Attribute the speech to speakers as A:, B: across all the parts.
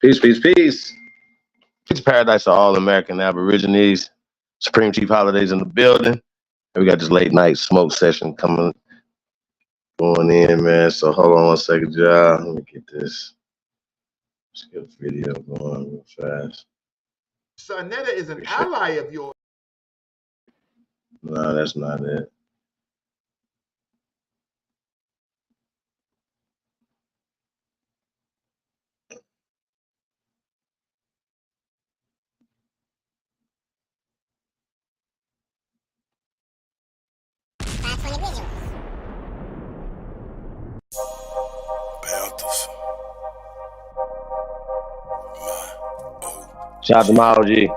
A: Peace, peace, peace. Peace paradise to all American Aborigines. Supreme Chief Holidays in the building. And we got this late night smoke session going in, man. So hold on one second, y'all. Let me get this. Let's get a video going real fast.
B: Sonetta is an ally of yours.
A: No, that's not it.
C: Panthers.
A: Shout out to my OG.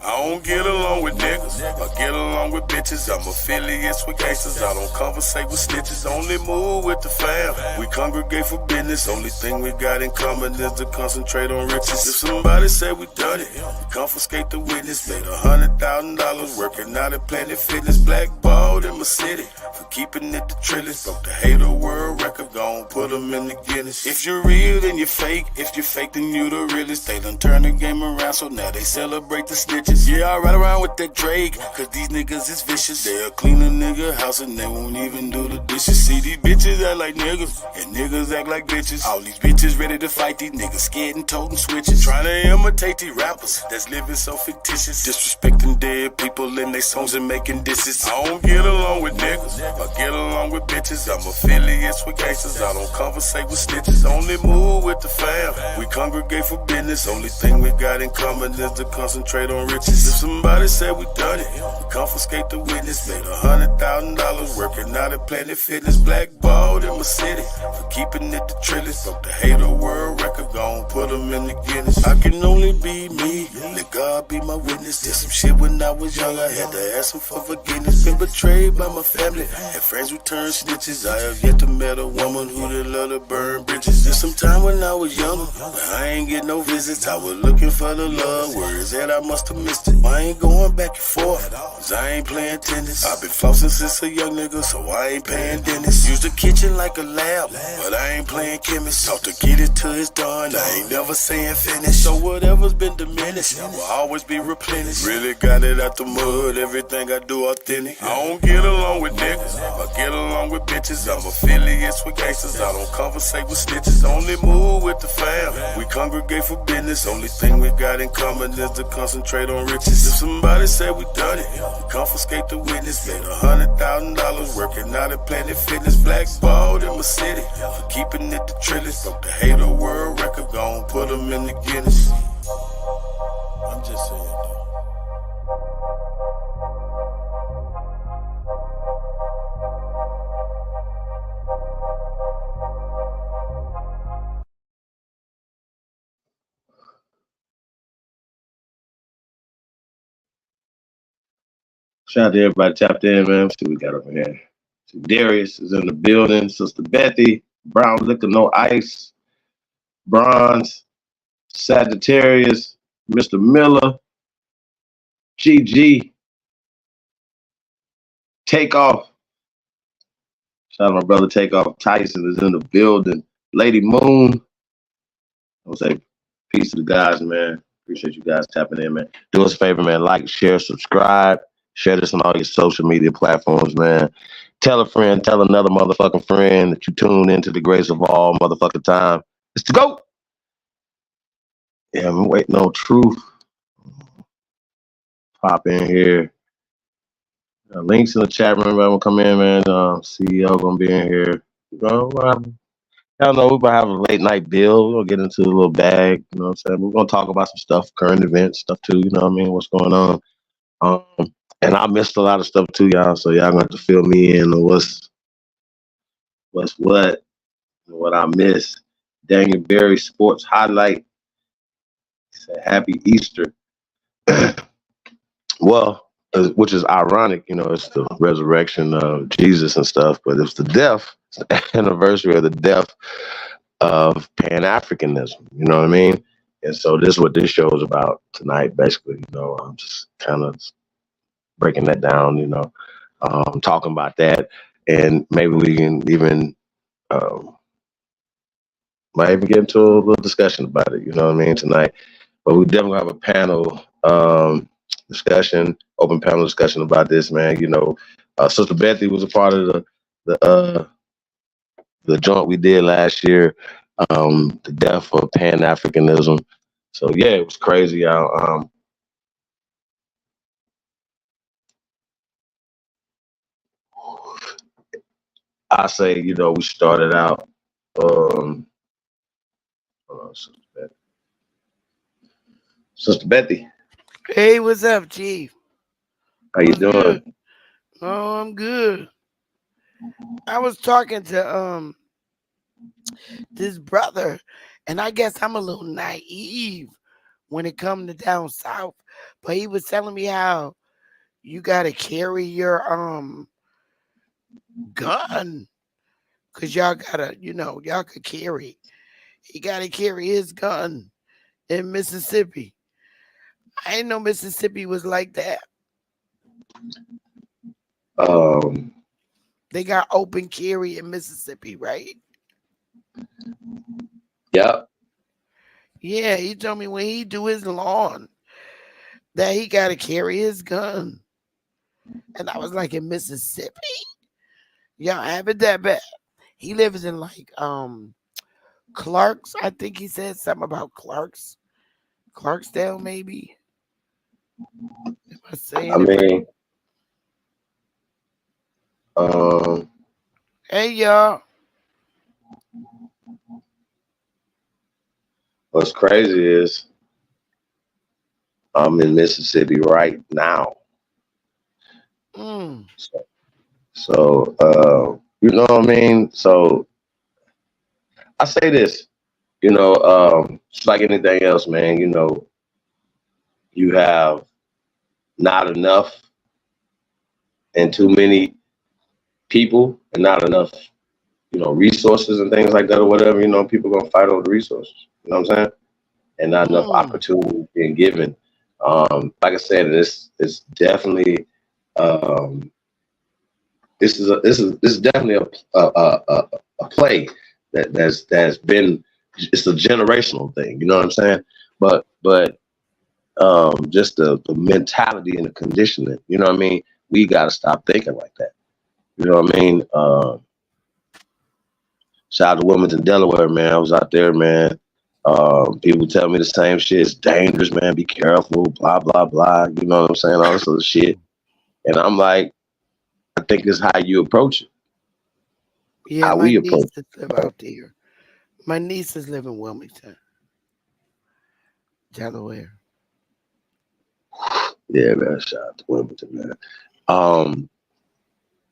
C: I don't get along with niggas, I get along with bitches. I'm affiliates with gangsters, I don't conversate with snitches. Only move with the fam, we congregate for business. Only thing we got in common is to concentrate on riches. If somebody say we done it, we confiscate the witness. Made $100,000 working out at Planet Fitness. Blackballed in my city for keeping it the trillest. Broke the hater world record, gon' put them in the Guinness. If you're real, then you're fake. If you're fake, then you the realest. They done turn the game around, so now they celebrate the snitches. Yeah, I ride around with that Drake, cause these niggas is vicious. They'll clean a nigga house and they won't even do the dishes. See, these bitches act like niggas, and niggas act like bitches. All these bitches ready to fight, these niggas scared and toting switches. Trying to imitate these rappers that's living so fictitious. Disrespecting dead people in their songs and making disses. I don't get along with niggas, I get along with bitches. I'm affiliates with gangsters, I don't conversate with snitches. Only move with the fam, we congregate for business. Only thing we got in common is to concentrate on riches. If somebody said we done it, we confiscate the witness. Made $100,000 working out at Planet Fitness. Blackballed in my city for keeping it the trillest. Broke the hater world record, gon' put them in the Guinness. I can only be me, let God be my witness. Did some shit when I was young, I had to ask him for forgiveness. Been betrayed by my family, had friends who turned snitches. I have yet to meet a woman who did love to burn bridges. Did some time when I was younger, but I ain't get no visits. I was looking for the love, words that I must have missed it. I ain't going back and forth, cause I ain't playing tennis. I've been flossing since a young nigga, so I ain't paying dentist. Use the kitchen like a lab, but I ain't playing chemist. Taught to get it till it's done, I ain't never saying finish. So whatever's been diminished will always be replenished. Really got it out the mud, everything I do authentic. I don't get along with niggas, I get along with bitches. I'm affiliates with gangsters, I don't conversate with snitches. Only move with the fam, we congregate for business. Only thing we got in common is to concentrate on riches. If somebody said we done it, we confiscate the witness. Made $100,000 working out at Planet Fitness. Blackballed in my city for keeping it the trillest. Broke the hater world record, gon' put them in the Guinness. I'm just saying though.
A: Shout out to everybody tapped in, man. Let's see what we got over here. See, Darius is in the building. Sister Bethy, Brown Liquor, No Ice, Bronze, Sagittarius, Mr. Miller, GG, Takeoff. Shout out to my brother Takeoff. Tyson is in the building. Lady Moon. I would say peace to the guys, man. Appreciate you guys tapping in, man. Do us a favor, man. Like, share, subscribe. Share this on all your social media platforms, man. Tell a friend, tell another motherfucking friend that you tune into the grace of all motherfucking time. It's the GOAT. Yeah, I'm waiting on Truth. Pop in here. Links in the chat room. Everybody will come in, man. CEO gonna be in here. I don't know. We're gonna have a late night bill. We'll get into a little bag. You know what I'm saying? We're gonna talk about some stuff, current events stuff too. You know what I mean? What's going on? And I missed a lot of stuff too, y'all. So y'all gonna have to fill me in on what's what I missed. Daniel Berry Sports Highlight. He said, "Happy Easter." Well, which is ironic, you know, it's the resurrection of Jesus and stuff, but it's the death, it's the anniversary of the death of Pan-Africanism. You know what I mean? And so this is what this show is about tonight, basically. You know, I'm just kind of breaking that down, you know, talking about that. And maybe we can even Might even get into a little discussion about it, you know what I mean, tonight. But we definitely have a panel discussion, open panel discussion about this, man. You know, Sister Bethy was a part of the joint we did last year, the death of Pan-Africanism. So yeah, it was crazy. I say, you know, we started out. Hold on, Sister Bethy,
D: Hey, what's up, Chief?
A: how you
D: What's good?
A: doing?
D: Oh, I'm good. I was talking to this brother, and I guess I'm a little naive when it comes to down south. But he was telling me how you gotta carry your gun. Cause y'all gotta, y'all could carry. He gotta carry his gun in Mississippi. I didn't know Mississippi was like that.
A: Um,
D: They got open carry in Mississippi, right?
A: yeah.
D: Yeah, he told me when he do his lawn that he got to carry his gun. And I was like, in Mississippi? Y'all have it that bad. He lives in like Clark's. I think he said something about Clarksdale, maybe. Am I
A: I
D: saying it right?
A: mean, um,
D: Hey y'all.
A: what's crazy is I'm in Mississippi right now.
D: Mm.
A: So, you know what I mean? So I say this, you know, it's like anything else, man. You know, you have not enough and too many people and not enough, you know, resources and things like that or whatever. You know, people gonna fight over the resources. You know what I'm saying? And not enough
D: Mm.
A: opportunity being given. Like I said, it's definitely um, this is definitely a play that's been, it's a generational thing. You know what I'm saying? But just the mentality and the conditioning. You know what I mean? We got to stop thinking like that. You know what I mean? Shout out to Wilmington, Delaware, man. I was out there, man. People tell me the same shit. It's dangerous, man. Be careful. Blah blah blah. You know what I'm saying? All this other shit. And I'm like, I think it's how you approach it.
D: Yeah,
A: How
D: my
A: we approach
D: nieces live out there. My nieces live in Wilmington, Delaware.
A: it. Yeah, man. Shout out to Wilmington, man. Um,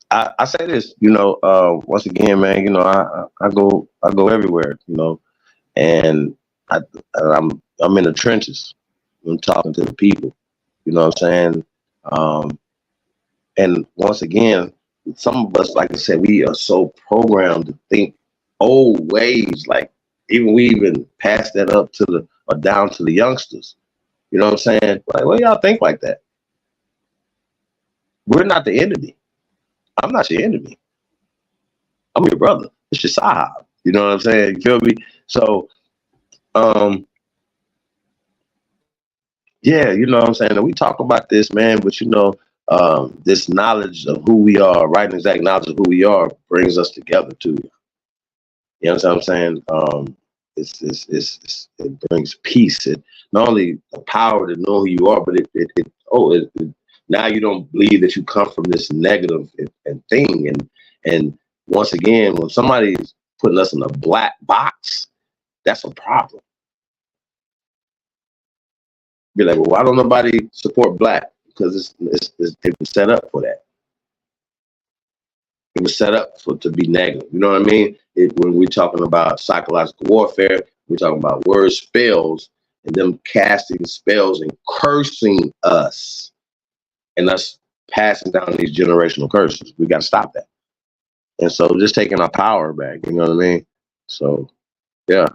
A: I say this, you know, once again, man, you know, I go everywhere, you know, and I I'm in the trenches. I'm talking to the people. You know what I'm saying? Um, and once again, some of us, like I said, we are so programmed to think old ways. Like we even pass that up to the or down to the youngsters. You know what I'm saying? Like, well, y'all think like that. We're not the enemy. I'm not your enemy. I'm your brother. It's your sahab. You know what I'm saying? You feel me? So, um, yeah, you know what I'm saying? And we talk about this, man, but you know, this knowledge of who we are, right? And exact knowledge of who we are brings us together too. You know what I'm saying? It brings peace. It not only the power to know who you are, but now you don't believe that you come from this negative and thing. And once again, when somebody's putting us in a black box, that's a problem. Be like, well, why don't nobody support black? Because it was set up for that. It was set up for to be negative. You know what I mean? When we're talking about psychological warfare, we're talking about word spells and them casting spells and cursing us and us passing down these generational curses. We got to stop that. And so just taking our power back, you know what I mean? So, yeah.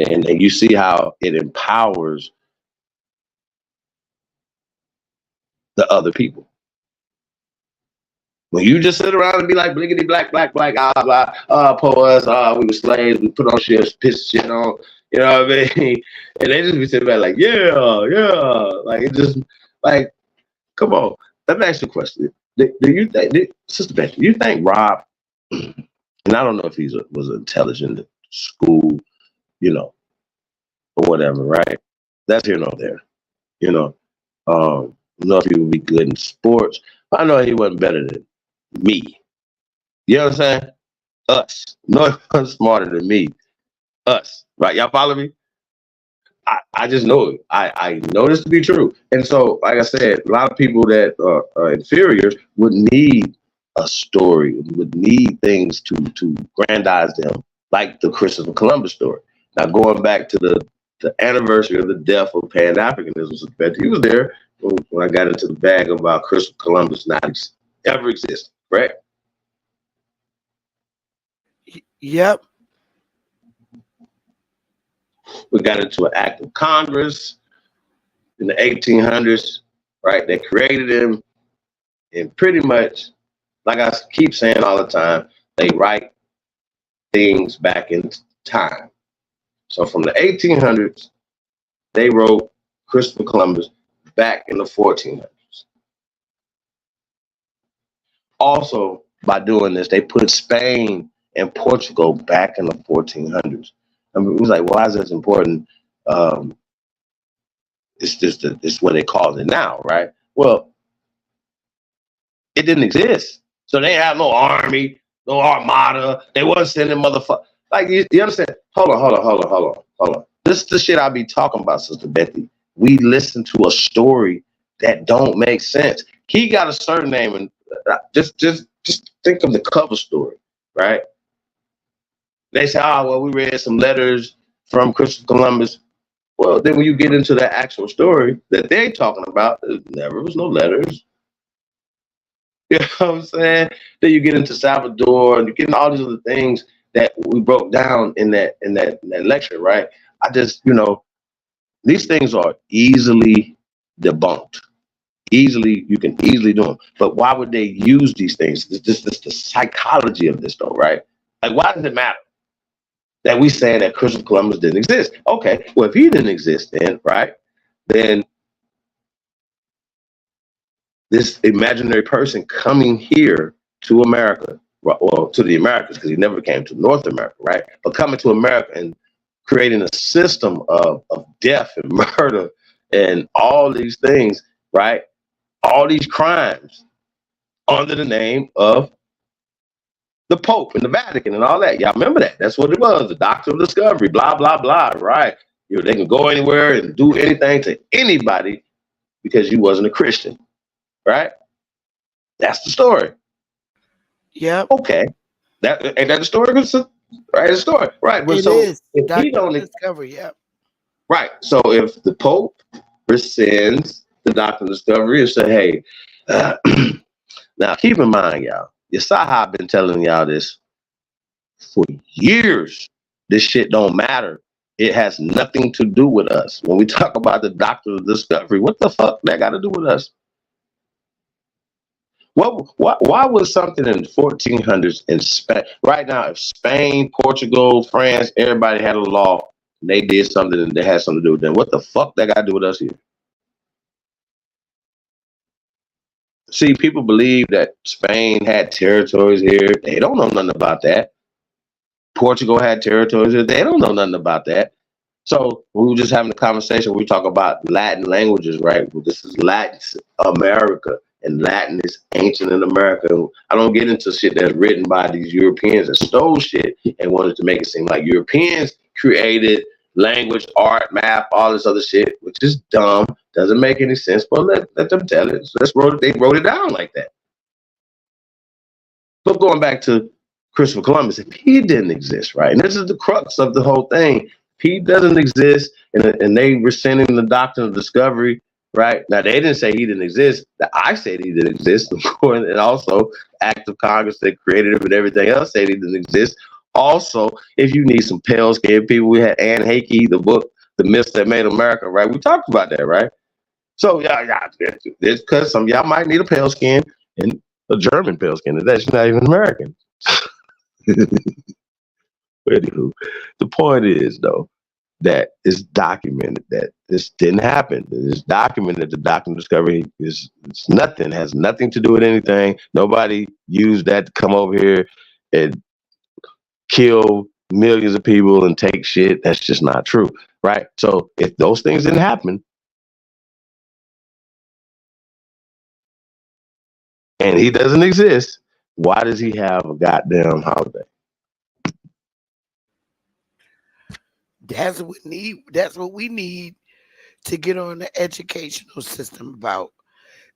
A: And you see how it empowers the other people. When you just sit around and be like, blickety, black, black, black, blah, po us, we were slaves, we put on shit, piss shit on, you know what I mean? And they just be sitting back like, yeah. Like, it just, like, come on. Let me ask you a question. Do you think, Sister Betty, do you think Rob, and I don't know if he was intelligent at school, you know, or whatever, right? That's here nor there, you know. I don't know if he would be good in sports. I know he wasn't better than me. You know what I'm saying? Us. No one smarter than me. Us. Right? Y'all follow me? I just know it. I know this to be true. And so, like I said, a lot of people that are inferior would need a story, would need things to grandize them, like the Christopher Columbus story. Now, going back to the anniversary of the death of Pan-Africanism, he was there when I got into the bag about Christopher Columbus not ever existed, correct?
D: Yep.
A: We got into an act of Congress in the 1800s, right? They created him, and pretty much, like I keep saying all the time, they write things back in time. So from the 1800s, they wrote Christopher Columbus back in the 1400s. Also, by doing this, they put Spain and Portugal back in the 1400s. I mean, it was like, why is this important? It's just it's what they call it now, right? Well, it didn't exist, so they have no army, no armada. They wasn't sending motherfuckers. Like you understand? Hold on. This is the shit I be talking about, Sister Betty. We listen to a story that don't make sense. He got a certain name, and just think of the cover story, right? They say, oh, well, we read some letters from Christopher Columbus. Well, then when you get into the actual story that they're talking about, there never was no letters. You know what I'm saying? Then you get into Salvador, and you get into all these other things that we broke down in that lecture, right? I just, these things are easily debunked. You can easily do them. But why would they use these things? This the psychology of this, though, right? Like, why does it matter that we say that Christopher Columbus didn't exist? Okay, well, if he didn't exist then, right, then this imaginary person coming here to America, well, to the Americas, because he never came to North America, right, but coming to America and creating a system of death and murder and all these things, right, all these crimes under the name of the Pope and the Vatican and all that. Y'all remember that? That's what it was. The Doctrine of Discovery, blah, blah, blah, right? They can go anywhere and do anything to anybody because you wasn't a Christian, right? That's the story.
D: Yeah.
A: Okay. Ain't that the story? Right, the story. Right. But
D: it
A: so
D: is.
A: If
D: Doctrine
A: he don't
D: of Discovery, yeah.
A: Right. So if the Pope rescinds the Doctrine of Discovery and say, hey, now keep in mind, y'all, Yasaha been telling y'all this for years. This shit don't matter. It has nothing to do with us. When we talk about the Doctrine of Discovery, what the fuck that got to do with us? Why was something in the 1400s in Spain? Right now, if Spain, Portugal, France, everybody had a law, and they did something and they had something to do with them, what the fuck that got to do with us here? See, people believe that Spain had territories here. They don't know nothing about that. Portugal had territories here. They don't know nothing about that. So we were just having a conversation. We talk about Latin languages, right? Well, this is Latin America, and Latin is ancient in America. I don't get into shit that's written by these Europeans that stole shit and wanted to make it seem like Europeans created language, art, math, all this other shit, which is dumb, doesn't make any sense, but let them tell it. So they wrote it down like that. But going back to Christopher Columbus, if he didn't exist, right, and this is the crux of the whole thing, if he doesn't exist and they rescinding the Doctrine of Discovery, right, now they didn't say he didn't exist, I said he didn't exist, and also Act of Congress that created him and everything else said he didn't exist. Also, if you need some pale skinned people, we had Anne Hakey, the book, The Myths That Made America, right? We talked about that, right? So, yeah, it's because some of y'all might need a pale skin, and A German pale skin. That's not even American. Anywho, the point is though that it's documented that this didn't happen. It's documented the document discovery is it's nothing, has nothing to do with anything. Nobody used that to come over here and kill millions of people and take shit. That's just not true, right? So if those things didn't happen and he doesn't exist, why does he have a goddamn holiday?
D: That's what we need to get on the educational system about,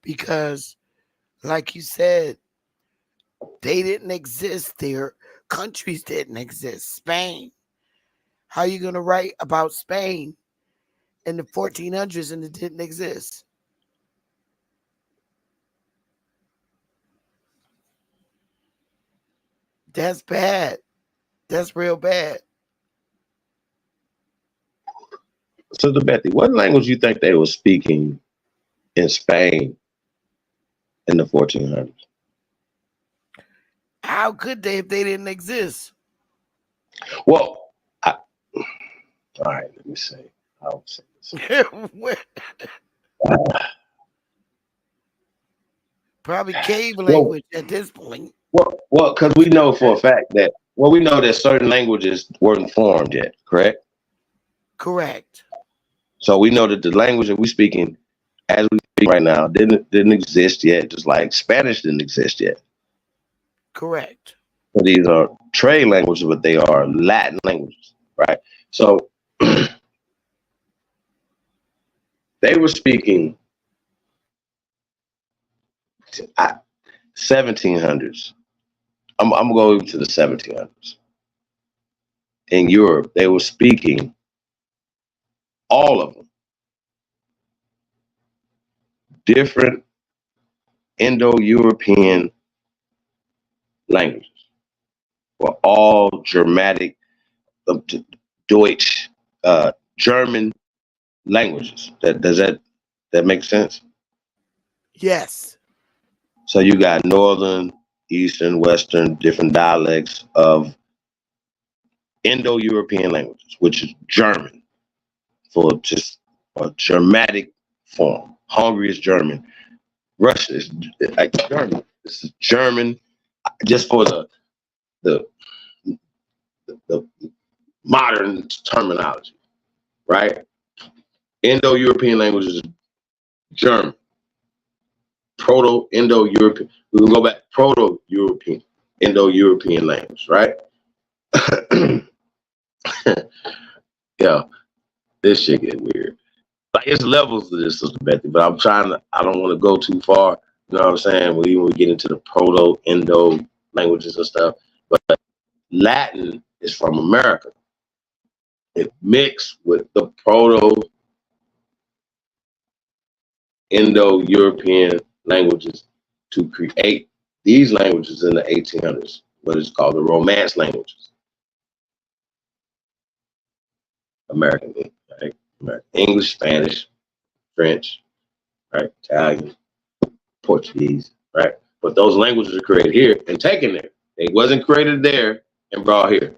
D: because like you said, they didn't exist. Their countries didn't exist. Spain. How you gonna write about Spain in the 1400s and it didn't exist? That's bad. That's real bad.
A: Sister Betty, what language you think they were speaking in Spain in the 1400s?
D: How could they if they didn't exist?
A: Well, all right, let me say. I'll say this.
D: Probably cave
A: Well,
D: language at this point.
A: because we know for a fact that we know that certain languages weren't formed yet, correct?
D: Correct.
A: So we know that the language that we're speaking as we speak right now didn't exist yet, just like Spanish didn't exist yet.
D: Correct.
A: So these are trade languages, but they are Latin languages, right? So they were speaking 1700s. I'm going to the 1700s. In Europe, they were speaking all of them different Indo-European languages were all Germanic, Deutsch, German languages. That make sense?
D: Yes.
A: So you got northern, eastern, western, different dialects of Indo-European languages, which is German for just a Germanic form. Hungary is German. Russia is like German. This is German, just for the the modern terminology, right? Indo-European languages is German. Proto-Indo-European. We can go back Proto-European, Indo-European language, right? Yeah, this shit get weird. Like it's levels to this, Sister Betty, but I don't want to go too far. You know what I'm saying? When we get into the Proto-Indo languages and stuff. But Latin is from America. It mixed with the Proto-Indo-European languages to create these languages in the 1800s, what is called the Romance languages. American, right? English, Spanish, French, right? Italian, Portuguese, right? But those languages are created here and taken there. They wasn't created there and brought here.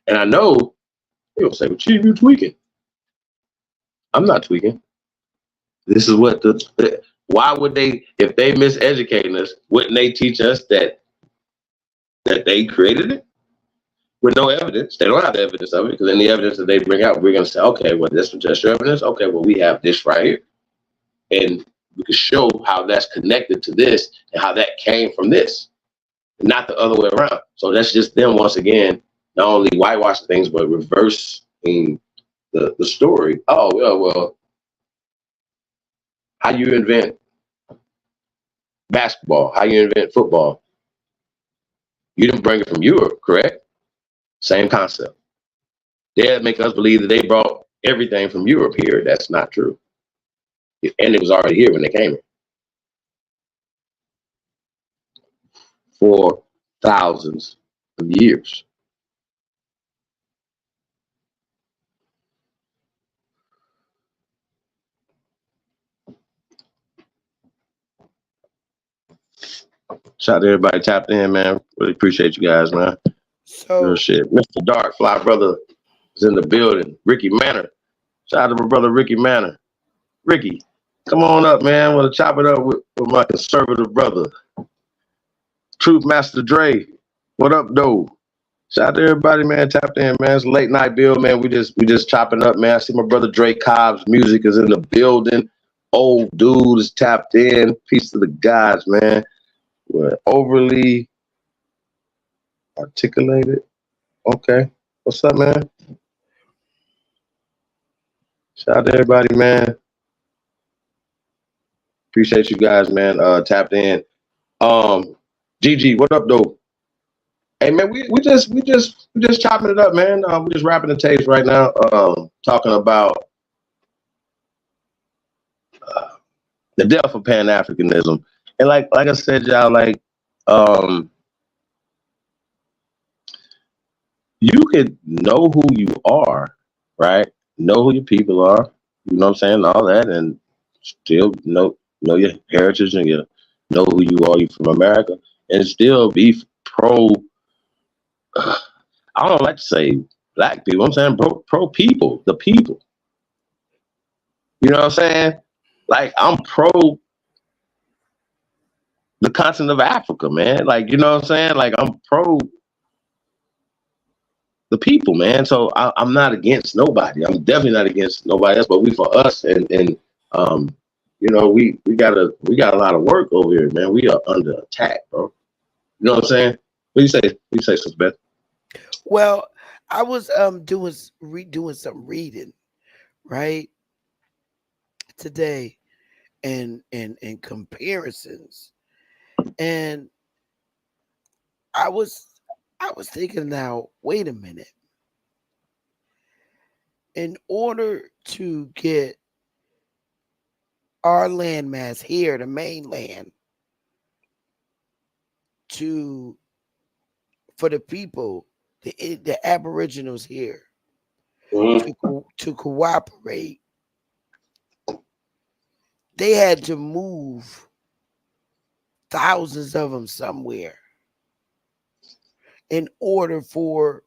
A: And I know people say, well, Chief, you tweaking. I'm not tweaking. This is what why would they, if they miseducating us, wouldn't they teach us that they created it with no evidence? They don't have the evidence of it, because any evidence that they bring out, we're going to say, okay, well, this was just your evidence. Okay, well, we have this right here. And we can show how that's connected to this and how that came from this, not the other way around. So that's just them, once again, not only whitewashing things, but reversing the story. Oh, well, how you invent basketball, how you invent football. You didn't bring it from Europe, correct? Same concept. They make us believe that they brought everything from Europe here. That's not true. And it was already here when they came here. For thousands of years. Shout out to everybody tapped in, man. Really appreciate you guys, man. Real
D: So
A: shit. Mr. Dark Fly Brother is in the building. Ricky Manor. Shout out to my brother Ricky Manor. Ricky, come on up, man. Want to chop it up with my conservative brother. Truth Master Dre. What up, though? Shout out to everybody, man. Tapped in, man. It's a late night build, man. We just chopping up, man. I see my brother Dre Cobb's music is in the building. Old dude is tapped in. Peace to the gods, man. We're overly articulated. Okay. What's up, man? Shout out to everybody, man. Appreciate you guys, man. Tapped in. GG, what up, though? Hey, man, we just chopping it up, man. We're just wrapping the tapes right now. Talking about the death of Pan-Africanism, and like I said, y'all, like you could know who you are, right? Know who your people are. You know what I'm saying? All that, and still know your heritage and you know who you are. You from America, and still be pro. I don't like to say black people. I'm saying pro people, the people. You know what I'm saying? Like I'm pro the continent of Africa, man. Like you know what I'm saying? Like I'm pro the people, man. So I'm not against nobody. I'm definitely not against nobody else. But we for us, and you know we got a lot of work over here, man. We are under attack, bro. You know what I'm saying? What do you say? What do you say, Sister Beth?
D: well, I was doing some reading, right, today, and comparisons, and I was thinking now, wait a minute. In order to get our landmass here, the mainland, for the people, the Aboriginals here, to cooperate, they had to move thousands of them somewhere in order for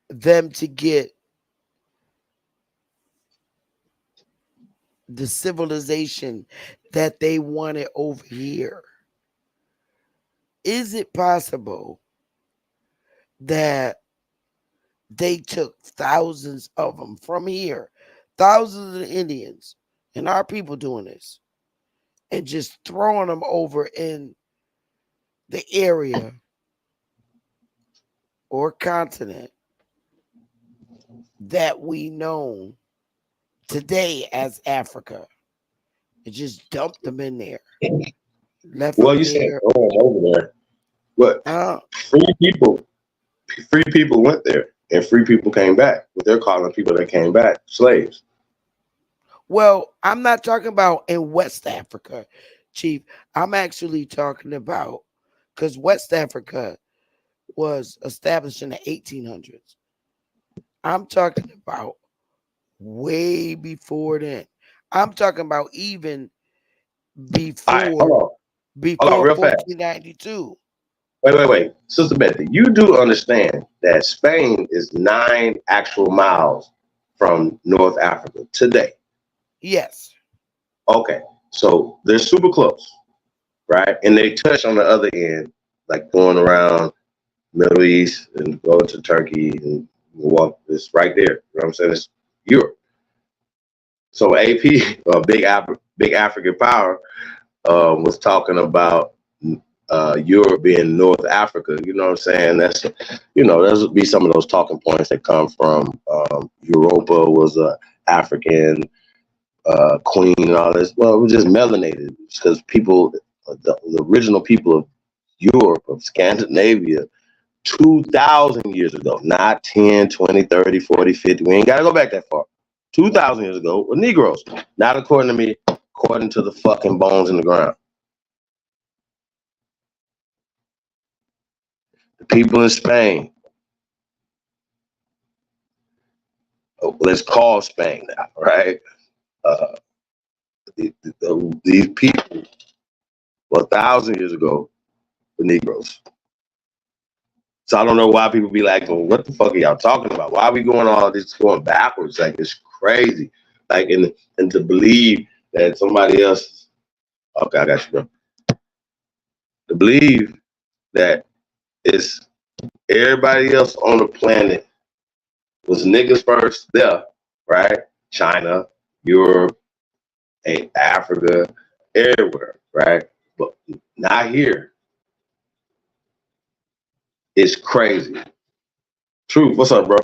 D: them to get the civilization that they wanted over here. Is it possible that they took thousands of them from here, thousands of Indians, and our people doing this, and just throwing them over in the area or continent that we know today as Africa, and just dumped them in there?
A: Well, you said over there. What? Free people went there, and free people came back. What they're calling people that came back slaves.
D: Well, I'm not talking about in West Africa, Chief. I'm actually talking about, because West Africa was established in the 1800s. I'm talking about way before then. I'm talking about even before
A: All right, hold on, real fast.
D: 1492.
A: Wait. Sister Betty, you do understand that Spain is 9 actual miles from North Africa today?
D: Yes.
A: Okay, so they're super close, right? And they touch on the other end, like going around Middle East and going to Turkey and walk. It's right there. You know what I'm saying? It's Europe. So AP, Big African Power, was talking about Europe being North Africa. You know what I'm saying? That's, you know, those would be some of those talking points that come from Europa was a African queen and all this. Well, it was just melanated because people, the original people of Europe, of Scandinavia, 2,000 years ago, not 10, 20, 30, 40, 50. We ain't got to go back that far. 2,000 years ago were Negroes. Not according to me, according to the fucking bones in the ground. The people in Spain, let's call Spain now, right? These people Well, 1,000 years ago, the Negroes. So I don't know why people be like, well, what the fuck are y'all talking about? Why are we going all this going backwards? Like, it's crazy. Like, and to believe that somebody else, okay, I got you, bro. To believe that it's everybody else on the planet was niggas first there, right? China, Europe, Africa, everywhere, right? But not here. It's crazy. Truth, what's up, bro?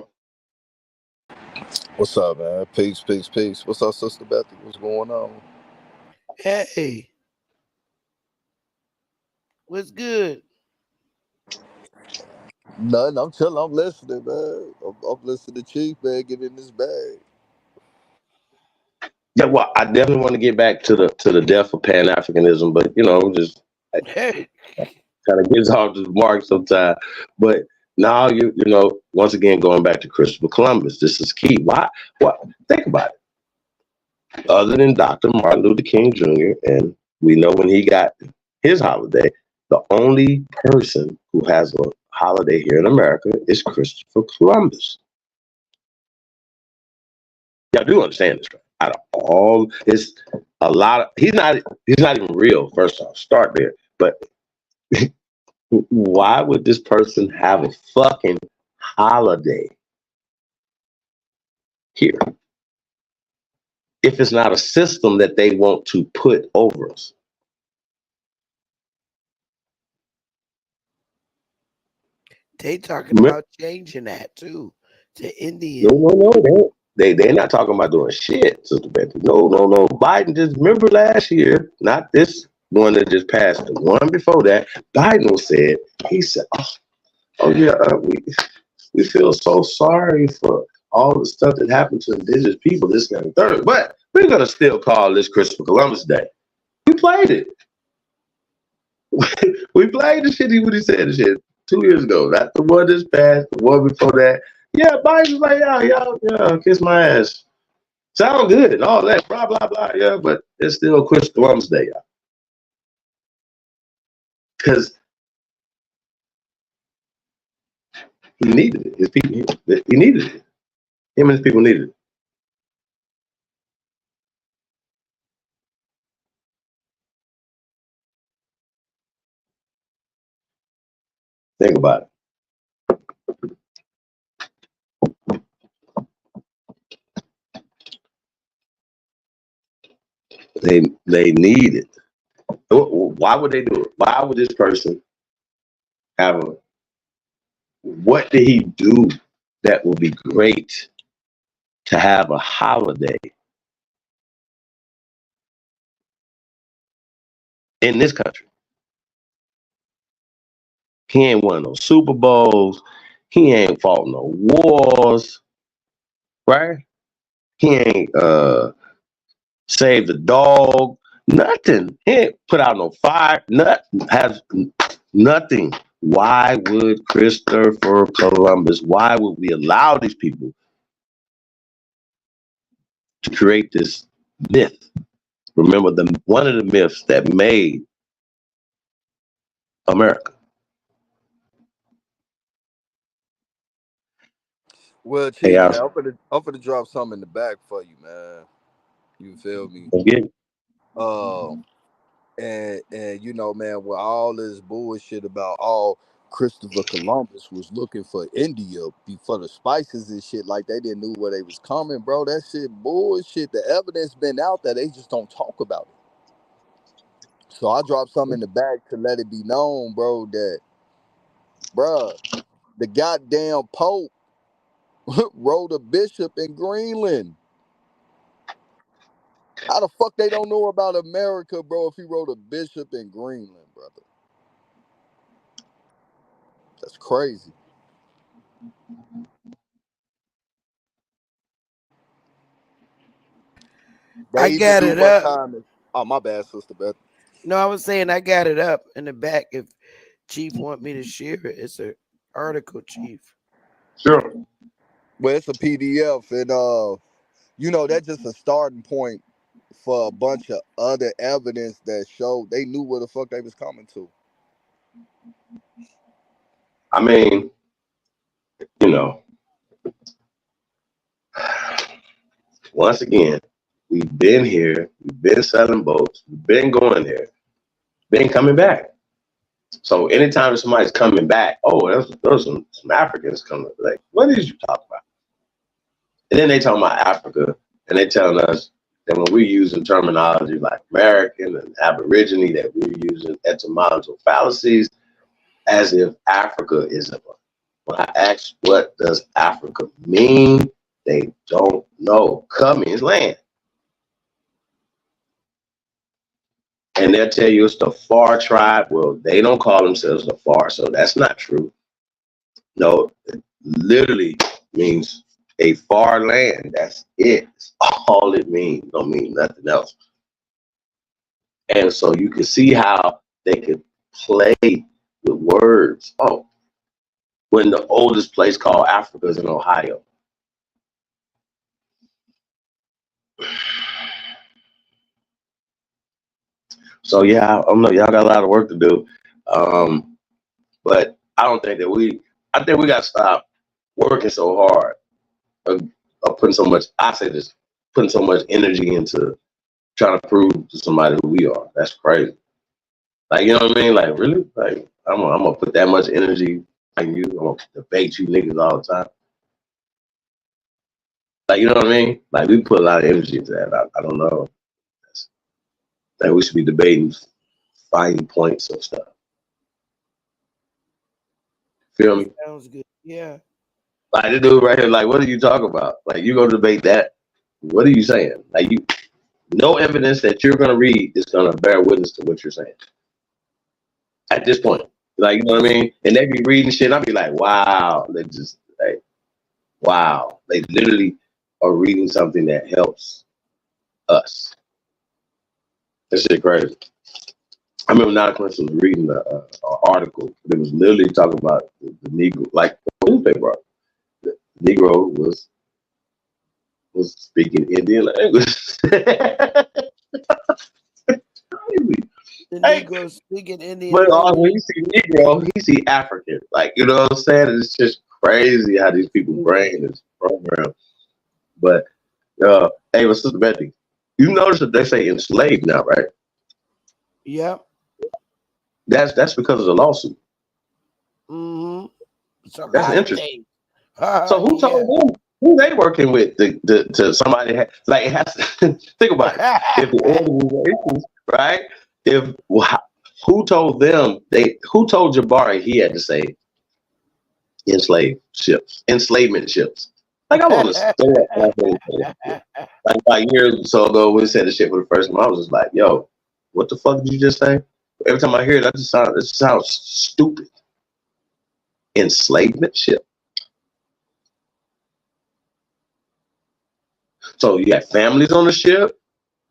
E: What's up, man? Peace, peace, peace. What's up, Sister Bethy? What's going on?
D: Hey, what's good?
E: Nothing. I'm chilling. I'm listening, man. I'm listening to Chief, man. Get in this bag.
A: Yeah, well, I definitely want to get back to the death of Pan-Africanism, but just
D: Hey,
A: kind of gets off the mark sometimes. But now once again going back to Christopher Columbus, this is key. Why? What? Think about it. Other than Dr. Martin Luther King Jr., and we know when he got his holiday, the only person who has a holiday here in America is Christopher Columbus. Y'all do understand this, right? Out of all, it's a lot of. He's not even real. First off, start there. But why would this person have a fucking holiday here if it's not a system that they want to put over us?
D: they talking about changing that too to Indian.
A: No. They're not talking about doing shit, Sister Betty. No. Biden just remember last year, not this one that just passed, the one before that. Biden said, he said, oh yeah, we feel so sorry for all the stuff that happened to indigenous people, this and the third. But we're gonna still call this Christopher Columbus Day. We played it. We played the shit when he said the shit 2 years ago. Not the one that's passed, the one before that. Yeah, Biden's like, yeah, kiss my ass. Sound good and all that, blah, blah, blah. Yeah, but it's still Christopher Columbus Day, y'all. Because he needed it. His people, he needed it. Him and his people needed it. Think about it. They need it. Why would they do it? Why would this person have a? What did he do that would be great to have a holiday in this country? He ain't won no Super Bowls. He ain't fought no wars, right? He ain't saved a dog. Nothing. He ain't put out no fire. Has nothing. Why would Christopher Columbus? Why would we allow these people to create this myth? Remember, one of the myths that made America.
E: Well, Chief,
A: Hey,
E: man, I'm gonna drop something in the back for you, man. You feel me?
A: again,
E: And man, with all this bullshit about all Christopher Columbus was looking for India before the spices and shit, like they didn't know where they was coming, bro. That shit bullshit. The evidence been out there, they just don't talk about it. So I dropped something in the back to let it be known, bro, that bruh, the goddamn Pope wrote a bishop in Greenland. How the fuck they don't know about America, bro, if he wrote a bishop in Greenland, brother? That's crazy.
D: I
E: They even
D: got
E: knew
D: it
E: what
D: up.
E: time it. Oh, my bad, Sister Beth.
D: No, I was saying I got it up in the back. If Chief want me to share it, it's an article, Chief.
A: sure.
E: Well, it's a PDF, and that's just a starting point for a bunch of other evidence that showed they knew where the fuck they was coming to.
A: I mean, you know, once again, we've been here, we've been selling boats, we've been going there, been coming back. So anytime somebody's coming back, oh, those some Africans coming. Like, what did you talk about? And then they talking about Africa, and they telling us that when we're using terminology like American and Aborigine, that we're using etymological fallacies as if Africa is a. When I ask what does Africa mean, they don't know. Ka means land. And they'll tell you it's the Far tribe. Well, they don't call themselves the Far, so that's not true. No, it literally means a far land. That's it. That's all it means. Don't mean nothing else. And so you can see how they could play with words. Oh, when the oldest place called Africa is in Ohio. So yeah, I don't know. Y'all got a lot of work to do. But I don't think that I think we got to stop working so hard or putting so much, I say this, putting so much energy into trying to prove to somebody who we are. That's crazy. Like, you know what I mean? Like, really? Like, I'm gonna put that much energy on you. I'm gonna debate you niggas all the time. Like, you know what I mean? Like, we put a lot of energy into that. I don't know. Like, we should be debating fine points of stuff. Feel me?
D: Sounds good. Yeah.
A: Like, this dude right here, like, what are you talking about? Like, you gonna debate that? What are you saying? Like, no evidence that you're gonna read is gonna bear witness to what you're saying. At this point. Like, you know what I mean? And they be reading shit, and I be like, wow. They just like, wow. They literally are reading something that helps us. That shit crazy. I remember Nine Quincy was reading an article. It was literally talking about the Negro, like the newspaper. The Negro was speaking Indian language.
D: The Negro speaking Indian
A: But
D: language.
A: when you see Negro, you see African. Like, you know what I'm saying? It's just crazy how these people brain is programmed. But hey, what's Sister Betty? You notice that they say enslaved now, right?
D: Yep.
A: That's because of the lawsuit.
D: Mm-hmm. It's a
A: That's
D: lot of
A: interesting.
D: things.
A: So who told them? Who they working with to somebody like it has to think about it. If the organizations, right? Who told them who told Jabari he had to say enslavement ships? Like I want to say like 5 years or so ago when we said the shit for the first time, I was just like, yo, what the fuck did you just say? Every time I hear it, it sounds stupid. Enslavement ship. So you had families on the ship,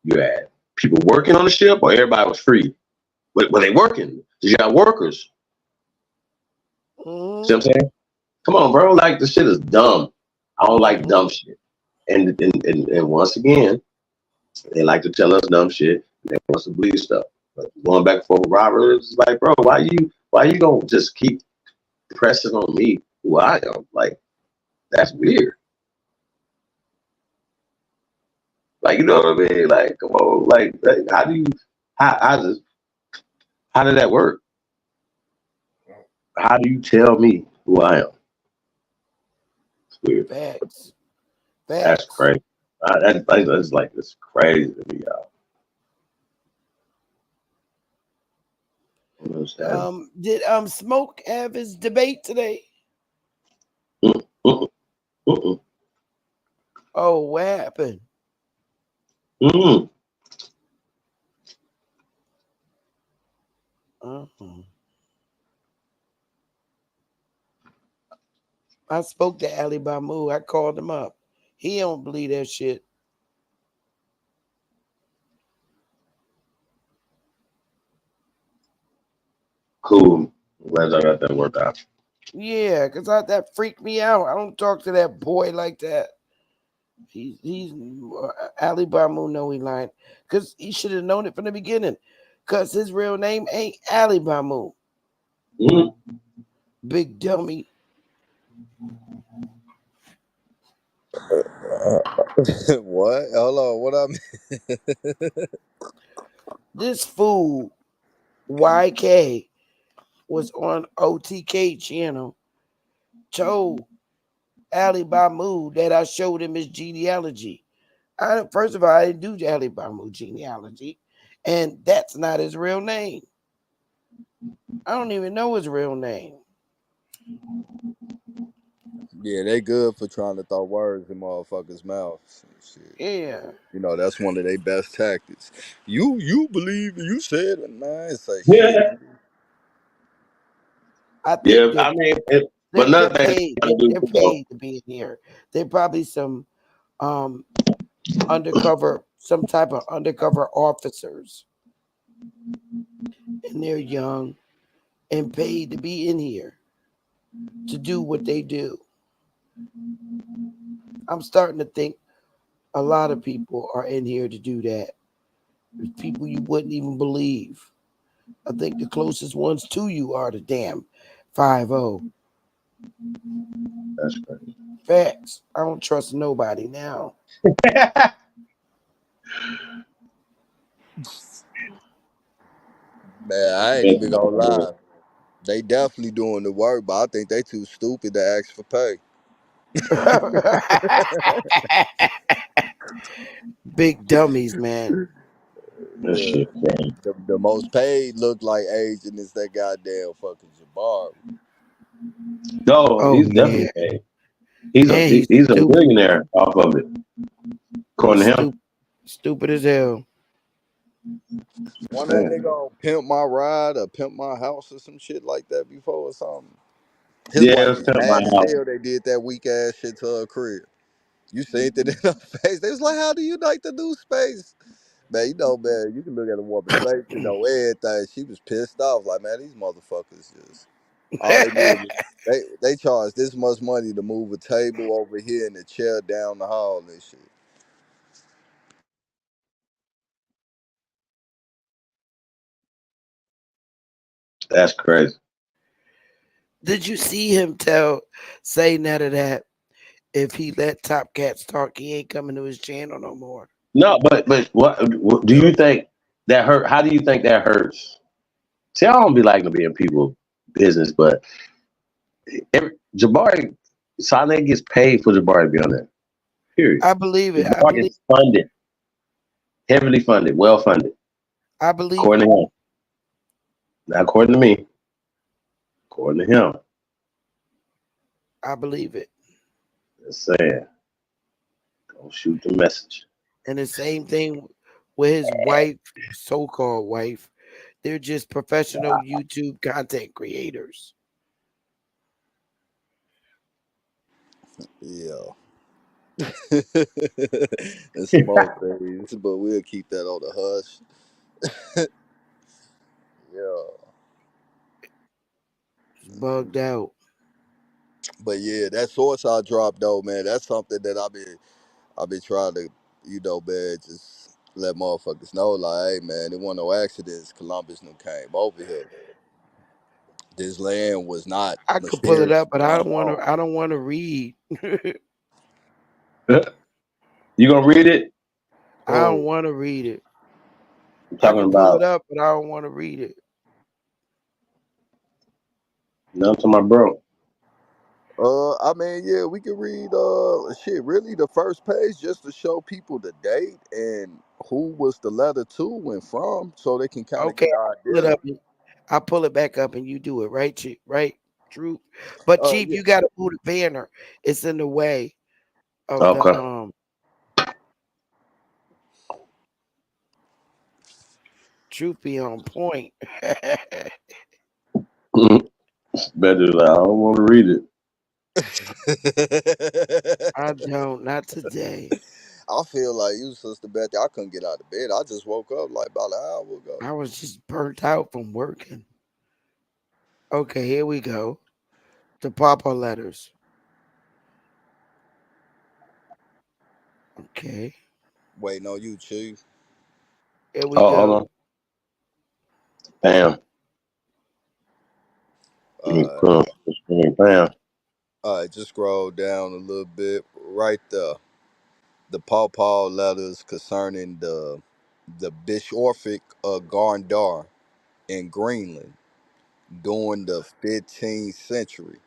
A: you had people working on the ship, or everybody was free? Were they working? Did you have workers?
D: Mm-hmm.
A: See what I'm saying? Come on, bro. Like, this shit is dumb. I don't like dumb shit. And once again, they like to tell us dumb shit. They want us to believe stuff. But going back and forth with Robert, it's like, bro, why you gonna just keep pressing on me who I am? Like, that's weird. Like, you know what I mean? Like, come on, like how do you how did that work? How do you tell me who I am? It's weird.
D: Facts.
A: That's crazy. That's like it's crazy to me, y'all.
D: Did Smoke have his debate today? Oh, what happened? I spoke to Ali Bamu. I called him up. He don't believe that shit.
A: Cool. Glad I got that worked out.
D: Yeah, because that freaked me out. I don't talk to that boy like that. He's Ali Bamu know he lying because he should have known it from the beginning. Cause his real name ain't Ali Bamu.
A: Mhm.
D: Big dummy.
E: What? Hold on. What I mean?
D: This fool YK was on OTK channel. Told Ali Bamu that I showed him his genealogy. First of all, I didn't do Ali Bamu genealogy, and that's not his real name. I don't even know his real name.
E: Yeah, they good for trying to throw words in motherfuckers' mouths. Shit.
D: Yeah,
E: You know, that's one of their best tactics. You believe you said it? Nah, it's like shit.
A: Yeah,
D: I think
A: yeah. I mean, but
D: they're
A: another thing
D: paid.
A: they gotta do
D: They're
A: too, though.
D: paid to be in here. They're probably um some type of undercover officers, and they're young and paid to be in here to do what they do. I'm starting to think a lot of people are in here to do that. There's people you wouldn't even believe. I think the closest ones to you are the damn 5-0.
A: That's crazy.
D: Facts. I don't trust nobody now.
E: Man, I ain't even gonna lie. They definitely doing the work, but I think they too stupid to ask for pay.
D: Big dummies, man.
A: That
E: Yeah.
A: shit crazy.
E: The most paid look like agent is that goddamn fucking Jabari.
A: No,
D: Oh
A: he's
D: yeah.
A: definitely paid. He's a
D: And he's
A: he's a
D: stupid.
A: millionaire off of it,
D: He's
A: according to him.
D: stupid as hell.
E: One that
A: Man.
E: nigga on Pimp My Ride or Pimp My House or some shit like that before or something. His
A: Yeah,
E: wife
A: it's
E: is
A: kind of my
E: mad as
A: house.
E: hell they did that weak ass shit to her crib. You seen it in her face. They was like, how do you like the new space? Man, you know, man, you can look at a woman's face and know everything. She was pissed off. Like, man, these motherfuckers just all they did was they charged this much money to move a table over here and a chair down the hall and shit.
A: That's crazy.
D: Did you see him say none of that? If he let Top Cats talk, he ain't coming to his channel no more.
A: No, but what do
E: Yep.
A: you think that hurt? How do you think that hurts? See, I don't be liking to be in people's business, but Jabari, Sane gets paid for Jabari to be on there. Period.
D: I believe it.
A: Jabari is funded, heavily funded, well funded,
D: I believe
A: according
D: it.
A: to him. Not according to me, according to him.
D: I believe it.
A: Just saying, don't shoot the message.
D: And the same thing with his wife, so-called wife. They're just professional YouTube content creators.
E: Yeah. And some more things, but we'll keep that on the hush. Yeah.
D: It's bugged out.
E: But yeah, that source I dropped though, man, that's something that I've been trying to, man, just let motherfuckers know, like, hey man, it wasn't no accidents. Columbus knew came over here. This land was not
D: I could pull it up,
E: mysteriously
D: but I don't want to.
E: unknown.
D: I don't want to read.
A: You gonna read it?
D: I don't
E: Oh,
D: want to read it.
A: I'm
D: I
A: talking
D: could pull
A: about
D: it up, but I don't want to read it.
A: none to my bro.
E: I mean, yeah, we could read shit, really the first page just to show people the date and who was the letter to and from so they can kind of
D: Okay,
E: get an
D: pull it
E: idea.
D: up. I'll pull it back up, and you do it, right, Chief? Right, True. But Chief,
E: Yeah.
D: you got to move the banner. It's in the way of the
A: Okay.
D: Truth be on point.
A: Better. I don't want to read it.
D: I don't, not today.
E: I feel like you, Sister Betty. I couldn't get out of bed. I just woke up like about an hour ago.
D: I was just burnt out from working. Okay, here we go. The Papa letters. Okay.
E: Waiting on you, Chief.
D: Here we
A: Oh, hold
D: go.
A: on. Bam. You
E: Uh,
A: put on the screen. Bam.
E: all right, just scroll down a little bit. Right there, the Paw letters concerning the bishopric of Gondar in Greenland during the 15th century.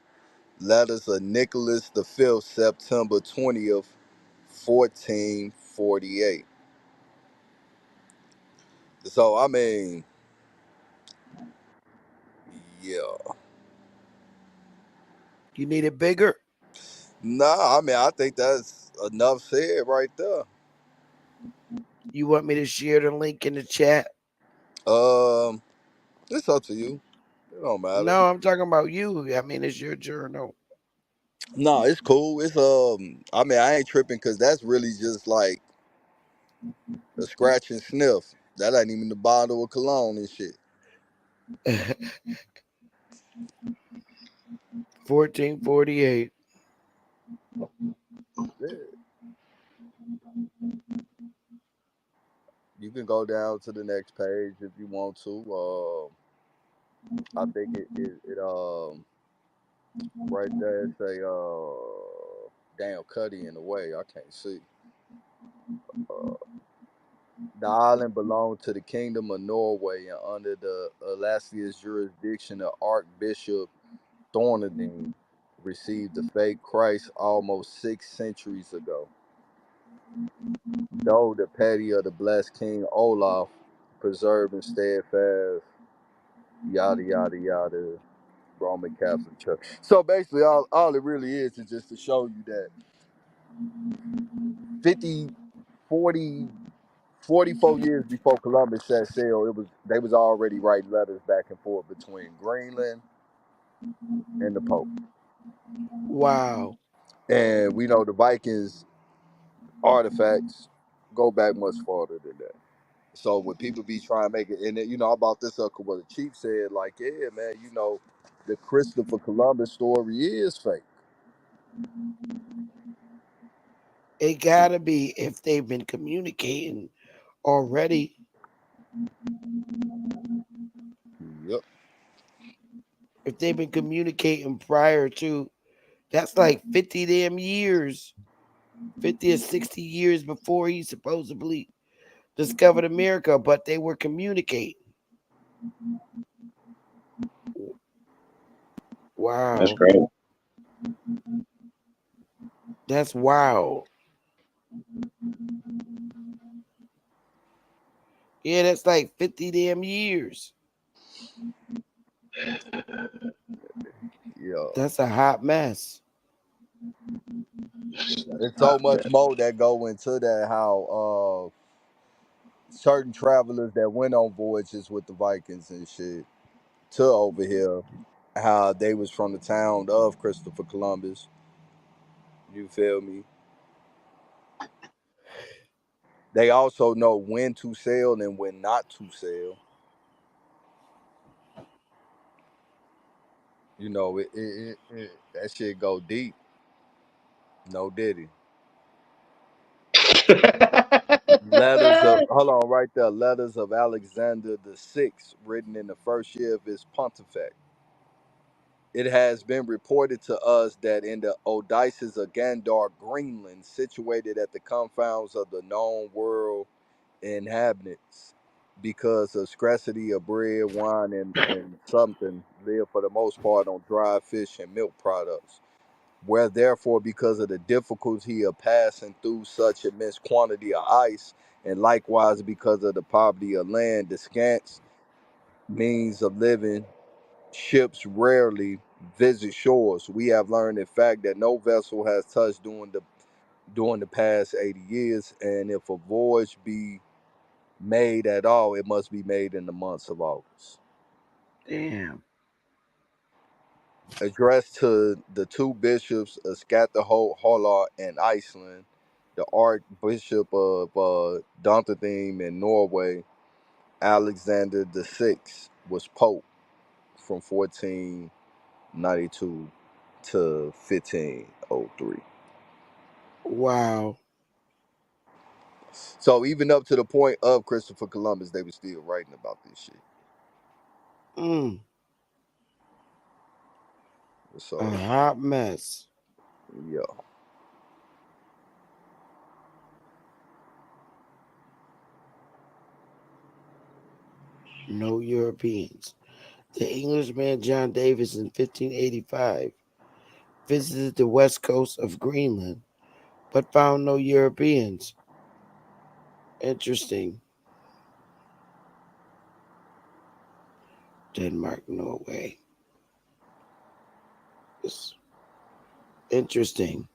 E: Letters of Nicholas V, September 20th, 1448. So I mean, yeah.
D: You need it bigger?
E: Nah, I mean I think that's enough said right there.
D: You want me to share the link in the chat?
E: Um, it's up to you. It don't matter.
D: No, I'm talking about you. I mean, it's your journal.
E: No, it's cool. It's I mean I ain't tripping because that's really just like a scratch and sniff. That ain't even the bottle of cologne and shit.
D: 1448.
E: Yeah. You can go down to the next page if you want to. I think it right there it say damn Cuddy in the way. I can't see. Uh, the island belonged to the Kingdom of Norway and under the illustrious jurisdiction of Archbishop Thornedine received the fake Christ almost 6 centuries ago. Though the petty of the blessed King Olaf preserved and steadfast, yada yada yada, Roman Catholic Church. So basically, all it really is just to show you that 50, 40, 44 years before Columbus set sail, they was already writing letters back and forth between Greenland and the Pope.
D: Wow.
E: And we know the Vikings artifacts go back much farther than that. So when people be trying to make it, and I brought this up because what the chief said, like, yeah, man, the Christopher Columbus story is fake.
D: It gotta be if they've been communicating already.
E: Yep.
D: If they've been communicating prior to, that's like 50 damn years. 50 or 60 years before he supposedly discovered America, but they were communicating.
A: That's
D: Wow.
A: great.
D: That's wild. Yeah, that's like 50 damn years.
E: Yeah.
D: That's a hot mess.
E: There's so
A: Hot
E: much
A: mess.
E: more that go into that. How certain travelers that went on voyages with the Vikings and shit to over here, how they was from the town of Christopher Columbus. You feel me? They also know when to sail and when not to sail. That shit go deep. No diddy. Letters of hold on right there. Letters of Alexander the Sixth, written in the first year of his pontificate. It has been reported to us that in the Odysseus of Gandar, Greenland, situated at the confounds of the known world inhabitants, because of scarcity of bread, wine, and something, live for the most part on dry fish and milk products. Where therefore, because of the difficulty of passing through such immense quantity of ice, and likewise because of the poverty of land, the scant means of living, ships rarely visit shores. We have learned, in fact, that no vessel has touched during the past 80 years, and if a voyage be made at all, it must be made in the months of August.
D: Damn.
E: Addressed to the two bishops of Skatholt in Iceland, the Archbishop of Dunfermline in Norway, Alexander the Sixth was Pope from 1492 to 1503.
D: Wow.
E: So even up to the point of Christopher Columbus, they were still writing about this shit.
D: A
E: So
D: hot mess.
E: yeah.
D: No Europeans. The Englishman John Davis in 1585 visited the west coast of Greenland, but found no Europeans. Interesting. Denmark, Norway. It's interesting.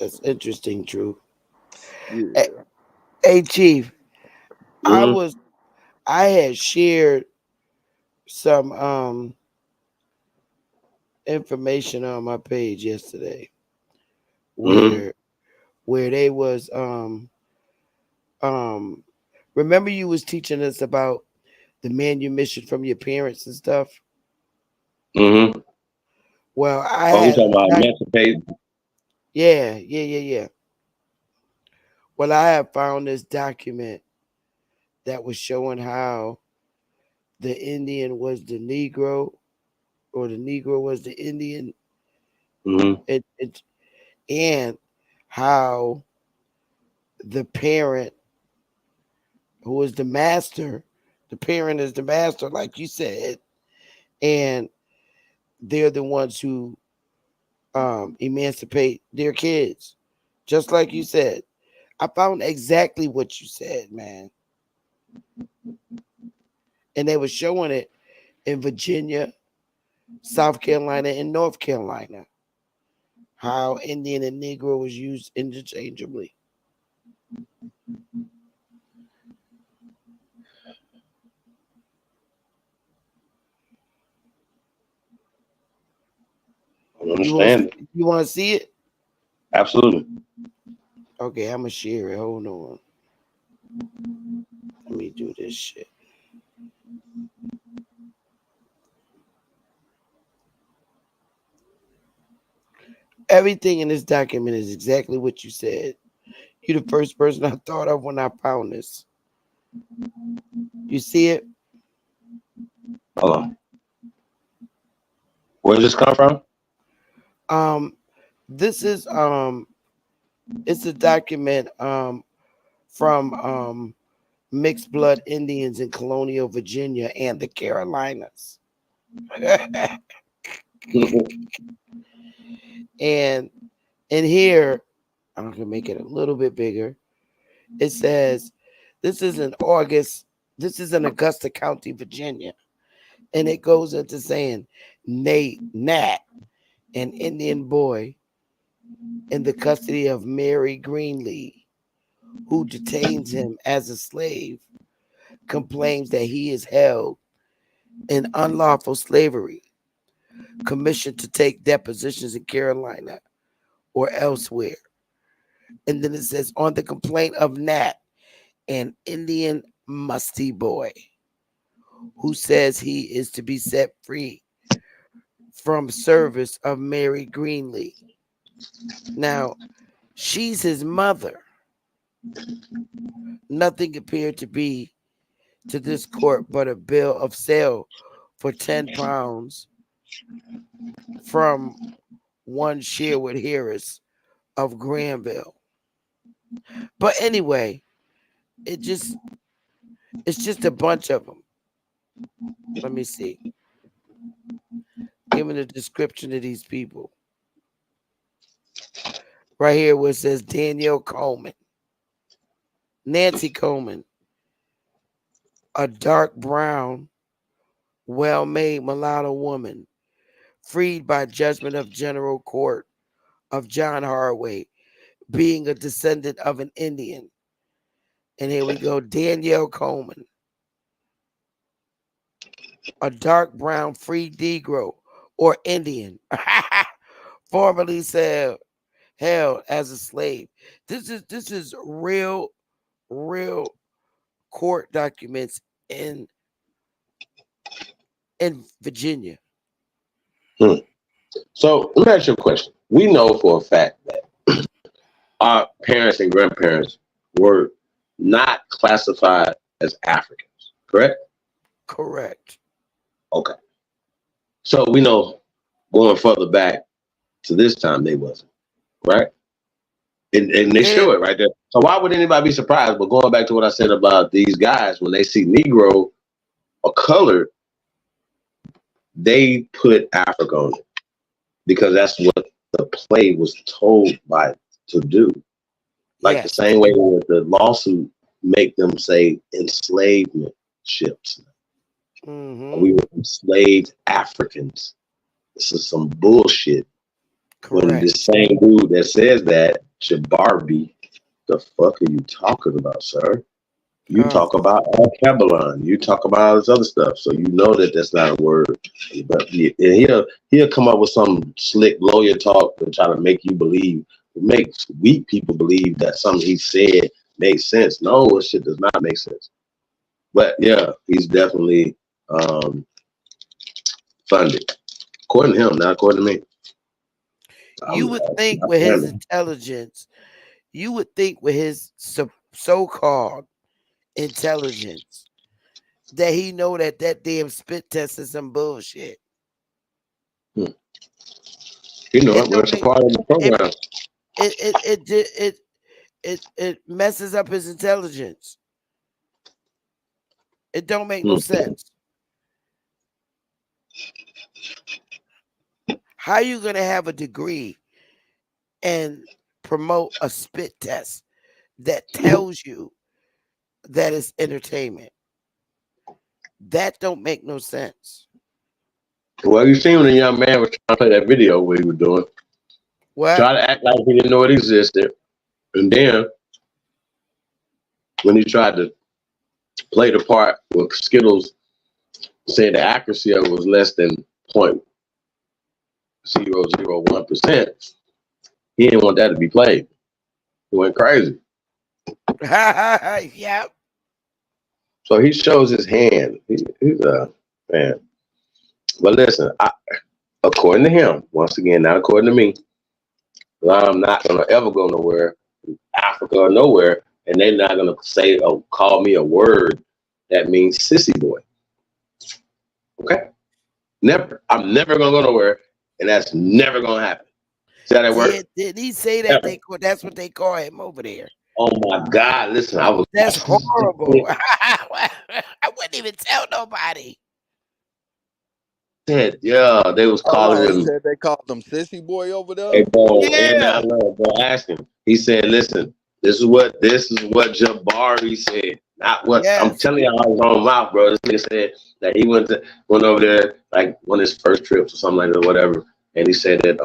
D: That's interesting, True. Hey,
E: Yeah.
D: hey, Chief,
A: Mm-hmm.
D: I had shared some information on my page yesterday
A: Mm-hmm.
D: where they was um remember you was teaching us about the manumission from your parents and stuff.
A: Mm-hmm.
D: Well, I
A: Oh, we
D: had
A: talking about emancipate.
D: yeah. Well, I have found this document that was showing how the Indian was the Negro, or the Negro was the Indian,
A: Mm-hmm.
D: and how the parent, who was the master, the parent is the master, like you said, and they're the ones who emancipate their kids, just like you said. I found exactly what you said, man, and they were showing it in Virginia, South Carolina, and North Carolina, how Indian and Negro was used interchangeably.
A: I understand it.
D: You want to see it?
A: Absolutely.
D: Okay, I'm gonna share it. Hold on. Let me do this shit. Everything in this document is exactly what you said. You're the first person I thought of when I found this. You see it?
A: Hold on. Where does this come from?
D: Um, this is it's a document from mixed blood Indians in colonial Virginia and the Carolinas. And in here, I'm gonna make it a little bit bigger. It says this is in August. This is in Augusta County, Virginia, and it goes into saying Nat, an Indian boy in the custody of Mary Greenlee, who detains him as a slave, complains that he is held in unlawful slavery, commissioned to take depositions in Carolina or elsewhere. And then it says, on the complaint of Nat, an Indian musty boy, who says he is to be set free from service of Mary Greenlee. Now, she's his mother. Nothing appeared to be to this court but a bill of sale for £10 from one Sherwood Harris of Granville. But anyway, it's just a bunch of them. Let me see. Give me the description of these people. Right here where it says Danielle Coleman. Nancy Coleman, a dark brown, well-made mulatto woman, freed by judgment of General Court of John Harway, being a descendant of an Indian. And here we go, Danielle Coleman, a dark brown free Negro or Indian, formerly held as a slave. This is real court documents in Virginia.
A: Hmm. So let me ask you a question. We know for a fact that our parents and grandparents were not classified as Africans, correct?
D: Correct.
A: Okay. So we know going further back to this time they wasn't, right? And they
D: Yeah.
A: show it right there. So why would anybody be surprised? But going back to what I said about these guys, when they see Negro or colored, they put Africa on it because that's what the play was told by to do. Like the
D: Yes.
A: same way with the lawsuit make them say enslavement ships.
D: Mm-hmm.
A: We were enslaved Africans. This is some bullshit. When the
D: Correct.
A: same dude that says that, Shabarbi, the fuck are you talking about, sir? You talk about Al-Kabalon. You talk about all this other stuff. So you know that that's not a word. But he'll come up with some slick lawyer talk to try to make you believe, makes weak people believe that something he said makes sense. No, this shit does not make sense. But yeah, he's definitely funded. According to him, not according to me.
D: You would think with his intelligence, you would think with his so-called intelligence that he know that damn spit test is some bullshit.
A: You know, it's a part of the program.
D: It messes up his intelligence. It don't make no sense. How you gonna have a degree and promote a spit test that tells you that it's entertainment? That don't make no sense.
A: Well, you seen when the young man was trying to play that video what he was doing.
D: What?
A: Try to act like he didn't know it existed. And then when he tried to play the part with Skittles saying the accuracy of it was less than 0.001%, he didn't want that to be played. He went crazy.
D: Yep.
A: So he shows his hand. He's a man. But listen, according to him, once again, not according to me, I'm not going to ever go nowhere, Africa or nowhere, and they're not going to say or call me a word that means sissy boy. Okay? Never. I'm never going to go nowhere, and that's never going to happen. See how that works?
D: Did he say that? That's what they call him over there.
A: Oh my God! Listen,
D: That's horrible. I wouldn't even tell nobody.
A: Said, yeah, they was calling him.
E: Said they called him sissy boy over there.
A: Hey, bro,
D: Yeah.
A: and I love, bro. Ask him. He said, "Listen, this is what Jabari said, not what I'm telling y'all out his own mouth, bro." This nigga said that he went over there like one of his first trips or something like that, or whatever, and he said that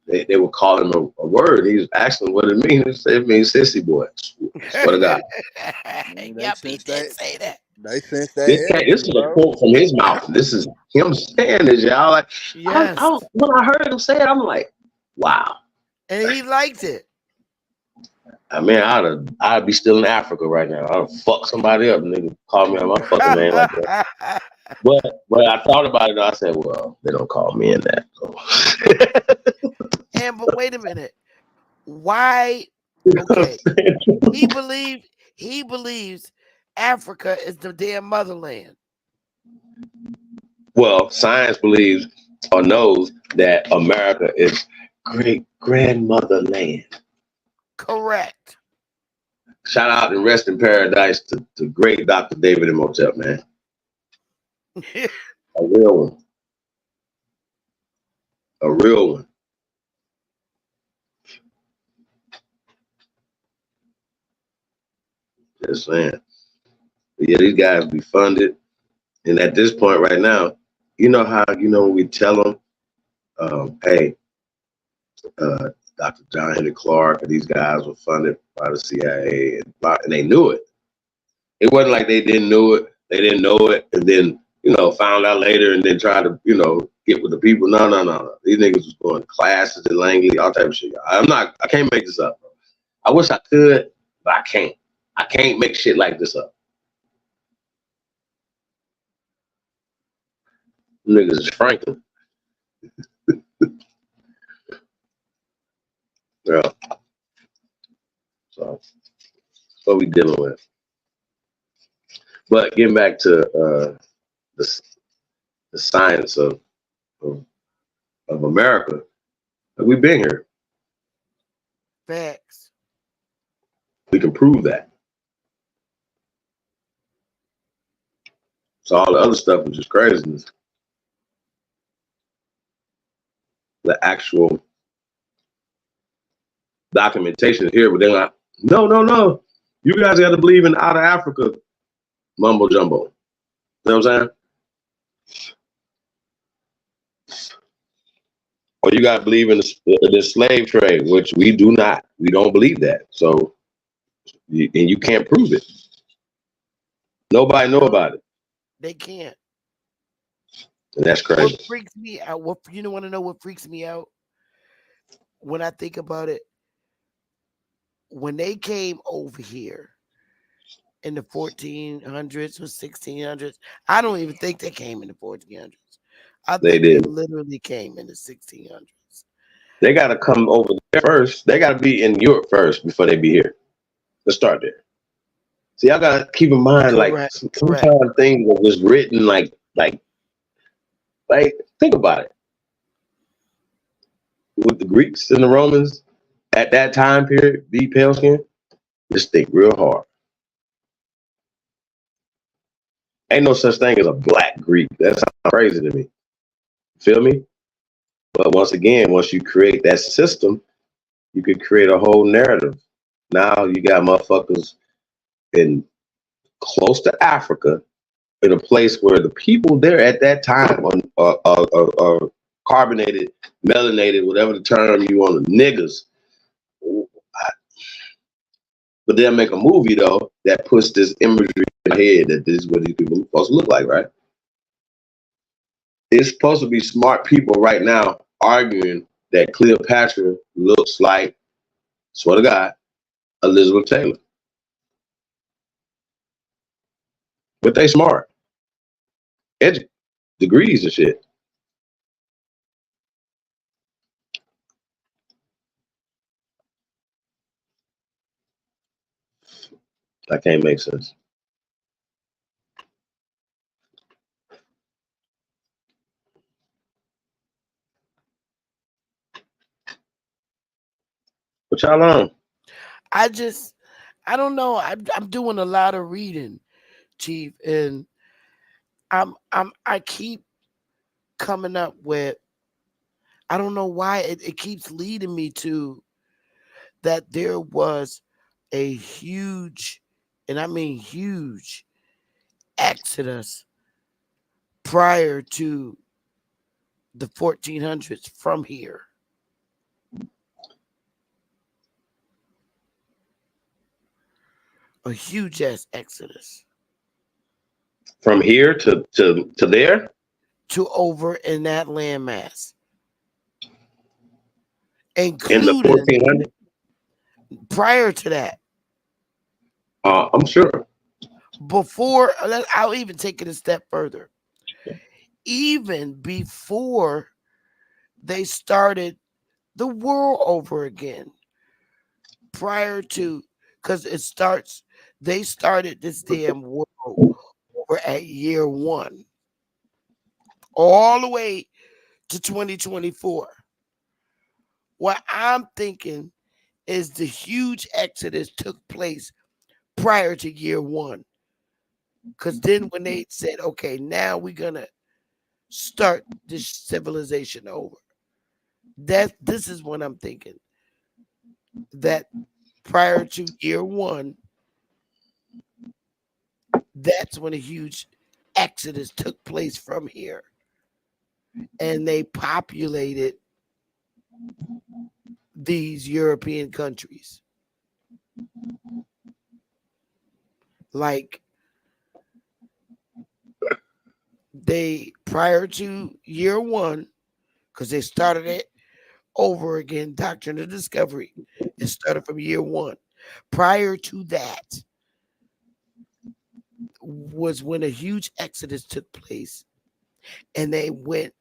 A: they would call him a word. He was asking what it means. He said it means sissy boy. Swear to God.
D: Yep, he did say that.
E: They sensed that.
A: This is a quote from his mouth. This is him saying this, y'all. Like,
D: yes.
A: When I heard him say it, I'm like, wow.
D: And he liked it.
A: I mean, I'd be still in Africa right now. I'd fuck somebody up, nigga. Call me on my fucking name like that. But I thought about it. And I said, well, they don't call me in that. So.
D: But wait a minute. Why? Okay. He believes Africa is the damn motherland.
A: Well, science believes or knows that America is great grandmother land.
D: Correct.
A: Shout out and rest in paradise to great Dr. David Imhotep, man. A real one. A real one. Just saying. But yeah, these guys be funded. And at this point right now, you know how, when we tell them, hey, Dr. John Henry Clark and these guys were funded by the CIA, and they knew it. It wasn't like they didn't know it. They didn't know it, and then, found out later and then tried to, get with the people. No. These niggas was going to classes in Langley, all type of shit. I can't make this up, bro. I wish I could, but I can't. I can't make shit like this up. Niggas is Franklin. Yeah. So that's what we dealing with. But getting back to the the science of, of America, we've been here.
D: Facts.
A: We can prove that. So all the other stuff is just craziness. The actual documentation is here, but they're like, no, no, no. You guys got to believe in out of Africa mumbo jumbo. You know what I'm saying? Or you got to believe in the slave trade, which we do not. We don't believe that. So, and you can't prove it. Nobody know about it,
D: They can't.
A: and that's
D: What
A: crazy.
D: freaks me out? What you want to know? What freaks me out when I think about it? When they came over here in the 1400s or 1600s, I don't even think they came in the 1400s. I
A: They
D: think they
A: did.
D: literally came in the 1600s.
A: They got to come over there first. They got to be in Europe first before they be here. Let's start there. See, y'all got to keep in mind, like
D: Correct.
A: sometimes things that was written, like think about it. With the Greeks and the Romans at that time period, be pale skin, just think real hard. Ain't no such thing as a black Greek. That sounds crazy to me. Feel me? But once again, once you create that system, you could create a whole narrative. Now you got motherfuckers in close to Africa, in a place where the people there at that time are carbonated, melanated, whatever the term you want, niggas. But they'll make a movie though that puts this imagery in my head that this is what these people are supposed to look like, right? It's supposed to be smart people right now arguing that Cleopatra looks like, swear to God, Elizabeth Taylor. But they smart, degrees and shit. That can't make sense. What y'all on?
D: I don't know. I'm doing a lot of reading, Chief, and I keep coming up with, I don't know why it keeps leading me to that there was a huge, and I mean huge, exodus prior to the 1400s from here. A huge ass exodus
A: From here to there?
D: to over in that landmass,
A: In the
D: including
A: 1400s?
D: prior to that.
A: I'm sure.
D: Before, I'll even take it a step further. Even before they started the world over again, prior to, because they started this damn world over at year one, all the way to 2024. What I'm thinking is the huge exodus took place prior to year one. Because then when they said, okay, now we're going to start this civilization over, this is what I'm thinking. That prior to year one, that's when a huge exodus took place from here. And they populated these European countries. Like they, prior to year one, because they started it over again, Doctrine of Discovery. It started from year one. Prior to that was when a huge exodus took place, and they went.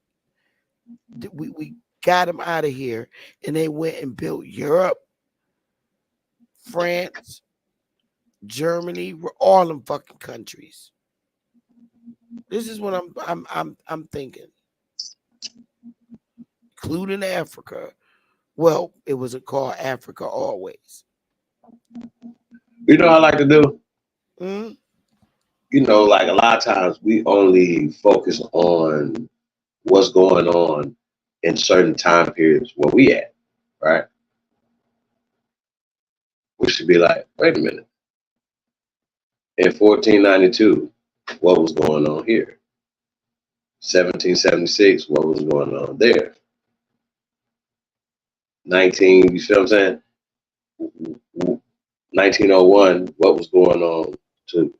D: got them out of here, and they went and built Europe, France, Germany, all them fucking countries. This is what I'm thinking, including Africa. Well, it wasn't called Africa always.
A: You know what I like to do?
D: Mm?
A: You know, like a lot of times we only focus on what's going on in certain time periods where we at, right? We should be like, wait a minute. In 1492, what was going on here? 1776, what was going on there? 19, you see what I'm saying? 1901, what was going on to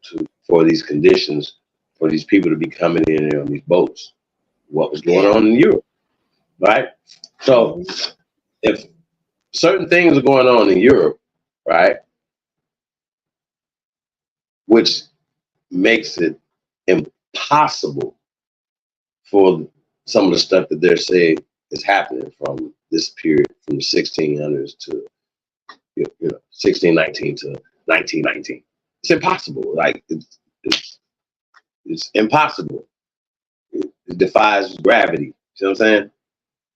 A: for these conditions for these people to be coming in on these boats? What was going on in Europe, right? So if certain things are going on in Europe, right, which makes it impossible for some of the stuff that they're saying is happening from this period, from the 1600s to 1619 to 1919. It's impossible. Like it's impossible. It defies gravity. See what I'm saying?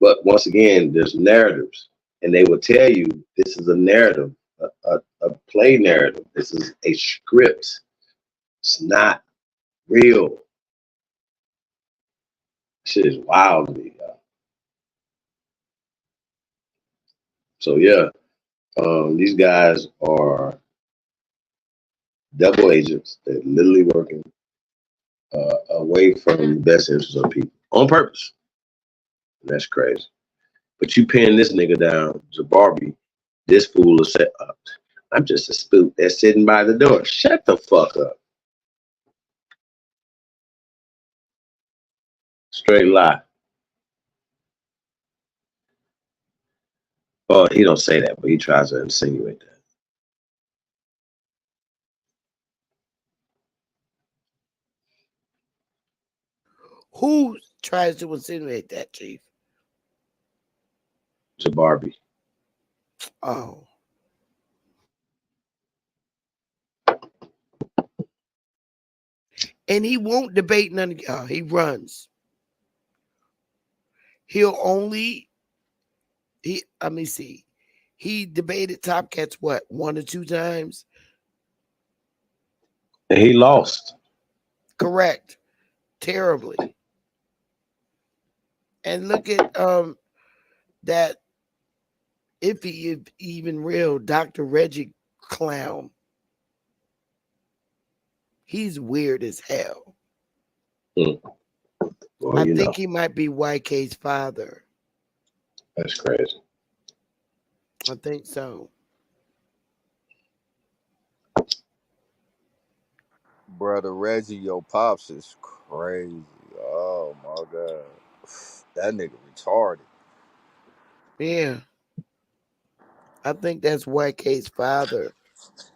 A: But once again, there's narratives, and they will tell you this is a narrative, a play narrative. This is a script. It's not real. Shit is wild to me. So yeah, these guys are double agents. They're literally working away from the best interests of people on purpose. And that's crazy. But you pin this nigga down, Barbie, this fool is set up. I'm just a spook that's sitting by the door. Shut the fuck up. Straight lie. Oh, he don't say that, but he tries to insinuate that.
D: Who tries to insinuate that, Chief?
A: Barbie.
D: Oh. And he won't debate none of y'all. He runs. He'll only let me see. He debated Top Cats what, 1 or 2 times?
A: And he lost.
D: Correct. Terribly. And look at that, if he is even real, Dr. Reggie clown. He's weird as hell.
A: Well,
D: I think he might be YK's father.
A: That's crazy.
D: I think so.
E: Brother Reggie, your pops is crazy. Oh my god, that nigga retarded.
D: Yeah. I think that's YK's father.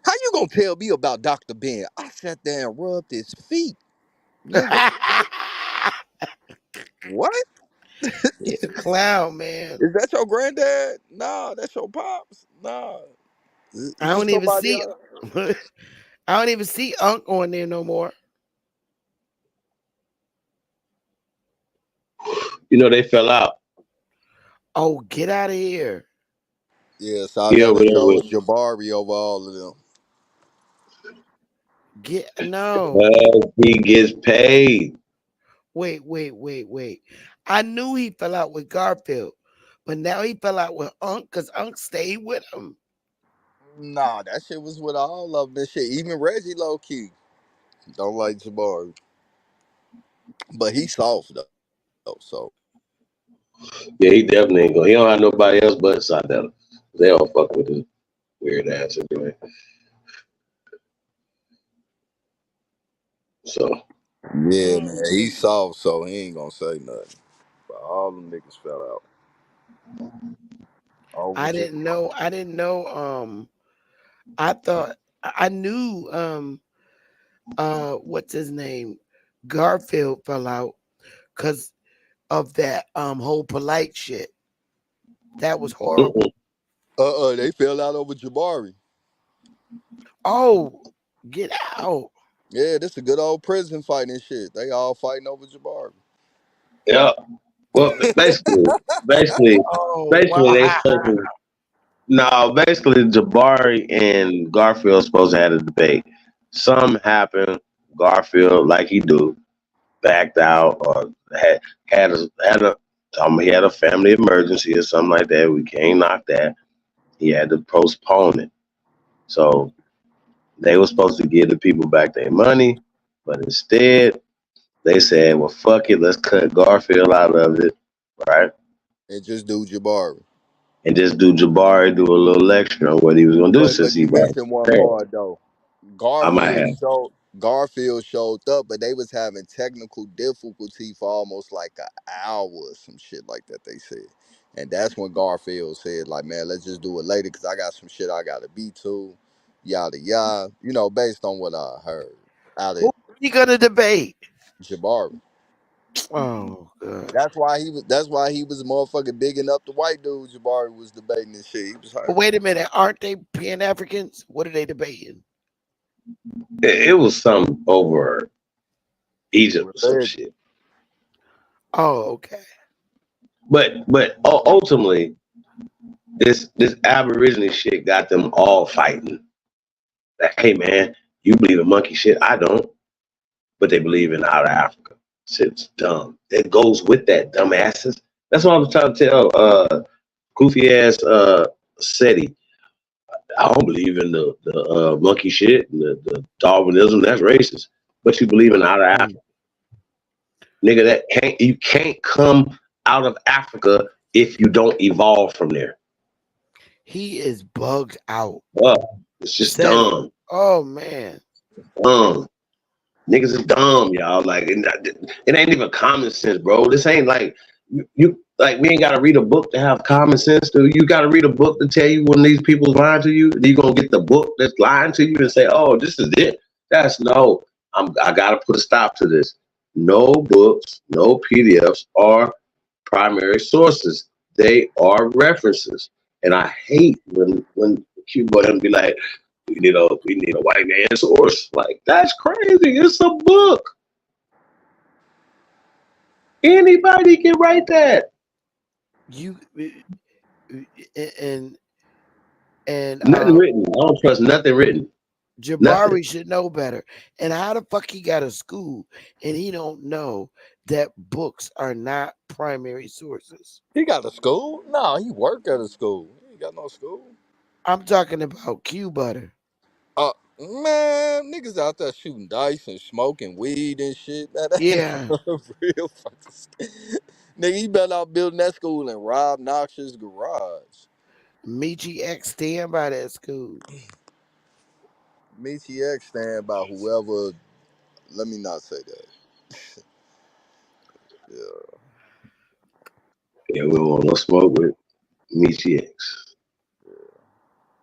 E: How you gonna tell me about Dr. Ben? I sat there and rubbed his feet, nigga. What?
D: He's a clown, man.
E: Is that your granddad? Nah, that's your pops. Nah, is
D: I
E: this
D: don't even
E: somebody
D: see
E: else?
D: I don't even see Unc on there no more.
A: You know, they fell out.
D: Oh, get out of here.
E: Yeah,
A: He over
E: Sonetta
A: there
E: chose
A: with
E: Jabari over all of them.
D: No.
A: he gets paid.
D: Wait. I knew he fell out with Garfield, but now he fell out with Unc because Unc stayed with him.
E: Nah, that shit was with all of them. Shit, even Reggie low key don't like Jabari, but he soft though. So
A: Yeah, he definitely ain't going. He don't have nobody else but Sadella. They all fuck with his weird ass anyway. So
E: yeah, man, he soft, so he ain't gonna say nothing. But all them niggas fell out. Over
D: I didn't know. I thought I knew what's his name? Garfield fell out because of that whole polite shit. That was horrible.
E: They fell out over Jabari.
D: Oh, get out.
E: Yeah, this a good old prison fighting and shit. They all fighting over Jabari.
A: Yeah. Well, basically,
D: Oh,
A: basically, they
D: wow.
A: supposed to. No, basically, Jabari and Garfield supposed to have a debate. Something happened. Garfield, like he do, backed out or he had a family emergency or something like that. We can't knock that. He had to postpone it. So they were supposed to give the people back their money, but instead they said, "Well, fuck it, let's cut Garfield out of it, right?"
E: And just do Jabari.
A: And just do Jabari do a little lecture on what he was gonna do since
E: But
A: he
E: you
A: back.
E: missing one
A: Hey,
E: part though.
A: I might have.
E: Garfield showed up, but they was having technical difficulty for almost like an hour or some shit like that. They said, and that's when Garfield said, like, man, let's just do it later because I got some shit I gotta be to, yada yada. You know, based on what I heard out of
D: Who he gonna debate?
E: Jabari.
D: Oh, good.
E: That's why he was. That's why he was motherfucking bigging up the white dude. Jabari was debating this shit. He was
D: But
E: hurt.
D: wait a minute, aren't they Pan Africans? What are they debating?
A: It was something over Egypt or some shit.
D: Oh, okay.
A: But ultimately, this Aborigine shit got them all fighting. Like, hey man, you believe in monkey shit? I don't. But they believe in out of Africa. Shit's dumb. It goes with that, dumbasses. That's what I was trying to tell goofy ass SETI. I don't believe in the monkey shit and the Darwinism. That's racist. But you believe in out of Africa, nigga. You can't come out of Africa if you don't evolve from there.
D: He is bugged out.
A: Well, it's just dumb.
D: Oh man,
A: Dumb. Niggas is dumb, y'all. Like it ain't even common sense, bro. This ain't like you like we ain't gotta read a book to have common sense. You gotta read a book to tell you when these people's lying to you. You gonna get the book that's lying to you and say, "Oh, this is it." That's no. I gotta put a stop to this. No books, no PDFs are primary sources. They are references, and I hate when Cuba be like, we need a white man source. Like, that's crazy. It's a book. Anybody can write that.
D: you and
A: Nothing written. I don't trust nothing written.
D: Jabari
A: Nothing.
D: should know better. And how the fuck he got a school and he don't know that books are not primary sources?
E: He got a school? No, he worked at a school. He ain't got no school.
D: I'm talking about Q Butter.
E: Man, niggas out there shooting dice and smoking weed and shit. Man, that
D: Yeah,
E: ain't real fucking. Nigga, he better not building that school in Rob Knox's garage.
D: Michi X stand by that school.
E: Meet X stand by whoever. Let me not say that. Yeah.
A: Yeah, we don't want no smoke with Michi X.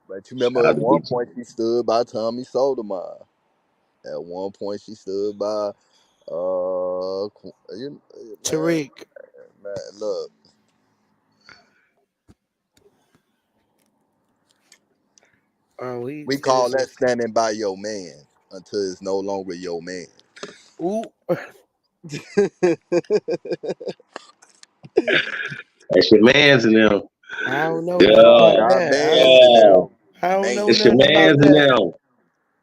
E: But you
A: Shout
E: remember
A: out
E: at
A: to
E: one
A: Michi.
E: point she stood by Tommy Sotomayor. At one point she stood by
D: Tariq.
E: man, look.
D: Oh,
E: We call that standing by your man until it's no longer your man.
D: Ooh,
A: That's your man's in them.
D: I don't know
A: Yeah.
D: nothing about
E: Our
D: that.
E: man's in them.
D: I don't
E: Man.
D: know
A: It's your
D: nothing about
A: man's in
D: that.
A: them.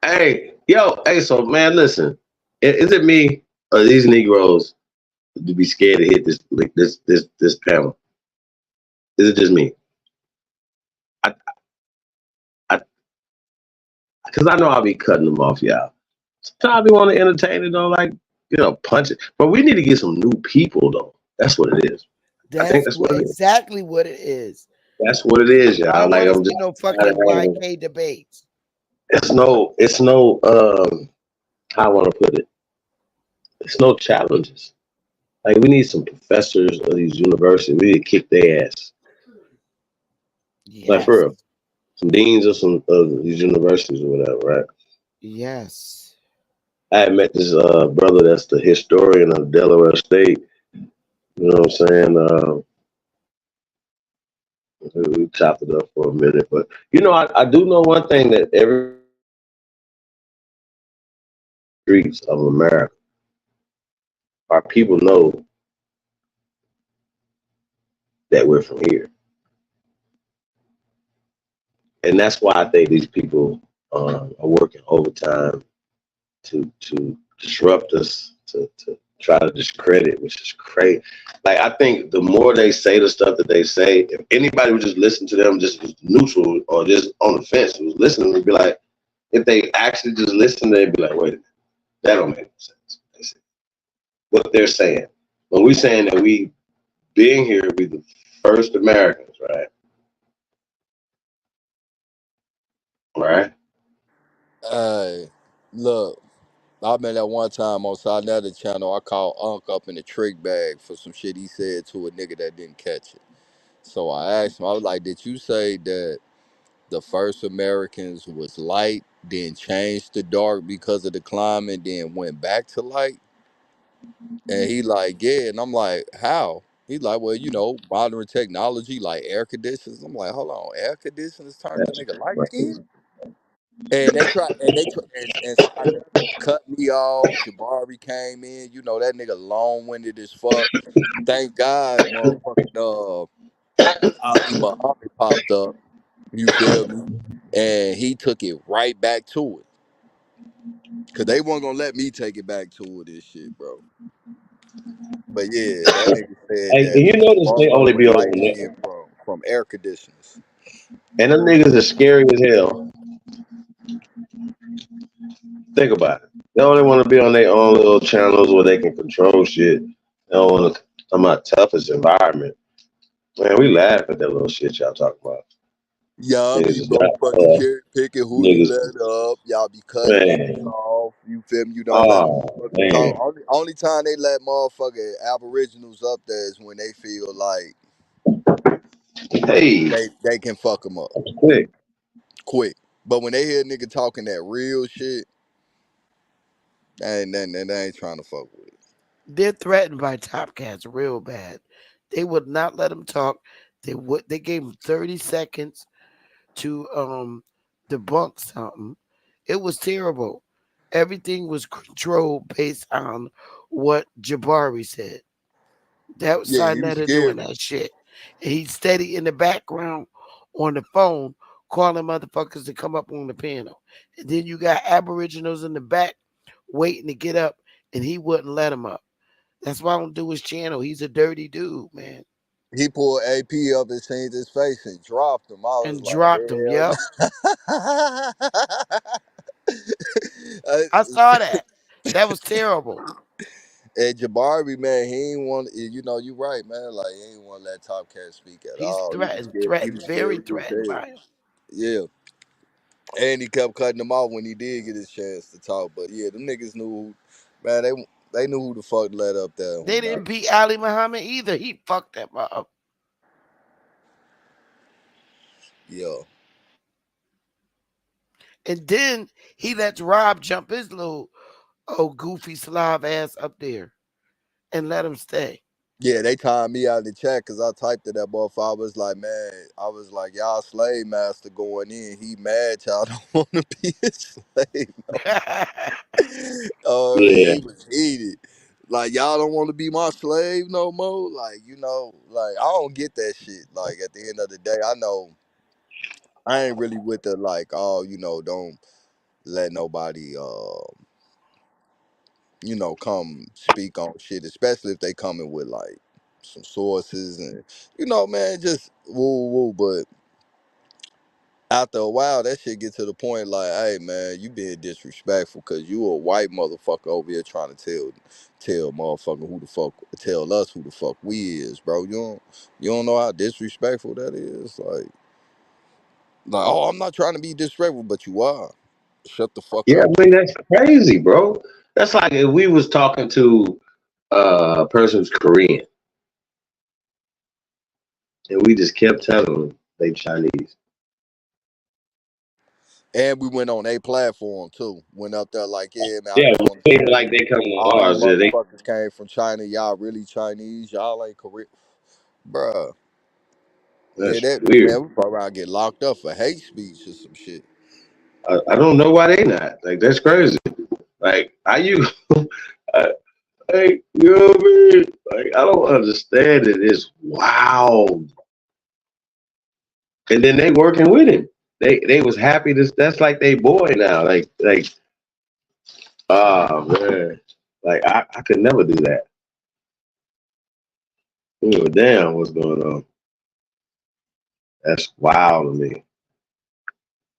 A: Hey, so man, listen. Is it me or these Negroes to be scared to hit this panel? Is it just me? I Because I know I'll be cutting them off, y'all. Sometimes we want to entertain it, though, like, punch it. But we need to get some new people, though. That's what it is. I think that's what it is.
D: Exactly what it is.
A: That's what it is,
D: I
A: y'all.
D: don't
A: Like,
D: want
A: I'm
D: to
A: just
D: see no fucking YK debates.
A: it's no how I want to put it. It's no challenges. Like, we need some professors of these universities. We need to kick their ass.
D: Yes.
A: Like, for real. Some deans of some of these universities or whatever, right?
D: Yes.
A: I had met this brother that's the historian of Delaware State. You know what I'm saying? We chopped it up for a minute, but I do know one thing that every streets of America, our people know that we're from here, and that's why I think these people are working overtime to disrupt us, to try to discredit, which is crazy. Like I think the more they say the stuff that they say, if anybody would just listen to them, just was neutral or just on the fence, was listening, would be like, if they actually just listen, they'd be like, wait a minute, that don't make no sense. They say what they're saying. When we're saying that we being here, we the first Americans, right? Right?
E: Hey, look, I remember that one time on Another channel, I called Unc up in the trick bag for some shit he said to a nigga that didn't catch it. So I asked him, I was like, did you say that the first Americans was light, then changed to dark because of the climate, then went back to light? And he like, yeah. And I'm like, how? He's like, well, modern technology like air conditioners. I'm like, hold on, air conditioners turned the
A: That's
E: nigga light skin?
A: crazy.
E: And Sinetta cut me off. Jabari came in. That nigga long winded as fuck. Thank God, motherfucking Ali Muhammad popped up. You feel me? And he took it right back to it. Cause they weren't gonna let me take it back to it. This shit, bro. But yeah, that nigga said
A: Hey,
E: that
A: and you notice they
E: motherfucker
A: only be
E: was
A: on
E: light
A: the net,
E: skinned from air conditioners.
A: and them niggas are scary as hell. Think about it. They only want to be on their own little channels where they can control shit. They don't want to talk about toughest environment. Man, we laugh at that little shit y'all talk about.
E: Y'all
A: Niggas
E: be
A: just got
E: motherfucking cherry picking who you
A: niggas,
E: let up. Y'all be cutting niggas
A: man.
E: off. You feel me? You don't let
A: Oh
E: motherfuckers talk.
A: man.
E: Only time they let motherfucking aboriginals up there is when they feel like
A: Hey,
E: they can fuck them up
A: quick.
E: quick. But when they hear a nigga talking that real shit, they ain't trying to fuck with it.
D: They're threatened by Top Cats real bad. They would not let him talk. They gave him 30 seconds to debunk something. It was terrible. Everything was controlled based on what Jabari said. That was
E: Yeah, he was
D: Sinetta doing
E: scary.
D: that shit. And he's steady in the background on the phone calling motherfuckers to come up on the panel. And then you got aboriginals in the back waiting to get up, and he wouldn't let them up. That's why I don't do his channel. He's a dirty dude, man.
E: He pulled AP up and seen his face and dropped him. I was
D: And
E: like,
D: dropped him. Yep.
E: hell
D: I
E: no.
D: saw that. That was terrible.
E: And Jabari, man, he ain't want. You right, man. Like he ain't want to let Top Cat speak at
D: He's
E: all. He was
D: threatened,
E: scared. He
D: threatened,
E: was
D: very
E: scared as
D: threatened
E: hell.
D: by him.
E: Yeah, and he kept cutting him off when he did get his chance to talk. But yeah, them niggas knew, man. They knew who the fuck let up there and who
D: They
E: not.
D: didn't beat Ali Muhammad either. He fucked them up.
E: Yeah,
D: And then he lets Rob jump his little goofy Slav ass up there and let him stay.
E: yeah. They timed me out in the chat because I typed it that motherfucker. I was like, man, I was like, y'all slave master going in. He mad y'all don't want to be his slave. Oh,
A: Yeah.
E: he was heated. Like y'all don't want to be my slave no more. Like like I don't get that shit. Like at the end of the day, I know I ain't really with the like, oh, don't let nobody, come speak on shit, especially if they coming with like some sources and man, just woo woo. But after a while, that shit get to the point like, hey man, you being disrespectful because you a white motherfucker over here trying to tell motherfucker who the fuck tell us who the fuck we is, bro. You don't know how disrespectful that is. Like, oh, I'm not trying to be disrespectful, but you are. Shut the fuck
A: Yeah,
E: up.
A: I mean that's crazy, bro. That's like if we was talking to a person who's Korean and we just kept telling them they Chinese.
E: And we went on a platform too. Went up there like, yeah, man, I
A: Yeah,
E: just want to
A: we
E: say,
A: like they come to
E: all you
A: ours. Yeah, they
E: motherfuckers came from China. Y'all really Chinese. Y'all ain't Korean, bruh. Yeah,
A: That's
E: that
A: weird.
E: man, we probably around get locked up for hate speech or some shit.
A: I don't know why they not. Like that's crazy. Like how you like you know what I mean? Like I don't understand it. It's wow. And then they working with him. They was happy to that's like they boy now. Like oh man. Like I could never do that. Damn what's going on. That's wild to me.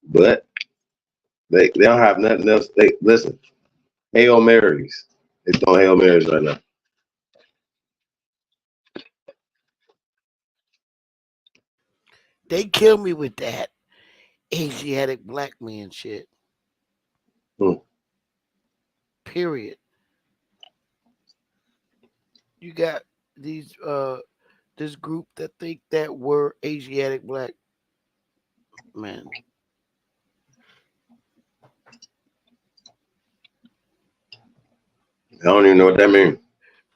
A: But they don't have nothing else. They listen, Hail Marys. They throwing Hail Marys right now.
D: They kill me with that Asiatic black man shit.
A: Hmm.
D: Period. You got these this group that think that we're Asiatic black men.
A: I don't even know what that means.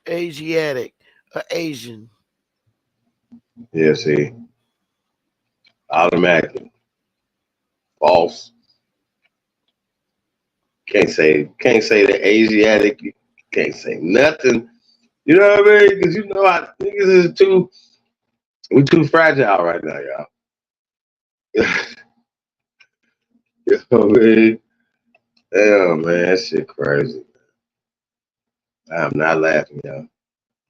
D: Asiatic, Asian.
A: Yeah, see, automatically false. Can't say the Asiatic. Can't say nothing. You know what I mean? Because you know how niggas is we too fragile right now, y'all. You know what I mean? Damn, man, that shit crazy. I'm not laughing, y'all.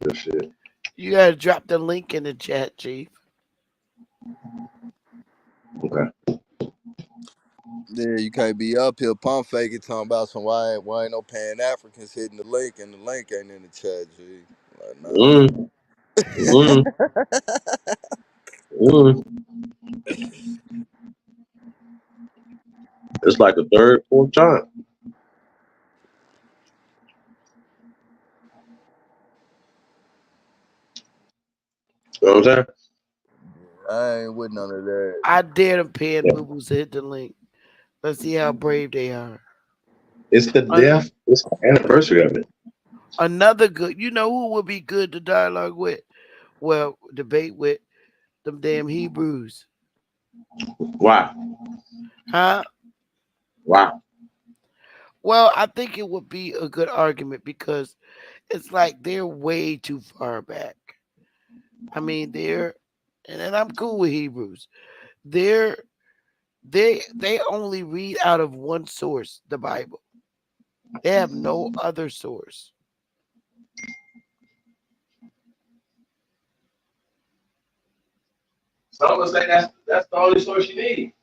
A: This shit.
D: You gotta drop the link in the chat, Chief.
A: Okay.
E: Yeah, you can't be up here pump faking talking about some why ain't no Pan Africans hitting the link and the link ain't in the chat, G. Like, nah.
A: Mm, mm, mm. It's like the third, fourth time. You know what I'm saying?
E: I ain't with none of that.
D: I dare them pan
A: Yeah.
D: boo boos to hit the link. Let's see how brave they are.
A: It's the
D: An-
A: death. It's the anniversary of it.
D: Another good, you know who would be good to dialogue with? Well, debate with them damn Hebrews.
A: Why?
D: Huh?
A: Why?
D: Well, I think it would be a good argument because it's like they're way too far back. I mean, and I'm cool with Hebrews. They're they only read out of one source, the Bible. They have no other source.
A: Some would say that's the only source you need.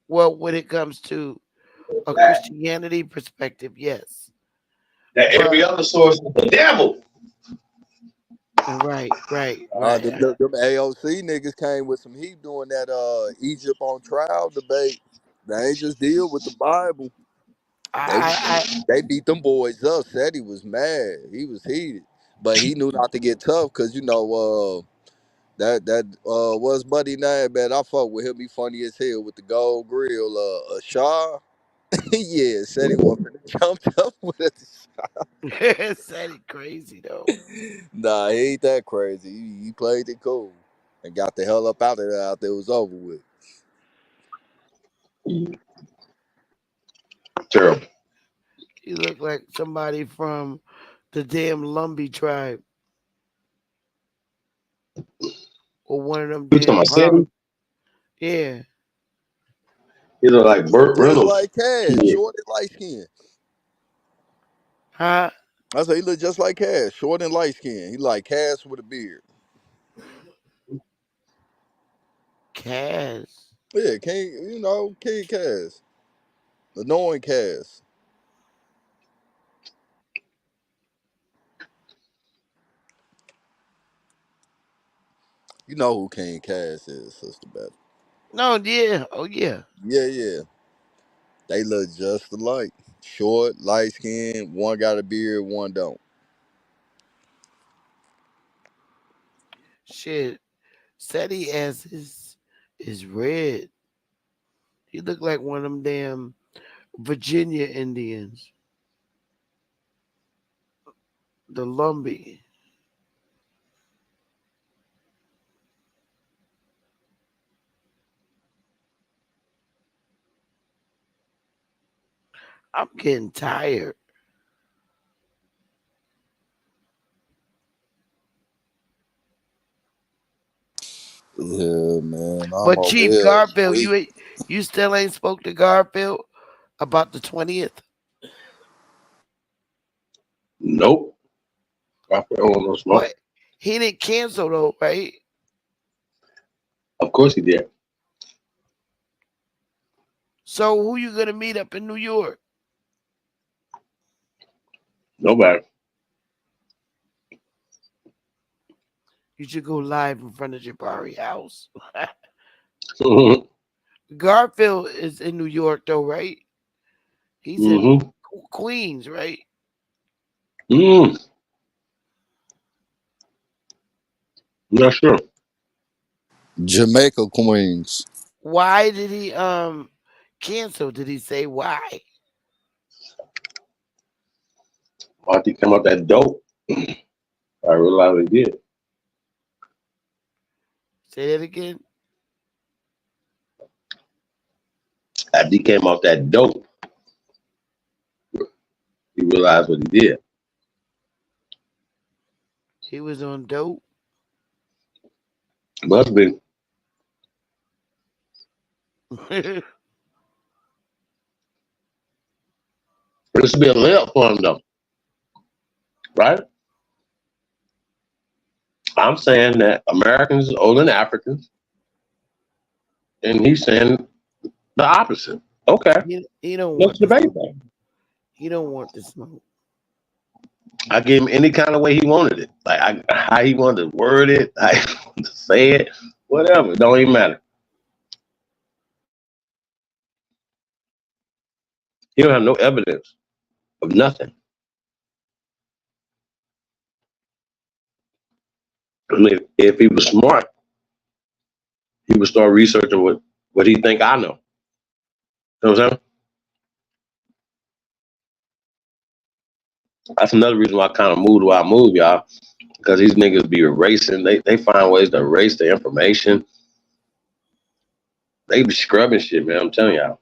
D: Well, when it comes to a
A: That
D: Christianity perspective, yes.
A: that
D: But
A: every other source is the devil.
D: right, right,
E: Them,
D: right.
E: them, them AOC niggas came with some heat doing that Egypt on trial debate. They ain't just deal with the Bible. They
D: I
E: they beat them boys up. Said he was mad. He was heated, but he knew not to get tough because that what's buddy name, man. I fuck with him. He funny as hell with the gold grill. Shaw. Yeah, said he wasn't finna jump up with it.
D: said it crazy though.
E: Nah, he ain't that crazy. He played it cool and got the hell up out of there after it was over with.
A: Terrible.
D: He looked like somebody from the damn Lumbee tribe or one of them
A: You talking
D: damn
A: about
D: Bronx.
A: City?
D: Yeah.
A: You look like Burt
E: Just
A: Reynolds.
E: like Cash,
A: Yeah.
E: short and light skin.
D: Huh?
E: I say he look just like Cash, short and light skin. He like Cash with a beard.
D: Kaz.
E: Yeah, King Cash, annoying Cash. You know who King Cash is, Sister Beth.
D: No, yeah. Oh yeah.
E: Yeah, yeah. They look just alike. Short, light skin. One got a beard, one don't.
D: Shit. Said he as his red. He looked like one of them damn Virginia Indians. The Lumbee. I'm getting tired.
E: Yeah, man. I'm
D: But
E: over
D: Chief
E: here
D: Garfield,
E: weak.
D: you still ain't spoke to Garfield about the 20th?
A: Nope. I don't want no smoke.
D: But he didn't cancel though, right?
A: Of course he did.
D: So who you gonna meet up in New York?
A: Nobody.
D: You should go live in front of Jabari house.
A: Mm-hmm.
D: Garfield is in New York though, right? He's in
A: Mm-hmm.
D: Queens, right?
A: Mm. Not sure.
E: Jamaica Queens.
D: Why did he cancel? Did he say why?
A: After he came out that dope, I realized he did.
D: Say that again.
A: After he came out that dope, he realized what he did.
D: He was on dope.
A: Must be. This should be a layup for him though, right? I'm saying that Americans is older than Africans, and he's saying the opposite. Okay,
D: he don't
A: let's
D: want the
A: debate
D: smoke.
A: that.
D: He don't want the smoke.
A: I gave him any kind of way he wanted it, like how he wanted to word it, how he wanted to say it, whatever. It don't even matter. He don't have no evidence of nothing. I mean, if he was smart, he would start researching what he think I know. You know what I'm saying? That's another reason why I kind of move the way I move, y'all. Because these niggas be erasing. They find ways to erase the information. They be scrubbing shit, man. I'm telling y'all.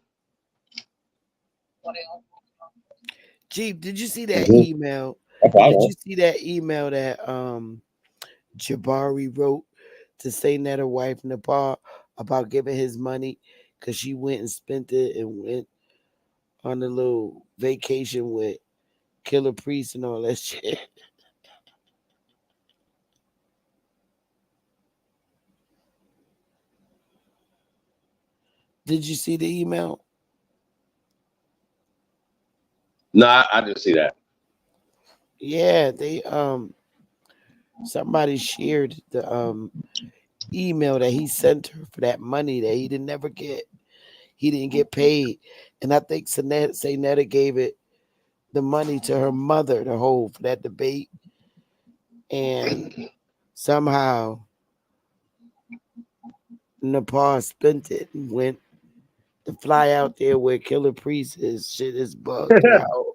D: Chief, did you see that
A: Mm-hmm.
D: email?
A: That's all
D: Did
A: right.
D: you see that email that Jabari wrote to Saynetta wife Nepal about giving his money because she went and spent it and went on a little vacation with Killer Priest and all that shit? Did you see the email?
A: No, I didn't see that.
D: Yeah, they somebody shared the email that he sent her for that money that he didn't never get. He didn't get paid. And I think Saynetta gave it the money to her mother to hold for that debate. And somehow Nepal spent it and went to fly out there where Killer Priest is. Shit is bugged out.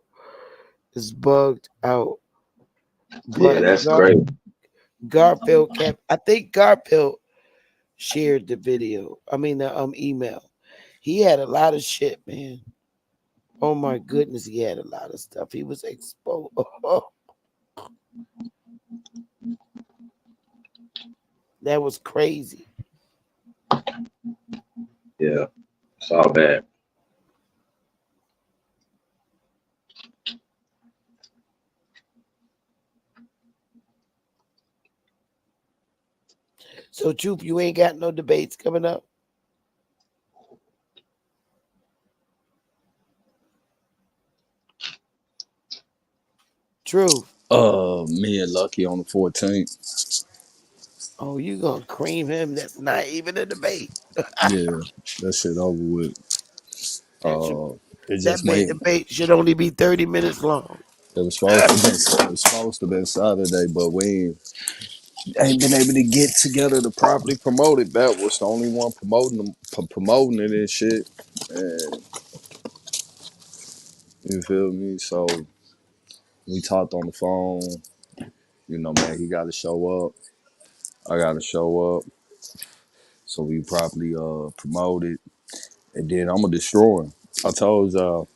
D: It's bugged out.
A: Yeah,
D: But
A: that's crazy.
D: Garfield kept. I think Garfield shared the video. I mean the email. He had a lot of shit, man. Oh my goodness, he had a lot of stuff. He was exposed. That was crazy.
A: Yeah, it's all bad.
D: So, Troop, you ain't got no debates coming up? Truth.
E: Me and Lucky on the 14th.
D: Oh, you gonna cream him? That's not even a debate.
E: Yeah, that shit over with.
D: That should,
E: It
D: that
E: just made.
D: debate should only be 30 minutes long.
E: It was supposed to be Saturday, but we ain't been able to get together to properly promote it. That was the only one promoting it and shit. And you feel me? So we talked on the phone. You know, man, he got to show up. I got to show up. So we properly promote it, and then I'm gonna destroy him. I told y'all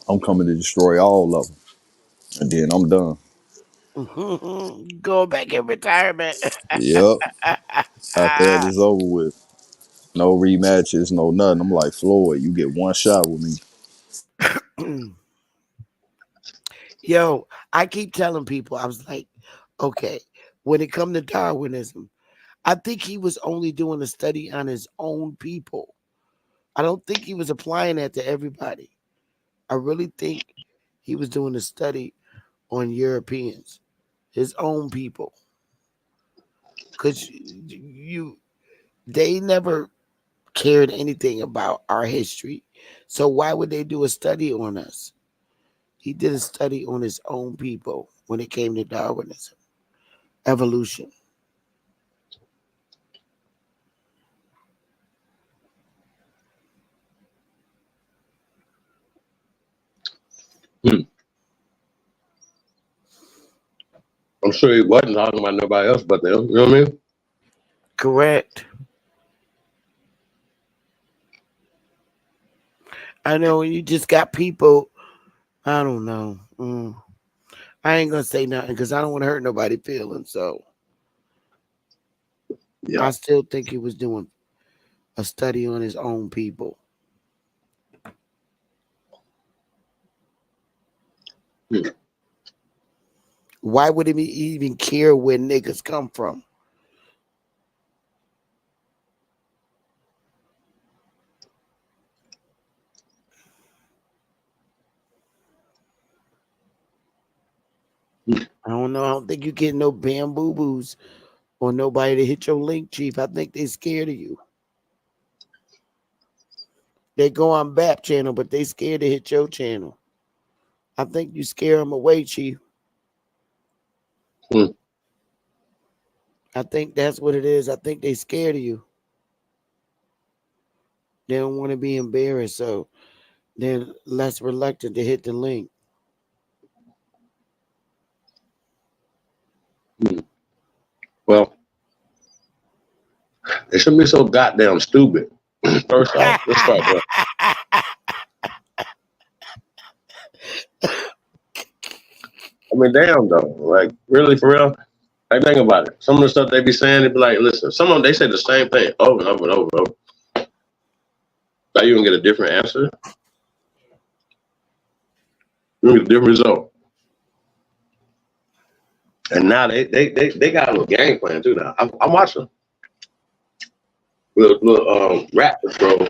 E: I'm coming to destroy all of them, and then I'm done.
D: Go back in retirement.
E: Yep. After that, it's over with. No rematches, no nothing. I'm like Floyd. You get one shot with me.
D: Yo, I keep telling people, I was like, okay, when it come to Darwinism, I think he was only doing a study on his own people. I don't think he was applying that to everybody. I really think he was doing a study on Europeans, his own people. Because they never cared anything about our history. So why would they do a study on us? He did a study on his own people when it came to Darwinism, evolution.
A: I'm sure he wasn't talking about nobody else but them. You know what I mean?
D: Correct. I know you just got people, I don't know. I ain't going to say nothing because I don't want to hurt nobody's feelings. So
A: Yeah.
D: I still think he was doing a study on his own people. Why would he even care where niggas come from? I don't know. I don't think you get no bamboo boos or nobody to hit your link, Chief. I think they scared of you. They go on BAP channel, but they scared to hit your channel. I think you scare them away, Chief.
A: Hmm.
D: I think that's what it is. I think they scared of you. They don't want to be embarrassed, so they're less reluctant to hit the link.
A: Well, they shouldn't be so goddamn stupid. First off, let's start there. I mean, damn though. Like, really, for real? Like, think about it. Some of the stuff they be saying, they be like, listen, some of them, they say the same thing over and over and over and over. Like, you gonna get a different answer? You get a different result. And now they got a little game plan too now. I'm watching. Little rat patrol.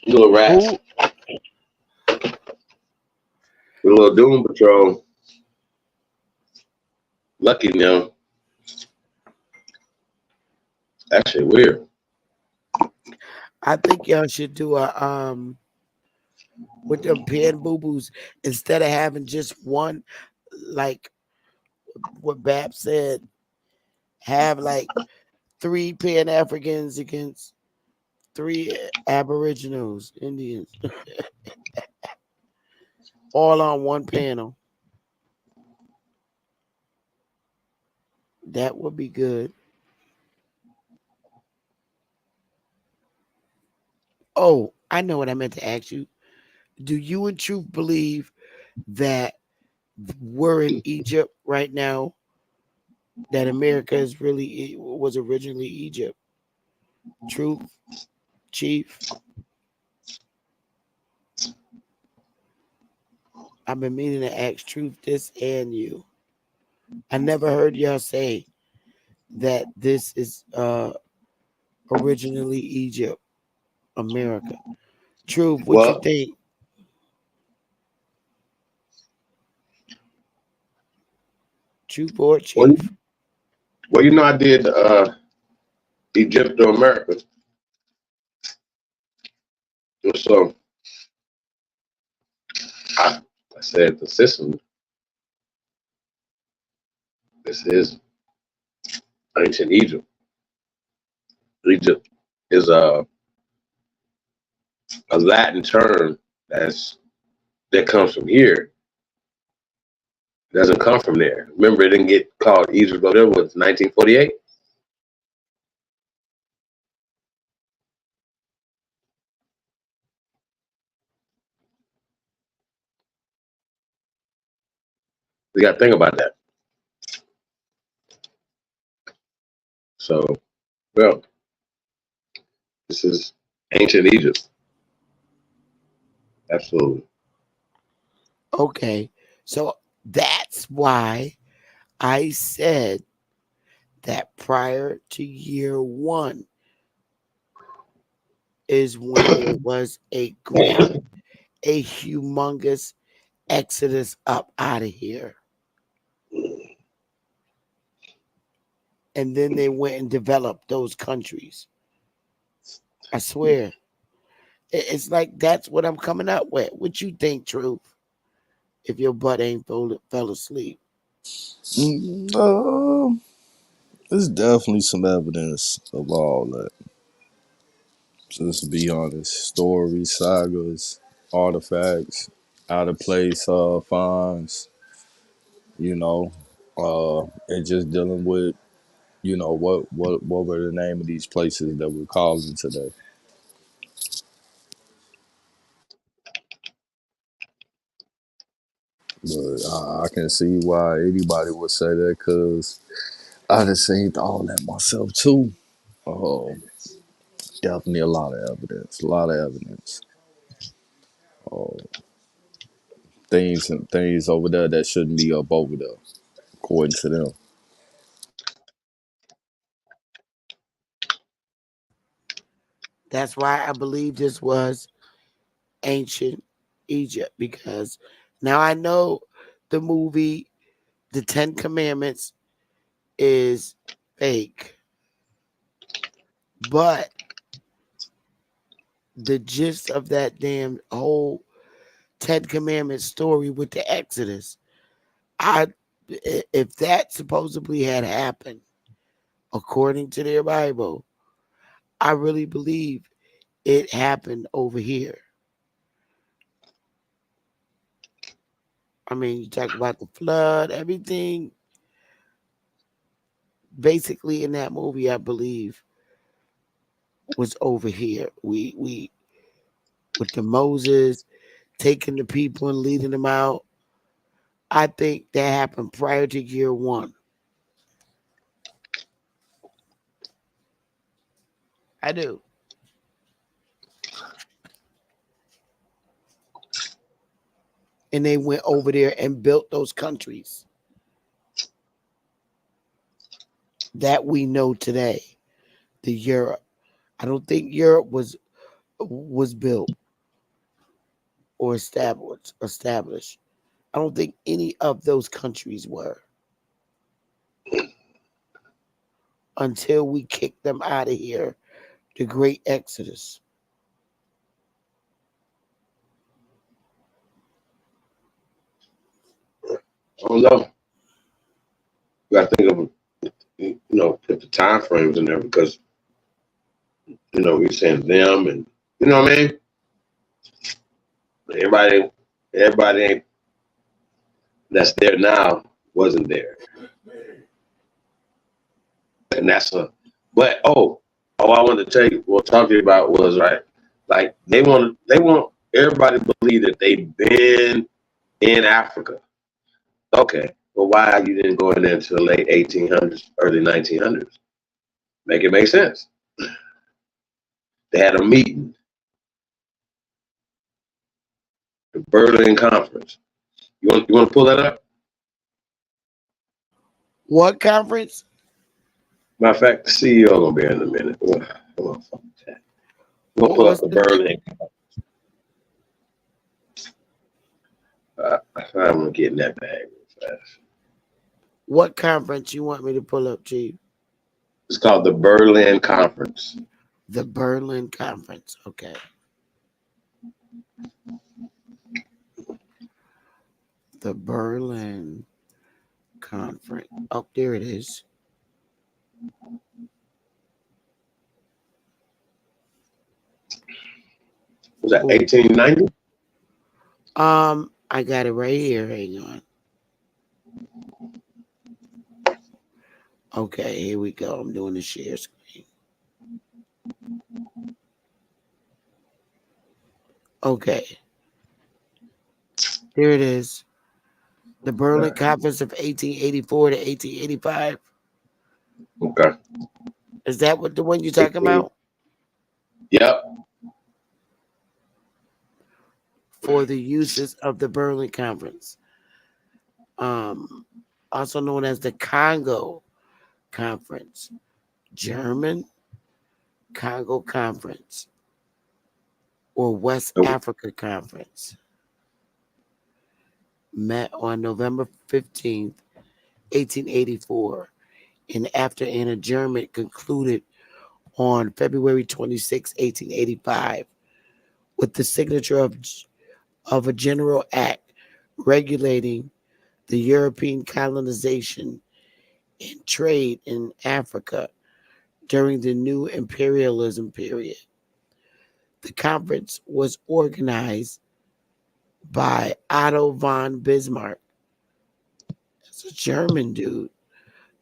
A: Little rats.
D: Who?
A: The little doom patrol. Lucky now. That shit weird.
D: I think y'all should do a with them pan boo boos instead of having just one, like what Bab said, have like 3 Pan Africans against 3 Aboriginals, Indians, all on one panel. That would be good. Oh, I know what I meant to ask you. Do you and Truth believe that we're in Egypt right now? That America is really was originally Egypt? Truth, Chief. I've been meaning to ask Truth this and you. I never heard y'all say that this is originally Egypt, America. Truth, what you
A: Well,
D: think? Truth or
A: well,
D: Chief?
A: you know, I did Egypt to America. So I said the system. This is ancient Egypt. Egypt is a Latin term that comes from here. It doesn't come from there. Remember, it didn't get called Egypt over there was 1948. You got to think about that. So, well, this is ancient Egypt. Absolutely.
D: Okay. So that's why I said that prior to year one is when there was a humongous exodus up out of here. And then they went and developed those countries. I swear. It's like that's what I'm coming up with. What you think, Truth? If your butt ain't fell asleep.
E: There's definitely some evidence of all that. Just to be honest, stories, sagas, artifacts, out of place finds, you know, and just dealing with, what were the name of these places that we're calling today. But I can see why anybody would say that because I just seen all that myself too. Oh, definitely a lot of evidence. A lot of evidence. Oh, things over there that shouldn't be up over there, according to them.
D: That's why I believe this was ancient Egypt, because now I know the movie The 10 Commandments is fake, but the gist of that damn whole 10 Commandments story with the Exodus, if that supposedly had happened according to their Bible, I really believe it happened over here. I mean, you talk about the flood, everything basically in that movie, I believe, was over here. We with the Moses taking the people and leading them out. I think that happened prior to year one. I do. And they went over there and built those countries that we know today. The Europe. I don't think Europe was built or established. I don't think any of those countries were until we kicked them out of here. The Great Exodus.
A: I don't know. You got to think of, put the time frames in there because, we're saying them and, you know what I mean? Everybody ain't that's there now wasn't there. And but I wanted to tell you, talk to you about was right. Like they want everybody to believe that they've been in Africa. Okay. Well, why you didn't go in there until the late 1800s, early 1900s? Make it make sense. They had a meeting, the Berlin Conference. You want to pull that up?
D: What conference?
A: Matter of fact, the CEO gonna be in a minute. We'll pull up the Berlin. I'm gonna get in that bag real fast.
D: What conference you want me to pull up, Chief?
A: It's called the Berlin Conference.
D: The Berlin Conference. Okay. The Berlin Conference. Oh, there it is.
A: Was that 1890?
D: I got it right here. Hang on. Okay, here we go. I'm doing the share screen. Okay. Here it is. The Berlin Conference of 1884 to 1885.
A: Okay.
D: Is that what the one you're talking about?
A: Yep.
D: For the uses of the Berlin Conference, also known as the Congo Conference, German Congo Conference, or West Africa Conference, met on November 15th, 1884, and after an adjournment concluded on February 26, 1885, with the signature of a general act regulating the European colonization and trade in Africa during the new imperialism period. The conference was organized by Otto von Bismarck. That's a German dude.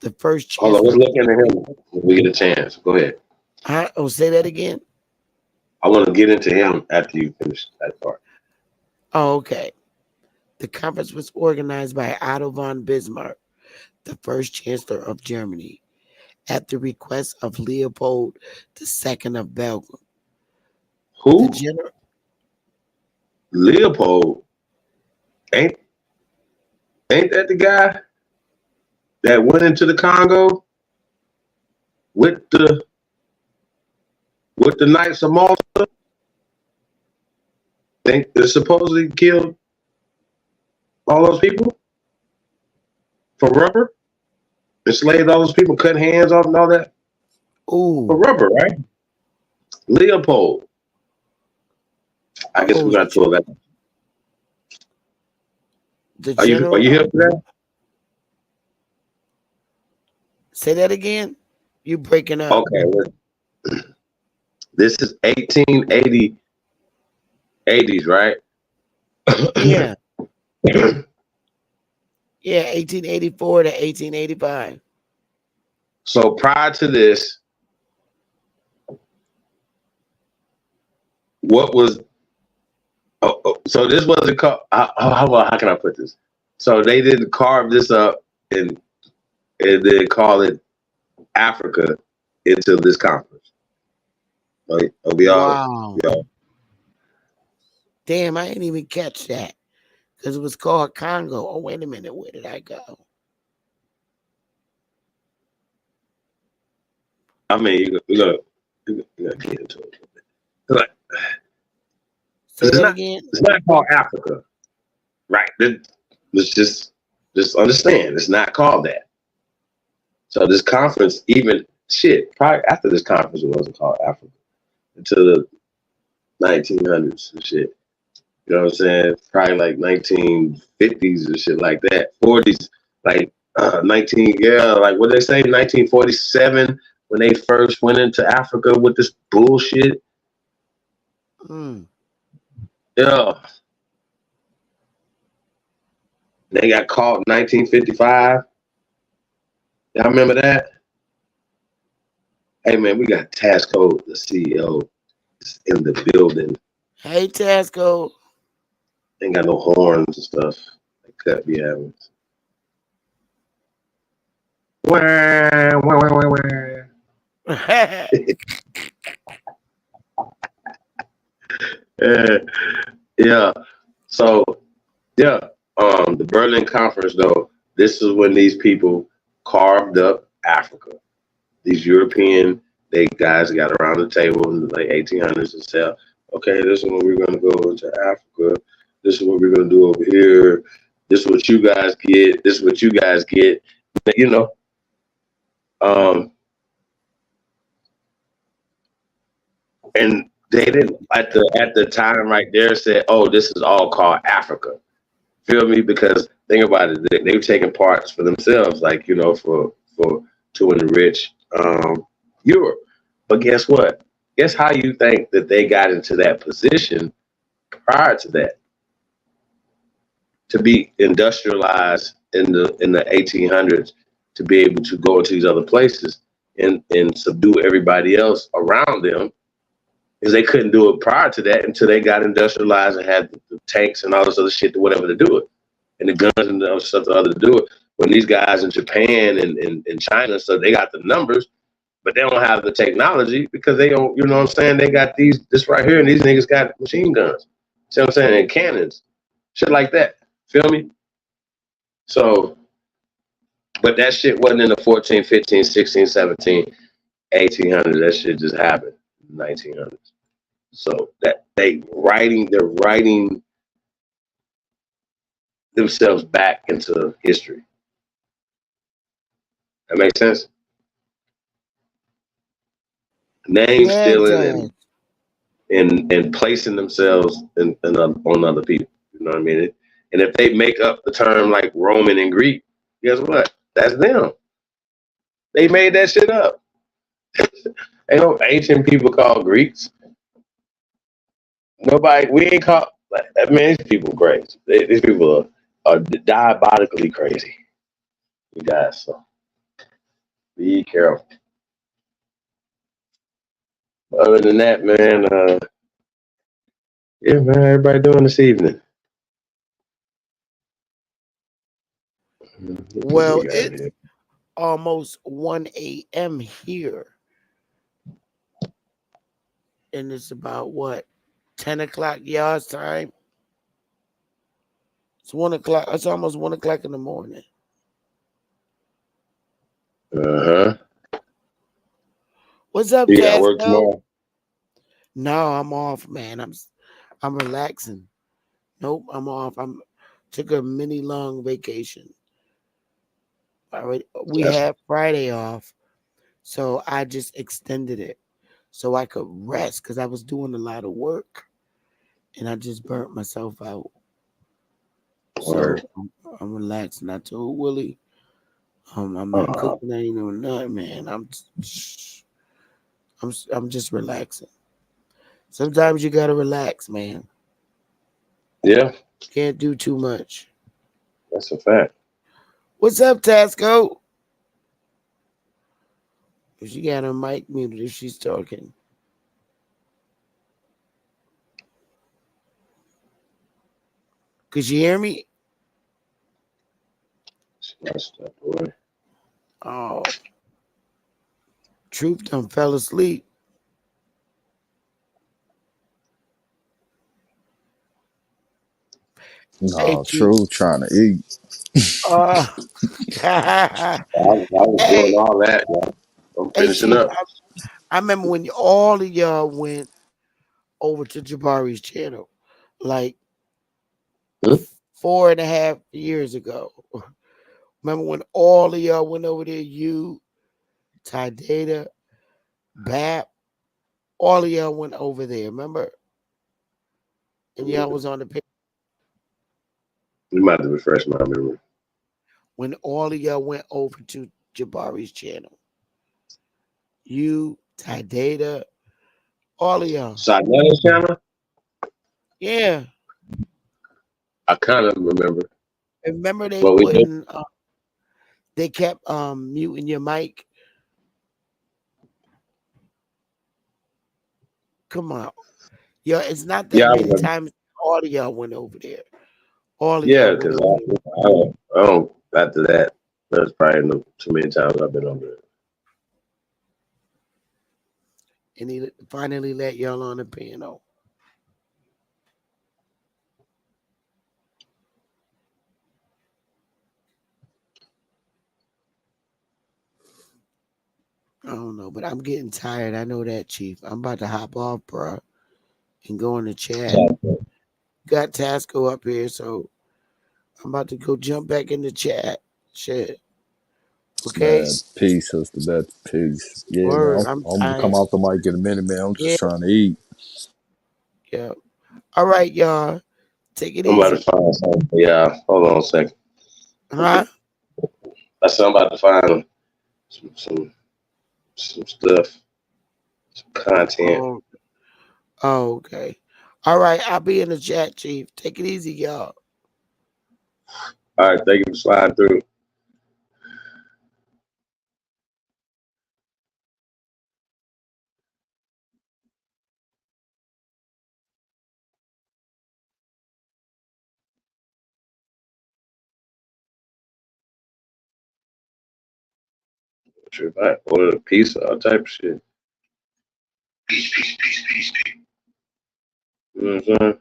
D: The first
A: Hold on,
D: chancellor.
A: let's look into him when we get a chance. Go ahead.
D: Oh, say that again.
A: I want to get into him after you finish that part.
D: Oh, okay. The conference was organized by Otto von Bismarck, the first chancellor of Germany, at the request of Leopold II of Belgium.
A: Who?
D: The general.
A: Leopold. Ain't that the guy that went into the Congo with the Knights of Malta? Think they supposedly killed all those people for rubber? Enslaved all those people, cut hands off and all that for
D: Ooh.
A: rubber, right? Leopold. I guess we got to pull that.
D: The
A: Are
D: general.
A: you here for that?
D: Say that again. You breaking up?
A: Okay. This is 1880, 80s, right?
D: Yeah. Yeah, 1884 to 1885.
A: So prior to this, what was? So this wasn't called. How can I put this? So they didn't carve this up and then call it Africa until this conference. Like,
D: Wow. Damn, I didn't even catch that because it was called Congo. Oh, wait a minute. Where did I go?
A: I mean, you're gonna get into it. Like,
D: Say that again.
A: It's not called Africa, right? Let's just understand. It's not called that. So this conference, even probably after this conference, it wasn't called Africa until the 1900s and shit. You know what I'm saying? Probably like 1950s and shit like that. 40s, like like what they say, 1947 when they first went into Africa with this bullshit. Yeah. They got caught in 1955. Y'all remember that? Hey man, we got Tasco, the CEO, in the building.
D: Hey Tasco.
A: Ain't got no horns and stuff. Like cut be having. Yeah. So yeah, the Berlin Conference though, this is when these people carved up Africa. These European guys got around the table in the late 1800s and said, okay, this is when we're gonna go into Africa. This is what we're gonna do over here. This is what you guys get. This is what you guys get. You know. And they didn't at the time right there said, oh, this is all called Africa. Feel me? Because think about it, they were taking parts for themselves, like, you know, for to enrich Europe. But guess what? Guess how you think that they got into that position prior to that? To be industrialized in the 1800s, to be able to go into these other places and subdue everybody else around them, because they couldn't do it prior to that until they got industrialized and had the tanks and all this other shit to whatever to do it. and the guns and the stuff the other to do it. When these guys in Japan and China and stuff, they got the numbers, but they don't have the technology because they don't, you know what I'm saying? They got this right here, and these niggas got machine guns. See what I'm saying? And cannons, shit like that. Feel me? So, but that shit wasn't in the 14, 15, 16, 17, 1800s. That shit just happened in the 1900s. So that they're writing themselves back into history. That makes sense? Name
D: Yeah, it
A: stealing
D: does.
A: and placing themselves on other people. You know what I mean? And if they make up the term like Roman and Greek, guess what? That's them. They made that shit up. Ain't no ancient people called Greeks. Nobody. We ain't called. I mean, these people crazy. These people are diabolically crazy. You guys. So be careful. Other than that, man. Yeah, man. Everybody doing this evening? What
D: Well,
A: we got
D: it's
A: here?
D: almost 1 a.m. here, and it's about what 10 o'clock y'all's time. It's 1 o'clock. It's almost 1 o'clock in the morning.
A: Uh-huh.
D: What's up,
A: You got work
D: Tasco?
A: tomorrow?
D: No, I'm off, man. I'm relaxing. Nope, I'm off. I'm took a mini long vacation. We
A: That's
D: had Friday off, so I just extended it so I could rest because I was doing a lot of work and I just burnt myself out.
A: hard.
D: So I'm relaxing. I told Willie, I'm not
A: Uh-huh.
D: cooking. I ain't doing nothing, man. I'm just relaxing. Sometimes you gotta relax, man.
A: Yeah,
D: Can't do too much.
A: that's a fact.
D: What's up, Tasco? If she got her mic muted, if she's talking. Could you hear me?
A: That's that boy.
D: Oh, Truth done fell asleep. Hey,
E: Nah,
D: Chief.
E: true, trying to eat.
D: Uh,
A: I was doing
D: hey,
A: all that. Y'all. I'm
D: hey,
A: finishing
D: Chief.
A: up.
D: I remember when all of y'all went over to Jabari's channel, like
A: Hmm?
D: 4.5 years ago. Remember when all of y'all went over there? You, Ty Data, Bap, all of y'all went over there. Remember? And y'all was on the page
A: You might have to refresh my memory.
D: when all of y'all went over to Jabari's channel. You, Ty Data, all of y'all.
A: Side channel?
D: Yeah.
A: I kind of remember
D: And remember they
A: what we did.
D: wouldn't they kept muting your mic. Come on. Yeah, it's not that
A: Yeah, I
D: many
A: remember.
D: times all of y'all went over there. All of
A: Yeah,
D: y'all went
A: because
D: over there.
A: I don't, after that, that's probably no, too many times I've been over there.
D: And he finally let y'all on the piano. I don't know, but I'm getting tired. I know that, Chief. I'm about to hop off, bro, and go in the chat. Got Tasco up here, so I'm about to go jump back in the chat. Shit. Okay?
E: Man, peace, sister. That's peace. Yeah, man.
D: Word.
E: I'm,
D: I'm
E: I'm gonna come
D: tired.
E: off the mic in a minute, man. I'm
D: Yeah,
E: just trying to eat.
D: yeah. All right, y'all. Take it
A: I'm about to
D: easy.
A: find something. Yeah, hold on a second.
D: Huh?
A: I said I'm about to find some stuff, some content.
D: Oh, oh, okay. All right. I'll be in the chat, Chief. Take it easy, y'all.
A: All right, thank you for sliding through. Sure, I ordered a pizza, all type of shit. You know what I'm saying?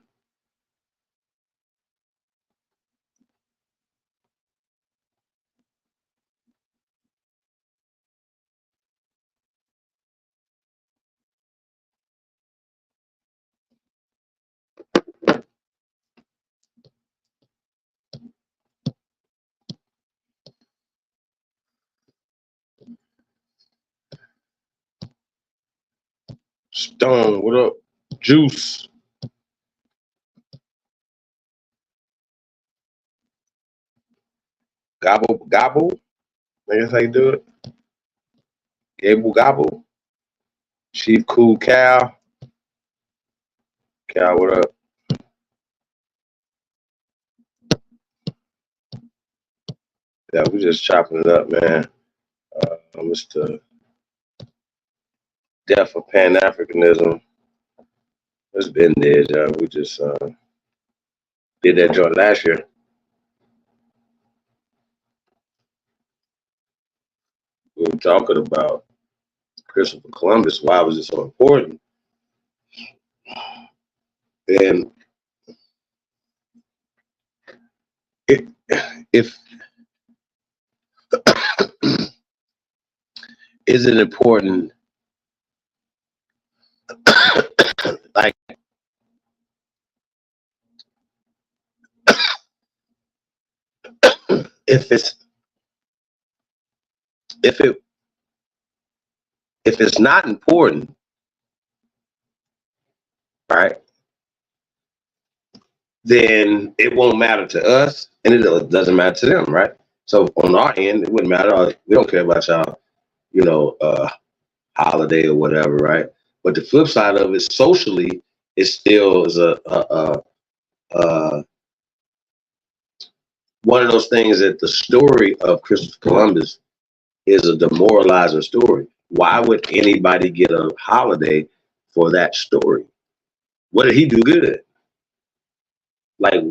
A: Stone, what up? Juice. Gobble, gobble. I guess how you do it. Gable, gobble. Chief Cool Cow. Cow, what up? Yeah, we just chopping it up, man. Mr. Death of Pan-Africanism. It's been there, John. We just did that joint last year. We were talking about Christopher Columbus. Why was it so important? And if is it important? Like if it's if it if it's not important, right? Then it won't matter to us, and it doesn't matter to them, right? So on our end, it wouldn't matter. We don't care about y'all, you know, holiday or whatever, right? But the flip side of it, socially, it still is a one of those things that the story of Christopher Columbus is a demoralizing story. Why would anybody get a holiday for that story? What did he do good? Like,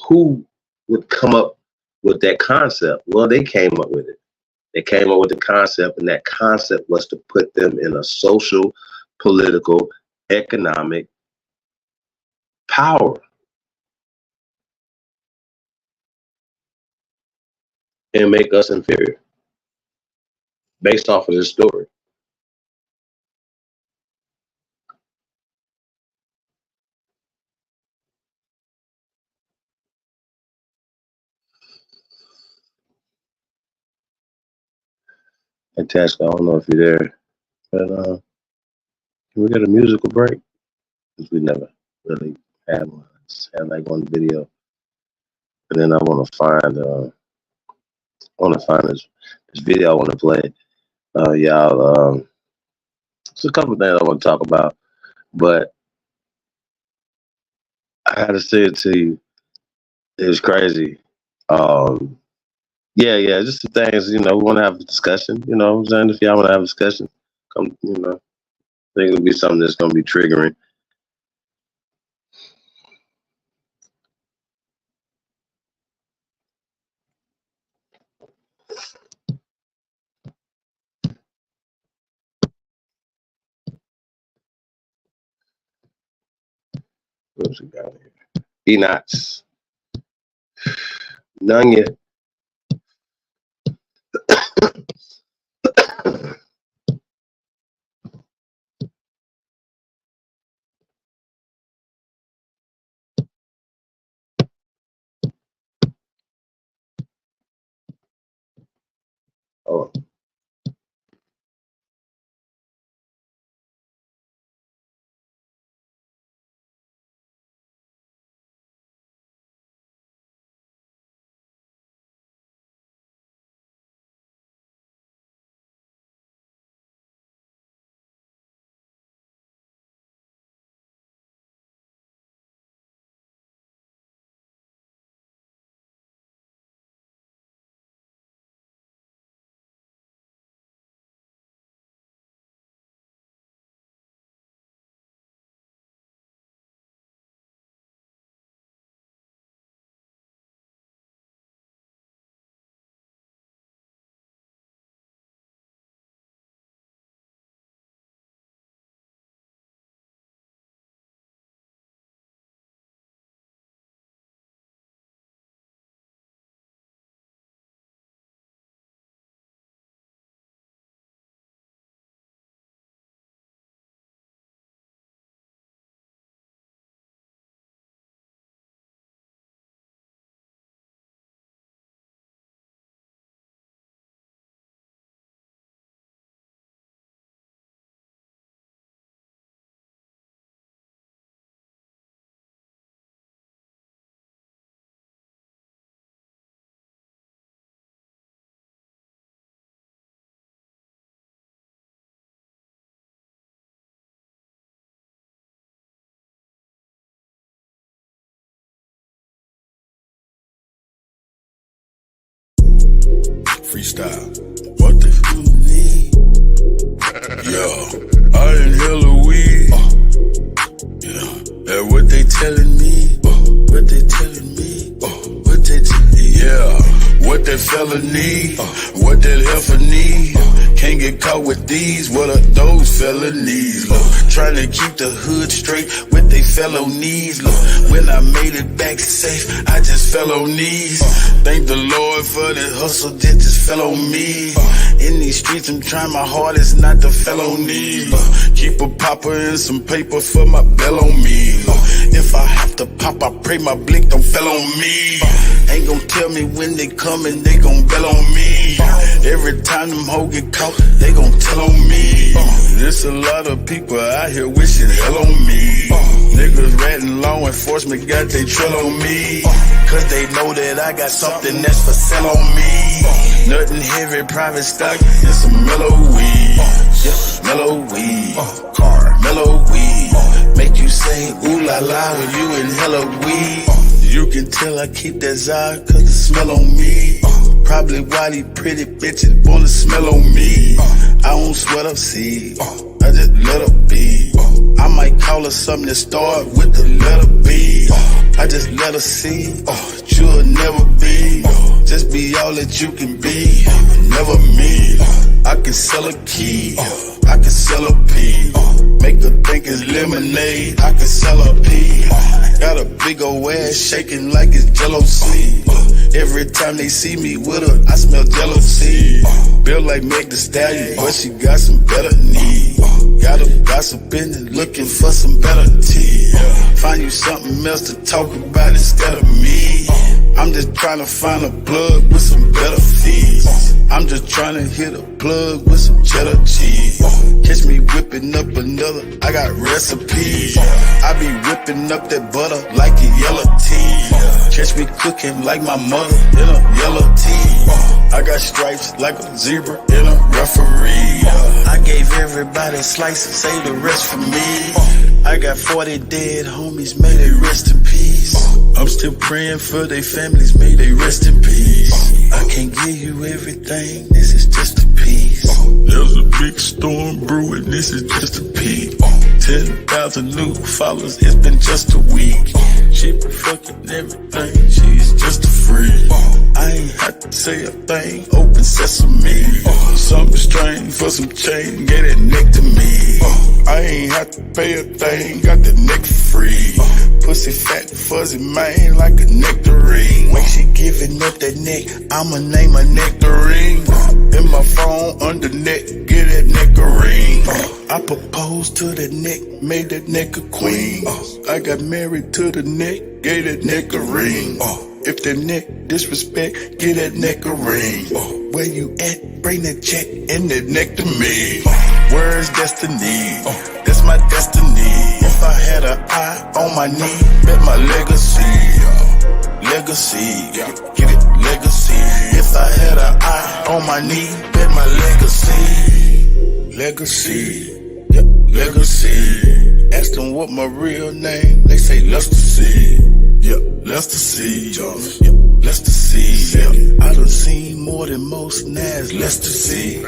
A: who would come up with that concept? Well, they came up with it. They came up with the concept, and that concept was to put them in a social, political, economic power and make us inferior based off of this story. And Tasca, I don't know if you're there, but can we get a musical break? Because we never really had one. Just had like one video, and then I want to find this video I want to play. Y'all, there's a couple things I want to talk about, but I had to say it to you. It was crazy. Um, yeah, just the things, we want to have a discussion, what I'm saying? If y'all want to have a discussion, come, I think it'll be something that's going to be triggering. What's we got here? Enoch. Nunya. Oh,
C: Freestyle. What the fuck need? Yeah, I inhale a weed. Yeah, and what they telling me? What they telling me? What they yeah, what that fella need? What that heifer need? Can't get caught with these. What are those felonies? Trying to keep the hood straight with they felonies. When I made it back safe, I just fell on knees. Thank the Lord for the hustle that just fell on me. In these streets, I'm trying my hardest not to felony. Keep a popper and some paper for my bell on me. If I have to pop, I pray my blick don't fell on me. Ain't gon' tell me when they coming, they gon' bell on me. Every time them hoes get caught, they gon' tell on me. There's a lot of people out here wishing hell on me. Niggas ratting law enforcement got they trail on me. Cause they know that I got something that's for sale on me. Nothing heavy, private stock, and some mellow weed. Yeah, mellow weed. Car, mellow weed. Make you say ooh la la when you inhale a weed. You can tell I keep that Zod cause the smell on me. Probably why these pretty bitches wanna smell on me. I don't sweat up seed, I just let her be. I might call her something that start with the letter B. I just let her see, you'll never be. Just be all that you can be, never me. I can sell a key, I can sell a pea. Make her think it's lemonade, I can sell a pea. Got a big ol' ass shaking like it's Jello seed. Every time they see me with her, I smell jealousy. Built like Meg Thee Stallion, but she got some better knees. Got her gossiping and looking for some better tea. Find you something else to talk about instead of me. I'm just trying to find a plug with some better fees. I'm just trying to hit a plug with some cheddar cheese. Catch me whipping up another, I got recipes. I be whipping up that butter like a yellow tea. Catch me cooking like my mother in a yellow tea. I got stripes like a zebra in a referee. I gave everybody a slice and save the rest for me. I got 40 dead homies, may they rest in peace. I'm still praying for their families, may they rest in peace. I can't give you everything, this is just a piece. There's a big storm brewing, this is just a peek. 10,000 new followers, it's been just a week. She been fucking everything, she's just a freak. I ain't had to say a thing, open sesame. Something strange for some change, get that neck to me. I ain't had to pay a thing, got the neck free. Pussy fat, fuzzy, man, like a nectarine. When she giving up that neck, I'ma name her nectarine. In my phone, under neck, get that nectarine. I proposed to the neck, made that neck a queen. I got married to the neck, gave that neck a ring. If the neck disrespect, get that neck a ring. Where you at? Bring that check and that neck to me. Where's destiny? That's my destiny. If I had an eye on my knee, bet my legacy. Legacy, get it, legacy. If I had an eye on my knee, bet my legacy. Legacy, yep, legacy. Ask them what my real name, they say Lester C. Yep, Lester C. Yep, Lester C. Yep. I done seen more than most, now it's Lester C.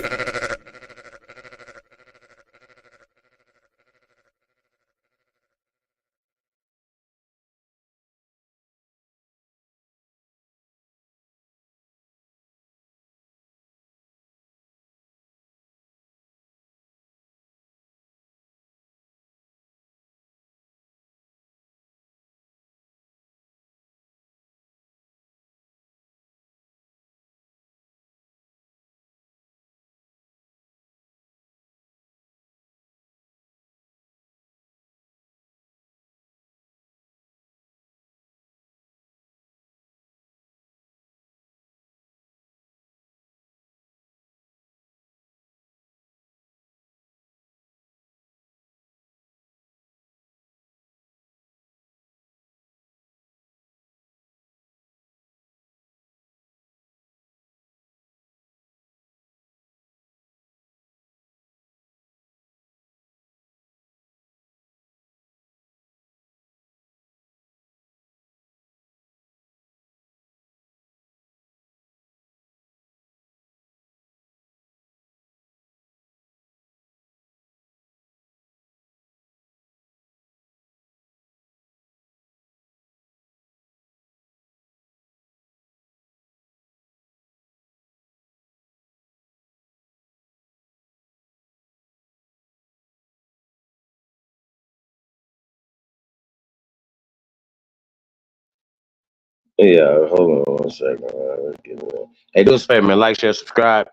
A: Yeah, hold on 1 second. Let's get it. Hey, do us a favor, man. Like, share, subscribe.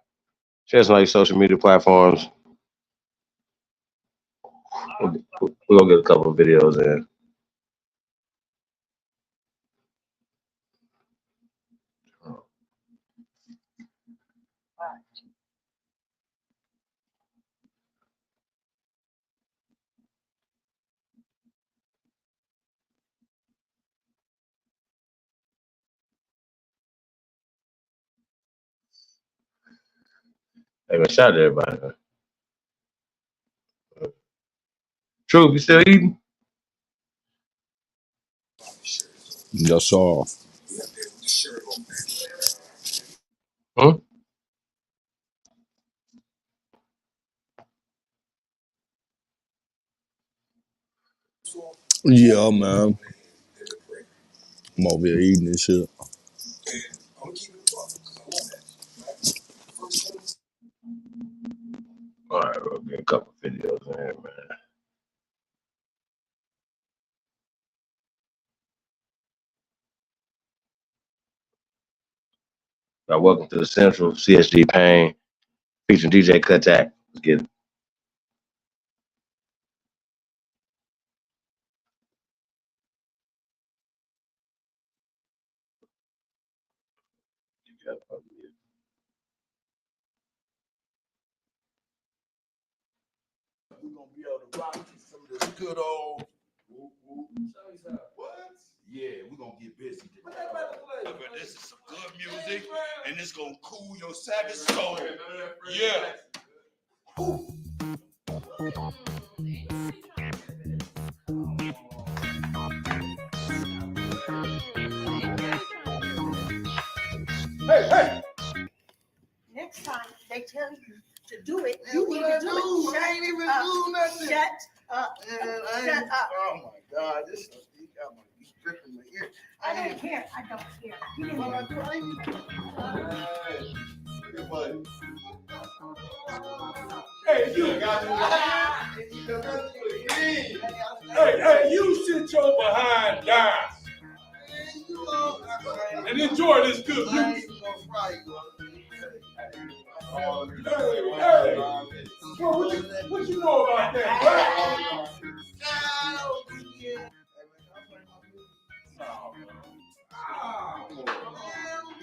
A: Share some on your social media platforms. We're gonna get a couple of videos in. Hey, man, shout out to everybody, man. Truth, you still eating?
E: Yes, sir.
A: Hmm?
E: Yeah, man. I'm over here eating this shit.
A: All right, we'll get a couple of videos in here, man. Welcome to the Central CSG Pain featuring DJ Cuttack. Let's get it.
F: We're gonna be able to rock some of this good old what? Yeah, we're gonna get busy today. This is some good music, and it's gonna cool your savage soul. Yeah. Hey.
G: Next time they tell you to do it, you need to do it.
F: I ain't even do nothing.
G: Shut up.
F: Man,
G: Shut up.
F: Oh my God, this stuff you got my dripping my ear.
G: I don't care. I don't care. You didn't
F: What I
G: even
F: do, I ain't Hey, you Hey, you sit your behind down and enjoy this good music. Hey, what you know about that?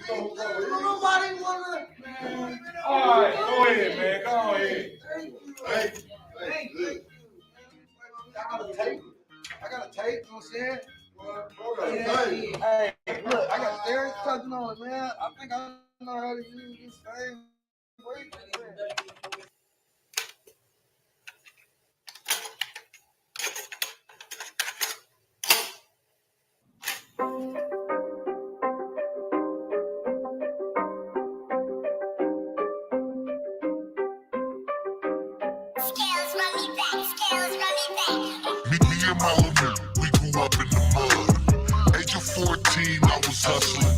F: Nobody wanna. All right, go ahead, man. Go ahead. Hey. I got a tape, you know what I'm saying? Hey, look, I got Eric touching on it, man. I think I know how to use this thing.
C: Me and my little nigga, we grew up in the mud. Age of 14, I was hustling.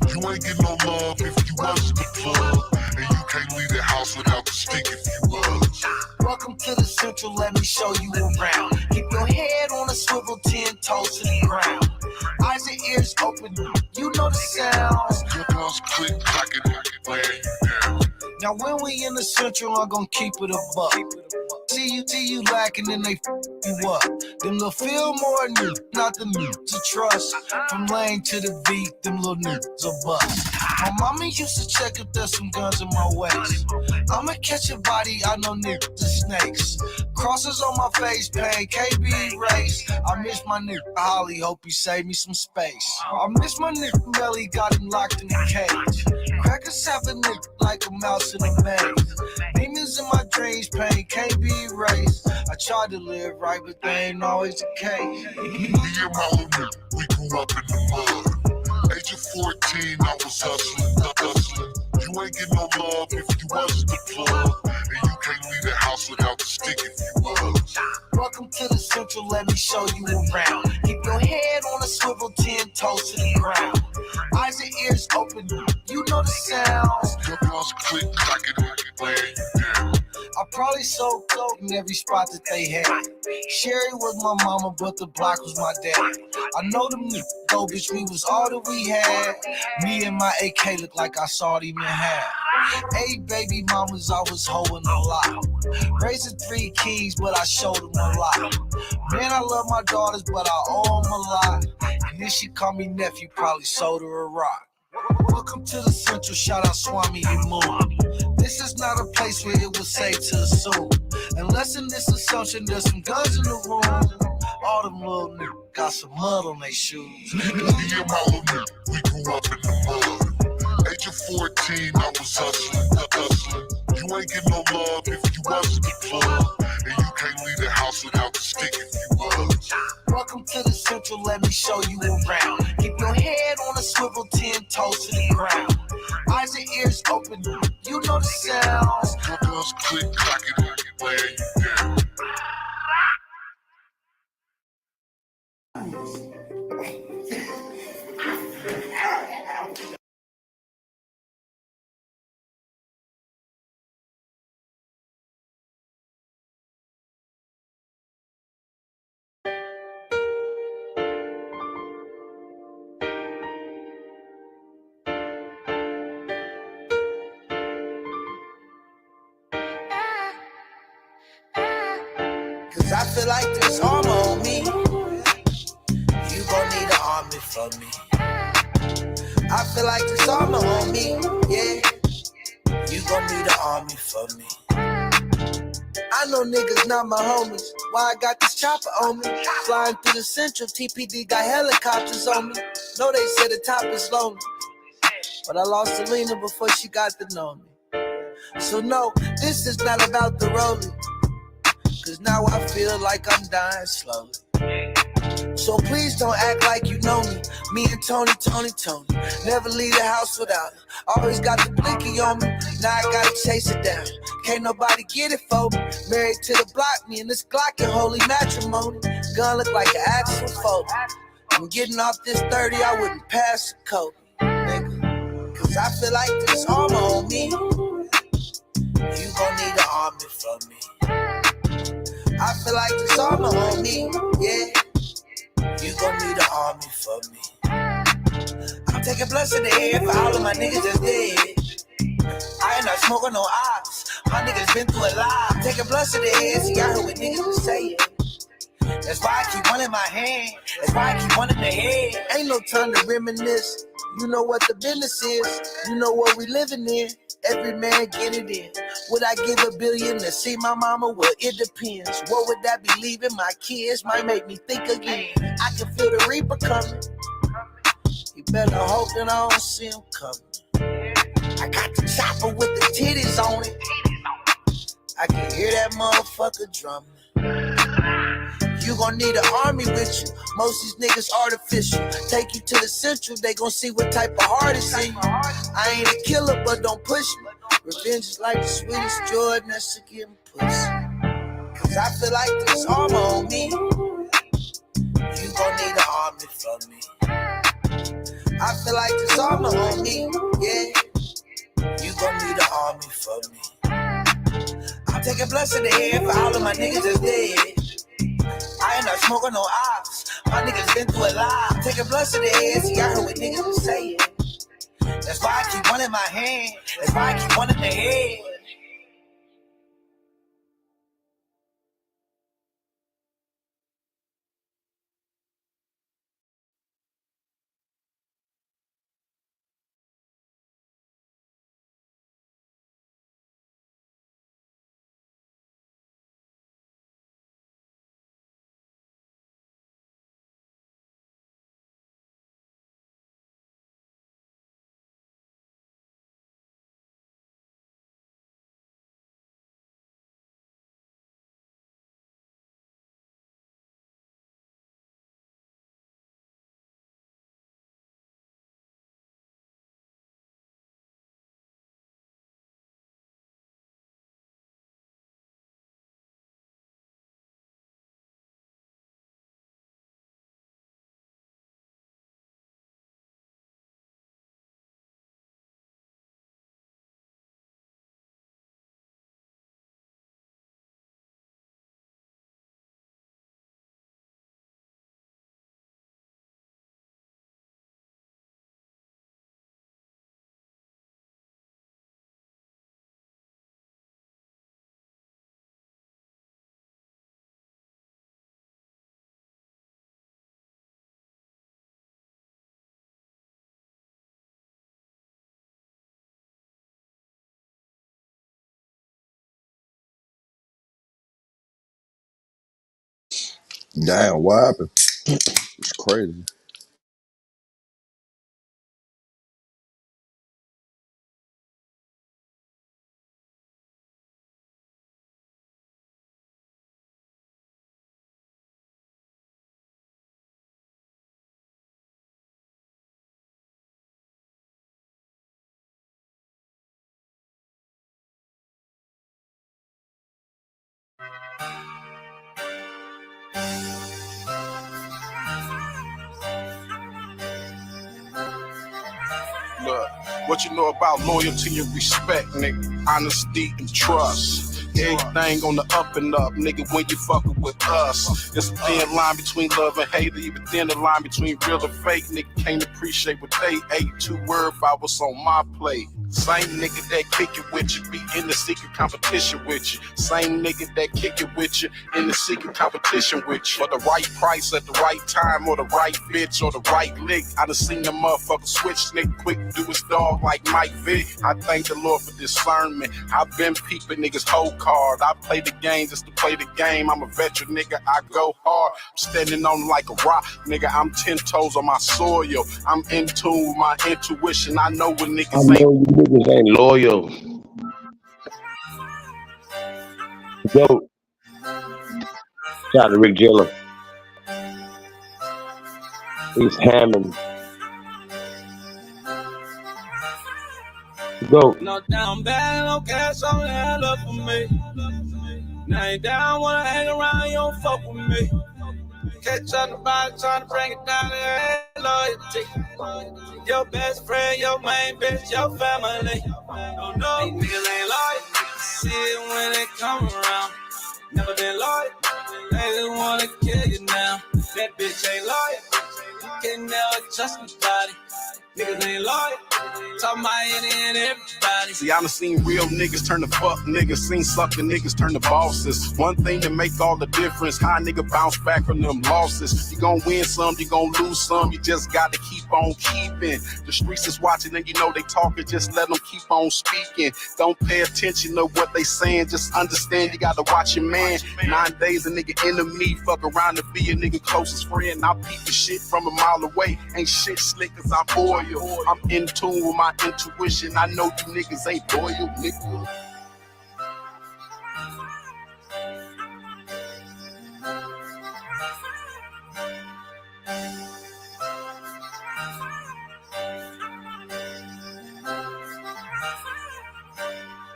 C: You ain't get no love if you wasn't the plug. And you can't leave the house without the stick if you was.
H: Welcome to the Central, let me show you around. Keep your head on a swivel, 10 toes to the ground. Eyes and ears open, you know the sounds.
C: Your guns click, clacking, laying you down.
H: Now when we in the Central, I'm gonna keep it a buck. See you lacking and they you up. Them little feel more new, not the new to trust. From lane to the beat, them little niggas a bust. My mama used to check if there's some guns in my waist. I'ma catch a body, I know niggas and snakes. Crosses on my face, pain, KB race. I miss my nigga Holly, hope he saved me some space. I miss my nigga Melly, got him locked in the cage. Crackers have a nigga like a mouse in a maze. Demons in my dreams, pain, can't be erased. I tried to live right, but they ain't always the case.
C: Me and my little nigga, we grew up in the mud. Age of 14, I was hustling. You ain't get no love if you wasn't the plug. And you can't leave the house without the stick if you was.
H: Welcome to the Central, let me show you around. Keep your head on a swivel, 10 toes to the ground. Eyes and ears open, you know the sounds.
C: Your guns click, clacking, laying you down.
H: I Probably so dope in every spot that they had. Sherry was my mama, but the block was my dad. I know them go, bitch, we was all that we had. Me and my AK look like I saw it even had. 8 baby mamas, I was hoeing a lot. Raising 3 kids, but I showed them a lot. Man, I love my daughters, but I owe them a lot. And if she call me nephew, probably sold her a rock. Welcome to the Central, shout out Swami and Moon. This is not a place where it was safe to assume. Unless in this assumption there's some guns in the room. All them little niggas got some mud on their shoes.
C: Me and my little nigga, we grew up in the mud. Age of 14, I was hustling. You ain't get no love if you wasn't the plug. And you can't leave the house without the stick if you was.
H: Welcome to the Central, let me show you around. Keep your head on a swivel, 10 toes to the ground. Eyes and ears open, you know the sounds.
C: Guns click, clock it, laying you down.
H: Cause I feel like there's armor on me. You gon' need an army for me. I feel like there's armor on me, yeah. You gon' need an army for me. I know niggas not my homies. Why I got this chopper on me? Flying through the Central, TPD got helicopters on me. Know they said the top is lonely, but I lost Selena before she got to know me. So no, this is not about the rolling. Cause now I feel like I'm dying slowly. So please don't act like you know me. Me and Tony. Never leave the house without her. Always got the blicky on me. Now I gotta chase it down. Can't nobody get it for me. Married to the block, me and this Glock and holy matrimony. Gun look like an action photo. I'm getting off this 30, I wouldn't pass a coat, nigga. Cause I feel like there's armor on me. You gon' need an army for me. I feel like there's armor on me, yeah. You gon' need an army for me. I'm taking blunts in the air for all of my niggas that's dead. I ain't not smoking no ops. My niggas been through a lot. I'm taking blunts in the air, see I heard what niggas was saying. That's why I keep one in my hand. That's why I keep one in the head. Ain't no time to reminisce. You know what the business is. You know what we living in. Every man get it in. Would I give $1 billion to see my mama? Well, it depends. What would that be leaving my kids? Might make me think again. I can feel the reaper coming. You better hope that I don't see him coming. I got the chopper with the titties on it. I can hear that motherfucker drumming. You gon' need an army with you. Most these niggas artificial. Take you to the Central, they gon' see what type of heart is in you. I ain't a killer, but don't push me. Revenge is like the sweetest joy next to getting pussy. Cause I feel like there's armor on me. You gon' need an army for me. I feel like there's armor on me, yeah. You gon' need an army for me. I'm taking blunts in the air for all of my niggas that's dead. I ain't not smoking no ops. My niggas been through a lot. Taking blunts in the air, see I heard what niggas was saying. That's why I keep one in my hand. That's why I keep one in the head.
E: Damn, what happened? It's crazy.
C: Look, what you know about loyalty and respect, nigga? Honesty and trust. Everything on the up and up, nigga, when you fucking with us. It's a thin line between love and hate, even thin the line between real and fake. Nigga can't appreciate what they ate. Too worried about what's on my plate. Same nigga that kick it with you, be in the secret competition with you. Same nigga that kick it with you, in the secret competition with you. For the right price at the right time, or the right bitch, or the right lick. I done seen the motherfucker switch, nigga, quick do his dog like Mike Vick. I thank the Lord for discernment. I've been peeping niggas whole card. I play the game just to play the game. I'm a veteran, nigga, I go hard. I'm standing on like a rock, nigga, I'm 10 toes on my soil. I'm in tune with my intuition. I know when
A: I
C: niggas
A: know
C: ain't.
A: you niggas ain't loyal. Go. Shout out to Rick Jilla. He's Hammond. Go.
I: No down bad, no cash on that love for me. Now you down, wanna hang around, you don't fuck with me. Catch on the body, trying to bring it down to loyalty. Your best friend, your main bitch, your family. Don't know, these niggas ain't loyal. See it when they come around. Never been loyal. They just wanna kill you now. That bitch ain't loyal. Can never trust nobody. Niggas ain't loyal. Talking about any and everybody.
C: See, I done seen real niggas turn to fuck niggas, seen sucker niggas turn to bosses. One thing to make all the difference, how a nigga bounce back from them losses. You gon' win some, you gon' lose some, you just gotta keep on keeping. The streets is watching and you know they talking, just let them keep on speaking. Don't pay attention to what they saying, just understand you gotta watch your man. 9 days a nigga enemy, fuck around to be a nigga closest friend. I peep the shit from a mile away, ain't shit slick cause I'm loyal. I'm in tune with my intuition, I know you niggas ain't loyal, nigga.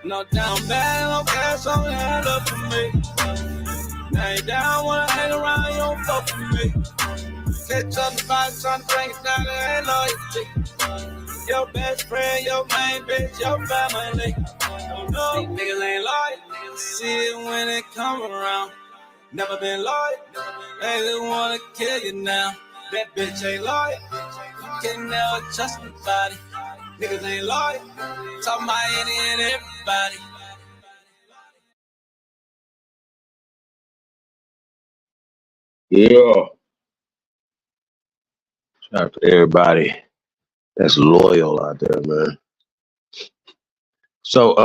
I: No down bad, no cash on that love for me. Now you down, wanna hang around, you don't fuck with me. Catch on the body, trying to bring it down to loyalty. Your best friend, your main bitch, your family. Don't know, these niggas ain't loyal. See it when they come around. Never been loyal. They just wanna kill you now. That bitch ain't loyal. Can never trust nobody. Niggas ain't loyal. Talking about any and everybody.
A: Yeah. Shout out to everybody that's loyal out there, man. So,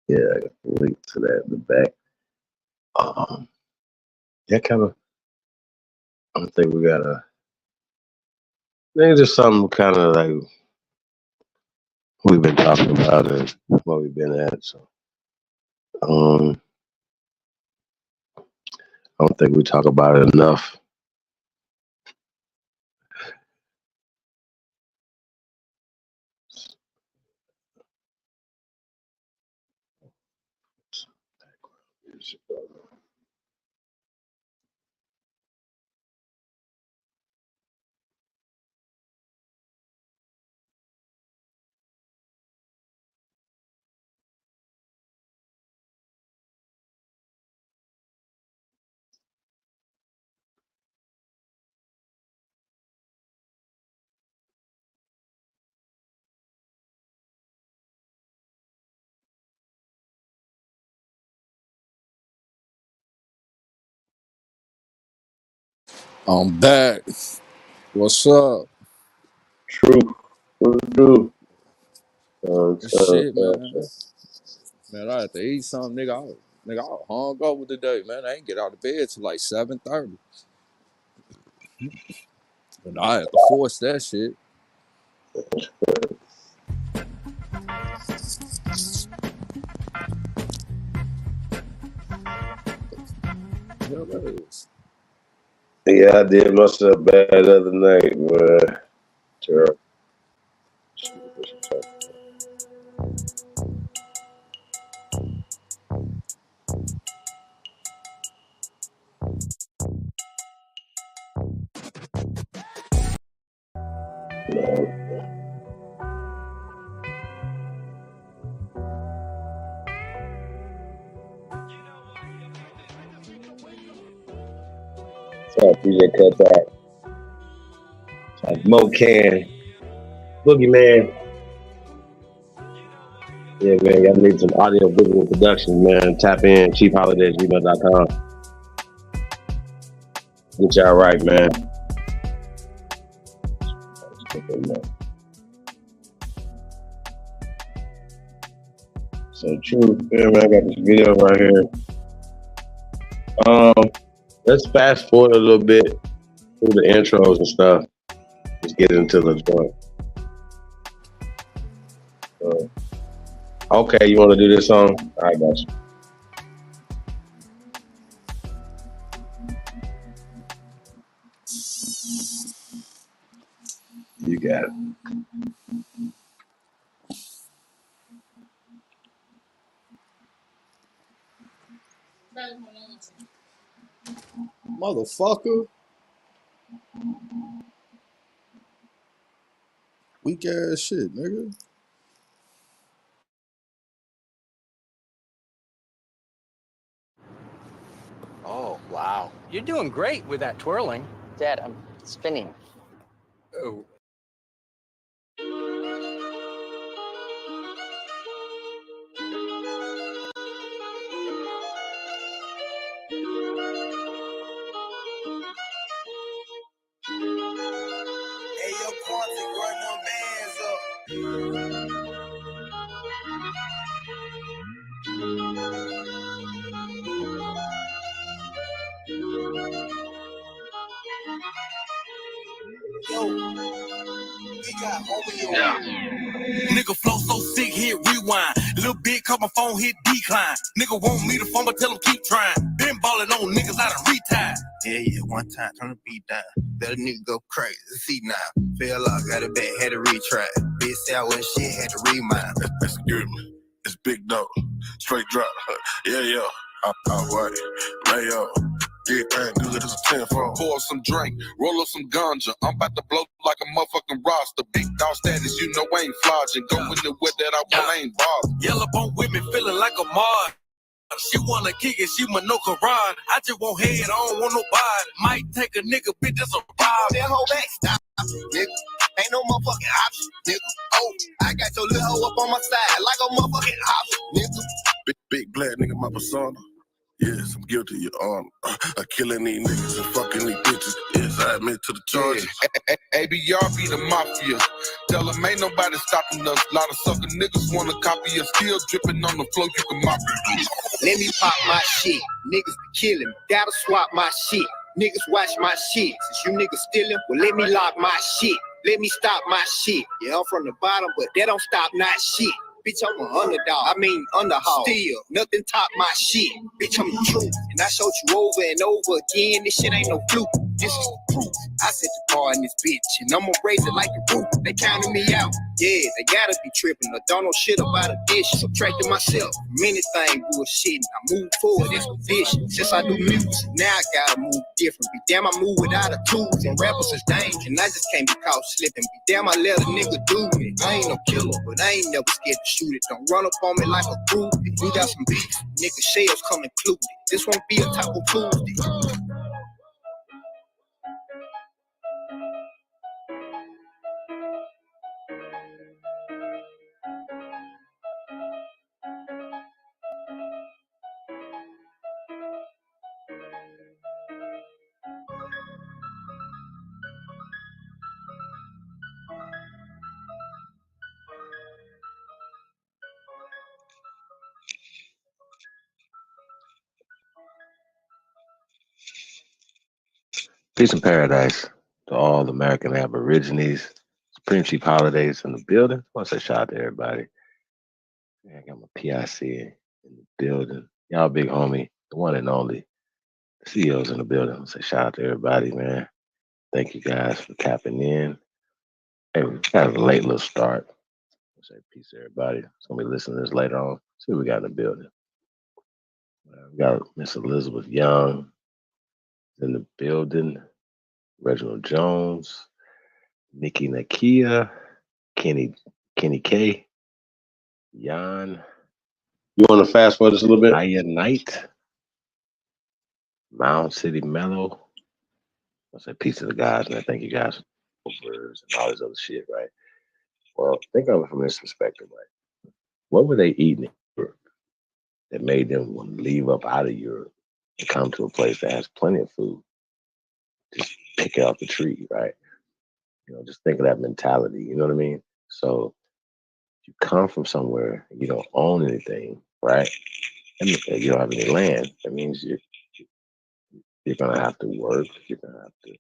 A: yeah, I got a link to that in the back. Yeah, kind of. I think we got a. I think just something kind of like we've been talking about and what we've been at. So, I don't think we talk about it enough.
E: I'm back. What's up?
A: True. True.
E: Shit, man. Man, I had to eat something, nigga. Nigga, I hung over today, man. I ain't get out of bed till like 7:30. And I had to force that shit. Hell, that is.
A: Yeah, I did myself bad the other night, man. Terrible. DJ cut that. Like Mo Can. Boogeyman. Yeah, man, y'all need some audio visual production, man. Tap in, cheapholiday@gmail.com. Get y'all right, man. So true. Yeah, man, I got this video right here. Let's fast forward a little bit through the intros and stuff. Let's get into the joint. Okay, you want to do this song? I got you. You got it.
E: Motherfucker. Weak ass shit, nigga.
J: Oh, wow. You're doing great with that twirling.
K: Dad, I'm spinning.
J: Oh.
H: Hey, yo, Party, run them bands up. Yo, we got homie. Yeah. Nigga flow so sick, hit rewind. Little bit, call my phone, hit decline. Nigga want me to phone, but tell him keep trying. Been ballin' on niggas out of retire. Yeah, one time, turn the beat down. Let a nigga go crazy, see now. Fell off, got it back, had to retry. Bitch out when shit, had to remind.
C: Excuse me. It's big dog. Straight drop. Yeah. I'm right. Mayo. Everything good as a 10-4. Pour some drink, roll up some ganja. I'm about to blow like a motherfucking roster. Big dog status, you know I ain't flogging. Go in the way that I want, I ain't bothered. Yellow bone with me, feeling like a mod. She wanna kick it, she want no Quran. I just want head, I don't want nobody. Might take a nigga, bitch, that's a vibe.
H: That whole back stop, nigga. Ain't no motherfucking option, nigga. Oh, I got your little hoe up on my side like a motherfucking option, nigga.
C: Big black nigga, my persona. Yes, I'm guilty, your honor. Killing these niggas and fucking these bitches. Yes, I admit to the charges. ABR be the mafia. Tell them ain't nobody stopping us. Lot of sucker niggas wanna copy us. Still dripping on the floor, you can mop it.
H: Let me pop my shit. Niggas be killing me. Gotta swap my shit. Niggas watch my shit. Since you niggas stealing, well, let me lock my shit. Let me stop my shit. Yeah, I'm from the bottom, but that don't stop not shit. Bitch, I'm an underdog. I mean, underhog. Still, nothing top my shit. Bitch, I'm the truth. And I showed you over and over again. This shit ain't no fluke. This is the proof. I set the bar in this bitch, and I'ma raise it like a roof. They counting me out. Yeah, they gotta be tripping. I don't know shit about a dish. Subtracting myself from anything bullshitting. I move forward, that's position. Since I do music, now I gotta move different. Be damn, I move without a tools. And rappers is dangerous, and I just can't be caught slipping. Be damn, I let a nigga do it. I ain't no killer, but I ain't never scared to shoot it. Don't run up on me like a groupie. We got some beef, nigga shells come included. This won't be a Taco Tuesday.
A: Peace and paradise to all American Aborigines. Supreme Chief Holidays in the building. I want to say shout out to everybody. Yeah, I got my PIC in the building. Y'all big homie, the one and only. The CEO's in the building. I want to say shout out to everybody, man. Thank you guys for tapping in. Hey, we got a late little start. I say peace to everybody. It's going to be listening to this later on. See what we got in the building. We got Miss Elizabeth Young in the building. Reginald Jones. Nikki Nakia. Kenny K. Jan. You want to fast forward this a little bit? Aya Knight. Mound City Mellow. I say peace to the guys, man. Thank you guys for and all this other shit, right? Well, think of it from this perspective, right? What were they eating in Europe that made them want to leave up out of Europe and come to a place that has plenty of food? Just pick it off the tree, right? You know, just think of that mentality. You know what I mean? So you come from somewhere and you don't own anything, right? And you don't have any land. That means you're gonna have to work. You're gonna have to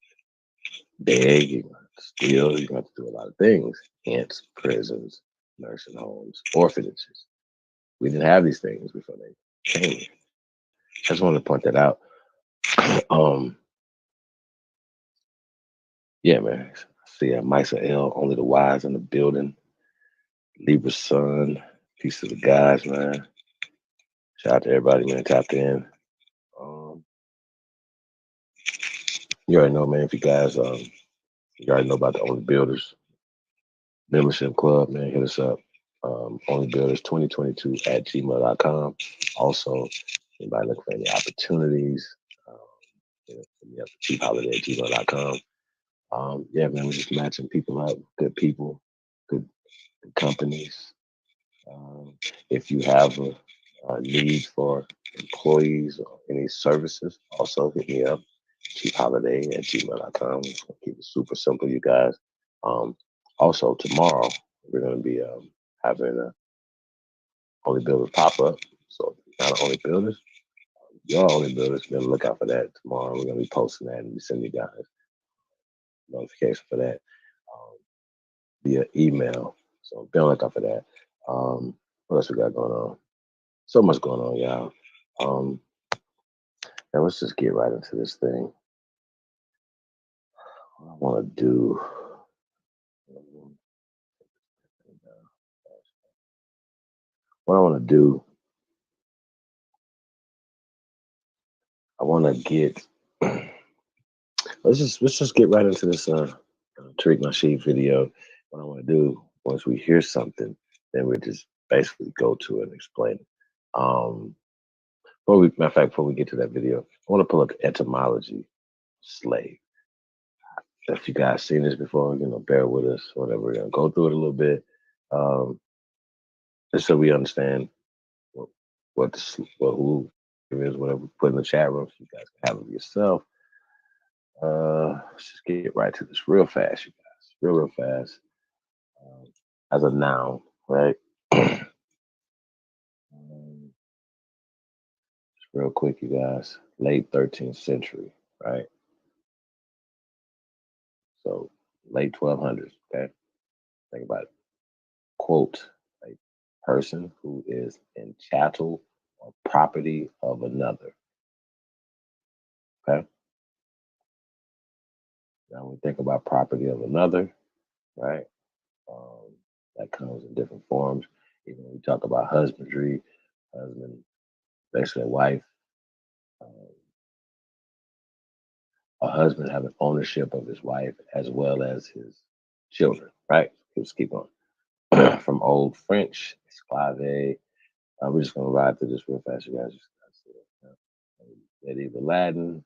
A: beg. You're gonna have to steal. You're gonna have to do a lot of things. Hence, prisons, nursing homes, orphanages. We didn't have these things before they came. I just wanted to point that out. Yeah, man. See, Misa L, only the wise in the building. Libra Sun, peace to the guys, man. Shout out to everybody, man, tapped in. You already know, man. If you guys, you already know about the Only Builders membership club, man. Hit us up. Only Builders 2022 at gmail.com. Also, anybody looking for any opportunities, hit me up at cheapholiday at gmail.com. Yeah, man, we're just matching people up, good people, good companies. If you have a need for employees or any services, also hit me up, cheapholiday at gmail.com. Keep it super simple, you guys. Also, tomorrow, we're going to be having a Only Builders pop up. So, if you're not Only Builders, you're Only Builders. Be on the lookout for that tomorrow. We're going to be posting that and we send you guys notification for that via email. So, be on the lookout for that. What else we got going on? So much going on, y'all. Now let's just get right into this thing. What I want to do. What I want to do. I want to get. let's just get right into this Tariq Nasheed video. What I want to do once we hear something, then we just basically go to it and explain it. Matter of fact, before we get to that video, I want to pull up the etymology slave. If you guys seen this before, bear with us. Whatever, we're gonna go through it a little bit, just so we understand who it is, whatever. Put in the chat room so you guys can have it yourself. Let's just get right to this real fast, you guys. Real fast. As a noun, right? Just real quick, you guys. Late 13th century, right? So late 1200s. Okay, think about it. Quote: a person who is in chattel or property of another. Okay. Now when we think about property of another, right? That comes in different forms. Even when we talk about husbandry, husband, basically a wife, a husband having ownership of his wife as well as his children, right? Let's keep going. From Old French, esclave. We're just gonna ride through this real fast, you guys. Medieval Latin,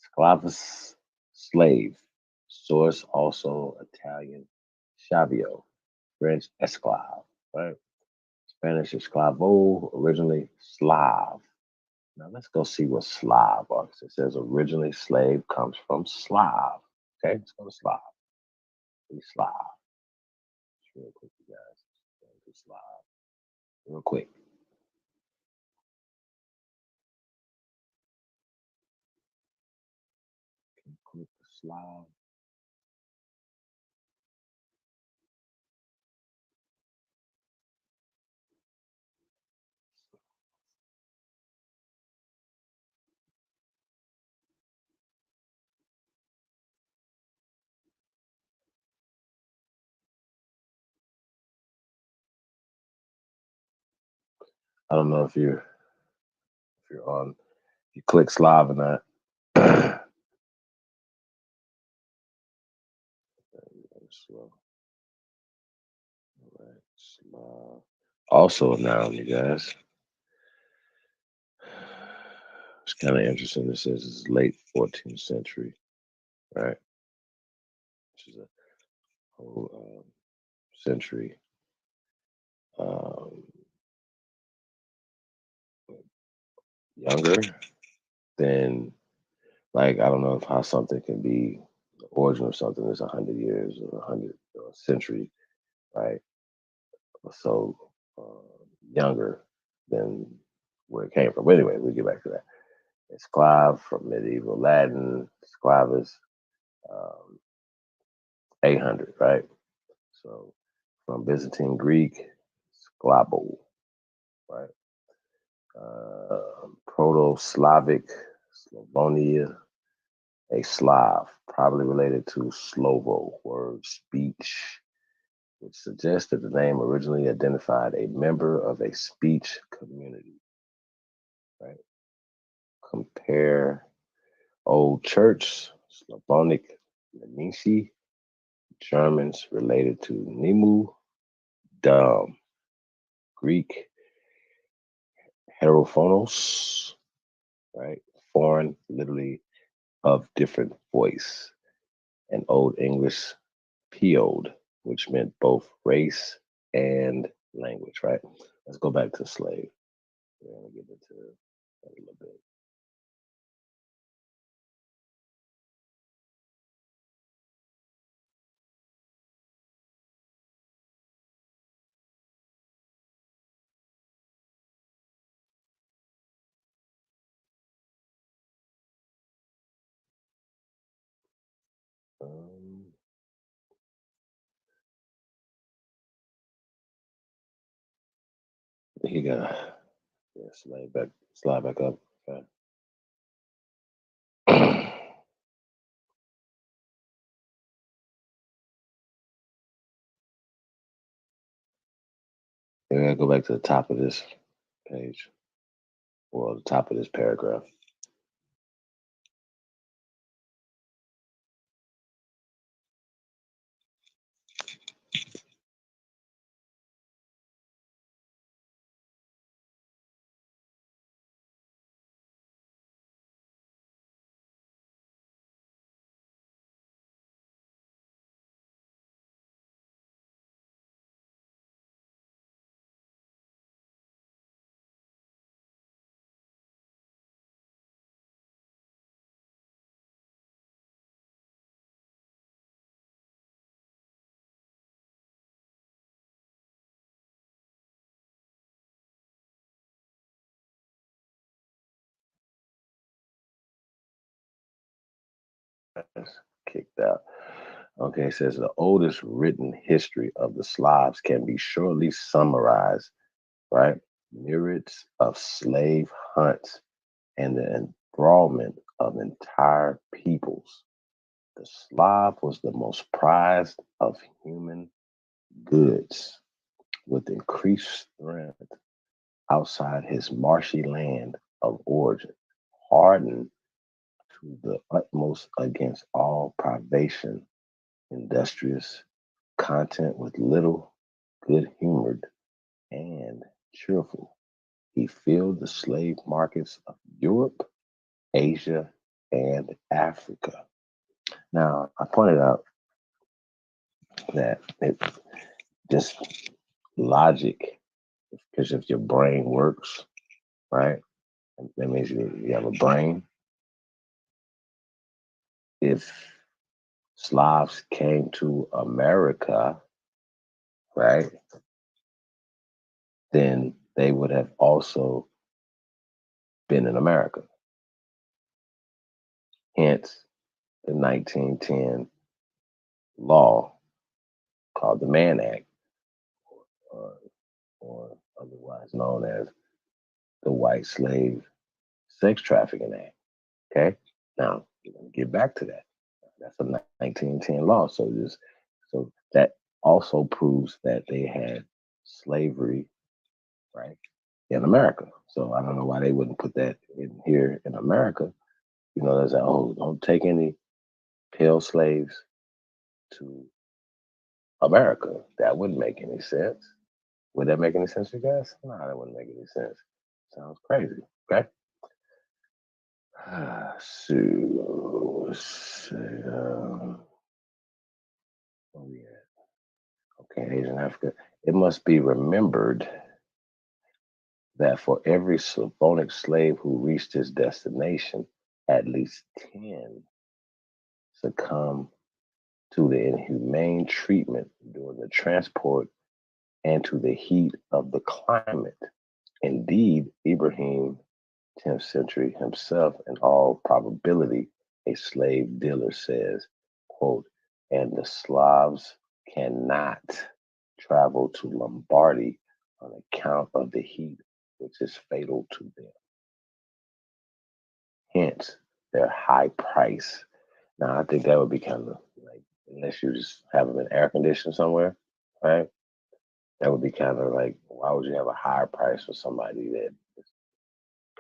A: sclavus, slave. Source also Italian, schiavio. French, esclave, right? Spanish, esclavo, originally Slav. Now let's go see what Slav are. It says originally slave comes from Slav. Okay, let's go to Slav. See Slav. Just real quick, you guys. Go to Slav. Real quick. Slav. I don't know if you're on. You click Slav or not. Slow. All right, Slav. Also a noun, you guys. It's kind of interesting. It says it's late 14th century, right? Which is a whole century um, younger than, like, I don't know if how something can be the origin of something is 100 years or 100 century, right? So younger than where it came from. But anyway, we'll get back to that. It's Sclav from medieval Latin, Sclavus, 800, right? So from Byzantine Greek, Sklabo, right? Proto-Slavic, Slavonia, a Slav, probably related to Slovo, word speech, which suggests that the name originally identified a member of a speech community, right? Compare Old Church, Slavonic, Nemishi, Germans related to Nimu, dumb, Greek, Herophonos, right? Foreign, literally of different voice, and Old English, Piod, which meant both race and language, right? Let's go back to slave. We're going to get into that a little bit. He got slide back up. Okay. We're gonna go back to the top of this page, or the top of this paragraph. Kicked out. Okay, it says the oldest written history of the Slavs can be shortly summarized, right? Myriads of slave hunts and the enthrallment of entire peoples. The Slav was the most prized of human goods, with increased strength outside his marshy land of origin, hardened to the utmost against all privation, industrious, content with little, good humored, and cheerful. He filled the slave markets of Europe, Asia, and Africa. Now, I pointed out that it's just logic, because if your brain works, right, that means you have a brain. If Slavs came to America, right, then they would have also been in America. Hence, the 1910 law called the Mann Act, uh, or otherwise known as the White Slave Sex Trafficking Act. Okay, now we're gonna get back to that. That's a 1910 law. So that also proves that they had slavery, right, in America. So I don't know why they wouldn't put that in here in America. You know, there's like, oh, don't take any pale slaves to America. That wouldn't make any sense. Would that make any sense to you guys? No, that wouldn't make any sense. Sounds crazy. Okay. So, let's see, where we at? Okay, Asian Africa. It must be remembered that for every Slavonic slave who reached his destination, at least 10 succumbed to the inhumane treatment during the transport and to the heat of the climate. Indeed, Ibrahim, 10th century himself, in all probability, a slave dealer says, quote, and the Slavs cannot travel to Lombardy on account of the heat, which is fatal to them. Hence, their high price. Now, I think that would be kind of like, unless you just have them in air conditioning somewhere, right? That would be kind of like, why would you have a higher price for somebody that is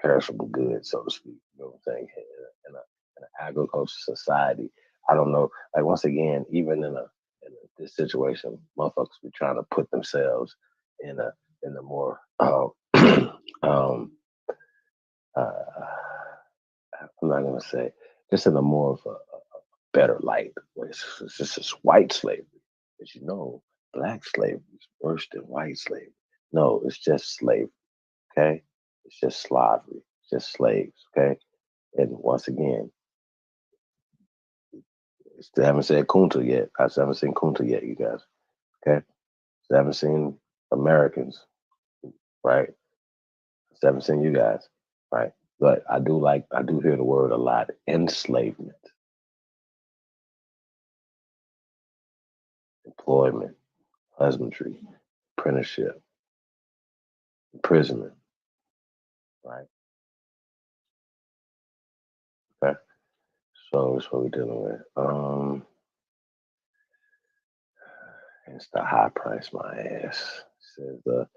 A: perishable goods, so to speak? You know what I'm saying? In an agricultural society, I don't know. Like once again, even this situation, motherfuckers be trying to put themselves in a more um uh, I'm not gonna say just in a more of a better light. Where it's just this white slavery, as you know, black slavery is worse than white slavery. No, it's just slavery. Okay, it's just slavery. It's just slaves. Okay, and once again, still haven't said Kunta yet. I still haven't seen Kunta yet, you guys. Okay, still haven't seen Americans, right? Still haven't seen you guys, right? But I do hear the word a lot: enslavement, employment, husbandry, apprenticeship, imprisonment, right? Okay, so that's what we're dealing with. It's the high price, my ass. Says the,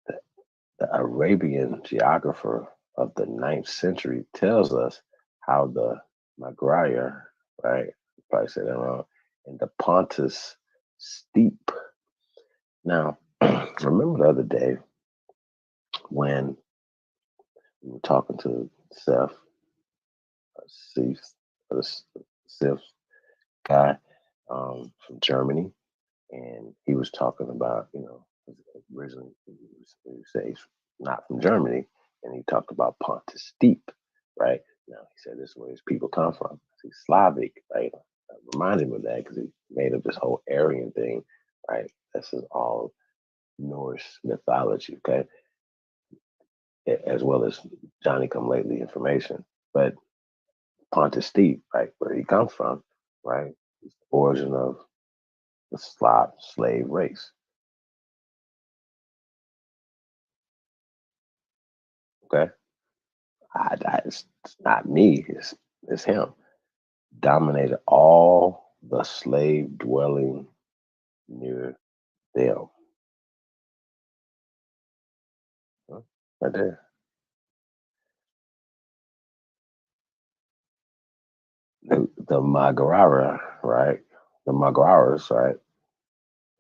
A: the Arabian geographer of the 9th century tells us how the Magraya, right? Probably said that wrong. And the Pontus steep. Now, remember the other day when we were talking to Seth, Seth guy from Germany, and he was talking about, originally he say he's not from Germany, and he talked about Pontus Steep, right? Now he said this is where his people come from. He's Slavic, right? I reminded him of that because he made up this whole Aryan thing, right? This is all Norse mythology, okay? As well as Johnny come lately information. But Pontus Steep, right, where he comes from, right? It's the origin of the Slav slave race. Okay, it's not me. It's him. Dominated all the slave dwelling near them. Huh? Right there. The Maguara, right? The Maguaras, right?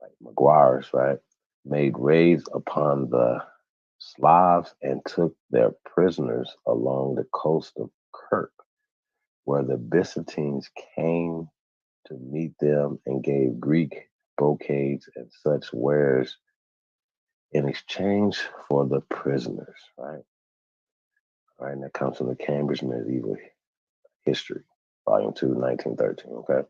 A: Like Maguires, right? Made raids upon the Slavs and took their prisoners along the coast of Kirk, where the Byzantines came to meet them and gave Greek brocades and such wares in exchange for the prisoners, right? All right, and that comes from the Cambridge Medieval History, Volume 2, 1913, okay?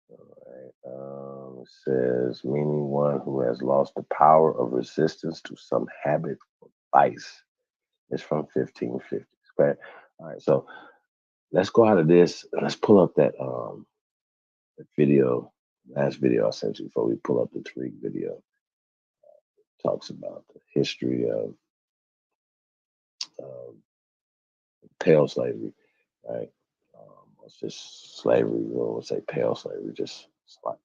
A: All right, it says, meaning one who has lost the power of resistance to some habit or vice. It's from 1550s, okay? All right, so let's go out of this and let's pull up that video, last video I sent you before we pull up the Tariq video. Talks about the history of um, pale slavery, right? It's just slavery. We won't say pale slavery, just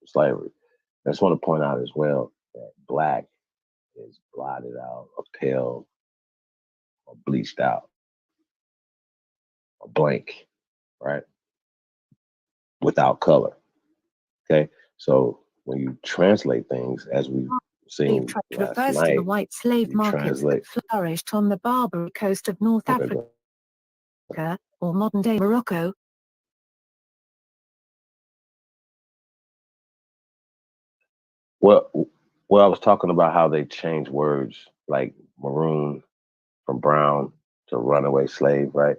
A: slavery. I just want to point out as well that black is blotted out, or pale, or bleached out, or blank, right? Without color. Okay. So when you translate things, as we've
L: Slave
A: seen
L: trade
A: last
L: refers to the
A: night,
L: white slave
A: you
L: markets that
A: translate.
L: flourished on the Barbary coast of North
A: Okay,
L: Africa,
A: go.
L: or modern-day Morocco.
A: Well, I was talking about how they change words like maroon from brown to runaway slave, right?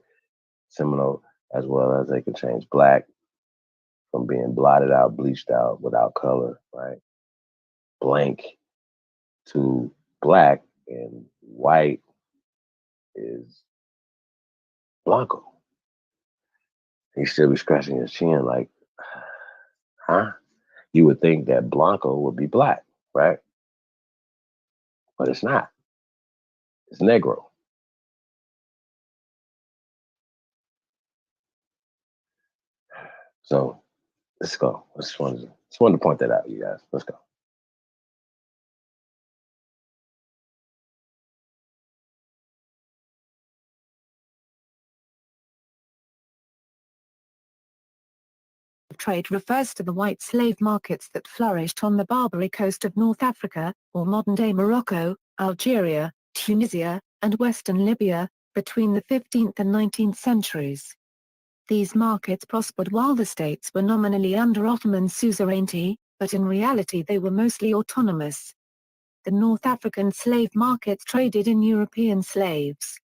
A: Seminole, as well as they can change black from being blotted out, bleached out, without color, right? Blank to black, and white is blanco. He still be scratching his chin like, huh? You would think that blanco would be black, right? But it's not. It's negro. So let's go. Just wanted to point that out, you guys. Let's go.
L: Trade refers to the white slave markets that flourished on the Barbary coast of North Africa, or modern-day Morocco, Algeria, Tunisia, and western Libya, between the 15th and 19th centuries. These markets prospered while the states were nominally under Ottoman suzerainty, but in reality they were mostly autonomous. The North African slave markets traded in European slaves.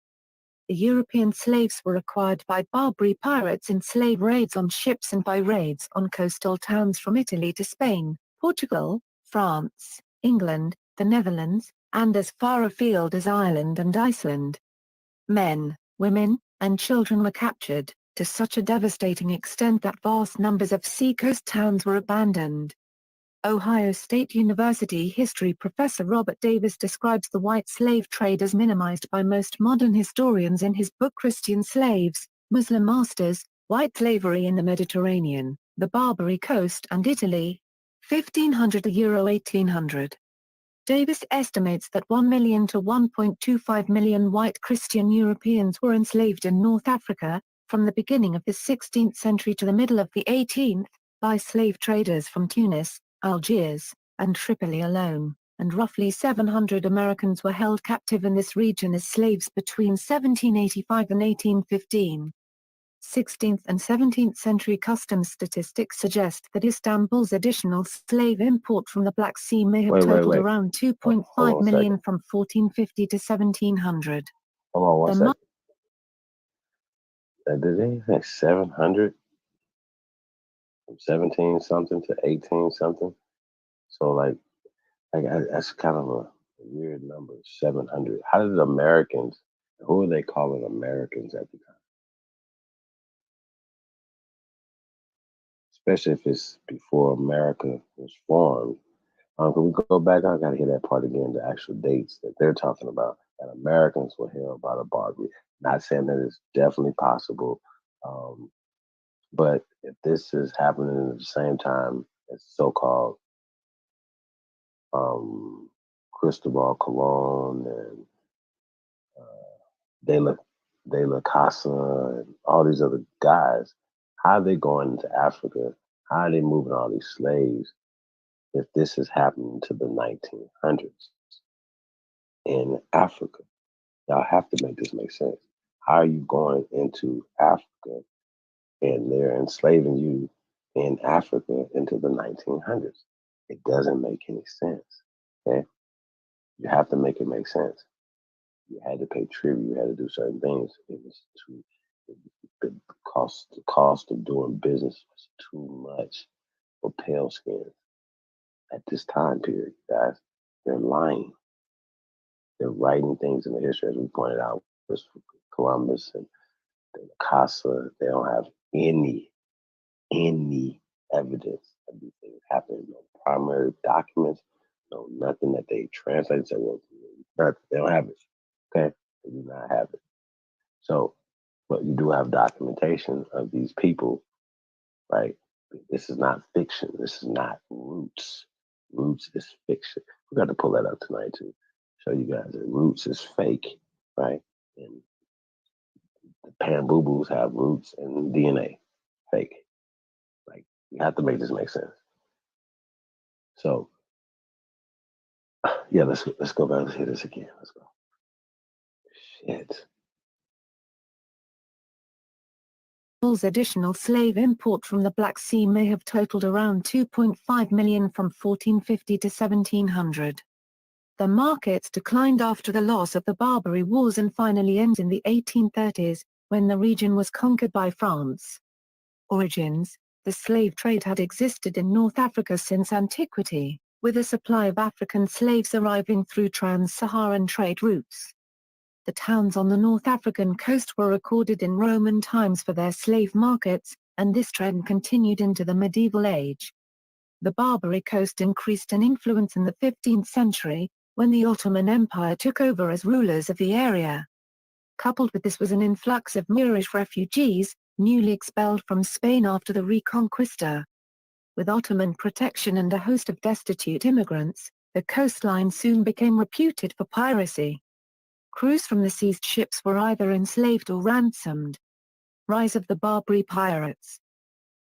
L: The European slaves were acquired by Barbary pirates in slave raids on ships and by raids on coastal towns from Italy to Spain, Portugal, France, England, the Netherlands, and as far afield as Ireland and Iceland. Men, women, and children were captured, to such a devastating extent that vast numbers of seacoast towns were abandoned. Ohio State University history professor Robert Davis describes the white slave trade as minimized by most modern historians in his book Christian Slaves, Muslim Masters, White Slavery in the Mediterranean, the Barbary Coast and Italy, 1500 to Euro 1800. Davis estimates that 1 million to 1.25 million white Christian Europeans were enslaved in North Africa, from the beginning of the 16th century to the middle of the 18th, by slave traders from Tunis, Algiers, and Tripoli alone, and roughly 700 Americans were held captive in this region as slaves between 1785 and 1815. 16th and 17th century customs statistics suggest that Istanbul's additional slave import from the Black Sea may have totaled
A: Wait.
L: around
A: Hold
L: 2.5
A: on a second.
L: million from 1450 to 1700.
A: Hold on one
L: The
A: second. Did they say 700 from 17 something to 18 something? So that's kind of a weird number, 700. How did Americans? Who are they calling Americans at the time? Especially if it's before America was formed. Can we go back? I got to hear that part again. The actual dates that they're talking about. That Americans were held by the Barbary. Not saying that it's definitely possible, um, but if this is happening at the same time as so-called Cristobal Colon and De La De La Casa and all these other guys, how are they going into Africa? How are they moving all these slaves if this is happening to the 1900s in Africa? Y'all have to make this make sense. How are you going into Africa and they're enslaving you in Africa into the 1900s? It doesn't make any sense. Okay, you have to make it make sense. You had to pay tribute. You had to do certain things. It was too. The cost of doing business was too much for pale skins at this time period, guys. They're lying. They're writing things in the history, as we pointed out, with Columbus and the CASA. They don't have any evidence of these things happening. No primary documents, no nothing that they translate and say, well, nothing. They don't have it. Okay? They do not have it. So, but you do have documentation of these people, right? This is not fiction. This is not Roots. Roots is fiction. We got to pull that up tonight too. Show you guys that Roots is fake, right? And the Pan Boo Boos have roots and DNA, fake. Like you have to make this make sense. So yeah, let's go back. Let's hit this again. Let's go. Shit.
L: Additional slave import from the Black Sea may have totaled around 2.5 million from 1450 to 1700. The markets declined after the loss of the Barbary Wars and finally ended in the 1830s, when the region was conquered by France. Origins: the slave trade had existed in North Africa since antiquity, with a supply of African slaves arriving through trans-Saharan trade routes. The towns on the North African coast were recorded in Roman times for their slave markets, and this trend continued into the medieval age. The Barbary coast increased in influence in the 15th century, when the Ottoman Empire took over as rulers of the area. Coupled with this was an influx of Moorish refugees, newly expelled from Spain after the Reconquista. With Ottoman protection and a host of destitute immigrants, the coastline soon became reputed for piracy. Crews from the seized ships were either enslaved or ransomed. Rise of the Barbary pirates.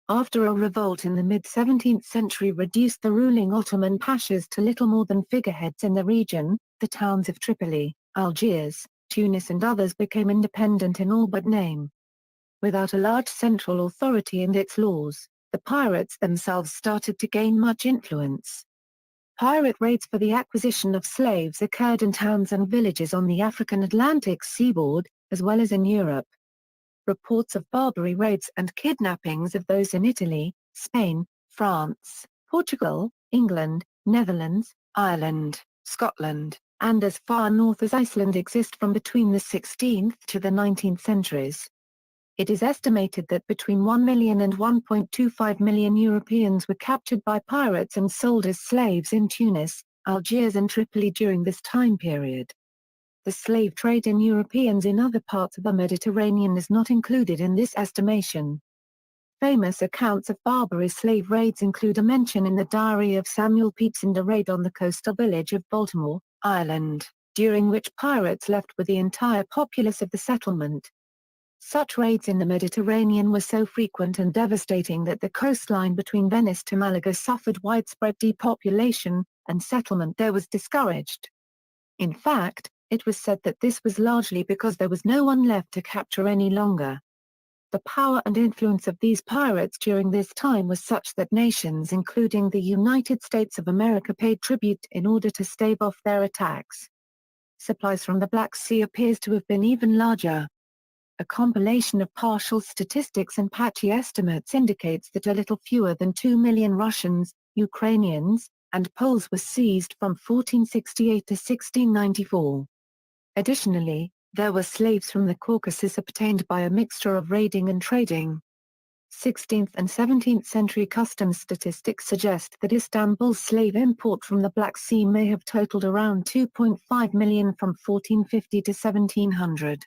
L: After a revolt in the mid-17th century reduced the ruling Ottoman pashas to little more than figureheads in the region, the towns of Tripoli, Algiers, Tunis and others became independent in all but name. Without a large central authority and its laws, the pirates themselves started to gain much influence. Pirate raids for the acquisition of slaves occurred in towns and villages on the African Atlantic seaboard, as well as in Europe. Reports of Barbary raids and kidnappings of those in Italy, Spain, France, Portugal, England, Netherlands, Ireland, Scotland, and as far north as Iceland exist from between the 16th to the 19th centuries. It is estimated that between 1 million and 1.25 million Europeans were captured by pirates and sold as slaves in Tunis, Algiers and Tripoli during this time period. The slave trade in Europeans in other parts of the Mediterranean is not included in this estimation. Famous accounts of Barbary slave raids include a mention in the diary of Samuel Pepys and a raid on the coastal village of Baltimore, Ireland, during which pirates left with the entire populace of the settlement. Such raids in the Mediterranean were so frequent and devastating that the coastline between Venice to Malaga suffered widespread depopulation, and settlement there was discouraged. In fact, it was said that this was largely because there was no one left to capture any longer. The power and influence of these pirates during this time was such that nations including the United States of America paid tribute in order to stave off their attacks. Supplies from the Black Sea appears to have been even larger. A compilation of partial statistics and patchy estimates indicates that a little fewer than 2 million Russians, Ukrainians, and Poles were seized from 1468 to 1694. Additionally, there were slaves from the Caucasus obtained by a mixture of raiding and trading. 16th and 17th century customs statistics suggest that Istanbul's slave import from the Black Sea may have totaled around 2.5 million from 1450 to 1700.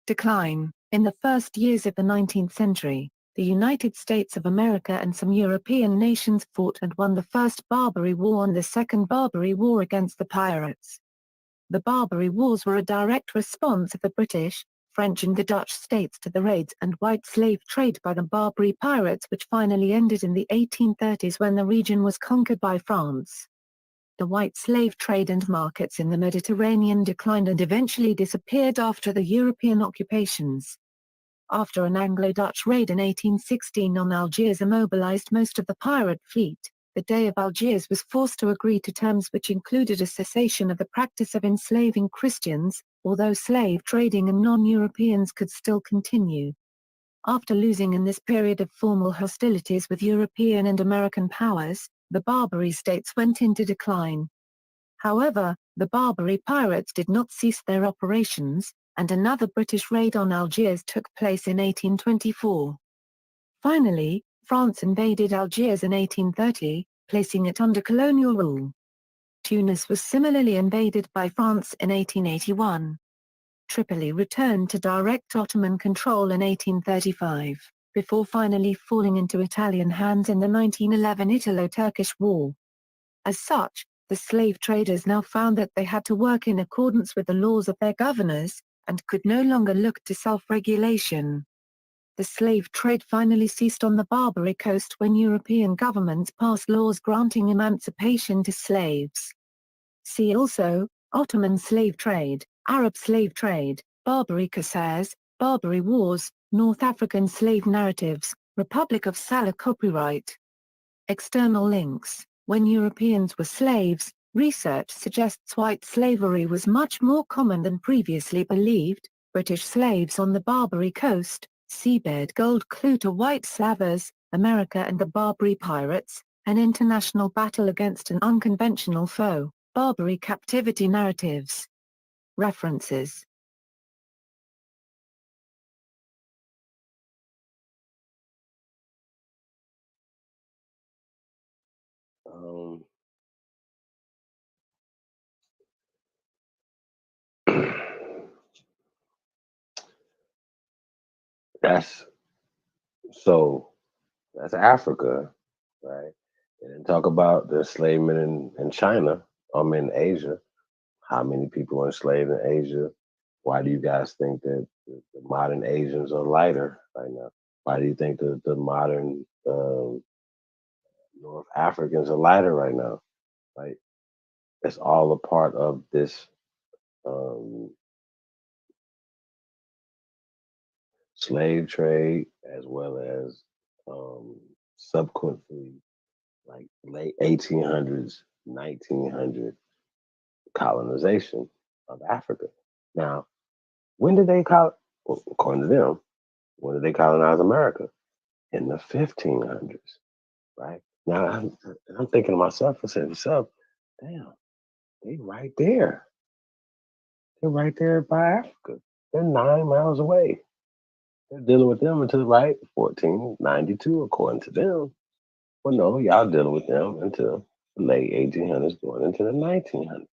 L: Decline. In the first years of the 19th century, the United States of America and some European nations fought and won the First Barbary War and the Second Barbary War against the pirates. The Barbary Wars were a direct response of the British, French and the Dutch states to the raids and white slave trade by the Barbary pirates, which finally ended in the 1830s when the region was conquered by France. The white slave trade and markets in the Mediterranean declined and eventually disappeared after the European occupations. After an Anglo-Dutch raid in 1816 on Algiers immobilized most of the pirate fleet, the Dey of Algiers was forced to agree to terms which included a cessation of the practice of enslaving Christians, although slave trading and non-Europeans could still continue. After losing in this period of formal hostilities with European and American powers, the Barbary states went into decline. However, the Barbary pirates did not cease their operations, and another British raid on Algiers took place in 1824. Finally, France invaded Algiers in 1830, placing it under colonial rule. Tunis was similarly invaded by France in 1881. Tripoli returned to direct Ottoman control in 1835, before finally falling into Italian hands in the 1911 Italo-Turkish War. As such, the slave traders now found that they had to work in accordance with the laws of their governors, and could no longer look to self-regulation. The slave trade finally ceased on the Barbary Coast when European governments passed laws granting emancipation to slaves. See also, Ottoman slave trade, Arab slave trade, Barbary Corsairs, Barbary Wars, North African slave narratives, Republic of Salah copyright. External links. When Europeans were slaves, research suggests white slavery was much more common than previously believed. British slaves on the Barbary Coast, seabed gold clue to white slavers, America and the Barbary pirates, an international battle against an unconventional foe, Barbary captivity narratives. References.
A: That's Africa, right? And then talk about the enslavement in China, in Asia. How many people were enslaved in Asia? Why do you guys think that the modern Asians are lighter right now? Why do you think the modern North Africans are lighter right now? Like, it's all a part of this um, slave trade, as well as subsequently, like late 1800s, 1900 colonization of Africa. Now, when did they according to them, when did they colonize America? In the 1500s, right? Now, I'm thinking to myself, I said to myself, damn, they right there. They're right there by Africa. They're 9 miles away. They're dealing with them until, right, 1492, according to them. Well, no, y'all dealing with them until the late 1800s, going into the 1900s.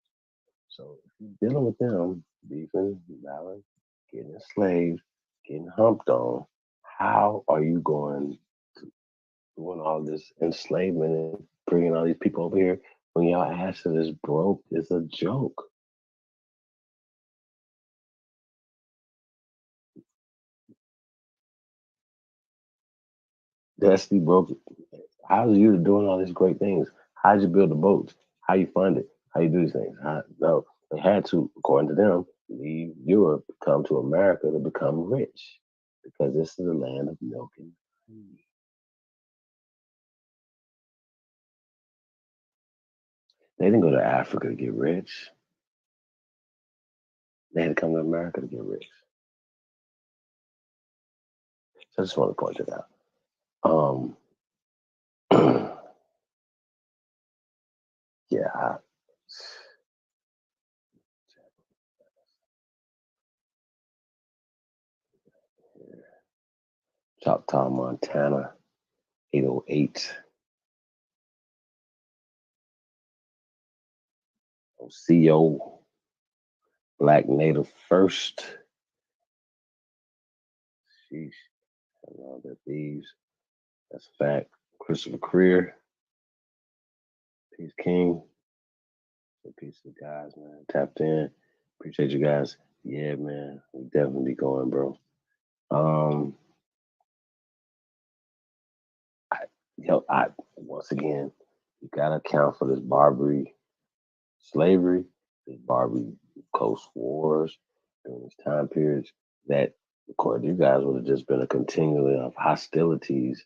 A: So if you're dealing with them, beefing, battling, getting enslaved, getting humped on, how are you going to doing all this enslavement and bringing all these people over here when y'all asses is broke is a joke? Dusty broke. How's you doing all these great things? How'd you build the boats? How you fund it? How you do these things? No, they had to, according to them, leave Europe, come to America to become rich, because this is the land of milk and honey. They didn't go to Africa to get rich. They had to come to America to get rich. So I just want to point it out. Yeah, Choctaw, Montana, 808. CO, Black Native First. Sheesh. I love that thieves. That's a fact. Christopher Creer, Peace King. Peace to the guys, man. Tapped in. Appreciate you guys. Yeah, man. We definitely be going, bro. I once again, you gotta account for this Barbary slavery, this Barbary Coast Wars during these time periods that, according to you guys, would have just been a continuing of hostilities.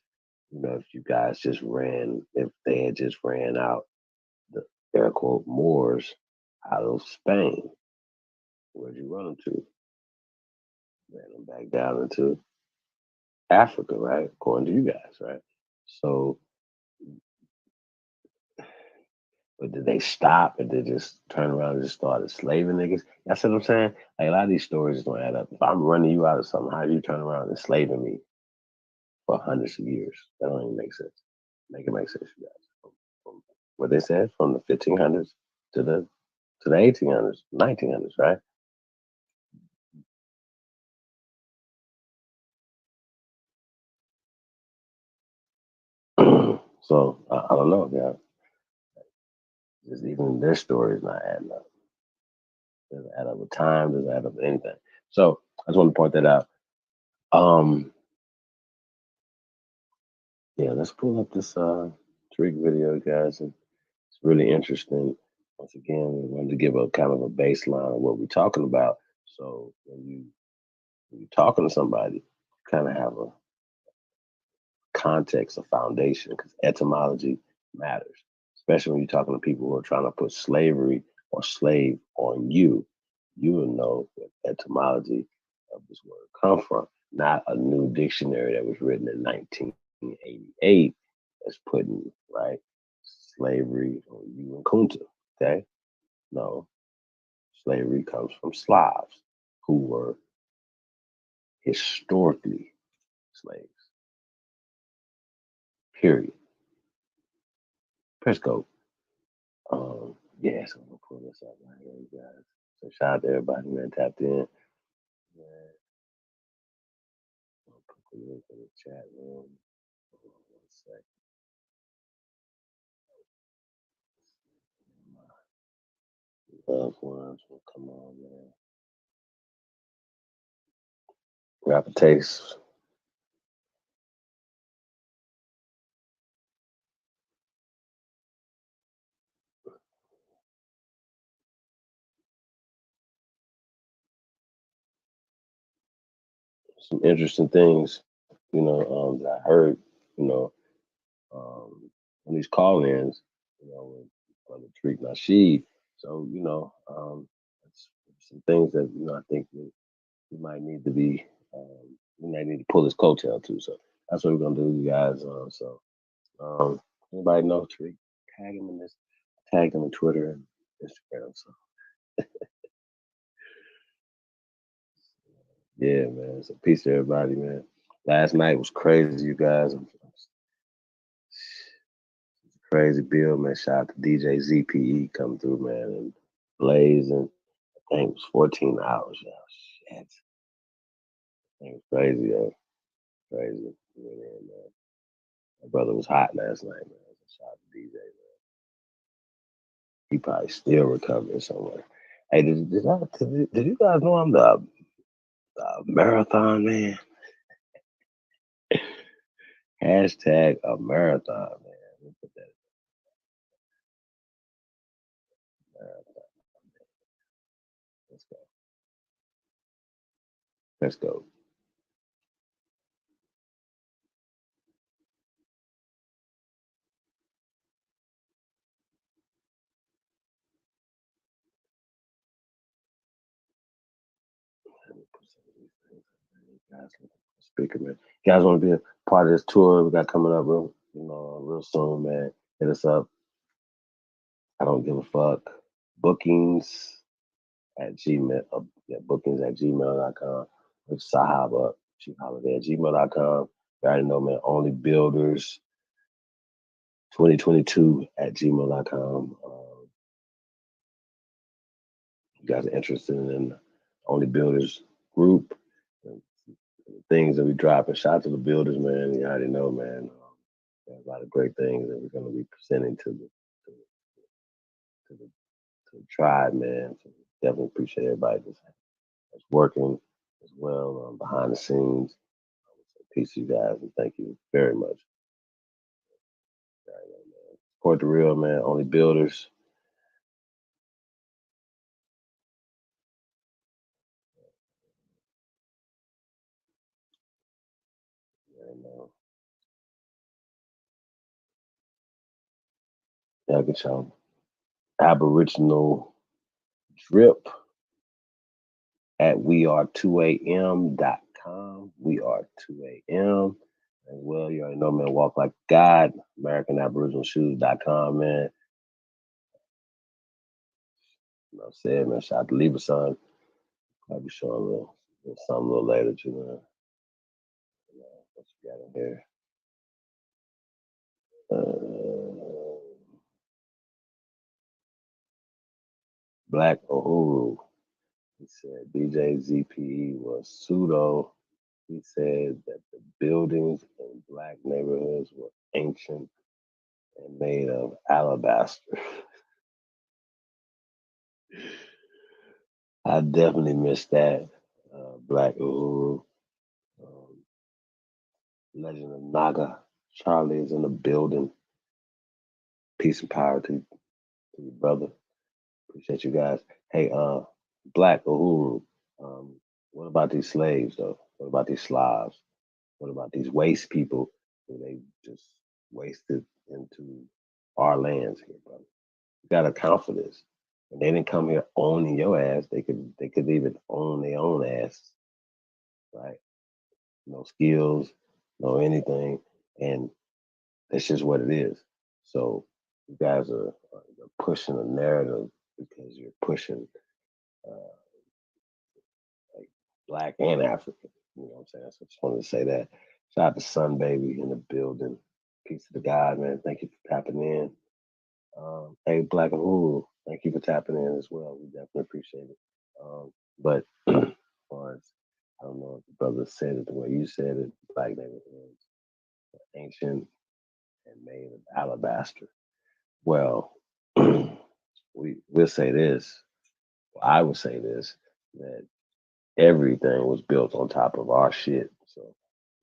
A: If you guys just if they had just ran out the air quote Moors out of Spain, where'd you run them to? Ran them back down into Africa, right? According to you guys, right? So But did they stop and they just turn around and just started slaving niggas? That's what I'm saying. Like a lot of these stories don't add up. If I'm running you out of something, how do you turn around and slaving me for hundreds of years? That don't even make sense. Make it make sense, you guys. From what they said from the 1500s to the 1800s, 1900s, right? So I don't know, yeah. Just even their story is not adding up. Doesn't add up with time, doesn't add up with anything. So I just want to point that out. Yeah, let's pull up this Tariq video, guys. And it's really interesting. Once again, we wanted to give a kind of a baseline of what we're talking about. So when you're talking to somebody, you kind of have a context, a foundation, because etymology matters, especially when you're talking to people who are trying to put slavery or slave on you. You will know what etymology of this word come from, not a new dictionary that was written in 1988 that's putting right slavery on you and Kunta. Okay, no, slavery comes from Slavs who were historically slaves. Period. Press go. Yeah, so I'm gonna pull this up right here, you guys. So shout out to everybody, man, tapped in. Man, I'll put the link in the chat room. Hold on one sec. My loved ones will come on, man. Rapper Taste. Some interesting things, that I heard, you know, on these call-ins, with Brother Tariq Nasheed. So, that's some things that, I think that we might need to be, we might need to pull his coattail too. So that's what we're gonna do, you guys. Anybody know Tariq? Tag him in this. Tag him on Twitter and Instagram. So yeah, man. So peace to everybody, man. Last night was crazy, you guys. Crazy bill, man. Shout out to DJ ZPE coming through, man, and blazing. I think it was 14 hours. Yeah, shit. It was crazy, yo. Crazy. Went in, man. My brother was hot last night, man. Shout out to DJ, man. He probably still recovering somewhere. Hey, did you guys know I'm the marathon man? Hashtag a marathon man. Let me put that marathon. Let's go. Let's go. Guys, speaker, man. You guys want to be a part of this tour we got coming up real soon, man. Hit us up. I don't give a fuck. Bookings at Gmail. Bookings at gmail.com. Look Sahab up. Chief Holiday at gmail.com. You already know, man. Only Builders 2022 at gmail.com. You guys are interested in Only Builders group. And the things that we dropping. Shout out to the builders, man. You already know, man. There's a lot of great things that we're going to be presenting to the tribe, man. So definitely appreciate everybody that's working as well behind the scenes. Peace to you guys, and thank you very much. All right, man. Support the real, man. Only Builders. Y'all get y'all Aboriginal drip at weare2am.com. weare2am. As well, you already know, man, walk like God, AmericanAboriginalShoes.com, man. You know what I'm saying, man? Shout out to Lieberson. I'll be showing something a little later too, man. What you got in here? Black Uhuru. He said DJ ZPE was pseudo. He said that the buildings in black neighborhoods were ancient and made of alabaster. I definitely missed that. Black Uhuru. Legend of Naga. Charlie is in the building. Peace and power to your brother. Appreciate you guys. Hey, Black Uhuru. What about these slaves though? What about these Slavs? What about these waste people who they just wasted into our lands here, brother? You gotta account for this. And they didn't come here owning your ass. They could even own their own ass, right? No skills, no anything, and that's just what it is. So you guys are pushing a narrative because you're pushing like black and African. You know what I'm saying? So I just wanted to say that. Shout out to Sun Baby in the building. Peace to the God, man. Thank you for tapping in. Hey, Black and Hulu, thank you for tapping in as well. We definitely appreciate it. But as far as, I don't know if the brother said it the way you said it, black neighborhoods, ancient and made of alabaster. Well, we'll say this. Well, I would say this, that everything was built on top of our shit. So,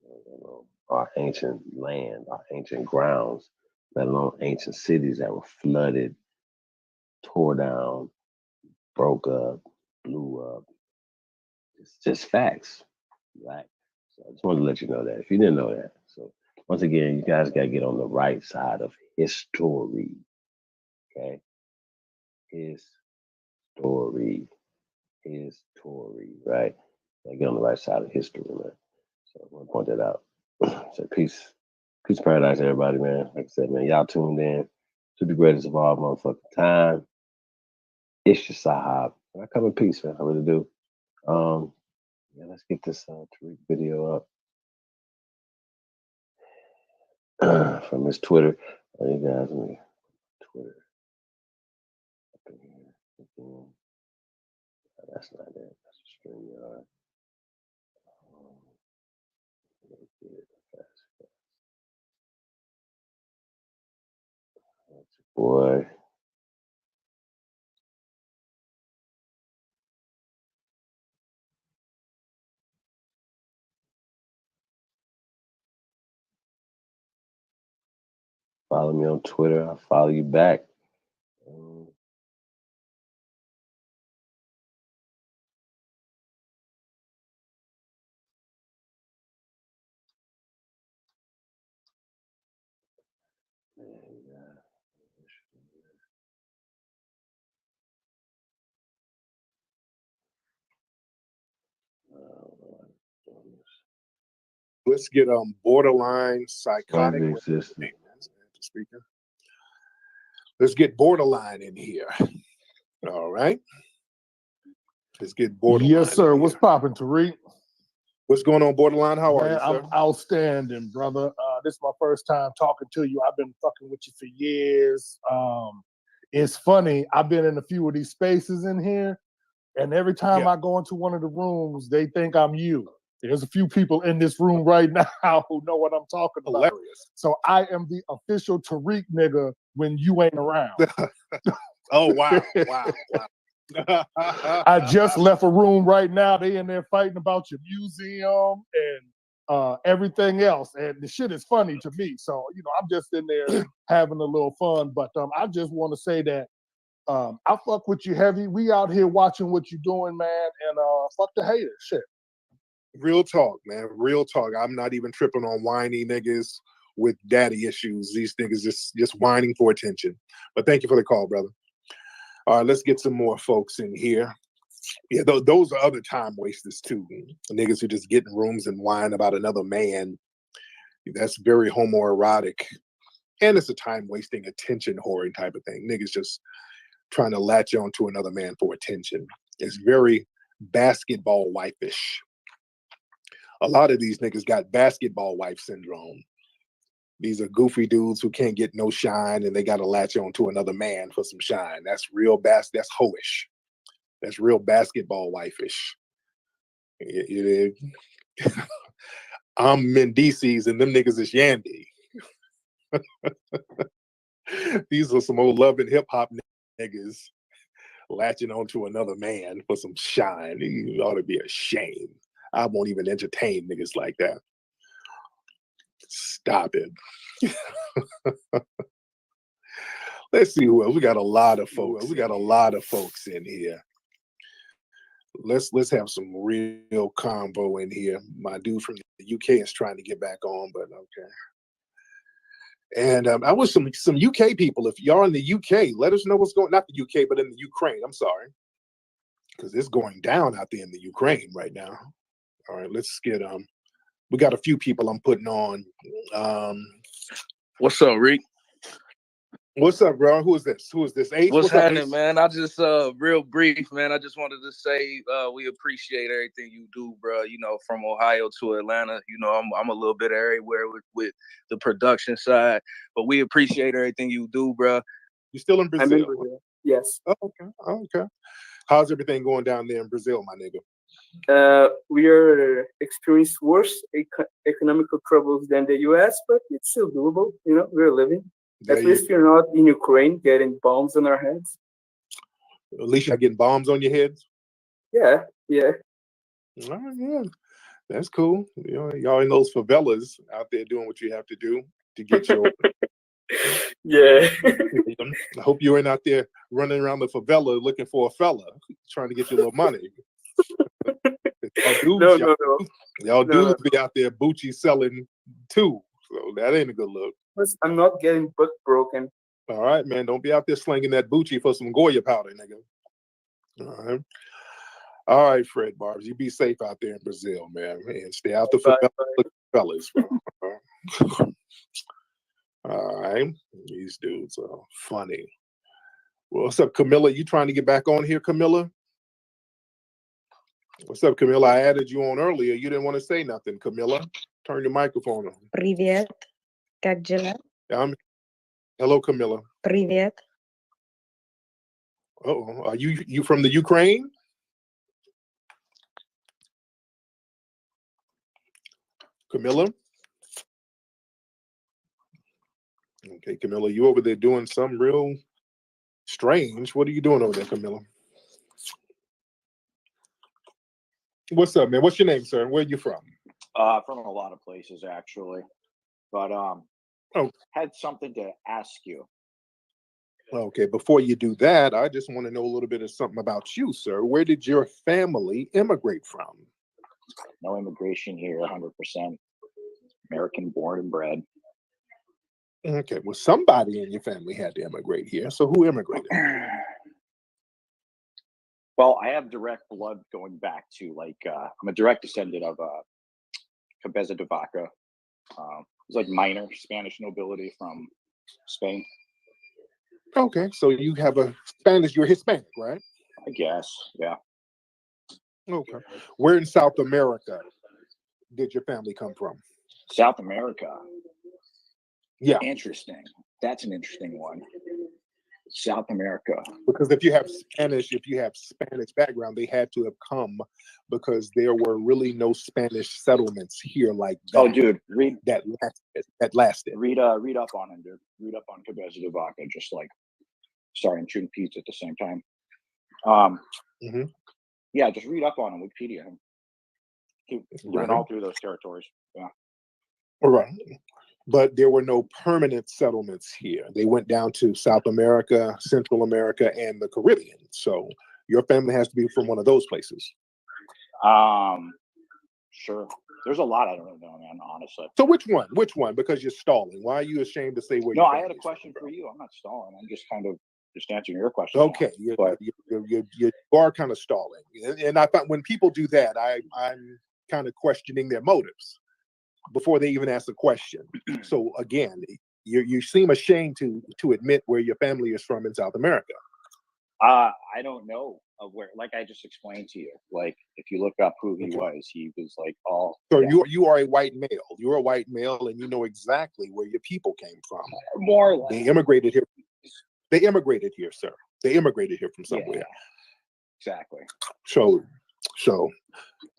A: you know, our ancient land, our ancient grounds, let alone ancient cities that were flooded, tore down, broke up, blew up. It's just facts, right? So I just wanted to let you know that if you didn't know that. So once again, you guys got to get on the right side of history, okay? History, right? Gotta get on the right side of history, man. So I want to point that out. So peace paradise, everybody, man. Like I said, man, y'all tuned in to the greatest of all motherfucking time. It's your Sahab. I come in peace, man. I really do. Yeah, let's get this Tariq video up from his Twitter. You guys, let me Twitter up in here. Oh, that's not it. That's a StreamYard. Boy. Follow me on Twitter. I'll follow you back.
M: Let's get borderline psychotic. Speaker. Let's get borderline in here. All right. Let's get borderline.
N: Yes, sir. What's popping, Tariq?
M: What's going on, borderline? How are you, sir?
N: I'm outstanding, brother. This is my first time talking to you. I've been fucking with you for years. It's funny. I've been in a few of these spaces in here, and every time I go into one of the rooms, they think I'm you. There's a few people in this room right now who know what I'm talking about.
M: Hilarious.
N: So I am the official Tariq nigga when you ain't around.
M: Oh, wow.
N: I just left a room right now. They in there fighting about your museum and everything else. And the shit is funny to me. So, you know, I'm just in there having a little fun. But I just want to say that I fuck with you heavy. We out here watching what you're doing, man. And fuck the haters. Shit.
M: Real talk, man. Real talk. I'm not even tripping on whiny niggas with daddy issues. These niggas just whining for attention. But thank you for the call, brother. All right, let's get some more folks in here. Yeah, those are other time wasters too. Niggas who just get in rooms and whine about another man. That's very homoerotic. And it's a time wasting, attention whoring type of thing. Niggas just trying to latch on to another man for attention. It's very basketball wife-ish. A lot of these niggas got basketball wife syndrome. These are goofy dudes who can't get no shine, and they got to latch on to another man for some shine. That's real that's hoish. That's real basketball wife-ish. I'm Mendices and them niggas is Yandy. These are some old love and hip hop niggas latching onto another man for some shine. You ought to be ashamed. I won't even entertain niggas like that. Stop it. Let's see who else. We got a lot of folks. We got a lot of folks in here. Let's have some real combo in here. My dude from the UK is trying to get back on, but okay. And I wish some UK people, if y'all in the UK, let us know what's going. Not the UK, but in the Ukraine. I'm sorry, because it's going down out there in the Ukraine right now. All right, let's get we got a few people I'm putting on.
O: What's up, Rick?
M: What's up, bro? Who is this? Who is this? Ace?
O: What's happening,
M: Ace?
O: man? I just real brief, man. I just wanted to say we appreciate everything you do, bro. You know, from Ohio to Atlanta. You know, I'm a little bit everywhere with the production side, but we appreciate everything you do, bro.
M: You still in Brazil?
P: I'm in Brazil. Yes.
M: Oh, okay. Oh, okay. How's everything going down there in Brazil, my nigga?
P: We are experiencing worse economical troubles than the U.S., but it's still doable. You know, we're living. At least we're not in Ukraine getting bombs on our heads.
M: At least you're not getting bombs on your heads?
P: Yeah, yeah.
M: All right, yeah. That's cool. You know, y'all in those favelas out there doing what you have to do to get your...
P: Yeah.
M: I hope you ain't out there running around the favela looking for a fella, trying to get your little money. Y'all dudes be out there Bucci selling too, so that ain't a good look.
P: I'm not getting butt broken.
M: All right, man. Don't be out there slinging that Bucci for some Goya powder, nigga. All right, Fred Barbs. You be safe out there in Brazil, man. And stay out the fellas. All right. These dudes are funny. Well, what's up, Camilla? You trying to get back on here, Camilla? What's up, Camilla? I added you on earlier. You didn't want to say nothing, Camilla. Turn your microphone on.
Q: Привет. Как дела?
M: Hello, Camilla.
Q: Привет.
M: Uh-oh. Are you from the Ukraine? Camilla? Okay, Camilla, you over there doing something real strange. What are you doing over there, Camilla? What's up, man? What's your name, sir? Where are you from?
R: From a lot of places, actually. But had something to ask you.
M: Okay, before you do that, I just want to know a little bit of something about you, sir. Where did your family immigrate from?
R: No immigration here, 100%. American born and bred.
M: Okay, well, somebody in your family had to immigrate here. So who immigrated?
R: Well, I have direct blood going back to, I'm a direct descendant of Cabeza de Vaca. It's like minor Spanish nobility from Spain.
M: Okay, so you have a Spanish, you're Hispanic, right?
R: I guess, yeah.
M: Okay. Where in South America did your family come from?
R: South America?
M: Yeah.
R: Interesting. That's an interesting one. South America.
M: Because if you have Spanish background, they had to have come because there were really no Spanish settlements here like that.
R: Oh, dude, read
M: that lasted.
R: Read up on him, dude. Read up on Cabeza de Vaca, just like starting shooting pizza at the same time. Yeah, just read up on him, Wikipedia him. Keep doing all through those territories. Yeah.
M: All right. But there were no permanent settlements here. They went down to South America, Central America, and the Caribbean. So your family has to be from one of those places.
R: Sure. There's a lot I don't know, man, honestly.
M: So which one? Which one? Because you're stalling. Why are you ashamed to say where you're from?
R: No, I had a question for you. I'm not stalling. I'm just kind of answering your question.
M: Okay. You are kind of stalling. And I find when people do that, I'm kind of questioning their motives before they even ask a question. So again, you seem ashamed to admit where your family is from in South America.
R: I don't know of where. Like I just explained to you. Like if you look up who he was like all.
M: So
R: yeah.
M: you are a white male. You're a white male, and you know exactly where your people came from.
R: More or less.
M: They immigrated here. They immigrated here, sir. They immigrated here from somewhere.
R: Yeah, exactly.
M: So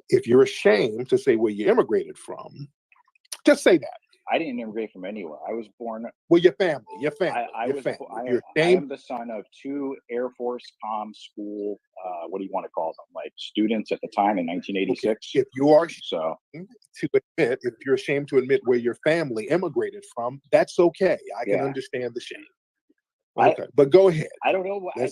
M: if you're ashamed to say where you immigrated from, just say that.
R: I didn't immigrate from anywhere. I was born.
M: Well, your family.
R: I am the son of 2 Air Force comm school. What do you want to call them? Like students at the time in 1986.
M: If you are
R: so
M: to admit, if you're ashamed to admit where your family immigrated from, that's okay. I can understand the shame. Okay, but go ahead.
R: I don't know what I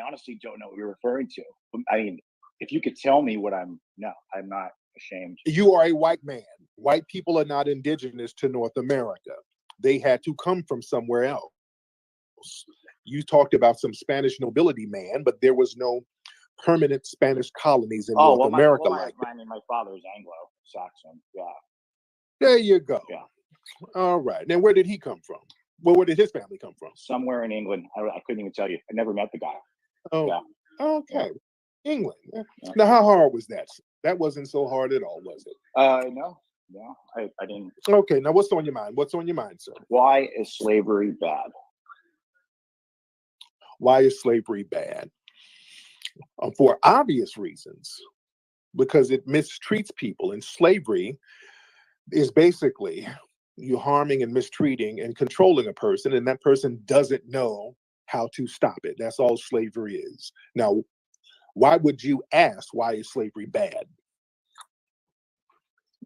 R: honestly don't know what you're referring to. I mean, if you could tell me what I'm not ashamed.
M: You are a white man. White people are not indigenous to North America. They had to come from somewhere else. You talked about some Spanish nobility, man, but there was no permanent Spanish colonies in North America like that.
R: I mean, my father's Anglo-Saxon. Yeah.
M: There you go.
R: Yeah.
M: All right. Now, where did he come from? Well, where did his family come from?
R: Somewhere in England. I couldn't even tell you. I never met the guy.
M: Oh,
R: yeah.
M: Okay. England. Yeah. Now, how hard was that? That wasn't so hard at all, was it?
R: No, I didn't.
M: Okay. Now, what's on your mind? What's on your mind, sir?
R: Why is slavery bad?
M: Why is slavery bad? For obvious reasons, because it mistreats people, and slavery is basically you harming and mistreating and controlling a person, and that person doesn't know how to stop it. That's all slavery is. Now, why would you ask, why is slavery bad?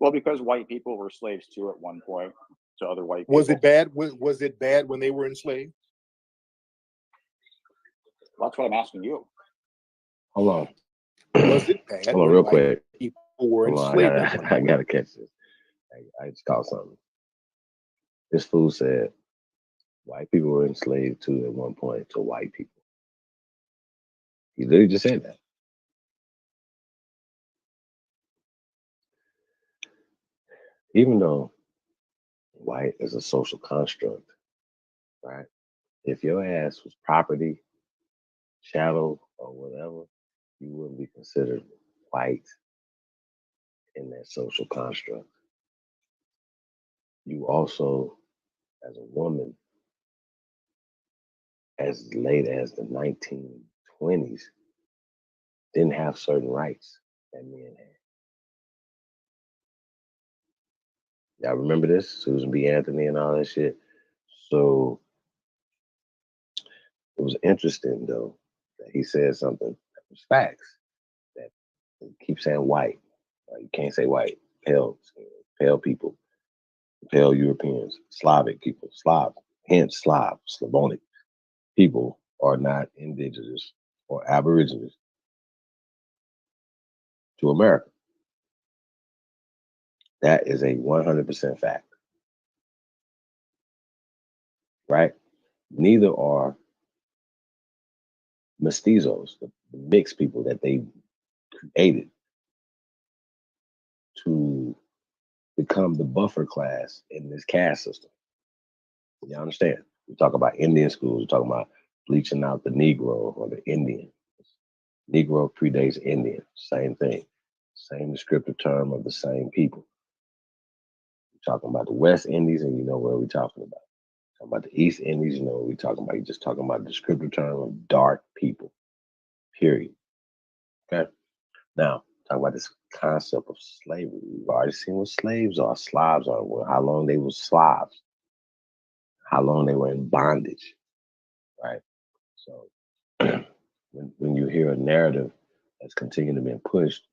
R: Well, because white people were slaves too at one point to other white people.
M: Was it bad? Was it bad when they were enslaved?
R: That's what I'm asking you.
A: Hold on.
M: Was it bad?
A: Hold on, real quick.
M: People were enslaved.
A: I gotta catch this. I just caught something. This fool said white people were enslaved too at one point to white people. He literally just said that. Even though white is a social construct, right? If your ass was property, chattel, or whatever, you wouldn't be considered white in that social construct. You also, as a woman, as late as the 1920s, didn't have certain rights that men had. Y'all remember this? Susan B. Anthony and all that shit. So it was interesting, though, that he said something that was facts. That keep saying white. You can't say white. Pale people, pale Europeans, Slavic people, hence Slav, Slavonic people are not indigenous or aborigines to America. That is a 100% fact. Right? Neither are mestizos, the mixed people that they created to become the buffer class in this caste system. You understand? We talk about Indian schools, we're talking about bleaching out the Negro or the Indian. Negro predates Indian, same thing. Same descriptive term of the same people. We're talking about the West Indies, and you know what we're talking about. Talking about the East Indies, you know what we're talking about. You're just talking about the descriptive term of dark people, period. Okay? Now, talk about this concept of slavery. We've already seen what slaves are, Slavs are, how long they were Slavs, how long they were in bondage, right? So when you hear a narrative that's continuing to be pushed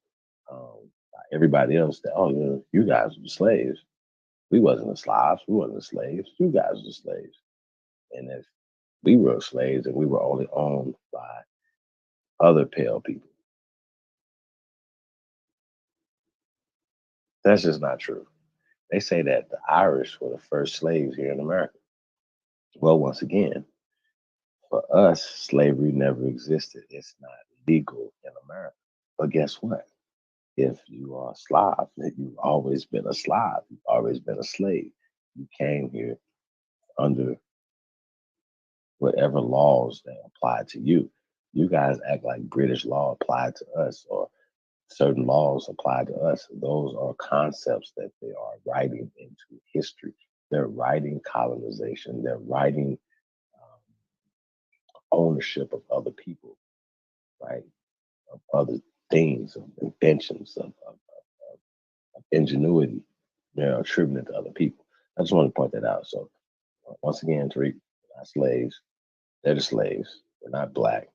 A: by everybody else that, oh, you guys were slaves. We wasn't the Slavs. We wasn't the slaves. You guys were the slaves. And if we were slaves and we were only owned by other pale people, that's just not true. They say that the Irish were the first slaves here in America. Well, once again, for us, slavery never existed. It's not legal in America. But guess what? If you are a Slav, you've always been a Slav. You've always been a slave. You came here under whatever laws that apply to you. You guys act like British law applied to us or certain laws apply to us. Those are concepts that they are writing into history. They're writing colonization. They're writing ownership of other people, right? Of other things, of inventions, of ingenuity, attributed to other people. I just want to point that out. So once again, Tariq, we're not slaves. They're the slaves. We're not black.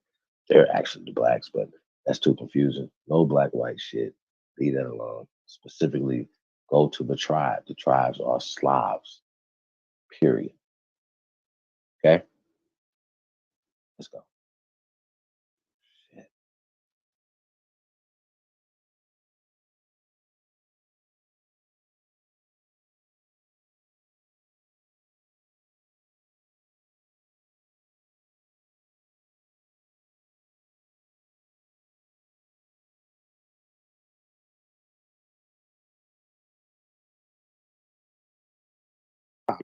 A: They're actually the blacks, but that's too confusing. No black, white shit. Leave that alone. Specifically, go to the tribe. The tribes are Slavs, period. Okay? Let's go.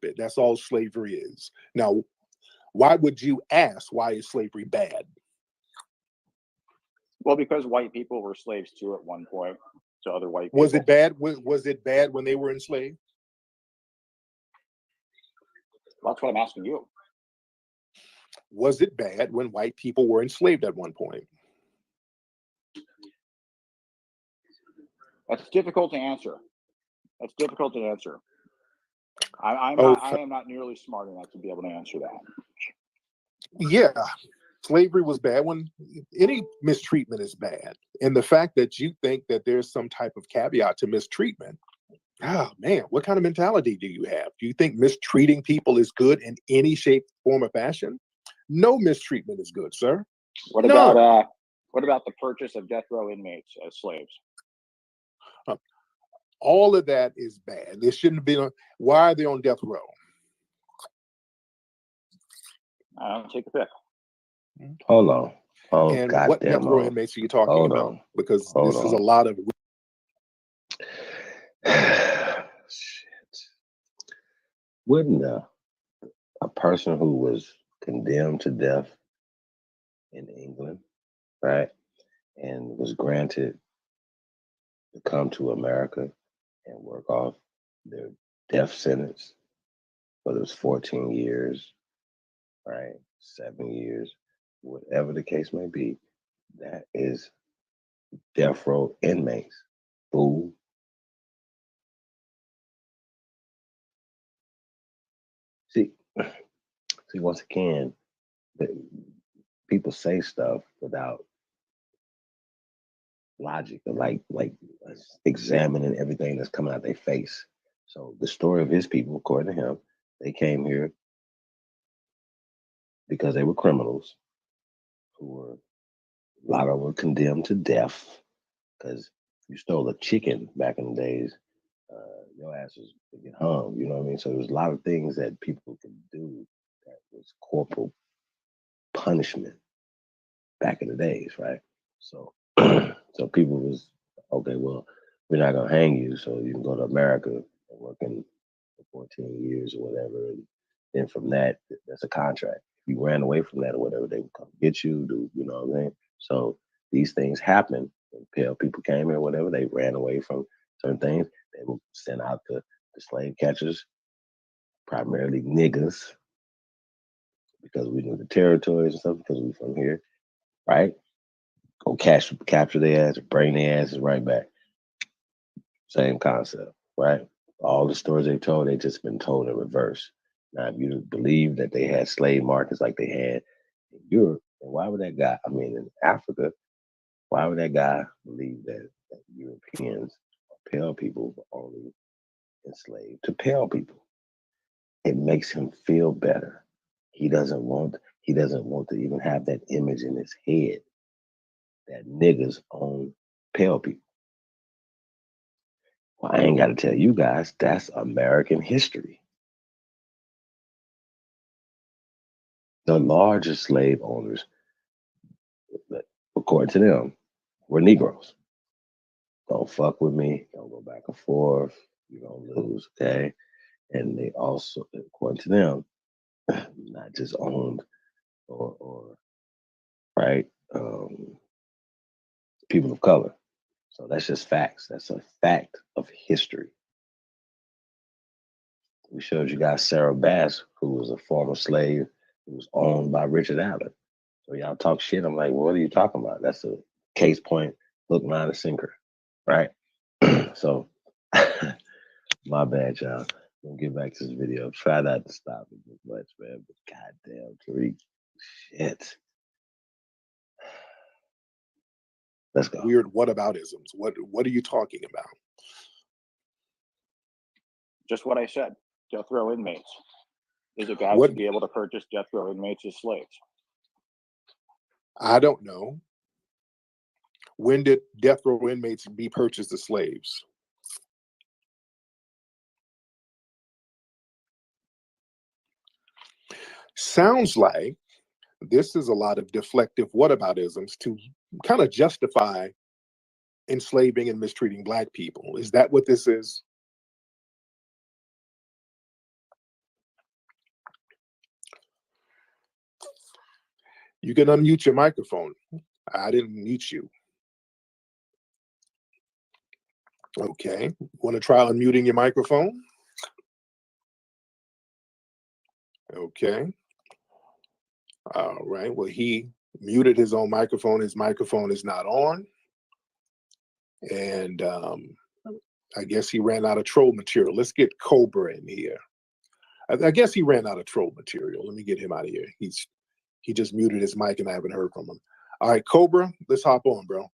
M: It. That's all slavery is. Now, why would you ask why is slavery bad?
R: Well, because white people were slaves too at one point to other white people.
M: Was it bad? Was it bad when they were enslaved?
R: Well, that's what I'm asking you.
M: Was it bad when white people were enslaved at one point?
R: That's difficult to answer. That's difficult to answer. I am not nearly smart enough to be able to answer that.
M: Yeah, slavery was bad. When any mistreatment is bad, and the fact that you think that there's some type of caveat to mistreatment, oh man, what kind of mentality do you have? Do you think mistreating people is good in any shape, form, or fashion? No mistreatment is good, sir.
R: What about the purchase of death row inmates as slaves?
M: All of that is bad. They shouldn't be on. Why are they on death row?
R: Take a pick.
A: Hold on. Oh,
M: and
A: God
M: what
A: damn
M: death row
A: on.
M: inmates are you talking
A: Hold
M: about?
A: on.
M: Because
A: Hold
M: this is
A: on.
M: a lot of.
A: Shit. Wouldn't a person who was condemned to death in England, right, and was granted to come to America and work off their death sentence, whether it was 14 years, right, 7 years, whatever the case may be, that is death row inmates. Fool. See, once again, people say stuff without logic, or like examining everything that's coming out their face. So the story of his people, according to him, they came here because they were criminals who were, a lot of them were condemned to death because you stole a chicken back in the days, your ass was to get hung. You know what I mean? So there's a lot of things that people could do that was corporal punishment back in the days, right? So, so people was okay. Well, we're not gonna hang you, so you can go to America and work in for 14 years or whatever, and then from that, that's a contract. If you ran away from that or whatever, they would come get you. Do you know what I mean? So these things happen. When pale people came here, whatever, they ran away from certain things. They would send out the slave catchers, primarily niggas, because we knew the territories and stuff, because we from here, right? Go capture their ass, bring their asses right back. Same concept, right? All the stories they told, they just been told in reverse. Now, if you believe that they had slave markets like they had in Europe, then why would that guy, I mean, in Africa, why would that guy believe that Europeans or pale people were only enslaved to pale people? It makes him feel better. He doesn't want to even have that image in his head that niggas own pale people. Well, I ain't got to tell you guys, that's American history. The largest slave owners, according to them, were Negroes. Don't fuck with me. Don't go back and forth. You're going to lose, okay? And they also, according to them, not just owned or right, people of color. So that's just facts. That's a fact of history. We showed you guys Sarah Bass, who was a former slave who was owned by Richard Allen. So y'all talk shit. I'm like, well, what are you talking about? That's a case point, hook, line, and sinker, right? So my bad, y'all. We'll get back to this video. Try not to stop it this much, man. But goddamn, Tariq, shit. Let's go.
M: Weird whataboutisms. What are you talking about?
R: Just what I said. Death row inmates. Is a guy
M: What-
R: to be able to purchase death row inmates as slaves?
M: I don't know. When did death row inmates be purchased as slaves? Sounds like this is a lot of deflective whataboutisms to kind of justify enslaving and mistreating Black people. Is that what this is? You can unmute your microphone. I didn't mute you. Okay. Want to try unmuting your microphone? Okay. All right. Well, he muted his own microphone. His microphone is not on. And I guess he ran out of troll material. Let's get Cobra in here. I guess he ran out of troll material. Let me get him out of here. He just muted his mic and I haven't heard from him. All right, Cobra, let's hop on, bro.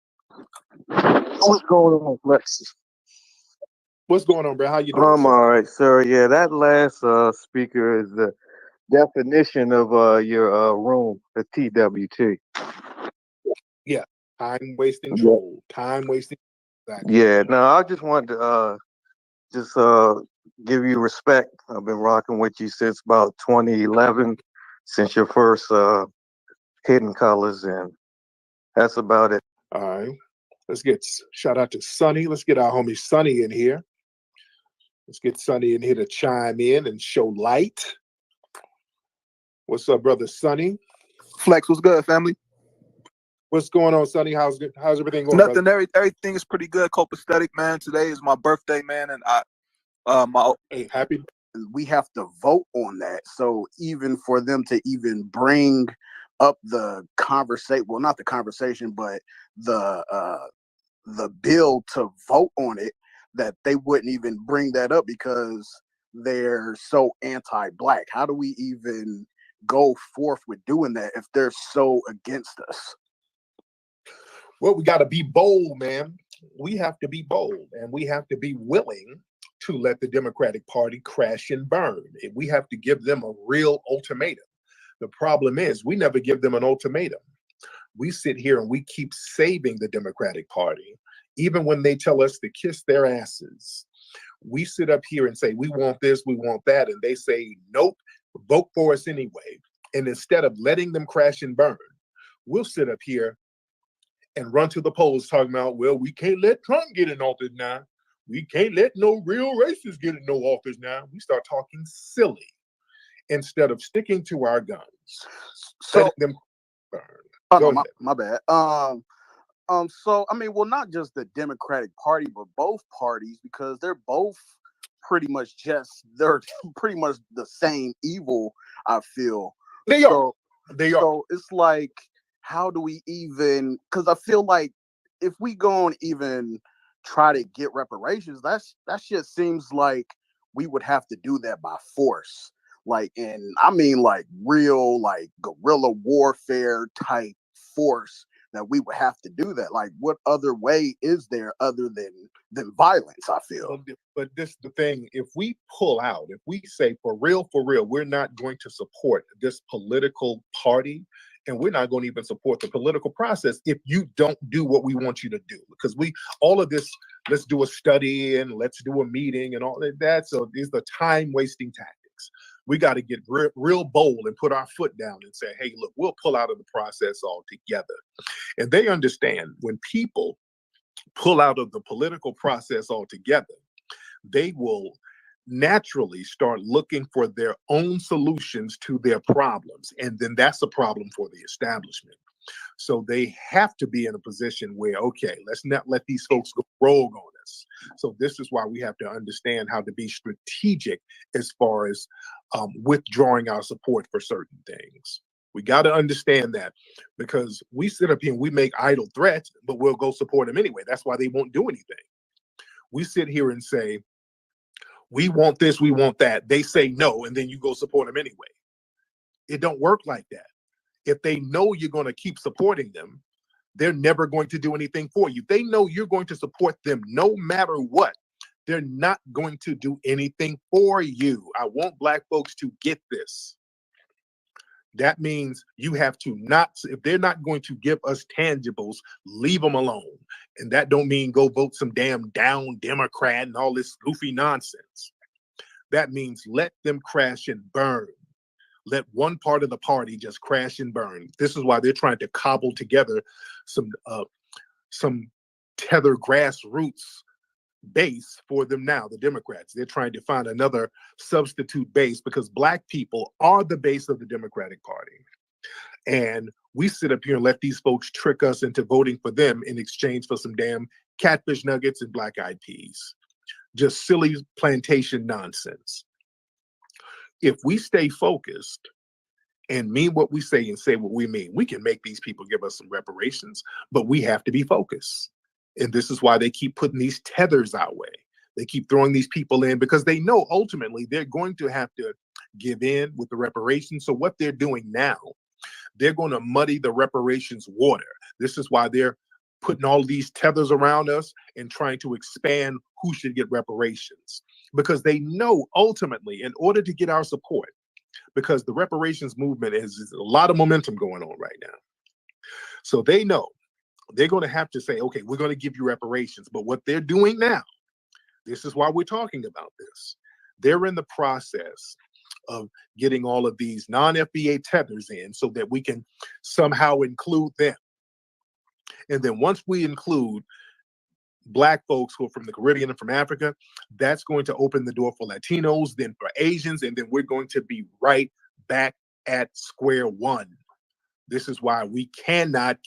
S: What's going on, Lex?
M: What's going on, bro? How you doing?
S: I'm all right, sir. Yeah, that last speaker is the definition of your room, the TWT.
M: Yeah, time wasting troll. Time wasting. Exactly.
S: Yeah, no, I just wanted to just give you respect. I've been rocking with you since about 2011, since your first Hidden Colors, and that's about it.
M: All right. Let's get shout out to Sonny. Let's get our homie Sonny in here. Let's get Sonny in here to chime in and show light. What's up, brother Sonny?
T: Flex, what's good, family?
M: What's going on, Sonny? How's everything going?
T: Nothing.
M: Brother?
T: Everything is pretty good. Copacetic, man. Today is my birthday, man, and
M: hey, happy.
U: We have to vote on that. So even for them to even bring up the conversation, well, not the conversation, but the bill to vote on it, that they wouldn't even bring that up because they're so anti-Black. How do we even go forth with doing that if they're so against us?
M: Well, we got to be bold, man. We have to be bold, and we have to be willing to let the Democratic Party crash and burn. We have to give them a real ultimatum. The problem is we never give them an ultimatum. We sit here and we keep saving the Democratic Party, even when they tell us to kiss their asses. We sit up here and say, we want this, we want that, and they say, nope, vote for us anyway. And instead of letting them crash and burn, we'll sit up here and run to the polls talking about, well, we can't let Trump get in office now. We can't let no real racists get in no office now. We start talking silly instead of sticking to our guns.
U: So
M: them burn.
U: Oh, no, my bad. So I mean, well, not just the Democratic Party, but both parties, because they're both pretty much they're pretty much the same evil, I feel.
M: They are.
U: So it's like, how do we even, because I feel like if we go and even try to get reparations, that shit seems like we would have to do that by force. Like, and I mean like real like guerrilla warfare type force that we would have to do that. Like, what other way is there other than violence, I feel?
M: But this is the thing, if we pull out, if we say for real, we're not going to support this political party, and we're not going to even support the political process if you don't do what we want you to do. Because all of this, let's do a study and let's do a meeting and all of that. So these are time wasting tactics. We got to get real bold and put our foot down and say, hey, look, we'll pull out of the process altogether. And they understand when people pull out of the political process altogether, they will naturally start looking for their own solutions to their problems. And then that's a problem for the establishment. So they have to be in a position where, okay, let's not let these folks go rogue on us. So this is why we have to understand how to be strategic as far as withdrawing our support for certain things. We got to understand that, because we sit up here and we make idle threats, but we'll go support them anyway. That's why they won't do anything. We sit here and say, we want this, we want that. They say no, and then you go support them anyway. It don't work like that. If they know you're going to keep supporting them, they're never going to do anything for you. They know you're going to support them no matter what. They're not going to do anything for you. I want Black folks to get this. That means you have to not, if they're not going to give us tangibles, leave them alone. And that don't mean go vote some damn down Democrat and all this goofy nonsense. That means let them crash and burn. Let one part of the party just crash and burn. This is why they're trying to cobble together some tether grassroots base for them now, the Democrats. They're trying to find another substitute base, because Black people are the base of the Democratic Party. And we sit up here and let these folks trick us into voting for them in exchange for some damn catfish nuggets and black-eyed peas. Just silly plantation nonsense. If we stay focused and mean what we say and say what we mean, we can make these people give us some reparations, but we have to be focused. And this is why they keep putting these tethers our way. They keep throwing these people in because they know ultimately they're going to have to give in with the reparations. So what they're doing now, they're going to muddy the reparations water. This is why they're putting all these tethers around us and trying to expand who should get reparations. Because they know ultimately, in order to get our support, because the reparations movement has a lot of momentum going on right now. So they know they're going to have to say, okay, we're going to give you reparations. But what they're doing now, this is why we're talking about this. They're in the process of getting all of these non-FBA tethers in so that we can somehow include them. And then once we include Black folks who are from the Caribbean and from Africa, that's going to open the door for Latinos, then for Asians, and then we're going to be right back at square one. This is why we cannot,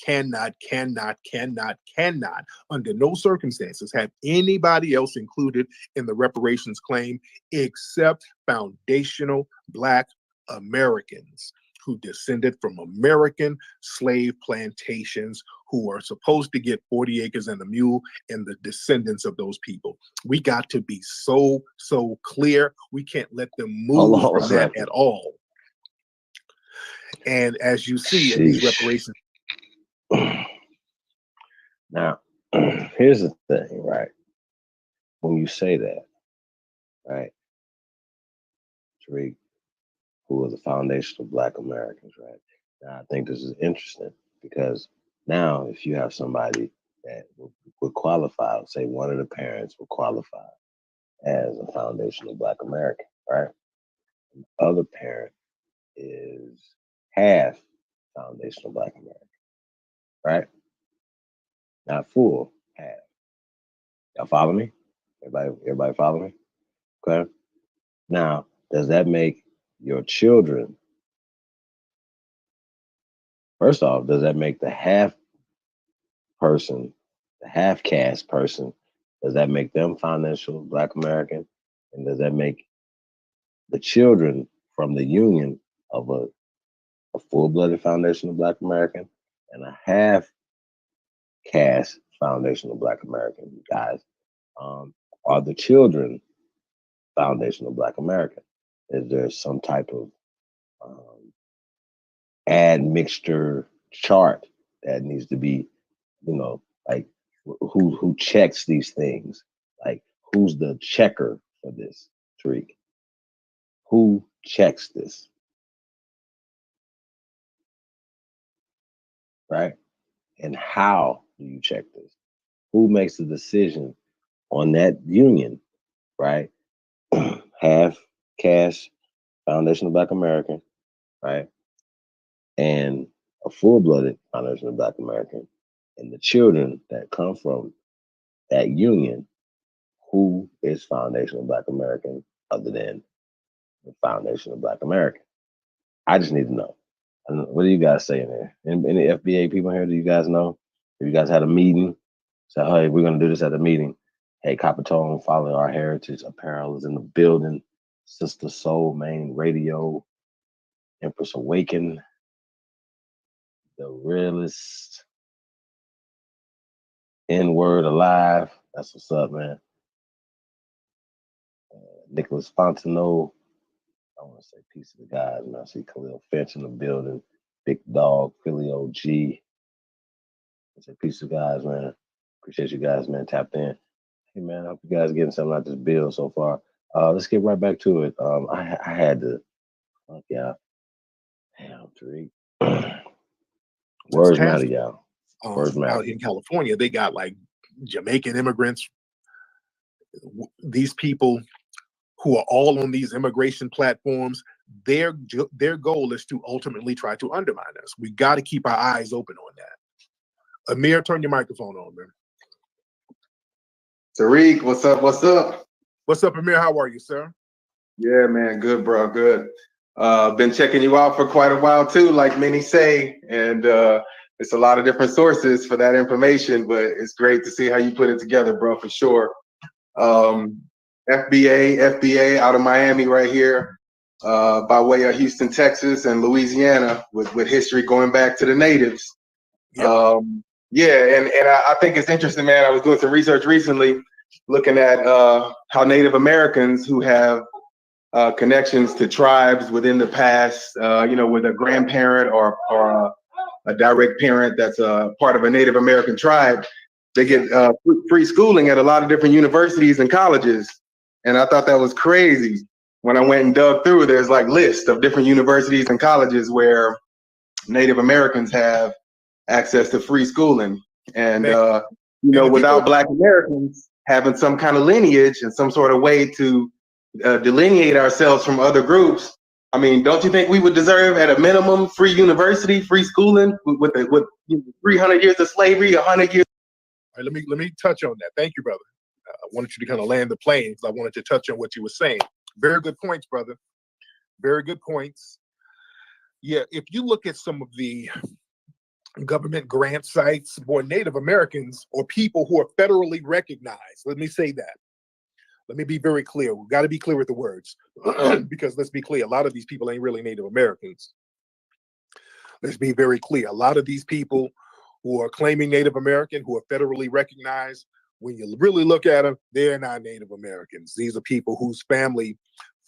M: under no circumstances, have anybody else included in the reparations claim except foundational Black Americans who descended from American slave plantations, who are supposed to get 40 acres and a mule, and the descendants of those people. We got to be so clear. We can't let them move from that at all. And as you see in these reparations.
A: Now, here's the thing, right? When you say that, right, Tariq, who are the foundation of Black Americans, right? Now, I think this is interesting because now if you have somebody that would qualify, say one of the parents would qualify as a foundational Black American, right? And the other parent is half foundational Black American, right? Not full, half. Y'all follow me? Everybody follow me? Okay. Now, does that make your children, first off, does that make the half person, the half caste person, does that make them foundational Black American? And does that make the children from the union of a full-blooded foundational Black American and a half caste foundational Black American guys, are the children foundational Black American? Is there some type of admixture chart that needs to be, like who checks these things? Like who's the checker for this, Tariq? Who checks this? Right? And how do you check this? Who makes the decision on that union, right? Half caste foundational Black American, right? And a full-blooded foundational Black American, and the children that come from that union, who is foundational Black American other than the foundational Black American? I just need to know. What do you guys say in there? Any FBA people here? Do you guys know? If you guys had a meeting, so hey, we're gonna do this at a meeting. Hey, Copper Tone, follow our heritage. Apparel is in the building. Sister Soul, Main Radio, Empress Awaken, The Realist, N-Word Alive. That's what's up, man. Nicholas Fontenot. I want to say peace to the guys, man. I see Khalil Finch in the building. Big Dog, Philly OG. I say peace to the guys, man. Appreciate you guys, man. Tapped in. Hey, man, I hope you guys getting something out this bill so far. Let's get right back to it. I had to, fuck yeah. Damn, Tariq. Words matter, y'all. Words matter.
M: Out in California, they got like Jamaican immigrants. These people who are all on these immigration platforms, their goal is to ultimately try to undermine us. We got to keep our eyes open on that. Amir, turn your microphone on, man.
B: Tariq, what's up? What's up?
M: What's up, Amir? How are you, sir?
B: Yeah, man, good, bro, good. Been checking you out for quite a while too, like many say, and it's a lot of different sources for that information, but it's great to see how you put it together, bro, for sure. FBA out of Miami right here, by way of Houston, Texas, and Louisiana, with history going back to the natives. Yep. Yeah, and I think it's interesting, man. I was doing some research recently, looking at how Native Americans who have connections to tribes within the past, with a grandparent or a direct parent that's a part of a Native American tribe, they get free schooling at a lot of different universities and colleges. And I thought that was crazy. When I went and dug through, there's like lists of different universities and colleges where Native Americans have access to free schooling. And, without Black Americans having some kind of lineage and some sort of way to delineate ourselves from other groups, I mean, don't you think we would deserve at a minimum free university, free schooling with 300 years of slavery, 100 years?
M: All right, let me touch on that. Thank you, brother. I wanted you to kind of land the plane because I wanted to touch on what you were saying. Very good points, brother. Very good points. Yeah, if you look at some of the government grant sites for Native Americans or people who are federally recognized, let me say that. Let me be very clear. We've got to be clear with the words because let's be clear, a lot of these people ain't really Native Americans. Let's be very clear. A lot of these people who are claiming Native American, who are federally recognized, when you really look at them, they're not Native Americans. These are people whose family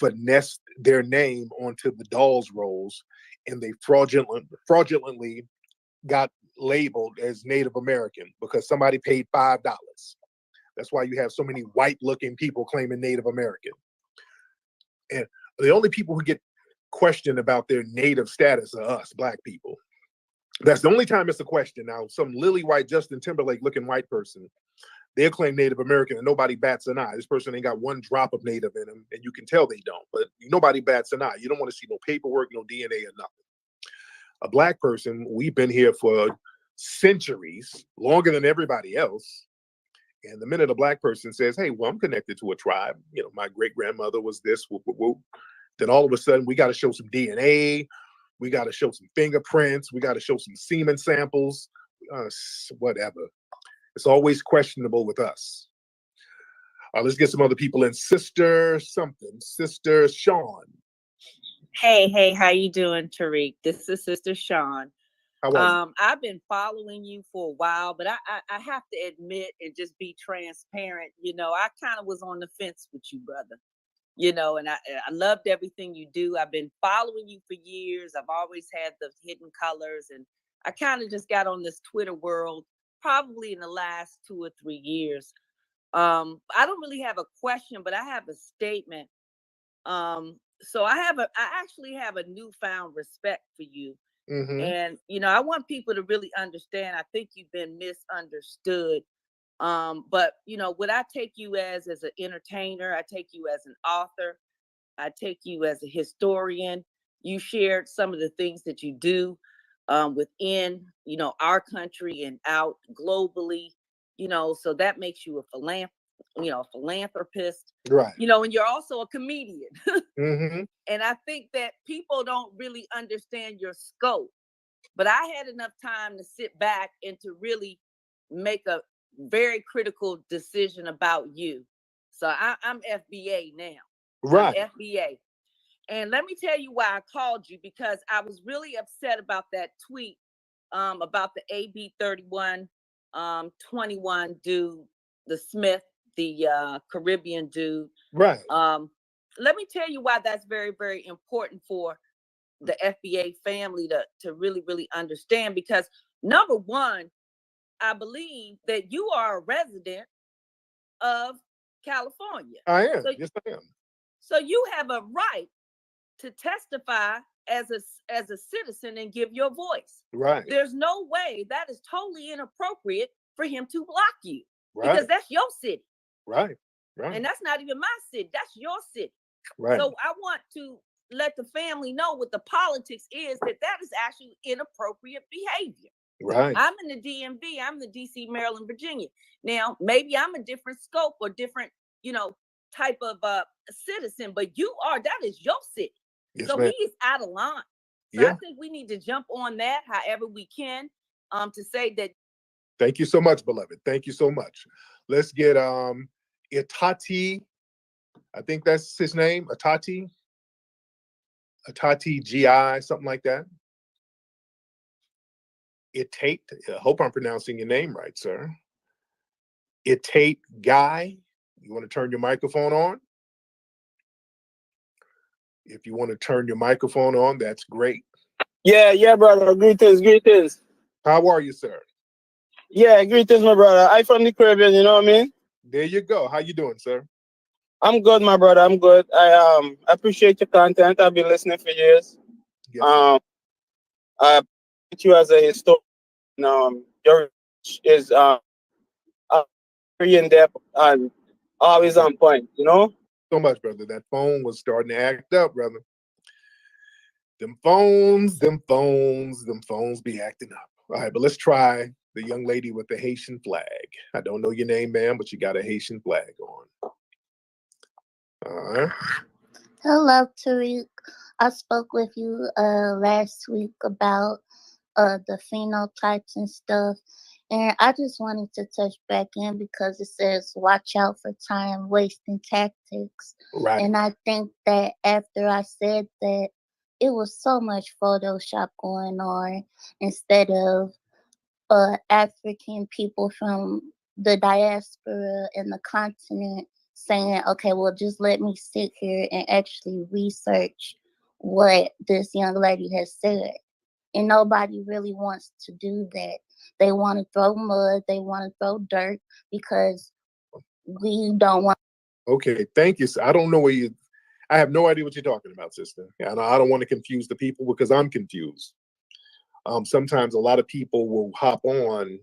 M: finessed their name onto the dolls rolls, and they fraudulently got labeled as Native American because somebody paid $5. That's why you have so many white-looking people claiming Native American. And the only people who get questioned about their Native status are us, Black people. That's the only time it's a question. Now, some lily white, Justin Timberlake-looking white person, they'll claim Native American and nobody bats an eye. This person ain't got one drop of Native in them, and you can tell they don't, but nobody bats an eye. You don't want to see no paperwork, no DNA or nothing. A Black person, we've been here for centuries, longer than everybody else. And the minute a Black person says, hey, well, I'm connected to a tribe, my great-grandmother was this, whoop, whoop, whoop, then all of a sudden we got to show some DNA, we got to show some fingerprints, we got to show some semen samples, whatever. It's always questionable with us. Let's get some other people in. Sister Sean.
V: Hey, how you doing, Tariq? This is Sister Sean.
M: How are you?
V: I've been following you for a while, but I have to admit and just be transparent. I kind of was on the fence with you, brother. And I loved everything you do. I've been following you for years. I've always had the hidden colors, and I kind of just got on this Twitter world probably in the last 2 or 3 years. I don't really have a question, but I have a statement. So I actually have a newfound respect for you. Mm-hmm. And, I want people to really understand, I think you've been misunderstood. But, what I take you as an entertainer, I take you as an author, I take you as a historian. You shared some of the things that you do within, our country and out globally, so that makes you a philanthropist,
M: Right.
V: and you're also a comedian.
M: Mm-hmm.
V: And I think that people don't really understand your scope. But I had enough time to sit back and to really make a very critical decision about you. So I'm FBA now.
M: Right.
V: I'm FBA. And let me tell you why I called you, because I was really upset about that tweet about the AB 21 dude, the Smith, the Caribbean dude.
M: Right.
V: Let me tell you why that's very, very important for the FBA family to really, really understand. Because number one, I believe that you are a resident of California.
M: I am. Yes, I am.
V: So you have a right to testify as a citizen and give your voice.
M: Right.
V: There's no way that is totally inappropriate for him to block you,
M: Right.
V: because that's your city.
M: Right. Right.
V: And that's not even my city. That's your city.
M: Right.
V: So I want to let the family know what the politics is, that is actually inappropriate behavior.
M: Right.
V: I'm in the DMV. I'm the DC, Maryland, Virginia. Now, maybe I'm a different scope or different, type of citizen, but that is your city.
M: Yes,
V: So
M: ma'am.
V: he is out of line. So
M: Yeah.
V: I think we need to jump on that however we can, to say that.
M: Thank you so much, beloved. Thank you so much. Let's get Itati. I think that's his name. Itati GI, something like that. Itate. I hope I'm pronouncing your name right, sir. Itate Guy. You want to turn your microphone on? If you want to turn your microphone on, that's great.
D: Yeah, brother. Greetings.
M: How are you, sir?
D: Yeah, greetings, my brother. I from the Caribbean, you know what I mean?
M: There you go. How you doing, sir?
D: I'm good, my brother. I'm good. I appreciate your content. I've been listening for years.
M: Yes,
D: I put you as a historian. Your research is very in depth and always on point,
M: So much, brother. That phone was starting to act up, brother. Them phones be acting up. All right, but let's try the young lady with the Haitian flag. I don't know your name, ma'am, but you got a Haitian flag on. All right.
G: Hello, Tariq. I spoke with you last week about the phenotypes and stuff. And I just wanted to touch back in because it says watch out for time wasting tactics.
M: Right.
G: And I think that after I said that, it was so much Photoshop going on instead of African people from the diaspora and the continent saying, okay, well, just let me sit here and actually research what this young lady has said. And nobody really wants to do that. They want to throw mud, they want to throw dirt because we don't want.
M: Okay, thank you. I don't know I have no idea what you're talking about, sister. And I don't want to confuse the people because I'm confused. Sometimes a lot of people will hop on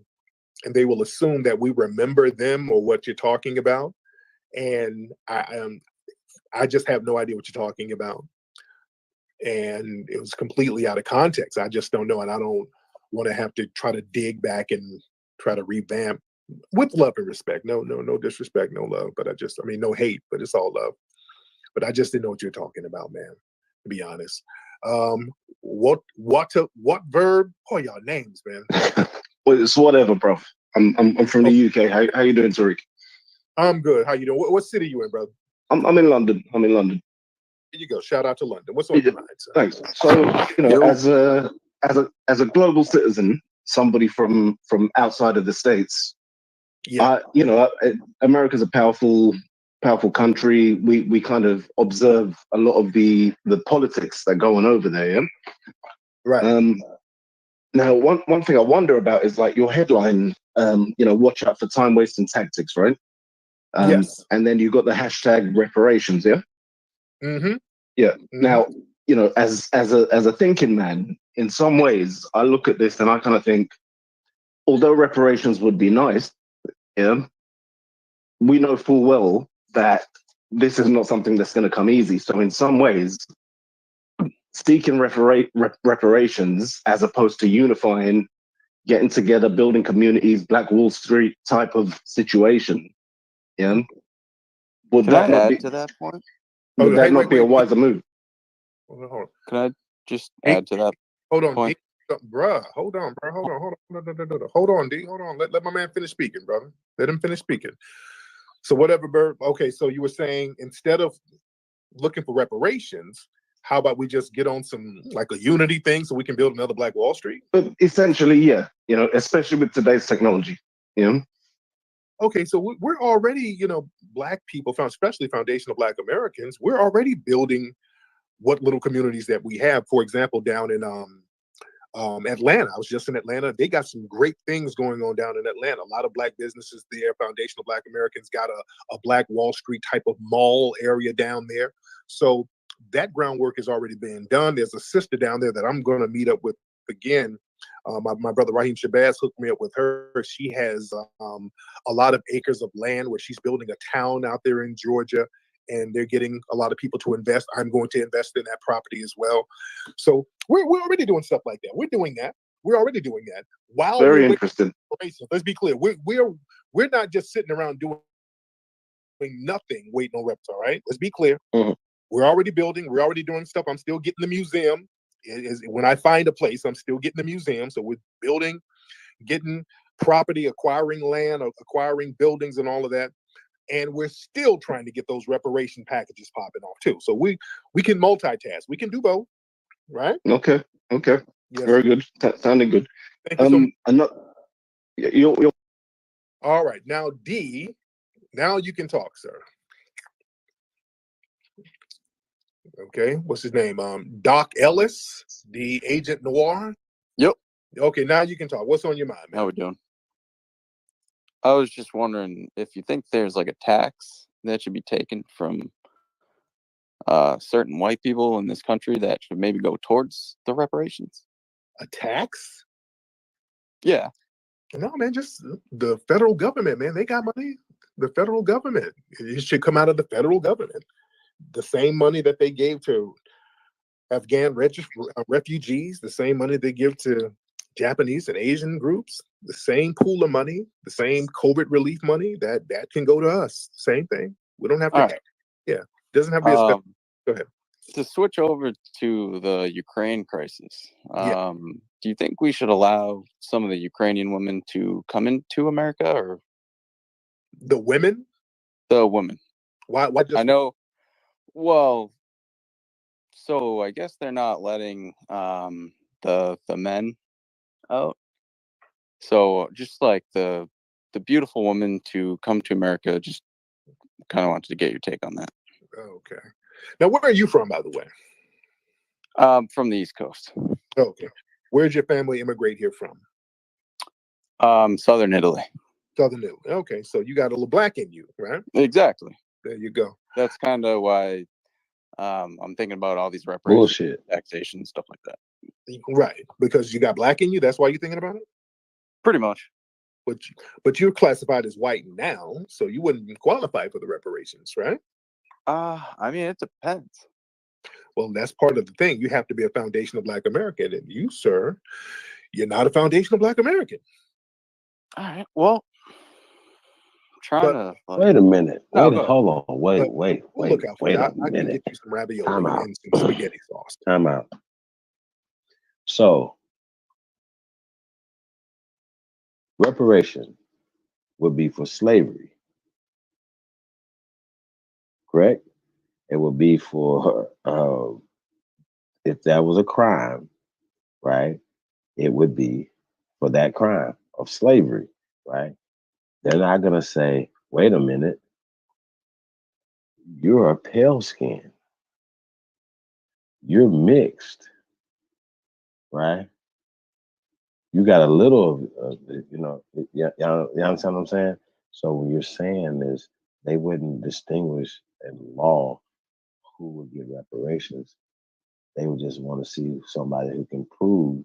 M: and they will assume that we remember them or what you're talking about. And I just have no idea what you're talking about. And it was completely out of context. I just don't know. And I don't want to have to try to dig back and try to revamp with love and respect. No disrespect, no love. But no hate, but it's all love. But I just didn't know what you're talking about, man, to be honest. What verb? Oh, y'all names, man.
W: Well, it's whatever, bro. I'm from the UK. How you doing, Tariq?
M: I'm good. How you doing? What city you in, brother?
W: I'm in London.
M: Here you go. Shout out to London. What's on your mind, sir?
W: Thanks. So, as a global citizen, somebody from outside of the States, America's a powerful country. We kind of observe a lot of the politics that go on over there. Yeah?
M: Right.
W: Now, one thing I wonder about is like your headline, watch out for time wasting tactics, right?
M: Yes.
W: And then you got the hashtag reparations, yeah?
M: Mm-hmm.
W: Yeah. Mm-hmm. Now, as a thinking man, in some ways, I look at this and I kind of think, although reparations would be nice, yeah, we know full well that this is not something that's going to come easy. So in some ways, seeking reparations as opposed to unifying, getting together, building communities, Black Wall Street type of situation, You know? Would
E: Can
W: that
E: I
W: not
E: add
W: be?
E: to that point?
W: Would that
M: hey,
W: not be a
M: wait.
W: wiser move?
M: Hold on.
E: Can I just
M: D,
E: add to that
M: hold on,
E: point?
M: D. Bruh, hold on, bro. Hold on, D. Hold on. Let my man finish speaking, brother. Let him finish speaking. So whatever, Bert. Okay, so you were saying instead of looking for reparations, how about we just get on some like a unity thing so we can build another Black Wall Street?
W: But essentially, yeah. You know, especially with today's technology. You know.
M: Okay, so we're already, you know, Black people, especially foundational Black Americans, we're already building what little communities that we have. For example, down in Atlanta, I was just in Atlanta. They got some great things going on down in Atlanta. A lot of Black businesses there. Foundational Black Americans got a Black Wall Street type of mall area down there. So that groundwork is already being done. There's a sister down there that I'm going to meet up with again. My brother Raheem Shabazz hooked me up with her. She has a lot of acres of land where she's building a town out there in Georgia, and they're getting a lot of people to invest. I'm going to invest in that property as well. So we're already doing stuff like that. We're doing that. We're already doing that. While
W: Very
M: we're
W: interesting.
M: Let's be clear. We're not just sitting around doing nothing, waiting on reps. All right. Let's be clear.
W: Mm-hmm.
M: We're already building. We're already doing stuff. I'm still getting the museum. When I find a place, I'm still getting the museum. So we're building, getting property, acquiring land, acquiring buildings, and all of that. And we're still trying to get those reparation packages popping off too. So we can multitask. We can do both, right?
W: Okay. Okay.
M: Yes.
W: Very good. Sounding good.
M: Thank you so much.
W: You're
M: All right. Now, D, now you can talk, sir. Okay. What's his name? Doc Ellis, the Agent Noir.
E: Yep.
M: Okay. Now you can talk. What's on your mind, man?
E: How we doing? I was just wondering if you think there's like a tax that should be taken from certain white people in this country that should maybe go towards the reparations.
M: A tax?
E: Yeah.
M: No, man, just the federal government, man. They got money. The federal government. It should come out of the federal government. The same money that they gave to Afghan refugees, the same money they give to Japanese and Asian groups, the same pool of money, the same COVID relief money that can go to us. Same thing. We don't have to.
E: Right.
M: Yeah, doesn't have to be a special. Go ahead.
E: To switch over to the Ukraine crisis,
M: Yeah.
E: do you think we should allow some of the Ukrainian women to come into America, or
M: the women?
E: The women.
M: Why?
E: I know. Well, so I guess they're not letting the men out. So just like the beautiful woman to come to America, just kind of wanted to get your take on that.
M: Okay. Now, where are you from, by the way?
E: From the East Coast.
M: Okay. Where'd your family immigrate here from?
E: Southern Italy.
M: Southern Italy. Okay, so you got a little Black in you, right?
E: Exactly.
M: There you go.
E: That's kind of why I'm thinking about all these reparations,
W: bullshit,
E: taxation, stuff like that.
M: Right, because you got Black in you. That's why you're thinking about it.
E: Pretty much.
M: But you're classified as white now, so you wouldn't qualify for the reparations, right?
E: I mean, it depends.
M: Well, that's part of the thing. You have to be a foundational Black American, and you, sir, you're not a foundational Black American.
E: All right. Well, I'm trying to.
F: Wait a minute.
E: No,
F: Hold on. Wait a
M: look out for you. I can
F: minute.
M: get you some ravioli
F: Time out.
M: and some spaghetti sauce.
F: Time out. So, reparation would be for slavery, correct? It would be for if that was a crime, right? It would be for that crime of slavery, right? They're not gonna say, "Wait a minute, you're a pale skin, you're mixed, right? You got a little of you understand what I'm saying?" So what you're saying is they wouldn't distinguish in law who would get reparations. They would just want to see somebody who can prove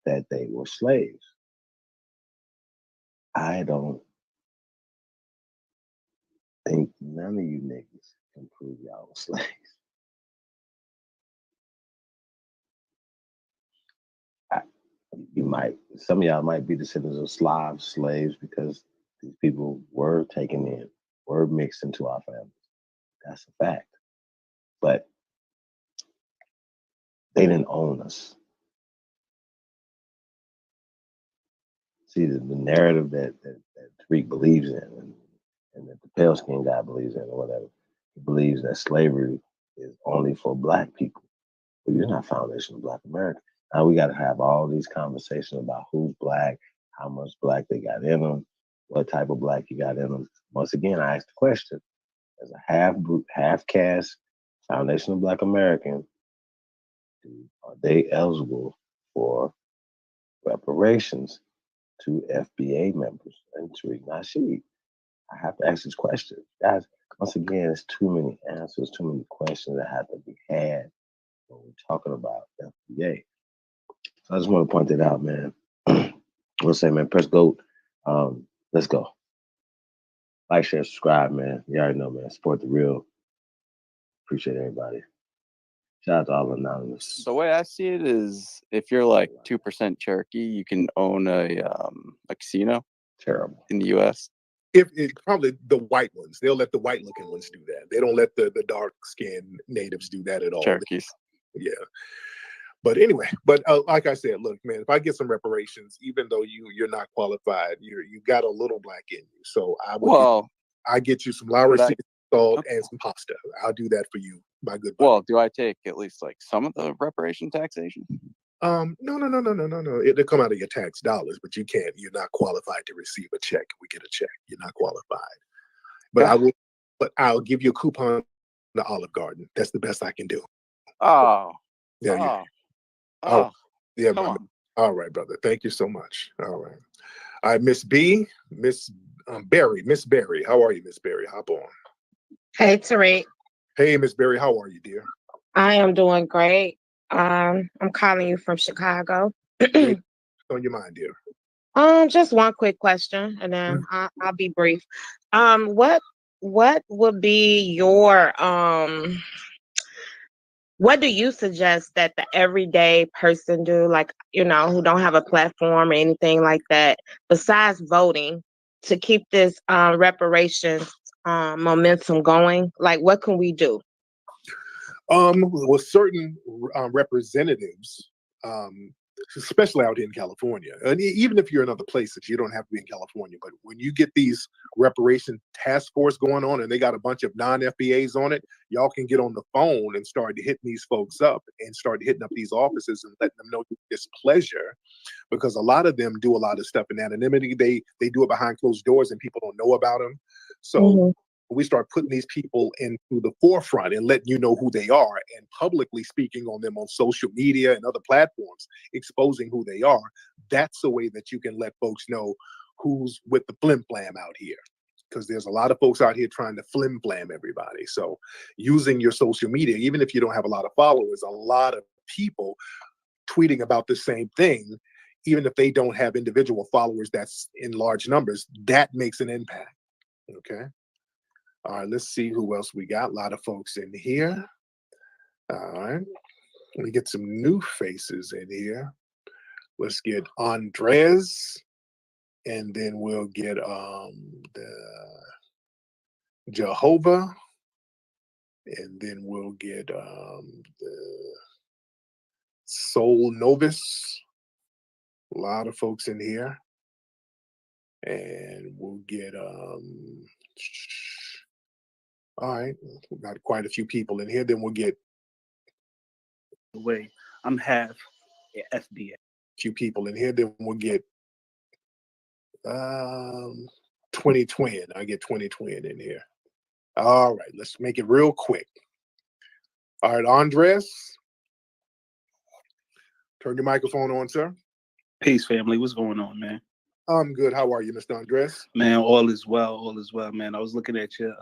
F: that they were slaves. I don't think none of you niggas can prove y'all were slaves. Some of y'all might be descendants of slaves because these people were taken in. Word mixed into our families. That's a fact. But they didn't own us. See, the narrative that Tariq believes in and that the pale skinned guy believes in or whatever, he believes that slavery is only for black people. But you're not foundational Black America. Now we got to have all these conversations about who's black, how much black they got in them, what type of black you got in them. Once again, I asked the question: as a half caste foundational Black American, are they eligible for reparations to FBA members and Tariq Nasheed? I have to ask this question, guys. Once again, it's too many answers, too many questions that have to be had when we're talking about FBA. So I just want to point that out, man. We'll say, man, press GOAT. Let's go. Like, share, subscribe, man. You already know, man. Support the real. Appreciate everybody. Shout out to all anonymous.
E: The way I see it is, if you're like 2% Cherokee, you can own a casino.
F: Terrible.
E: In the U.S.
M: If it, probably the white ones, they'll let the white looking ones do that. They don't let the dark skinned natives do that at all.
E: Cherokees.
M: Yeah. But anyway, like I said, look, man, if I get some reparations, even though you're not qualified, you got a little black in you. So I get you some Lowry seasoning salt and some pasta. I'll do that for you, my good buddy.
E: Well, do I take at least like some of the reparation taxation?
M: No. It'll come out of your tax dollars, but you're not qualified to receive a check. We get a check. You're not qualified. But I'll give you a coupon to Olive Garden. That's the best I can do.
E: Oh.
M: Yeah.
E: Oh.
M: Yeah,
E: come on.
M: All right, brother. Thank you so much. All right. All right, Miss Berry. Miss Berry. How are you, Miss Berry? Hop on.
I: Hey, Tariq.
M: Hey, Miss Berry. How are you, dear?
I: I am doing great. I'm calling you from Chicago.
M: What's on your mind, dear?
I: Just one quick question, and then I'll be brief. What would be your what do you suggest that the everyday person do, like, who don't have a platform or anything like that, besides voting, to keep this reparations momentum going? Like, what can we do?
M: With certain representatives, especially out here in California, and even if you're in other places, you don't have to be in California, but when you get these reparation task force going on and they got a bunch of non-FBAs on it, y'all can get on the phone and start hitting these folks up and start hitting up these offices and letting them know your displeasure, because a lot of them do a lot of stuff in anonymity. They do it behind closed doors and people don't know about them. So we start putting these people into the forefront and letting you know who they are and publicly speaking on them on social media and other platforms, exposing who they are. That's the way that you can let folks know who's with the flim flam out here, because there's a lot of folks out here trying to flim flam everybody. So using your social media, even if you don't have a lot of followers, a lot of people tweeting about the same thing, even if they don't have individual followers that's in large numbers, that makes an impact. Okay. All right, let's see who else we got. A lot of folks in here. All right. Let me get some new faces in here. Let's get Andres, and then we'll get the Jehovah, and then we'll get the Soul Novus. A lot of folks in here. And we'll get all right, we've got quite a few people in here. Then we'll get
J: way. I'm half FBA.
M: Few people in here. Then we'll get 20 Twin. I get 20 Twin in here. All right, let's make it real quick. All right, Andres, turn your microphone on, sir.
J: Peace, family. What's going on, man?
M: I'm good. How are you, Mr. Andres?
J: Man, all is well. All is well, man. I was looking at you.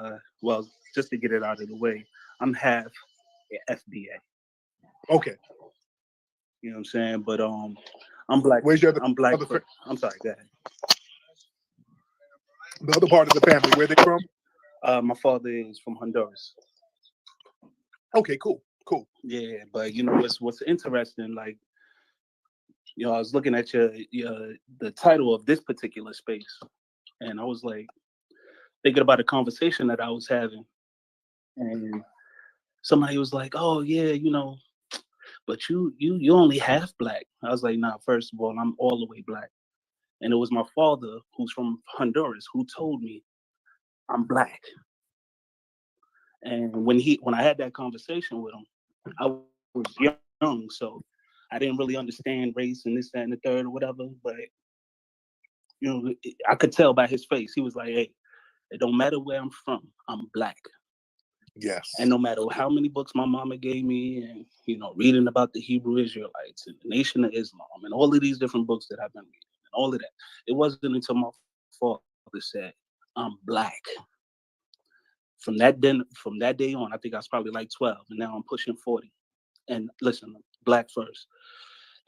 J: Well, just to get it out of the way, I'm half FBA.
M: Okay.
J: You know what I'm saying? But I'm black.
M: Where's your
J: I'm black. I'm sorry. Go ahead.
M: The other part of the family, where they from?
J: My father is from Honduras.
M: Okay, cool.
J: Yeah, but you know what's interesting, like, I was looking at the title of this particular space, and I was like, thinking about a conversation that I was having, and somebody was like, "Oh yeah, but you only half black." I was like, "Nah, first of all, I'm all the way black." And it was my father, who's from Honduras, who told me I'm black. And when I had that conversation with him, I was young, so I didn't really understand race and this, that, and the third or whatever. But I could tell by his face. He was like, "Hey, it don't matter where I'm from, I'm black."
M: Yes.
J: And no matter how many books my mama gave me, and reading about the Hebrew Israelites and the Nation of Islam, and all of these different books that I've been reading, and all of that, it wasn't until my father said, "I'm black." From that day on, I think I was probably like 12, and now I'm pushing 40. And listen, black first.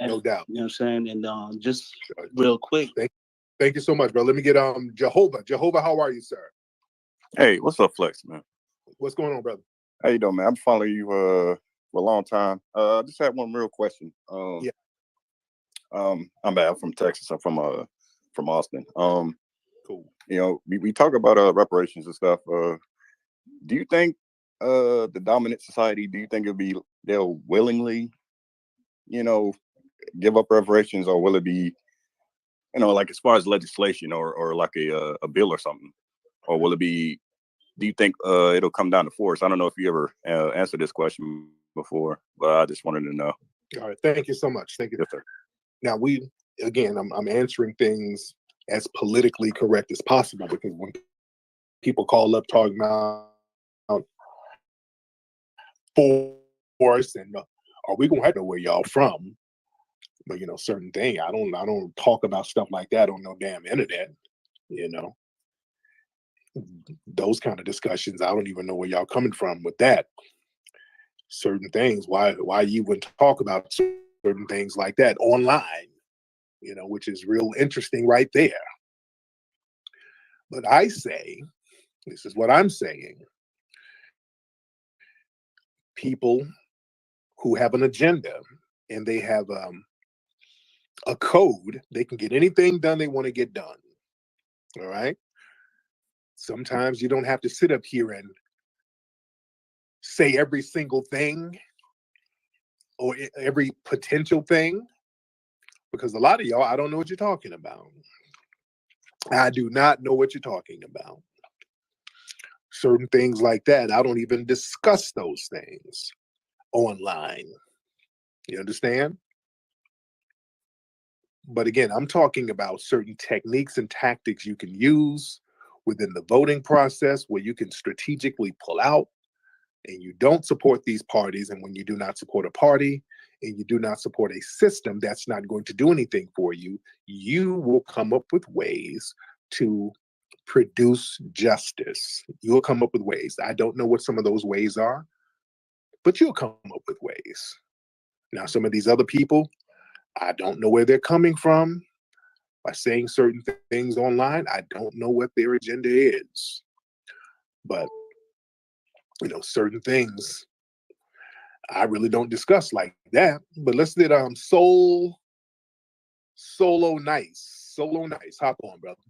J: And,
M: No doubt.
J: You know what I'm saying? And just real quick.
M: Thank you so much, bro. Let me get Jehovah. Jehovah, how are you, sir?
C: Hey, what's up, Flex, man?
M: What's going on, brother?
C: How you doing, man? I'm following you for a long time. I just had one real question.
M: Yeah.
C: I'm bad. I'm from Texas. I'm from Austin.
M: Cool.
C: We talk about reparations and stuff. Do you think the dominant society, do you think they'll willingly, give up reparations, or will it be, like as far as legislation or like a bill or something, or will it be? Do you think it'll come down to force? I don't know if you ever answered this question before, but I just wanted to know.
M: All right. Thank you so much. Thank you.
C: Yes, sir.
M: Now I'm answering things as politically correct as possible, because when people call up talking about force and are we gonna have to know where y'all from? But certain thing, I don't talk about stuff like that on no damn internet. Those kind of discussions, I don't even know where y'all coming from with that. Certain things, why you wouldn't talk about certain things like that online, which is real interesting right there. But I say, this is what I'm saying: people who have an agenda and they have a code, they can get anything done they want to get done. All right. Sometimes you don't have to sit up here and say every single thing or every potential thing, because a lot of y'all, I don't know what you're talking about. I do not know what you're talking about. Certain things like that, I don't even discuss those things online. You understand? But again, I'm talking about certain techniques and tactics you can use within the voting process, where you can strategically pull out and you don't support these parties. And when you do not support a party and you do not support a system that's not going to do anything for you, you will come up with ways to produce justice. You'll come up with ways. I don't know what some of those ways are, but you'll come up with ways. Now, some of these other people, I don't know where they're coming from by saying certain things online. I don't know what their agenda is. But, certain things I really don't discuss like that. But let's get Solo Nice. Solo Nice. Hop on, brother.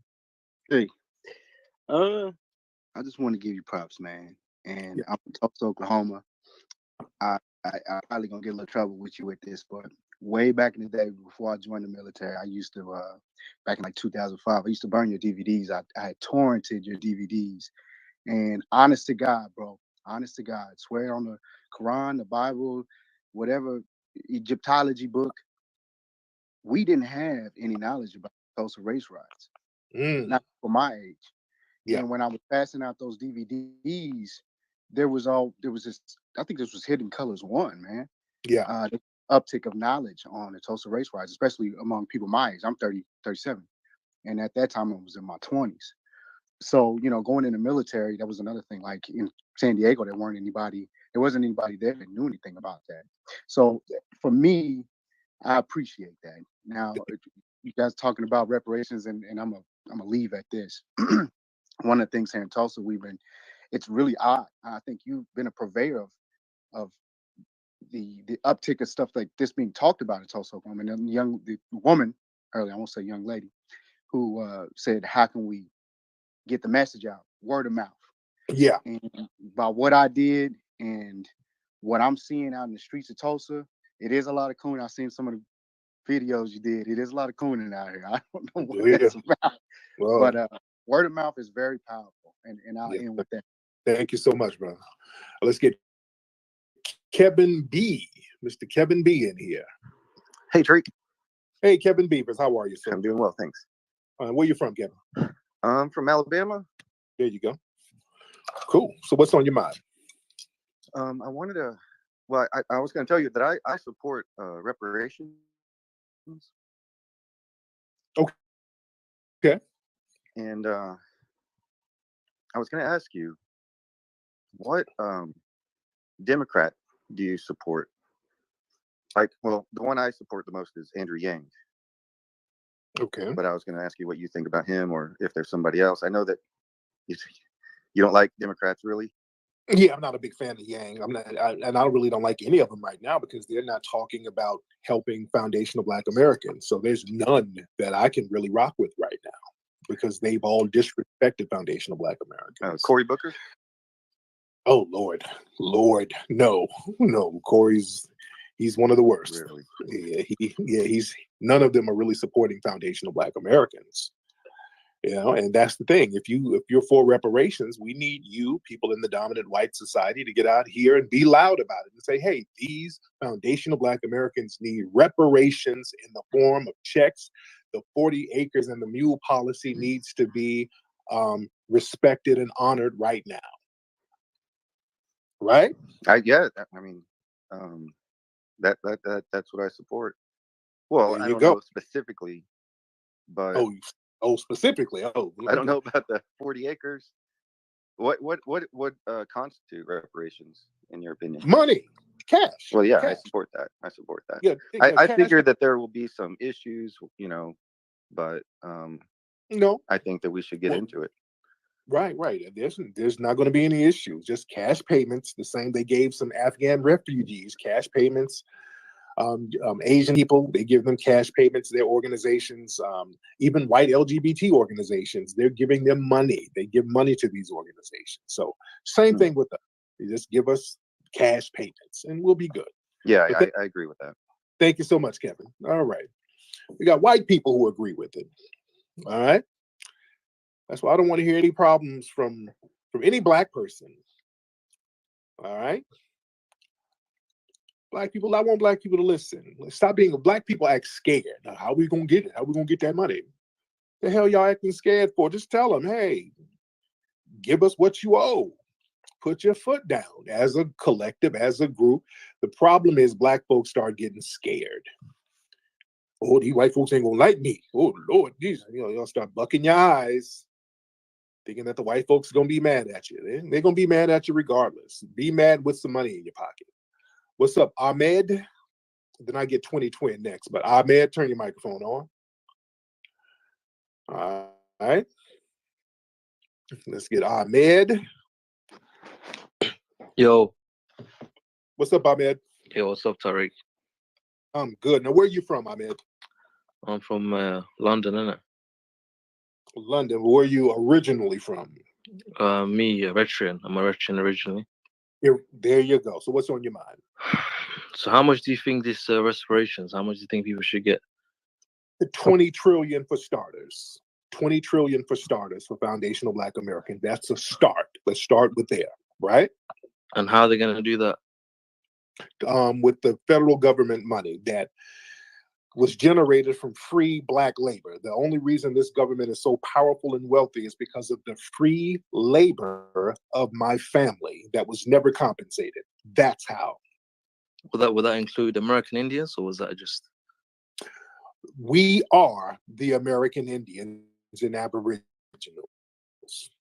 H: Hey, I just want to give you props, man. And I'm from Tulsa, Oklahoma. I probably gonna get a little trouble with you with this, but way back in the day, before I joined the military, I used to back in like 2005, I used to burn your DVDs. I had torrented your DVDs, and honest to God, bro, honest to God, swear on the Quran, the Bible, whatever Egyptology book, we didn't have any knowledge about Tulsa race riots, not for my age.
M: Yeah.
H: And when I was passing out those DVDs, there was this, I think this was Hidden Colors 1, man.
M: Yeah.
H: The uptick of knowledge on the Tulsa race riots, especially among people my age. I'm 37. And at that time, I was in my 20s. So, going in the military, that was another thing. Like in San Diego, there wasn't anybody there that knew anything about that. So for me, I appreciate that. Now, you guys talking about reparations, and I'm gonna leave at this. One of the things here in Tulsa, it's really odd. I think you've been a purveyor of the uptick of stuff like this being talked about in Tulsa, Oklahoma. And the woman earlier, I won't say young lady, who said, "How can we get the message out word of mouth.
M: Yeah.
H: And by what I did and what I'm seeing out in the streets of Tulsa, it is a lot of cooning. I've seen some of the videos you did. It is a lot of cooning out here. I don't know what
M: Yeah.
H: that's about.
M: Well,
H: But word of mouth is very powerful. And I'll end with that.
M: thank you so much, brother. Let's get Kevin B. Mr. Kevin B in here.
K: Hey, Drake.
M: Hey, Kevin Beavers. How are you, sir?
K: I'm doing well, thanks.
M: Where you from, Kevin?
K: I'm from Alabama.
M: There you go. Cool. So what's on your mind?
K: I wanted to, well, I was going to tell you that I support reparations.
M: Okay.
K: And I was going to ask you, what Democrat do you support? Like, well, the one I support the most is Andrew Yang.
M: Okay.
K: But I was going to ask you what you think about him, or if there's somebody else. I know that you don't like Democrats, really.
M: Yeah, I'm not a big fan of Yang. And I really don't like any of them right now because they're not talking about helping foundational Black Americans. So there's none that I can really rock with right now because they've all disrespected foundational Black Americans.
K: Cory Booker?
M: Oh, Lord, no. He's one of the worst.
K: Really?
M: He's none of them are really supporting foundational Black Americans. And that's the thing. If you're for reparations, we need you, people in the dominant white society, to get out here and be loud about it and say, hey, these foundational Black Americans need reparations in the form of checks. The 40 acres and the mule policy needs to be respected and honored right now. Right?
K: Yeah. I mean, that's what I support. Well, I don't know specifically, but
M: specifically.
K: I don't know about the 40 acres. What constitute reparations in your opinion?
M: Money, cash.
K: Well, yeah,
M: cash.
K: I support that.
M: Yeah,
K: I
M: cash.
K: figure that there will be some issues, but I think that we should get into it.
M: Right. There's not going to be any issues. Just cash payments, the same they gave some Afghan refugees cash payments. Asian people, they give them cash payments. Their organizations, even white LGBT organizations, they're giving them money. They give money to these organizations. So same thing with us. They just give us cash payments, and we'll be good.
K: Yeah, I agree with that.
M: Thank you so much, Kevin. All right, we got white people who agree with it. All right. That's why I don't want to hear any problems from any Black person. All right. Black people, I want Black people to listen. Stop being Black people act scared. Now, how are we gonna get it? How are we gonna get that money? The hell y'all acting scared for? Just tell them, hey, give us what you owe. Put your foot down as a collective, as a group. The problem is Black folks start getting scared. Oh, these white folks ain't gonna like me. Oh Lord, Jesus, y'all start bucking your eyes, thinking that the white folks are gonna be mad at you. They're gonna be mad at you regardless. Be mad with some money in your pocket. What's up, Ahmed? Then I get 2020 next. But Ahmed, turn your microphone on. All right. Let's get Ahmed.
L: Yo.
M: What's up, Ahmed?
L: Yo, what's up, Tariq?
M: I'm good. Now, where are you from, Ahmed?
L: I'm from London, innit?
M: London. Where are you originally from?
L: Me, Eritrean. I'm Eritrean originally.
M: There you go. So what's on your mind?
L: So how much do you think this reparations, how much do you think people should get?
M: 20 trillion for starters. 20 trillion for starters for foundational Black Americans. That's a start. Let's start with there, right?
L: And how are they going to do that?
M: With the federal government money that was generated from free Black labor. The only reason this government is so powerful and wealthy is because of the free labor of my family that was never compensated. That's how.
L: Would that include American Indians, or was that just?
M: We are the American Indians and Aboriginals.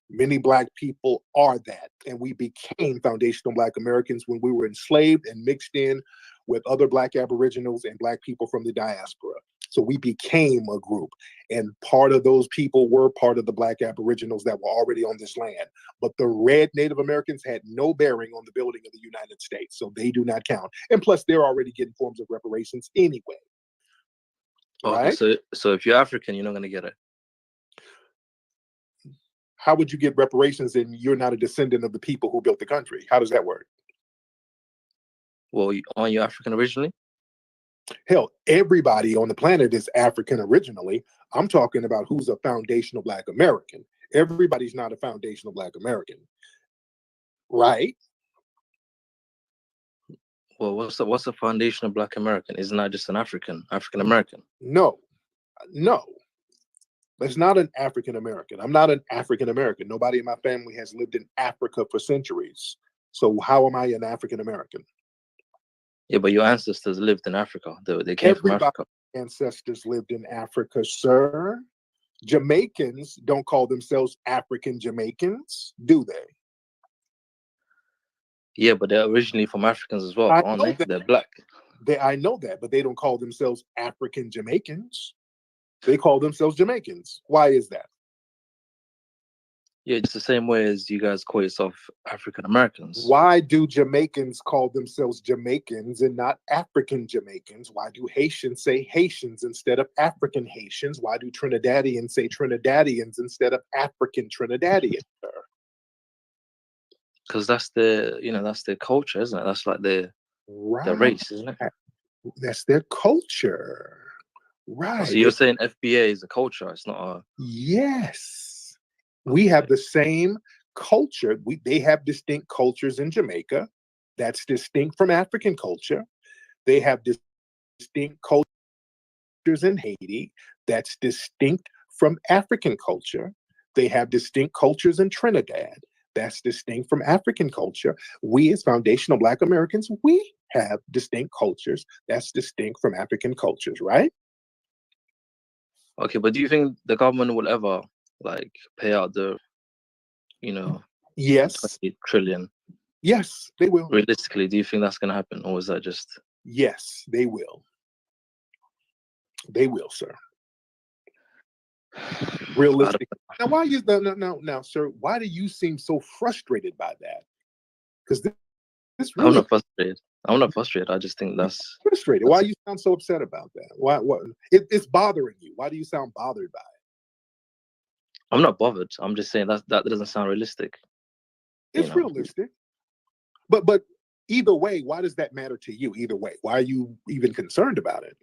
M: Many Black people are that, and we became foundational Black Americans when we were enslaved and mixed in with other Black Aboriginals and Black people from the diaspora. So we became a group, and part of those people were part of the Black Aboriginals that were already on this land. But the red Native Americans had no bearing on the building of the United States, so they do not count. And plus, they're already getting forms of reparations anyway.
L: Okay,
M: right?
L: so if you're African, you're not going to get it.
M: How would you get reparations and you're not a descendant of the people who built the country? How does that work?
L: Well, aren't you African originally?
M: Hell, everybody on the planet is African originally. I'm talking about who's a foundational Black American. Everybody's not a foundational Black American, right?
L: Well, what's a foundational Black American? Isn't that just an African American?
M: No, that's not an African American. I'm not an African American. Nobody in my family has lived in Africa for centuries. So how am I an African American?
L: Yeah, but your ancestors lived in Africa. They came from
M: Everybody's
L: Africa.
M: ancestors lived in Africa, sir. Jamaicans don't call themselves African Jamaicans, do they?
L: Yeah, but they're originally from Africans as well,
M: I
L: aren't
M: know
L: they?
M: that.
L: They're black.
M: I know that, but they don't call themselves African Jamaicans. They call themselves Jamaicans. Why is that?
L: Yeah, just the same way as you guys call yourself African Americans.
M: Why do Jamaicans call themselves Jamaicans and not African Jamaicans? Why do Haitians say Haitians instead of African Haitians? Why do Trinidadians say Trinidadians instead of African Trinidadians?
L: Because that's their culture, isn't it? That's like their race, isn't it?
M: That's their culture. Right.
L: So you're saying FBA is a culture, it's not a...
M: Yes. We have the same culture. They have distinct cultures in Jamaica. That's distinct from African culture. They have distinct cultures in Haiti. That's distinct from African culture. They have distinct cultures in Trinidad. That's distinct from African culture. We as foundational Black Americans, we have distinct cultures. That's distinct from African cultures, right?
L: Okay, but do you think the government will ever pay out the,
M: Yes.
L: 20 trillion?
M: Yes, they will.
L: Realistically, do you think that's going to happen, or is that just...
M: Yes, they will. They will, sir. Realistic. Now, why you now, sir? Why do you seem so frustrated by that? Because this really...
L: I'm not frustrated. I'm not frustrated. I just think that's
M: frustrated. Why you sound so upset about that? Why? What? It's bothering you. Why do you sound bothered by it?
L: I'm not bothered. I'm just saying that doesn't sound realistic.
M: It's realistic. But either way, why does that matter to you? Either way, why are you even concerned about it?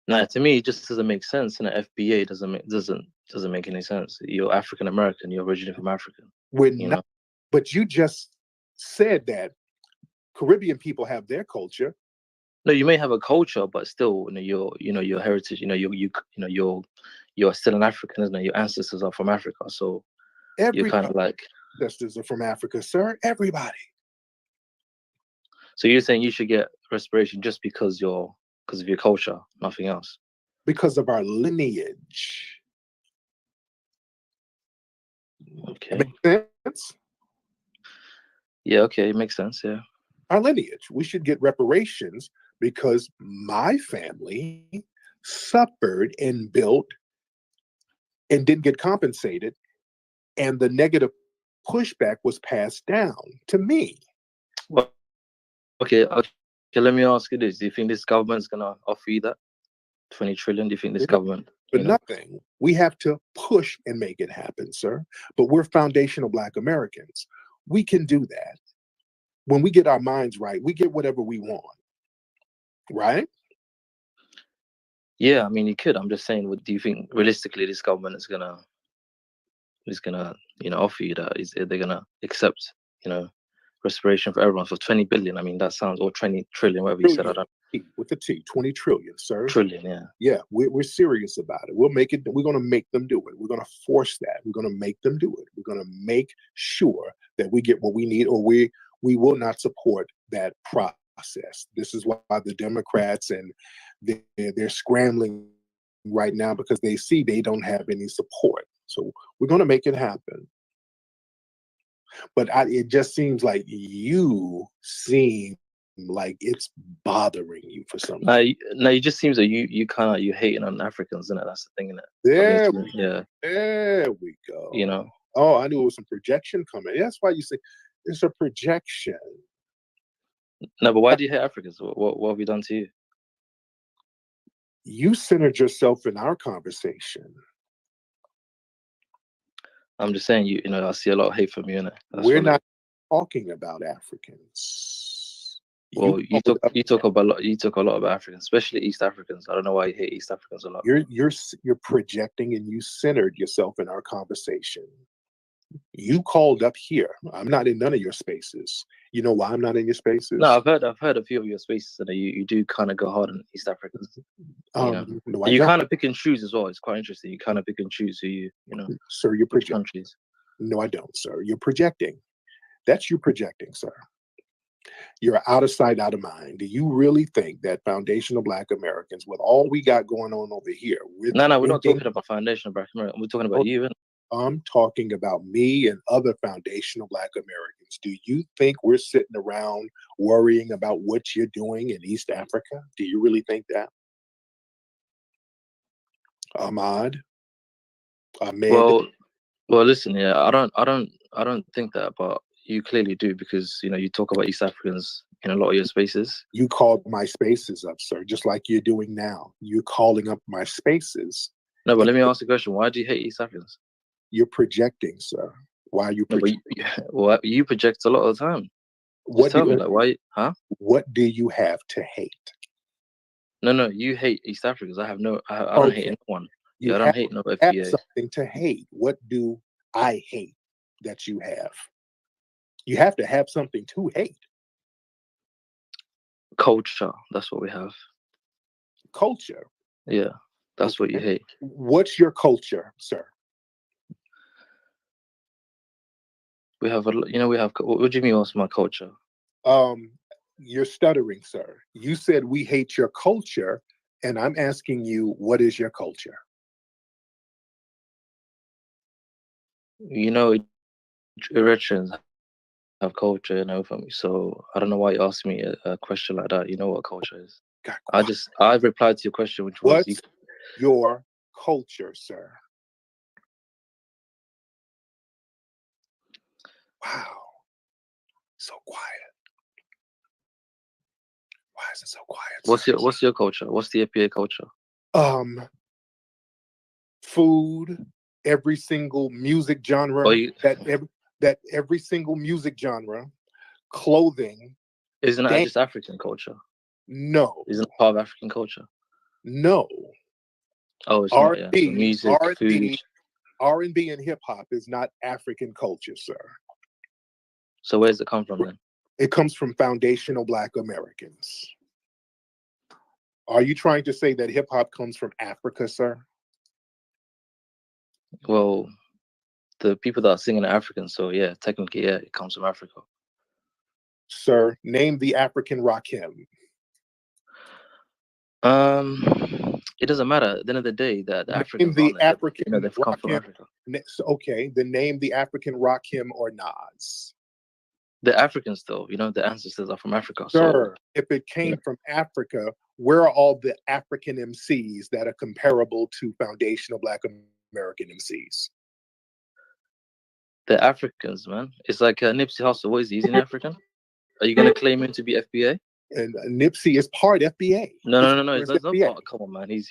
L: No, to me, it just doesn't make sense. And FBA doesn't make any sense. You're African American. You're originally from Africa.
M: We're not. But you just said that Caribbean people have their culture.
L: No, you may have a culture, but still, your heritage. You're still an African, isn't it? Your ancestors are from Africa, so you're kind of like...
M: ancestors are from Africa, sir. Everybody.
L: So you're saying you should get respiration just because of your culture, nothing else?
M: Because of our lineage.
L: Okay.
M: Makes sense?
L: Yeah, okay, it makes sense, yeah.
M: Our lineage. We should get reparations because my family suffered and built and didn't get compensated, and the negative pushback was passed down to me.
L: Well, okay, let me ask you this. Do you think this government is going to offer you that 20 trillion? Do you think this government...
M: But nothing. We have to push and make it happen, sir. But we're foundational Black Americans. We can do that. When we get our minds right, we get whatever we want. Right?
L: Yeah, I mean, you could. I'm just saying, do you think realistically this government is gonna offer you that? Is they're gonna accept, respiration for everyone for 20 billion? I mean, that sounds... or 20 trillion, whatever you said. I don't...
M: With a T, 20 trillion, sir.
L: Trillion, yeah.
M: Yeah, we're serious about it. We'll make it. We're going to make them do it. We're going to force that. We're going to make them do it. We're going to make sure that we get what we need, or we will not support that process. This is why the Democrats and they're scrambling right now, because they see they don't have any support. So we're going to make it happen. But it just seems like you seem like it's bothering you for some reason.
L: No, it just seems that you hating on Africans, isn't it? That's the thing, isn't it?
M: There we go. Oh, I knew it was some projection coming. That's why you say it's a projection.
L: No, but why do you hate Africans? What have we done to you?
M: You centered yourself in our conversation.
L: I'm just saying, you know, I see a lot of hate from you, innit? That's
M: We're
L: all it
M: not
L: is.
M: talking about Africans.
L: Well, you talk about you talk a lot about Africans, especially East Africans. I don't know why you hate East Africans a lot.
M: You're projecting, and you centered yourself in our conversation. You called up here. I'm not in none of your spaces. You know why I'm not in your spaces?
L: No, I've heard a few of your spaces, and you do kind of go hard on East Africans. You know,
M: No,
L: and you kind of pick and choose as well. It's quite interesting. You kind of pick and choose who you know.
M: Sir, you're projecting.
L: Countries.
M: No, I don't, sir. You're projecting. That's you projecting, sir. You're out of sight, out of mind. Do you really think that foundational Black Americans, with all we got going on over here,
L: No, we're not talking about foundational Black Americans. We're talking about you.
M: I'm talking about me and other foundational Black Americans. Do you think we're sitting around worrying about what you're doing in East Africa? Do you really think that? Ahmad?
L: Well, listen, yeah, I don't think that, but you clearly do, because you know you talk about East Africans in a lot of your spaces.
M: You called my spaces up, sir, just like you're doing now. You're calling up my spaces.
L: No, but let me ask you a question. Why do you hate East Africans?
M: You're projecting, sir. Why are you projecting?
L: Well, you project a lot of the time.
M: What
L: tell me, like, why? Huh?
M: What do you have to hate?
L: No, you hate East Africans. I don't hate anyone. I don't hate no FBA.
M: Have something to hate. What do I hate that you have? You have to have something to hate.
L: Culture. That's what we have.
M: Culture.
L: Yeah, that's what you hate.
M: What's your culture, sir?
L: We have what do you mean? What's my culture?
M: You're stuttering, sir. You said we hate your culture, and I'm asking you, what is your culture?
L: You know, Eritreans have culture, you know, from me. So I don't know why you asked me a question like that. You know what culture is? I replied to your question, which was
M: what's your culture, sir? Wow, so quiet. Why is it so quiet?
L: What's your culture? What's the FBA culture?
M: Food, every single music genre, that every single music genre, clothing.
L: Isn't that just African culture?
M: No.
L: Isn't it part of African culture?
M: No.
L: Oh, it's not, yeah. So music, food.
M: R&B and hip hop is not African culture, sir.
L: So where does it come from then?
M: It comes from foundational Black Americans. Are you trying to say that hip hop comes from Africa, sir?
L: Well, the people that are singing are African, so yeah, technically, yeah, it comes from Africa.
M: Sir, name the African Rakim.
L: It doesn't matter. At the end of the day, the Africans
M: the African
L: they've come from Africa.
M: Okay, then name the African Rakim or Nas.
L: The Africans, though, you know, the ancestors are from Africa.
M: Sir,
L: so,
M: if it came from Africa, where are all the African MCs that are comparable to foundational Black American MCs?
L: The Africans, man. It's like Nipsey Hussle. What is he? Is he an African? Are you going to claim him to be FBA?
M: And Nipsey is part FBA.
L: No. He's not part. Come on, man. He's.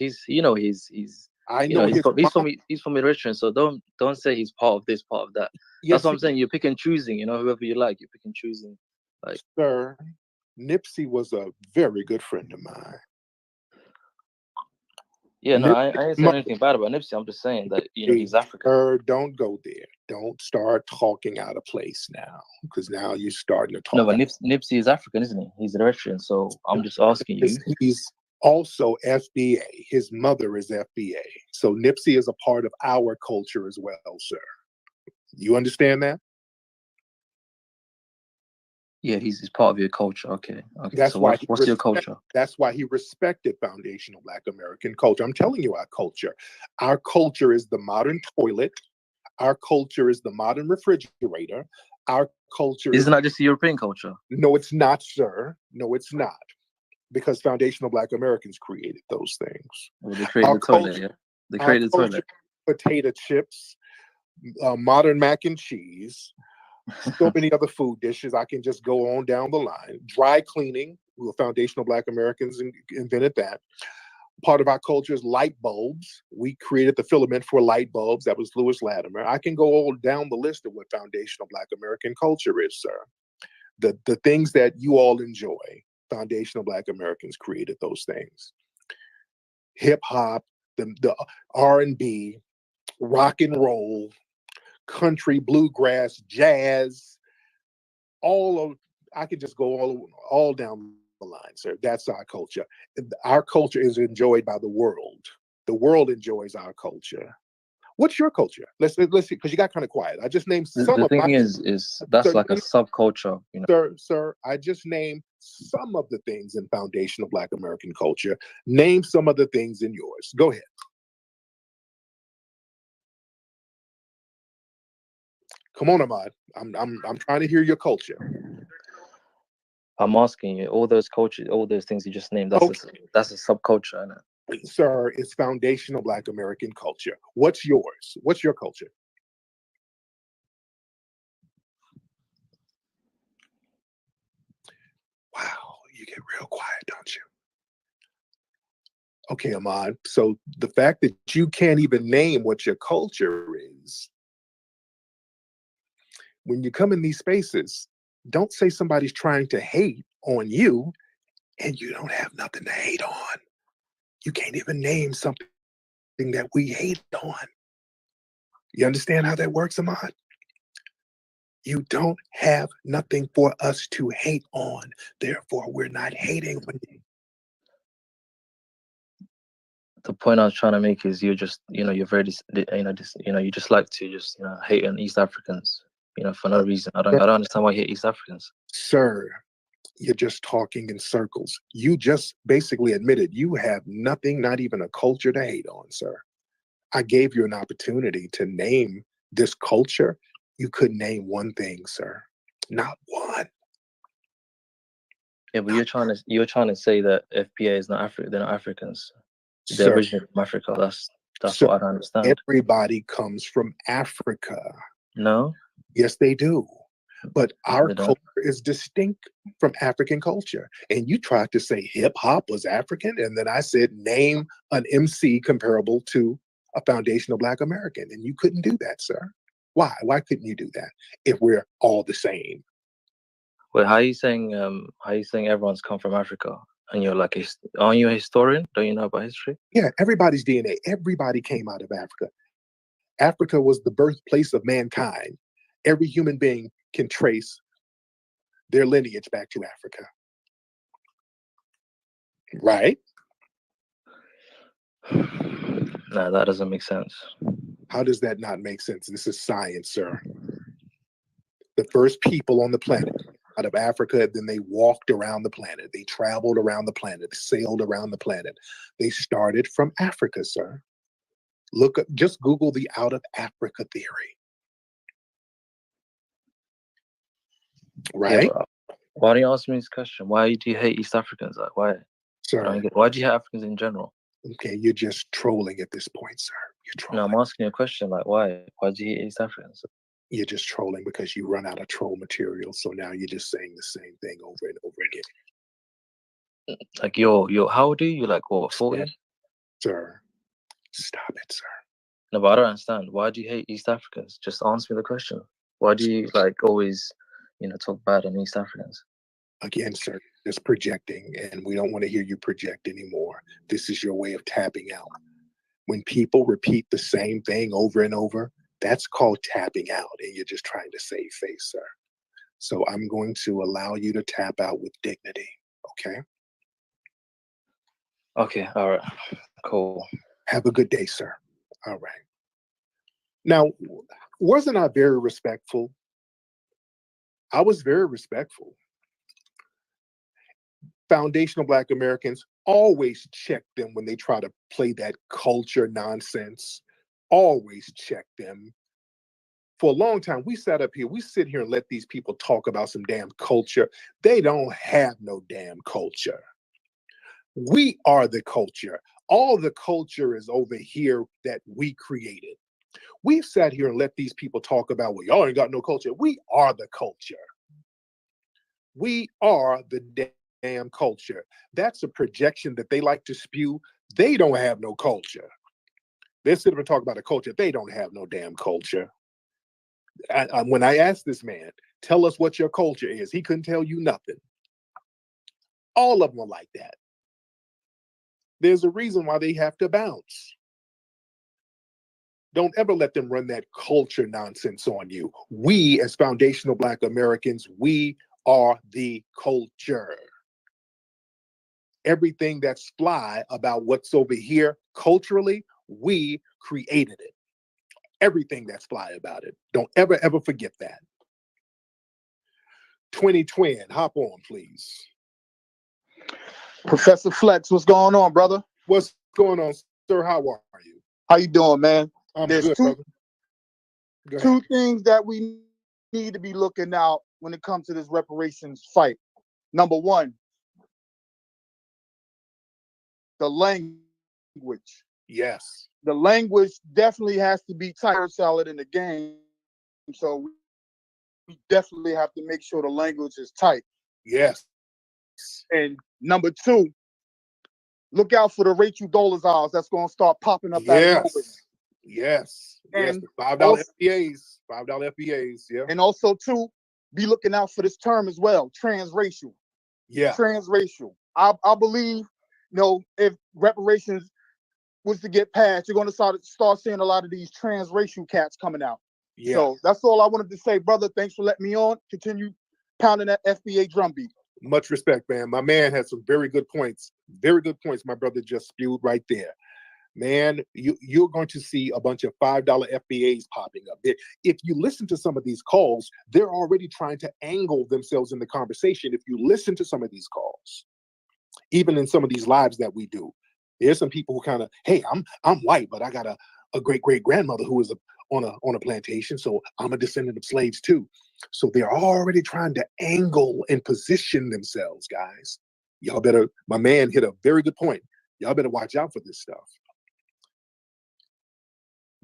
L: I know he's from Eritrea, so don't say he's part of this, part of that.
M: Yes,
L: that's what I'm saying. You're picking and choosing. You know, whoever you like, you're picking and choosing. Like,
M: sir, Nipsey was a very good friend of mine.
L: Yeah, no, I ain't saying anything bad about Nipsey. I'm just saying that he's African.
M: Sir, don't go there. Don't start talking out of place now, because now you're starting to talk.
L: No, but Nipsey is African, isn't he? He's Eritrean, so I'm just asking you.
M: He's also FBA. His mother is FBA. So Nipsey is a part of our culture as well, sir. You understand that?
L: Yeah, he's part of your culture. Okay.
M: That's
L: so
M: why
L: what's your culture?
M: That's why he respected foundational Black American culture. I'm telling you our culture. Our culture is the modern toilet. Our culture is the modern refrigerator. Our culture
L: Isn't that just the European culture?
M: No, it's not, sir. No, it's not. Because foundational Black Americans created those things.
L: Well, they created the toilet, yeah. They created the toilet.
M: Potato chips, modern mac and cheese, so many other food dishes. I can just go on down the line. Dry cleaning, well, foundational Black Americans invented that. Part of our culture is light bulbs. We created the filament for light bulbs. That was Lewis Latimer. I can go all down the list of what foundational Black American culture is, sir. The things that you all enjoy, foundational Black Americans created those things. Hip hop, the R&B, rock and roll, country, bluegrass, jazz, I could just go all down the line, sir. That's our culture. Our culture is enjoyed by the world. The world enjoys our culture. What's your culture? Let's see, because you got kind of quiet. I just named some
L: The
M: of my.
L: thing is that's
M: Sir,
L: like a subculture, you know.
M: Sir, I just named some of the things in foundational Black American culture. Name some of the things in yours. Go ahead. Come on, Ahmad. I'm trying to hear your culture.
L: I'm asking you, all those cultures, all those things you just named, that's a subculture, isn't it?
M: Sir, it's foundational Black American culture. What's yours? What's your culture? Wow, you get real quiet, don't you? Okay, Ahmad. So the fact that you can't even name what your culture is, when you come in these spaces, don't say somebody's trying to hate on you and you don't have nothing to hate on. You can't even name something that we hate on. You understand how that works, Ahmad? You don't have nothing for us to hate on. Therefore, we're not hating on you.
L: The point I was trying to make is you're just, you're very, you just like to just, hate on East Africans, for no reason. I don't understand why you hate East Africans.
M: Sir, you're just talking in circles. You just basically admitted you have nothing, not even a culture to hate on, sir. I gave you an opportunity to name this culture. You couldn't name one thing, sir. Not one.
L: Yeah, but you're trying to say that FPA is not African. They're not Africans. They're
M: Sir,
L: originally from Africa. That's
M: sir,
L: what I don't understand.
M: everybody comes from Africa.
L: No?
M: Yes, they do. But our
L: They don't.
M: culture is distinct from African culture. And you tried to say hip hop was African, and then I said name an MC comparable to a foundational Black American, and you couldn't do that, sir. Why? Why couldn't you do that if we're all the same?
L: Wait, how are you saying everyone's come from Africa? And you're like, aren't you a historian? Don't you know about history?
M: Yeah, everybody's DNA. Everybody came out of Africa. Africa was the birthplace of mankind. Every human being can trace their lineage back to Africa. Right?
L: No, that doesn't make sense.
M: How does that not make sense? This is science, sir. The first people on the planet out of Africa, then they walked around the planet. They traveled around the planet, sailed around the planet. They started from Africa, sir. Just Google the out of Africa theory. Right?
L: Yeah, why don't you ask me this question? Why do you hate East Africans? Like, why?
M: Sir.
L: Why do you hate Africans in general?
M: Okay, you're just trolling at this point, sir. You're trolling.
L: No, I'm asking you a question. Like, why? Why do you hate East Africans?
M: You're just trolling because you run out of troll material. So now you're just saying the same thing over and over again.
L: Like, you're how old are you? You're like, what, 40?
M: Sir, stop it, sir.
L: No, but I don't understand. Why do you hate East Africans? Just answer me the question. Why do you always, talk bad on East Africans?
M: Again, sir, just projecting, and we don't want to hear you project anymore. This is your way of tapping out. When people repeat the same thing over and over, that's called tapping out, and you're just trying to save face, sir. So I'm going to allow you to tap out with dignity, okay?
L: Okay, all right, cool.
M: Have a good day, sir. All right. Now, wasn't I very respectful? I was very respectful. Foundational Black Americans always check them when they try to play that culture nonsense. Always check them. For a long time, we sit here and let these people talk about some damn culture. They don't have no damn culture. We are the culture. All the culture is over here that we created. We've sat here and let these people talk about, well, y'all ain't got no culture. We are the culture. We are the damn culture. That's a projection that they like to spew. They don't have no culture. They're sitting and talking about a culture. They don't have no damn culture. When I asked this man, tell us what your culture is, he couldn't tell you nothing. All of them are like that. There's a reason why they have to bounce. Don't ever let them run that culture nonsense on you. We, as foundational Black Americans, we are the culture. Everything that's fly about what's over here culturally, we created it. Everything that's fly about it. Don't ever forget that. 2020, hop on, please.
N: Professor Flex, what's going on, brother?
M: What's going on, sir? How are you?
N: How you doing, man?
M: I'm
N: There's
M: good, brother. Go ahead.
N: two things that we need to be looking out when it comes to this reparations fight. Number one, the language.
M: Yes.
N: The language definitely has to be tighter solid in the game. So we definitely have to make sure the language is tight.
M: Yes.
N: And number two, look out for the Rachel Dolezals that's going to start popping up out of nowhere.
M: Yes. Yes.
N: And
M: The $5
N: also,
M: FBAs. $5 FBAs. Yeah.
N: and also, too, be looking out for this term as well, transracial.
M: Yeah.
N: Transracial. I believe, if reparations was to get passed, you're going to start seeing a lot of these transracial cats coming out.
M: Yeah.
N: So that's all I wanted to say, brother. Thanks for letting me on. Continue pounding that FBA drumbeat.
M: Much respect, man. My man had some very good points. Very good points my brother just spewed right there. Man, you're going to see a bunch of $5 FBAs popping up there. If you listen to some of these calls, they're already trying to angle themselves in the conversation. If you listen to some of these calls, even in some of these lives that we do, there's some people who kind of, hey, I'm white, but I got a great grandmother who was on a plantation, so I'm a descendant of slaves too. So they're already trying to angle and position themselves, guys. Y'all better, my man hit a very good point. Y'all better watch out for this stuff.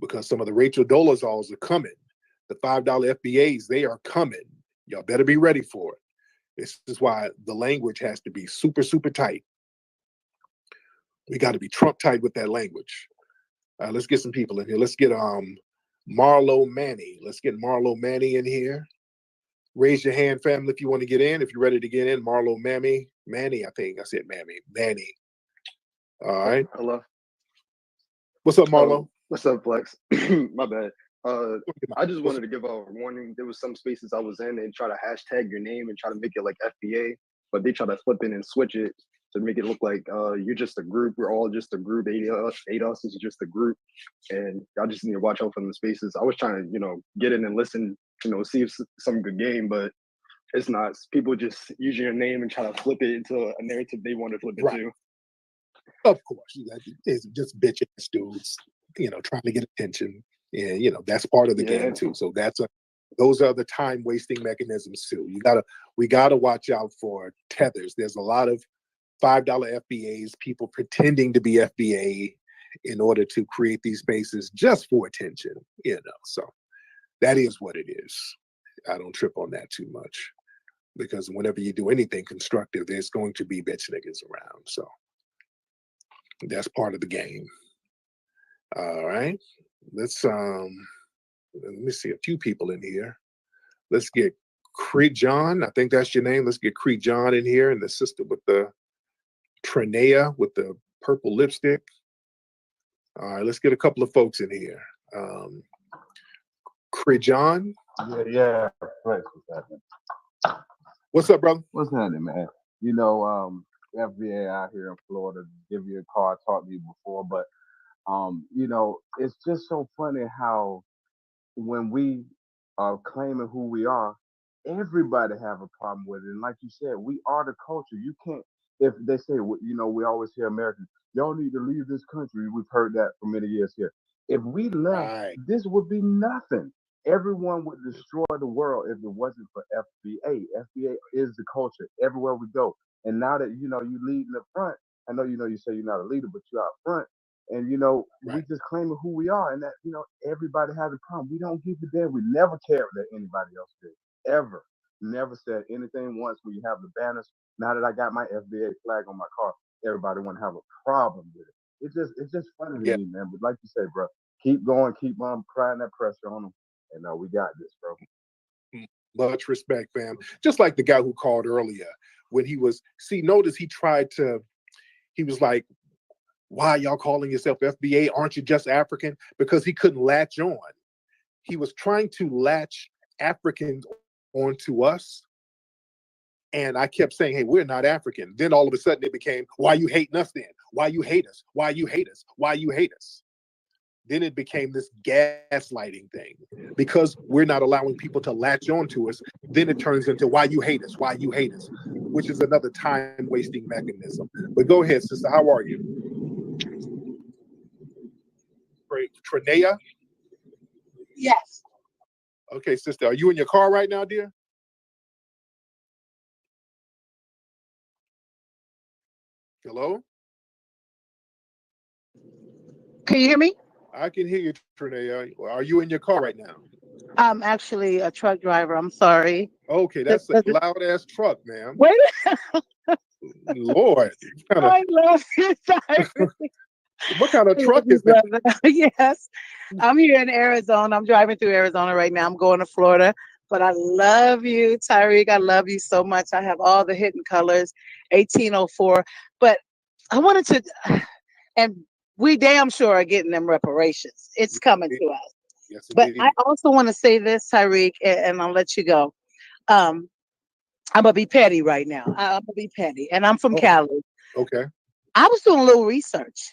M: Because some of the Rachel Dolezals are coming. The $5 FBAs, they are coming. Y'all better be ready for it. This is why the language has to be super, super tight. We got to be Trump tight with that language. Let's get some people in here. Let's get Marlo Manny. Let's get Marlo Manny in here. Raise your hand, family, if you want to get in. If you're ready to get in, Marlo Manny, I think I said Manny. All right.
O: Hello.
M: What's up, Marlo?
O: What's up, Flex? My bad. I just wanted to give a warning. There was some spaces I was in and try to hashtag your name and try to make it like FBA, but they try to flip it and switch it to make it look like you're just a group. We're all just a group. Eight us is just a group, and y'all just need to watch out for the spaces. I was trying to, get in and listen, see if some good game, but it's not. People just use your name and try to flip it into a narrative they want to flip it to.
M: Of course, it's just bitch ass dudes, trying to get attention, and that's part of the game too. So those are the time wasting mechanisms too. We gotta watch out for tethers. There's a lot of $5 FBAs, people pretending to be FBA in order to create these spaces just for attention, So that is what it is. I don't trip on that too much because whenever you do anything constructive, there's going to be bitch niggas around. So that's part of the game. All right. Let me see a few people in here. Let's get Cree John. I think that's your name. Let's get Cree John in here, and the sister with the Trinea with the purple lipstick. All right, let's get a couple of folks in here. Cree John.
P: Yeah. Right.
M: What's up, brother?
P: What's happening, man? FBA out here in Florida, give you a call. I talked to you before, but it's just so funny how when we are claiming who we are, everybody have a problem with it. And like you said, we are the culture. You can't, if they say, we always hear Americans, y'all need to leave this country. We've heard that for many years here. If we left, this would be nothing. Everyone would destroy the world if it wasn't for FBA. FBA is the culture everywhere we go. And now that, you lead in the front, I know, you say you're not a leader, but you're out front. And, we just claiming who we are and that, everybody has a problem. We don't give a damn. We never cared that anybody else did. Ever. Never said anything once when you have the banners. Now that I got my FBA flag on my car, everybody want to have a problem with it. it's just funny to
M: Yeah.
P: me, man. But like you said, bro, keep going, keep on applying that pressure on them, and we got this, bro.
M: Much respect, fam. Just like the guy who called earlier when he was, notice he was like, why are y'all calling yourself FBA? Aren't you just African? Because he couldn't latch on. He was trying to latch Africans onto us. And I kept saying, hey, we're not African. Then all of a sudden it became, why you hating us then? Why you hate us? Why you hate us? Why you hate us? Then it became this gaslighting thing. Because we're not allowing people to latch on to us, then it turns into why you hate us? Why you hate us? Which is another time-wasting mechanism. But go ahead, sister. How are you? Great. Trinea?
Q: Yes.
M: Okay, sister. Are you in your car right now, dear? Hello?
Q: Can you hear me?
M: I can hear you, Trinea. Are you in your car right now?
Q: I'm actually a truck driver. I'm sorry.
M: Okay, that's a loud ass truck, ma'am.
Q: Wait.
M: Lord.
Q: I love you, Tyree.
M: What kind of
Q: I
M: truck
Q: love you,
M: is that?
Q: brother. Yes. I'm here in Arizona. I'm driving through Arizona right now. I'm going to Florida. But I love you, Tyreek. I love you so much. I have all the hidden colors, 1804. But I wanted to, and we damn sure are getting them reparations. It's coming to us.
M: Yes,
Q: But
M: indeed.
Q: I also want to say this, Tyreek, and I'll let you go. I'm gonna be petty right now. I'm gonna be petty, and I'm from Cali.
M: Okay.
Q: I was doing a little research.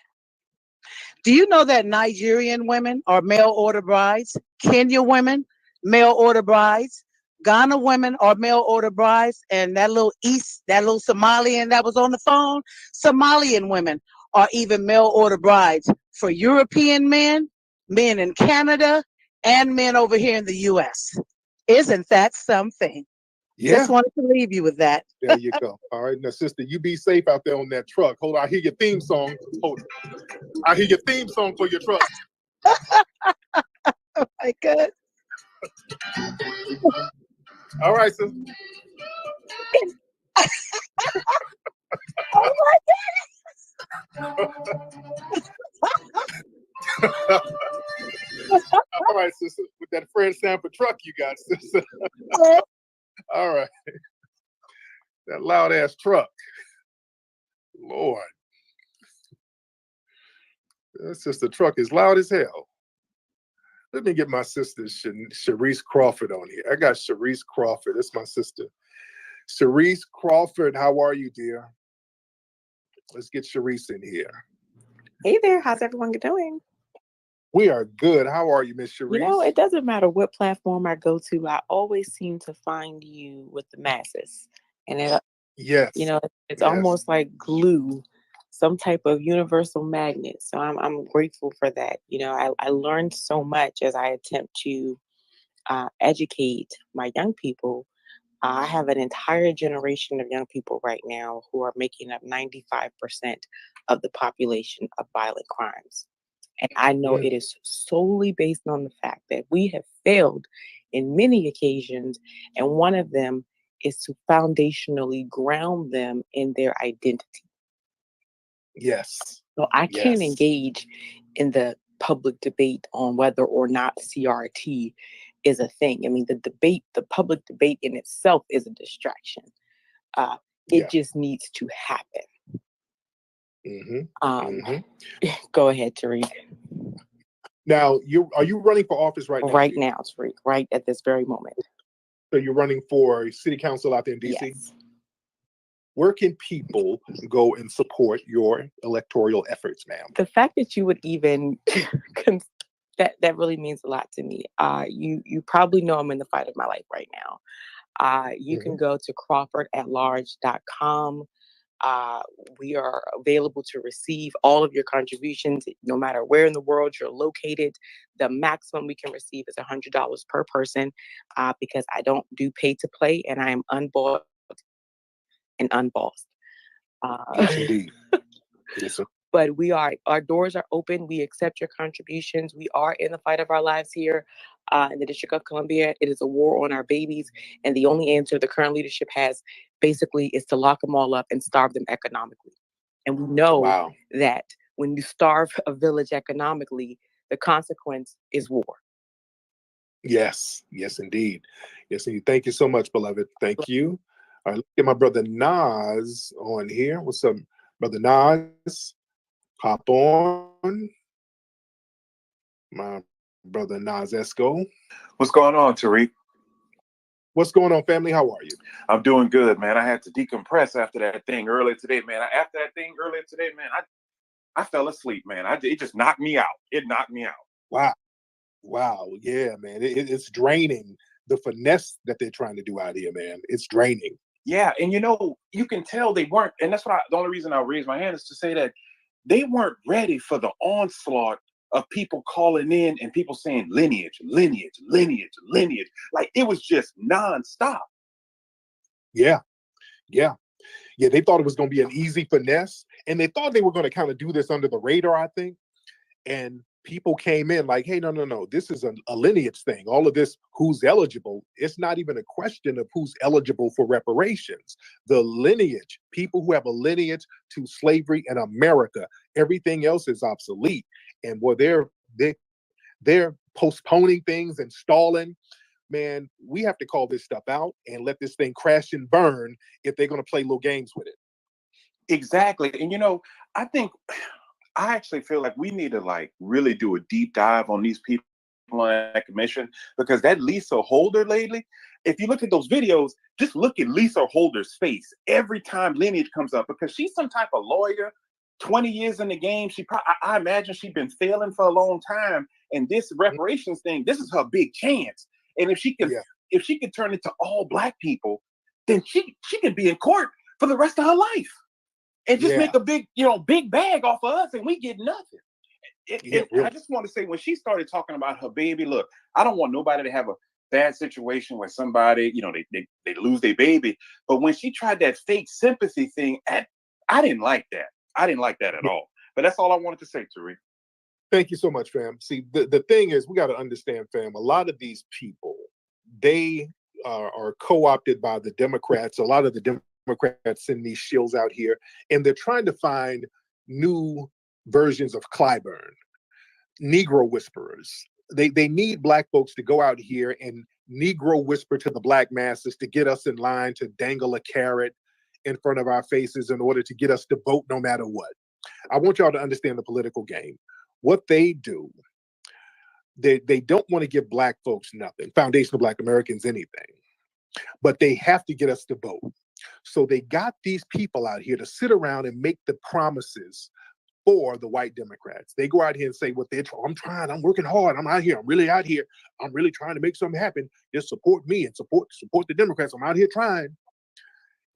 Q: Do you know that Nigerian women are mail order brides? Kenya women, mail order brides. Ghana women are mail order brides. And that little Somalian that was on the phone, Somalian women are even mail order brides for European men, men in Canada, and men over here in the US. Isn't that something?
M: Yeah.
Q: Just wanted to leave you with that.
M: There you go. All right. Now, sister, you be safe out there on that truck. Hold on. I hear your theme song. Hold on. I hear your theme song for your truck.
Q: Oh my God.
M: All right, sister.
Q: Oh my
M: All right, sister. With that Fred Sanford truck you got, sister. All right. That loud ass truck. Lord. That sister truck is loud as hell. Let me get my sister Sharice Crawford on here. I got Sharice Crawford. That's my sister. Sharice Crawford, how are you, dear? Let's get Sharice in here.
R: Hey there, how's everyone doing?
M: We are good. How are you, Miss Sharice?
R: You know, it doesn't matter what platform I go to, I always seem to find you with the masses. And it,
M: yes,
R: you know, it's
M: yes.
R: almost like glue, some type of universal magnet. So I'm grateful for that. You know, I learned so much as I attempt to educate my young people. I have an entire generation of young people right now who are making up 95% of the population of violent crimes. And I know it is solely based on the fact that we have failed in many occasions. And one of them is to foundationally ground them in their identity.
M: Yes.
R: So I can't engage in the public debate on whether or not CRT is a thing. I mean, the public debate in itself is a distraction. It just needs to happen. Go ahead, Tariq.
M: Now, are you running for office right now?
R: Right now, Tariq, right at this very moment.
M: So you're running for city council out there in DC?
R: Yes.
M: Where can people go and support your electoral efforts, ma'am?
R: The fact that you would even that really means a lot to me. You probably know I'm in the fight of my life right now. You can go to crawfordatlarge.com. We are available to receive all of your contributions, no matter where in the world you're located. The maximum we can receive is $100 per person, because I don't do pay to play, and I am unbought and unbossed.
M: Yes, indeed. Yes, sir.
R: But our doors are open. We accept your contributions. We are in the fight of our lives here in the District of Columbia. It is a war on our babies. And the only answer the current leadership has basically is to lock them all up and starve them economically. And we know that when you starve a village economically, the consequence is war.
M: Yes, yes, indeed. Yes, indeed. Thank you so much, beloved. Thank you. All right, let's get my brother Nas on here. What's up, brother Nas? Hop on. My brother Nas Esco.
S: What's going on, Tariq?
M: What's going on, family? How are you?
S: I'm doing good, man. I had to decompress after that thing earlier today, man. After that thing earlier today, man, I fell asleep, man. It just knocked me out. It knocked me out.
M: Wow. Wow. Yeah, man. It's draining, the finesse that they're trying to do out here, man. It's draining.
S: Yeah, and you can tell they weren't, and that's the only reason I raised my hand is to say that they weren't ready for the onslaught of people calling in and people saying lineage, lineage, lineage, lineage. Like it was just nonstop.
M: Yeah. Yeah. Yeah, they thought it was going to be an easy finesse, and they thought they were going to kind of do this under the radar, I think. And people came in like, hey, no, this is a lineage thing. All of this, who's eligible, it's not even a question of who's eligible for reparations. The lineage, people who have a lineage to slavery in America, everything else is obsolete. And they're postponing things and stalling. Man, we have to call this stuff out and let this thing crash and burn if they're going to play little games with it.
S: Exactly. And I actually feel like we need to really do a deep dive on these people on that commission, because that Lisa Holder lately, if you look at those videos, just look at Lisa Holder's face every time lineage comes up, because she's some type of lawyer, 20 years in the game. I imagine she's been failing for a long time, and this reparations thing, this is her big chance. And if she could turn it to all Black people, then she could be in court for the rest of her life. And just make a big bag off of us, and we get nothing. I just want to say, when she started talking about her baby, look, I don't want nobody to have a bad situation where somebody, they lose their baby. But when she tried that fake sympathy thing, I didn't like that. I didn't like that at all. But that's all I wanted to say, Tariq.
M: Thank you so much, fam. See, the thing is, we got to understand, fam, a lot of these people, they are co-opted by the Democrats. A lot of the Democrats send these shills out here, and they're trying to find new versions of Clyburn, Negro whisperers. They need Black folks to go out here and Negro whisper to the Black masses to get us in line, to dangle a carrot in front of our faces in order to get us to vote no matter what. I want y'all to understand the political game. What they do, they don't want to give Black folks nothing, foundational Black Americans anything, but they have to get us to vote. So they got these people out here to sit around and make the promises for the white Democrats. They go out here and say what they're trying. I'm trying, I'm working hard, I'm out here, I'm really out here, I'm really trying to make something happen. Just support me and support the Democrats. I'm out here trying.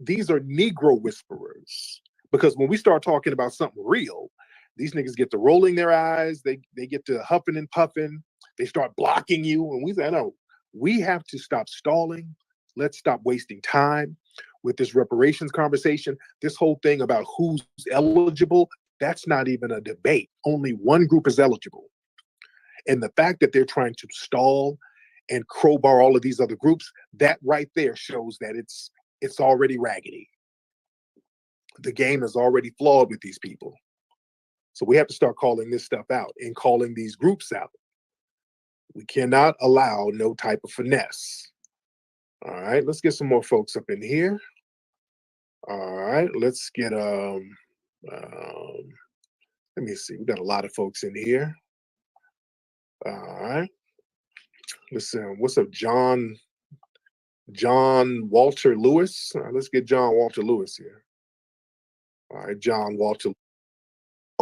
M: These are Negro whisperers, because when we start talking about something real, these niggas get to rolling their eyes, they get to huffing and puffing, they start blocking you, and we say, no, we have to stop stalling. Let's stop wasting time with this reparations conversation. This whole thing about who's eligible, that's not even a debate. Only one group is eligible. And the fact that they're trying to stall and crowbar all of these other groups, that right there shows that it's already raggedy. The game is already flawed with these people. So we have to start calling this stuff out and calling these groups out. We cannot allow no type of finesse. All right, let's get some more folks up in here. All right, let's get let me see. We got a lot of folks in here. All right. Listen, what's up, John Walter Lewis? Let's get John Walter Lewis here. All right, John Walter.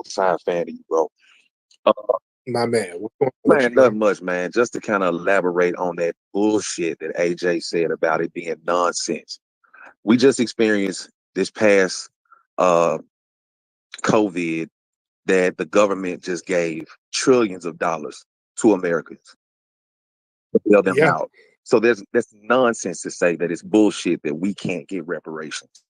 T: Side fan of you, bro.
M: My man, what's going on?
T: Man, nothing much, man. Just to kind of elaborate on that bullshit that AJ said about it being nonsense. We just experienced this past COVID that the government just gave trillions of dollars to Americans to bail them out. So that's nonsense to say that it's bullshit that we can't get reparations.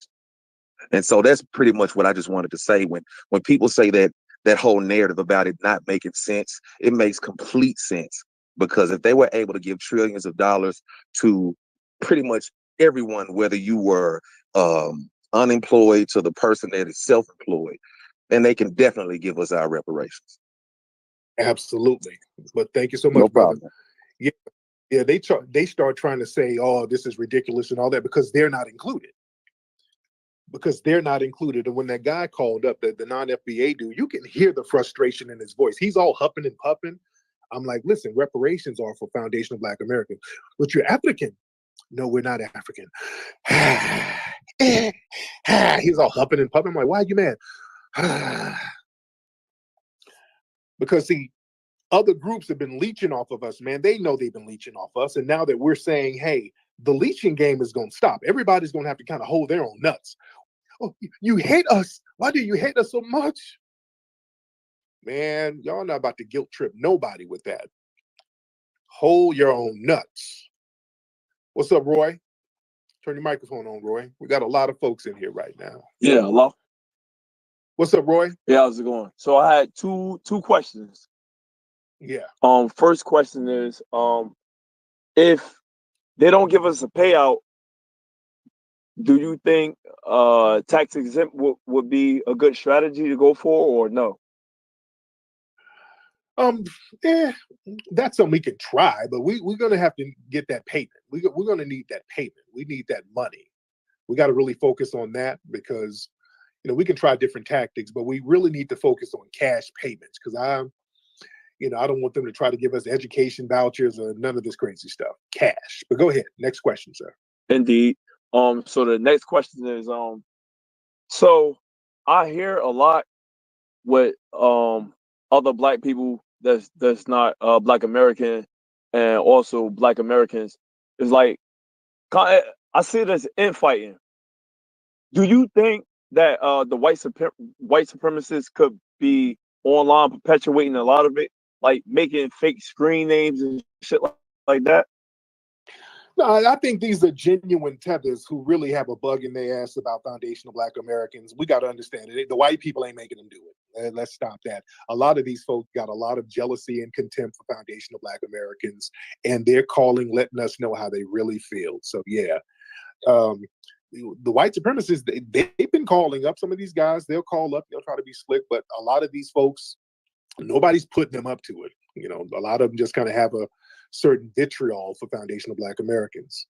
T: And so that's pretty much what I just wanted to say. When people say that whole narrative about it not making sense, it makes complete sense. Because if they were able to give trillions of dollars to pretty much everyone, whether you were unemployed to the person that is self-employed, and they can definitely give us our reparations.
M: Absolutely. But thank you so
T: No
M: much, brother.
T: problem.
M: Yeah, yeah. They start trying to say, "Oh, this is ridiculous" and all that because they're not included. Because they're not included. And when that guy called up, the non-FBA dude, you can hear the frustration in his voice. He's all huffing and puffing. I'm like, listen, reparations are for foundational Black Americans, but you're African. No, we're not African. He's all huffing and puffing. I'm like, why are you mad? Because see, other groups have been leeching off of us, man. They know they've been leeching off us. And now that we're saying, hey, the leeching game is going to stop, everybody's going to have to kind of hold their own nuts. Oh, you hate us. Why do you hate us so much? Man, y'all not about to guilt trip nobody with that. Hold your own nuts. What's up, Roy? Turn your microphone on, Roy. We got a lot of folks in here right now.
A: Yeah, hello.
M: What's up, Roy?
A: Yeah, how's it going? So I had two questions.
M: Yeah.
A: First question is, if they don't give us a payout, do you think tax exempt would be a good strategy to go for, or no?
M: That's something we could try, but we're gonna have to get that payment. We're gonna need that payment. We need that money. We got to really focus on that because we can try different tactics, but we really need to focus on cash payments because I don't want them to try to give us education vouchers or none of this crazy stuff. Cash. But go ahead. Next question, sir.
A: Indeed. So the next question is, so I hear a lot with other Black people that's not Black American, and also Black Americans. It's like I see it as infighting. Do you think that the white supremacists could be online perpetuating a lot of it, like making fake screen names and shit like that?
M: No, I think these are genuine tethers who really have a bug in their ass about foundational Black Americans. We got to understand it. The white people ain't making them do it. Let's stop that. A lot of these folks got a lot of jealousy and contempt for foundational Black Americans, and they're calling, letting us know how they really feel. So yeah, the white supremacists, they've been calling up some of these guys. They'll call up, they'll try to be slick, but a lot of these folks, nobody's putting them up to it. A lot of them just kind of have a certain vitriol for foundational Black Americans.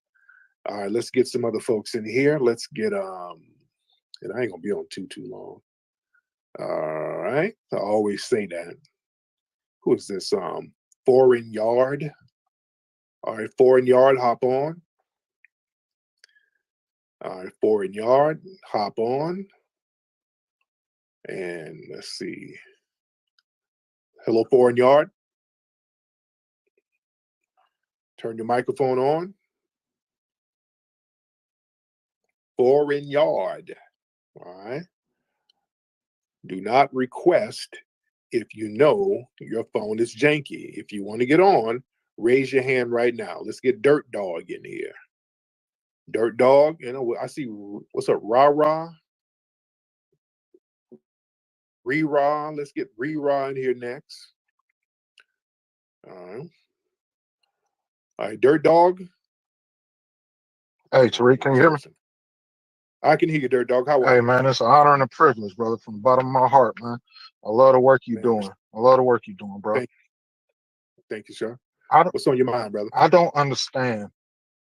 M: All right, let's get some other folks in here. Let's get and I ain't gonna be on too long. All right, I always say that. Who is this? Foreign Yard. All right, Foreign Yard, hop on. All right, Foreign Yard, hop on. And let's see. Hello, Foreign Yard. Turn your microphone on. Foreign Yard. All right. Do not request if you know your phone is janky. If you want to get on, raise your hand right now. Let's get Dirt Dog in here. Dirt Dog, I see, what's up, Ra-Ra? Re-Ra, let's get Re-Ra in here next. All right, Dirt Dog.
N: Hey, Tariq, can you hear me?
M: I can hear you, Dirt Dog. How are you?
N: Hey, man, it's an honor and a privilege, brother, from the bottom of my heart, man. I love the work you're doing. I love the work you're doing, bro.
M: Thank you, sir. What's on your mind, brother?
N: I don't understand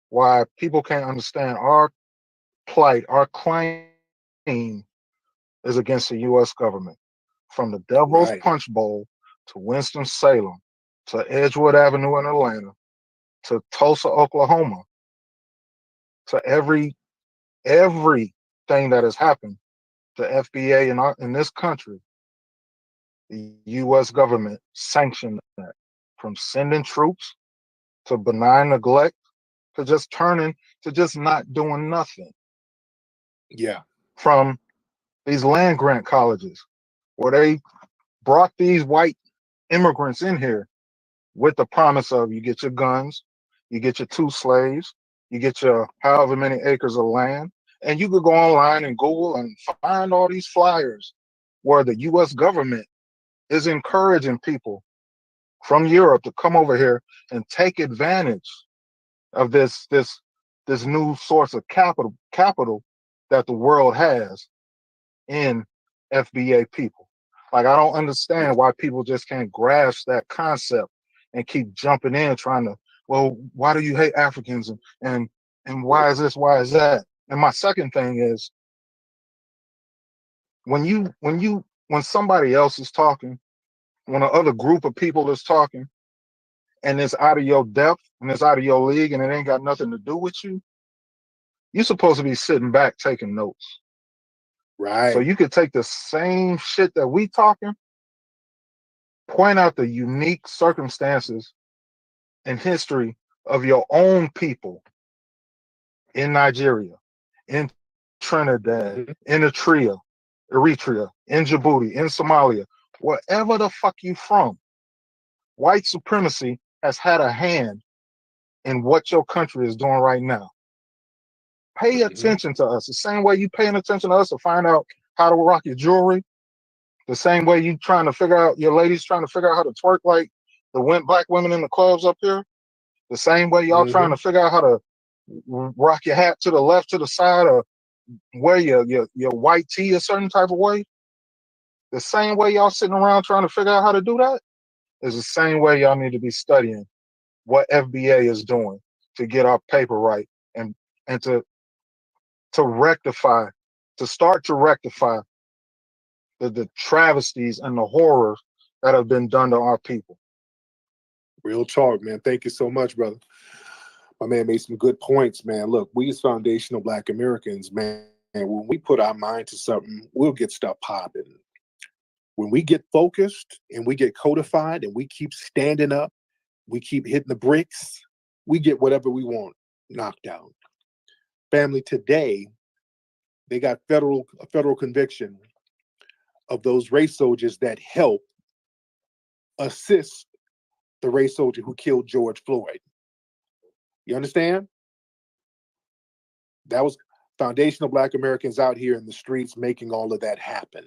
N: why people can't understand our plight, our claim is against the U.S. government. From the Devil's Punch Bowl to Winston-Salem to Edgewood Avenue in Atlanta to Tulsa, Oklahoma, to everything that has happened to FBA in this country, the U.S. government sanctioned that, from sending troops to benign neglect to just turning to just not doing nothing.
M: Yeah.
N: From these land grant colleges where they brought these white immigrants in here with the promise of you get your guns, you get your 2 slaves, you get your however many acres of land, and you could go online and Google and find all these flyers where the U.S. government is encouraging people from Europe to come over here and take advantage of this new source of capital that the world has in FBA people. Like, I don't understand why people just can't grasp that concept and keep jumping in trying to, well, why do you hate Africans and why is this, why is that? And my second thing is when somebody else is talking, when another group of people is talking and it's out of your depth and it's out of your league and it ain't got nothing to do with you, you're supposed to be sitting back taking notes.
M: Right.
N: So you could take the same shit that we talking, point out the unique circumstances and history of your own people in Nigeria, in Trinidad, in Eritrea, in Djibouti, in Somalia, wherever the fuck you from. White supremacy has had a hand in what your country is doing right now. Pay attention to us the same way you paying attention to us to find out how to rock your jewelry. The same way you trying to figure out, your ladies trying to figure out how to twerk like the black women in the clubs up here. The same way y'all trying to figure out how to rock your hat to the left, to the side, or wear your white tee a certain type of way. The same way y'all sitting around trying to figure out how to do that is the same way y'all need to be studying what FBA is doing to get our paper right and to rectify, to start to rectify the travesties and the horrors that have been done to our people.
M: Real talk, man. Thank you so much, brother. My man made some good points, man. Look, we as foundational Black Americans, man, when we put our mind to something, we'll get stuff popping. When we get focused and we get codified and we keep standing up, we keep hitting the bricks, we get whatever we want knocked out. Family, today, they got a federal conviction of those race soldiers that helped assist the race soldier who killed George Floyd. You understand? That was foundational Black Americans out here in the streets making all of that happen.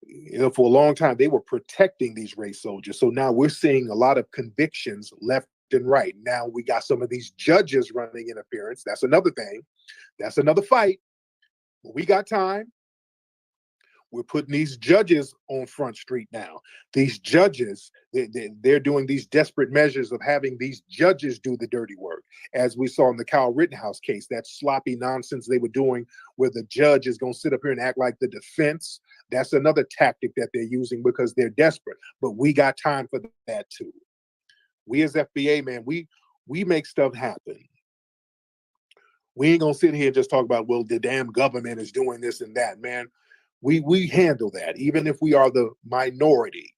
M: You know, for a long time, they were protecting these race soldiers. So now we're seeing a lot of convictions left and right. Now we got some of these judges running interference. That's another thing. That's another fight. But we got time. We're putting these judges on Front Street now. These judges, they're doing these desperate measures of having these judges do the dirty work. As we saw in the Kyle Rittenhouse case, that sloppy nonsense they were doing where the judge is going to sit up here and act like the defense. That's another tactic that they're using because they're desperate. But we got time for that too. We as FBA, man, we make stuff happen. We ain't going to sit here and just talk about, well, the damn government is doing this and that, man. We handle that, even if we are the minority.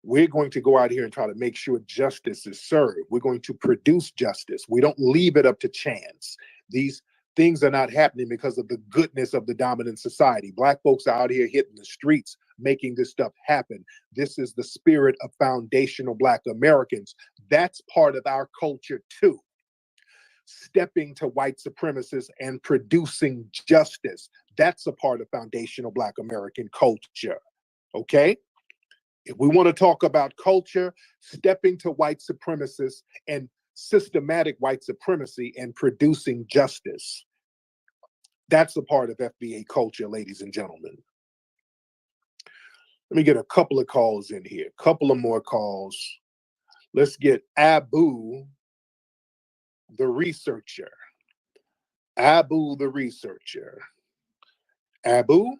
M: We're going to go out here and try to make sure justice is served. We're going to produce justice. We don't leave it up to chance. These things are not happening because of the goodness of the dominant society. Black folks are out here hitting the streets, making this stuff happen. This is the spirit of foundational Black Americans. That's part of our culture too. Stepping to white supremacists and producing justice. That's a part of foundational Black American culture, okay? If we want to talk about culture, stepping to white supremacists and systematic white supremacy and producing justice, that's a part of FBA culture, ladies and gentlemen. Let me get a couple of calls in here, a couple of more calls. Let's get Abu, the researcher. Abu, the researcher. Abu,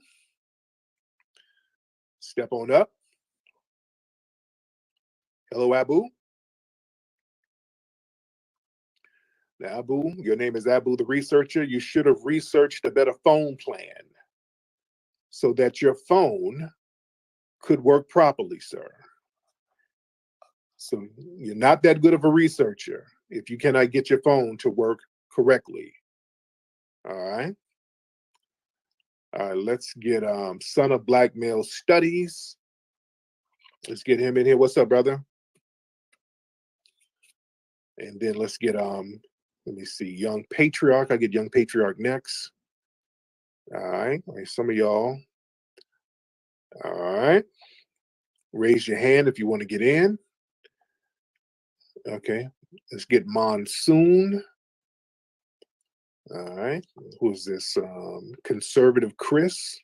M: step on up. Hello, Abu. Now, Abu, your name is Abu, the researcher. You should have researched a better phone plan so that your phone could work properly, sir. So you're not that good of a researcher if you cannot get your phone to work correctly. All right. All right, let's get Son of Black Male Studies. Let's get him in here. What's up, brother? And then let's get let me see, Young Patriarch. I'll get Young Patriarch next. All right, some of y'all. All right. Raise your hand if you want to get in. Okay, let's get Monsoon. All right, who's this? Conservative Chris.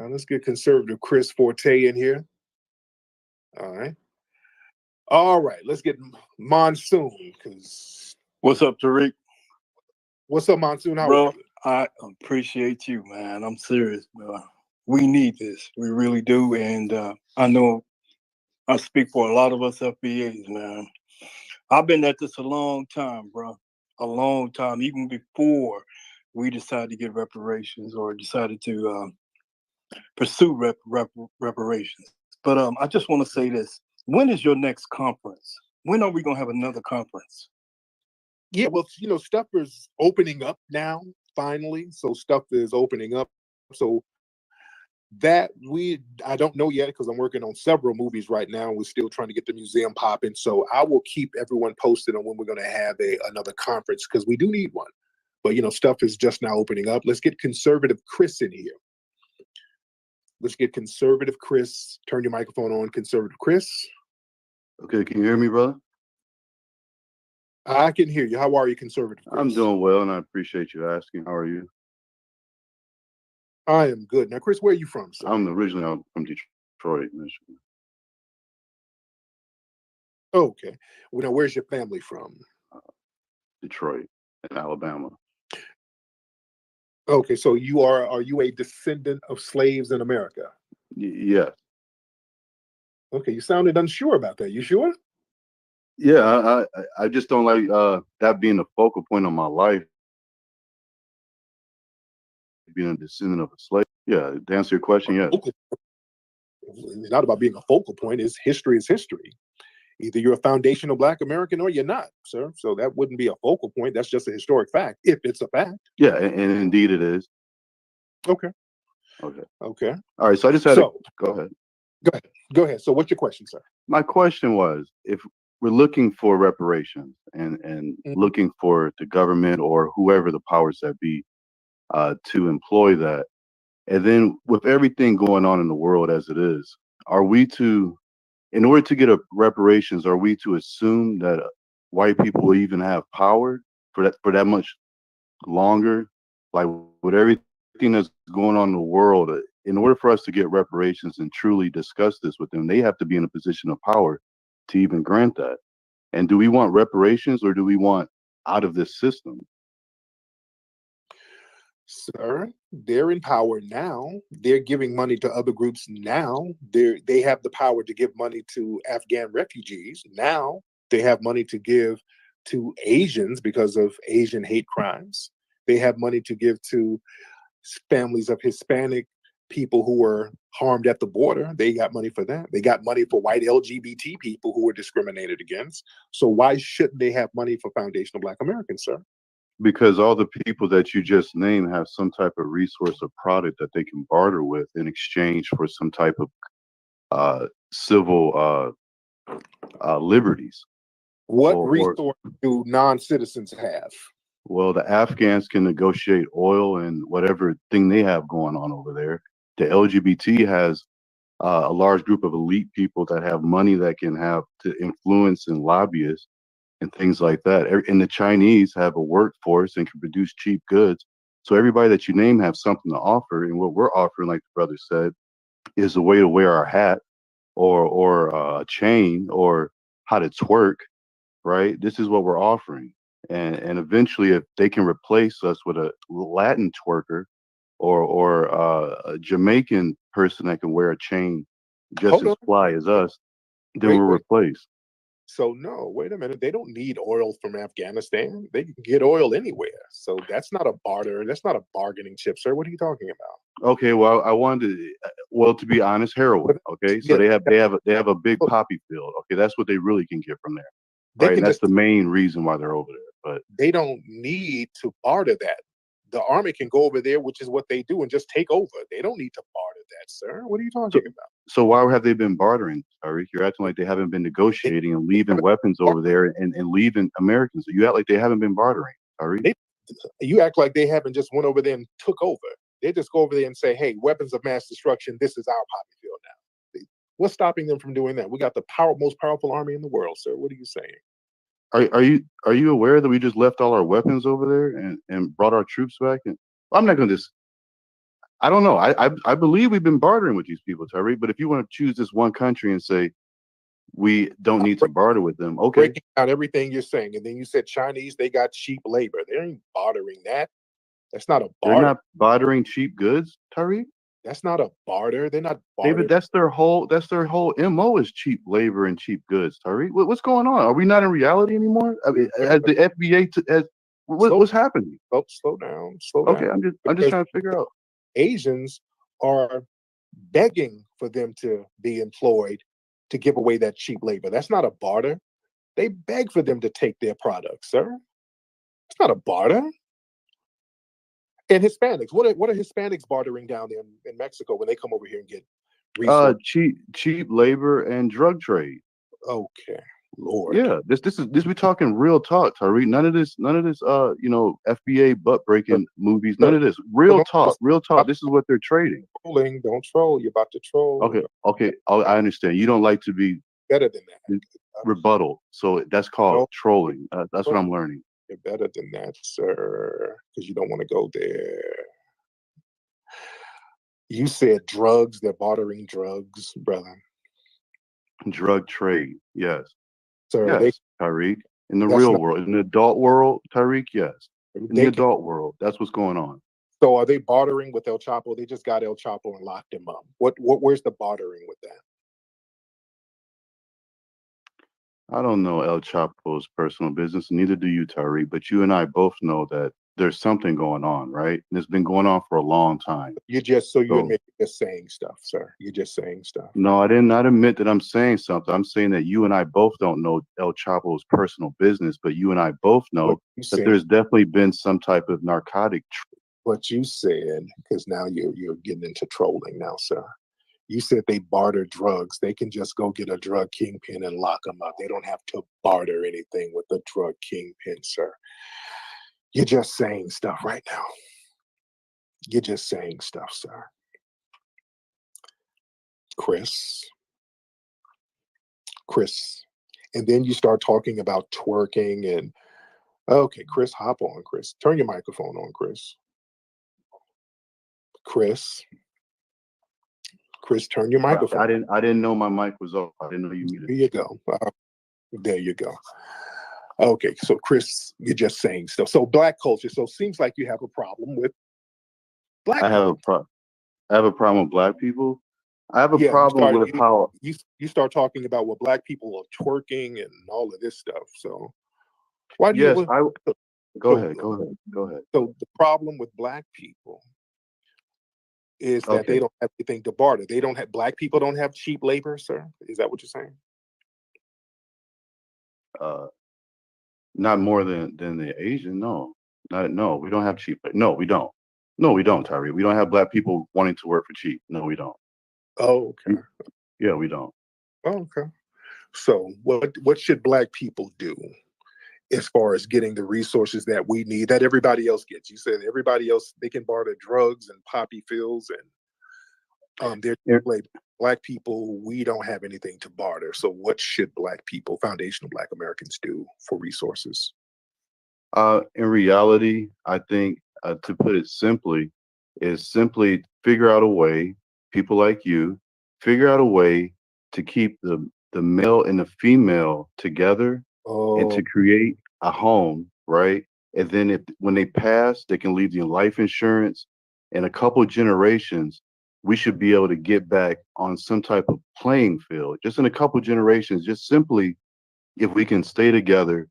M: Let's get conservative Chris Forte in here. All right. All right. Let's get Monsoon.
B: What's up, Tariq?
M: What's up, Monsoon? How
B: Bro,
M: are you?
B: I appreciate you, man. I'm serious, bro. We need this. We really do. And I know I speak for a lot of us FBAs, man. I've been at this a long time, bro. A long time, even before we decided to get reparations or decided to pursue reparations. But I just want to say this. When is your next conference? When are we going to have another conference?
M: Yeah, well, stuff is opening up now, finally. So stuff is opening up. So that I don't know yet because I'm working on several movies right now. We're still trying to get the museum popping. So I will keep everyone posted on when we're going to have another conference because we do need one. But, stuff is just now opening up. Let's get conservative Chris in here. Let's get conservative Chris. Turn your microphone on, conservative Chris.
U: Okay, can you hear me, brother?
M: I can hear you. How are you, conservative Chris?
U: I'm doing well, and I appreciate you asking. How are you?
M: I am good. Now, Chris, where are you from, sir?
U: I'm originally from Detroit, Michigan.
M: Okay. Well, now, where's your family from?
U: Detroit, in Alabama.
M: Okay, so are you a descendant of slaves in America?
U: Yes.
M: Okay, you sounded unsure about that. You sure?
U: Yeah, I just don't like that being the focal point of my life, being a descendant of a slave. Yeah, to answer your question, yes.
M: It's not about being a focal point. History is history. Either you're a foundational Black American or you're not, sir. So that wouldn't be a focal point. That's just a historic fact, if it's a fact.
U: Yeah, and indeed it is.
M: Okay.
U: Okay.
M: Okay.
U: All right, so I just had to go ahead.
M: Go ahead. So what's your question, sir?
U: My question was, if we're looking for reparations and looking for the government or whoever the powers that be to employ that, and then with everything going on in the world as it is, are we to, in order to get a reparations, are we to assume that white people will even have power for that much longer? Like with everything that's going on in the world, in order for us to get reparations and truly discuss this with them, they have to be in a position of power to even grant that. And do we want reparations or do we want out of this system?
M: Sir, they're in power now. They're giving money to other groups now. They have the power to give money to Afghan refugees. Now they have money to give to Asians because of Asian hate crimes. They have money to give to families of Hispanic people who were harmed at the border. They got money for that. They got money for white LGBT people who were discriminated against. So why shouldn't they have money for foundational Black Americans, sir?
U: Because all the people that you just named have some type of resource or product that they can barter with in exchange for some type of civil liberties.
M: What resource do non-citizens have?
U: Well, the Afghans can negotiate oil and whatever thing they have going on over there. The LGBT has a large group of elite people that have money that can have to influence and lobbyists and things like that. And the Chinese have a workforce and can produce cheap goods. So everybody that you name have something to offer. And what we're offering, like the brother said, is a way to wear our hat or a chain or how to twerk, right? This is what we're offering. And eventually, if they can replace us with a Latin twerker or a Jamaican person that can wear a chain just as fly as us, then we're replaced.
M: So no, wait a minute. They don't need oil from Afghanistan. They can get oil anywhere. So that's not a barter. That's not a bargaining chip, sir. What are you talking about?
U: Okay, well, I wanted to, well, to be honest, heroin. Okay, so they have a big poppy field. Okay, that's what they really can get from there, right? And that's the main reason why they're over there. But
M: they don't need to barter that. The army can go over there, which is what they do, and just take over. They don't need to barter that, sir. What are you talking about?
U: So why have they been bartering, Tariq? You're acting like they haven't been negotiating and leaving weapons over there and leaving Americans. You act like they haven't been bartering, Tariq.
M: You act like they haven't just went over there and took over. They just go over there and say, hey, weapons of mass destruction, this is our poppy field now. What's stopping them from doing that? We got the most powerful army in the world, sir. What are you saying?
U: Are you aware that we just left all our weapons over there and brought our troops back? And I'm not going to I don't know. I believe we've been bartering with these people, Tariq. But if you want to choose this one country and say we don't need to barter with them, okay.
M: Breaking down everything you're saying, and then you said Chinese, they got cheap labor. They ain't bartering that. That's not a
U: They're
M: barter.
U: not bartering cheap goods, Tariq.
M: That's not a barter. They're not
U: David,
M: bartering.
U: that's their whole MO is cheap labor and cheap goods, Tariq. What's going on? Are we not in reality anymore? I mean, as the FBA, what's happening?
M: Slow down. Slow
U: Okay,
M: down.
U: I'm just trying to figure out.
M: Asians are begging for them to be employed to give away that cheap labor. That's not a barter. They beg for them to take their products, sir. It's not a barter. And Hispanics, what are Hispanics bartering down there in Mexico when they come over here and get resources?
U: Cheap labor and drug trade.
M: Okay, Lord.
U: Yeah, this we talking real talk, Tariq. None of this, FBA butt breaking movies. None of this. Real talk. This is what they're trading.
M: Trolling, don't troll. You're about to troll.
U: Okay. I understand. You don't like to be
M: better than that.
U: Rebuttal. So that's called trolling. That's what I'm learning.
M: You're better than that, sir, because you don't want to go there. You said drugs. They're bartering drugs, brother.
U: Drug trade. Yes.
M: Sir,
U: yes, Tariq. In the real world. In the adult world, Tariq, yes. In the adult world, that's what's going on.
M: So are they bartering with El Chapo? They just got El Chapo and locked him up. Where's the bartering with that?
U: I don't know El Chapo's personal business, neither do you, Tariq, but you and I both know that there's something going on, right? And it's been going on for a long time.
M: You admit you're just saying stuff, sir. You're just saying stuff.
U: No, I did not admit that I'm saying something. I'm saying that you and I both don't know El Chapo's personal business, but you and I both know that there's definitely been some type of narcotic.
M: What you said, because now you're getting into trolling now, sir. You said they barter drugs. They can just go get a drug kingpin and lock them up. They don't have to barter anything with the drug kingpin, sir. You're just saying stuff right now. You're just saying stuff, sir. Chris. And then you start talking about twerking and, okay, Chris, hop on, Chris. Turn your microphone on, Chris. Chris, turn your microphone.
U: I didn't know my mic was off. I didn't know you muted.
M: There you go. There you go. Okay, so Chris, you're just saying stuff. So black culture. So it seems like you have a problem with black people.
U: I have a problem with black people. I have a problem with how
M: you start talking about what black people are twerking and all of this stuff. So why do
U: Go ahead.
M: So the problem with black people is that they don't have anything to barter. Black people don't have cheap labor, sir. Is that what you're saying?
U: Not more than the Asian. No, we don't have cheap. No, we don't. No, we don't, Tyree. We don't have black people wanting to work for cheap. No, we don't.
M: Oh, okay.
U: Yeah, we don't.
M: Oh, okay. So what should black people do as far as getting the resources that we need, that everybody else gets? You said everybody else, they can barter drugs and poppy fields and their labor. Black people, we don't have anything to barter. So what should black people, foundational black Americans, do for resources?
U: In reality, I think to put it simply, is simply figure out a way, people like you, figure out a way to keep the male and the female together and to create a home, right? And then when they pass, they can leave the life insurance. In a couple generations, we should be able to get back on some type of playing field. Just in a couple generations, just simply, if we can stay together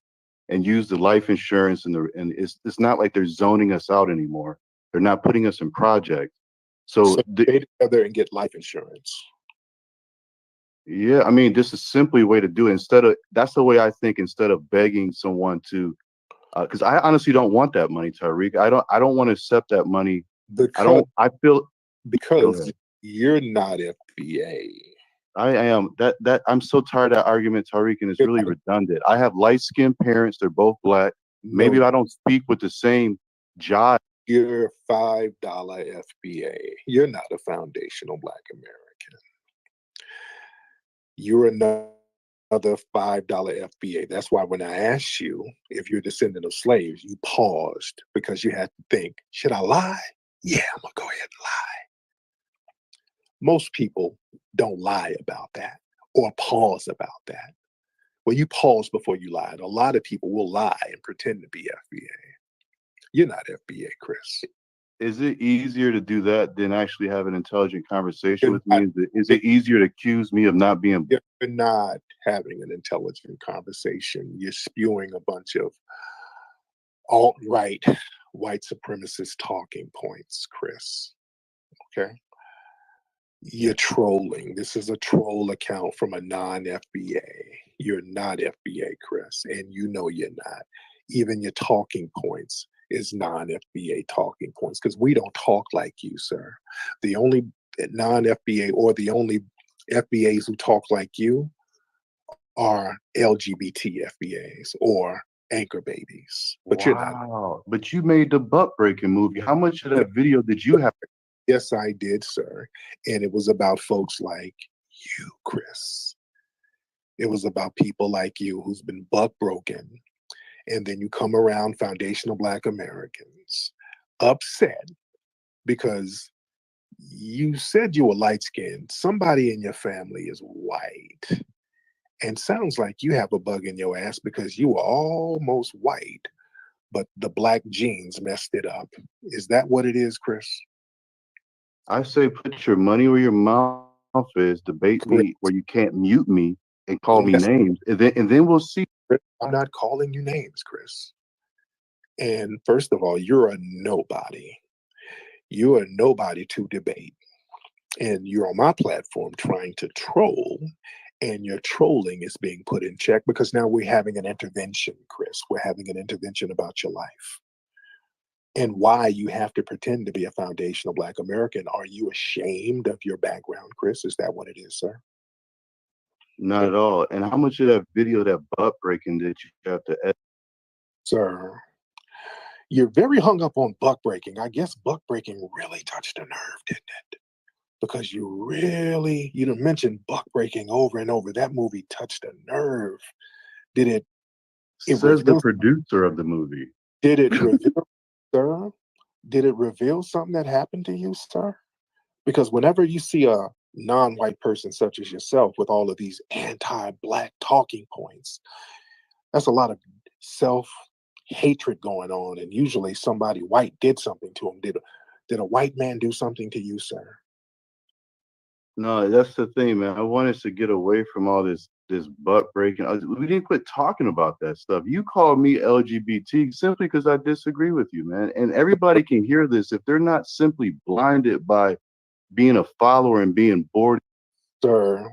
U: and use the life insurance and it's not like they're zoning us out anymore. They're not putting us in projects. So
M: stay together and get life insurance.
U: Yeah, I mean, this is simply a way to do it. That's the way I think, instead of begging someone to, because I honestly don't want that money, Tariq. I don't want to accept that money.
M: Because you're not FBA.
U: I am. I'm so tired of that argument, Tariq, and it's really redundant. I have light-skinned parents. They're both black. Maybe I don't speak with the same jive.
M: You're $5 FBA. You're not a foundational black American. You're another $5 FBA. That's why when I asked you if you're a descendant of slaves, you paused because you had to think, should I lie? Yeah, I'm gonna go ahead and lie. Most people don't lie about that or pause about that. Well, you pause before you lie. And a lot of people will lie and pretend to be FBA. You're not FBA, Chris.
U: Is it easier to do that than actually have an intelligent conversation
M: You're
U: with
M: not,
U: me? Is it easier to accuse me of not being?
M: you're not having an intelligent conversation. You're spewing a bunch of alt-right white supremacist talking points, Chris. Okay? You're trolling. This is a troll account from a non-FBA. You're not FBA, Chris, and you know you're not. Even your talking points is non-FBA talking points because we don't talk like you, sir. The only non-FBA or the only FBAs who talk like you are LGBT FBAs or anchor babies, but you're not.
U: Wow. But you made the butt breaking movie. How much of that video did you have?
M: Yes, I did, sir. And it was about folks like you, Chris. It was about people like you who's been buck broken. And then you come around foundational Black Americans upset because you said you were light skinned. Somebody in your family is white. And sounds like you have a bug in your ass because you were almost white, but the Black genes messed it up. Is that what it is, Chris?
U: I say put your money where your mouth is, debate me where you can't mute me and call me names, and then we'll see.
M: I'm not calling you names, Chris. And first of all, you're a nobody. You're a nobody to debate. And you're on my platform trying to troll, and your trolling is being put in check because now we're having an intervention, Chris. We're having an intervention about your life and why you have to pretend to be a foundational Black American. Are you ashamed of your background, Chris? Is that what it is, sir?
U: Not at all. And how much of that video, that butt breaking, did you have to edit?
M: Sir, you're very hung up on buck breaking. I guess buck breaking really touched a nerve, didn't it? Because you done mentioned buck breaking over and over. That movie touched a nerve. Did it
U: Says the
M: reveal,
U: producer of the movie.
M: did it reveal, sir? Did it reveal something that happened to you, sir? Because whenever you see a non-white person such as yourself with all of these anti-Black talking points, that's a lot of self-hatred going on. And usually somebody white did something to him. Did a white man do something to you, sir?
U: No, that's the thing, man. I want us to get away from all this butt breaking. We didn't quit talking about that stuff. You called me LGBT simply because I disagree with you, man. And everybody can hear this if they're not simply blinded by being a follower and being bored.
M: Sir,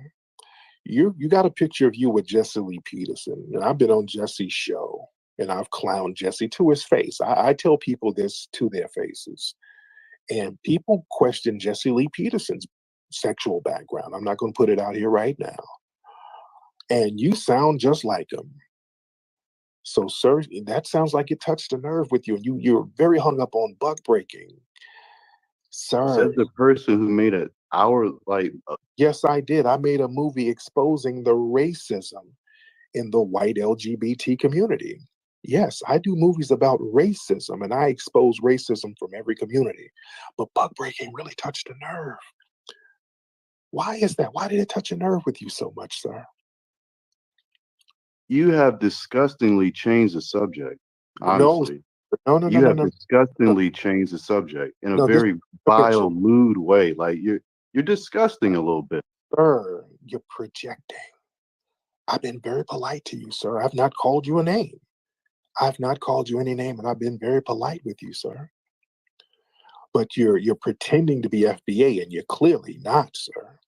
M: you got a picture of you with Jesse Lee Peterson, and I've been on Jesse's show, and I've clowned Jesse to his face. I tell people this to their faces, and people question Jesse Lee Peterson's sexual background. I'm not going to put it out here right now. And you sound just like him. So, sir, that sounds like it touched a nerve with you, and you're very hung up on buck breaking. Sir,
U: Says the person who made an hour
M: yes, I did. I made a movie exposing the racism in the white LGBT community. Yes, I do movies about racism and I expose racism from every community. But buck breaking really touched a nerve. Why is that? Why did it touch a nerve with you so much, sir?
U: You have disgustingly changed the subject, honestly.
M: No.
U: You have disgustingly changed the subject in a very vile, lewd way. Like you're disgusting a little bit.
M: Sir, you're projecting. I've been very polite to you, sir. I've not called you a name. I've not called you any name, and I've been very polite with you, sir. But you're pretending to be FBA, and you're clearly not, sir.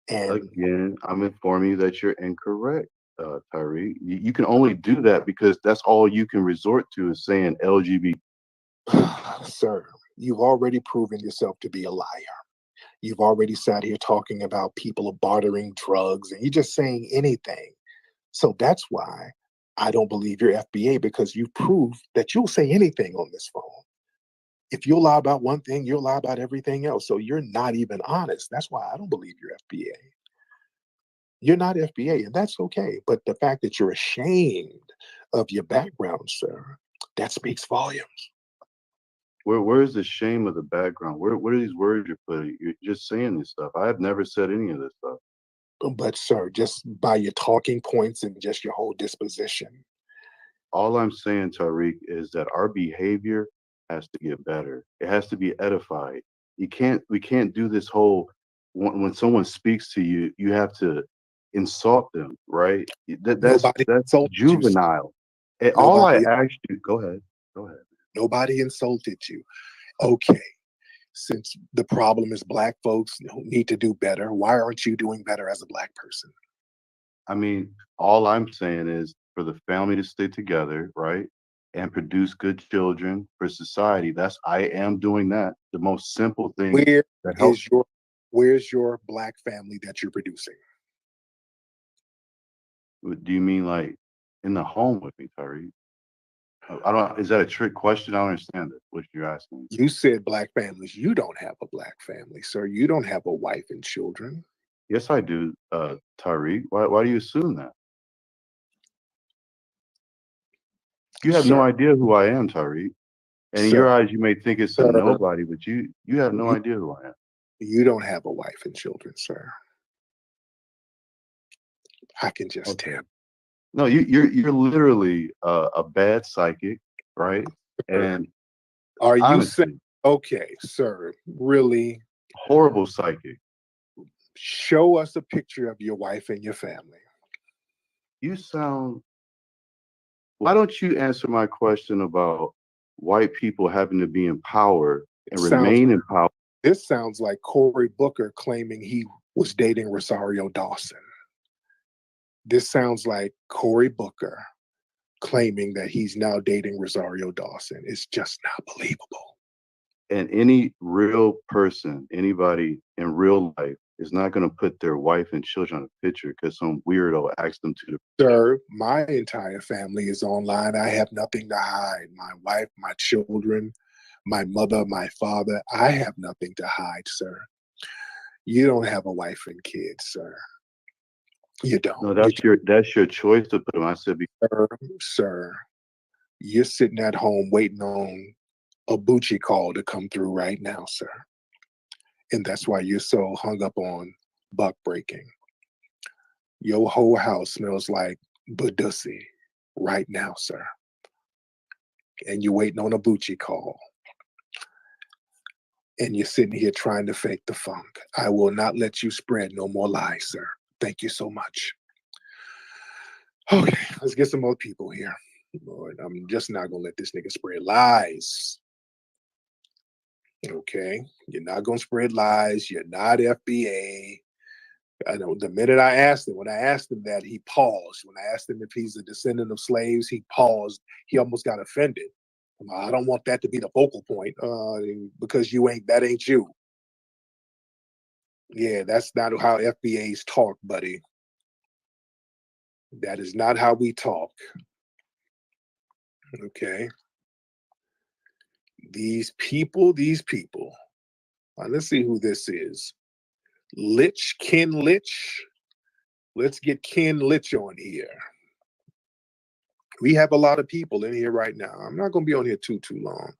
M: And
U: again, I'm informing you that you're incorrect, Tyree. You can only do that because that's all you can resort to is saying LGBT.
M: Sir, you've already proven yourself to be a liar. You've already sat here talking about people bartering drugs, and you're just saying anything. So that's why I don't believe you're FBA, because you proved that you'll say anything on this phone. If you'll lie about one thing, you'll lie about everything else. So you're not even honest. That's why I don't believe you're FBA. You're not FBA, and that's okay. But the fact that you're ashamed of your background, sir, that speaks volumes.
U: Where's the shame of the background? What are these words you're putting? You're just saying this stuff. I have never said any of this stuff.
M: But sir, just by your talking points and just your whole disposition.
U: All I'm saying, Tariq, is that our behavior has to get better. It has to be edified. We can't do this whole when someone speaks to you, you have to insult them, right? That's
M: Nobody
U: that's
M: insulted you, sir.
U: juvenile. And all I
M: Nobody,
U: asked you, go ahead, go ahead.
M: nobody insulted you. Okay. Since the problem is black folks need to do better, why aren't you doing better as a black person?
U: I mean, all I'm saying is for the family to stay together, right? And produce good children for society. I am doing that. The most simple thing
M: Where
U: that helps.
M: is your where's your black family that you're producing?
U: Do you mean like in the home with me, Tariq? I don't. Is that a trick question? I don't understand it. What you're asking.
M: You said black families. You don't have a black family, sir. You don't have a wife and children.
U: Yes, I do, Tariq. Why do you assume that? You have no
M: Sir,
U: idea who I am, Tariq. And in your
M: sir,
U: eyes, you may think it's a
M: sir,
U: nobody, but you have no
M: you,
U: idea who I am.
M: you don't have a wife and children, sir. I can just
U: Okay.
M: tell.
U: No, you're literally a bad psychic, right?
M: Sir,
U: And
M: are you saying,
U: honestly,
M: okay, sir, really
U: horrible psychic.
M: show us a picture of your wife and your family?
U: You sound. Why don't you answer my question about white people having to be in power and
M: Sounds
U: remain in power?
M: This sounds like Cory Booker claiming he was dating Rosario Dawson. This sounds like Cory Booker claiming that he's now dating Rosario Dawson. It's just not believable.
U: And any real person, anybody in real life, is not going to put their wife and children on a picture because some weirdo asked them to.
M: Sir, my entire family is online. I have nothing to hide. My wife, my children, my mother, my father. I have nothing to hide, sir. You don't have a wife and kids, sir. You don't.
U: No, that's your choice to put them. I said,
M: Sir, you're sitting at home waiting on a Bucci call to come through right now, sir. And that's why you're so hung up on buck breaking. Your whole house smells like Badussy right now, sir. And you're waiting on a Bucci call. And you're sitting here trying to fake the funk. I will not let you spread no more lies, sir. Thank you so much. Okay, let's get some more people here. Lord, I'm just not gonna let this nigga spread lies. Okay, you're not gonna spread lies. You're not FBA. I know the minute when I asked him that, he paused. When I asked him if he's a descendant of slaves, he paused. He almost got offended. I don't want that to be the focal point because that ain't you. Yeah, that's not how FBAs talk, buddy. That is not how we talk. Okay. These people. Let's see who this is. Ken Litch. Let's get Ken Litch on here. We have a lot of people in here right now. I'm not going to be on here too long.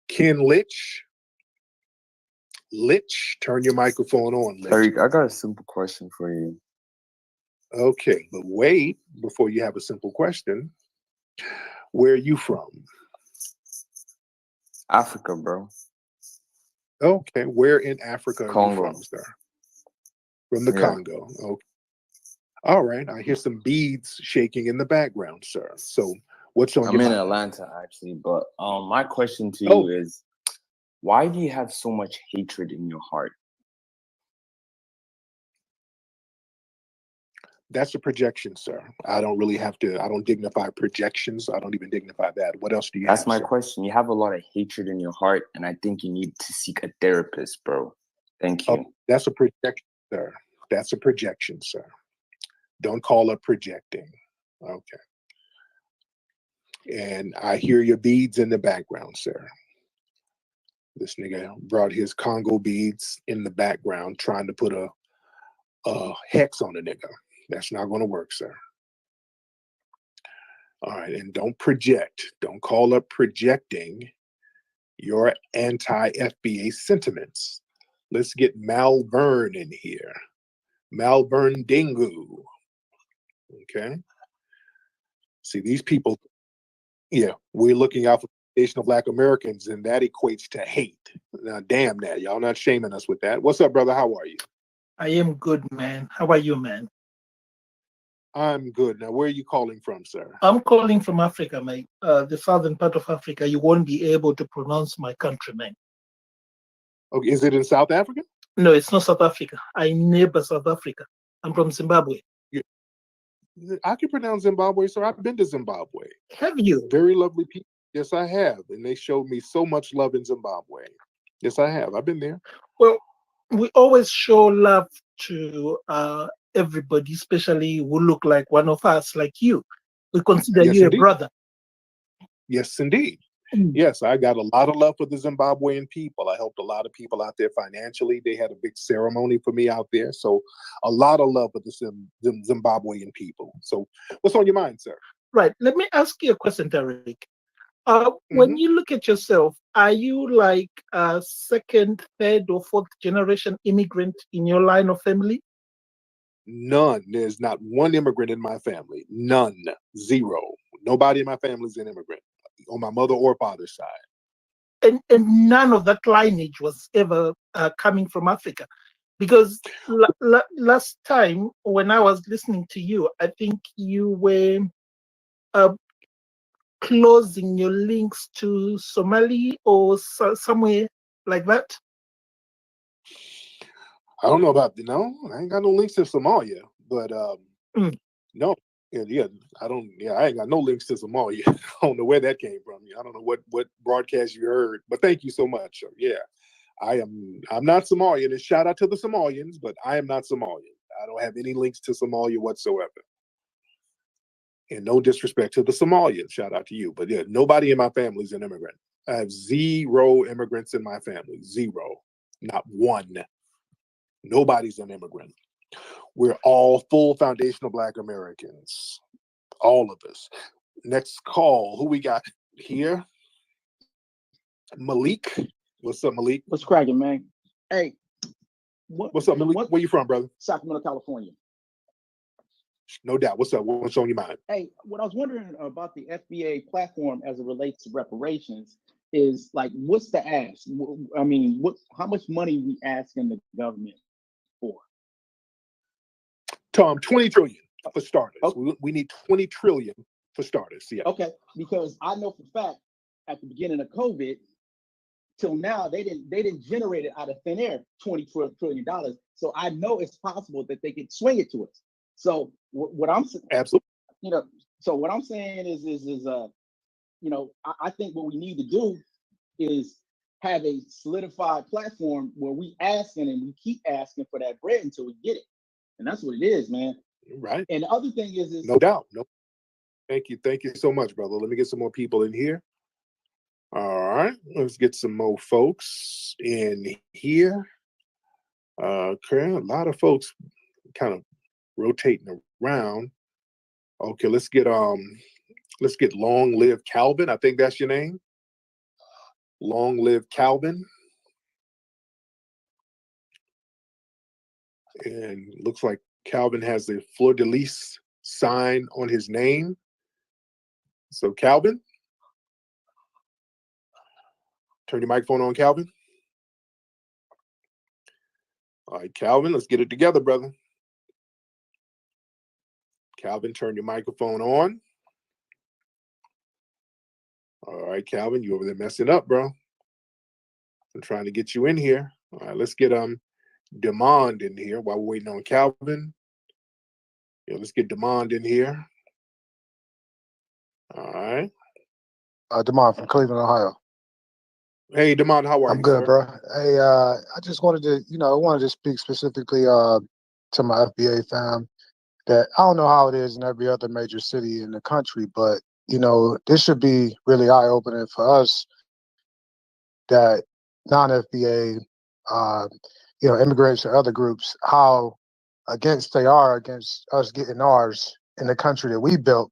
M: Ken Litch. Turn your microphone on, Litch.
D: Tariq, I got a simple question for you.
M: Okay, but wait, before you have a simple question, where are you from?
D: Africa, bro.
M: Okay, where in Africa are
D: Congo.
M: you from, sir? From the Congo. Okay. All right, I hear some beads shaking in the background, sir. So what's on
D: I'm
M: your
D: in
M: mind?
D: Atlanta, actually, but my question to you is, why do you have so much hatred in your heart?
M: That's a projection, sir. I don't dignify projections. I don't even dignify that. What else do you have?
D: That's my question. You have a lot of hatred in your heart, and I think you need to seek a therapist, bro. Thank you.
M: That's a projection, sir. That's a projection, sir. Don't call it projecting. Okay. And I hear your beads in the background, sir. This nigga brought his Congo beads in the background, trying to put a hex on a nigga. That's not going to work, sir. All right, and don't project. Don't call up projecting your anti-FBA sentiments. Let's get Malvern in here. Malvern Dingu. Okay. See, these people, yeah, we're looking out for the nation of Black Americans, and that equates to hate. Now, damn that. Y'all not shaming us with that. What's up, brother? How are you?
G: I am good, man. How are you, man?
M: I'm good. Now, where are you calling from, sir?
G: I'm calling from Africa, mate. The southern part of Africa. You won't be able to pronounce my country, man.
M: Okay, is it in South Africa?
G: No, it's not South Africa. I neighbor South Africa. I'm from Zimbabwe.
M: I can pronounce Zimbabwe, sir. I've been to Zimbabwe.
G: Have you?
M: Very lovely people. Yes, I have. And they showed me so much love in Zimbabwe. Yes, I have. I've been there.
G: Well, we always show love to everybody, especially who look like one of us, like you. We consider
M: Yes,
G: you
M: indeed.
G: a brother.
M: Yes, indeed. Yes, I got a lot of love for the Zimbabwean people. I helped a lot of people out there financially. They had a big ceremony for me out there. So a lot of love for the Zimbabwean people. So what's on your mind, sir?
G: Right. Let me ask you a question, Tariq. When you look at yourself, are you like a second, third, or fourth generation immigrant in your line of family?
M: None. There's not one immigrant in my family. None. Zero. Nobody in my family is an immigrant on my mother or father's side.
G: And none of that lineage was ever coming from Africa. Because last time when I was listening to you, I think you were closing your links to Somali or somewhere like that.
M: I don't know about I ain't got no links to Somalia, but no, yeah, I don't. Yeah, I ain't got no links to Somalia. I don't know where that came from. I don't know what broadcast you heard, but thank you so much. Yeah, I'm not Somalian. And shout out to the Somalians, but I am not Somalian. I don't have any links to Somalia whatsoever. And no disrespect to the Somalians. Shout out to you, but yeah, nobody in my family is an immigrant. I have zero immigrants in my family. Zero, not one. Nobody's an immigrant. We're all full foundational Black Americans. All of us. Next call. Who we got here? Malik. What's up, Malik?
V: What's cracking, man? Hey.
M: What's up, Malik? Where you from, brother?
V: Sacramento, California.
M: No doubt. What's up? What's on your mind?
V: Hey, what I was wondering about the FBA platform as it relates to reparations is like, what's the ask? I mean, how much money we asking the government for?
M: Tom, 20 trillion for starters. Okay. We need 20 trillion for starters. Yeah.
V: Okay, because I know for a fact at the beginning of COVID till now they didn't generate it out of thin air $20 trillion. So I know it's possible that they could swing it to us. So what I'm saying,
M: absolutely,
V: so what I'm saying is I think what we need to do is have a solidified platform where we asking and we keep asking for that bread until we get it. And that's what it is, man.
M: Right.
V: And the other thing is
M: no doubt. No. Thank you so much, brother. Let me get some more people in here. All right, let's get some more folks in here. Okay, a lot of folks kind of rotating around. Okay, let's get Long Live Calvin. I think that's your name. Long Live Calvin. And looks like Calvin has the fleur de lis sign on his name. So Calvin, turn your microphone on, Calvin. All right, Calvin, let's get it together, brother. Calvin, turn your microphone on. All right, Calvin, you over there messing up, bro. I'm trying to get you in here. All right, let's get Demond in here while we're waiting on Calvin. Yeah, let's get Demond in here. All right.
H: Demond from Cleveland, Ohio.
M: Hey, Demond, how are you?
H: I'm good,
M: sir?
H: bro. Hey, I just wanted to speak specifically to my FBA fam. That I don't know how it is in every other major city in the country, but this should be really eye-opening for us that non-FBA, immigrants or other groups, how against they are against us getting ours in the country that we built.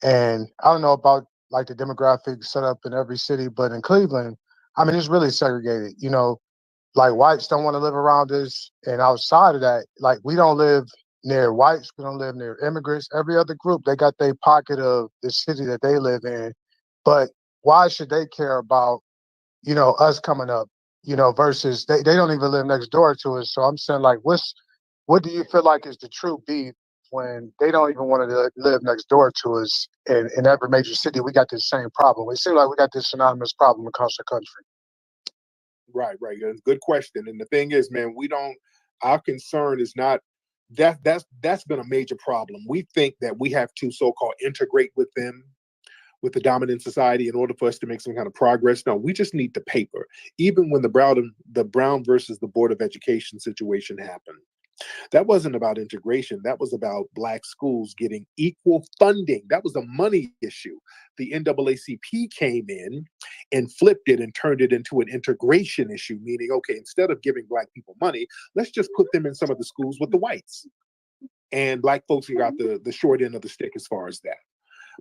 H: And I don't know about like the demographics set up in every city, but in Cleveland,
N: I mean, it's really segregated. You know, like whites don't want to live around us, and outside of that, like we don't live near whites, we don't live near immigrants. Every other group, they got their pocket of the city that they live in. But why should they care about, you know, us coming up, you know, versus they don't even live next door to us. So I'm saying like what do you feel like is the true beef when they don't even want to live next door to us in every major city? We got this same problem. It seems like we got this synonymous problem across the country.
M: Right, right. Good question. And the thing is, man, we don't. Our concern is not that's been a major problem. We think that we have to so-called integrate with them, with the dominant society, in order for us to make some kind of progress. No, we just need the paper. Even when the Brown versus the Board of Education situation happened, that wasn't about integration. That was about Black schools getting equal funding. That was a money issue. The NAACP came in and flipped it and turned it into an integration issue, meaning, okay, instead of giving Black people money, let's just put them in some of the schools with the whites. And Black folks got the short end of the stick as far as that.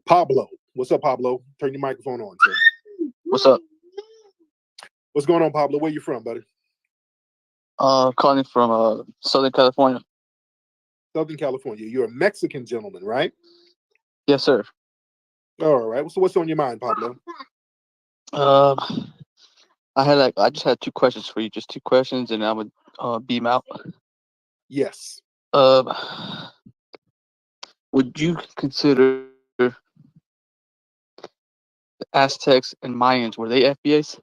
M: Pablo, what's up, Pablo? Turn your microphone on, sir.
L: What's up?
M: What's going on, Pablo? Where you from, buddy?
L: Calling from Southern California.
M: Southern California. You're a Mexican gentleman, right?
L: Yes, sir.
M: All right. So what's on your mind, Pablo?
L: I just had two questions for you, just two questions, and I would beam out.
M: Yes.
L: Would you consider the Aztecs and Mayans, were they FBAs?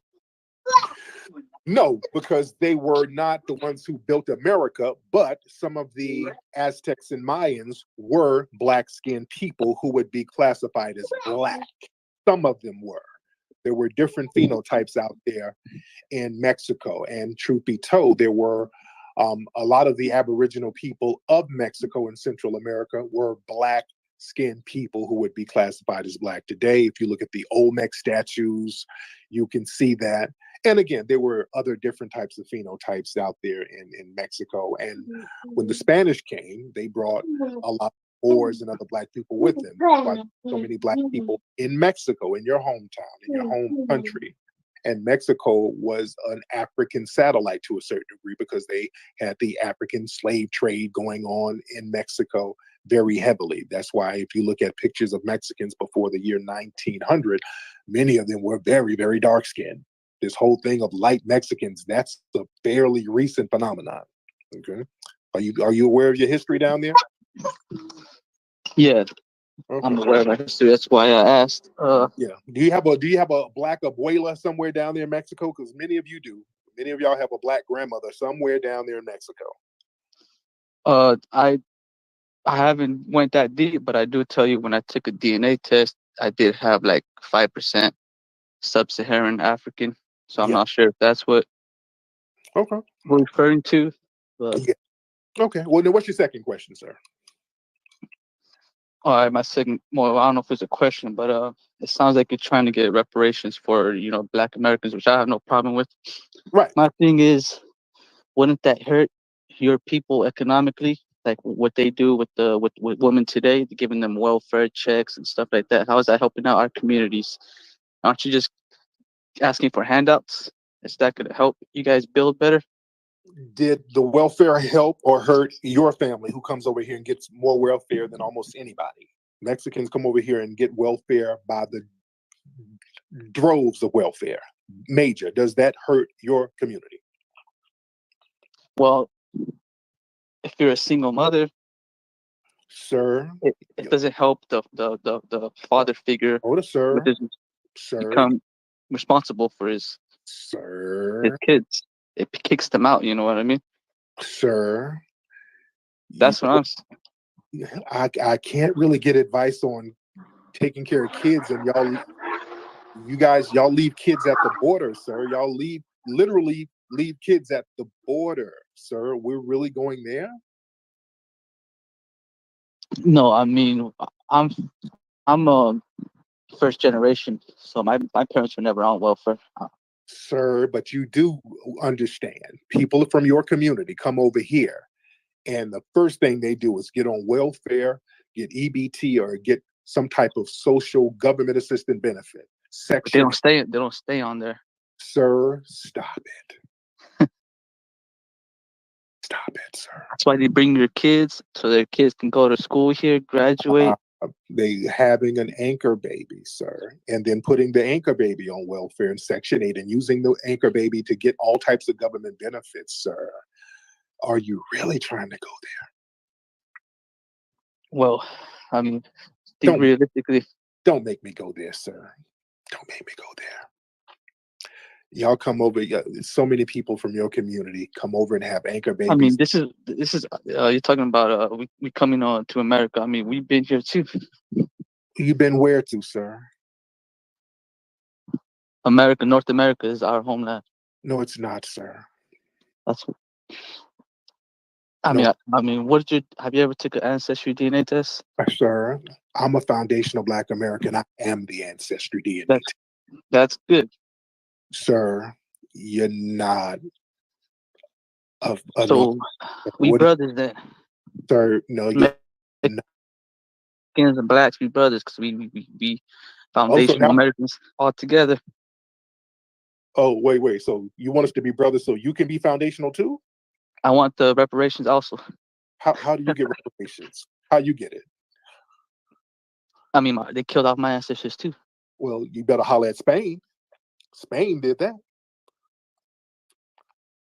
M: No, because they were not the ones who built America, but some of the Aztecs and Mayans were Black-skinned people who would be classified as Black. Some of them were. There were different phenotypes out there in Mexico. And truth be told, there were a lot of the Aboriginal people of Mexico and Central America were Black-skinned people who would be classified as Black. Today, if you look at the Olmec statues, you can see that. And again, there were other different types of phenotypes out there in Mexico. And when the Spanish came, they brought a lot of Moors and other Black people with them. That's why so many Black people in Mexico, in your hometown, in your home country. And Mexico was an African satellite to a certain degree because they had the African slave trade going on in Mexico very heavily. That's why if you look at pictures of Mexicans before the year 1900, many of them were very, very dark skinned. This whole thing of light Mexicans, that's a fairly recent phenomenon. Okay. Are you aware of your history down there?
L: Yeah.
M: Okay.
L: I'm aware of my history. That's why I asked.
M: Yeah. Do you have a Black abuela somewhere down there in Mexico? Because many of you do. Many of y'all have a Black grandmother somewhere down there in Mexico.
L: I haven't went that deep, but I do tell you when I took a DNA test, I did have like 5% sub-Saharan African. So I'm not sure if that's what we're referring to. But
M: yeah. Okay. Well, then what's your second question, sir?
L: all right, my second. Well, I don't know if it's a question, but it sounds like you're trying to get reparations for Black Americans, which I have no problem with.
M: Right.
L: My thing is, wouldn't that hurt your people economically? Like what they do with women today, giving them welfare checks and stuff like that. How is that helping out our communities? Aren't you just asking for handouts? Is that going to help you guys build better?
M: Did the welfare help or hurt your family who comes over here and gets more welfare than almost anybody? Mexicans come over here and get welfare by the droves of welfare. Major. Does that hurt your community?
L: Well, if you're a single mother,
M: sir,
L: it doesn't help the father figure.
M: Sir,
L: become responsible for his kids. It kicks them out. You know what I mean?
M: Sir,
L: that's what I'm
M: saying. I can't really get advice on taking care of kids, and y'all leave kids at the border, sir. Y'all literally leave kids at the border, sir. We're really going there?
L: No, I mean I'm a first generation, so my parents were never on welfare.
M: Sir, but you do understand people from your community come over here, and the first thing they do is get on welfare, get EBT, or get some type of social government assistance benefit.
L: They don't stay on there.
M: Sir, stop it. Stop it, sir.
L: That's why they bring your kids so their kids can go to school here, graduate.
M: They having an anchor baby, sir, and then putting the anchor baby on welfare in Section 8 and using the anchor baby to get all types of government benefits, sir. Are you really trying to go there?
L: Well, I mean, realistically,
M: don't make me go there, sir. Don't make me go there. Y'all come over. So many people from your community come over and have anchor babies.
L: I mean, this is you're talking about we coming on to America. I mean, we've been here too.
M: You've been where to, sir?
L: America, North America is our homeland.
M: No, it's not, sir.
L: That's. I mean, have you ever took an ancestry DNA test?
M: Sir, I'm a foundational Black American. I am the ancestry DNA.
L: That's good.
M: Sir, you're not.
L: So we brothers then.
M: Sir, no, you're not.
L: Mexicans and Blacks, we brothers, because we foundational Americans all together.
M: Oh, wait. So you want us to be brothers so you can be foundational too?
L: I want the reparations also.
M: How do you get reparations? How you get it?
L: I mean, they killed off my ancestors too.
M: Well, you better holler at Spain. Spain did that.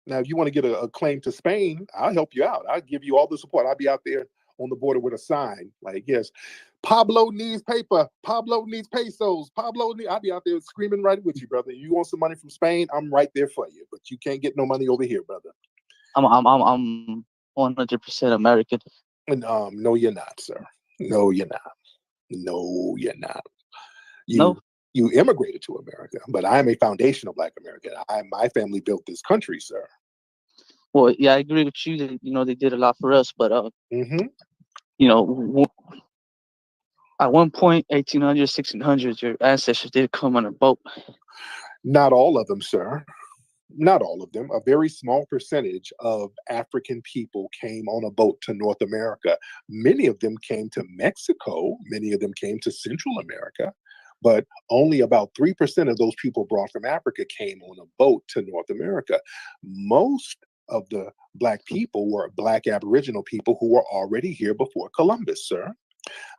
M: Now, if you want to get a claim to Spain, I'll help you out. I'll give you all the support. I'll be out there on the border with a sign like, yes, Pablo needs paper. Pablo needs pesos. I'll be out there screaming right with you, brother. You want some money from Spain? I'm right there for you. But you can't get no money over here, brother.
L: I'm 100% American.
M: And no, you're not, sir. No, you're not. No, you're not. You immigrated to America, but I am a foundational Black American. My family built this country, sir.
L: Well, yeah, I agree with you that they did a lot for us, but at one point, 1800s, 1600s, your ancestors did come on a boat.
M: Not all of them, sir. Not all of them. A very small percentage of African people came on a boat to North America. Many of them came to Mexico. Many of them came to Central America. But only about 3% of those people brought from Africa came on a boat to North America. Most of the Black people were Black Aboriginal people who were already here before Columbus, sir.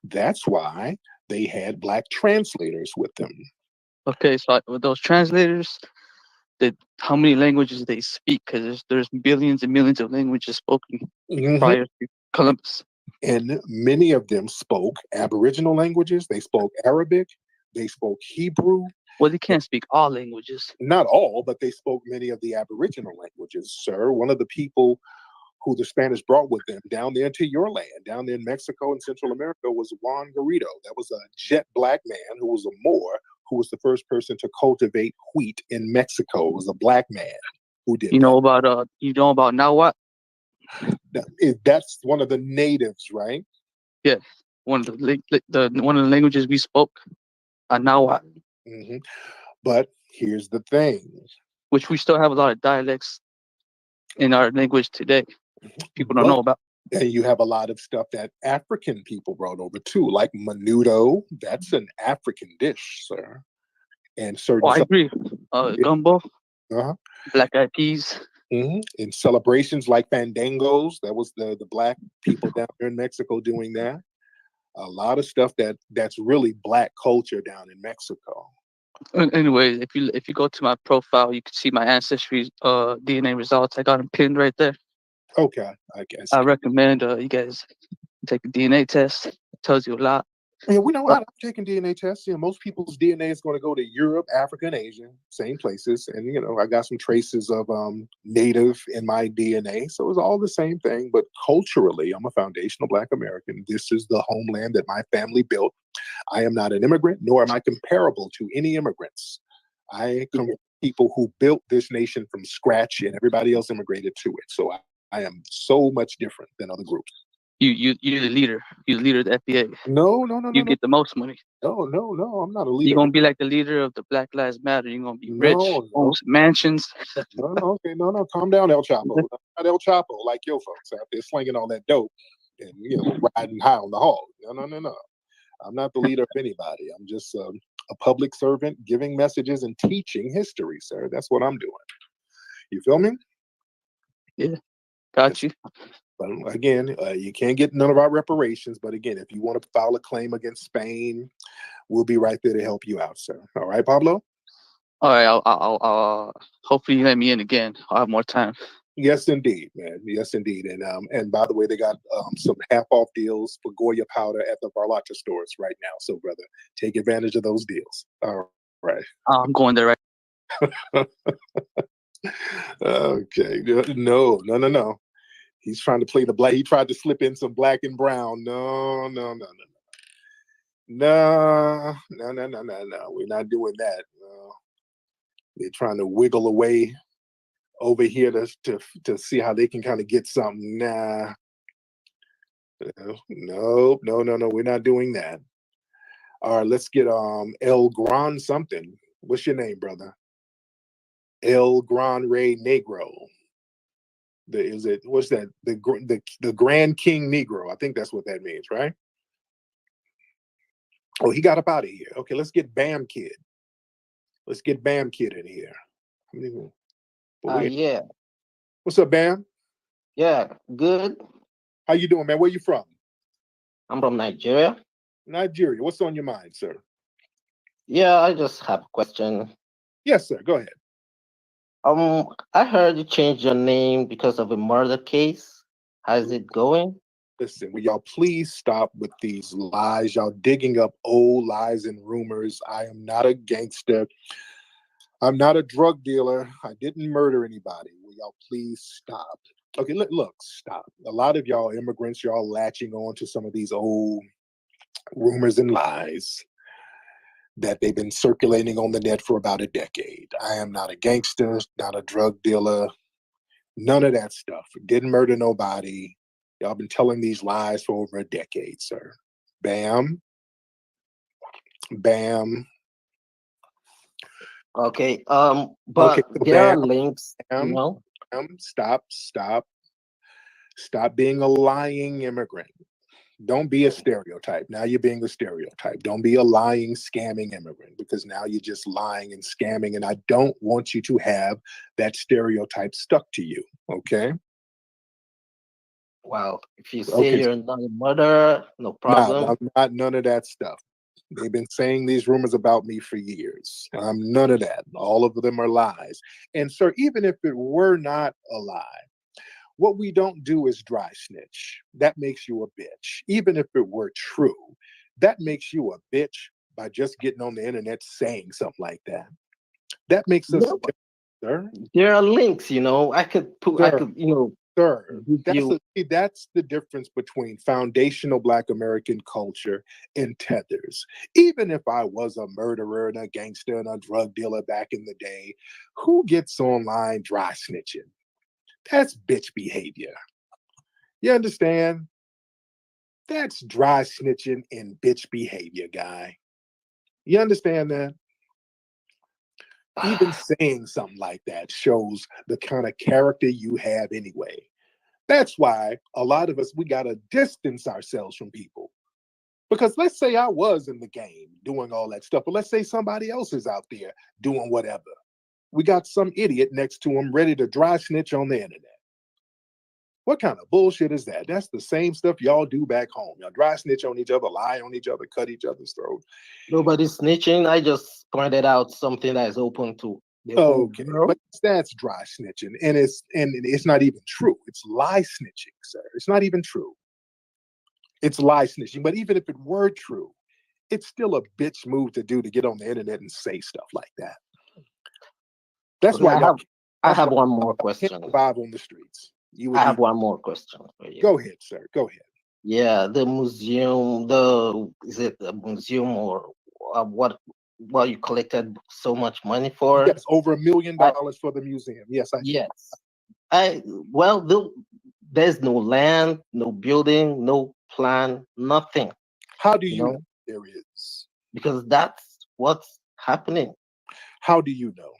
M: That's why they had Black translators with them.
L: Okay, so with those translators, how many languages they speak? Because there's billions and millions of languages spoken prior to Columbus.
M: And many of them spoke Aboriginal languages. They spoke Arabic. They spoke Hebrew.
L: Well, they can't speak all languages.
M: Not all, but they spoke many of the Aboriginal languages, sir. One of the people who the Spanish brought with them down there into your land, down there in Mexico and Central America, was Juan Garrido. That was a jet Black man who was a Moor, who was the first person to cultivate wheat in Mexico. It was a Black man who did
L: you know about Nahuatl?
M: That's one of the natives, right?
L: Yes, one of the languages we spoke. Nahuatl.
M: But here's the thing.
L: Which we still have a lot of dialects in our language today. People don't know about.
M: And you have a lot of stuff that African people brought over too, like menudo. That's an African dish, sir. And certain.
L: I agree. Gumbo. Black eyed peas.
M: In celebrations like fandangos, that was the Black people down there in Mexico doing that. A lot of stuff that's really Black culture down in Mexico.
L: Anyway, if you go to my profile, you can see my ancestry DNA results. I got them pinned right there.
M: Okay, I guess.
L: I recommend you guys take a DNA test. It tells you a lot.
M: Yeah, we know I'm taking DNA tests. Most people's DNA is going to go to Europe, Africa, and Asia, same places. And I got some traces of Native in my DNA, so it's all the same thing. But culturally, I'm a foundational Black American. This is the homeland that my family built. I am not an immigrant, nor am I comparable to any immigrants. I come from people who built this nation from scratch, and everybody else immigrated to it. So I am so much different than other groups.
L: You're the leader. You're the leader of the FBA.
M: No.
L: You get the most money.
M: No. I'm not a leader.
L: You're gonna be like the leader of the Black Lives Matter. You're gonna be rich, owns mansions.
M: Okay, calm down, El Chapo. Not El Chapo like your folks out there slinging all that dope and riding high on the hog. No. I'm not the leader of anybody. I'm just a public servant, giving messages and teaching history, sir. That's what I'm doing. You feel me?
L: Yeah, got you.
M: But again, you can't get none of our reparations. But again, if you want to file a claim against Spain, we'll be right there to help you out, sir. All right, Pablo?
L: All right, I'll hopefully you let me in again. I'll have more time.
M: Yes, indeed, man. Yes, indeed. And by the way, they got some half-off deals for Goya powder at the Varlacha stores right now. So, brother, take advantage of those deals. All right.
L: I'm going there right.
M: Okay. No. He's trying to play the black. He tried to slip in some black and brown. No. No. We're not doing that. No. They're trying to wiggle away over here to see how they can kind of get something. Nah. No. We're not doing that. All right, let's get El Gran something. What's your name, brother? El Gran Rey Negro. What's that? The Grand King Negro. I think that's what that means, right? Oh, he got up out of here. Okay, let's get Bam Kid. Let's get Bam Kid in here.
E: Yeah.
M: What's up, Bam?
E: Yeah, good.
M: How you doing, man? Where you from?
E: I'm from Nigeria.
M: Nigeria. What's on your mind, sir?
E: Yeah, I just have a question.
M: Yes, sir. Go ahead.
E: I heard you changed your name because of a murder case. How's it going?
M: Listen, will y'all please stop with these lies? Y'all digging up old lies and rumors. I am not a gangster. I'm not a drug dealer. I didn't murder anybody. Will y'all please stop? Okay, look, stop. A lot of y'all immigrants, y'all latching on to some of these old rumors and lies that they've been circulating on the net for about a decade. I am not a gangster, not a drug dealer, none of that stuff. Didn't murder nobody. Y'all been telling these lies for over a decade, sir. Bam.
E: Okay.
M: Okay,
E: But
M: so
E: there are links,
M: Bam.
E: you know.
M: Stop being a lying immigrant. Don't be a stereotype. Now you're being a stereotype. Don't be a lying, scamming immigrant, because now you're just lying and scamming, and I don't want you to have that stereotype stuck to you, okay?
E: Well, if you say
M: Okay.
E: you're not a murderer, no problem.
M: No, I'm not none of that stuff. They've been saying these rumors about me for years. I'm none of that. All of them are lies. And sir, even if it were not a lie, what we don't do is dry snitch. That makes you a bitch. Even if it were true, that makes you a bitch by just getting on the internet saying something like that. That makes us,
E: No,
M: sir.
E: there are links, you know. I could,
M: Sir,
E: give
M: that's the difference between foundational Black American culture and tethers. Even if I was a murderer and a gangster and a drug dealer back in the day, who gets online dry snitching? That's bitch behavior. You understand? That's dry snitching and bitch behavior, guy. You understand that? Even saying something like that shows the kind of character you have anyway. That's why a lot of us, we got to distance ourselves from people. Because let's say I was in the game doing all that stuff, but let's say somebody else is out there doing whatever. We got some idiot next to him ready to dry snitch on the internet. What kind of bullshit is that? That's the same stuff y'all do back home. Y'all dry snitch on each other, lie on each other, cut each other's throat.
E: Nobody's snitching. I just pointed out something that is open to the whole
M: Okay,
E: world.
M: but that's dry snitching, and it's not even true. It's lie snitching, sir. It's not even true. It's lie snitching. But even if it were true, it's still a bitch move to do, to get on the internet and say stuff like that. That's
E: Okay,
M: why
E: I have one more question.
M: Can't survive on the streets.
E: I have one more question for you.
M: Go ahead, sir. Go ahead.
E: Yeah, the museum, is it a museum or what you collected so much money for?
M: Yes, over $1 million for the museum. Yes, I did.
E: Yes. There's no land, no building, no plan, nothing.
M: How do you know there is?
E: Because that's what's happening.
M: How do you know?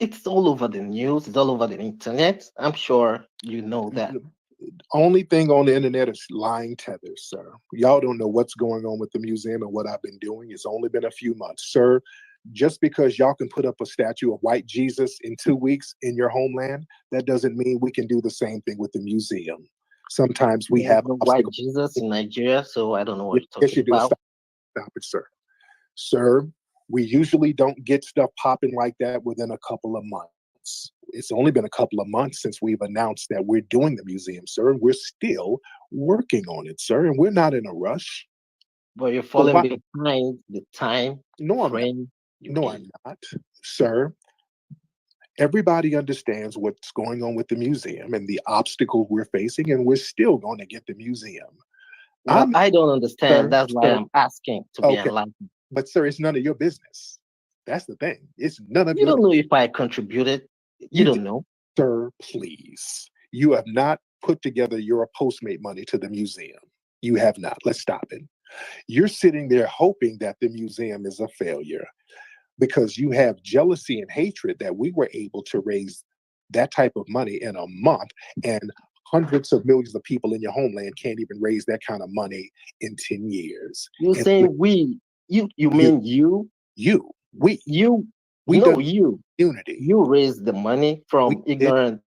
E: It's all over the news. It's all over the internet. I'm sure you know that.
M: Only thing on the internet is lying tethers, sir. Y'all don't know what's going on with the museum and what I've been doing. It's only been a few months, sir. Just because y'all can put up a statue of white Jesus in 2 weeks in your homeland, that doesn't mean we can do the same thing with the museum. Sometimes we
E: There's
M: have
E: no white
M: obstacles.
E: Jesus in Nigeria, so I don't know what you're
M: Yes, you
E: talking
M: do.
E: about.
M: Stop it, sir. Sir, we usually don't get stuff popping like that within a couple of months. It's only been a couple of months since we've announced that we're doing the museum, sir, and we're still working on it, sir, and we're not in a rush.
E: But you're
M: So
E: falling
M: why?
E: behind the time
M: No, I'm not.
E: frame you
M: No,
E: gave.
M: I'm not, sir. Everybody understands what's going on with the museum and the obstacles we're facing, and we're still going to get the museum.
E: Well, I don't understand.
M: Sir,
E: That's why
M: sir.
E: I'm asking to be
M: Okay,
E: enlightened.
M: but sir, it's none of your business. That's the thing. It's none of
E: You
M: your.
E: don't know if I contributed. You don't know.
M: Sir, please. You have not put together your Postmate money to the museum. You have not. Let's stop it. You're sitting there hoping that the museum is a failure because you have jealousy and hatred that we were able to raise that type of money in a month, and hundreds of millions of people in your homeland can't even raise that kind of money in 10 years.
E: You're
M: And
E: saying we. You mean you?
M: we
E: No,
M: done
E: you.
M: unity.
E: You raised the money from
M: We did,
E: ignorant,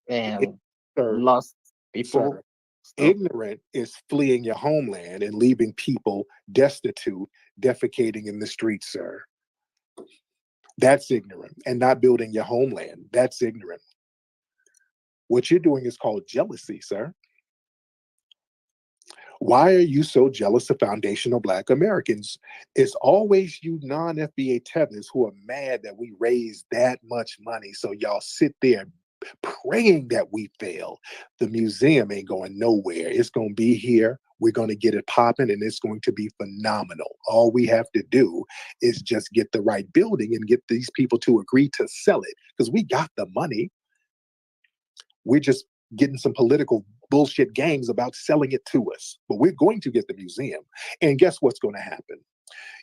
E: and
M: sir,
E: lost people.
M: sir.
E: So
M: Ignorant is fleeing your homeland and leaving people destitute, defecating in the streets, sir. That's ignorant. And not building your homeland. That's ignorant. What you're doing is called jealousy, sir. Why are you so jealous of foundational Black Americans? It's always you non-FBA tethers who are mad that we raised that much money. So y'all sit there praying that we fail. The museum ain't going nowhere. It's going to be here. We're going to get it popping, and it's going to be phenomenal. All we have to do is just get the right building and get these people to agree to sell it, because we got the money. We're just getting some political bullshit games about selling it to us. But we're going to get the museum. And guess what's going to happen?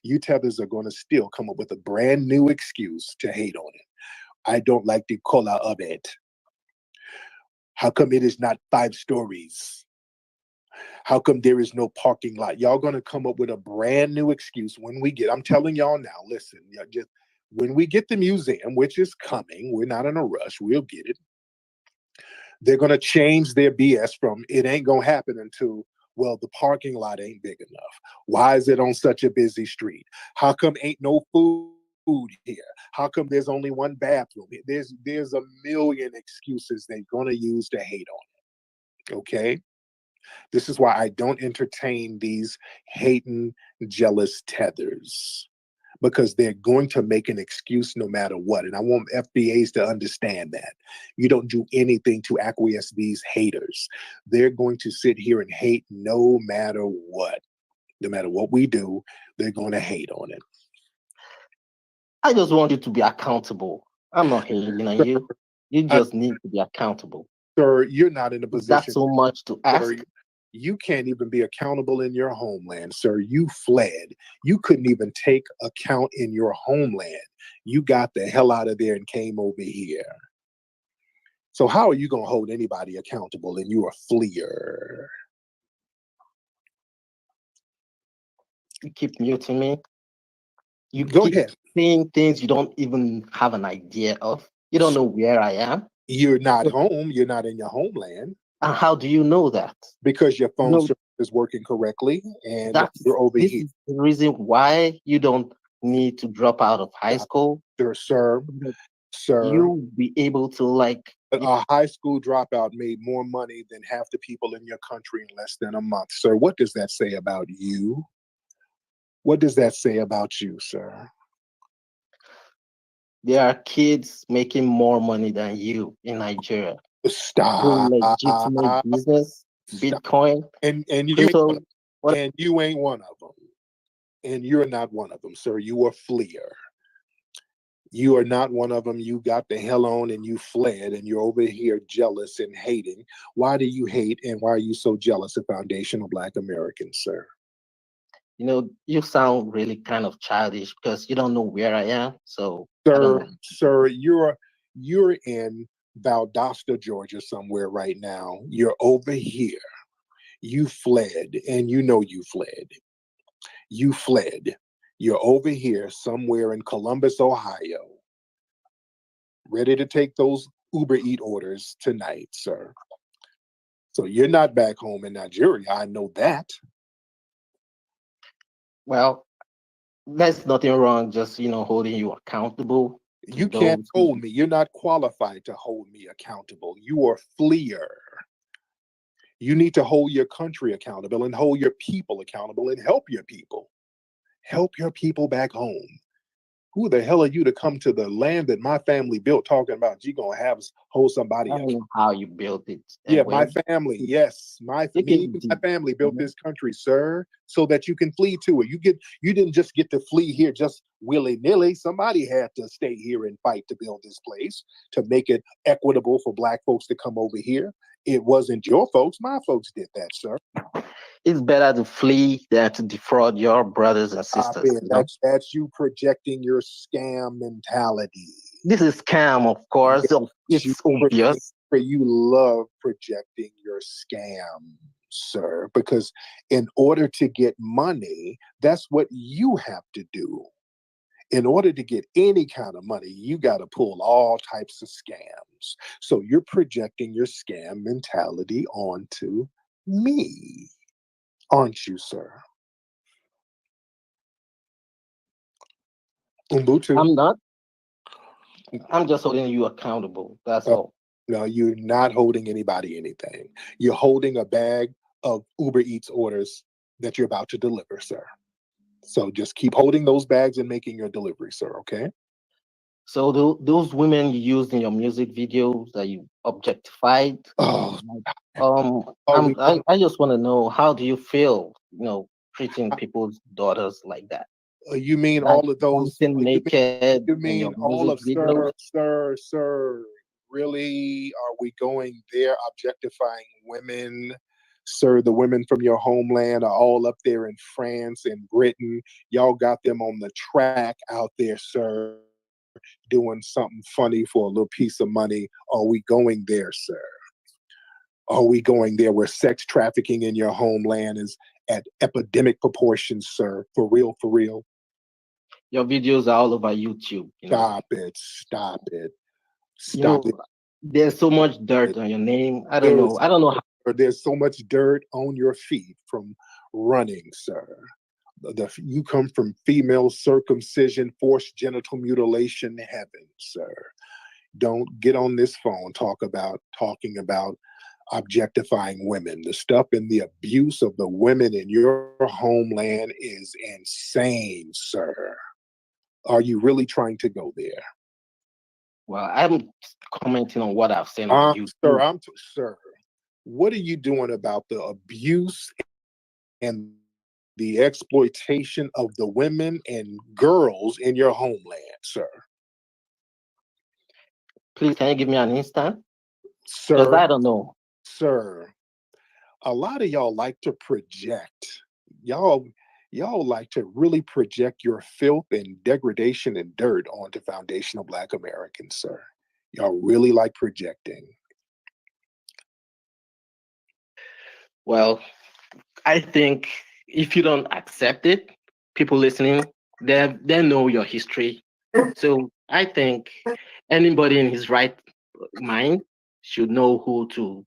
M: You tethers are going to still come up with a brand new excuse to hate on it. I don't like the color of it. How come it is not 5 stories? How come there is no parking lot? Y'all going to come up with a brand new excuse when we get, I'm telling y'all now, listen, just when we get the museum, which is coming, we're not in a rush, we'll get it. They're going to change their BS from it ain't going to happen until, well, the parking lot ain't big enough. Why is it on such a busy street? How come ain't no food here? How come there's only one bathroom? There's a million excuses they're going to use to hate on it. Okay? This is why I don't entertain these hating, jealous tethers, because they're going to make an excuse no matter what. And I want FBAs to understand that. You don't do anything to acquiesce these haters. They're going to sit here and hate no matter what. No matter what we do, they're going to hate on it.
E: I just want you to be accountable. I'm not hating on you. You just need to be accountable.
M: Sir, you're not in a position.
E: That's so much to ask.
M: Sir, you can't even be accountable in your homeland, sir. You fled. You couldn't even take account in your homeland. You got the hell out of there and came over here. So how are you going to hold anybody accountable and you're a fleer?
E: You keep muting me. You
M: Go
E: keep
M: ahead.
E: saying things you don't even have an idea of. You don't know where I am.
M: You're not home. You're not in your homeland.
E: And how do you know that?
M: Because your phone service is working correctly and you're over
E: this
M: here.
E: Is the reason why you don't need to drop out of high school.
M: Sir.
E: You'll be able to
M: a high school dropout made more money than half the people in your country in less than a month. Sir, what does that say about you? What does that say about you, sir?
E: There are kids making more money than you in Nigeria.
M: Stop.
E: Doing legitimate business, Bitcoin.
M: And you ain't one of them. And you're not one of them, sir. You are fleer. You are not one of them. You got the hell on and you fled and you're over here jealous and hating. Why do you hate and why are you so jealous of foundational Black Americans, sir?
E: You sound really kind of childish because you don't know where I am. So
M: Sir, you're in Valdosta, Georgia, somewhere right now. You're over here. You fled, and you know you fled. You fled. You're over here somewhere in Columbus, Ohio, ready to take those Uber Eat orders tonight, sir. So you're not back home in Nigeria. I know that.
E: Well, there's nothing wrong just, holding you accountable to
M: You can't
E: those
M: hold me. You're not qualified to hold me accountable. You are fleer. You need to hold your country accountable and hold your people accountable and help your people. Help your people back home. Who the hell are you to come to the land that my family built talking about you gonna have hold somebody
E: I
M: else?
E: don't know how you built it.
M: Yeah,
E: Well,
M: my family. Yes, my family built this country, sir, so that you can flee to it. You didn't just get to flee here just willy-nilly. Somebody had to stay here and fight to build this place, to make it equitable for black folks to come over here. It wasn't your folks, my folks did that, sir.
E: It's better to flee than to defraud your brothers and
M: Stop
E: sisters.
M: it. That's you projecting your scam mentality.
E: This is scam, of course. It's obvious.
M: You love projecting your scam, sir, because in order to get money, that's what you have to do. In order to get any kind of money, you got to pull all types of scams. So you're projecting your scam mentality onto me, aren't you, sir? Ubuntu.
E: I'm not. I'm just holding you accountable. That's all.
M: No, you're not holding anybody anything. You're holding a bag of Uber Eats orders that you're about to deliver, sir. So just keep holding those bags and making your delivery, sir, okay?
E: So those women you used in your music videos that you objectified, I just want to know, how do you feel, treating people's daughters like that?
M: You mean
E: Like
M: all of those?
E: dancing naked
M: You
E: in your
M: mean all
E: music
M: of
E: videos?
M: sir? Really? Are we going there, objectifying women? Sir, the women from your homeland are all up there in France and Britain. Y'all got them on the track out there, sir, doing something funny for a little piece of money. Are we going there, sir? Are we going there where sex trafficking in your homeland is at epidemic proportions, sir? For real, for real?
E: Your videos are all over YouTube.
M: Stop it. Stop it. Stop it.
E: There's so much dirt on your name. I don't know. I don't know how.
M: There's so much dirt on your feet from running, sir. You come from female circumcision, forced genital mutilation heaven, sir. Don't get on this phone talking about objectifying women. The stuff and the abuse of the women in your homeland is insane, sir. Are you really trying to go there?
E: Well, I'm commenting on what I've seen on YouTube.
M: Sir, what are you doing about the abuse and the exploitation of the women and girls in your homeland, sir?
E: Please, can you give me an instant?
M: Sir,
E: because I don't know.
M: Sir, a lot of y'all like to project. Y'all like to really project your filth and degradation and dirt onto foundational Black Americans, sir. Y'all really like projecting.
E: Well, I think if you don't accept it, people listening, they know your history. So I think anybody in his right mind should know who to,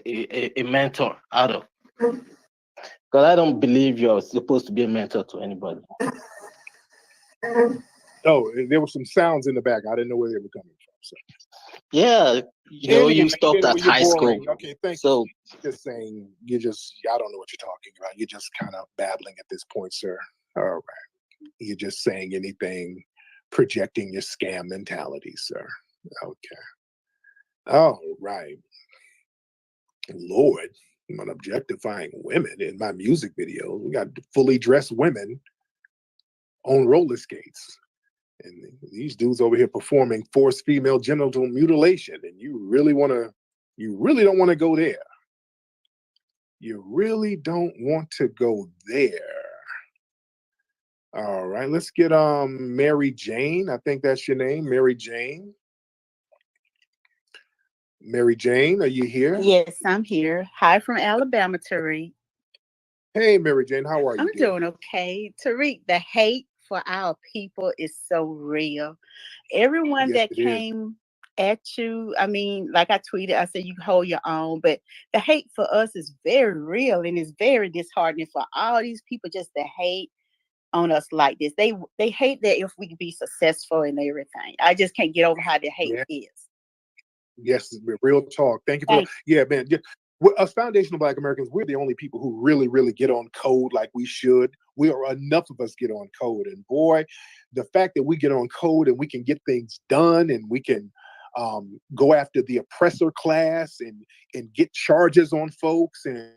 E: a mentor out of. Because I don't believe you're supposed to be a mentor to anybody.
M: Oh, there were some sounds in the back. I didn't know where they were coming from. So.
E: Yeah, you stopped at high school.
M: Okay, thank you. Just saying, I don't know what you're talking about. You're just kind of babbling at this point, sir. All right. You're just saying anything, projecting your scam mentality, sir. Okay. All right. Lord, I'm objectifying women in my music videos. We got fully dressed women on roller skates. And these dudes over here performing forced female genital mutilation. And you really don't want to go there. You really don't want to go there. All right, let's get Mary Jane. I think that's your name, Mary Jane. Mary Jane, are you here?
F: Yes, I'm here. Hi from Alabama, Tariq.
M: Hey, Mary Jane, how are you,
F: I'm
M: dear?
F: doing okay. Tariq, the hate for our people is so real. Everyone
M: Yes,
F: that
M: it is.
F: came at you, I mean, like I tweeted, I said you can hold your own, but the hate for us is very real and it's very disheartening for all these people just to hate on us like this. They hate that if we can be successful and everything. I just can't get over how the hate
M: Yeah.
F: is.
M: Yes, real talk. Thank you for
F: Thank
M: yeah, man. Yeah. Us foundational Black Americans, we're the only people who really, really get on code like we should. We are enough of us get on code, and boy, the fact that we get on code and we can get things done, and we can go after the oppressor class and get charges on folks, and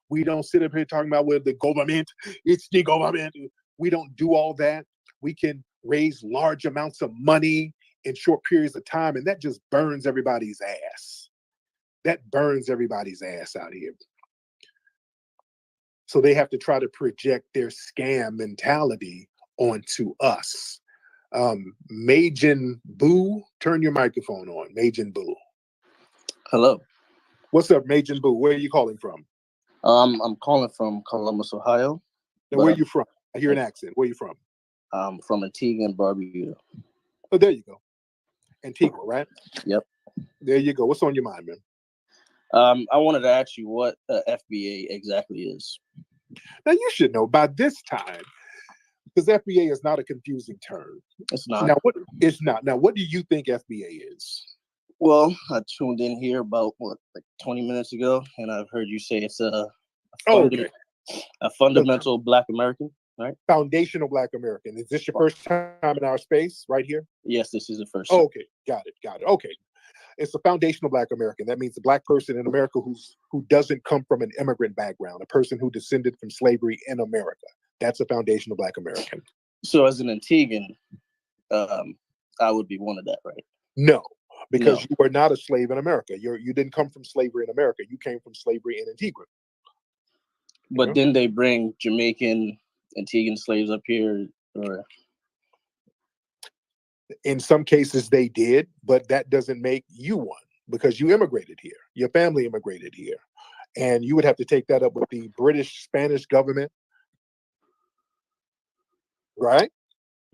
M: we don't sit up here talking about where the government, it's the government. We don't do all that. We can raise large amounts of money in short periods of time, and that just burns everybody's ass. That burns everybody's ass out here. So they have to try to project their scam mentality onto us. Majin Boo, turn your microphone on. Majin Boo.
I: Hello.
M: What's up, Majin Boo? Where are you calling from?
I: I'm calling from Columbus, Ohio.
M: Now, where are you from? I hear an accent. Where are you from?
I: I'm from Antigua and Barbuda.
M: Oh, there you go. Antigua, right?
I: Yep.
M: There you go. What's on your mind, man?
I: I wanted to ask you what FBA exactly is.
M: Now, you should know by this time, because FBA is not a confusing term.
I: It's not.
M: Now, what it's not. Now, what do you think FBA is?
I: Well, I tuned in here about like 20 minutes ago, and I've heard you say it's a fundamental Black American, right?
M: Foundational Black American. Is this your first time in our space right here?
I: Yes, this is the first.
M: Oh, okay, got it. Okay, it's a foundational Black American. That means a Black person in America who doesn't come from an immigrant background, a person who descended from slavery in America. That's a foundational Black American.
I: So, as an Antiguan, I would be one of that, right?
M: No, because you were not a slave in America. You didn't come from slavery in America. You came from slavery in Antigua.
I: But then they bring Jamaican, Antiguan slaves up here, or
M: in some cases they did, but that doesn't make you one because you immigrated here. Your family immigrated here, and you would have to take that up with the British, Spanish government, right?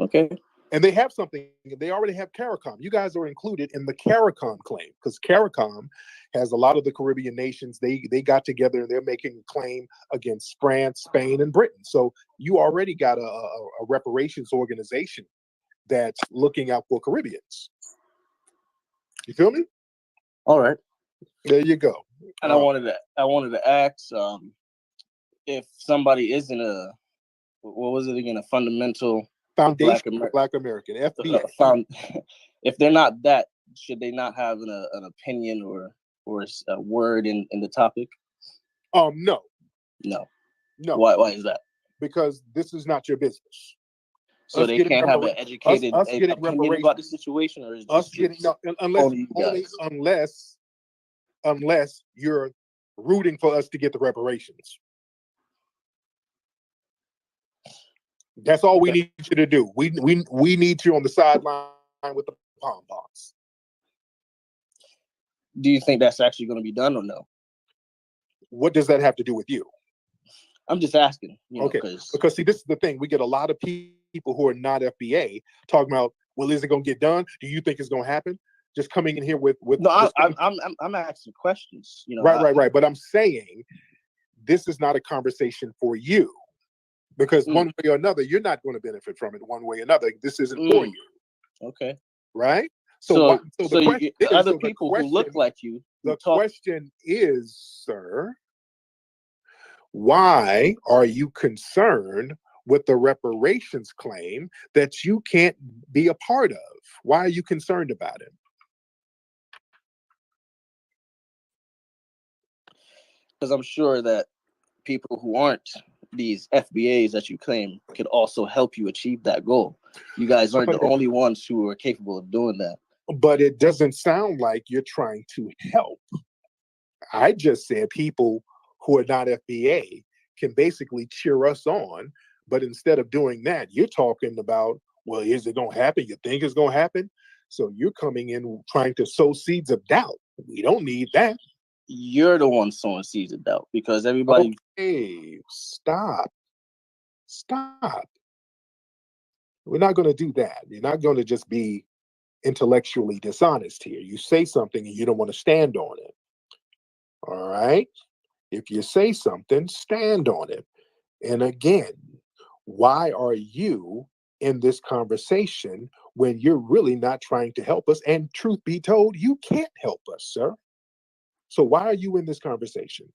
I: Okay.
M: And they have something. They already have CARICOM. You guys are included in the CARICOM claim because CARICOM has a lot of the Caribbean nations. They got together and they're making a claim against France, Spain, and Britain. So you already got a reparations organization that's looking out for Caribbeans. You feel me?
I: All right.
M: There you go.
I: And I wanted to ask if somebody isn't what was it again? A fundamental
M: foundation Black American FBA.
I: If they're not that, should they not have an opinion or a word in the topic?
M: No.
I: Why is that?
M: Because this is not your business.
I: So they can't have an educated opinion about the situation, or is
M: us getting unless you're rooting for us to get the reparations. That's all we need you to do. We need you on the sideline with the pom poms.
I: Do you think that's actually going to be done or no?
M: What does that have to do with you?
I: I'm just asking.
M: Okay, because see, this is the thing. We get a lot of people who are not FBA talking about, well, is it going to get done? Do you think it's going to happen? Just coming in here with
I: no, I'm asking questions.
M: Right. But I'm saying this is not a conversation for you. Because one way or another, you're not going to benefit from it one way or another. This isn't for you.
I: Okay.
M: Right?
I: So other people who look like you.
M: The question is, sir, why are you concerned with the reparations claim that you can't be a part of? Why are you concerned about it?
I: Because I'm sure that people who aren't these FBAs that you claim could also help you achieve that goal. You guys aren't the only ones who are capable of doing that.
M: But it doesn't sound like you're trying to help. I just said people who are not FBA can basically cheer us on But instead of doing that, you're talking about, well, is it going to happen? You think it's going to happen? So you're coming in trying to sow seeds of doubt. We don't need that.
I: You're the one sowing seeds of doubt because everybody.
M: Okay, stop. Stop. We're not going to do that. You're not going to just be intellectually dishonest here. You say something and you don't want to stand on it. All right? If you say something, stand on it. And again, why are you in this conversation when you're really not trying to help us? And truth be told, you can't help us, sir. So why are you in this conversation?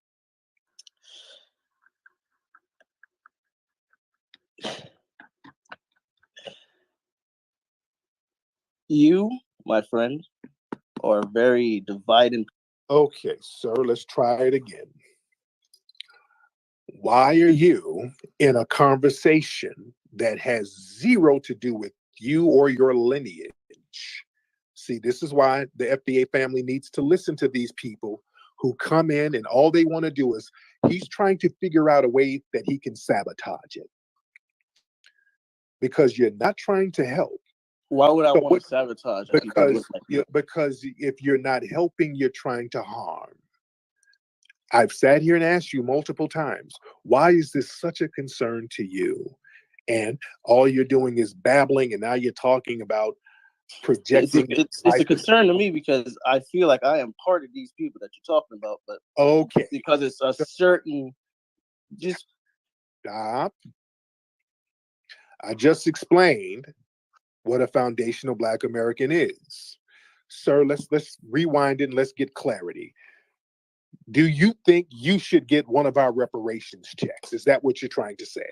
I: You, my friend, are very dividing.
M: Okay, sir, let's try it again. Why are you in a conversation that has zero to do with you or your lineage? See, this is why the FBA family needs to listen to these people who come in and all they want to do is he's trying to figure out a way that he can sabotage it. Because you're not trying to help.
I: Why would I want to sabotage?
M: Because if you're not helping, you're trying to harm. I've sat here and asked you multiple times, why is this such a concern to you? And all you're doing is babbling, and now you're talking about projecting.
I: It's a concern to me because I feel like I am part of these people that you're talking about, but
M: okay,
I: because it's a certain just
M: stop. I just explained what a foundational Black American is. Sir, let's rewind it and let's get clarity. Do you think you should get one of our reparations checks? Is that what you're trying to say?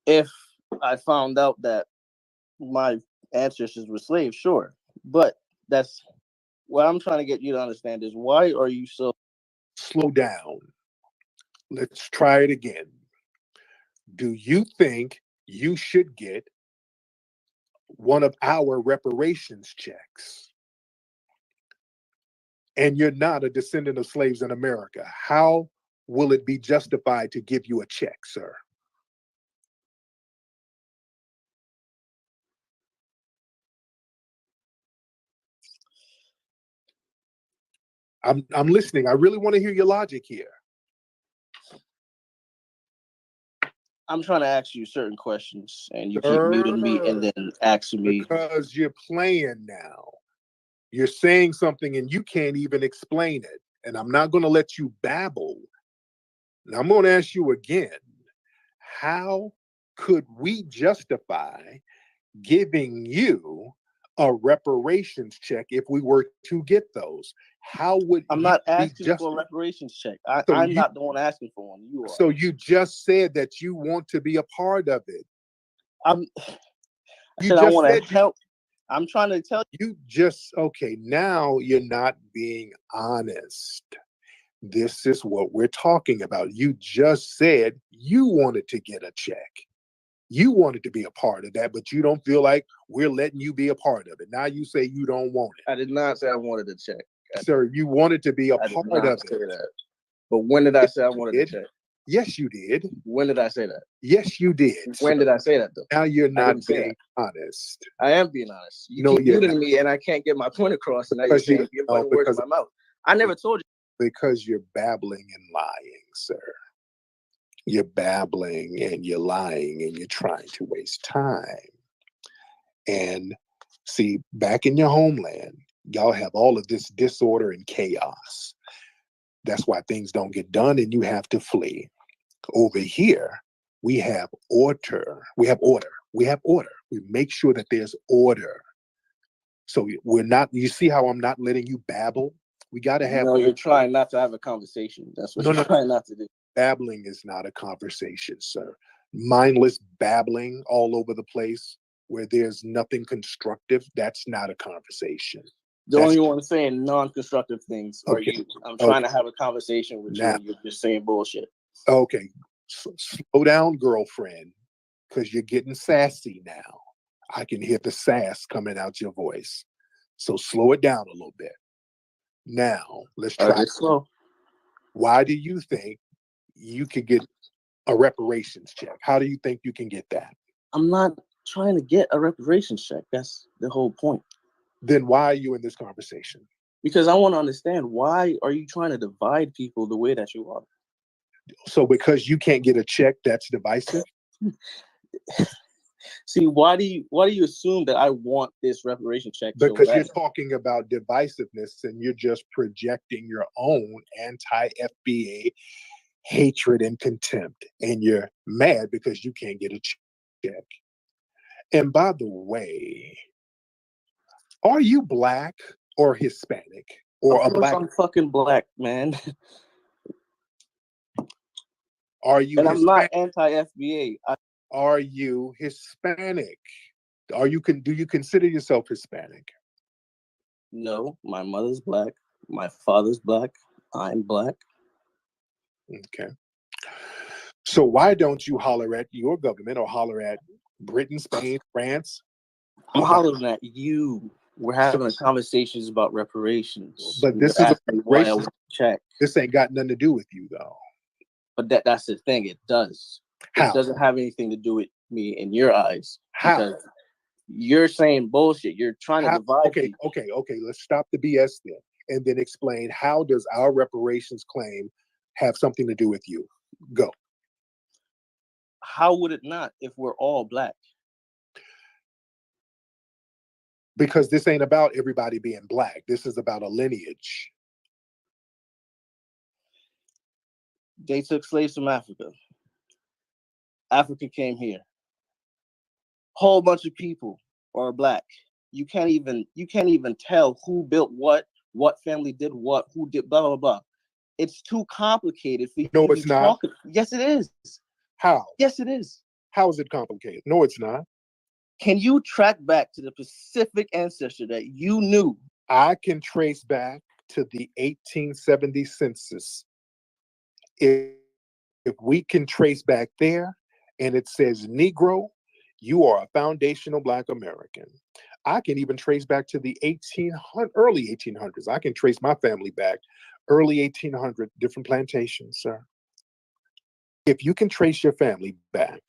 I: If I found out that my ancestors were slaves, sure. But that's what I'm trying to get you to understand is why are you so
M: slow down? Let's try it again. Do you think you should get one of our reparations checks? And you're not a descendant of slaves in America. How will it be justified to give you a check, sir? I'm listening. I really want to hear your logic here.
I: I'm trying to ask you certain questions and you keep muting me and then asking me.
M: Because you're playing now. You're saying something and you can't even explain it. And I'm not going to let you babble. And I'm going to ask you again, how could we justify giving you a reparations check if we were to get those? How would
I: I'm not asking for a reparations check. I'm not the one asking for one. You are.
M: So you just said that you want to be a part of it.
I: I want to help. I'm trying to tell
M: you. Okay, now you're not being honest. This is what we're talking about. You just said you wanted to get a check. You wanted to be a part of that, but you don't feel like we're letting you be a part of it. Now you say you don't want it.
I: I did not say I wanted a check.
M: Sir, you wanted to be a part of it.
I: That. But when did I say I wanted a check?
M: Yes, you did.
I: When did I say that?
M: Yes, you did.
I: When did I say that, though?
M: Now you're not being honest.
I: I am being honest. You keep muting me, and I can't get my point across, and now you're saying you're putting words in my mouth. I never told you.
M: Because you're babbling and lying, sir. You're babbling and you're lying and you're trying to waste time. And see, back in your homeland, y'all have all of this disorder and chaos. That's why things don't get done and you have to flee. Over here, we have order. We have order. We have order. We make sure that there's order. So we're not, you see how I'm not letting you babble? We got to have.
I: No, you're trying not to have a conversation. That's what you're trying not to do.
M: Babbling is not a conversation, sir. Mindless babbling all over the place where there's nothing constructive, that's not a conversation.
I: The only one saying non-constructive things are you. I'm trying to have a conversation with you and you're just saying bullshit.
M: Okay, slow down, girlfriend, because you're getting sassy now. I can hear the sass coming out your voice. So slow it down a little bit. Now, let's try.
I: Slow.
M: Why do you think you could get a reparations check? How do you think you can get that?
I: I'm not trying to get a reparations check. That's the whole point.
M: Then why are you in this conversation?
I: Because I want to understand, why are you trying to divide people the way that you are?
M: So because you can't get a check, that's divisive?
I: See, why do you assume that I want this reparation check so
M: Because
I: bad?
M: you're talking about divisiveness and you're just projecting your own anti-FBA hatred and contempt, and you're mad because you can't get a check. And by the way, are you black or Hispanic or
I: Of
M: a
I: course
M: black?
I: I'm fucking black, man.
M: Are you
I: And I'm not
M: Hispanic?
I: anti-FBA.
M: Are you Hispanic? Do you consider yourself Hispanic?
I: No, my mother's black. My father's black. I'm black.
M: Okay. So why don't you holler at your government or holler at Britain, Spain, France?
I: I'm hollering at you. We're having conversations about reparations.
M: But this
I: You're
M: is a
I: asking why I
M: reparations
I: want to check.
M: This ain't got nothing to do with you, though.
I: But that's the thing. It does.
M: How?
I: It doesn't have anything to do with me in your eyes.
M: How?
I: Because you're saying bullshit. You're trying to divide people.
M: Okay. Let's stop the BS then, and then explain, how does our reparations claim have something to do with you? Go.
I: How would it not if we're all black?
M: Because this ain't about everybody being black. This is about a lineage.
I: They took slaves from Africa. Africa came here. Whole bunch of people are black. You can't even tell who built what family did what, who did blah blah blah. It's too complicated for you
M: No,
I: to
M: it's
I: be
M: not.
I: talking. Yes, it is.
M: How?
I: Yes, it is.
M: How is it complicated? No, it's not.
I: Can you track back to the specific ancestor that you knew?
M: I can trace back to the 1870 census. If we can trace back there and it says Negro, you are a foundational Black American. I can even trace back to the early 1800s. I can trace my family back early 1800, different plantations, sir. If you can trace your family back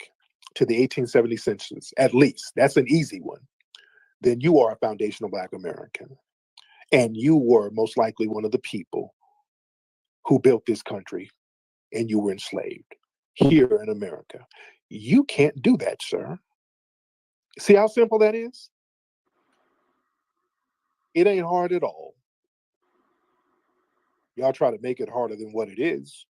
M: to the 1870 census, at least, that's an easy one, then you are a foundational Black American. And you were most likely one of the people who built this country, and you were enslaved here in America. You can't do that, sir. See how simple that is? It ain't hard at all. Y'all try to make it harder than what it is.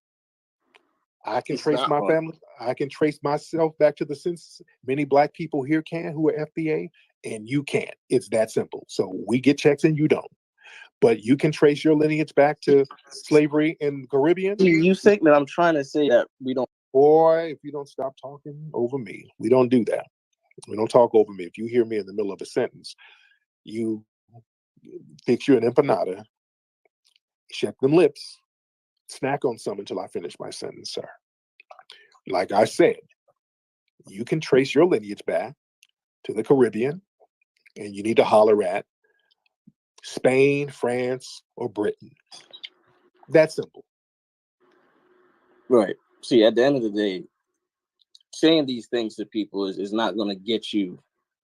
M: I can trace my family. I can trace myself back to the census. Many Black people here can, who are FBA, and you can't. It's that simple. So we get checks and you don't. But you can trace your lineage back to slavery in the Caribbean.
I: You think that I'm trying to say that we don't?
M: Boy, if you don't stop talking over me, we don't do that. We don't talk over me. If you hear me in the middle of a sentence, you fix you an empanada, check them lips, snack on some until I finish my sentence, sir. Like I said, you can trace your lineage back to the Caribbean, and you need to holler at Spain, France, or Britain. That's simple.
I: Right. See, at the end of the day, saying these things to people is not going to get you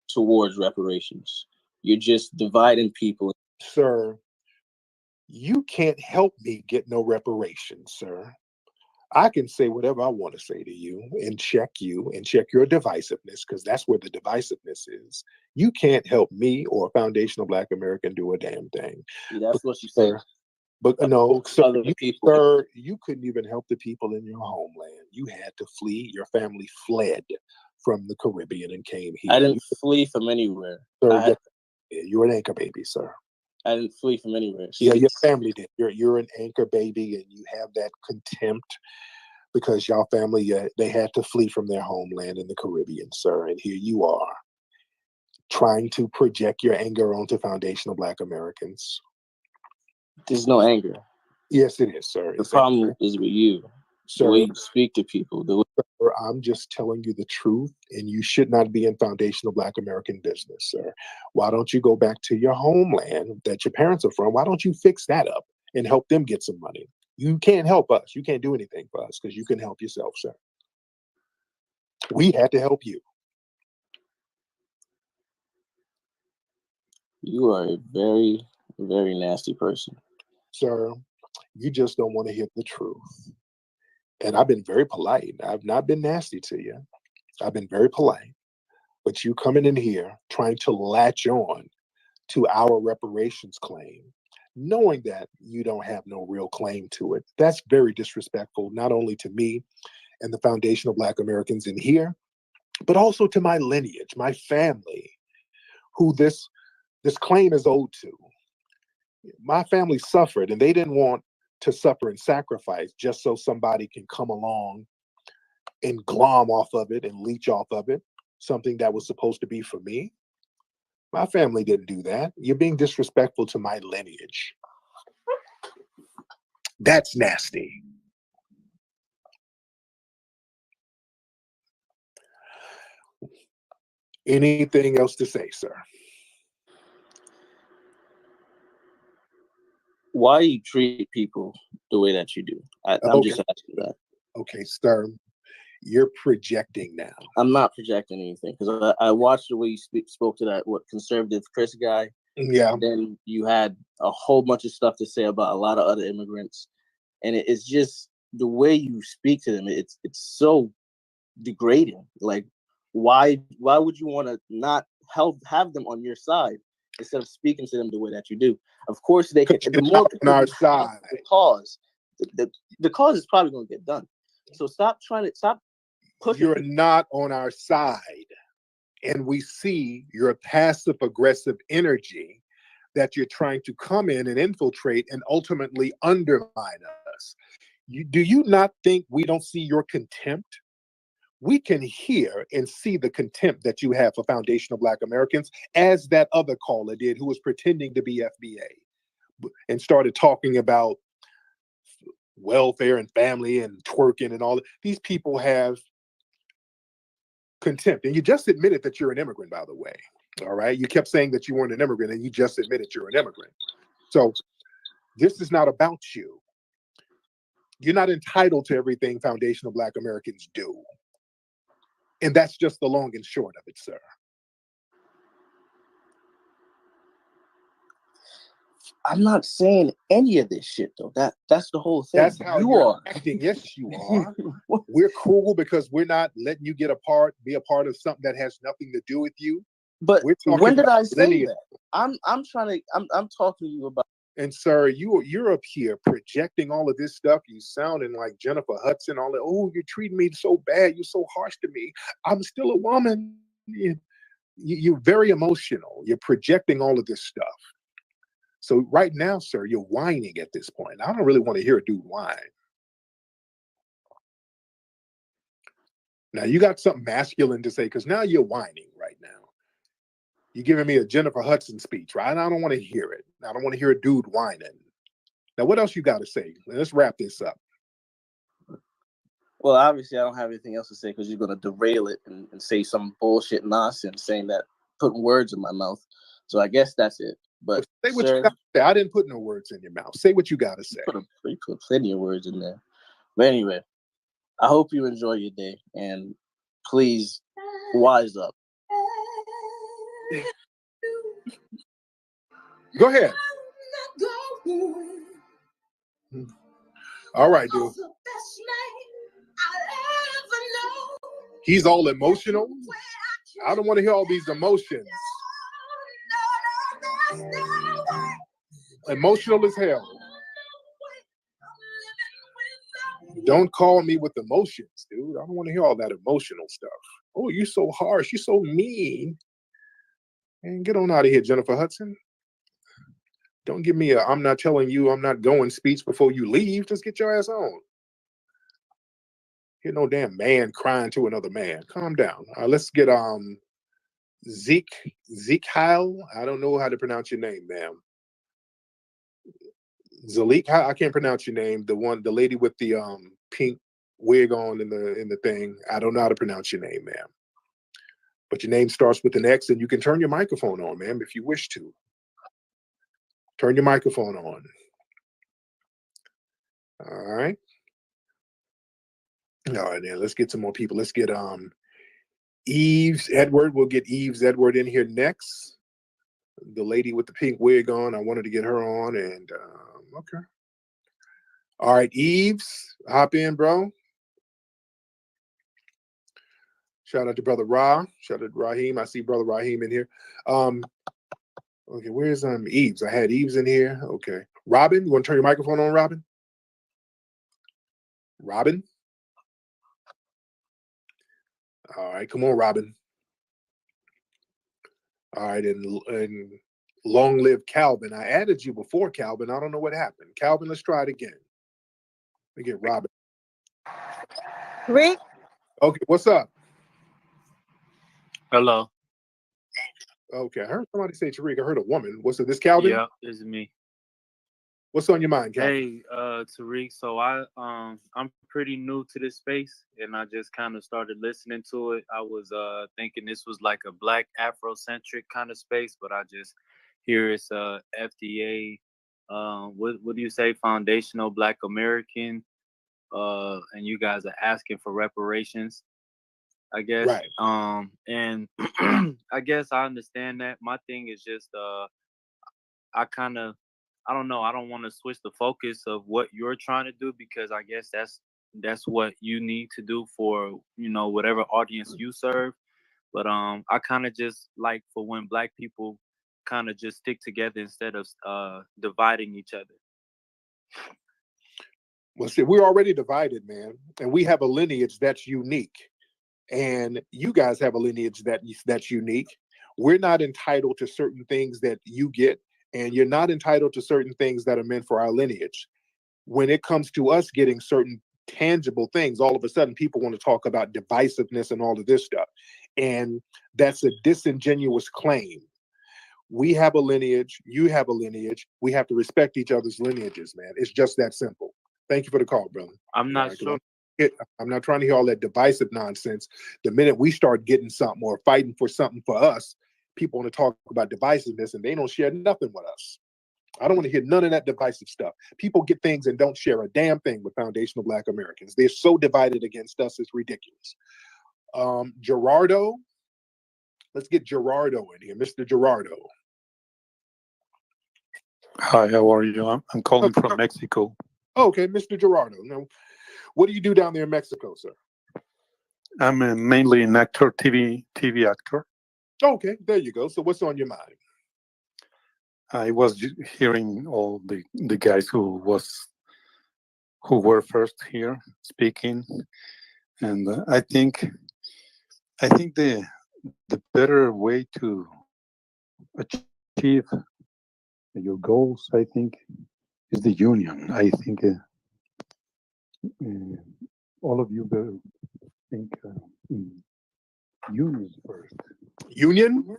I: towards reparations. You're just dividing people.
M: Sir, you can't help me get no reparations, sir. I can say whatever I want to say to you and check your divisiveness, because that's where the divisiveness is. You can't help me or a foundational Black American do a damn thing.
I: See, that's what you say.
M: But no,
I: Other people.
M: sir, you couldn't even help the people in your homeland. You had to flee. Your family fled from the Caribbean and came here.
I: I didn't flee from anywhere.
M: Sir, you're an anchor baby, sir.
I: I didn't flee from anywhere.
M: Yeah, your family did. You're an anchor baby, and you have that contempt because y'all family, they had to flee from their homeland in the Caribbean, sir. And here you are, trying to project your anger onto foundational Black Americans.
I: There's no anger.
M: Yes, it is, sir.
I: The problem is with you.
M: Sir,
I: the way you speak to people.
M: Sir, I'm just telling you the truth, and you should not be in foundational Black American business, sir. Why don't you go back to your homeland that your parents are from? Why don't you fix that up and help them get some money? You can't help us. You can't do anything for us because you can help yourself, sir. We had to help you.
I: You are a very, very nasty person.
M: Sir, you just don't want to hear the truth. And I've been very polite. I've not been nasty to you. I've been very polite. But you coming in here trying to latch on to our reparations claim, knowing that you don't have no real claim to it, that's very disrespectful, not only to me and the Foundation of Black Americans in here, but also to my lineage, my family, who this claim is owed to. My family suffered, and they didn't want to suffer and sacrifice just so somebody can come along and glom off of it and leech off of it, something that was supposed to be for me. My family didn't do that. You're being disrespectful to my lineage. That's nasty. Anything else to say, sir?
I: Why you treat people the way that you do? I'm just asking that.
M: Okay, sir. You're projecting now.
I: I'm not projecting anything because I watched the way you spoke to that conservative Chris guy.
M: Yeah.
I: And then you had a whole bunch of stuff to say about a lot of other immigrants, and it's just the way you speak to them. It's so degrading. Like, why would you want to not have them on your side instead of speaking to them the way that you do? Of course, they can. The more
M: on our side,
I: the cause is probably going to get done. So stop pushing.
M: You're not on our side, and we see your passive aggressive energy that you're trying to come in and infiltrate and ultimately undermine us. Do you not think we don't see your contempt? We can hear and see the contempt that you have for Foundation of Black Americans, as that other caller did who was pretending to be FBA and started talking about welfare and family and twerking and all that. These people have contempt. And you just admitted that you're an immigrant, by the way. All right. You kept saying that you weren't an immigrant, and you just admitted you're an immigrant. So this is not about you. You're not entitled to everything Foundation of Black Americans do. And that's just the long and short of it, sir.
I: I'm not saying any of this shit though. That's the whole thing.
M: That's how you're acting. Yes, you are. We're cruel because we're not letting you be a part of something that has nothing to do with you.
I: But when did I say that? I'm talking to you about.
M: And sir, you're up here projecting all of this stuff. You sounding like Jennifer Hudson. All that. Oh, you're treating me so bad. You're so harsh to me. I'm still a woman. You're very emotional. You're projecting all of this stuff. So right now, sir, you're whining at this point. I don't really want to hear a dude whine. Now you got something masculine to say because now you're whining right now. You're giving me a Jennifer Hudson speech, right? I don't want to hear it. I don't want to hear a dude whining. Now, what else you got to say? Let's wrap this up.
I: Well, obviously, I don't have anything else to say because you're going to derail it and say some bullshit nonsense, saying that, putting words in my mouth. So I guess that's it. But
M: say what you got to say. I didn't put no words in your mouth. Say what you got to say.
I: You put plenty of words in there. But anyway, I hope you enjoy your day, and please wise up.
M: Go ahead. All right, dude. He's all emotional. I don't want to hear all these emotions. Emotional as hell. Don't call me with emotions, dude. I don't want to hear all that emotional stuff. Oh, you're so harsh. You're so mean. And get on out of here, Jennifer Hudson. Don't give me I'm not telling you I'm not going speech before you leave. Just get your ass on. Hear no damn man crying to another man. Calm down. Let's get Zeke Heil. I don't know how to pronounce your name, ma'am. Zalik, I can't pronounce your name. The lady with the pink wig on in the thing. I don't know how to pronounce your name, ma'am. But your name starts with an X, and you can turn your microphone on, ma'am, if you wish to. Turn your microphone on. All right. All right, then let's get some more people. Let's get Eves Edward. We'll get Eves Edward in here next. The lady with the pink wig on. I wanted to get her on, and okay. All right, Eves, hop in, bro. Shout out to Brother Ra. Shout out to Raheem. I see Brother Raheem in here. Okay, where's Eves? I had Eves in here. Okay. Robin, you want to turn your microphone on, Robin? Robin? All right, come on, Robin. All right, and long live Calvin. I added you before, Calvin. I don't know what happened. Calvin, let's try it again. Let me get Robin.
C: Rick?
M: Okay, what's up?
C: Hello.
M: Okay, I heard somebody say Tariq. I heard a woman. What's it? This Calvin?
C: Yeah, it's me.
M: What's on your mind, Calvin?
C: Hey, Tariq. So I'm pretty new to this space, and I just kind of started listening to it. I was thinking this was like a Black Afrocentric kind of space, but I just hear it's FDA. What do you say? Foundational Black American. And you guys are asking for reparations, I guess.
M: Right.
C: And I guess I understand that. My thing is just I don't know, I don't want to switch the focus of what you're trying to do, because I guess that's what you need to do for, whatever audience you serve. But I kind of just like for when Black people kind of just stick together instead of dividing each other.
M: Well, see, we're already divided, man, and we have a lineage that's unique, and you guys have a lineage that's unique. We're not entitled to certain things that you get, and you're not entitled to certain things that are meant for our lineage. When it comes to us getting certain tangible things, all of a sudden people want to talk about divisiveness and all of this stuff, and that's a disingenuous claim. We have a lineage, you have a lineage. We have to respect each other's lineages, man. It's just that simple. Thank you for the call, brother.
C: I'm not sure.
M: I'm not trying to hear all that divisive nonsense. The minute we start getting something or fighting for something for us, people want to talk about divisiveness, and they don't share nothing with us. I don't want to hear none of that divisive stuff. People get things and don't share a damn thing with foundational Black Americans. They're so divided against us, it's ridiculous. Gerardo, let's get Gerardo in here. Mr. Gerardo.
J: Hi, how are you? I'm calling from Mexico.
M: Okay, Mr. Gerardo. Now, what do you do down there in Mexico, sir?
J: I'm mainly an actor, TV actor.
M: Okay, there you go. So what's on your mind?
J: I was hearing all the guys who were first here speaking, and I think the better way to achieve your goals, I think, is the union. I think all of you better think union first.
M: Union?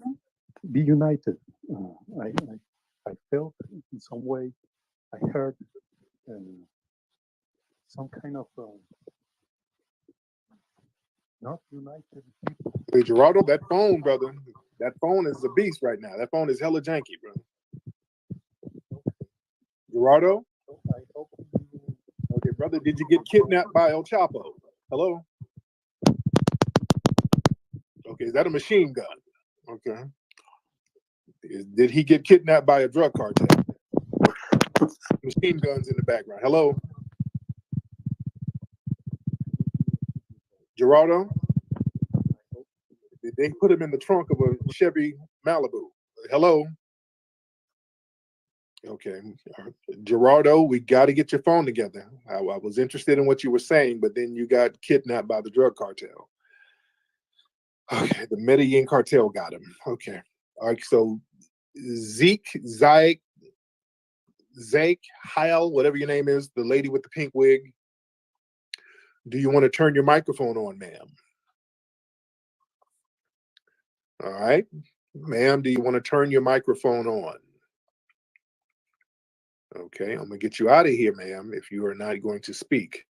J: Be united. I felt in some way, I heard some kind of not united people.
M: Hey, Gerardo, that phone, brother, that phone is a beast right now. That phone is hella janky, bro. Gerardo? Okay, brother, did you get kidnapped by El Chapo? Hello? Okay, is that a machine gun? Okay. Did he get kidnapped by a drug cartel? Machine guns in the background. Hello? Gerardo? Did they put him in the trunk of a Chevy Malibu? Hello? Okay. Gerardo, we got to get your phone together. I was interested in what you were saying, but then you got kidnapped by the drug cartel. Okay, the Medellin cartel got him. Okay. All right, so Zeke, Heil, whatever your name is, the lady with the pink wig, do you want to turn your microphone on, ma'am? All right. Ma'am, do you want to turn your microphone on? Okay, I'm going to get you out of here, ma'am, if you are not going to speak.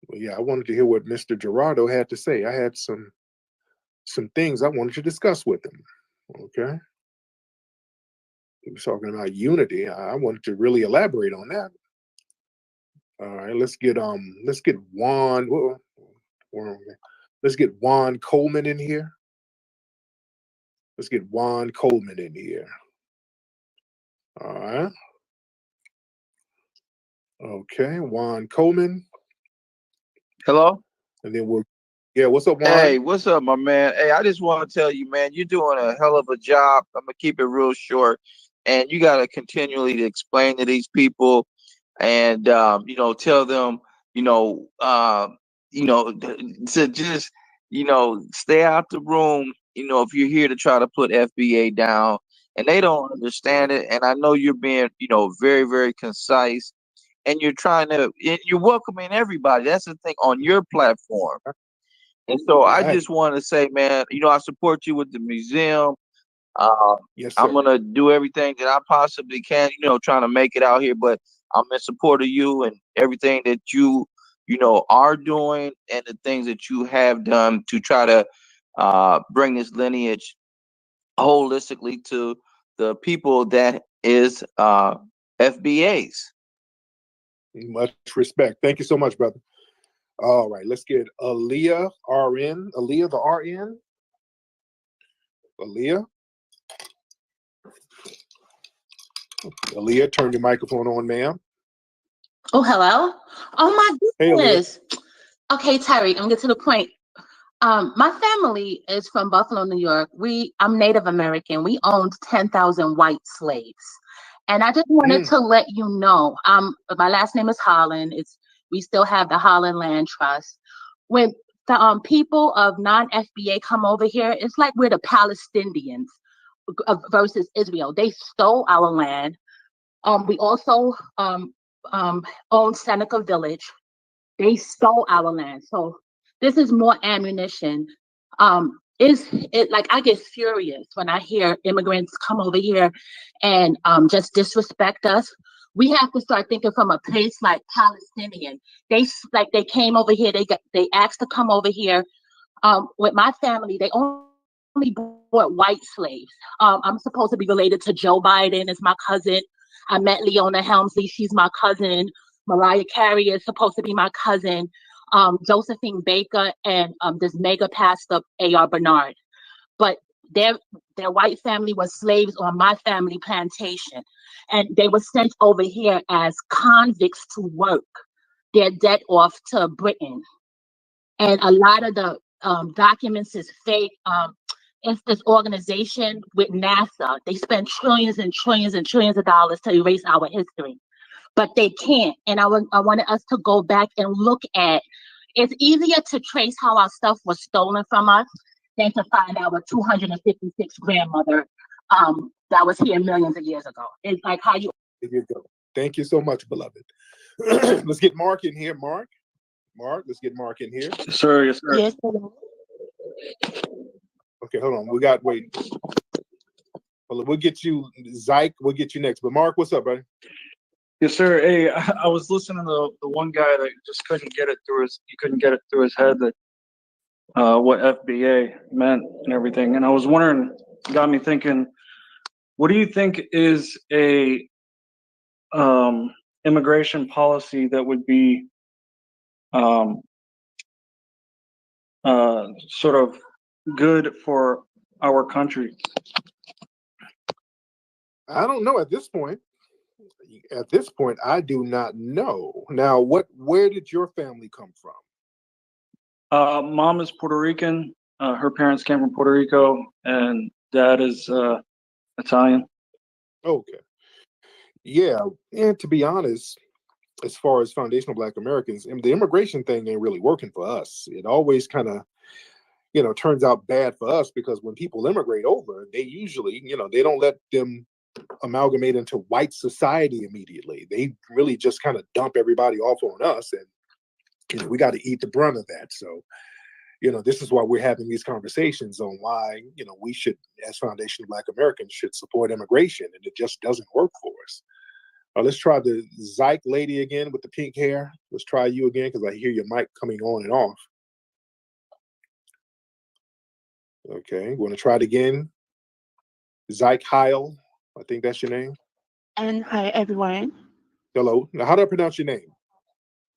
M: Well, yeah, I wanted to hear what Mr. Gerardo had to say. I had some things I wanted to discuss with him. Okay. He was talking about unity. I wanted to really elaborate on that. All right, let's get Juan. Let's get Juan Coleman in here. Let's get Juan Coleman in here. All right. Okay, Juan Coleman.
K: Hello?
M: And then yeah, what's up, Juan?
K: Hey, what's up, my man? Hey, I just want to tell you, man, you're doing a hell of a job. I'm gonna keep it real short, and you gotta continually to explain to these people, and tell them, to just, stay out the room. If you're here to try to put FBA down, and they don't understand it, and I know you're being, very, very concise, and you're welcoming everybody. That's the thing on your platform. And so I just want to say, man, I support you with the museum.
M: Yes,
K: I'm
M: sir.
K: gonna do everything that I possibly can, trying to make it out here. But I'm in support of you and everything that you are doing and the things that you have done to try to bring this lineage holistically to the people that is FBAs.
M: Much respect. Thank you so much, brother. All right, let's get Aaliyah RN. Aaliyah the RN. Aaliyah. Aaliyah, turn your microphone on, ma'am.
O: Oh, hello. Oh my
M: Hey, Aaliyah.
O: goodness. Okay, Tyreek, I'm gonna get to the point. My family is from Buffalo, New York. I'm Native American. We owned 10,000 white slaves. And I just wanted to let you know, my last name is Holland. We still have the Holland Land Trust. When the people of non-FBA come over here, it's like we're the Palestinians versus Israel. They stole our land. We also own Seneca Village. They stole our land. So this is more ammunition. Is it like I get furious when I hear immigrants come over here and just disrespect us. We have to start thinking from a place like Palestinian. They came over here. They asked to come over here. With my family, they only bought white slaves. I'm supposed to be related to Joe Biden. It's my cousin. I met Leona Helmsley. She's my cousin. Mariah Carey is supposed to be my cousin. Josephine Baker and this mega pastor A.R. Bernard. But their white family was slaves on my family plantation. And they were sent over here as convicts to work their debt off to Britain. And a lot of the documents is fake. It's this organization with NASA. They spend trillions and trillions and trillions of dollars to erase our history, but they can't. And I wanted us to go back and look at. It's easier to trace how our stuff was stolen from us than to find our 256 grandmother that was here millions of years ago. It's like how you.
M: There you go. Thank you so much, beloved. Let's get Mark in here. Mark, let's get Mark in here.
W: Sir, yes, sir.
O: Yes,
M: Okay, hold on. Wait. We'll get you, Zyke. We'll get you next. But Mark, what's up, buddy?
W: Yes, sir. Hey, I was listening to the one guy that just couldn't get it through his head that what FBA meant and everything. And I was wondering, got me thinking, what do you think is a immigration policy that would be sort of good for our country?
M: I don't know at this point. At this point, I do not know. Now, where did your family come from?
W: Mom is Puerto Rican. Her parents came from Puerto Rico, and dad is Italian.
M: Okay. Yeah, and to be honest, as far as foundational Black Americans, the immigration thing ain't really working for us. It always kind of, turns out bad for us because when people immigrate over, they usually, they don't let them amalgamate into white society immediately. They really just kind of dump everybody off on us, and we got to eat the brunt of that. So, this is why we're having these conversations on why, we should, as foundational Black Americans, should support immigration, and it just doesn't work for us. Let's try the Zyke lady again with the pink hair. Let's try you again because I hear your mic coming on and off. Okay, want to try it again? Zyke Heil, I think that's your name.
X: And hi, everyone.
M: Hello. Now, how do I pronounce your name?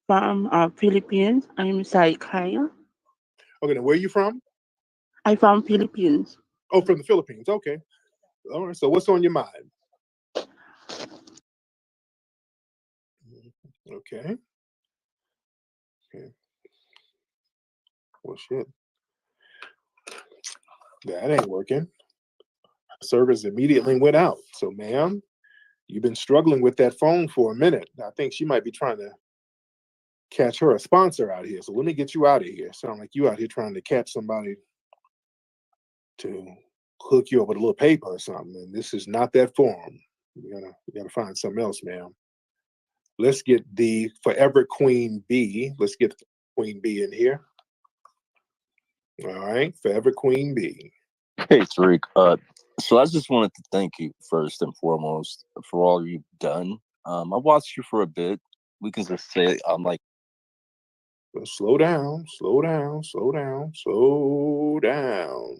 X: From Philippines, I'm Sai Kaya.
M: Okay, now where are you from?
X: I'm from Philippines.
M: Oh, from the Philippines. Okay. All right. So what's on your mind? Okay. Okay. Well, shit. That ain't working. Service immediately went out. So, ma'am, you've been struggling with that phone for a minute. I think she might be trying to catch her a sponsor out here. So let me get you out of here. Sound like you out here trying to catch somebody to hook you up with a little paper or something. And this is not that forum. You gotta find something else, ma'am. Let's get the Forever Queen B. Let's get Queen B in here. All right, Forever Queen B.
P: Hey, Tariq. So I just wanted to thank you first and foremost for all you've done. I watched you for a bit. We can just say I'm like.
M: Slow down, slow down, slow down, slow down.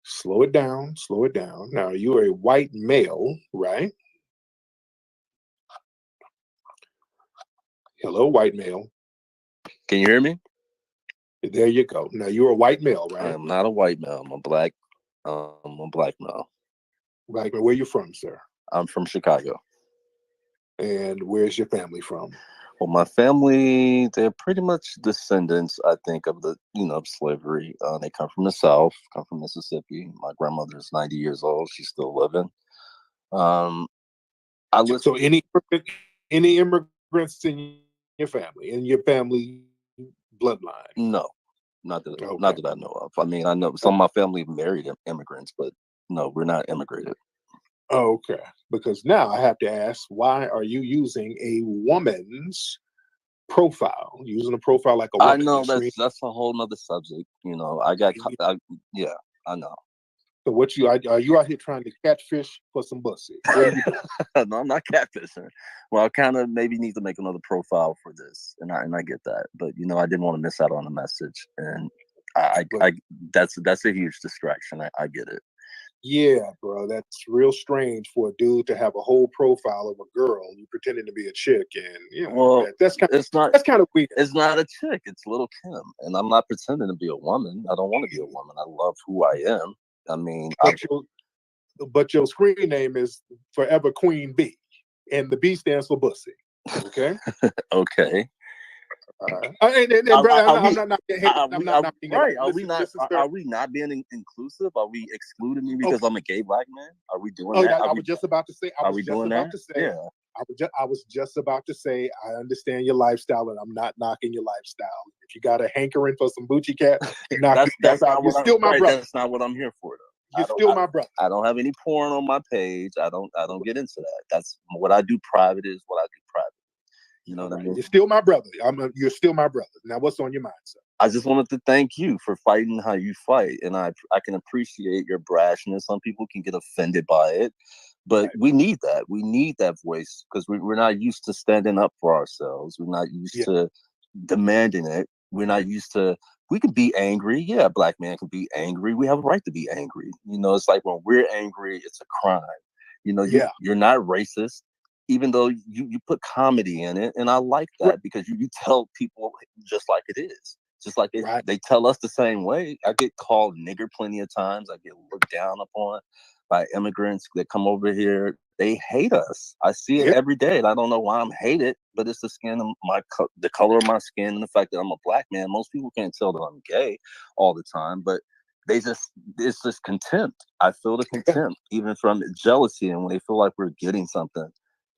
M: Slow it down, slow it down. Now, you're a white male, right? Hello, white male.
P: Can you hear me?
M: There you go. Now, you're a white male, right?
P: I am not a white male. I'm a black male.
M: Black male. Where you from, sir?
P: I'm from Chicago.
M: And where's your family from?
P: Well, my family, they're pretty much descendants, I think, of the, of slavery. They come from the South, come from Mississippi. My grandmother's 90 years old. She's still living.
M: So any immigrants in your family bloodline?
P: No, not that I know of. I mean, I know some of my family married immigrants, but no, we're not immigrated.
M: Okay, because now I have to ask, why are you using a woman's profile? Using a profile like a woman?
P: I know that's a whole nother subject. Yeah, I know.
M: So what are you out here trying to catfish for some pussy? What are you doing?
P: No, I'm not catfishing. Well, I kind of maybe need to make another profile for this, and I get that, but I didn't want to miss out on the message, and I that's a huge distraction. I get it.
M: Yeah, bro, that's real strange for a dude to have a whole profile of a girl you pretending to be a chick, and
P: Well,
M: that's kind of weird.
P: It's not a chick. It's Little Kim, and I'm not pretending to be a woman. I don't want to be a woman. I love who I am. I mean,
M: but your screen name is Forever Queen B, and the B stands for bussy. Okay.
P: Okay.
M: I'm not knocking it.
P: Right? Are we not being inclusive? Are we excluding me because I'm a gay black man? Are we doing that?
M: I was just about to say.
P: Yeah.
M: I was just about to say. I understand your lifestyle, and I'm not knocking your lifestyle. If you got a hankering for some Boochie Cat,
P: that's
M: you're still my brother.
P: That's not what I'm here for, though.
M: You're still my brother.
P: I don't have any porn on my page. I don't get into that. That's what I do. Private is what I do private. You know what I mean?
M: You're still my brother. You're still my brother. Now, what's on your mind, sir?
P: I just wanted to thank you for fighting how you fight, and I can appreciate your brashness. Some people can get offended by it, but we need that. We need that voice because we're not used to standing up for ourselves. We're not used to demanding it. We're not used to. We can be angry. Yeah, a black man can be angry. We have a right to be angry. It's like when we're angry, it's a crime. You're not racist. Even though you put comedy in it, and I like that because you tell people just like it is, just like they tell us the same way. I get called nigger plenty of times. I get looked down upon by immigrants that come over here. They hate us. I see it every day, and I don't know why I'm hated, but it's the skin of the color of my skin, and the fact that I'm a black man. Most people can't tell that I'm gay all the time, but it's just contempt. I feel the contempt, even from jealousy, and when they feel like we're getting something.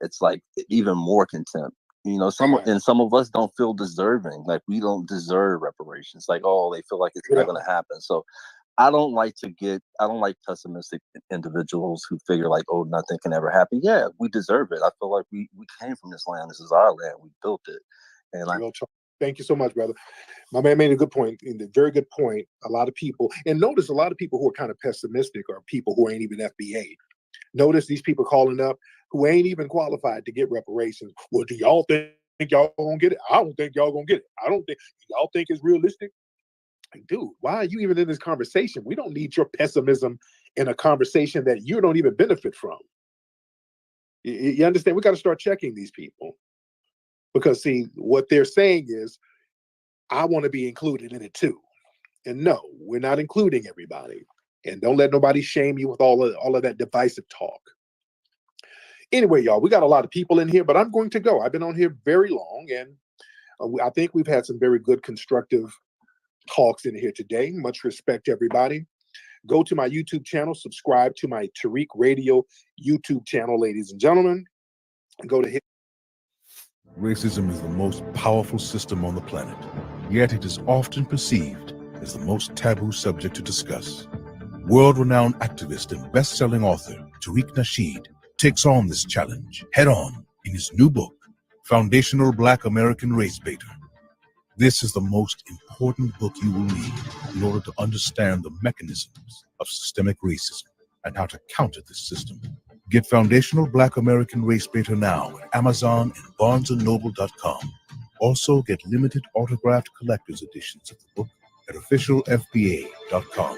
P: It's like even more contempt, and some of us don't feel deserving. Like we don't deserve reparations. Like, they feel like it's not going to happen. So I don't like pessimistic individuals who figure like, nothing can ever happen. Yeah, we deserve it. I feel like we came from this land. This is our land. We built it. And
M: thank you so much, brother. My man made a good point, a very good point. A lot of people, and notice a lot of people who are kind of pessimistic are people who ain't even FBA. Notice these people calling up who ain't even qualified to get reparations. Well, do y'all think y'all gonna get it? I don't think y'all gonna get it. I don't think y'all think it's realistic. Like, dude, why are you even in this conversation? We don't need your pessimism in a conversation that you don't even benefit from. You understand? We got to start checking these people because see what they're saying is, I want to be included in it too. And no, we're not including everybody. And don't let nobody shame you with all of that divisive talk. Anyway, y'all, we got a lot of people in here, but I'm going to go. I've been on here very long, and I think we've had some very good, constructive talks in here today. Much respect, everybody. Go to my YouTube channel, subscribe to my Tariq Radio YouTube channel, ladies and gentlemen. Go to hit.
Q: Racism is the most powerful system on the planet, yet it is often perceived as the most taboo subject to discuss. World-renowned activist and best-selling author Tariq Nasheed takes on this challenge head-on in his new book, Foundational Black American Race Baiter. This is the most important book you will need in order to understand the mechanisms of systemic racism and how to counter this system. Get Foundational Black American Race Baiter now at Amazon and BarnesandNoble.com. Also get limited autographed collector's editions of the book at officialfba.com.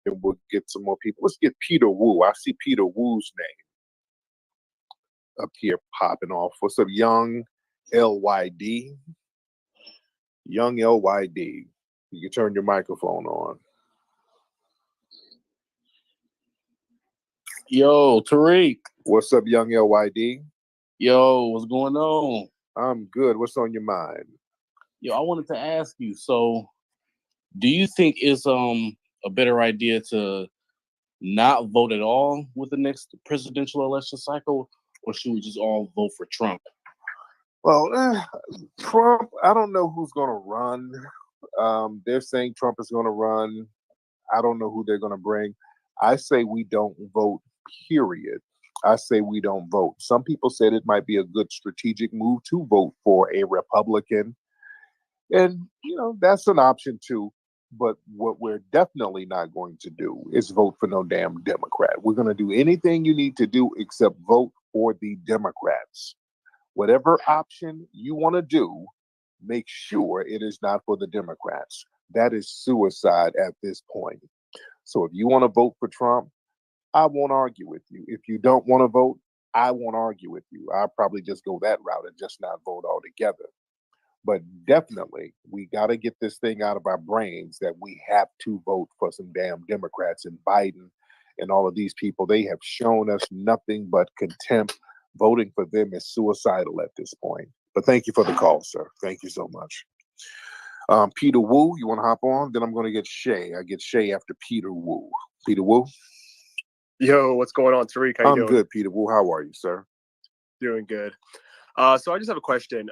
M: And we'll get some more people. Let's get Peter Wu. I see Peter Wu's name up here popping off. What's up, Young LYD? Young LYD. You can turn your microphone on.
R: Yo, Tariq.
M: What's up, Young LYD?
R: Yo, what's going on?
M: I'm good. What's on your mind?
R: Yo, I wanted to ask you, so do you think it's a better idea to not vote at all with the next presidential election cycle, or should we just all vote for Trump?
M: Well, Trump, I don't know who's going to run. They're saying Trump is going to run. I don't know who they're going to bring. I say we don't vote, period. I say we don't vote. Some people said it might be a good strategic move to vote for a Republican. And, you know, that's an option too. But what we're definitely not going to do is vote for no damn Democrat. We're going to do anything you need to do except vote for the Democrats. Whatever option you want to do, make sure it is not for the Democrats. That is suicide at this point. So if you want to vote for Trump, I won't argue with you. If you don't want to vote, I won't argue with you. I'll probably just go that route and just not vote altogether. But definitely, we got to get this thing out of our brains that we have to vote for some damn Democrats. And Biden and all of these people, they have shown us nothing but contempt. Voting for them is suicidal at this point. But thank you for the call, sir. Thank you so much. Peter Wu, you want to hop on? Then I'm going to get Shay. I get Shay after Peter Wu. Peter Wu?
S: Yo, what's going on, Tariq? How you doing?
M: I'm good, Peter Wu. How are you, sir?
S: Doing good. So I just have a question.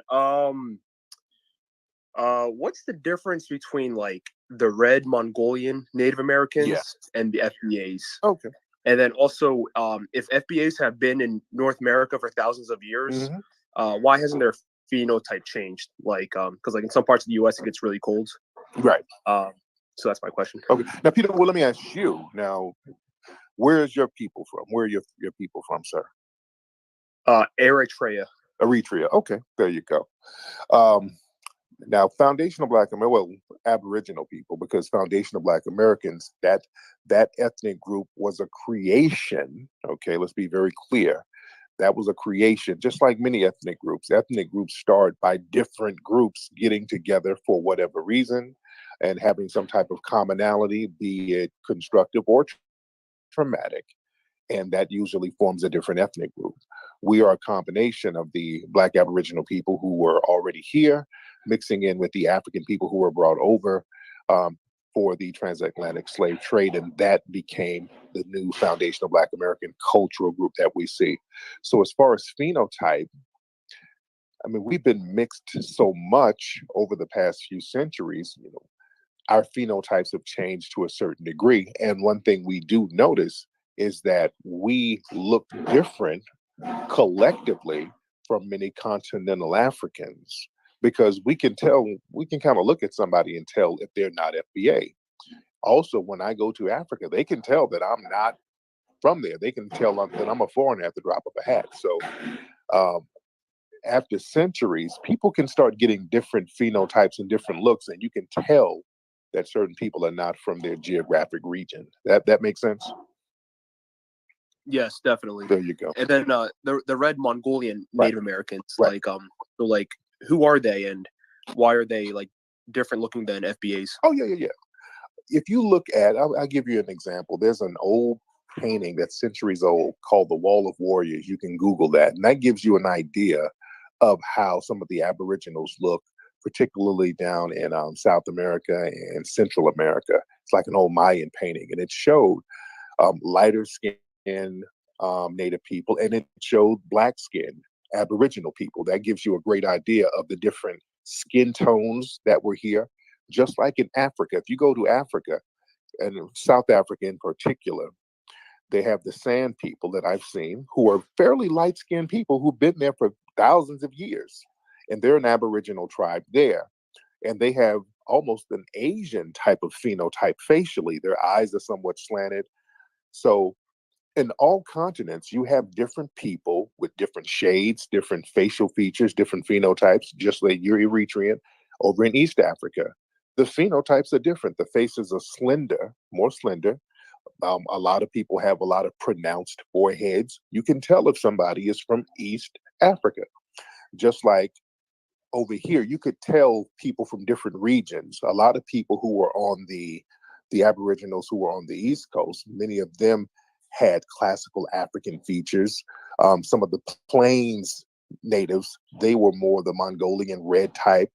S: What's the difference between like the Red Mongolian Native Americans and the FBAs?
M: Okay.
S: And then also, if FBAs have been in North America for thousands of years, why hasn't their phenotype changed? Like, because like in some parts of the U.S. it gets really cold.
M: Right.
S: So that's my question.
M: Okay. Now, Peter, well, let me ask you. Now, where is your people from? Where are your people from, sir?
S: Eritrea.
M: Eritrea. Okay, there you go. Now, foundational Black well, Aboriginal people, because foundational Black Americans, that ethnic group was a creation. Okay, let's be very clear. That was a creation, just like many ethnic groups. Ethnic groups start by different groups getting together for whatever reason and having some type of commonality, be it constructive or traumatic. And that usually forms a different ethnic group. We are a combination of the Black Aboriginal people who were already here, mixing in with the African people who were brought over for the transatlantic slave trade, and that became the new foundational Black American cultural group that we see. So as far as phenotype, I mean, we've been mixed so much over the past few centuries, you know, our phenotypes have changed to a certain degree. And one thing we do notice is that we look different collectively from many continental Africans, because we can kind of look at somebody and tell if they're not FBA. Also, when I go to Africa, they can tell that I'm not from there. They can tell that I'm a foreigner at the drop of a hat. So after centuries, people can start getting different phenotypes and different looks, and you can tell that certain people are not from their geographic region. That makes sense?
S: Yes, definitely.
M: There you go.
S: And then the Red Mongolian Native Americans,
M: Right.
S: like who are they and why are they like different looking than FBAs?
M: Oh yeah. If you look at, I'll give you an example. There's an old painting that's centuries old called The Wall of Warriors. You can Google that, and that gives you an idea of how some of the Aboriginals look, particularly down in South America and Central America. It's like an old Mayan painting, and it showed lighter skin Native people, and it showed black skin Aboriginal people. That gives you a great idea of the different skin tones that were here. Just like in Africa, if you go to Africa, and South Africa in particular, they have the Sand people that I've seen who are fairly light-skinned people who've been there for thousands of years. And they're an Aboriginal tribe there. And they have almost an Asian type of phenotype facially. Their eyes are somewhat slanted. So in all continents, you have different people with different shades, different facial features, different phenotypes, just like you're Eritrean. Over in East Africa, the phenotypes are different. The faces are slender, more slender. A lot of people have a lot of pronounced foreheads. You can tell if somebody is from East Africa. Just like over here, you could tell people from different regions. A lot of people who were on the Aboriginals who were on the East Coast, many of them had classical African features. Some of the Plains natives, they were more the Mongolian red type.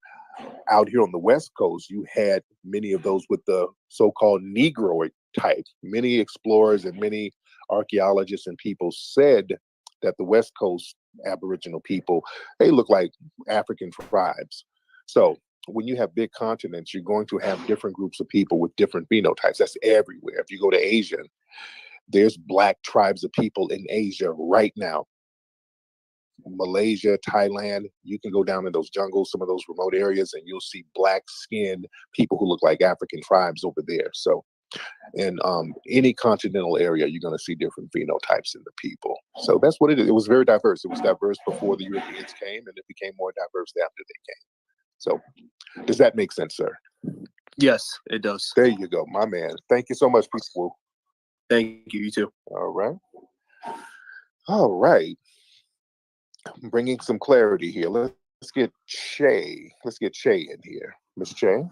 M: Out here on the West Coast, you had many of those with the so-called Negroid type. Many explorers and many archaeologists and people said that the West Coast Aboriginal people, they look like African tribes. So when you have big continents, you're going to have different groups of people with different phenotypes. That's everywhere. If you go to Asia, there's black tribes of people in Asia right now. Malaysia, Thailand, you can go down in those jungles, some of those remote areas, and you'll see black-skinned people who look like African tribes over there. So in any continental area, you're going to see different phenotypes in the people. So that's what it is. It was very diverse. It was diverse before the Europeans came, and it became more diverse after they came. So does that make sense, sir?
S: Yes, it does.
M: There you go, my man. Thank you so much, people.
S: Thank you. You too.
M: All right. All right. I'm bringing some clarity here. Let's get Shay. Let's get Shay in here. Miss Shay.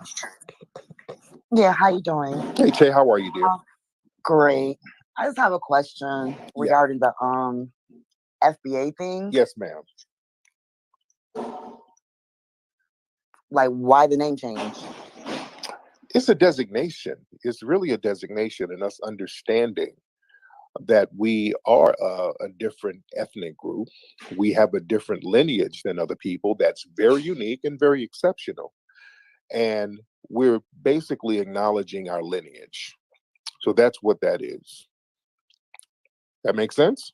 A: Yeah, how you doing?
M: Hey, Shay, how are you, dear?
A: Great. I just have a question regarding the FBA thing.
M: Yes, ma'am.
A: Like, why the name change?
M: It's a designation. It's really a designation, and us understanding that we are a different ethnic group. We have a different lineage than other people that's very unique and very exceptional. And we're basically acknowledging our lineage. So that's what that is. That makes sense?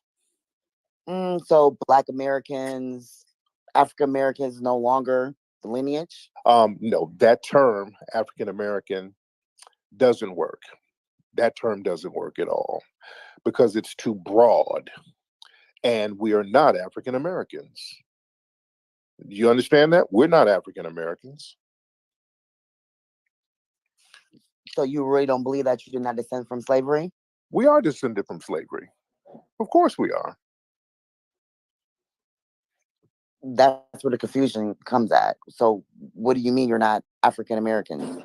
A: So Black Americans, African Americans no longer the lineage?
M: No, that term, African American, doesn't work. That term doesn't work at all because it's too broad. And we are not African Americans. Do you understand that? We're not African Americans.
A: So you really don't believe that you did not descend from slavery?
M: We are descended from slavery. Of course we are.
A: That's where the confusion comes at. So what do you mean you're not African American?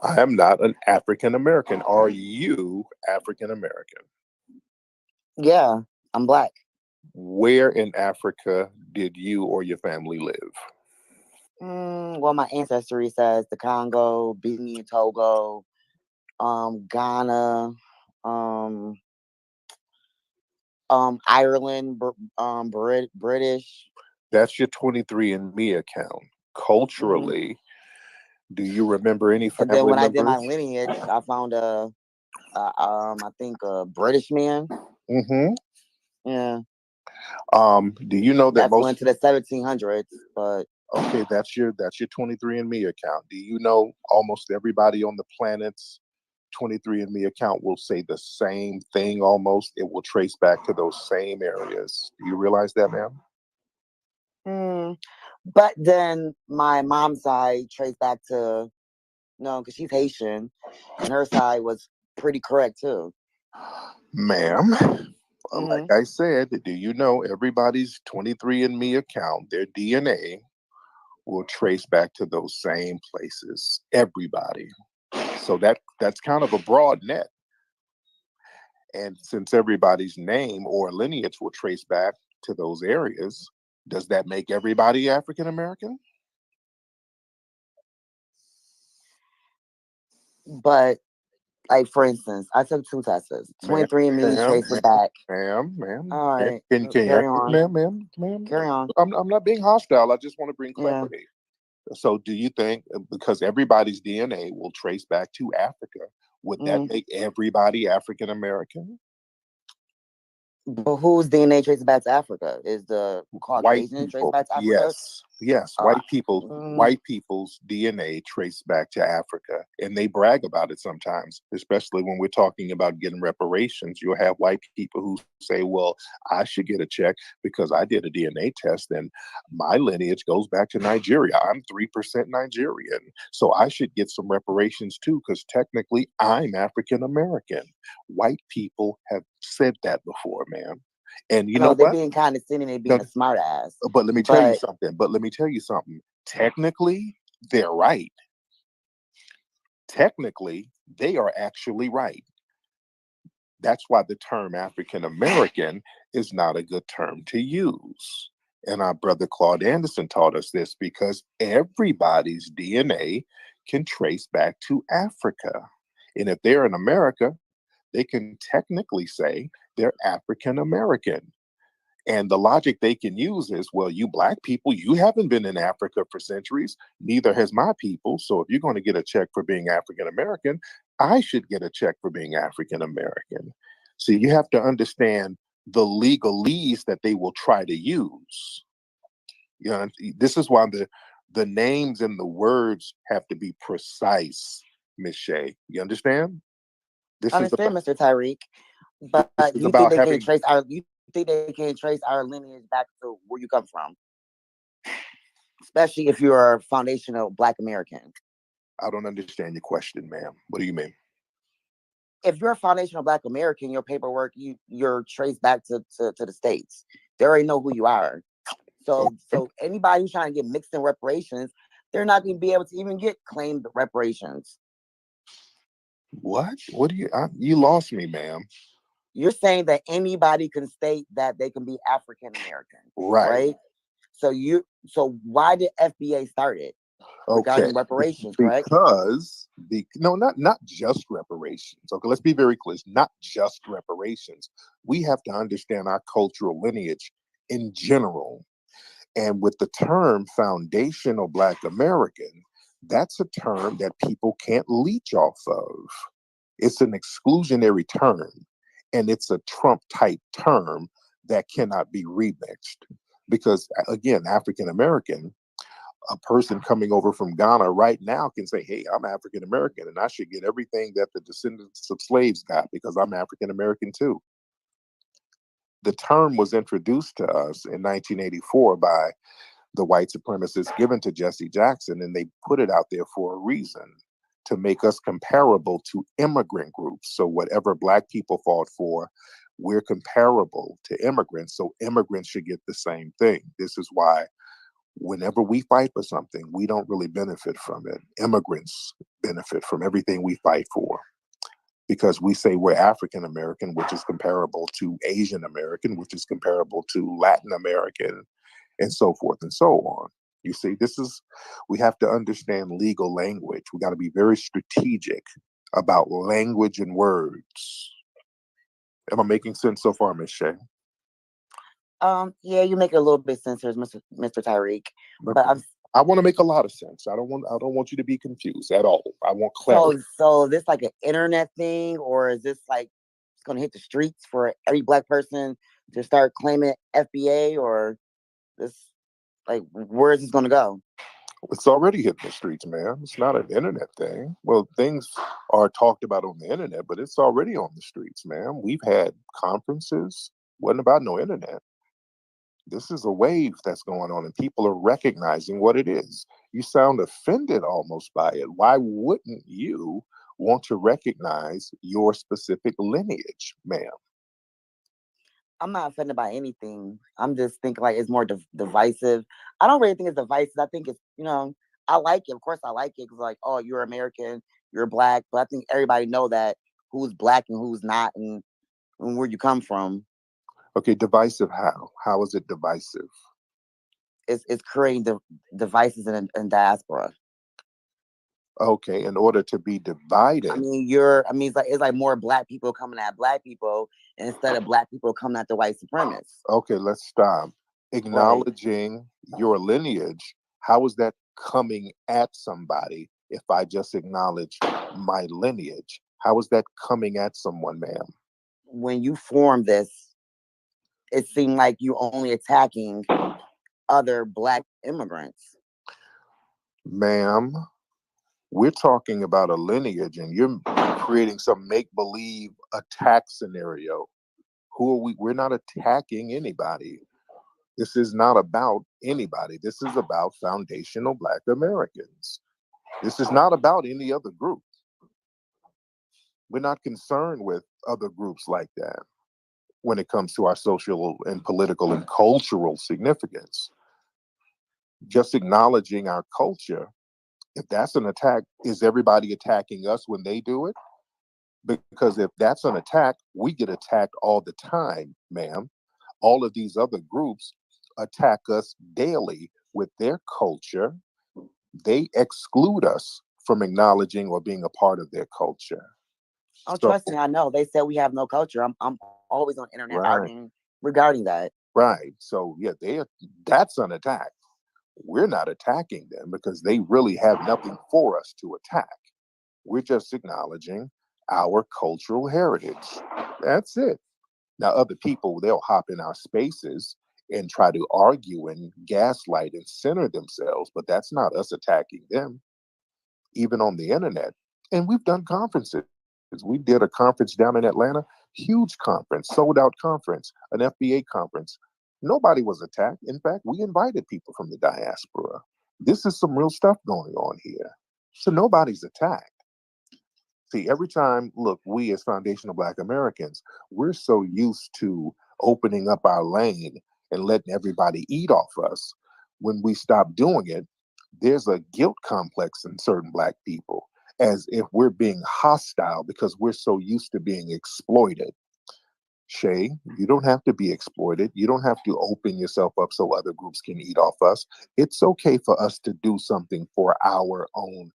M: I am not an African American. Are you African American?
A: Yeah, I'm Black.
M: Where in Africa did you or your family live?
A: Well, my ancestry says the Congo, Benin, Togo, Ghana, Ireland, British.
M: That's your 23andMe account. Culturally, do you remember any family
A: And then when
M: members?
A: I did my lineage, I found I think a British man.
M: Mm-hmm.
A: Yeah.
M: Do you know that
A: That's
M: most
A: went to the 1700s, but
M: okay, that's your 23andMe account. Do you know almost everybody on the planet's 23andMe account will say the same thing almost. It will trace back to those same areas. Do you realize that, ma'am?
A: But then my mom's side traced back to no, because she's Haitian, and her side was pretty correct too.
M: Ma'am,
A: Mm-hmm.
M: like I said, do you know everybody's 23andMe account, their DNA will trace back to those same places? Everybody. So that's kind of a broad net. And since everybody's name or lineage will trace back to those areas, does that make everybody African American?
A: But like for instance, I took 2 tests.
M: Ma'am,
A: 23andMe traces back.
M: ma'am.
A: All right,
M: Can you
A: carry
M: answer,
A: on.
M: ma'am?
A: Carry on.
M: I'm not being hostile. I just want to bring
A: Yeah.
M: clarity. So do you think, because everybody's DNA will trace back to Africa, would that make everybody African American?
A: But whose DNA traces back to Africa? Is the
M: White
A: Caucasian trace
M: people.
A: back to Africa?
M: Yes. White people's DNA trace back to Africa, and they brag about it sometimes, especially when we're talking about getting reparations. You'll have white people who say, well, I should get a check because I did a DNA test and my lineage goes back to Nigeria. I'm 3% Nigerian, so I should get some reparations too because technically I'm African American. White people have said that before, ma'am. And you know
A: they're
M: what?
A: being condescending, they're being a smart ass.
M: But let me tell you something. Technically, they're right. Technically, they are actually right. That's why the term African American is not a good term to use. And our brother Claude Anderson taught us this because everybody's DNA can trace back to Africa. And if they're in America, they can technically say they're African American. And the logic they can use is, well, you black people, you haven't been in Africa for centuries. Neither has my people. So if you're going to get a check for being African American, I should get a check for being African American. See, you have to understand the legalese that they will try to use. You know, this is why the names and the words have to be precise, Miss Shay. You understand?
A: I understand, Mr. Tyreek. But you think they can trace our? You think they can trace our lineage back to where you come from, especially if you're a foundational Black American?
M: I don't understand your question, ma'am. What do you mean?
A: If you're a foundational Black American, your paperwork you're traced back to the states. They already know who you are. So anybody who's trying to get mixed in reparations, they're not going to be able to even get claimed reparations.
M: What? What do you? You lost me, ma'am.
A: You're saying that anybody can state that they can be African American, right? So why did FBA start it? Regarding reparations, correct?
M: Because not just reparations. Okay, let's be very clear. It's not just reparations. We have to understand our cultural lineage in general. And with the term foundational Black American, that's a term that people can't leech off of. It's an exclusionary term, and it's a Trump type term that cannot be remixed. Because again, African American, a person coming over from Ghana right now can say, hey, I'm African American and I should get everything that the descendants of slaves got because I'm African American too. The term was introduced to us in 1984 by the white supremacists given to Jesse Jackson, and they put it out there for a reason, to make us comparable to immigrant groups. So whatever Black people fought for, we're comparable to immigrants, so immigrants should get the same thing. This is why whenever we fight for something, we don't really benefit from it. Immigrants benefit from everything we fight for because we say we're African American, which is comparable to Asian American, which is comparable to Latin American, and so forth and so on. You see, we have to understand legal language. We got to be very strategic about language and words. Am I making sense so far, Ms. Shay?
A: Yeah, you make a little bit of sense here, Mr. Tyreek. But
M: I want to make a lot of sense. I don't want you to be confused at all. I want clarity.
A: So this like an internet thing, or is this like it's gonna hit the streets for every Black person to start claiming FBA, or this like where is this gonna go?
M: It's already hitting the streets, man. It's not an internet thing. Well, things are talked about on the internet, but it's already on the streets, man. We've had conferences. Wasn't about no internet. This is a wave that's going on, and people are recognizing what it is. You sound offended almost by it. Why wouldn't you want to recognize your specific lineage, ma'am?
A: I'm not offended by anything. I'm just thinking like it's more divisive. I don't really think it's divisive. I think it's, I like it. Of course, I like it because like, oh, you're American, you're black. But I think everybody know that who's black and who's not, and where you come from.
M: Okay, divisive how? How is it divisive?
A: It's creating devices in diaspora.
M: Okay, in order to be divided.
A: I mean, it's like more black people coming at black people instead of black people coming at the white supremacists.
M: Okay, let's stop. Acknowledging your lineage, how is that coming at somebody if I just acknowledge my lineage? How is that coming at someone, ma'am?
A: When you form this, it seemed like you only attacking other black immigrants.
M: Ma'am, we're talking about a lineage and you're creating some make-believe attack scenario. Who are we? We're not attacking anybody. This is not about anybody. This is about foundational Black Americans. This is not about any other group. We're not concerned with other groups like that when it comes to our social and political and cultural significance. Just acknowledging our culture, if that's an attack, is everybody attacking us when they do it? Because if that's an attack, we get attacked all the time, ma'am. All of these other groups attack us daily with their culture. They exclude us from acknowledging or being a part of their culture.
A: Oh, trust me, I know. They said we have no culture. I'm always on the internet arguing regarding that.
M: Right. So yeah, that's an attack. We're not attacking them because they really have nothing for us to attack. We're just acknowledging our cultural heritage. That's it. Now, other people, they'll hop in our spaces and try to argue and gaslight and center themselves, but that's not us attacking them, even on the internet. And we've done conferences. We did a conference down in Atlanta, huge conference, sold out conference, an FBA conference. Nobody was attacked. In fact, we invited people from the diaspora. This is some real stuff going on here. So nobody's attacked. See, every time, look, we as foundational Black Americans, we're so used to opening up our lane and letting everybody eat off us. When we stop doing it, there's a guilt complex in certain Black people, as if we're being hostile because we're so used to being exploited. Shay, you don't have to be exploited. You don't have to open yourself up so other groups can eat off us. It's okay for us to do something for our own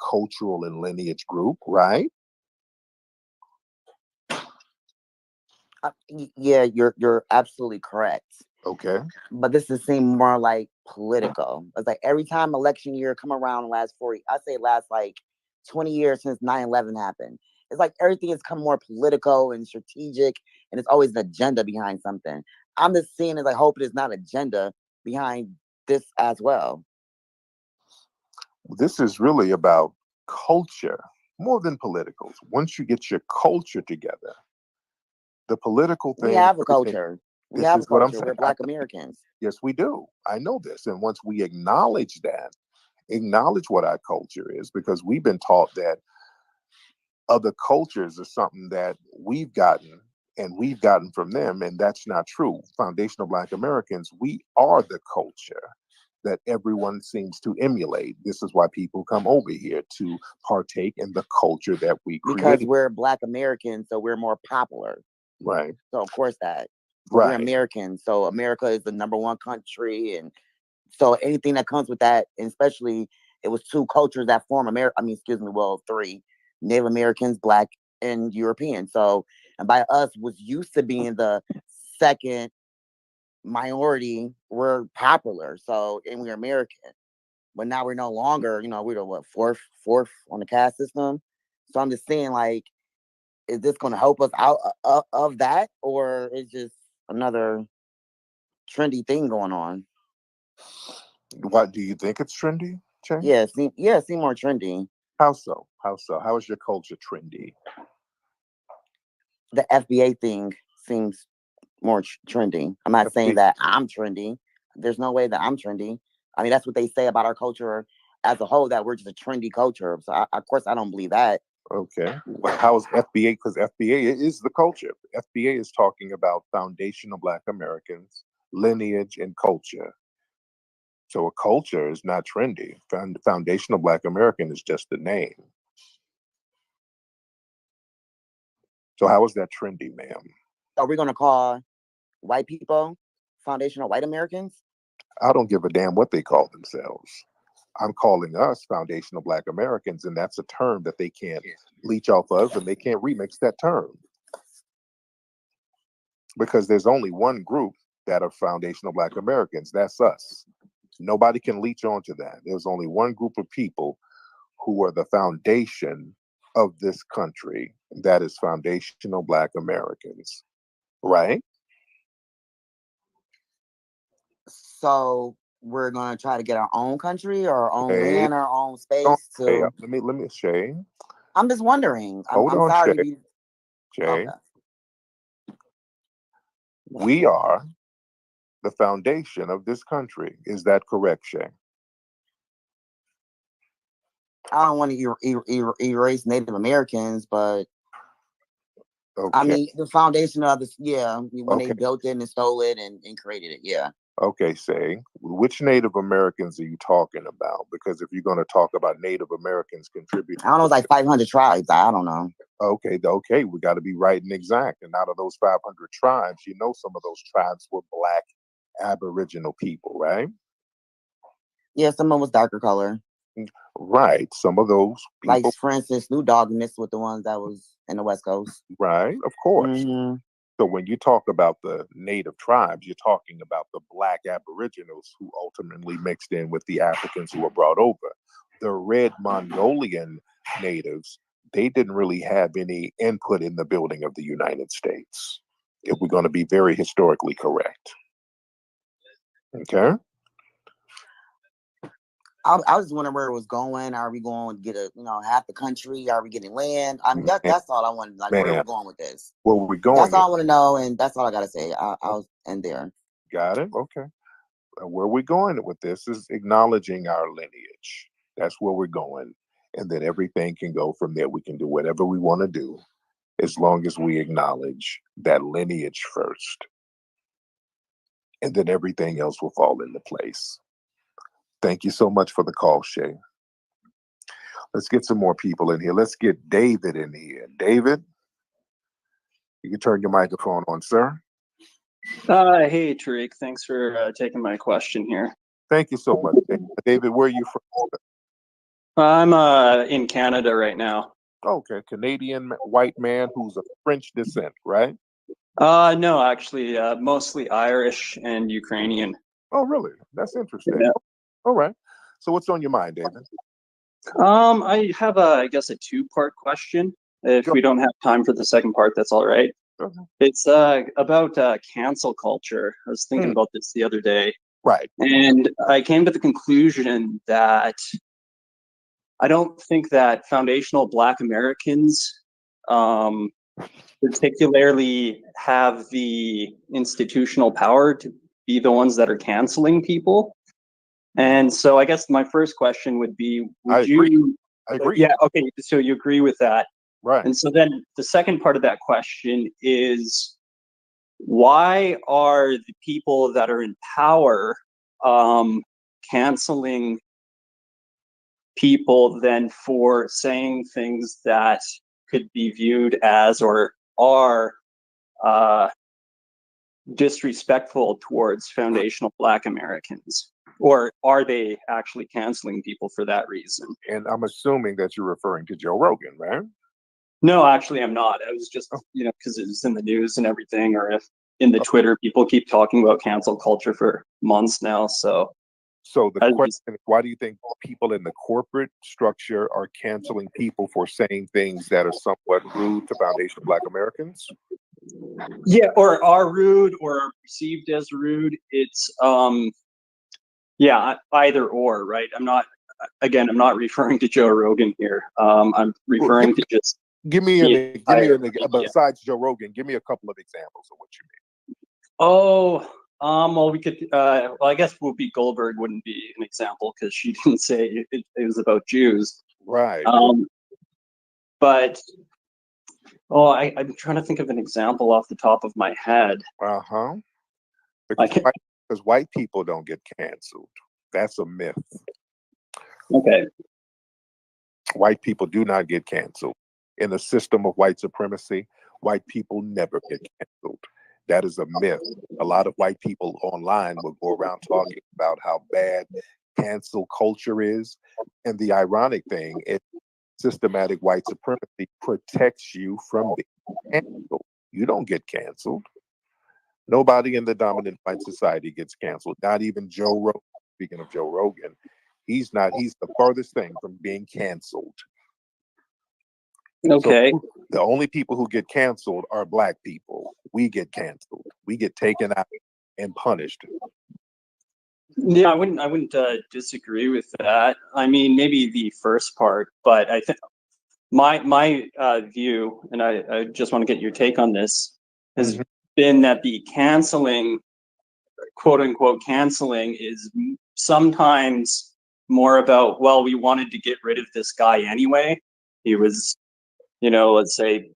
M: cultural and lineage group, right?
A: Yeah, you're absolutely correct.
M: Okay.
A: But this is seem more like political. It's like every time election year come around, last like 20 years since 9/11 happened. It's like everything has come more political and strategic, and it's always an agenda behind something. I'm just seeing it. I hope it is not agenda behind this as well.
M: This is really about culture more than politicals. Once you get your culture together, the political thing.
A: We have a culture. We have a culture. We're Black Americans.
M: Yes, we do. I know this. And once we acknowledge that, acknowledge what our culture is, because we've been taught that other cultures are something that we've gotten and we've gotten from them, and that's not true. Foundational Black Americans, we are the culture that everyone seems to emulate. This is why people come over here to partake in the culture that we create.
A: Because we're Black Americans, so we're more popular.
M: Right.
A: So of course that.
M: Right.
A: We're Americans, so America is the #1 country, and so anything that comes with that, and especially it was two cultures that form America. I mean, three: Native Americans, Black, and European. So, and by us was used to being the second minority, we're popular. So, and we're American, but now we're no longer. We're the fourth on the caste system. So I'm just saying, like, is this going to help us out of that, or is just another trendy thing going on?
M: What do you think it's trendy? Shay?
A: Yeah, seem more trendy.
M: How so? How so? How is your culture trendy?
A: The FBA thing seems more trending. I'm not saying that I'm trendy. There's no way that I'm trendy. I mean, that's what they say about our culture as a whole, that we're just a trendy culture. So, of course, I don't believe that.
M: Okay. Well, how is FBA? Because FBA is the culture. FBA is talking about foundational Black Americans, lineage, and culture. So a culture is not trendy. Foundational Black American is just the name. So how is that trendy, ma'am?
A: Are we going to call white people foundational white Americans?
M: I don't give a damn what they call themselves. I'm calling us foundational Black Americans, and that's a term that they can't leech off of, and they can't remix that term. Because there's only one group that are foundational Black Americans. That's us. Nobody can leech onto that. There's only one group of people who are the foundation of this country. That is foundational Black Americans. Right?
A: So we're going to try to get our own country or our own
M: Hey,
A: land, our own space
M: hey,
A: to...
M: let me, Shay.
A: I'm just wondering.
M: Hold
A: I'm
M: on,
A: sorry
M: Shay.
A: to be...
M: Shay.
A: Okay.
M: We are the foundation of this country. Is that correct, Shay?
A: I don't want to erase Native Americans, but
M: okay.
A: I mean, the foundation of this, yeah, when
M: Okay.
A: they built it and stole it and created it, yeah.
M: Okay, say, which Native Americans are you talking about? Because if you're going to talk about Native Americans contributing,
A: I don't know, it's like 500 tribes. I don't know.
M: Okay, we got to be right and exact. And out of those 500 tribes, you know, some of those tribes were Black Aboriginal people, right?
A: Yeah, some of them was darker color.
M: Right. Some of those people.
A: Like, for instance, Snoop Dogg mixed with the ones that was in the West Coast.
M: Right, of course.
A: Mm-hmm.
M: So when you talk about the native tribes, you're talking about the Black Aboriginals who ultimately mixed in with the Africans who were brought over. The Red Mongolian natives, they didn't really have any input in the building of the United States, if we're going to be very historically correct. Okay?
A: I was wondering where it was going. Are we going to get half the country? Are we getting land? I mean, that's all I wanted. Like, where are we going with this?
M: Where we're going?
A: That's all I want to know, and that's all I gotta say. I'll end there.
M: Got it. Okay. Where we're going with this is acknowledging our lineage. That's where we're going, and then everything can go from there. We can do whatever we want to do, as long as we acknowledge that lineage first, and then everything else will fall into place. Thank you so much for the call, Shay. Let's get some more people in here. Let's get David in here. David, you can turn your microphone on, sir.
B: Hey, Tariq. Thanks for taking my question here.
M: Thank you so much, David. David, where are you from?
B: I'm in Canada right now.
M: Okay, Canadian white man who's of French descent, right?
B: No, actually, mostly Irish and Ukrainian.
M: Oh, really? That's interesting.
B: Yeah.
M: All right. So what's on your mind, David?
B: I have I guess a two-part question. If we don't have time for the second part, that's all right.
M: Okay.
B: It's about cancel culture. I was thinking about this the other day.
M: Right.
B: And I came to the conclusion that I don't think that foundational Black Americans particularly have the institutional power to be the ones that are canceling people. And so I guess my first question would be,
M: I agree.
B: Yeah, okay, so you agree with that.
M: Right.
B: And so then the second part of that question is, why are the people that are in power canceling people then for saying things that could be viewed as or are disrespectful towards foundational Black Americans? Or are they actually canceling people for that reason?
M: And I'm assuming that you're referring to Joe Rogan, right?
B: No, actually, I'm not. I was just, because it's in the news and everything, or if in the Twitter, people keep talking about cancel culture for months now. So
M: the question is, why do you think people in the corporate structure are canceling people for saying things that are somewhat rude to foundational Black Americans?
B: Yeah, or are rude or are perceived as rude. It's yeah, either or, right? I'm not again, I'm not referring to Joe Rogan here. I'm referring to just
M: give me
B: the entire media.
M: besides Joe Rogan, give me a couple of examples of what you mean.
B: Oh, well, we could. Well, I guess Whoopi Goldberg wouldn't be an example because she didn't say it was about Jews.
M: Right.
B: But I'm trying to think of an example off the top of my head.
M: Because white people don't get canceled. That's a myth.
B: Okay.
M: White people do not get canceled. In a system of white supremacy, white people never get canceled. That is a myth. A lot of white people online will go around talking about how bad cancel culture is. And the ironic thing is systematic white supremacy protects you from being canceled. You don't get canceled. Nobody in the dominant white society gets canceled. Not even Joe Rogan. Speaking of Joe Rogan, he's the farthest thing from being canceled.
B: Okay.
M: So the only people who get canceled are black people. We get canceled. We get taken out and punished.
B: Yeah, I wouldn't disagree with that. I mean, maybe the first part, but I think my view, and I just want to get your take on this, has been that the canceling, quote unquote canceling, is sometimes more about, well, we wanted to get rid of this guy anyway. He was, let's say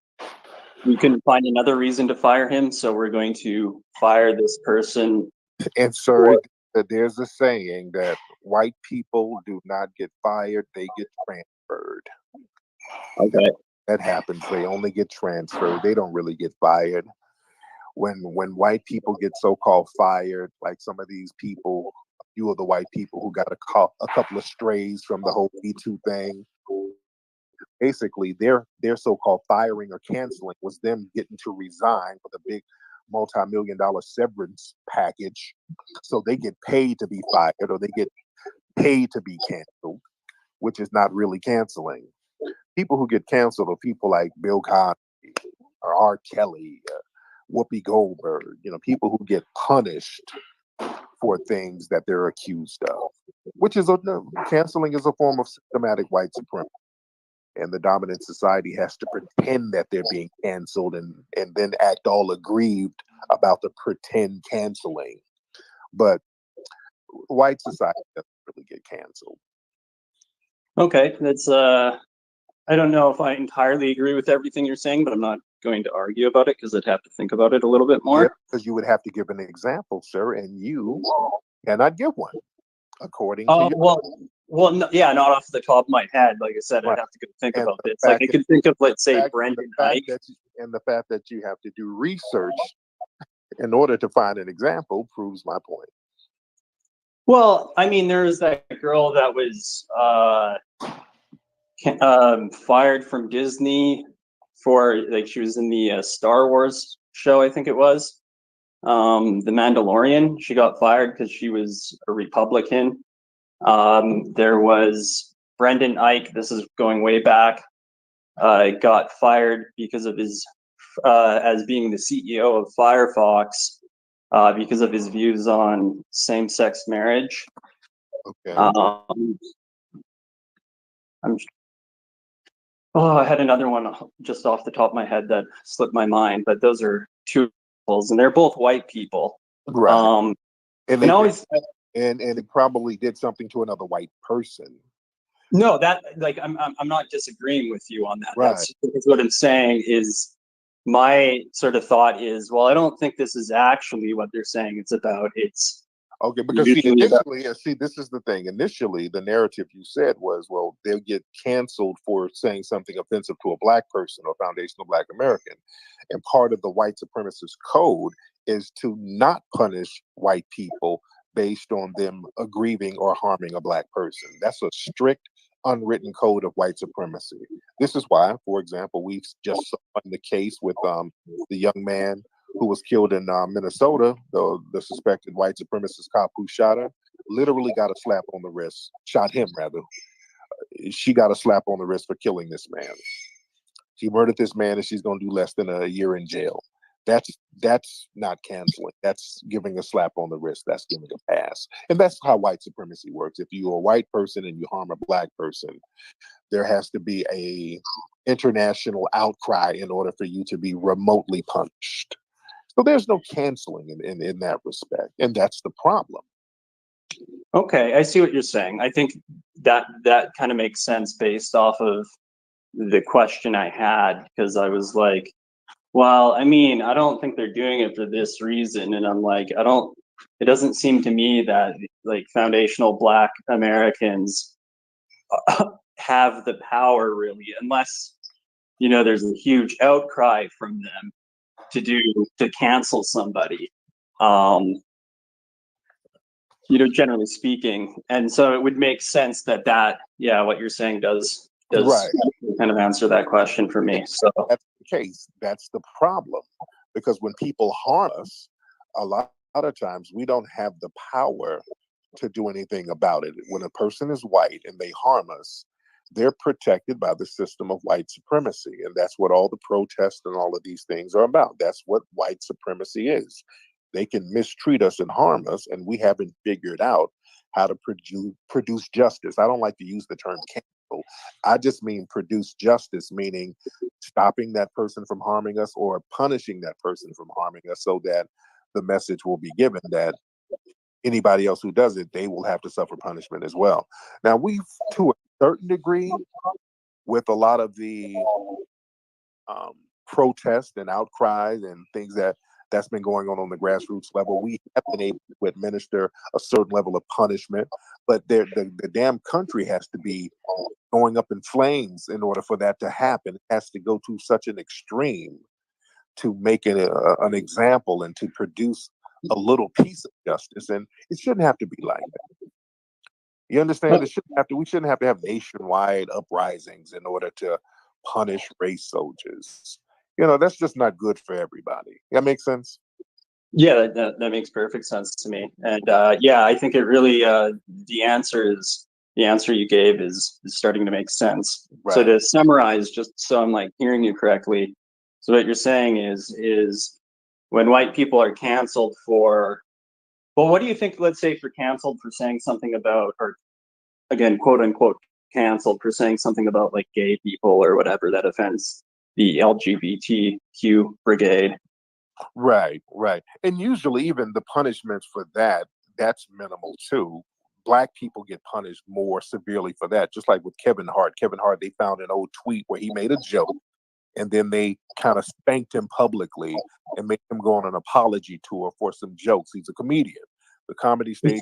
B: we couldn't find another reason to fire him, so we're going to fire this person.
M: And sorry, there's a saying that white people do not get fired, they get transferred.
B: Okay.
M: That happens. They only get transferred. They don't really get fired. When white people get so-called fired, like some of these people, a few of the white people who got a couple of strays from the whole Me Too thing, basically their so-called firing or canceling was them getting to resign with a big multi-million-dollar severance package. So they get paid to be fired, or they get paid to be canceled, which is not really canceling. People who get canceled are people like Bill Cosby or R. Kelly, Whoopi Goldberg, people who get punished for things that they're accused of, which is canceling is a form of systematic white supremacy. And the dominant society has to pretend that they're being canceled and then act all aggrieved about the pretend canceling. But white society doesn't really get canceled.
B: Okay, that's I don't know if I entirely agree with everything you're saying, but I'm not going to argue about it because I'd have to think about it a little bit more.
M: Yeah, because you would have to give an example, sir, and you cannot give one, according to your...
B: Well, no, yeah, not off the top of my head. Like I said, I'd have to go think about this. Like I could think of, let's say, Brendan Ike.
M: And the fact that you have to do research in order to find an example proves my point.
B: Well, I mean, there's that girl that was fired from Disney for, like, she was in the Star Wars show, I think it was, The Mandalorian. She got fired because she was a Republican. There was Brendan Ike, this is going way back, got fired because of his, as being the CEO of Firefox, because of his views on same-sex marriage.
M: Okay.
B: I had another one just off the top of my head that slipped my mind, but those are two examples, and they're both white people.
M: Right. And
B: it
M: probably did something to another white person.
B: No, that, like, I'm not disagreeing with you on that.
M: Right.
B: That's what I'm saying is, my sort of thought is, well, I don't think this is actually what they're saying it's about. It's
M: okay, because initially, this is the thing. Initially, the narrative you said was, well, they'll get canceled for saying something offensive to a black person or foundational black American. And part of the white supremacist code is to not punish white people based on them aggrieving or harming a black person. That's a strict, unwritten code of white supremacy. This is why, for example, we've just saw in the case with the young man who was killed in Minnesota, the suspected white supremacist cop who shot her, literally got a slap on the wrist, shot him rather. She got a slap on the wrist for killing this man. She murdered this man and she's going to do less than a year in jail. That's not canceling. That's giving a slap on the wrist. That's giving a pass. And that's how white supremacy works. If you're a white person and you harm a black person, there has to be a international outcry in order for you to be remotely punished. So there's no canceling in that respect. And that's the problem.
B: Okay, I see what you're saying. I think that kind of makes sense based off of the question I had, because I was like, well, I mean, I don't think they're doing it for this reason. And I'm like, it doesn't seem to me that like foundational Black Americans have the power really, unless, there's a huge outcry from them to cancel somebody. Generally speaking. And so it would make sense that what you're saying does
M: Right.
B: kind of answer that question for me. So
M: that's the case. That's the problem. Because when people harm us, a lot of times we don't have the power to do anything about it. When a person is white and they harm us, they're protected by the system of white supremacy. And that's what all the protests and all of these things are about. That's what white supremacy is. They can mistreat us and harm us, and we haven't figured out how to produce justice. I don't like to use the term cancel. I just mean produce justice, meaning stopping that person from harming us or punishing that person from harming us, so that the message will be given that anybody else who does it, they will have to suffer punishment as well. Now, we've, to a certain degree, with a lot of the protests and outcries and things that's been going on the grassroots level, we have been able to administer a certain level of punishment, but the damn country has to be going up in flames in order for that to happen. It has to go to such an extreme to make it an example and to produce a little piece of justice. And it shouldn't have to be like that. You understand? We shouldn't have to have nationwide uprisings in order to punish race soldiers. That's just not good for everybody. That makes sense?
B: Yeah, that makes perfect sense to me. And I think it really, the answer you gave is starting to make sense. Right. So to summarize, just so I'm like hearing you correctly, so what you're saying is when white people are canceled for, well, what do you think, let's say, for canceled for saying something about, or again, quote unquote, canceled for saying something about like gay people or whatever that offends the LGBTQ brigade.
M: Right. And usually even the punishments for that's minimal too. Black people get punished more severely for that, just like with Kevin Hart. They found an old tweet where he made a joke, and then they kind of spanked him publicly and made him go on an apology tour for some jokes. He's a comedian. The comedy stage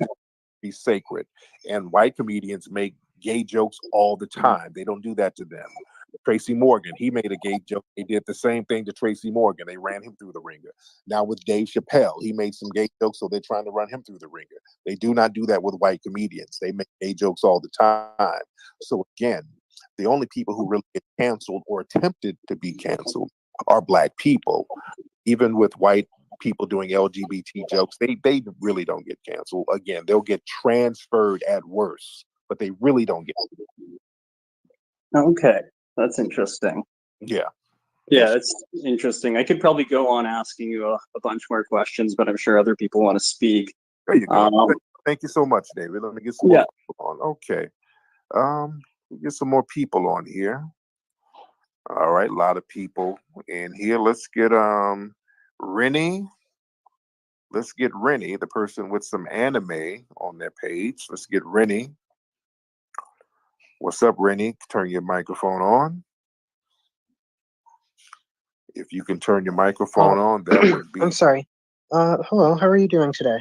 M: is sacred, and white comedians make gay jokes all the time. They don't do that to them. Tracy Morgan, he made a gay joke. They did the same thing to Tracy Morgan. They ran him through the ringer. Now with Dave Chappelle, he made some gay jokes, so they're trying to run him through the ringer. They do not do that with white comedians. They make gay jokes all the time. So again, the only people who really get canceled or attempted to be canceled are Black people. Even with white people doing LGBT jokes, they really don't get canceled. Again, they'll get transferred at worst, but they really don't get canceled.
B: Okay. That's interesting.
M: Yeah,
B: that's interesting. I could probably go on asking you a bunch more questions, but I'm sure other people want to speak.
M: There you go. Thank you so much, David. Let me get some more people on. Okay. Get some more people on here. All right, a lot of people in here. Let's get Rennie. Let's get Rennie, the person with some anime on their page. Let's get Rennie. What's up, Rennie? Turn your microphone on. If you can turn your microphone on, that would be...
D: I'm sorry. Hello, how are you doing today?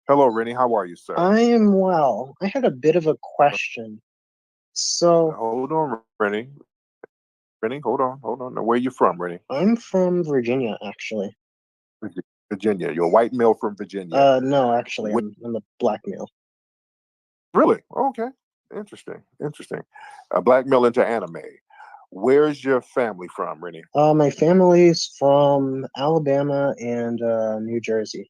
M: Hello, Rennie. How are you, sir?
D: I am well. I had a bit of a question. So...
M: Hold on, Rennie. Rennie, hold on. Now, where are you from, Rennie?
D: I'm from Virginia, actually.
M: Virginia. You're a white male from Virginia?
D: No, actually, I'm a Black male.
M: Really? Okay. Interesting. A Black male into anime. Where's your family from, Rennie?
D: My family's from Alabama and New Jersey.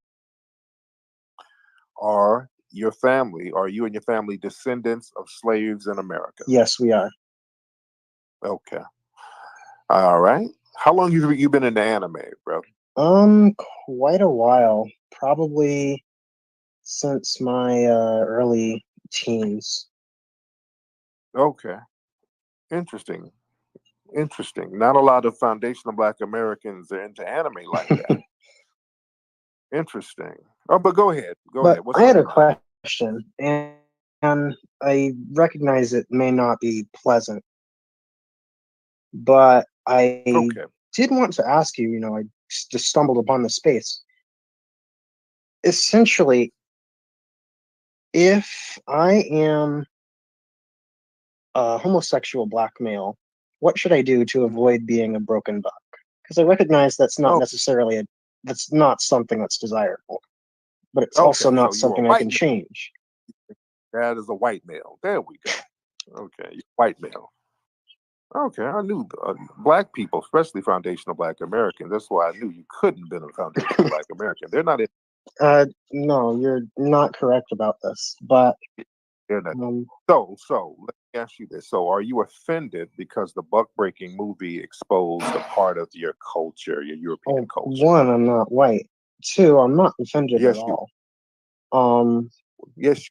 M: Are you and your family descendants of slaves in America?
D: Yes, we are.
M: Okay. All right. How long have you been into anime, bro?
D: Quite a while. Probably since my early teens.
M: Okay, interesting. Interesting. Not a lot of foundational Black Americans are into anime like that. Interesting. Oh, but go ahead. Go
D: But
M: ahead. What's
D: I
M: on
D: had a
M: your mind?
D: question, and I recognize it may not be pleasant, but I
M: Okay.
D: did want to ask you. I just stumbled upon the space. Essentially, if I am a homosexual black male, what should I do to avoid being a broken buck? Because I recognize that's not
M: Oh,
D: necessarily that's not something that's desirable, but it's also
M: okay. So
D: not
M: you're a
D: something I
M: white
D: can
M: male.
D: change.
M: That is a white male. There we go. Okay, you're white male. Okay, I knew Black people, especially foundational Black Americans. That's why I knew you couldn't have been a foundational Black American. They're not in.
D: No, you're not correct about this, but
M: They're not.
D: um,
M: So let me ask you this. So are you offended because the buck breaking movie exposed a part of your culture, your European culture?
D: one, I'm not white. Two, I'm not offended at
M: Yes, you.
D: all. Um,
M: Yes,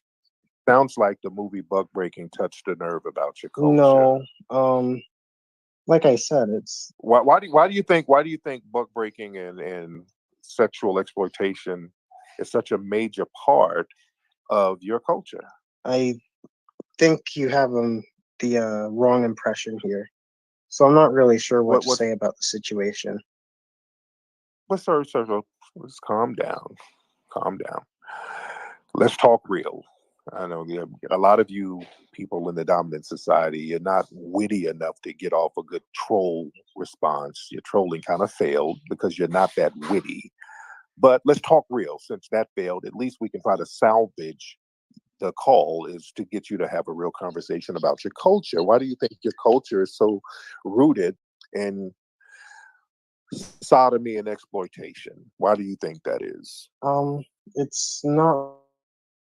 M: sounds like the movie Buck Breaking touched a nerve about your culture.
D: no, like I said, it's
M: Why do you think buck breaking and sexual exploitation is such a major part of your culture?
D: I think you have the wrong impression here. So I'm not really sure what to
M: What
D: say about the situation.
M: sir, let's calm down. Calm down. Let's talk real. I know a lot of you people in the dominant society, you're not witty enough to get off a good troll response. Your trolling kind of failed because you're not that witty. But let's talk real. Since that failed, at least we can try to salvage the call is to get you to have a real conversation about your culture. Why do you think your culture is so rooted in sodomy and exploitation? Why do you think that is?
D: It's not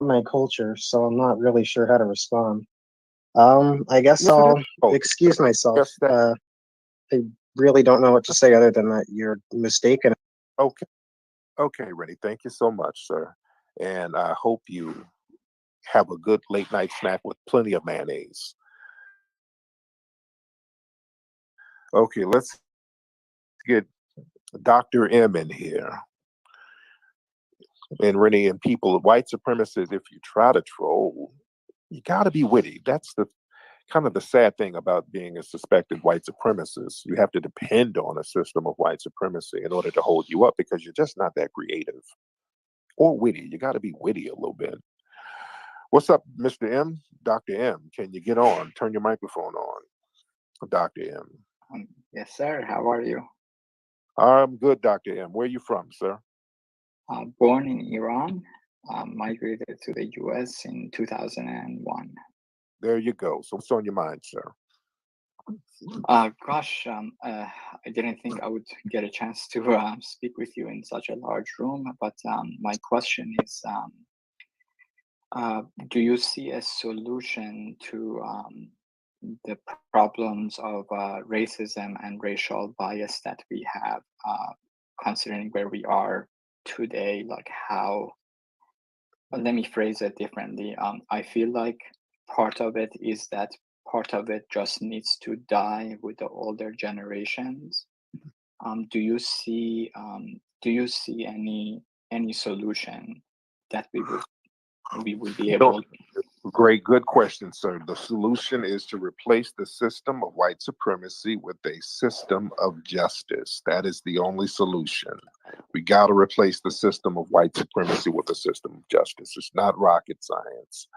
D: my culture, so I'm not really sure how to respond. I guess
M: Yes, it is.
D: I'll excuse myself.
M: Yes, that.
D: I really don't know what to say other than that you're mistaken.
M: Okay. Okay, Rennie. Thank you so much, sir. And I hope you have a good late night snack with plenty of mayonnaise. Okay, let's get Dr. M in here. And Rennie and people, white supremacists, if you try to troll, you got to be witty. That's the kind of the sad thing about being a suspected white supremacist. You have to depend on a system of white supremacy in order to hold you up because you're just not that creative or witty. You got to be witty a little bit. What's up, Mr. M? Dr. M, can you get on? Turn your microphone on, Dr. M.
G: Yes, sir. How are you?
M: I'm good, Dr. M. Where are you from, sir?
G: Born in Iran, migrated to the U.S. in 2001.
M: There you go. So what's on your mind, sir?
G: Gosh, I didn't think I would get a chance to speak with you in such a large room, but my question is, do you see a solution to the problems of racism and racial bias that we have, considering where we are today? Like how, let me phrase it differently. I feel like part of it is that part of it just needs to die with the older generations. Do you see any solution that we would be able?
M: Great, good question, sir. The solution is to replace the system of white supremacy with a system of justice. That is the only solution. We got to replace the system of white supremacy with a system of justice. It's not rocket science,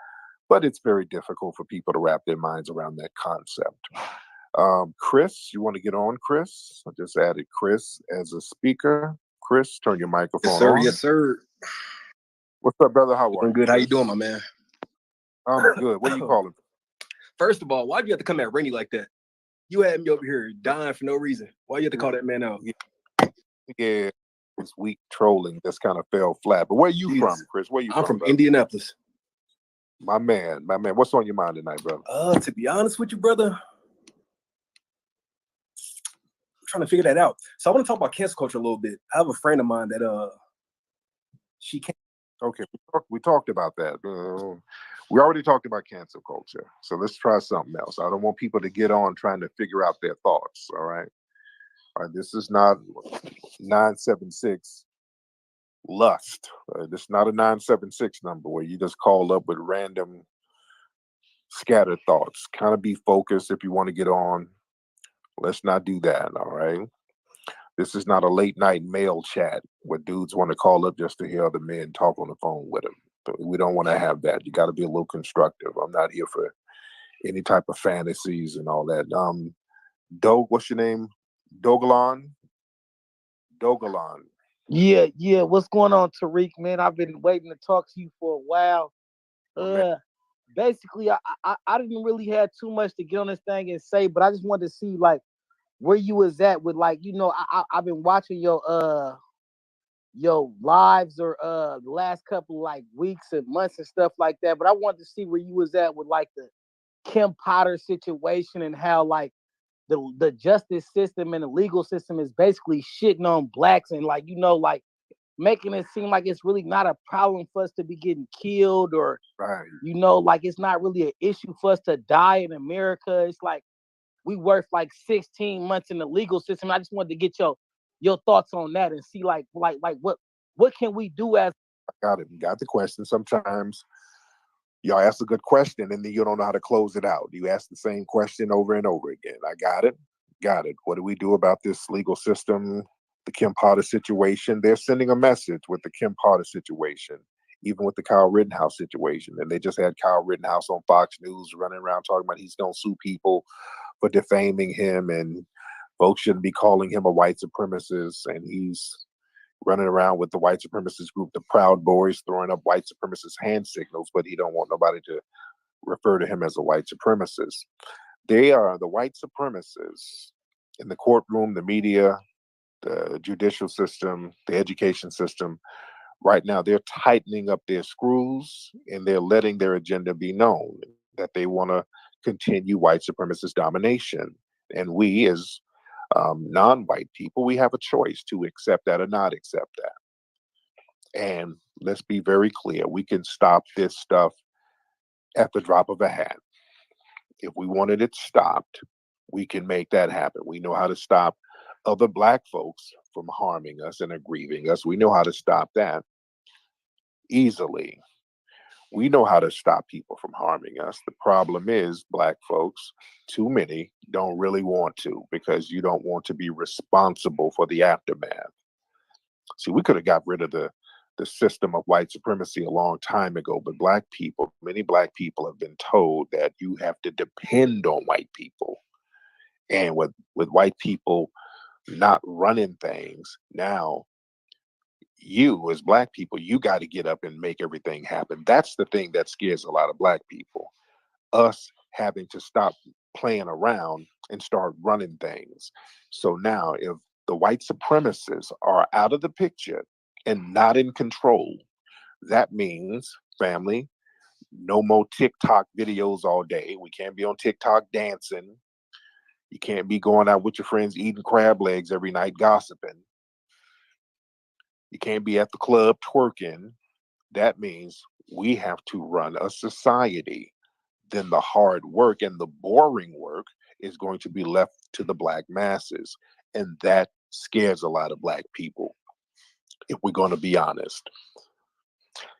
M: but it's very difficult for people to wrap their minds around that concept. Chris, you want to get on, Chris? I just added Chris as a speaker. Chris, turn your microphone
T: Yes, sir.
M: on.
T: Yes, sir.
M: What's up, brother? How are
T: I'm
M: you?
T: good. How you
M: Chris?
T: doing, my man?
M: I'm good. What are you calling?
T: First of all, why do you have to come at Rennie like that? You had me over here dying for no reason. Why you have to call that man out?
M: Yeah, this weak trolling just kind of fell flat. But where are you from, Chris? Where you
T: I'm from
M: brother?
T: Indianapolis.
M: My man. What's on your mind tonight, brother?
T: To be honest with you, brother, trying to figure that out. So I want to talk about cancel culture a little bit. I have a friend of mine that she can't.
M: Okay, we talked about that. We already talked about cancel culture. So let's try something else. I don't want people to get on trying to figure out their thoughts. All right. All right. This is not 976 lust. This is not a 976 number where you just call up with random scattered thoughts. Kind of be focused if you want to get on. Let's not do that. All right. This is not a late night mail chat where dudes want to call up just to hear other men talk on the phone with them. We don't want to have that. You got to be a little constructive. I'm not here for any type of fantasies and all that. What's your name? Dogalan? Dogalan.
H: Yeah. What's going on, Tariq, man? I've been waiting to talk to you for a while. Basically, I didn't really have too much to get on this thing and say, but I just wanted to see like where you was at with like, I've been watching your lives or the last couple like weeks and months and stuff like that. But I wanted to see where you was at with like the Kim Potter situation and how like the justice system and the legal system is basically shitting on blacks and like like making it seem like it's really not a problem for us to be getting killed or
M: right.
H: Like it's not really an issue for us to die in America. It's like we worth like 16 months in the legal system. I just wanted to get your thoughts on that and see like what can we do as
M: got it. You got the question. Sometimes y'all ask a good question and then you don't know how to close it out. You ask the same question over and over again. I got it. Got it. What do we do about this legal system? The Kim Potter situation. They're sending a message with the Kim Potter situation, even with the Kyle Rittenhouse situation. And they just had Kyle Rittenhouse on Fox News running around talking about he's going to sue people for defaming him and folks shouldn't be calling him a white supremacist. And he's running around with the white supremacist group, the Proud Boys, throwing up white supremacist hand signals, but he don't want nobody to refer to him as a white supremacist. They are the white supremacists in the courtroom, the media, the judicial system, the education system. Right now, they're tightening up their screws and they're letting their agenda be known that they want to continue white supremacist domination. And we, as non-white people, we have a choice to accept that or not accept that. And let's be very clear, we can stop this stuff at the drop of a hat. If we wanted it stopped, we can make that happen. We know how to stop other black folks from harming us and aggrieving us. We know how to stop that easily. We know how to stop people from harming us. The problem is black folks, too many, don't really want to because you don't want to be responsible for the aftermath. See, we could have got rid of the system of white supremacy a long time ago, but many black people have been told that you have to depend on white people. And with white people not running things, now you as black people, you got to get up and make everything happen. That's the thing that scares a lot of black people. Us having to stop playing around and start running things. So now if the white supremacists are out of the picture and not in control, that means, family, no more TikTok videos all day. We can't be on TikTok dancing. You can't be going out with your friends eating crab legs every night gossiping. You can't be at the club twerking. That means we have to run a society. Then the hard work and the boring work is going to be left to the black masses. And that scares a lot of black people, if we're going to be honest.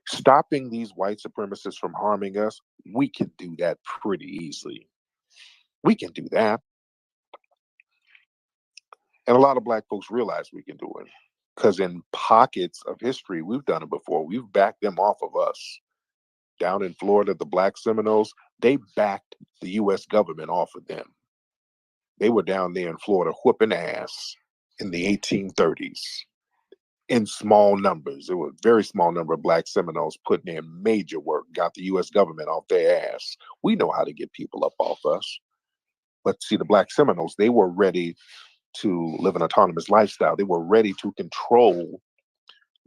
M: Stopping these white supremacists from harming us, we can do that pretty easily. We can do that. And a lot of black folks realize we can do it. Because in pockets of history, we've done it before. We've backed them off of us. Down in Florida, the Black Seminoles, they backed the U.S. government off of them. They were down there in Florida whooping ass in the 1830s in small numbers. There were a very small number of Black Seminoles putting in major work, got the U.S. government off their ass. We know how to get people up off us. But see, the Black Seminoles, they were ready to live an autonomous lifestyle. They were ready to control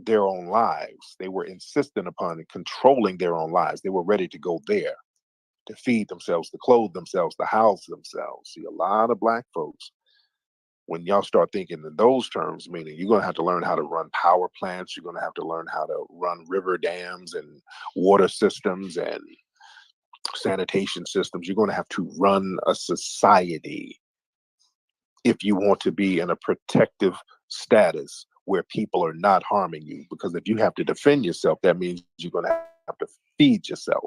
M: their own lives. They were insistent upon controlling their own lives. They were ready to go there, to feed themselves, to clothe themselves, to house themselves. See, a lot of black folks when y'all start thinking in those terms, meaning you're going to have to learn how to run power plants, you're going to have to learn how to run river dams and water systems and sanitation systems. You're going to have to run a society if you want to be in a protective status where people are not harming you. Because if you have to defend yourself, that means you're going to have to feed yourself.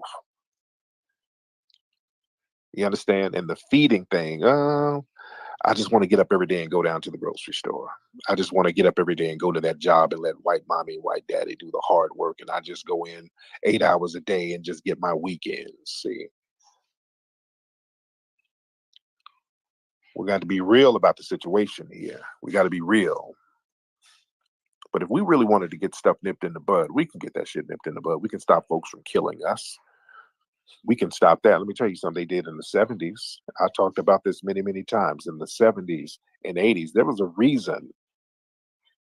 M: You understand? And the feeding thing, I just want to get up every day and go down to the grocery store. I just want to get up every day and go to that job and let white mommy and white daddy do the hard work. And I just go in 8 hours a day and just get my weekends. See, we got to be real about the situation here. We got to be real. But if we really wanted to get stuff nipped in the bud, we can get that shit nipped in the bud. We can stop folks from killing us. We can stop that. Let me tell you something they did in the 70s. I talked about this many, many times. In the 70s and 80s, there was a reason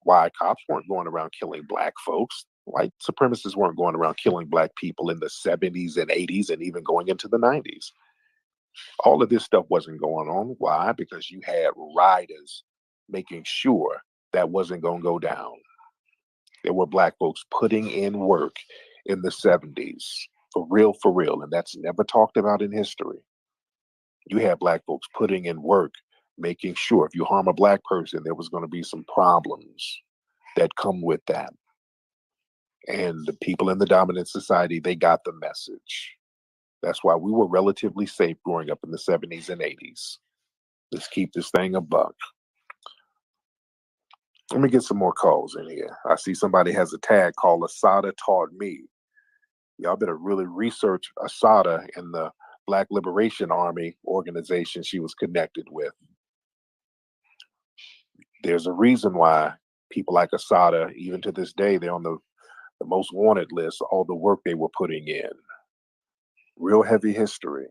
M: why cops weren't going around killing black folks. White supremacists weren't going around killing black people in the 70s and 80s and even going into the 90s. All of this stuff wasn't going on. Why? Because you had riders making sure that wasn't going to go down. There were black folks putting in work in the 70s. For real. And that's never talked about in history. You had black folks putting in work, making sure if you harm a black person, there was going to be some problems that come with that. And the people in the dominant society, they got the message. That's why we were relatively safe growing up in the 70s and 80s. Let's keep this thing a buck. Let me get some more calls in here. I see somebody has a tag called Asada Taught Me. Y'all better really research Asada and the Black Liberation Army organization she was connected with. There's a reason why people like Asada, even to this day, they're on the most wanted list, all the work they were putting in. Real heavy history.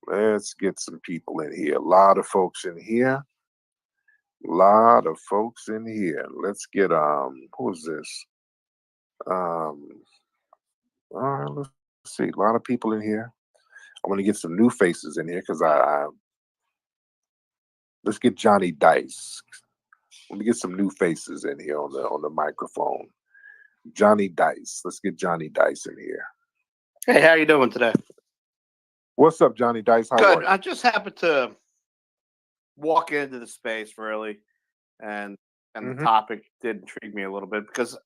M: Let's get some people in here. A lot of folks in here. Let's get, who's this? Let's see, a lot of people in here. I want to get some new faces in here because let's get Johnny Dice. Let me get some new faces in here on the microphone. Johnny Dice. Let's get Johnny Dice in here.
L: Hey, how you doing today?
M: What's up, Johnny Dice? How
L: Good.
M: are you?
L: I just happened to walk into the space really, and the topic did intrigue me a little bit because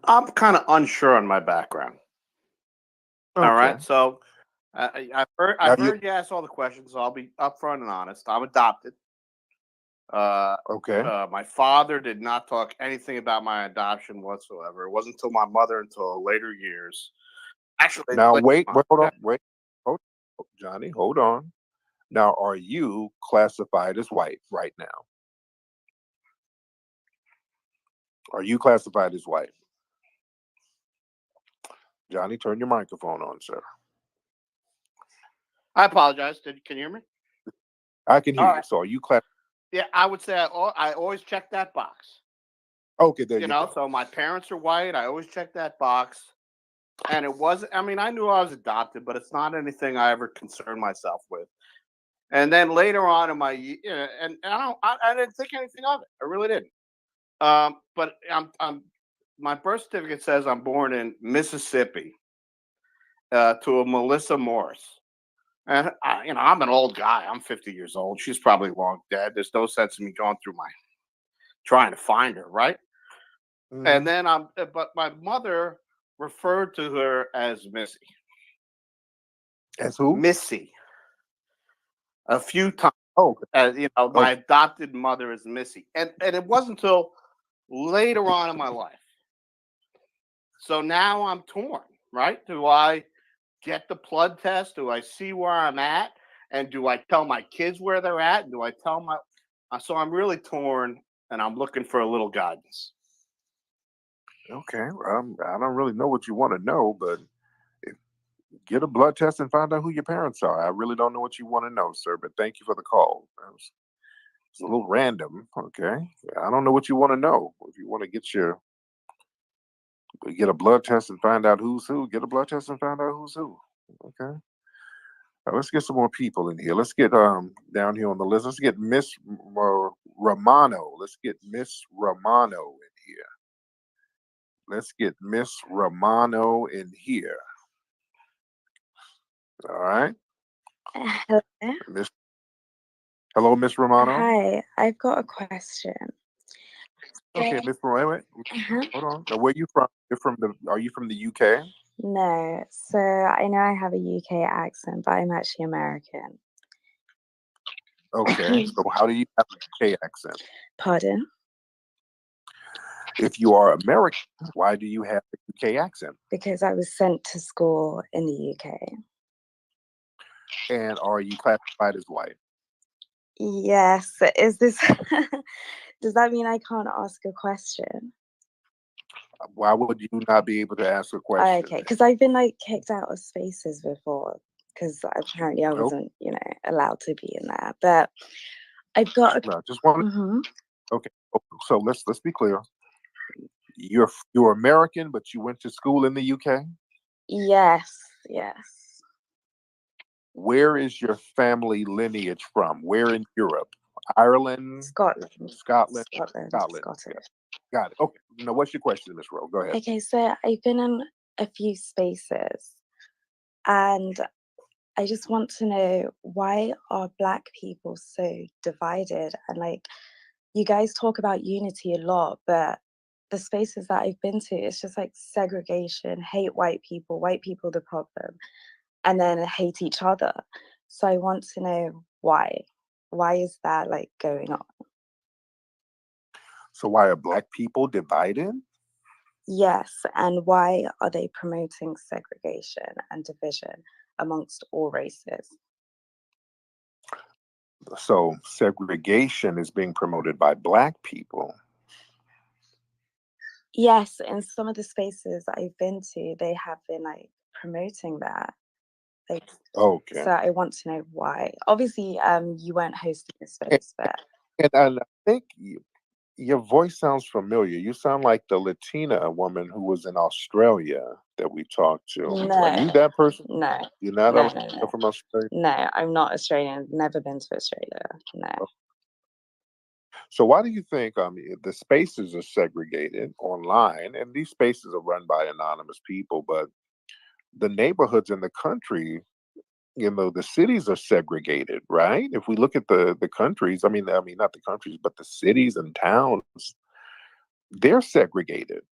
L: I'm kind of unsure on my background.
M: Okay.
L: All right, so I've heard you ask all the questions, so I'll be upfront and honest. I'm adopted.
M: Okay.
L: My father did not talk anything about my adoption whatsoever. It wasn't until my mother, until later years. Actually,
M: Now wait, hold on, Johnny, hold on. Now, are you classified as white right now? Are you classified as white? Johnny, turn your microphone on, sir.
L: I apologize. Can you hear me?
M: I can hear
L: All
M: you.
L: right.
M: So are you classified?
L: Yeah, I would say I always check that box.
M: Okay, there you
L: know,
M: go.
L: so my parents are white. I always check that box. And it wasn't, I mean, I knew I was adopted, but it's not anything I ever concerned myself with. And then later on in my, and I didn't think anything of it. I really didn't. But my birth certificate says I'm born in Mississippi to a Melissa Morris. And I'm an old guy. I'm 50 years old. She's probably long dead. There's no sense in me going through trying to find her, right? And then but my mother referred to her as Missy.
M: As who?
L: Missy. A few times.
M: Oh,
L: as my adopted mother is Missy, and it wasn't until later on in my life. So now I'm torn. Right? Do I get the blood test? Do I see where I'm at? And do I tell my kids where they're at? And do I tell my? So I'm really torn, and I'm looking for a little guidance.
M: Okay, well, I don't really know what you want to know, but get a blood test and find out who your parents are. I really don't know what you want to know, sir, but thank you for the call. It's a little random. Okay, I don't know what you want to know. If you want to get a blood test and find out who's who, get a blood test and find out who's who. Okay. Let's get some more people in here. Let's get down here on the list. Let's get Miss Romano. Let's get Miss Romano in here. Let's get Miss Romano in here. All right.
E: Hello.
M: Miss. Hello, Miss Romano.
E: Hi, I've got a question.
M: Okay,
E: So,
M: Miss Romano. Wait.
E: uh-huh.
M: Hold on. Now, where are you from? You're from the. Are you from the UK?
E: No, so I know I have a UK accent, but I'm actually American.
M: Okay. So how do you have a UK accent?
E: Pardon?
M: If you are American, why do you have a UK accent?
E: Because I was sent to school in the UK.
M: And are you classified as white?
E: Yes, is this does that mean I can't ask a question?
M: Why would you not be able to ask a question?
E: Okay, because I've been like kicked out of spaces before because apparently I
M: Nope.
E: wasn't, allowed to be in there. But I've got a
M: No, just one.
E: Mhm.
M: Okay. So let's be clear. You're American, but you went to school in the UK.
E: Yes, yes.
M: Where is your family lineage from? Where in Europe? Ireland,
E: Scotland.
M: Scotland.
E: Scottish.
M: Got it. Okay. Now, what's your question, Miss Rowe? Go ahead.
E: Okay, so I've been in a few spaces and I just want to know, why are Black people so divided? And like, you guys talk about unity a lot, but the spaces that I've been to, it's just like segregation, hate white people the problem, and then hate each other. So I want to know why. Why is that like going on?
M: So why are Black people divided?
E: Yes, and why are they promoting segregation and division amongst all races?
M: So segregation is being promoted by Black people.
E: Yes, in some of the spaces that I've been to, they have been like promoting that. Like,
M: Okay.
E: so I want to know why. Obviously, you weren't hosting the space, but
M: And I think your voice sounds familiar. You sound like the Latina woman who was in Australia that we talked to. Are you
E: no,
M: that person?
E: no,
M: You're not
E: no.
M: from Australia?
E: No, I'm not Australian. Never been to Australia. No.
M: So why do you think the spaces are segregated online, and these spaces are run by anonymous people, but the neighborhoods in the country, the cities are segregated, right? If we look at the countries, I mean not the countries, but the cities and towns, they're segregated,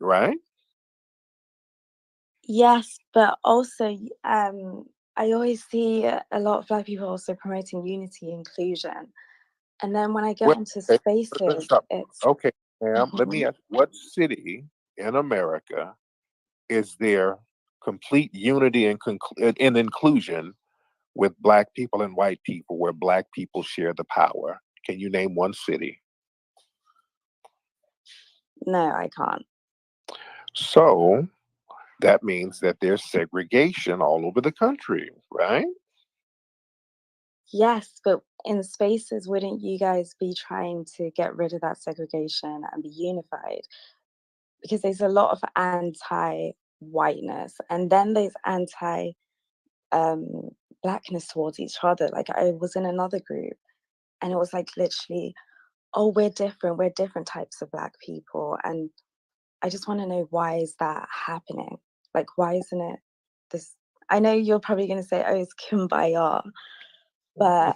M: right?
E: Yes, but also, I always see a lot of Black people also promoting unity, inclusion, and then when I get
M: Well,
E: into
M: okay,
E: spaces,
M: stop.
E: it's
M: Okay, ma'am, let me
E: Mhm.
M: ask, what city in America is there complete unity and inclusion with Black people and white people, where Black people share the power? Can you name one city?
E: No, I can't.
M: So that means that there's segregation all over the country, right?
E: Yes, but in spaces, wouldn't you guys be trying to get rid of that segregation and be unified? Because there's a lot of anti-whiteness, and then there's anti blackness towards each other. Like, I was in another group and it was like literally, oh, we're different types of Black people. And I just want to know, why is that happening? Like, why isn't it this? I know you're probably going to say, oh, it's kumbaya, but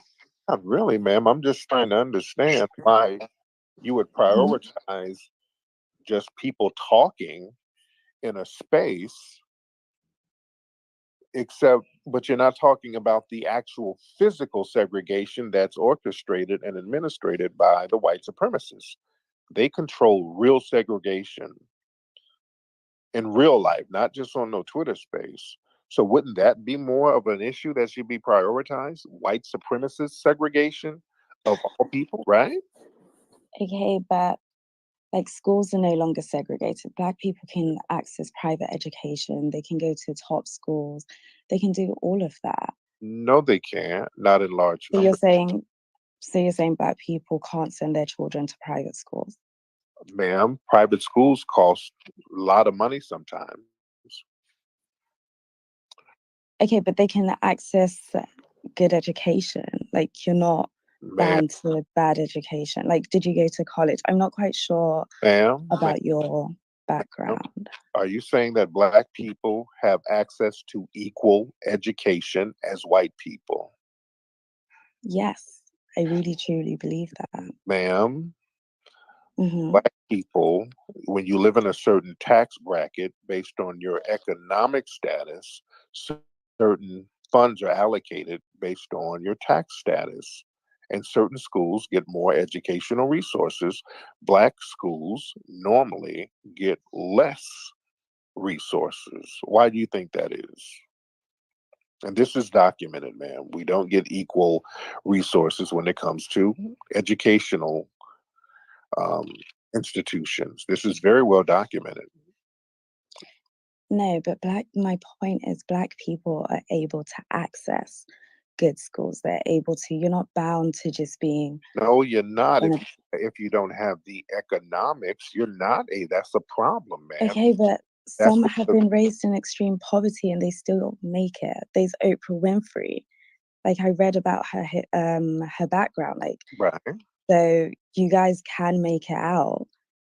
M: Not really, ma'am. I'm just trying to understand why you would prioritize just people talking in a space, but you're not talking about the actual physical segregation that's orchestrated and administrated by the white supremacists. They control real segregation in real life, not just on no Twitter space. So wouldn't that be more of an issue that should be prioritized? White supremacist segregation of all people, right?
E: okay, but like, schools are no longer segregated. Black people can access private education, they can go to top schools, they can do all of that.
M: No, they can't. Not in large
E: So
M: numbers.
E: you're saying Black people can't send their children to private schools?
M: Ma'am, private schools cost a lot of money sometimes.
E: Okay, but they can access good education. Like, you're not
M: Ma'am,
E: bound to bad education. Like, did you go to college? I'm not quite sure
M: ma'am,
E: about your background.
M: are you saying that black people have access to equal education as white people?
E: Yes, I really truly believe that.
M: Ma'am,
E: Hmm.
M: black people, when you live in a certain tax bracket based on your economic status, certain funds are allocated based on your tax status. And certain schools get more educational resources. Black schools normally get less resources. Why do you think that is? And this is documented, man. We don't get equal resources when it comes to educational um, institutions. This is very well documented.
E: No, but my point is black people are able to access good schools. They're able to, you're not bound to just being
M: No, you're not.
E: in a,
M: If you don't have the economics, you're not a. That's a problem, man.
E: okay, but
M: That's
E: some
M: what
E: have
M: the
E: been raised in extreme poverty and they still don't make it. There's Oprah Winfrey. Like, I read about her background. Like,
M: right.
E: so you guys can make it out.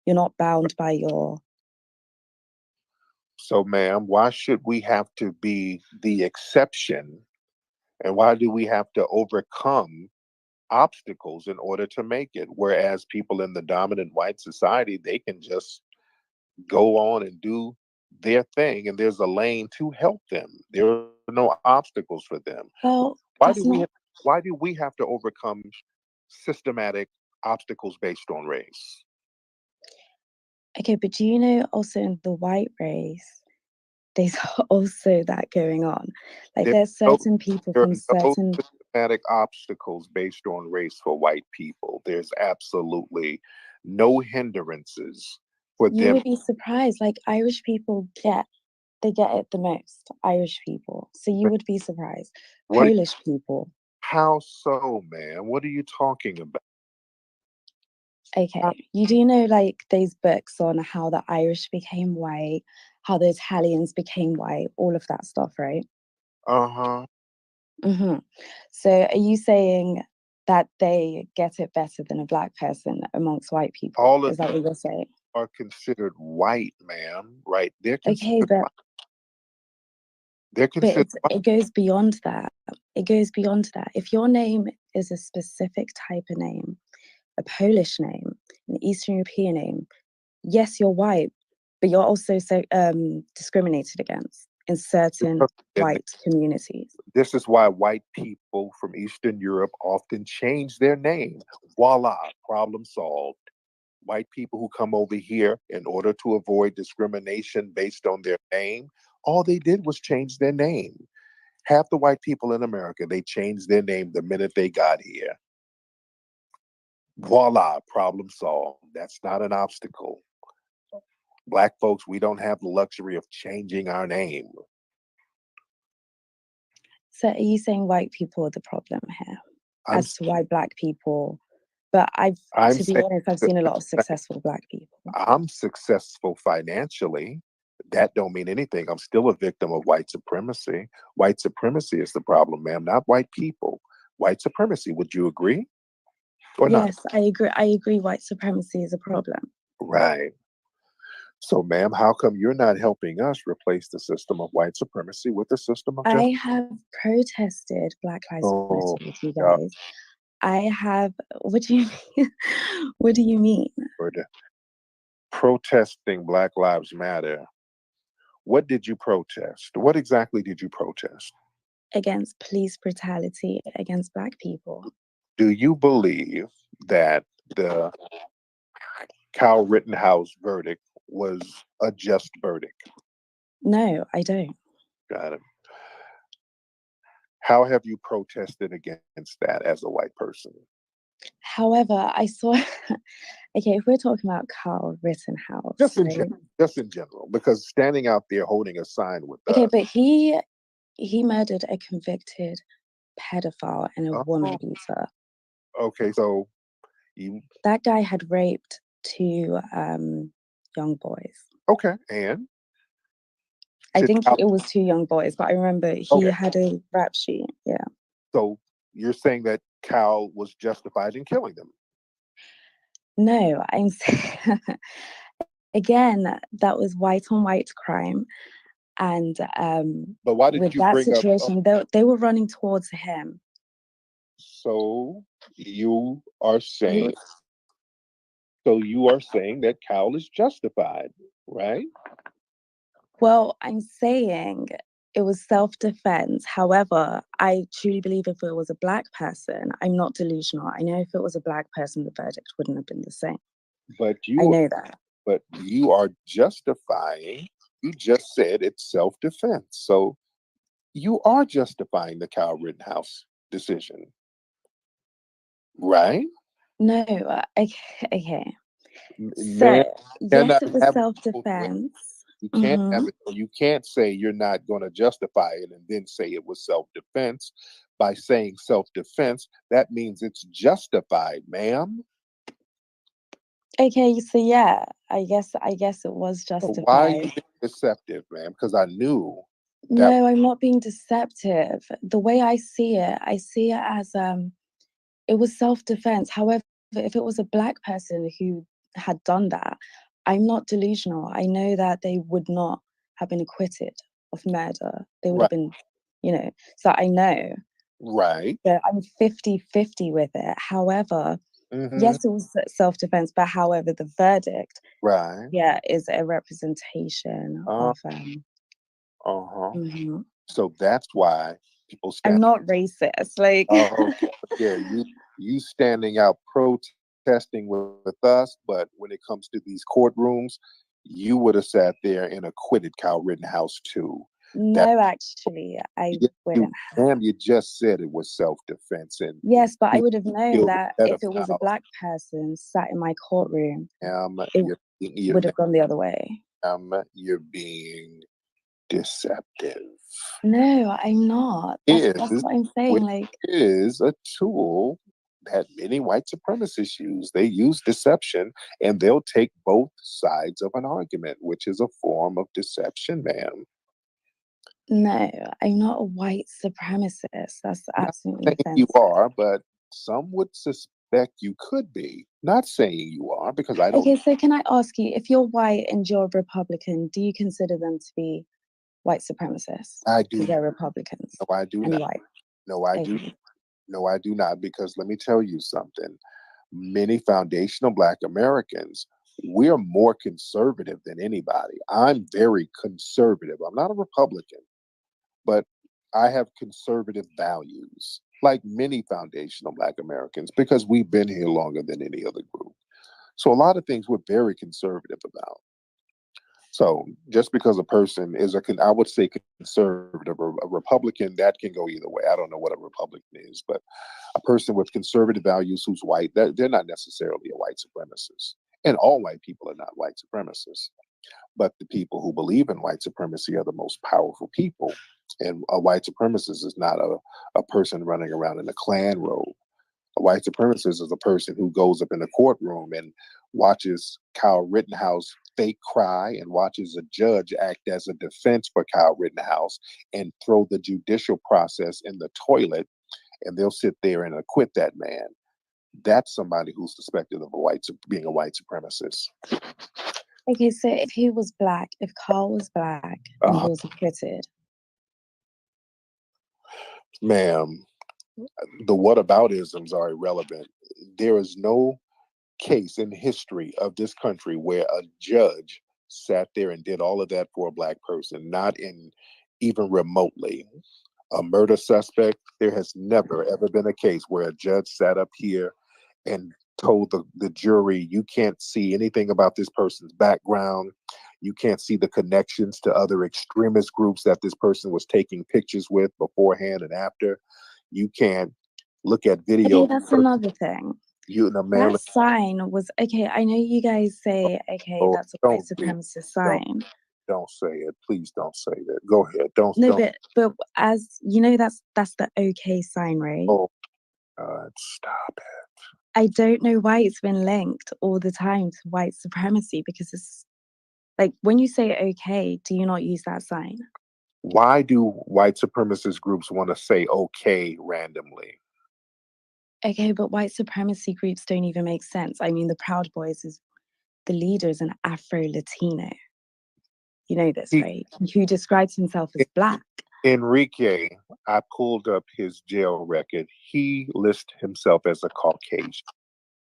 E: You're not bound by your.
M: So, ma'am, why should we have to be the exception, and why do we have to overcome obstacles in order to make it? Whereas people in the dominant white society, they can just go on and do their thing, and there's a lane to help them. There are no obstacles for them.
E: Well,
M: Why
E: that's
M: do we
E: not
M: why do we have to overcome systematic obstacles based on race?
E: okay. But do you know also in the white race, there's also that going on. Like,
M: There
E: there's
M: are no,
E: certain people
M: there
E: from
M: are no
E: certain.
M: systematic obstacles based on race for white people. There's absolutely no hindrances for
E: You
M: them.
E: would be surprised. Like, Irish people they get it the most. Irish people. So you would be surprised.
M: What?
E: Polish people.
M: How so, man? What are you talking about?
E: Okay, you do know like those books on how the Irish became white, how the Italians became white, all of that stuff, right?
M: Uh-huh.
E: Hmm. So are you saying that they get it better than a black person amongst white people?
M: All of
E: Is that what
M: them
E: you're saying?
M: are considered white, ma'am. Right? They're
E: Okay,
M: considered
E: but
M: they're considered white.
E: it goes beyond that. It goes beyond that. If your name is a specific type of name, a Polish name, an Eastern European name, yes, you're white, but you're also so discriminated against in certain
M: And
E: white communities.
M: this is why white people from Eastern Europe often change their name. Voila, problem solved. White people who come over here in order to avoid discrimination based on their name, all they did was change their name. Half the white people in America, they changed their name the minute they got here. Voila, problem solved. That's not an obstacle. Black folks, we don't have the luxury of changing our name.
E: So are you saying white people are the problem here
M: I'm
E: as to why black people? But
M: I'm
E: to be
M: saying
E: honest, I've
M: that
E: seen a lot of successful black people.
M: I'm successful financially. That don't mean anything. I'm still a victim of white supremacy. White supremacy is the problem, ma'am, not white people. White supremacy. Would you agree or not?
E: Yes, I agree. I agree. White supremacy is a problem.
M: Right. So, ma'am, how come you're not helping us replace the system of white supremacy with the system of
E: I
M: justice?
E: have protested Black Lives
M: Oh,
E: Matter with you
M: God.
E: guys. I have. What do you mean? What do you mean?
M: Protesting Black Lives Matter. What did you protest? What exactly did you protest?
E: Against police brutality against black people.
M: Do you believe that the Kyle Rittenhouse verdict was a just verdict?
E: No, I don't.
M: Got it. How have you protested against that as a white person?
E: However, I saw. Okay, if we're talking about Carl Rittenhouse,
M: Just in
E: right?
M: just in general, because standing out there holding a sign with
E: Okay, but he murdered a convicted pedophile and a woman beater.
M: Okay, so you
E: That guy had raped two young boys.
M: okay, and
E: I
M: to
E: think
M: Cal?
E: it was two young boys, but I remember he
M: Okay,
E: had a rap sheet. Yeah.
M: so you're saying that Cal was justified in killing them?
E: No, I'm saying again, that was white on white crime. And
M: But why did
E: with
M: you
E: that
M: bring up?
E: situation, they were running towards him.
M: So you are
E: He
M: saying,
E: was,
M: so you are saying that Cal is justified, right?
E: well, I'm saying it was self-defense. However, I truly believe if it was a black person, I'm not delusional. I know if it was a black person, the verdict wouldn't have been the same.
M: But
E: I
M: you,
E: know that.
M: but you are justifying. You just said it's self-defense, so you are justifying the Cal Rittenhouse decision, right?
E: No, okay.
M: Man,
E: So, yes,
M: cannot
E: it was
M: have it both ways.
E: self-defense.
M: You can't have
E: Mm-hmm.
M: it. You can't say you're not going to justify it and then say it was self-defense. By saying self-defense, that means it's justified, ma'am.
E: Okay, so yeah, I guess it was
M: So why are you
E: justified.
M: being deceptive, ma'am? Because I knew that.
E: No, I'm not being deceptive. The way I see it as it was self-defense. However, if it was a black person who had done that, I'm not delusional. I know that they would not have been acquitted of murder. They would have
M: Right,
E: been, so I know
M: right.
E: that I'm 50-50 with it. However,
M: Mm-hmm.
E: yes, it was self-defense, but however, the verdict,
M: Right.
E: yeah, is a representation
M: Uh,
E: of
M: uh-huh.
E: mhm.
M: So that's why people
E: I'm
M: stand.
E: not racist. Like,
M: Oh, okay. Yeah, you standing out protesting with us, but when it comes to these courtrooms, you would have sat there and acquitted Kyle Rittenhouse too. That
E: no, actually, I
M: you,
E: wouldn't have.
M: ma'am, you just said it was self-defense, and
E: Yes, but I
M: he
E: would have known
M: killed
E: that
M: a
E: if it was a
M: pedophile.
E: black person sat in my courtroom, it
M: You're,
E: would have gone the other way.
M: you're being deceptive.
E: No, I'm not. That's
M: Is
E: what I'm saying.
M: which
E: Like,
M: is a tool that many white supremacists use. They use deception, and they'll take both sides of an argument, which is a form of deception, ma'am.
E: no, I'm not a white supremacist. That's
M: Not
E: absolutely
M: saying you
E: offensive.
M: are, but some would suspect you could be. Not saying you are, because I don't.
E: Okay, so can I ask you, if you're white and you're a Republican, do you consider them to be white supremacists?
M: I
E: Because
M: do.
E: they're Republicans
M: No, I do
E: and
M: not.
E: white.
M: No, I do.
E: Okay.
M: No, I do not. Because let me tell you something. Many foundational Black Americans, we're more conservative than anybody. I'm very conservative. I'm not a Republican, but I have conservative values, like many foundational Black Americans, because we've been here longer than any other group. So a lot of things we're very conservative about. So just because a person is I would say conservative or a Republican, that can go either way. I don't know what a Republican is, but a person with conservative values who's white, they're not necessarily a white supremacist. And all white people are not white supremacists. But the people who believe in white supremacy are the most powerful people. And a white supremacist is not a person running around in a Klan robe. A white supremacist is a person who goes up in the courtroom and watches Kyle Rittenhouse fake cry and watches a judge act as a defense for Kyle Rittenhouse and throw the judicial process in the toilet, and they'll sit there and acquit that man. That's somebody who's suspected of being a white supremacist.
E: Okay, so if he was black, if Carl was black and he was acquitted,
M: Ma'am, the whataboutisms are irrelevant. There is no case in history of this country where a judge sat there and did all of that for a Black person, not in even remotely. A murder suspect, there has never ever been a case where a judge sat up here and told the jury, you can't see anything about this person's background. You can't see the connections to other extremist groups that this person was taking pictures with beforehand and after. You can't look at video.
E: okay, that's another thing.
M: Man,
E: That sign was, okay, I know you guys say, okay, that's a white supremacist sign.
M: Don't say it. Please don't say that. Go ahead. Don't.
E: No, but as you know, that's the okay sign, right?
M: Oh, stop it.
E: I don't know why it's been linked all the time to white supremacy, because Like when you say okay, do you not use that sign?
M: Why do white supremacist groups want to say okay randomly?
E: Okay, but white supremacy groups don't even make sense. I mean, the Proud Boys is the leader is an Afro-Latino. You know this, right? Who describes himself as black.
M: Enrique, I pulled up his jail record. He lists himself as a Caucasian.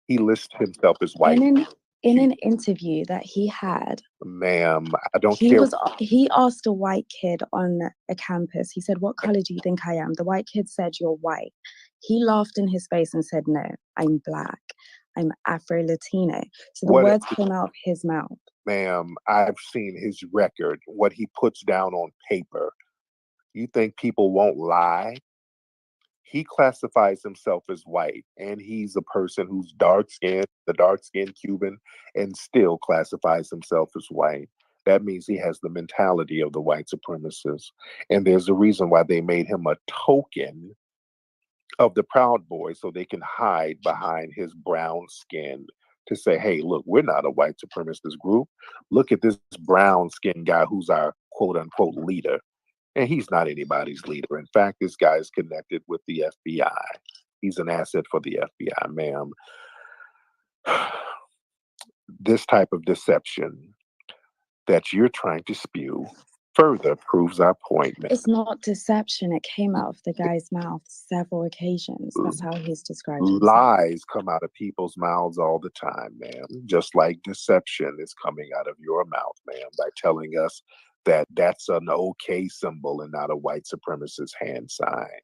M: He lists himself as white.
E: In an interview that he had,
M: ma'am, I don't care.
E: He asked a white kid on a campus, he said, "What color do you think I am?" The white kid said, "You're white." He laughed in his face and said, "No, I'm black. I'm Afro-Latino." So the words came out of his mouth.
M: Ma'am, I've seen his record, what he puts down on paper. You think people won't lie? He classifies himself as white, and he's a person who's dark-skinned, the dark-skinned Cuban, and still classifies himself as white. That means he has the mentality of the white supremacists. And there's a reason why they made him a token of the Proud Boys, so they can hide behind his brown skin to say, hey, look, we're not a white supremacist group. Look at this brown skinned guy who's our quote unquote leader. And he's not anybody's leader. In fact, this guy is connected with the FBI. He's an asset for the FBI, ma'am. This type of deception that you're trying to spew further proves our point, ma'am.
E: It's not deception. It came out of the guy's mouth several occasions. That's how he's described himself.
M: Lies come out of people's mouths all the time, ma'am. Just like deception is coming out of your mouth, ma'am, by telling us that that's an okay symbol and not a white supremacist hand sign.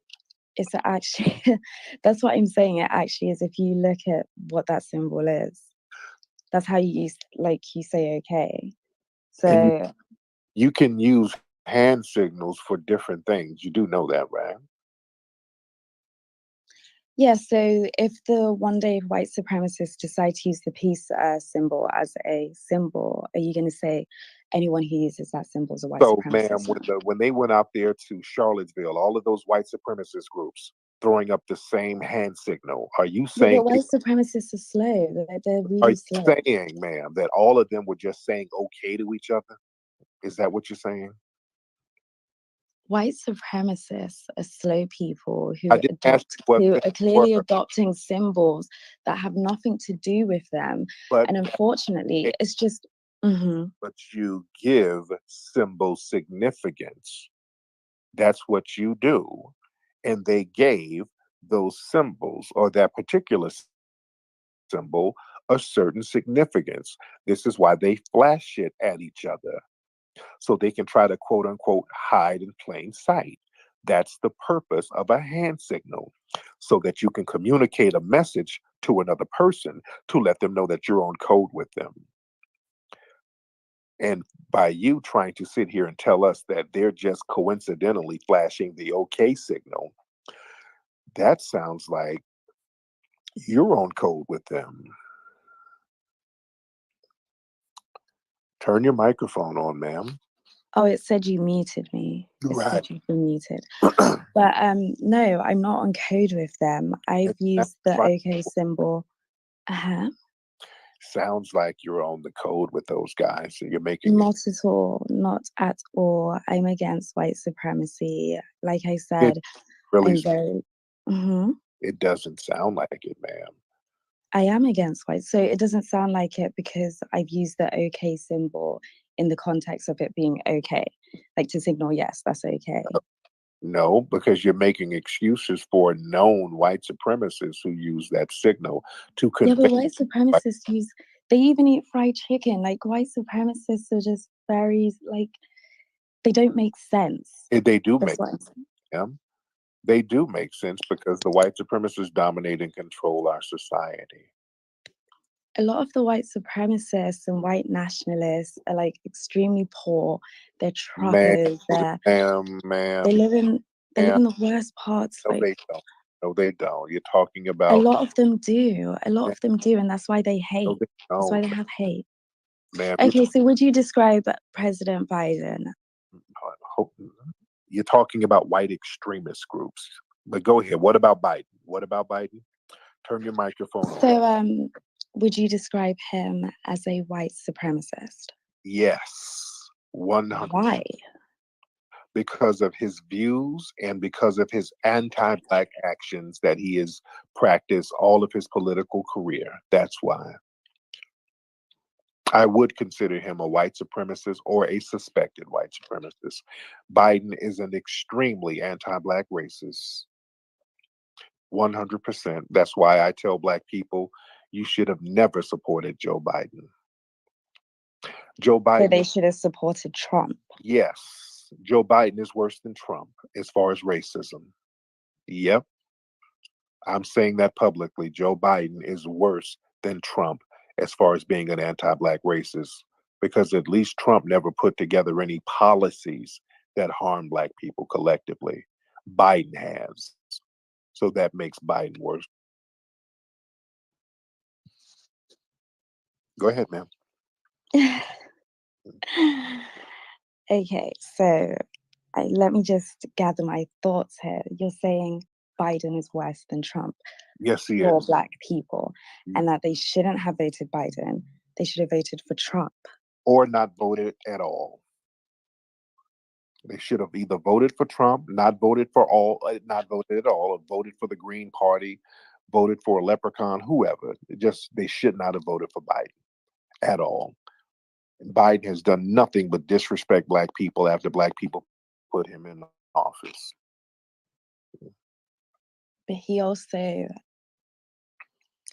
E: It's actually, that's what I'm saying. It actually is, if you look at what that symbol is. That's how you use, like you say, okay. So
M: you can use hand signals for different things. You do know that, right?
E: yeah, so if the one day white supremacists decide to use the peace symbol as a symbol, are you going to say anyone who uses that symbol is a white supremacist?
M: So, ma'am, when they went out there to Charlottesville, all of those white supremacist groups throwing up the same hand signal, are you saying?
E: Yeah, but white supremacists are slow. They're really
M: are you
E: slow.
M: saying, ma'am, that all of them were just saying okay to each other? Is that what you're saying?
E: White supremacists are slow people who are clearly adopting symbols that have nothing to do with them. And unfortunately, it's just...
M: But you give symbols significance. That's what you do. And they gave those symbols, or that particular symbol, a certain significance. This is why they flash it at each other, so they can try to quote unquote hide in plain sight. That's the purpose of a hand signal, so that you can communicate a message to another person to let them know that you're on code with them. And by you trying to sit here and tell us that they're just coincidentally flashing the okay signal, that sounds like you're on code with them. Turn your microphone on, ma'am.
E: Oh, it said you muted me. It said you've been muted. But no, I'm not on code with them. I've used the OK symbol.
M: Sounds like you're on the code with those guys. So you're making
E: Not at all. Not at all. I'm against white supremacy. Like I said,
M: really,
E: I'm very...
M: It doesn't sound like it, ma'am.
E: I am against white. So it doesn't sound like it because I've used the OK symbol in the context of it being okay. Like to signal, yes, that's okay.
M: No, because you're making excuses for known white supremacists who use that signal to convey.
E: Yeah, but white supremacists they even eat fried chicken. Like white supremacists are just very, like, they don't make sense.
M: They do make sense. Yeah. They do make sense because the white supremacists dominate and control our society.
E: A lot of the white supremacists and white nationalists are like extremely poor. They're truckers. They live in the worst parts.
M: No, they don't. No, they don't. You're talking about...
E: A lot of them do. A lot of them do, and that's why they hate.
M: No, they don't.
E: That's why they have hate.
M: Ma'am,
E: okay, so would you describe President Biden?
M: You're talking about white extremist groups. But go ahead. What about Biden? What about Biden? Turn your microphone on.
E: So, would you describe him as a white supremacist?
M: Yes, 100.
E: Why?
M: Because of his views and because of his anti-black actions that he has practiced all of his political career. That's why. I would consider him a white supremacist or a suspected white supremacist. Biden is an extremely anti-black racist. 100%. That's why I tell black people you should have never supported Joe Biden. Joe
E: So
M: Biden,
E: they should have supported Trump.
M: yes, Joe Biden is worse than Trump as far as racism. Yep, I'm saying that publicly. Joe Biden is worse than Trump as far as being an anti-black racist, because at least Trump never put together any policies that harm black people collectively. Biden has. So that makes Biden worse. Go ahead, ma'am.
E: Okay, so let me just gather my thoughts here. You're saying Biden is worse than Trump
M: Yes, he
E: for
M: is.
E: Black people, and that they shouldn't have voted Biden. They should have voted for Trump.
M: Or not voted at all. They should have either voted for Trump, not voted at all, or voted for the Green Party, voted for a leprechaun, whoever. They should not have voted for Biden at all. Biden has done nothing but disrespect black people after black people put him in office.
E: But he also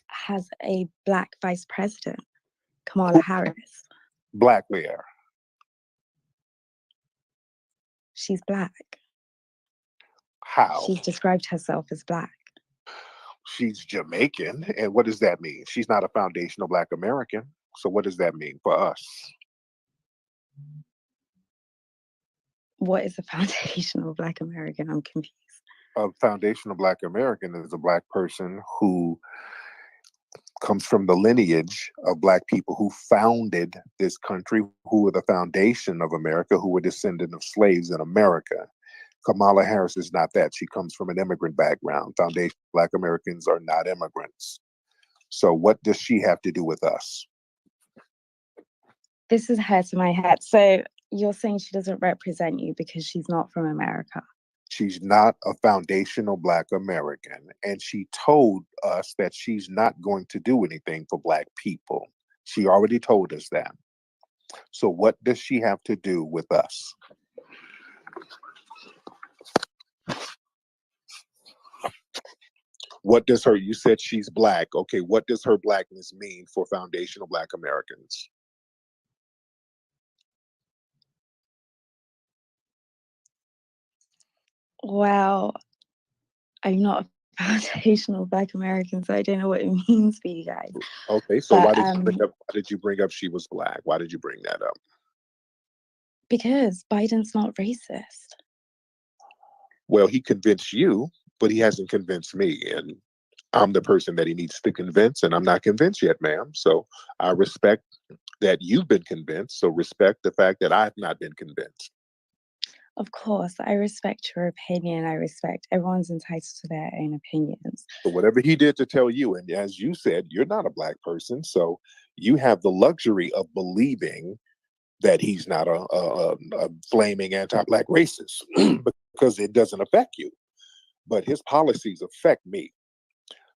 E: has a Black vice president, Kamala Harris.
M: Black where?
E: She's Black.
M: How?
E: She's described herself as Black.
M: She's Jamaican. And what does that mean? She's not a foundational Black American. So what does that mean for us?
E: What is a foundational Black American? I'm confused.
M: A foundational Black American is a Black person who comes from the lineage of Black people who founded this country, who were the foundation of America, who were descendant of slaves in America. Kamala Harris is not that. She comes from an immigrant background. Foundation Black Americans are not immigrants. So what does she have to do with us?
E: This is hurting my head. So you're saying she doesn't represent you because she's not from America?
M: She's not a foundational Black American. And she told us that she's not going to do anything for Black people. She already told us that. So what does she have to do with us? What does you said she's Black. Okay, what does her Blackness mean for foundational Black Americans?
E: Well, I'm not a foundational Black American, so I don't know what it means for you guys.
M: Okay, so
E: But,
M: why did you bring up she was Black? Why did you bring that up?
E: Because Biden's not racist.
M: Well, he convinced you, but he hasn't convinced me. And I'm the person that he needs to convince, and I'm not convinced yet, ma'am. So I respect that you've been convinced. So respect the fact that I've not been convinced.
E: Of course, I respect your opinion. I respect everyone's entitled to their own opinions.
M: So whatever he did to tell you, and as you said, you're not a Black person, so you have the luxury of believing that he's not a flaming anti-Black racist because it doesn't affect you. But his policies affect me.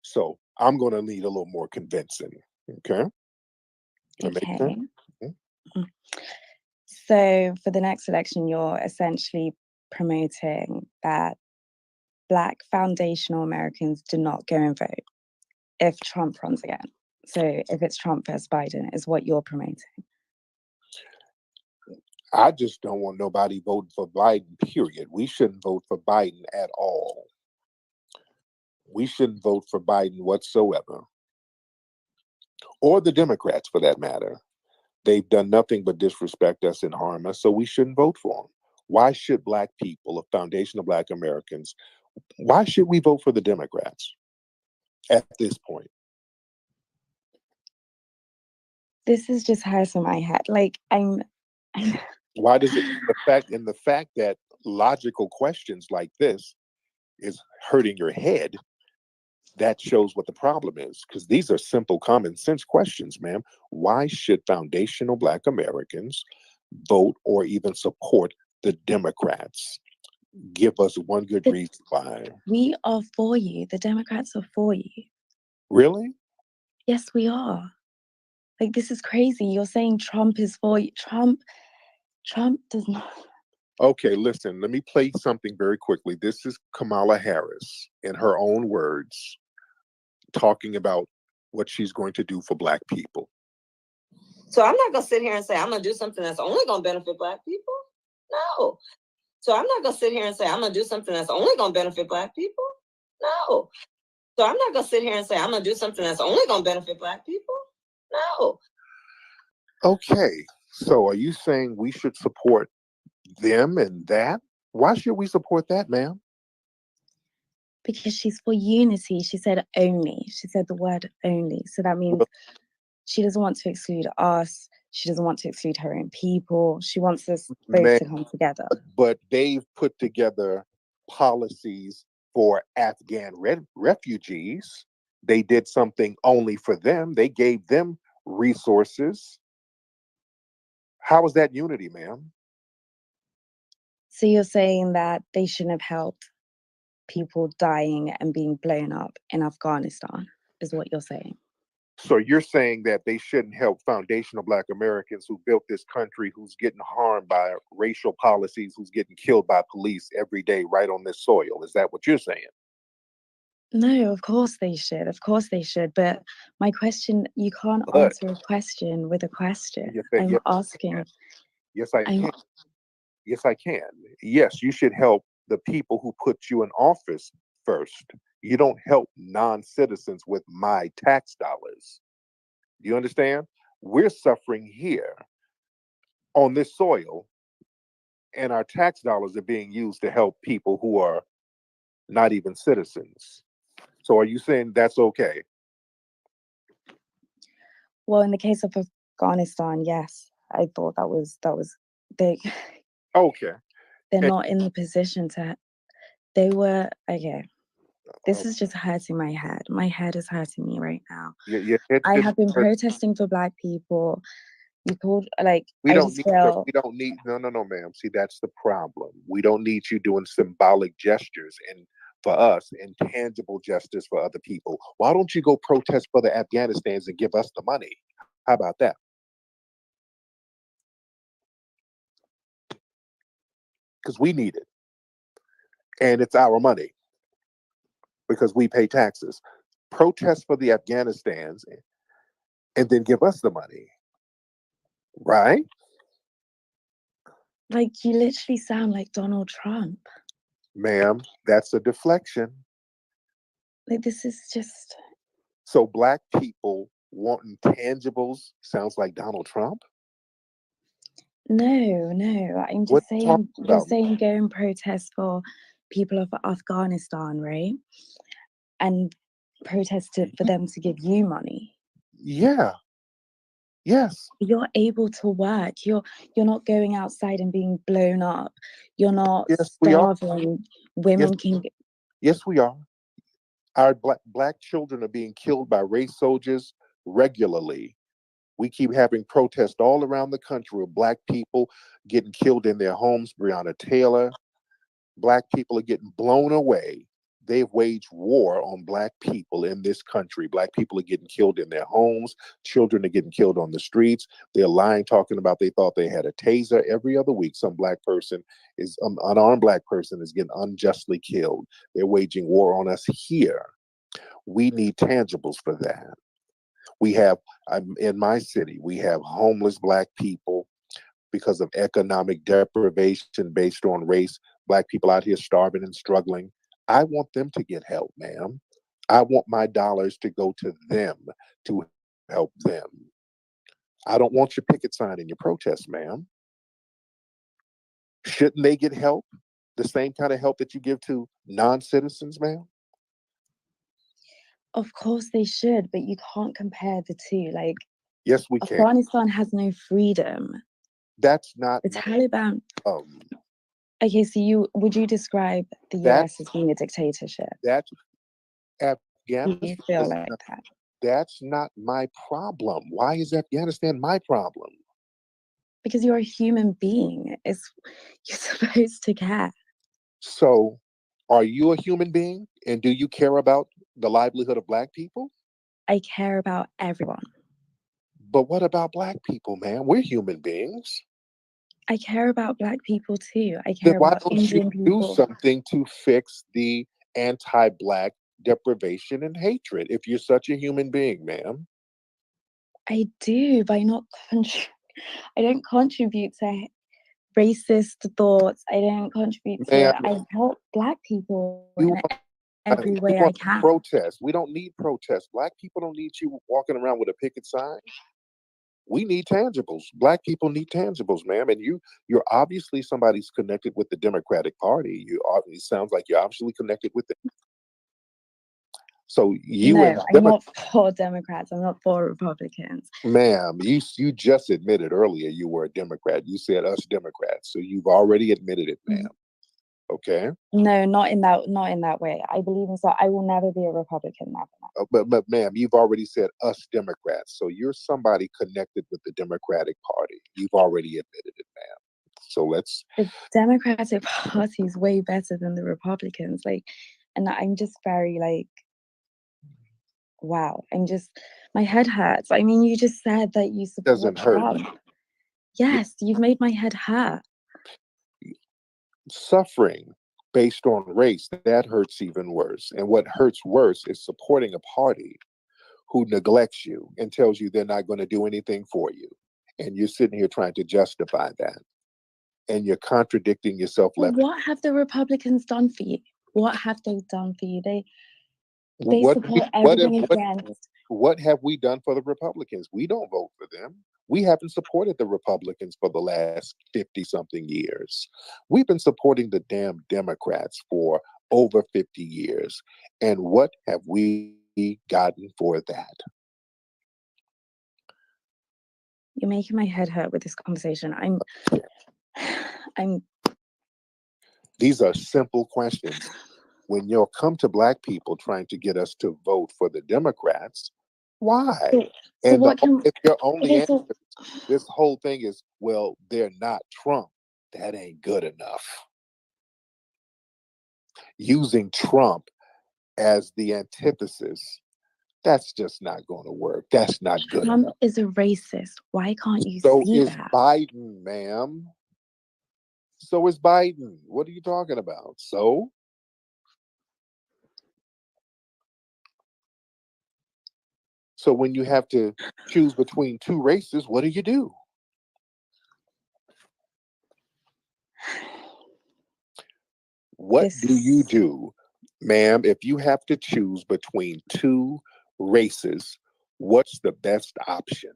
M: So I'm going to need a little more convincing. Okay?
E: Okay. So for the next election, you're essentially promoting that Black foundational Americans do not go and vote if Trump runs again. So if it's Trump versus Biden is what you're promoting.
M: I just don't want nobody voting for Biden, period. We shouldn't vote for Biden at all. We shouldn't vote for Biden whatsoever. Or the Democrats, for that matter. They've done nothing but disrespect us and harm us, so we shouldn't vote for them. Why should Black people, a foundation of Black Americans, why should we vote for the Democrats at this point?
E: This is just hurting my head. Like
M: Why does it the fact that logical questions like this is hurting your head that shows what the problem is, because these are simple common sense questions, ma'am. Why should foundational Black Americans vote or even support the Democrats? Give us one good reason why.
E: We are for you. The Democrats are for you.
M: Really?
E: Yes, we are. Like, this is crazy. You're saying Trump is for you. Trump does not.
M: Okay, listen, let me play something very quickly. This is Kamala Harris, in her own words, talking about what she's going to do for Black people.
F: So I'm not going to sit here and say I'm going to do something that's only going to benefit Black people. No. So I'm not going to sit here and say I'm going to do something that's only going to benefit Black people. No. So I'm not going to sit here and say I'm going to do something that's only going to benefit Black people. No.
M: Okay, so are you saying we should support them and that? Why should we support that, ma'am?
E: Because she's for unity. She said only. She said the word only. So that means she doesn't want to exclude us. She doesn't want to exclude her own people. She wants us both to come together.
M: But they've put together policies for Afghan refugees. They did something only for them. They gave them resources. How is that unity, ma'am?
E: So you're saying that they shouldn't have helped people dying and being blown up in Afghanistan, is what you're saying?
M: So you're saying that they shouldn't help foundational Black Americans who built this country, who's getting harmed by racial policies, who's getting killed by police every day right on this soil. Is that what you're saying?
E: No, of course they should. Of course they should. But my question, you can't
M: But
E: answer a question with a question. I'm asking.
M: Yes, I can. Yes, I can. Yes, you should help the people who put you in office first. You don't help non-citizens with my tax dollars. Do you understand? We're suffering here on this soil, and our tax dollars are being used to help people who are not even citizens. So are you saying that's okay?
E: Well, in the case of Afghanistan, yes, I thought that was they.
M: Okay.
E: They're not in the position to. They were okay. This is just hurting my head. My head is hurting me right now.
M: Yeah,
E: I have been protesting for Black people. You called I just feel.
M: We don't need no, ma'am. See, that's the problem. We don't need you doing symbolic gestures and for us and tangible gestures for other people. Why don't you go protest for the Afghanistans and give us the money? How about that? Because we need it. And it's our money. Because we pay taxes. Protest for the Afghanistans and then give us the money. Right?
E: Like, you literally sound like Donald Trump.
M: Ma'am, that's a deflection.
E: Like, this is just.
M: So Black people wanting tangibles sounds like Donald Trump?
E: No. I'm just saying, you're saying go and protest for people of Afghanistan, right? And protest for them to give you money.
M: Yeah. Yes.
E: You're able to work. You're not going outside and being blown up. You're not starving. Women can.
M: Yes, we are. Our black children are being killed by race soldiers regularly. We keep having protests all around the country of Black people getting killed in their homes. Breonna Taylor. Black people are getting blown away. They've waged war on Black people in this country. Black people are getting killed in their homes. Children are getting killed on the streets. They're lying, talking about they thought they had a taser. Every other week, some Black person is, unarmed Black person is getting unjustly killed. They're waging war on us here. We need tangibles for that. We have, in my city, we have homeless Black people because of economic deprivation based on race. Black people out here starving and struggling. I want them to get help, ma'am. I want my dollars to go to them to help them. I don't want your picket sign in your protest, ma'am. Shouldn't they get help? The same kind of help that you give to non-citizens, ma'am?
E: Of course they should, but you can't compare the two. Like,
M: yes, we can.
E: Afghanistan has no freedom.
M: That's not
E: the Taliban.
M: Um,
E: Okay, so would you describe the US as being a dictatorship?
M: That Afghanistan.
E: feel like that?
M: That's not my problem. Why is Afghanistan my problem?
E: Because you're a human being. You're supposed to care.
M: So, are you a human being? And do you care about the livelihood of Black people?
E: I care about everyone.
M: But what about Black people, man? We're human beings.
E: I care about Black people too. I
M: Then
E: care
M: why
E: about
M: don't you
E: Indian
M: do
E: people.
M: something to fix the anti-Black deprivation and hatred if you're such a human being, ma'am?
E: I do, but I don't contribute to racist thoughts. I don't contribute
M: Ma'am,
E: to. I help Black people
M: you
E: in
M: want,
E: every
M: you
E: way I
M: want to
E: can.
M: protest. We don't need protest. Black people don't need you walking around with a picket sign. We need tangibles. Black people need tangibles, ma'am. And you're obviously somebody's connected with the Democratic Party. It sounds like you're obviously connected with it. So you and
E: No, I'm not for Democrats. I'm not for Republicans.
M: ma'am, you just admitted earlier you were a Democrat. You said us Democrats. So you've already admitted it, ma'am. Okay.
E: No, not in that way. I believe in I will never be a Republican, never.
M: But ma'am, you've already said us Democrats. So you're somebody connected with the Democratic Party. You've already admitted it, ma'am. So let's.
E: The Democratic Party is way better than the Republicans. And I'm just very wow. My head hurts. I mean, you just said that you support
M: Doesn't hurt.
E: Trump. Yes, you've made my head hurt.
M: Suffering based on race, that hurts even worse. And what hurts worse is supporting a party who neglects you and tells you they're not going to do anything for you. And you're sitting here trying to justify that. And you're contradicting yourself
E: But
M: left.
E: what have the Republicans done for you? What have they done for you? They
M: What
E: support everything against.
M: What have we done for the Republicans? We don't vote for them. We haven't supported the Republicans for the last 50-something years. We've been supporting the damn Democrats for over 50 years. And what have we gotten for that?
E: You're making my head hurt with this conversation.
M: These are simple questions. When you'll come to Black people trying to get us to vote for the Democrats, why? If your only answer, this whole thing is, well, they're not Trump. That ain't good enough. Using Trump as the antithesis, that's just not going to work. That's not good
E: Trump
M: enough.
E: is a racist. Why can't you
M: So
E: see
M: is
E: that?
M: Biden, ma'am. So is Biden. What are you talking about? So when you have to choose between two races, what do? What do you do, ma'am, if you have to choose between two races? What's the best option?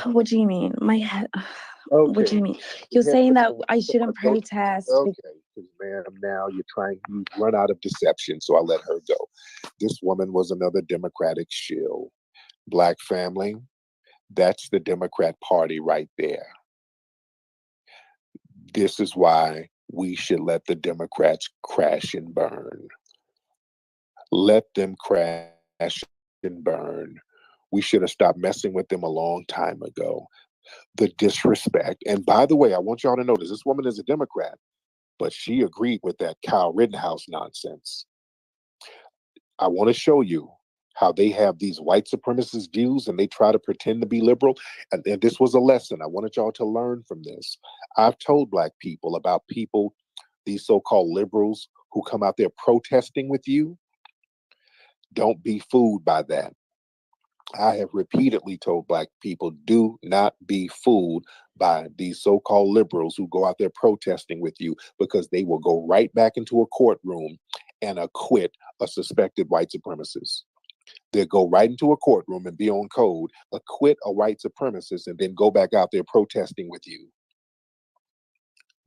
E: What do you mean? My head.
M: Okay.
E: What do you mean? You're saying that I shouldn't protest?
M: Okay, because ma'am, now you've run out of deception, so I let her go. This woman was another Democratic shill. Black family, that's the Democrat Party right there. This is why we should let the Democrats crash and burn. Let them crash and burn. We should have stopped messing with them a long time ago. The disrespect. And by the way, I want y'all to notice this woman is a Democrat, but she agreed with that Kyle Rittenhouse nonsense. I want to show you how they have these white supremacist views and they try to pretend to be liberal. And this was a lesson. I wanted y'all to learn from this. I've told Black people about people, these so-called liberals who come out there protesting with you. Don't be fooled by that. I have repeatedly told Black people, do not be fooled by these so-called liberals who go out there protesting with you, because they will go right back into a courtroom and acquit a suspected white supremacist. They'll go right into a courtroom and be on code, acquit a white supremacist, and then go back out there protesting with you.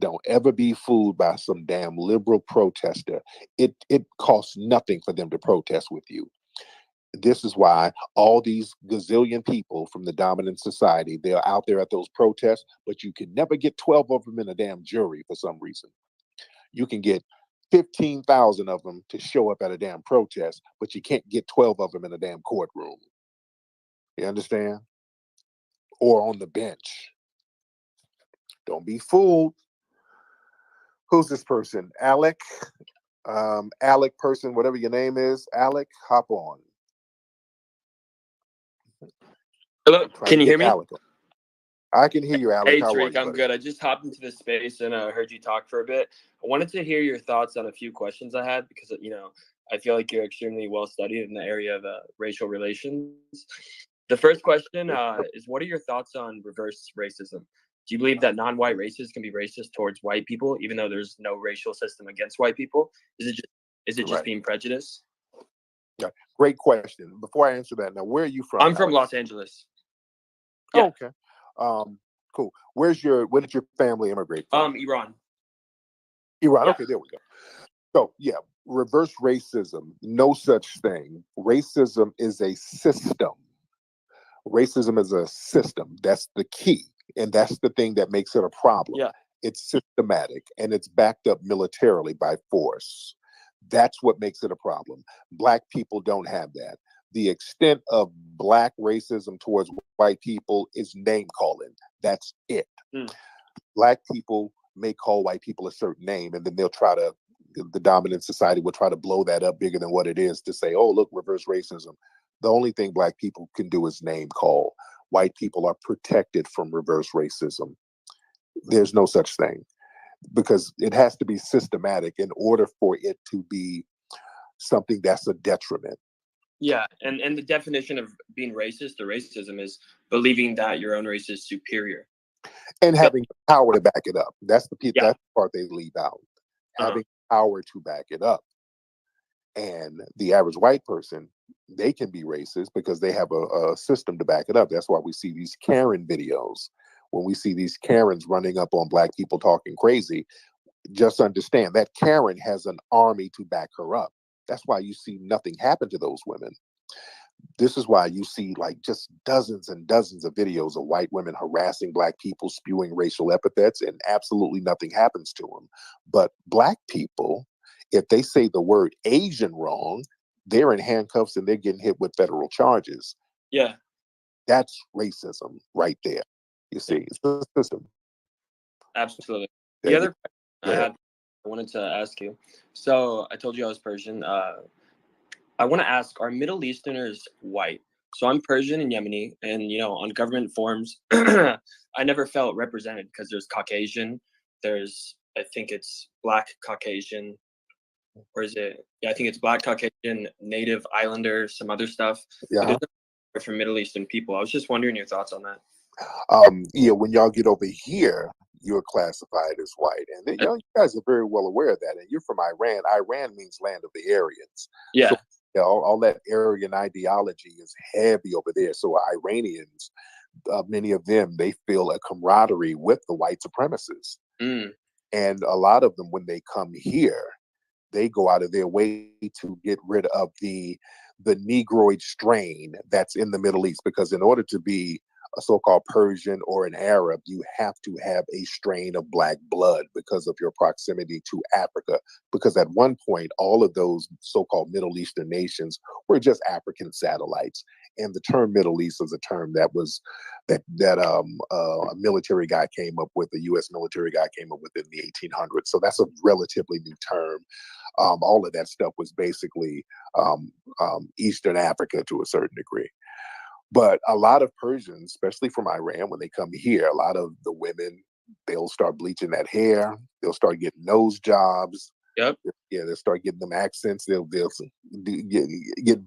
M: Don't ever be fooled by some damn liberal protester. It costs nothing for them to protest with you. This is why all these gazillion people from the dominant society, they're out there at those protests, but you can never get 12 of them in a damn jury for some reason. You can get 15,000 of them to show up at a damn protest, but you can't get 12 of them in a damn courtroom. You understand? Or on the bench. Don't be fooled. Who's this person? Alec? Alec person, whatever your name is. Alec, hop on.
I: Hello, can you hear me?
M: Alec. I can hear you, Alec.
I: Hey,
M: How are
I: Tariq,
M: you,
I: I'm
M: buddy?
I: good. I just hopped into this space and heard you talk for a bit. I wanted to hear your thoughts on a few questions I had because, I feel like you're extremely well studied in the area of racial relations. The first question is, what are your thoughts on reverse racism? Do you believe that non-white races can be racist towards white people, even though there's no racial system against white people? Is it just being prejudice?
M: Yeah, great question. Before I answer that, now, where are you from?
I: I'm from
M: Alex?
I: Los Angeles.
M: Yeah. Oh, okay. Cool. Where did your family immigrate from?
I: Iran.
M: Iran.
I: Yeah.
M: Okay, there we go. So yeah, reverse racism, no such thing. Racism is a system. Racism is a system. That's the key. And that's the thing that makes it a problem.
I: Yeah.
M: It's systematic and it's backed up militarily by force. That's what makes it a problem. Black people don't have that. The extent of Black racism towards white people is name calling. That's it. Black people may call white people a certain name, and then the dominant society will try to blow that up bigger than what it is to say, oh, look, reverse racism. The only thing Black people can do is name call. White people are protected from reverse racism. There's no such thing, because it has to be systematic in order for it to be something that's a detriment.
I: Yeah, and the definition of being racist or racism is believing that your own race is superior.
M: And having the power to back it up. That's the part they leave out. Having power to back it up. And the average white person, they can be racist because they have a system to back it up. That's why we see these Karen videos. When we see these Karens running up on Black people talking crazy, just understand that Karen has an army to back her up. That's why you see nothing happen to those women. This is why you see like just dozens and dozens of videos of white women harassing Black people, spewing racial epithets, and absolutely nothing happens to them. But Black people, if they say the word Asian wrong, they're in handcuffs and they're getting hit with federal charges.
I: Yeah.
M: That's racism right there. You see, it's the system.
I: Absolutely. The other question I wanted to ask you. So I told you I was Persian. I want to ask, are Middle Easterners white? So I'm Persian and Yemeni, and on government forms, I never felt represented because there's Caucasian, there's, I think it's Black Caucasian, or is it? Yeah, I think it's Black Caucasian, Native Islander, some other stuff.
M: Yeah.
I: For Middle Eastern people. I was just wondering your thoughts on that.
M: When y'all get over here, you're classified as white, and you guys are very well aware of that. And you're from Iran. Iran means land of the Aryans.
I: Yeah.
M: So, all that Aryan ideology is heavy over there. So Iranians, many of them, they feel a camaraderie with the white supremacists. And a lot of them, when they come here, they go out of their way to get rid of the Negroid strain that's in the Middle East, because in order to be a so-called Persian or an Arab, you have to have a strain of Black blood because of your proximity to Africa. Because at one point, all of those so-called Middle Eastern nations were just African satellites. And the term Middle East is a term that a military guy came up with, a U.S. military guy came up with in the 1800s. So that's a relatively new term. All of that stuff was basically Eastern Africa to a certain degree. But a lot of Persians, especially from Iran, when they come here, a lot of the women, they'll start bleaching that hair. They'll start getting nose jobs.
I: Yep.
M: Yeah, they'll start getting them accents. They'll get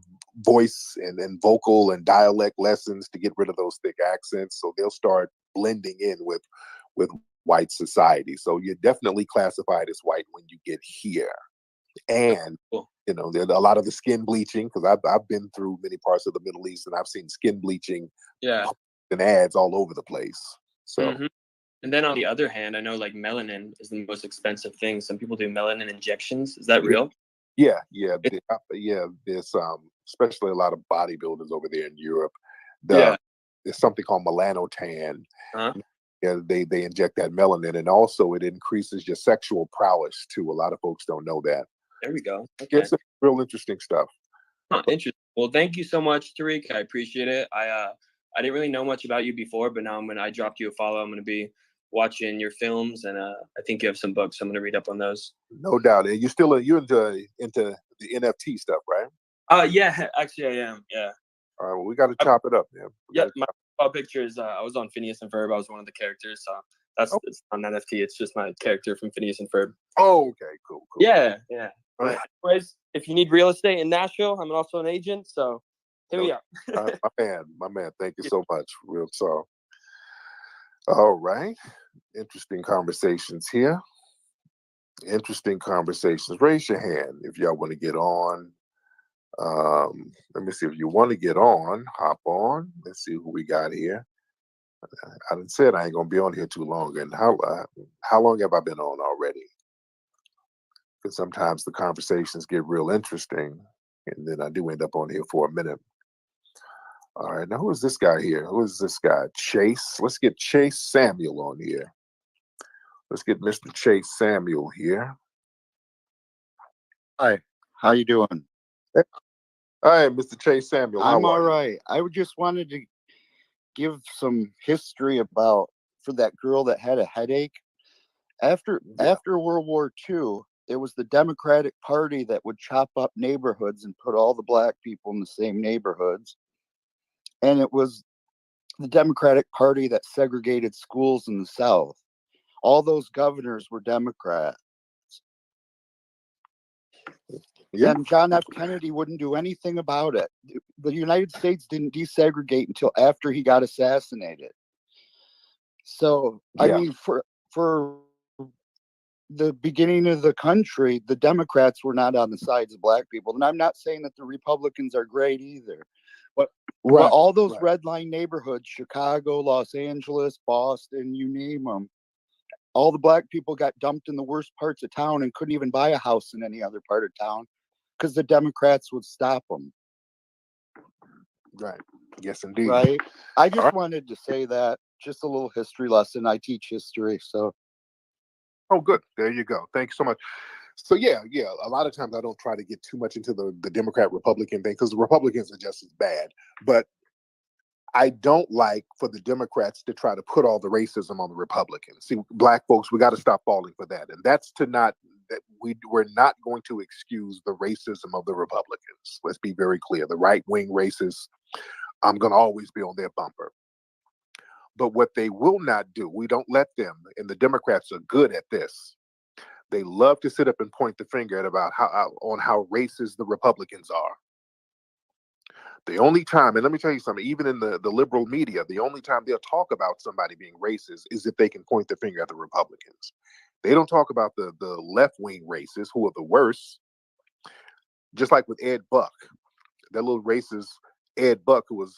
M: voice and vocal and dialect lessons to get rid of those thick accents. So they'll start blending in with white society. So you're definitely classified as white when you get here. And there's a lot of the skin bleaching, because I've been through many parts of the Middle East and I've seen skin bleaching and ads all over the place. So
I: And then on the other hand, I know like melanin is the most expensive thing. Some people do melanin injections. Is that real?
M: Yeah. There's especially a lot of bodybuilders over there in Europe.
I: Yeah.
M: There's something called melanotan.
I: Huh?
M: Yeah, they inject that melanin, and also it increases your sexual prowess too. A lot of folks don't know that.
I: There we go. Okay.
M: It's some real interesting stuff.
I: Huh, interesting. Well, thank you so much, Tariq. I appreciate it. I didn't really know much about you before, but now I dropped you a follow. I'm gonna be watching your films, and I think you have some books. I'm gonna read up on those.
M: No doubt. And you're into the NFT stuff, right?
I: Yeah, actually I am. Yeah.
M: All right. Well, we got to chop it up, man.
I: Yep. My profile picture is I was on Phineas and Ferb. I was one of the characters. So it's on NFT. It's just my character from Phineas and Ferb.
M: Oh, okay. Cool.
I: Yeah. Yeah. But anyways, if you need real estate in Nashville, I'm also an agent. So here we are.
M: My man. Thank you so much. Real talk. All right. Interesting conversations here. Interesting conversations. Raise your hand if y'all want to get on. Let me see if you want to get on. Hop on. Let's see who we got here. I done said I ain't gonna be on here too long. And how long have I been on already? Because sometimes the conversations get real interesting, and then I do end up on here for a minute. All right, now who is this guy here? Who is this guy? Chase. Let's get Chase Samuel on here. Let's get Mr. Chase Samuel here.
C: Hi, how you doing?
M: Hi, Mr. Chase Samuel.
C: I'm
M: How
C: all
M: are you?
C: right. I just wanted to give some history for that girl that had a headache. After World War II, it was the Democratic Party that would chop up neighborhoods and put all the black people in the same neighborhoods. And it was the Democratic Party that segregated schools in the South. All those governors were Democrats.
M: Yeah.
C: And John F. Kennedy wouldn't do anything about it. The United States didn't desegregate until after he got assassinated. So, I mean, for the beginning of the country, the Democrats were not on the sides of black people. And I'm not saying that the Republicans are great either. But all those red line neighborhoods, Chicago, Los Angeles, Boston, you name them, all the black people got dumped in the worst parts of town and couldn't even buy a house in any other part of town because the Democrats would stop them.
M: Right. Yes, indeed.
C: Right. I just wanted to say that. Just a little history lesson. I teach history, so.
M: Oh, good. There you go. Thank you so much. So yeah. A lot of times I don't try to get too much into the Democrat-Republican thing because the Republicans are just as bad. But I don't like for the Democrats to try to put all the racism on the Republicans. See, black folks, we got to stop falling for that. And that's we're not going to excuse the racism of the Republicans. Let's be very clear. The right-wing racists, I'm going to always be on their bumper. But what they will not do, we don't let them, and the Democrats are good at this. They love to sit up and point the finger at about how racist the Republicans are. The only time, and let me tell you something, even in the liberal media, the only time they'll talk about somebody being racist is if they can point the finger at the Republicans. They don't talk about the left-wing racists who are the worst. Just like with Ed Buck, that little racist Ed Buck who was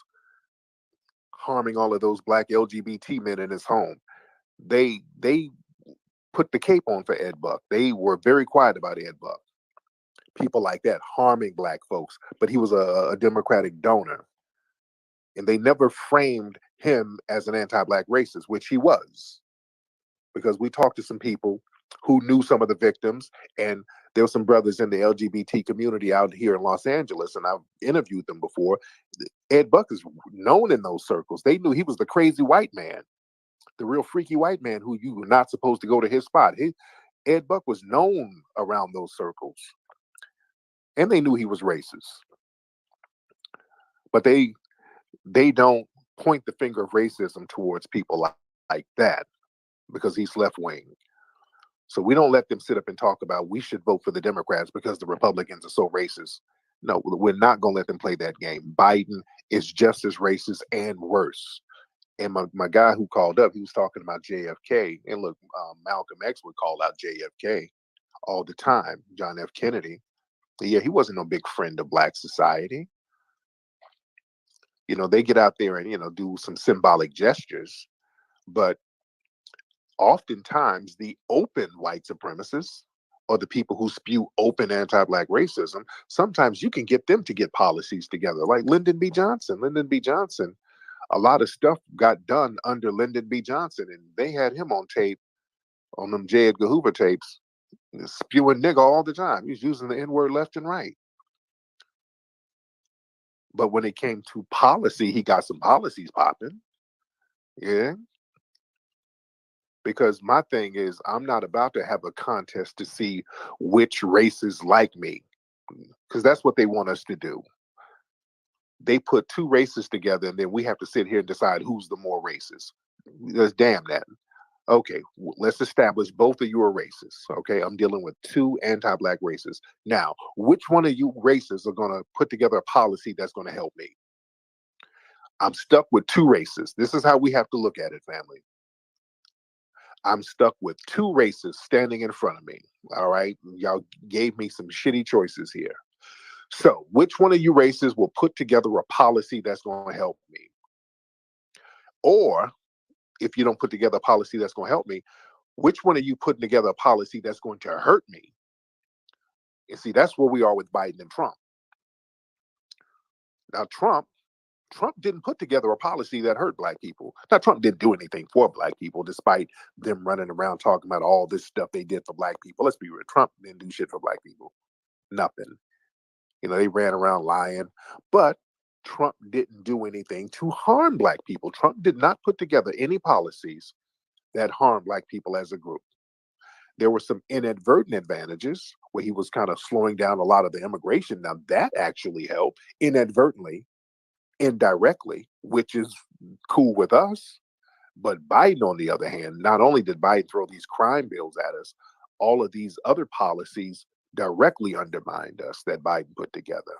M: harming all of those black LGBT men in his home. They put the cape on for Ed Buck. They were very quiet about Ed Buck. People like that harming black folks, but he was a Democratic donor. And they never framed him as an anti-black racist, which he was. Because we talked to some people who knew some of the victims, and there were some brothers in the LGBT community out here in Los Angeles, and I've interviewed them before. Ed Buck is known in those circles. They knew he was the crazy white man, the real freaky white man who you were not supposed to go to his spot. Ed Buck was known around those circles. And they knew he was racist. But they don't point the finger of racism towards people like that because he's left-wing. So we don't let them sit up and talk about we should vote for the Democrats because the Republicans are so racist. No, we're not going to let them play that game. Biden is just as racist and worse. And my guy who called up, he was talking about JFK. And look, Malcolm X would call out JFK all the time, John F. Kennedy. Yeah, he wasn't no big friend of black society. You know, they get out there and, do some symbolic gestures. But oftentimes the open white supremacists, or the people who spew open anti-black racism, sometimes you can get them to get policies together, like Lyndon B. Johnson. Lyndon B. Johnson, a lot of stuff got done under Lyndon B. Johnson, and they had him on tape, on them J. Edgar Hoover tapes, spewing nigga all the time. He's using the N-word left and right. But when it came to policy, he got some policies popping. Yeah. Because my thing is, I'm not about to have a contest to see which races like me, because that's what they want us to do. They put two races together, and then we have to sit here and decide who's the more racist. That's damn that. Okay, let's establish both of you are racist. Okay, I'm dealing with two anti-black races. Now, which one of you races are going to put together a policy that's going to help me? I'm stuck with two races. This is how we have to look at it, family. I'm stuck with two races standing in front of me. All right. Y'all gave me some shitty choices here. So which one of you races will put together a policy that's going to help me? Or if you don't put together a policy that's going to help me, which one of you putting together a policy that's going to hurt me? And see, that's where we are with Biden and Trump. Now, Trump didn't put together a policy that hurt black people. Now, Trump didn't do anything for black people, despite them running around talking about all this stuff they did for black people. Let's be real. Trump didn't do shit for black people. Nothing. You know, they ran around lying. But Trump didn't do anything to harm black people. Trump did not put together any policies that harm black people as a group. There were some inadvertent advantages where he was kind of slowing down a lot of the immigration. Now, that actually helped inadvertently, indirectly, which is cool with us. But Biden, on the other hand, not only did Biden throw these crime bills at us, all of these other policies directly undermined us that Biden put together.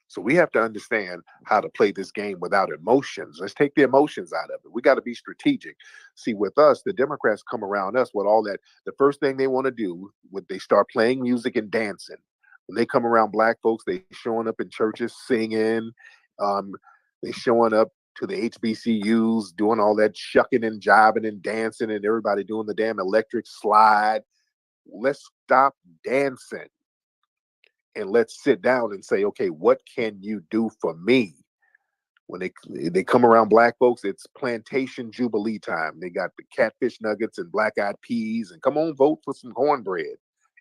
M: So we have to understand how to play this game without emotions. Let's take the emotions out of it. We got to be strategic. See, with us, the Democrats come around us with all that. The first thing they want to do when they start playing music and dancing, when they come around black folks, they showing up in churches singing. They showing up to the HBCUs, doing all that shucking and jiving and dancing, and everybody doing the damn electric slide. Let's stop dancing. And let's sit down and say, okay, what can you do for me? When they come around black folks, it's plantation jubilee time. They got the catfish nuggets and black-eyed peas, and come on, vote for some cornbread.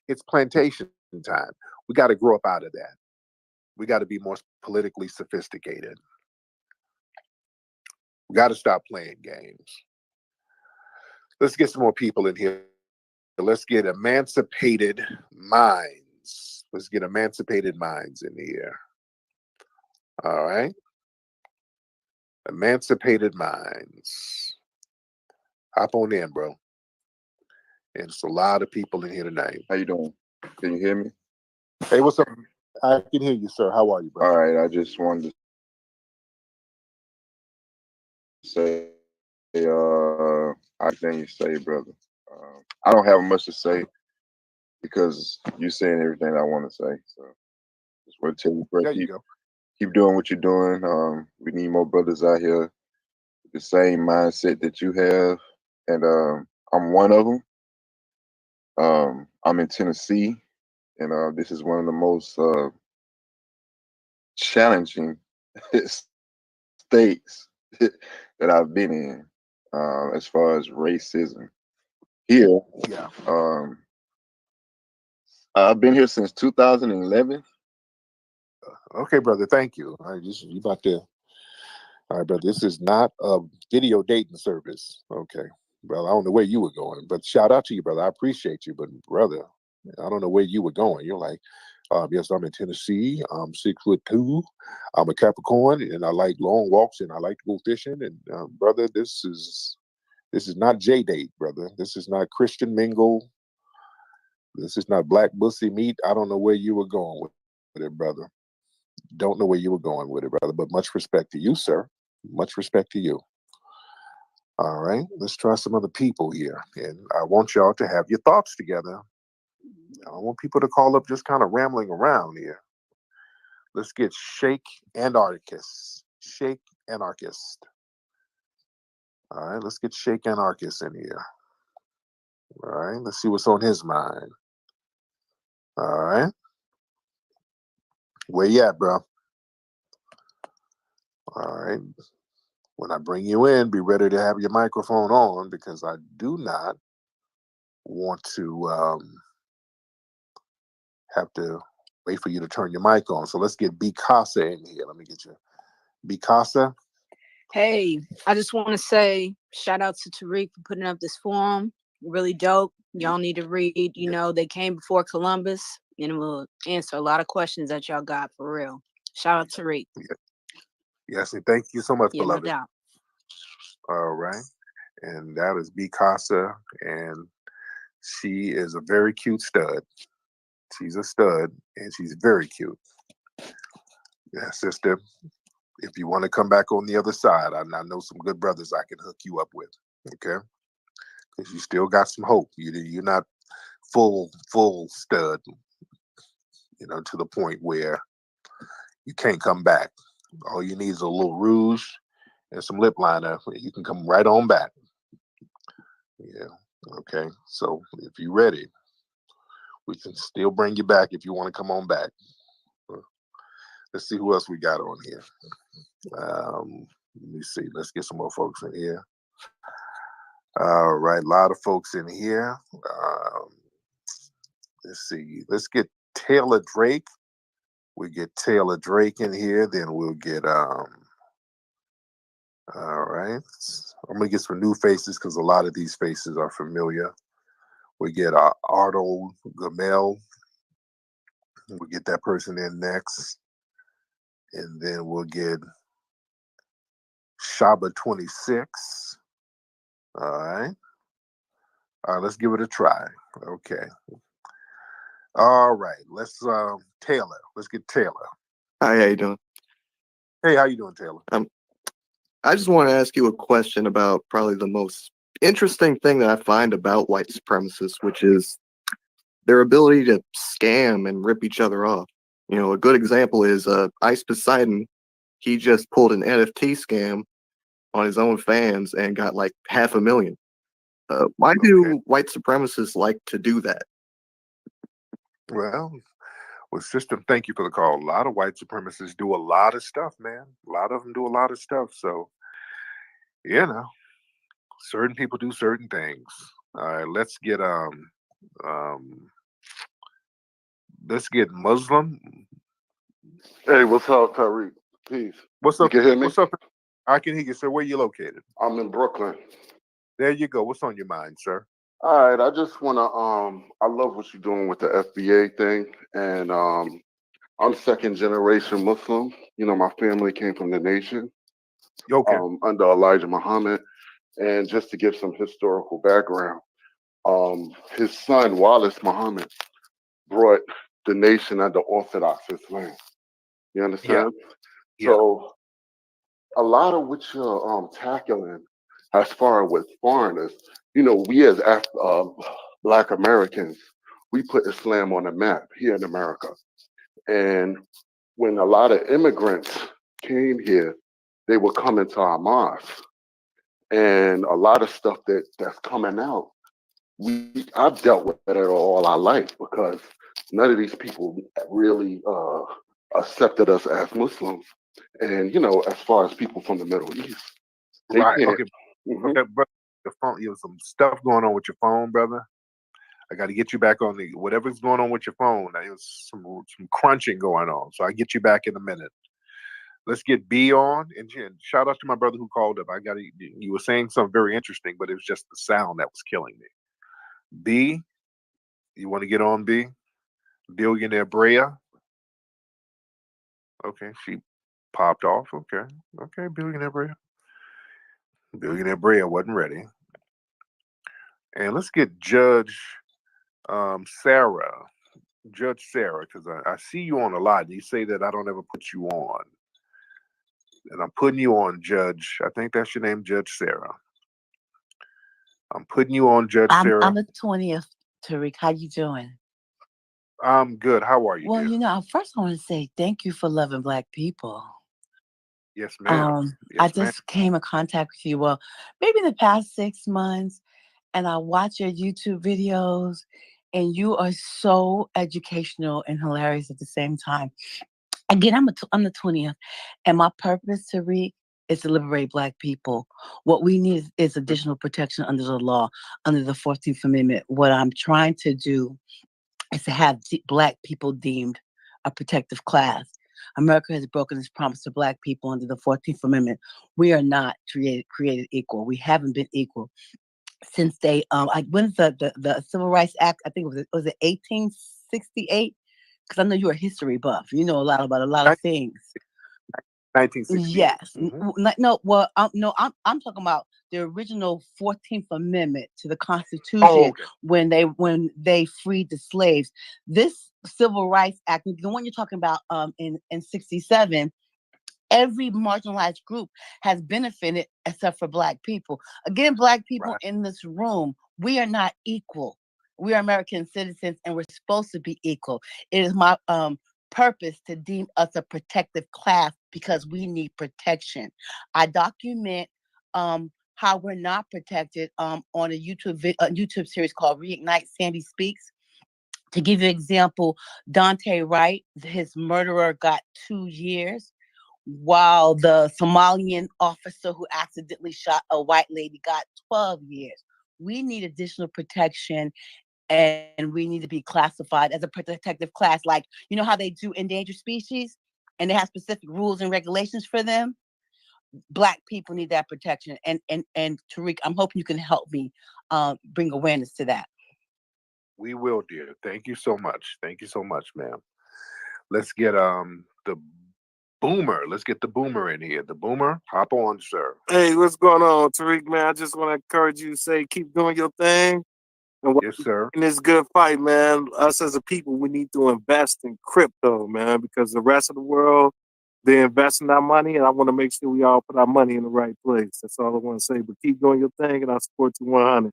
M: It's plantation time. We got to grow up out of that. We got to be more politically sophisticated. We got to stop playing games. Let's get some more people in here. Let's get emancipated minds. Let's get emancipated minds in here. All right. Emancipated minds. Hop on in, bro. And it's a lot of people in here tonight.
J: How you doing? Can you hear me?
M: Hey, what's up? I can hear you, sir. How are you, bro?
J: All right. I just wanted to say, I think you say, brother. I don't have much to say because you're saying everything I want to say. So just want to tell you, bro, keep doing what you're doing. We need more brothers out here with the same mindset that you have, and I'm one of them. I'm in Tennessee, and this is one of the most challenging states that I've been in as far as racism. Here,
M: yeah.
J: I've been here since 2011.
M: Okay, brother. Thank you. All right, you about to. All right, brother. This is not a video dating service. Okay, brother. I don't know where you were going, but shout out to you, brother. I appreciate you, but brother, I don't know where you were going. You're like, yes, I'm in Tennessee. I'm 6'2". I'm a Capricorn, and I like long walks, and I like to go fishing. And brother, this is not J-date, brother. This is not Christian mingle. This is not black pussy meat. I don't know where you were going with it, brother. Don't know where you were going with it, brother. But much respect to you, sir. Much respect to you. All right, let's try some other people here, and I want y'all to have your thoughts together. I don't want people to call up just kind of rambling around here. Let's get Shake Anarchist. Shake Anarchist. All right, let's get Shake Anarchist in here. All right, let's see what's on his mind. All right. Where you at, bro? All right. When I bring you in, be ready to have your microphone on because I do not want to have to wait for you to turn your mic on. So let's get B Casa in here. Let me get you. B Casa.
K: Hey, I just want to say shout out to Tariq for putting up this forum. Really dope. Y'all need to read. You know, they came before Columbus and it will answer a lot of questions that y'all got for real. Shout out to Tariq.
M: Yes, and thank you so much,
K: Yeah, no
M: beloved.
K: doubt.
M: All right. And that is B Casa, and she is a very cute stud. She's a stud, and she's very cute. Yeah, sister. If you want to come back on the other side, I know some good brothers I can hook you up with. Okay, because you still got some hope. You're not full stud. You know, to the point where you can't come back. All you need is a little rouge and some lip liner. You can come right on back. Yeah. Okay. So if you're ready, we can still bring you back if you want to come on back. Let's see who else we got on here. Let me see. Let's get some more folks in here. All right. A lot of folks in here. Let's see. Let's get Taylor Drake. We get Taylor Drake in here. Then we'll get all right. I'm gonna get some new faces because a lot of these faces are familiar. We get Ardo Gamel. We'll get that person in next. And then we'll get Shaba 26. All right. All right, let's give it a try. Okay. All right. Let's Taylor. Let's get Taylor.
N: Hi, how you doing?
M: Hey, how you doing, Taylor?
N: I just want to ask you a question about probably the most interesting thing that I find about white supremacists, which is their ability to scam and rip each other off. You know, a good example is Ice Poseidon. He just pulled an NFT scam on his own fans and got like $500,000. Why do white supremacists like to do that?
M: Well, system, thank you for the call. A lot of white supremacists do a lot of stuff, man. A lot of them do a lot of stuff. So, you know, certain people do certain things. All right, let's get Muslim.
U: Hey, what's up, Tariq? Peace.
M: What's
U: You
M: up?
U: can hear me?
M: What's up? I can hear you, sir. Where you located?
U: I'm in Brooklyn.
M: There you go. What's on your mind, sir?
U: All right, I just wanna I love what you're doing with the FBA thing, and I'm second generation Muslim. You know, my family came from the nation.
M: Okay.
U: Under Elijah Muhammad, and just to give some historical background, his son Wallace Muhammad brought the nation under Orthodox Islam. You understand?
M: Yeah.
U: So a lot of what you're tackling as far with foreigners, you know, we as Black Americans, we put Islam on the map here in America. And when a lot of immigrants came here, they were coming to our mosques. And a lot of stuff that's coming out, I've dealt with it all our life because none of these people really accepted us as Muslims. And you know, as far as people from the Middle East, they
M: Right.
U: can't.
M: Okay. Okay, brother. The phone. You have some stuff going on with your phone, brother. I got to get you back on the whatever's going on with your phone. There's some crunching going on, so I get you back in a minute. Let's get B on, and shout out to my brother who called up. You were saying something very interesting, but it was just the sound that was killing me. B, you want to get on B? Billionaire Brea. Okay, she popped off. Okay, Billionaire Brea. Billionaire Brea wasn't ready. And let's get Judge Sarah. Judge Sarah, because I see you on a lot. You say that I don't ever put you on. And I'm putting you on, Judge. I think that's your name, Judge Sarah. I'm putting you on, Judge Sarah.
V: I'm the 20th, Tariq. How you doing?
M: I'm good. How are you,
V: Well,
M: dear?
V: you know, first I want to say thank you for loving Black people.
M: Yes, ma'am.
V: I
M: Yes, ma'am.
V: just came in contact with you, well, maybe in the past 6 months, and I watch your YouTube videos, and you are so educational and hilarious at the same time. Again, I'm the 20th, and my purpose, Tariq, is to liberate Black people. What we need is additional protection under the law, under the 14th Amendment. What I'm trying to do is to have Black people deemed a protective class. America has broken its promise to Black people under the 14th Amendment. We are not created equal. We haven't been equal since they when's the Civil Rights Act? I think was it 1868? Because I know you're a history buff. You know a lot about a lot of things.
M: 1968.
V: Yes. No. Well, no. I'm talking about the original 14th Amendment to the Constitution
M: okay.
V: when they freed the slaves. This Civil Rights Act, the one you're talking about, in 67. Every marginalized group has benefited except for Black people. Again, Black people in this room, we are not equal. We are American citizens and we're supposed to be equal. It is my purpose to deem us a protective class because we need protection. I document how we're not protected on a YouTube series called Reignite Sandy Speaks. To give you an example, Dante Wright, his murderer, got 2 years, while the Somalian officer who accidentally shot a white lady got 12 years. We need additional protection, and we need to be classified as a protective class. Like, you know how they do endangered species and they have specific rules and regulations for them? Black people need that protection. And Tariq, I'm hoping you can help me bring awareness to that.
M: We will, dear. Thank you so much. Thank you so much, ma'am. Let's get the boomer. Let's get the boomer in here. The boomer, hop on, sir.
O: Hey, what's going on, Tariq, man? I just want to encourage you to say, keep doing your thing. And
M: yes, sir.
O: In this good fight, man, us as a people, we need to invest in crypto, man, because the rest of the world, they invest in our money, and I want to make sure we all put our money in the right place. That's all I want to say. But keep doing your thing, and I support you 100.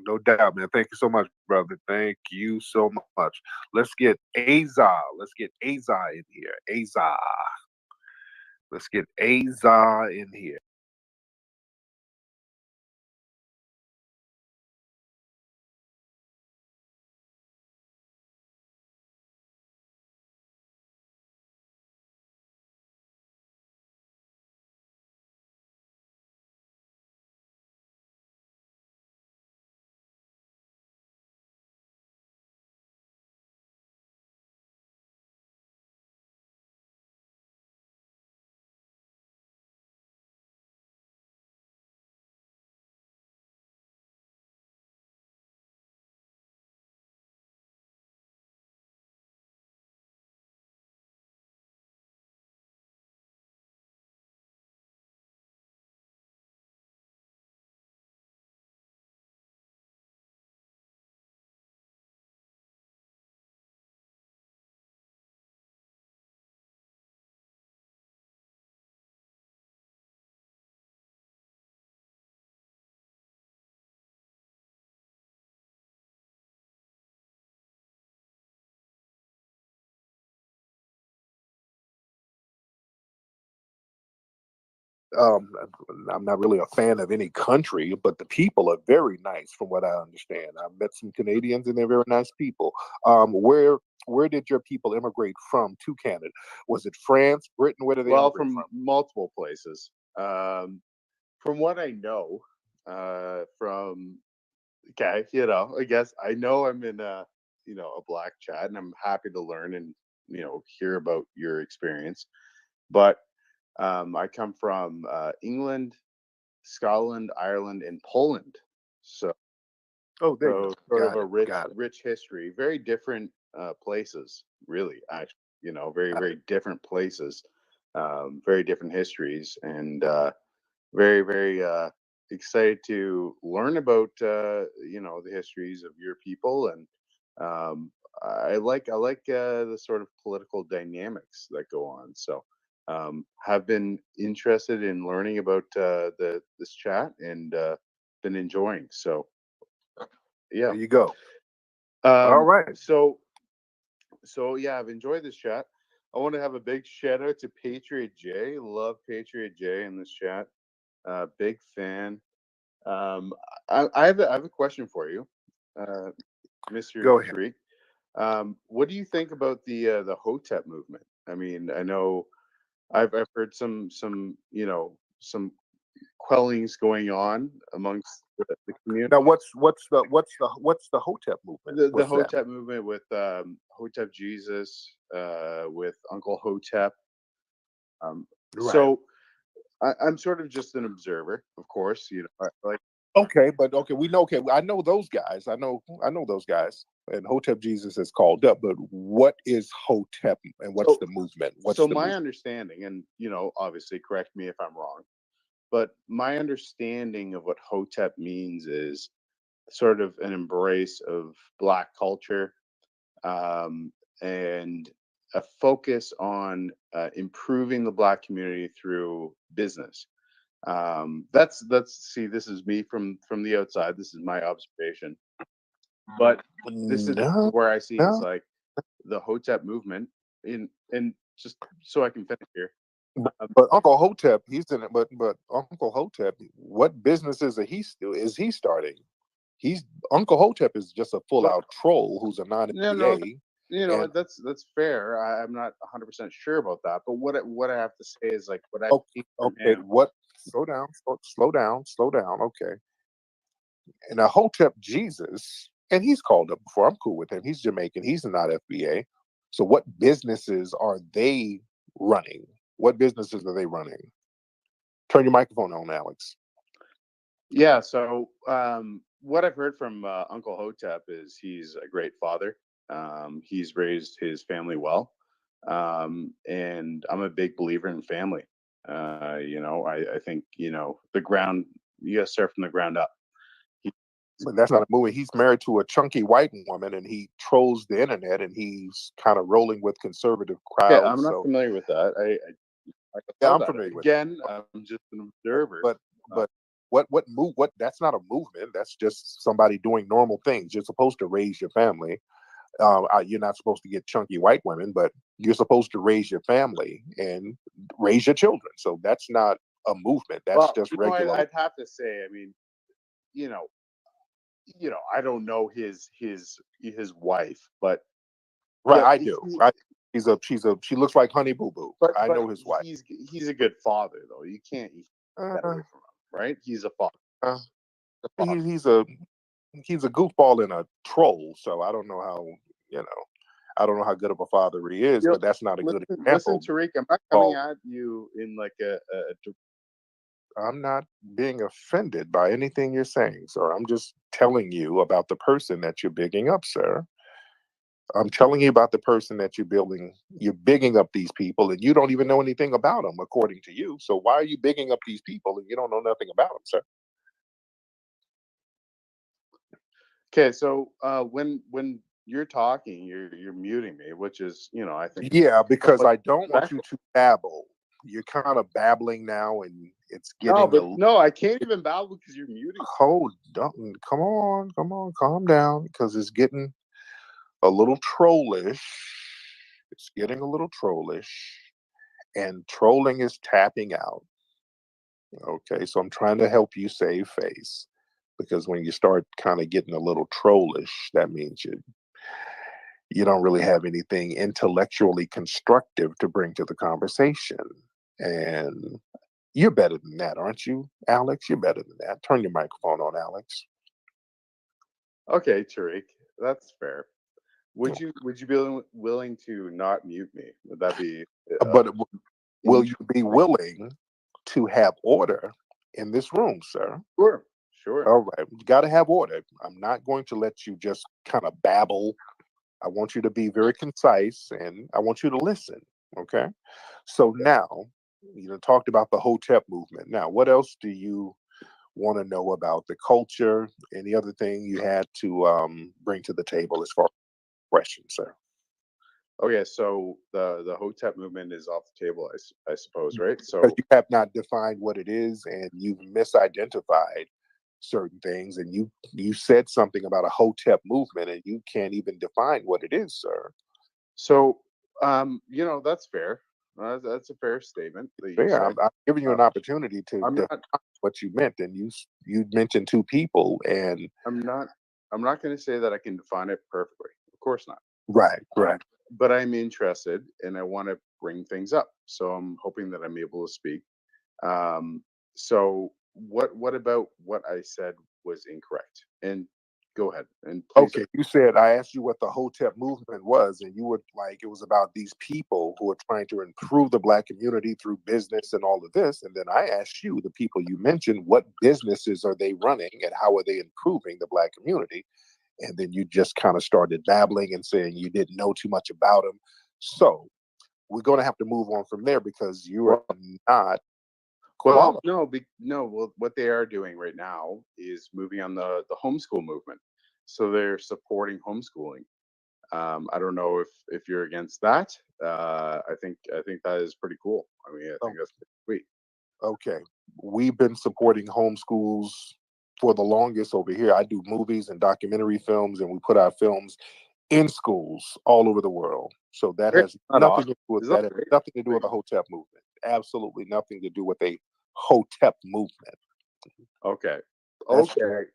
M: No doubt, man. Thank you so much, brother. Thank you so much. Let's get Azar. Let's get Azar in here. Azar. Let's get Azar in here. I'm not really a fan of any country, but the people are very nice, from what I understand. I've met some Canadians, and they're very nice people. Where did your people immigrate from to Canada? Was it France, Britain? Where did they
P: Well,
M: immigrate
P: from multiple places. From what I know, I guess I know I'm in a Black chat, and I'm happy to learn and hear about your experience. But I come from England, Scotland, Ireland, and Poland. So,
M: oh, there you go.
P: Sort
M: Got
P: of a
M: it.
P: rich history. Very different places, really. Actually, very, very different places, very different histories, and very, very excited to learn about the histories of your people, and I like the sort of political dynamics that go on. So have been interested in learning about this chat, and been enjoying. So yeah,
M: there you go. All right.
P: So yeah, I've enjoyed this chat. I want to have a big shout out to Patriot J. Love Patriot J in this chat. Big fan. Um, I have a question for you, Mr.
M: Go ahead.
P: Tariq. What do you think about the Hotep movement? I mean, I know I've heard some some quellings going on amongst the community.
M: Now, what's the Hotep movement?
P: The
M: What's that?
P: Hotep movement with Hotep Jesus, with Uncle Hotep.
M: Right.
P: So I'm sort of just an observer, of course. Like
M: Okay, but okay, we know. Okay, I know those guys. I know those guys. And Hotep Jesus is called up. But what is Hotep, and what's the movement? What's
P: so
M: the
P: my
M: movement?
P: understanding, and obviously correct me if I'm wrong, but my understanding of what Hotep means is sort of an embrace of Black culture, and a focus on improving the Black community through business. That's see, this is me from the outside. This is my observation, but this is
M: No,
P: where I see is
M: no.
P: like the Hotep movement and just so I can finish here.
M: But Uncle Hotep, he's in it. But Uncle Hotep, what businesses is he starting? He's Uncle Hotep is just a full out troll who's a
P: No,
M: non-FBA.
P: no, that's fair. I'm not 100% sure about that, but what I have to say is like what I see from
M: Okay,
P: him.
M: what? Slow down, slow down. Okay, and a Hotep Jesus, and he's called up before. I'm cool with him. He's Jamaican. He's not FBA. So what businesses are they running? What businesses are they running? Turn your microphone on, Alex.
P: Yeah, so what I've heard from Uncle Hotep is he's a great father. He's raised his family well, and I'm a big believer in family. I think the ground you got to start from the ground up.
M: But that's not a movie. He's married to a chunky white woman, and he trolls the internet, and he's kind of rolling with conservative crowds.
P: Yeah, I'm not
M: So
P: familiar with that. I can
M: yeah,
P: tell
M: I'm
P: that.
M: familiar with
P: Again, I'm just an observer.
M: But what move? What that's not a movement. That's just somebody doing normal things. You're supposed to raise your family. You're not supposed to get chunky white women, but you're supposed to raise your family and raise your children. So that's not a movement. That's
P: Well,
M: just regular.
P: I'd have to say, I mean, I don't know his wife, but
M: Right, I do. She looks like Honey Boo Boo.
P: but
M: I know his wife.
P: he's a good father though. You can't take that away from him, right? He's a father.
M: He's a goofball and a troll. So I don't know how I don't know how good of a father he is, but that's not a good
P: Listen,
M: example.
P: Tariq, I'm not coming at you in like
M: I'm not being offended by anything you're saying, sir. I'm just telling you about the person that you're bigging up, sir. I'm telling you about the person that you're building. You're bigging up these people, and you don't even know anything about them, according to you. So why are you bigging up these people and you don't know nothing about them, sir?
P: Okay, so when you're talking, you're muting me, which is I think
M: Yeah, because
P: somewhat
M: I don't want you to babble. You're kind of babbling now, and it's getting
P: no, I can't even babble because you're muting.
M: Hold on, come on, calm down, because it's getting a little trollish. It's getting a little trollish, and trolling is tapping out. Okay, so I'm trying to help you save face, because when you start kind of getting a little trollish, that means you don't really have anything intellectually constructive to bring to the conversation. And you're better than that, aren't you, Alex? You're better than that. Turn your microphone on, Alex.
P: Okay, Tariq, that's fair. Would you be willing to not mute me? Would that be?
M: But will you be willing to have order in this room, sir?
P: Sure.
M: All right, you got to have order. I'm not going to let you just kind of babble. I want you to be very concise, and I want you to listen. Okay. So now, talked about the Hotep movement. Now, what else do you want to know about the culture? Any other thing you had to bring to the table as far as questions, sir?
P: Okay, so the Hotep movement is off the table, I suppose, right? So
M: Because you have not defined what it is, and you've misidentified certain things, and you said something about a Hotep movement, and you can't even define what it is, sir.
P: So, that's fair. That's a fair statement that you
M: Yeah,
P: said.
M: I'm giving you an opportunity to.
P: I'm not.
M: what you meant, and you mentioned two people, and
P: I'm not going to say that I can define it perfectly. Of course not.
M: right, right.
P: But I'm interested and I want to bring things up. So I'm hoping that I'm able to speak. So what about what I said was incorrect? And go ahead and please.
M: Okay, you said I asked you what the Hotep movement was, and you were like, it was about these people who are trying to improve the Black community through business and all of this. And then I asked you, the people you mentioned, what businesses are they running and how are they improving the Black community? And then you just kind of started babbling and saying you didn't know too much about them. So we're going to have to move on from there because you are not
P: Well,
M: qualified.
P: no. Well, what they are doing right now is moving on the homeschool movement. So they're supporting homeschooling. I don't know if you're against that. I think that is pretty cool. I mean, I think that's pretty sweet.
M: Okay. We've been supporting homeschools for the longest over here. I do movies and documentary films, and we put our films in schools all over the world. So that
P: Great.
M: has
P: Not
M: nothing
P: awesome.
M: to do with
P: Is
M: that.
P: that
M: Has
P: great?
M: nothing to do with the Hotep movement. Absolutely nothing to do with a Hotep movement.
P: Okay.
M: That's
P: Okay.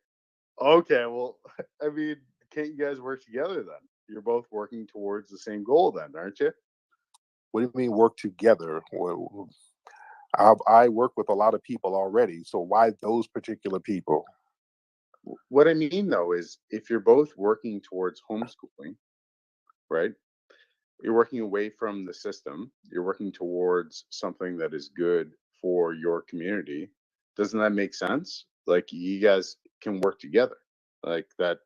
P: Okay. Well, I mean, can't you guys work together then? You're both working towards the same goal then, aren't you?
M: what do you mean work together? Well, I work with a lot of people already. So why those particular people?
P: What I mean though is if you're both working towards homeschooling, right? You're working away from the system, you're working towards something that is good for your community. Doesn't that make sense? Like you guys can work together. Like that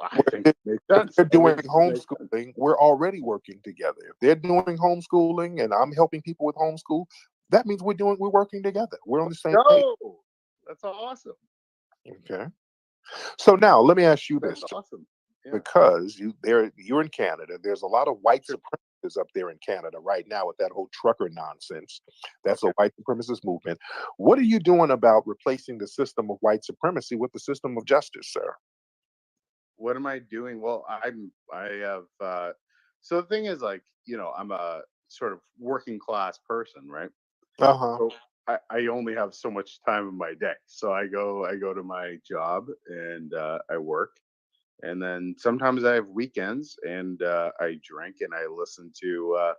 P: I think it makes
M: If
P: sense.
M: they're
P: I
M: doing
P: think it makes sense.
M: homeschooling, we're already working together. If they're doing homeschooling and I'm helping people with homeschool, that means we're working together. We're on the same page.
P: No, that's awesome.
M: Okay. So now let me ask you
P: That's
M: this,
P: awesome. Yeah.
M: because you're in Canada. There's a lot of white supremacists up there in Canada right now with that whole trucker nonsense. That's a white supremacist movement. What are you doing about replacing the system of white supremacy with the system of justice, sir?
P: What am I doing? Well, I have so the thing is like, I'm a sort of working class person, right?
M: Uh-huh.
P: So I only have so much time in my day. So I go to my job and I work. And then sometimes I have weekends and I drink and I listen to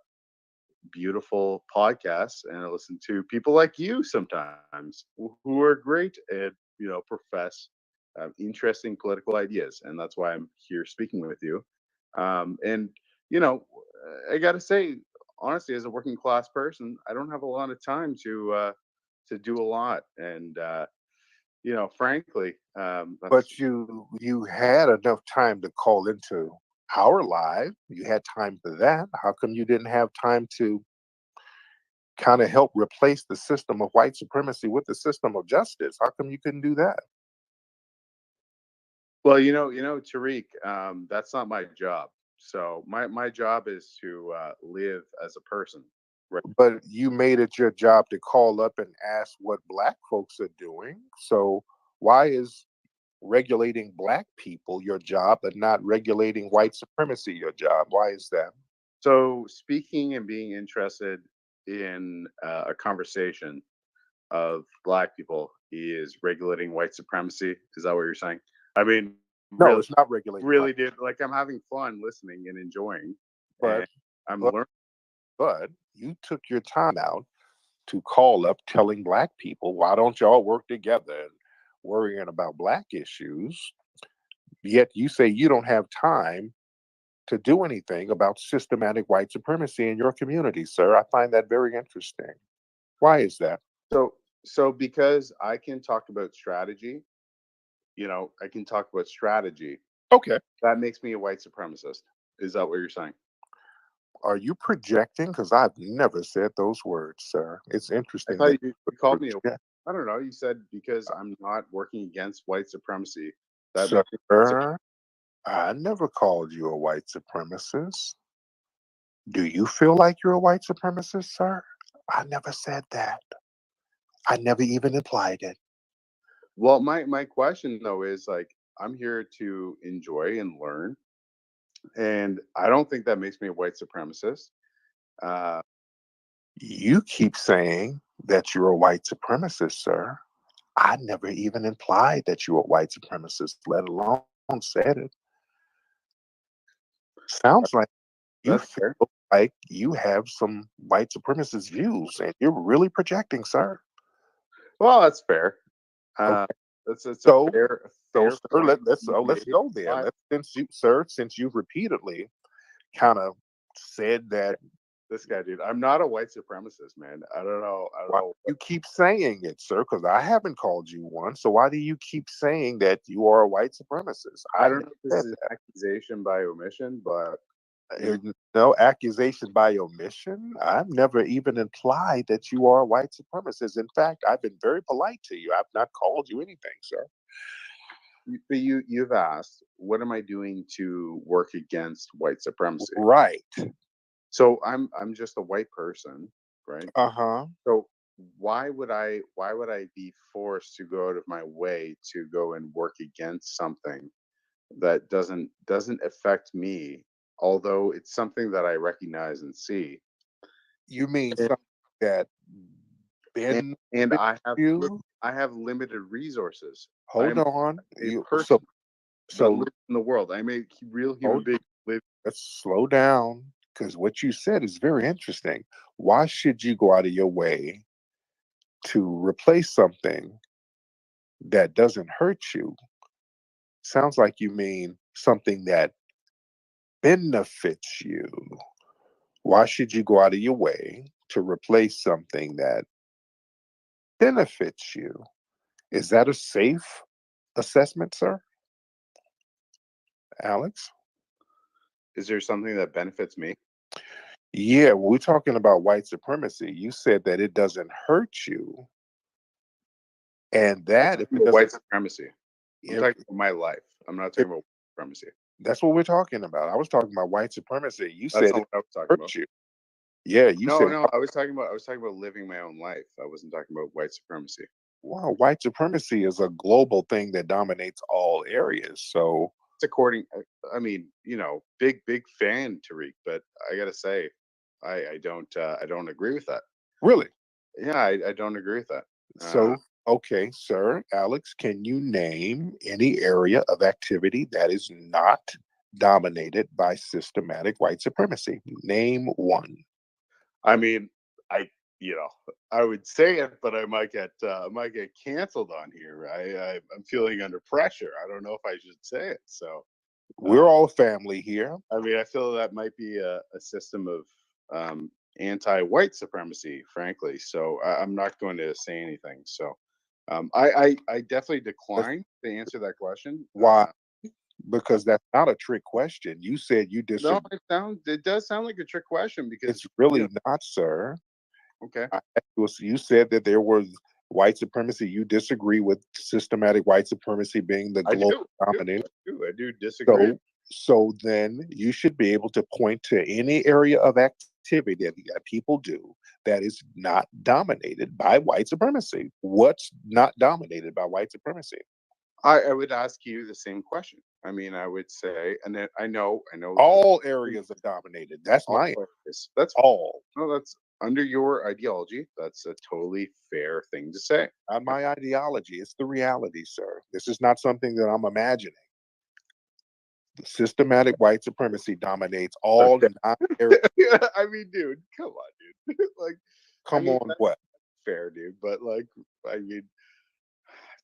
P: beautiful podcasts and I listen to people like you sometimes who are great and profess interesting political ideas, and that's why I'm here speaking with you. And you know, I got to say, honestly, as a working class person, I don't have a lot of time to do a lot, and frankly,
M: But
P: that's
M: you had enough time to call into our live. You had time for that. How come you didn't have time to kind of help replace the system of white supremacy with the system of justice? How come you couldn't do that?
P: well, Tariq, that's not my job. So my job is to live as a person. Right.
M: But you made it your job to call up and ask what black folks are doing. So why is regulating black people your job but not regulating white supremacy your job? Why is that?
P: So speaking and being interested in a conversation of black people is regulating white supremacy. Is that what you're saying? I mean,
M: No,
P: really,
M: it's not regulating white.
P: really did. Like I'm having fun listening and enjoying, and
M: But
P: I'm
M: but
P: learning.
M: but you took your time out to call up telling black people, why don't y'all work together and worrying about black issues? Yet you say you don't have time to do anything about systematic white supremacy in your community, sir. I find that very interesting. Why is that?
P: So because I can talk about strategy, I can talk about strategy.
M: Okay.
P: That makes me a white supremacist. Is that what you're saying?
M: Are you projecting? Because I've never said those words, sir. It's
P: I
M: interesting
P: thought
M: that
P: you
M: you
P: called me.
M: project.
P: I don't know. You said because I'm not working against white supremacy. That makes me
M: Sir, I never called you a white supremacist. Do you feel like you're a white supremacist, sir? I never said that. I never even implied it.
P: well. My question though is like I'm here to enjoy and learn, and I don't think that makes me a white supremacist. Uh,
M: You keep saying that you're a white supremacist, sir. I never even implied that you were white supremacist, let alone said it. Sounds like you
P: That's fair.
M: feel like you have some white supremacist views, and you're really projecting, sir.
P: Well, that's fair.
M: Okay.
P: It's a
M: So,
P: fair
M: sir,
P: point
M: let's
P: you
M: let's
P: made,
M: go there.
P: but
M: Since you've repeatedly kind of said that,
P: this guy, dude, I'm not a white supremacist, man. I don't know. I don't
M: why
P: know.
M: do you keep saying it, sir? Because I haven't called you one. So why do you keep saying that you are a white supremacist?
P: I
M: I
P: don't
M: never
P: know if this
M: said
P: is
M: that.
P: an accusation by omission, but
M: No accusation by omission. I've never even implied that you are a white supremacist. In fact, I've been very polite to you. I've not called you anything, sir.
P: but you've asked, what am I doing to work against white supremacy?
M: Right.
P: So I'm just a white person, right?
M: Uh-huh.
P: So why would I be forced to go out of my way to go and work against something that doesn't affect me, although it's something that I recognize and see.
M: You mean
P: And
M: something that
P: and
M: benefits you?
P: I have limited resources.
M: Hold
P: I'm
M: on.
P: a
M: You
P: person that
M: so
P: lives in the world. I'm a real human
M: hold,
P: being. Live.
M: let's slow down because what you said is very interesting. Why should you go out of your way to replace something that doesn't hurt you? Sounds like you mean something that benefits you. Why should you go out of your way to replace something that benefits you? Is that a safe assessment, sir? Alex?
P: Is there something that benefits me?
M: Yeah, when we're talking about white supremacy, you said that it doesn't hurt you. And that, if it
P: White
M: doesn't,
P: supremacy. I'm
M: if,
P: talking about my life. I'm not talking about white supremacy.
M: that's what we're talking about. I was talking about white supremacy. You
P: That's
M: said
P: not
M: it
P: what I was talking
M: hurt
P: about.
M: you. Yeah, you
P: No,
M: said,
P: no, I was talking about living my own life. I wasn't talking about white supremacy.
M: wow, white supremacy is a global thing that dominates all areas. So,
P: It's according. I mean, big fan, Tariq, but I gotta say, I don't agree with that.
M: really?
P: Yeah, I don't agree with that.
M: So, okay, sir, Alex, can you name any area of activity that is not dominated by systematic white supremacy? Name one.
P: I mean, I I would say it, but I might get canceled on here. I'm feeling under pressure. I don't know if I should say it. So
M: We're all family here.
P: I mean, I feel that might be a system of anti-white supremacy, frankly. So I'm not going to say anything. So I definitely decline to answer that question.
M: Why? Because that's not a trick question. You said you
P: No,
M: disagree.
P: it does sound like a trick question because
M: It's really not, sir.
P: okay.
M: You said that there was white supremacy. You disagree with systematic white supremacy being the
P: I
M: global
P: do,
M: dominant.
P: I do disagree.
M: So then you should be able to point to any area of activity that people do that is not dominated by white supremacy. What's not dominated by white supremacy?
P: I would ask you the same question. I mean, I would say, and then I know
M: All areas are dominated. That's
P: all
M: my
P: areas. That's
M: all.
P: no, that's under your ideology. That's a totally fair thing to say.
M: Not my ideology. It's the reality, sir. This is not something that I'm imagining. Systematic white supremacy dominates all
P: Okay.
M: 9 areas.
P: I mean, dude, come on, dude. Like,
M: Come on,
P: that's
M: what?
P: fair, dude. But like, I mean,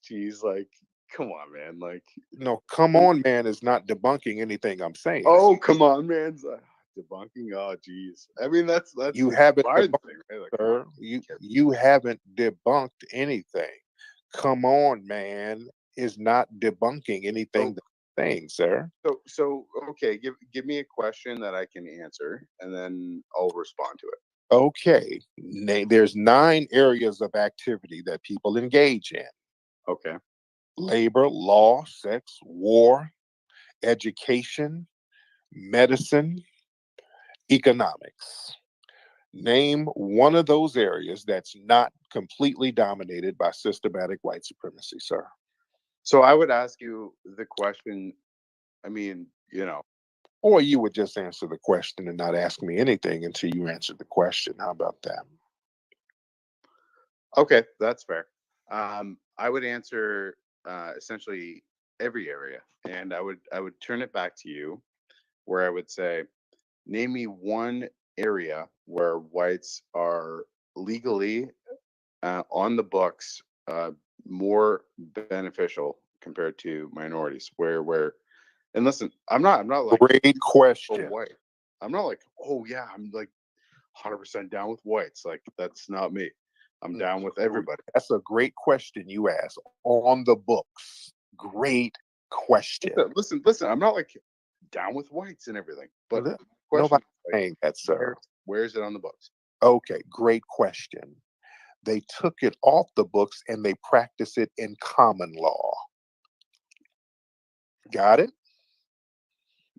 P: geez, like, come on, man. Like,
M: No, come on, man, is not debunking anything I'm saying.
P: oh, come on, man. Debunking. Oh, geez. I mean, that's
M: You
P: the
M: haven't
P: surprising
M: debunked,
P: thing, right? Like,
M: sir. You haven't debunked anything. Come on, man, is not debunking anything that I'm saying, sir.
P: So okay, give me a question that I can answer, and then I'll respond to it.
M: Okay. There's 9 areas of activity that people engage in.
P: Okay.
M: Labor, law, sex, war, education, medicine, economics. Name one of those areas that's not completely dominated by systematic white supremacy, sir.
P: So I would ask you the question. I mean,
M: Or you would just answer the question and not ask me anything until you answered the question. How about that?
P: okay, that's fair. I would answer essentially every area, and I would turn it back to you, where I would say, name me one area where whites are legally on the books more beneficial compared to minorities. Where and listen, I'm not like
M: Great
P: super
M: question.
P: white. I'm not like, oh yeah, I'm like 100% down with whites. Like that's not me. I'm down with everybody.
M: That's a great question you asked. On the books. Great question.
P: Listen. I'm not like down with whites and everything, but the question
M: Nobody's
P: is, like,
M: saying that, sir.
P: where is it on the books?
M: Okay, great question. They took it off the books and they practice it in common law. Got it?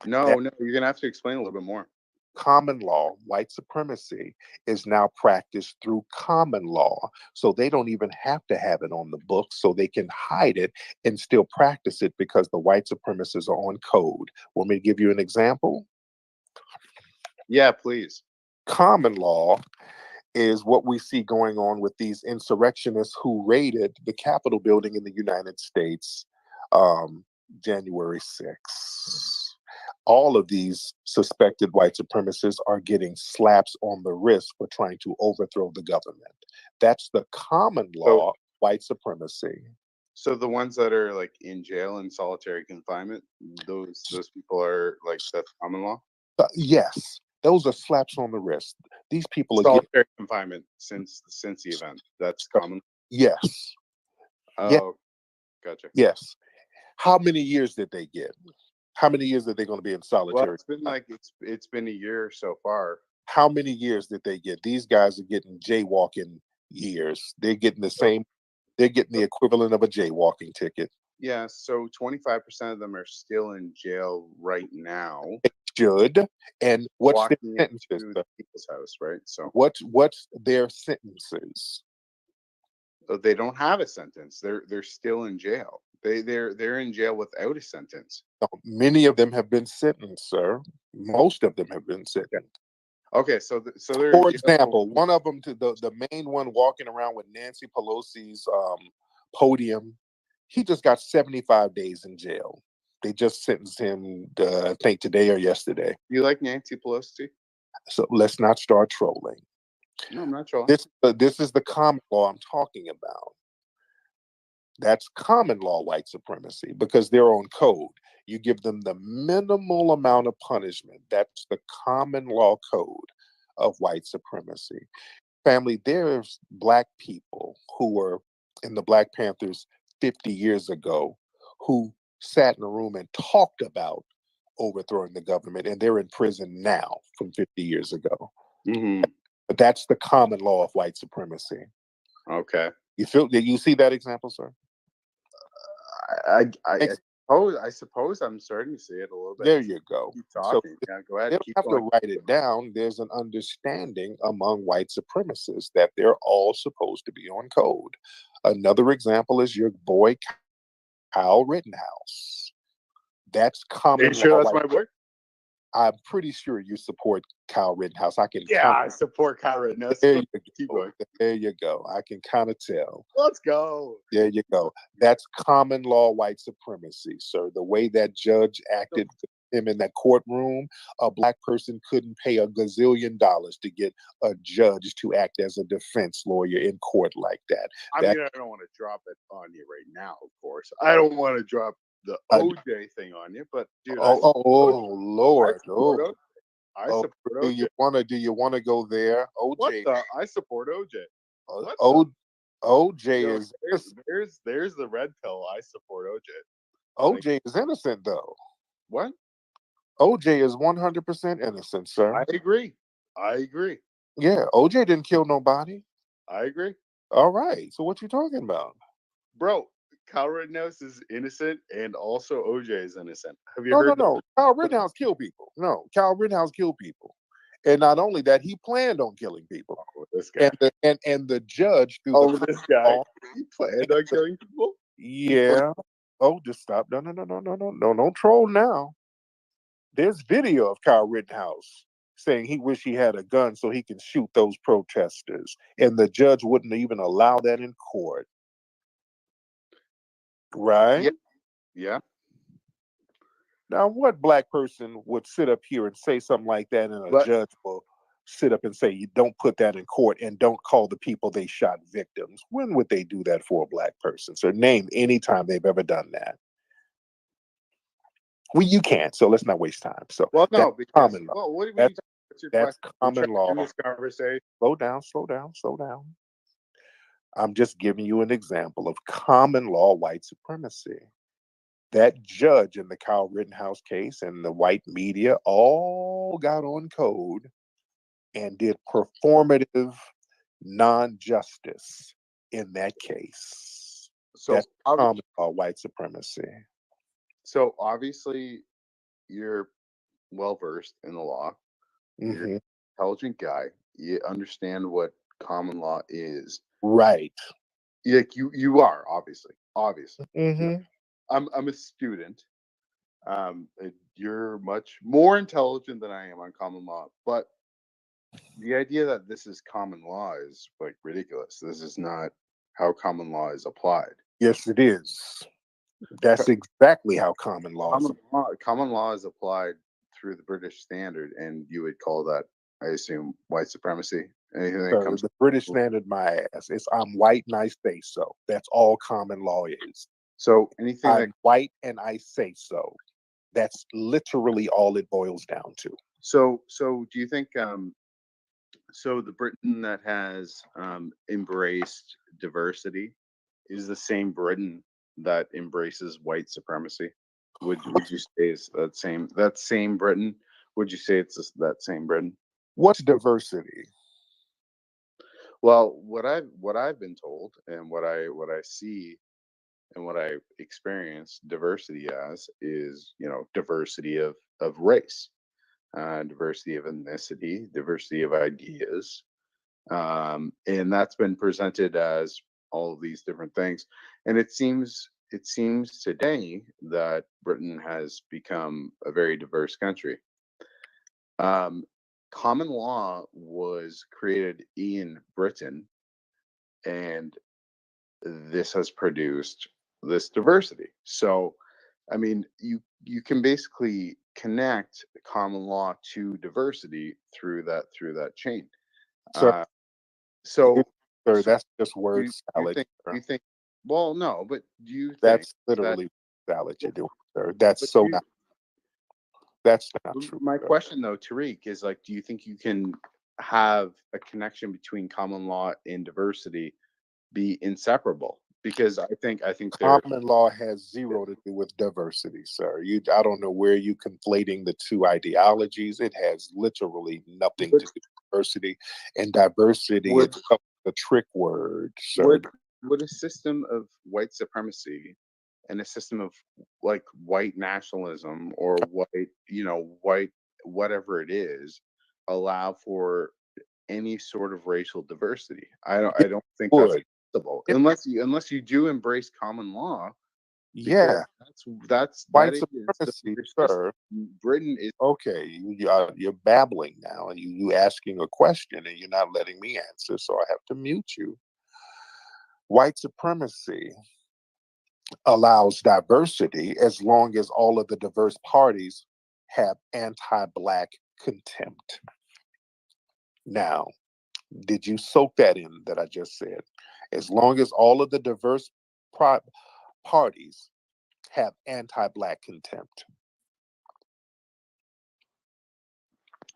P: No, you're gonna have to explain a little bit more.
M: Common law, white supremacy, is now practiced through common law. So they don't even have to have it on the books, so they can hide it and still practice it because the white supremacists are on code. Want me to give you an example?
P: Yeah, please.
M: Common law is what we see going on with these insurrectionists who raided the Capitol building in the United States January 6th. All of these suspected white supremacists are getting slaps on the wrist for trying to overthrow the government. That's the common law white supremacy.
P: So the ones that are like in jail in solitary confinement, those people are like, that's common law?
M: Yes, those are slaps on the wrist. These people are getting
P: Solitary confinement since the event. That's common.
M: yes.
P: Oh, gotcha.
M: Yes. How many years did they get? How many years are they going to be in solitary?
P: Well, it's been like it's been a year so far.
M: How many years did they get? These guys are getting jaywalking years. They're getting the same. They're getting the equivalent of a jaywalking ticket.
P: Yeah, so 25% of them are still in jail right now.
M: It should. And what's
P: Walking
M: their
P: into
M: sentences?
P: the people's house, right? So
M: What's their sentences?
P: they don't have a sentence. They're still in jail. They're in jail without a sentence.
M: No, many of them have been sentenced, sir. Most of them have been sentenced.
P: Okay, so they're
M: For
P: in jail.
M: example, one of them, to the main one walking around with Nancy Pelosi's podium, he just got 75 days in jail. They just sentenced him, I think today or yesterday.
P: You like Nancy Pelosi?
M: So let's not start trolling.
P: No, I'm not trolling.
M: This is the common law I'm talking about. That's common law white supremacy because they're on code. You give them the minimal amount of punishment. That's the common law code of white supremacy. Family, there's Black people who were in the Black Panthers 50 years ago who sat in a room and talked about overthrowing the government, and they're in prison now from 50 years ago.
P: Mm-hmm.
M: But that's the common law of white supremacy.
P: Okay.
M: Did you see that example, sir?
P: I suppose I'm starting to see it a little bit.
M: There you go.
P: Keep talking. Yeah, go ahead.
M: They don't
P: Keep
M: have
P: going.
M: to write it down. There's an understanding among white supremacists that they're all supposed to be on code. Another example is your boy Kyle Rittenhouse. That's common.
P: Are you sure that's
M: white-
P: my boy?
M: I'm pretty sure you support Kyle Rittenhouse. I can.
P: Yeah, I support Kyle Rittenhouse.
M: There
P: Keep going.
M: There you go. I can kind of tell.
P: Let's go.
M: There you go. That's common law white supremacy, sir. The way that judge acted with him in that courtroom, a Black person couldn't pay $1 gazillion to get a judge to act as a defense lawyer in court like that.
P: I mean, I don't want to drop it on you right now, of course. I don't want to drop the OJ thing on you, but dude,
M: Lord.
P: I support
M: Do
P: OJ.
M: you wanna go there?
P: What
M: OJ.
P: the? I support OJ.
M: OJ
P: You know,
M: is
P: there's the red pill. I support OJ.
M: OJ is innocent though.
P: What?
M: OJ is 100% innocent, sir.
P: I agree.
M: Yeah, OJ didn't kill nobody.
P: I agree.
M: All right. So what you talking about?
P: Bro, Kyle Rittenhouse is innocent and also OJ is innocent. Have you
M: No,
P: heard
M: no. Kyle Rittenhouse killed people. No, Kyle Rittenhouse killed people. And not only that, he planned on killing people.
P: This guy.
M: And the judge through
P: this guy. He planned on killing people?
M: Yeah. Oh, just stop. No, don't troll now. There's video of Kyle Rittenhouse saying he wish he had a gun so he can shoot those protesters. And the judge wouldn't even allow that in court. right?
P: Yeah. Yeah.
M: Now, what black person would sit up here and say something like that, and a
P: But
M: judge will sit up and say, "You don't put that in court, and don't call the people they shot victims"? When would they do that for a black person? So, name any time they've ever done that. Well, you can't, so let's not waste time. So
P: well,
M: that's
P: no, because
M: common law.
P: well, what do you
M: That's
P: what's your
M: that's
P: question? We're trying
M: common
P: to
M: law.
P: do this conversation.
M: Slow down, slow down, slow down. I'm just giving you an example of common law white supremacy. That judge in the Kyle Rittenhouse case and the white media all got on code and did performative non-justice in that case.
P: So
M: That's common law white supremacy.
P: so obviously you're well versed in the law. You're
M: Hmm.
P: an intelligent guy. You understand what common law is.
M: Right.
P: Like you are obviously.
M: Hmm.
P: I'm a student. You're much more intelligent than I am on common law, but the idea that this is common law is like ridiculous. This is not how common law is applied.
M: Yes, it is. That's exactly how common law is.
P: Common law is applied through the British standard, and you would call that, I assume, white supremacy. Anything that comes
M: The British standard, my ass. It's I'm white and I say so. That's all common law is.
P: So anything that
M: I'm white and I say so. That's literally all it boils down to.
P: so do you think so the Britain that has embraced diversity is the same Britain that embraces white supremacy? Would you say is that same Britain? Would you say it's that same Britain?
M: What's diversity?
P: Well, what I've been told and what I see and what I experience diversity as is, diversity of race, diversity of ethnicity, diversity of ideas, and that's been presented as all of these different things. And it seems today that Britain has become a very diverse country. Um, Common law was created in Britain, and this has produced this diversity. So, I mean, you can basically connect common law to diversity through that chain.
M: Sir,
P: Uh, so,
M: sir,
P: so
M: that's just
P: do
M: word
P: you
M: salad.
P: think? Do
M: Sir.
P: you think? Well, no, but do you think
M: That's
P: that?
M: literally salad you're doing, sir.
P: But
M: That's so
P: you,
M: not. That's not true.
P: my
M: Sir.
P: question though, Tariq, is like, do you think you can have a connection between common law and diversity be inseparable? Because I think they're
M: Common law has zero to do with diversity, sir. I don't know where you conflating the two ideologies. It has literally nothing to do with diversity, and diversity
P: would
M: is a trick word, sir.
P: would a system of white supremacy and a system of like white nationalism or white whatever it is allow for any sort of racial diversity? I don't think that's
M: Would
P: possible
M: it,
P: unless you do embrace common law, because
M: yeah,
P: that
M: white
P: is the
M: supremacy,
P: British
M: sir.
P: system. Britain is
M: Okay, you're babbling now, and you asking a question, and you're not letting me answer, so I have to mute you. White supremacy allows diversity as long as all of the diverse parties have anti-black contempt. Now, did you soak that in that I just said? As long as all of the diverse parties have anti-black contempt.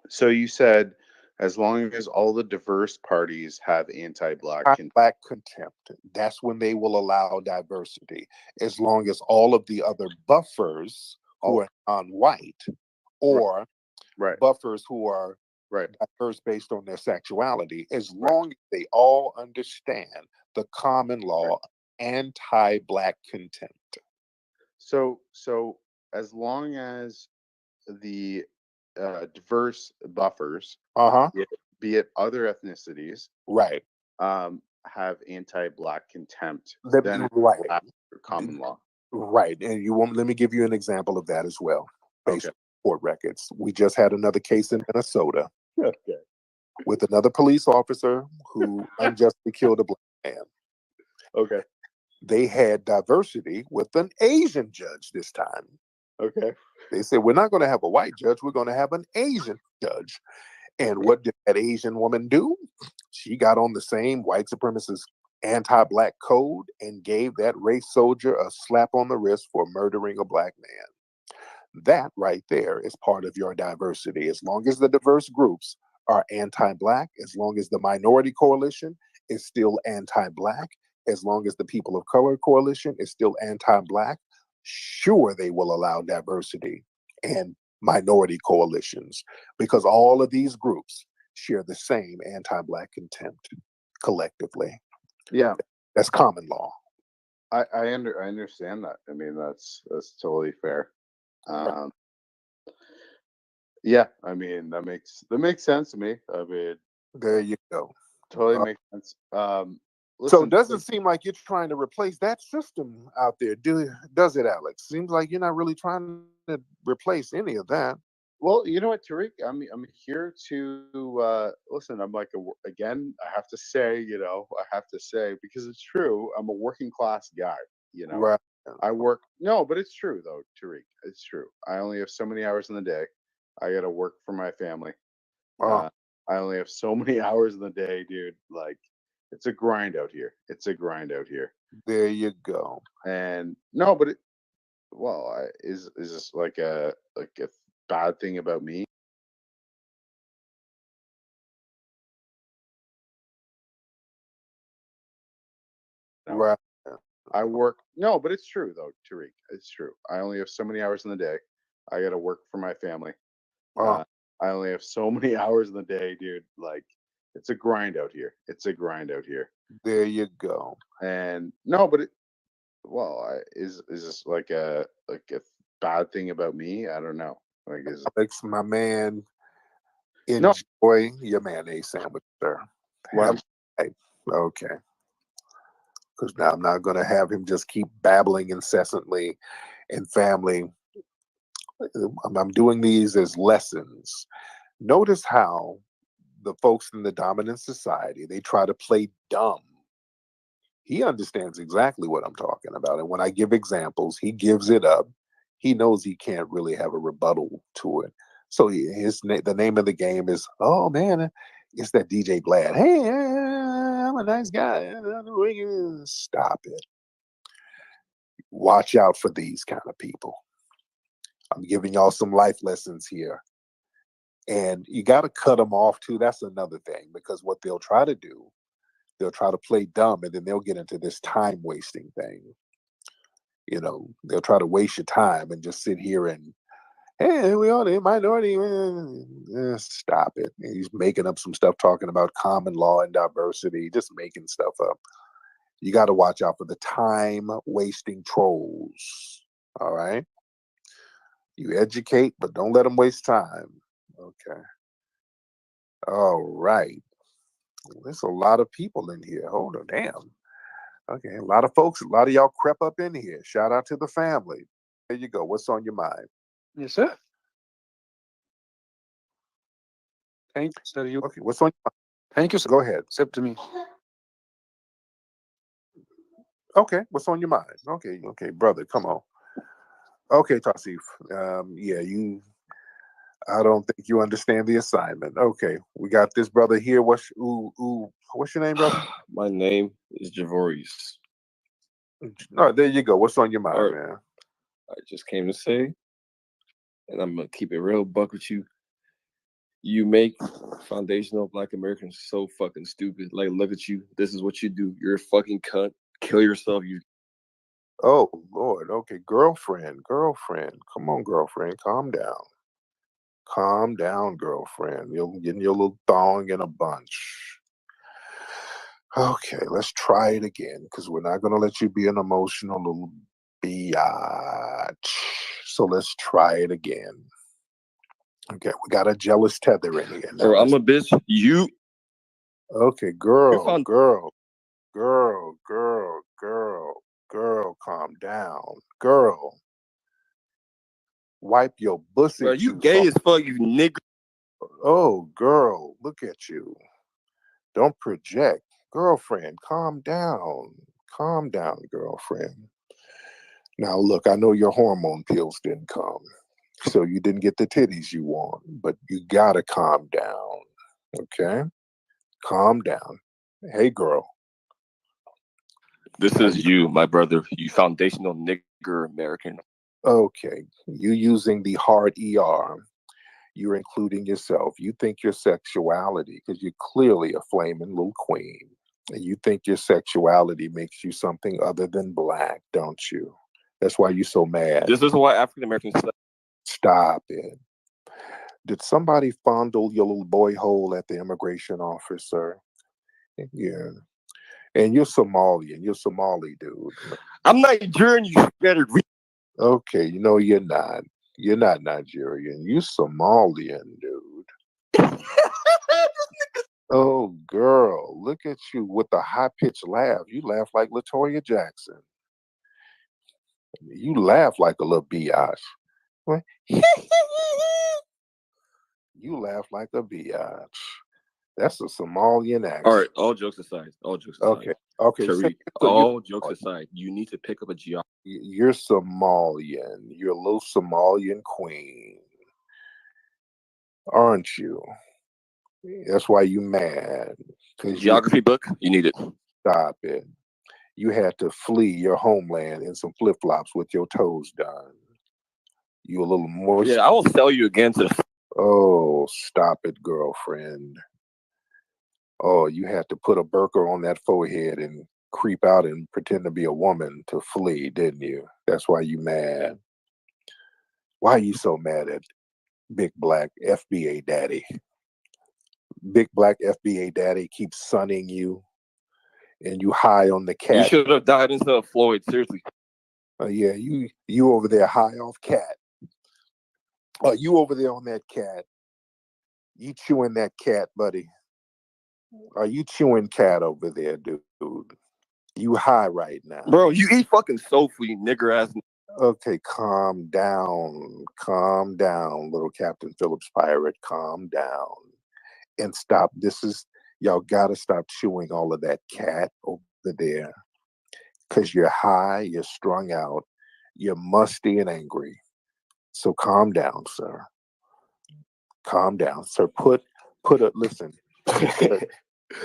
P: so you said as long as all the diverse parties have anti-black
M: Black contempt. That's when they will allow diversity. As long as all of the other buffers who are non-white or
P: right
M: buffers who are
P: right
M: diverse based on their sexuality, as long as they all understand the common law anti-black contempt.
P: so as long as the diverse buffers, be it other ethnicities,
M: right,
P: have anti-black contempt,
M: Let
P: then
M: me,
P: it's
M: right,
P: allowed for common law.
M: right. And you want let me give you an example of that as well, based
P: Okay.
M: on court records. We just had another case in Minnesota
P: Okay.
M: with another police officer who unjustly killed a black man.
P: Okay.
M: they had diversity with an Asian judge this time.
P: Okay.
M: They said, we're not going to have a white judge, we're going to have an Asian judge. And what did that Asian woman do? She got on the same white supremacist anti-black code and gave that race soldier a slap on the wrist for murdering a black man. That right there is part of your diversity. As long as the diverse groups are anti-black, as long as the minority coalition is still anti-black, as long as the people of color coalition is still anti-black, sure, they will allow diversity and minority coalitions, because all of these groups share the same anti-black contempt collectively.
P: Yeah,
M: that's common law.
P: I understand that. I mean, that's totally fair. Yeah, I mean that makes sense to me. I mean,
M: there you go.
P: Totally makes sense.
M: So
P: Listen,
M: it doesn't seem like you're trying to replace that system out there, does it, Alex? Seems like you're not really trying to replace any of that.
P: well, you know what, Tariq? I'm here to listen. I'm like again. I have to say, because it's true. I'm a working class guy.
M: Right.
P: I work. No, but it's true though, Tariq. It's true. I only have so many hours in the day. I got to work for my family. I only have so many hours in the day, dude. Like, it's a grind out here. It's a grind out here.
M: There you go.
P: And no, but is this like a bad thing about me? No.
M: Right.
P: I work. No, but it's true though, Tariq. It's true. I only have so many hours in the day. I got to work for my family. I only have so many hours in the day, dude. Like, it's a grind out here. It's a grind out here.
M: There you go.
P: And no, but is this like a bad thing about me? I don't know. Like, is
M: Alex, my man,
P: No.
M: enjoy your mayonnaise sandwich, sir.
P: Well,
M: okay. Because now I'm not going to have him just keep babbling incessantly. And family, I'm doing these as lessons. Notice how the folks in the dominant society, they try to play dumb. He understands exactly what I'm talking about. And when I give examples, he gives it up. He knows he can't really have a rebuttal to it. So the name of the game is, oh man, it's that DJ Glad. Hey, I'm a nice guy. Stop it. Watch out for these kind of people. I'm giving y'all some life lessons here. And you got to cut them off too. That's another thing, because what they'll try to do, they'll try to play dumb, and then they'll get into this time wasting thing. They'll try to waste your time and just sit here and, hey, we all the minority. Stop it. And he's making up some stuff talking about common law and diversity, just making stuff up. You got to watch out for the time wasting trolls. All right. You educate, but don't let them waste time. Okay. All right. There's a lot of people in here. Hold on, damn. Okay, a lot of folks, a lot of y'all crept up in here. Shout out to the family. There you go. What's on your mind?
Q: Yes, sir. Thank you, sir.
M: Okay, what's on your mind?
Q: Thank you, sir.
M: Go ahead.
Q: Accept to me.
M: Okay, what's on your mind? Okay, brother, come on. Okay, Tasif. I don't think you understand the assignment. Okay, we got this brother here. What's your name, brother?
R: My name is Javorius.
M: Oh, there you go. What's on your mind, man?
R: I just came to say, and I'm gonna keep it real buck with you. You make foundational Black Americans so fucking stupid. Like, look at you. This is what you do. You're a fucking cunt. Kill yourself. You.
M: Oh Lord. Okay, girlfriend. Come on, girlfriend. Calm down. Calm down, girlfriend. You're getting your little thong in a bunch. Okay, let's try it again, because we're not going to let you be an emotional little biatch. So let's try it again. Okay, we got a jealous tether in here.
R: Or I'm a bitch. You.
M: Okay, girl, calm down. Girl. Wipe your pussy.
R: Bro, you gay as fuck, you nigga.
M: Oh, girl, look at you. Don't project. Girlfriend, calm down. Calm down, girlfriend. Now, look, I know your hormone pills didn't come, so you didn't get the titties you want, but you gotta calm down, okay? Calm down. Hey, girl.
R: This is you, my brother. You foundational nigger American.
M: Okay, you using the hard ER. You're including yourself. You think your sexuality, because you're clearly a flaming little queen, and you think your sexuality makes you something other than black, don't you? That's why you're so mad.
R: This is why African Americans.
M: Stop it. Did somebody fondle your little boy hole at the immigration office, sir? Yeah. And you're Somalian. You're Somali, dude.
R: I'm Nigerian, you better read.
M: Okay, you know you're not. You're not Nigerian. You Somalian, dude. Oh, girl, look at you with the high-pitched laugh. You laugh like LaToya Jackson. You laugh like a little biatch. What? You laugh like a biatch. That's a Somalian accent.
R: All right, all jokes aside. All jokes aside.
M: Okay. Okay.
R: Tariq,
M: so
R: all jokes aside, you need to pick up a geography.
M: you're Somalian. You're a little Somalian queen, aren't you? That's why you mad.
R: Geography book, you need it.
M: Stop it. You had to flee your homeland in some flip-flops with your toes done. You a little more.
R: Yeah, I will sell you again to the.
M: Oh, stop it, girlfriend. Oh, you had to put a burqa on that forehead and creep out and pretend to be a woman to flee, didn't you? That's why you mad. Why are you so mad at Big Black FBA Daddy? Big Black FBA Daddy keeps sunning you, and you high on the cat.
R: You should have died instead of Floyd. Seriously.
M: Yeah, you over there high off cat. You over there on that cat. You chewing that cat, buddy. Are you chewing cat over there, dude? You high right now.
R: Bro, you eat fucking sofa, you nigger ass.
M: Okay, calm down. Calm down, little Captain Phillips pirate. Calm down. And stop. Y'all gotta stop chewing all of that cat over there. Because you're high, you're strung out, you're musty and angry. So calm down, sir. Calm down, sir. Listen.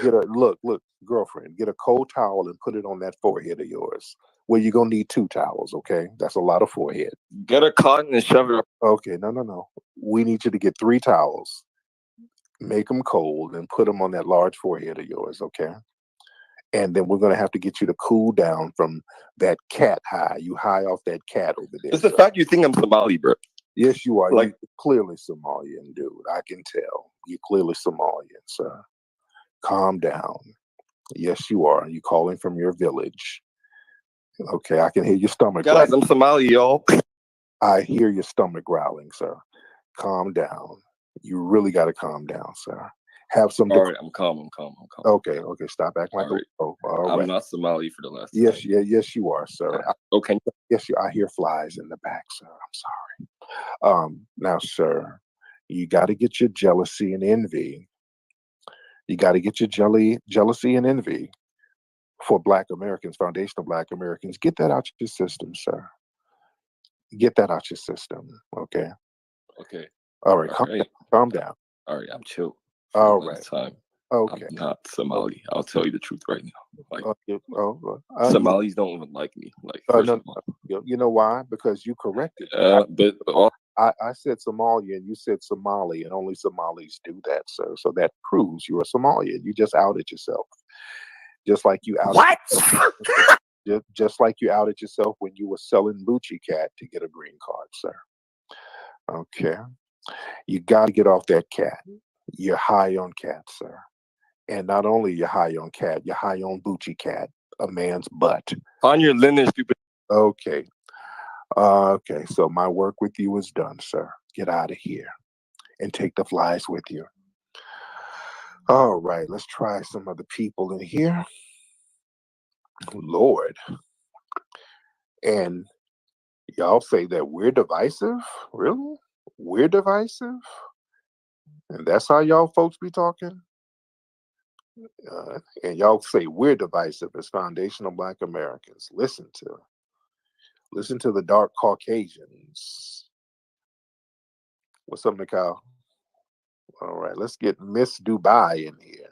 M: Look, girlfriend, get a cold towel and put it on that forehead of yours. Well, you're gonna need 2 towels, okay? That's a lot of forehead.
R: Get a cotton and shove it up.
M: Okay, no. We need you to get 3 towels. Make them cold and put them on that large forehead of yours, okay? And then we're gonna have to get you to cool down from that cat high. You high off that cat over there.
R: It's the fact you think I'm Somali, bro.
M: Yes, you are.
R: Like,
M: you're clearly Somalian, dude. I can tell. You're clearly Somalian, sir. Calm down. Yes, you are. You calling from your village. Okay, I can hear your stomach
R: guys,
M: growling.
R: I'm Somali, y'all.
M: I hear your stomach growling, sir. Calm down. You really got to calm down, sir. Have some.
R: All right, I'm calm.
M: Okay. Stop acting like
R: all
M: right.
R: I'm not Somali for the last
M: Yes,
R: time.
M: yes, you are, sir.
R: Okay.
M: Yes, I hear flies in the back, sir. I'm sorry. Now, sir, you got to get your jealousy and envy. You got to get your jealousy and envy for Black Americans, foundational Black Americans. Get that out your system, sir. Get that out your system, okay?
R: Okay.
M: All right, calm down.
R: All right, I'm chill.
M: All right.
R: Time.
M: Okay.
R: I'm not Somali. I'll tell you the truth right now. Like,
M: Somalis
R: don't even like me. Like,
M: no. You know why? Because you corrected. I said Somalia and you said Somali, and only Somalis do that, sir. So that proves you're a Somalian. You just outed yourself. Just like you outed just like you outed yourself when you were selling Bucci Cat to get a green card, sir. Okay. You got to get off that cat. You're high on cat, sir. And not only you're high on cat, you're high on Bucci Cat, a man's butt.
R: On your lineage, stupid.
M: Okay. Okay, so my work with you is done, sir. Get out of here and take the flies with you. All right, let's try some other people in here. Lord. And y'all say that we're divisive? Really? We're divisive? And that's how y'all folks be talking? And y'all say we're divisive as foundational Black Americans. Listen to the dark Caucasians. What's up, Mikal? All right, let's get Miss Dubai in here.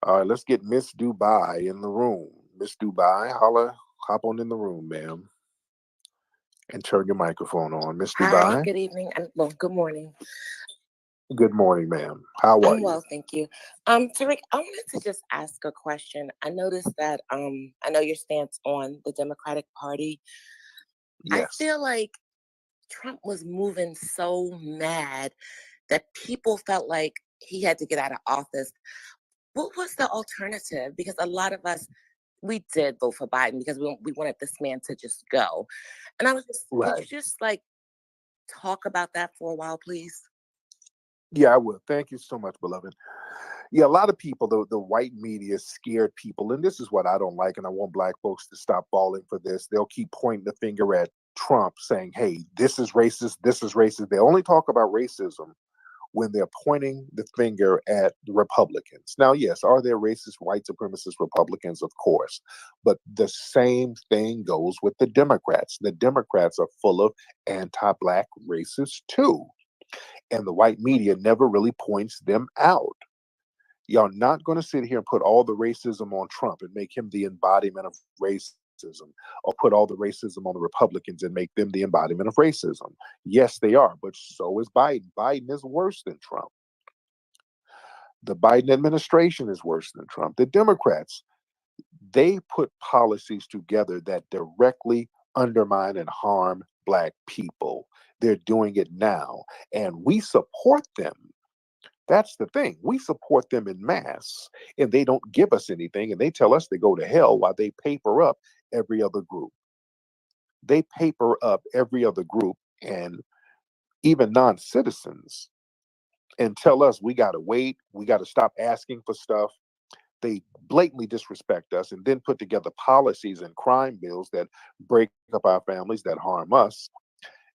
M: All right, let's get Miss Dubai in the room. Miss Dubai, holla, hop on in the room, ma'am, and turn your microphone on. Miss
A: Hi,
M: Dubai,
A: good evening. Well, good morning.
M: good morning, ma'am. How are
A: I'm
M: you?
A: well, thank you. Tariq, I wanted to just ask a question. I noticed that I know your stance on the Democratic Party. I
M: Yes.
A: feel like Trump was moving so mad that people felt like he had to get out of office. What was the alternative? Because a lot of us, we did vote for Biden because we wanted this man to just go. And I was just, could
M: Right.
A: you just like talk about that for a while, please?
M: Yeah, I will. Thank you so much, beloved. Yeah, a lot of people, the white media scared people, and this is what I don't like, and I want Black folks to stop falling for this. They'll keep pointing the finger at Trump, saying, hey, this is racist, this is racist. They only talk about racism when they're pointing the finger at the Republicans. Now, yes, are there racist, white supremacist Republicans? Of course. But the same thing goes with the Democrats. The Democrats are full of anti-Black racists too. And the white media never really points them out. Y'all not going to sit here and put all the racism on Trump and make him the embodiment of racism, or put all the racism on the Republicans and make them the embodiment of racism. Yes, they are, but so is Biden. Biden is worse than Trump. The Biden administration is worse than Trump. The Democrats, they put policies together that directly undermine and harm Black people. They're doing it now, and we support them. That's the thing. We support them in mass, and they don't give us anything, and they tell us to go to hell while they paper up every other group. They paper up every other group and even non-citizens, and tell us we got to wait, we got to stop asking for stuff. They blatantly disrespect us and then put together policies and crime bills that break up our families, that harm us.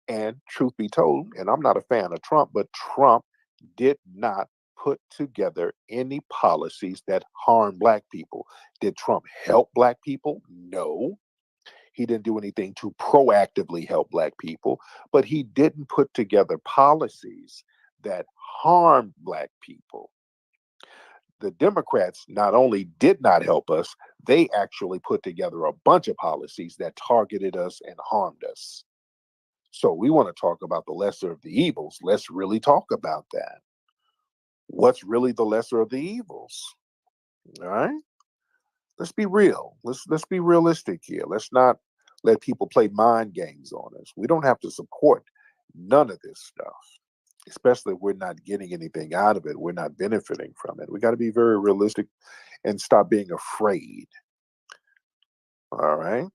M: And truth be told, and I'm not a fan of Trump, but Trump did not put together any policies that harm Black people. Did Trump help Black people? No. He didn't do anything to proactively help Black people, but he didn't put together policies that harmed Black people. The Democrats not only did not help us, they actually put together a bunch of policies that targeted us and harmed us. So we want to talk about the lesser of the evils. Let's really talk about that. What's really the lesser of the evils? All right. Let's be real. Let's be realistic here. Let's not let people play mind games on us. We don't have to support none of this stuff, especially if we're not getting anything out of it. We're not benefiting from it. We got to be very realistic and stop being afraid. All right.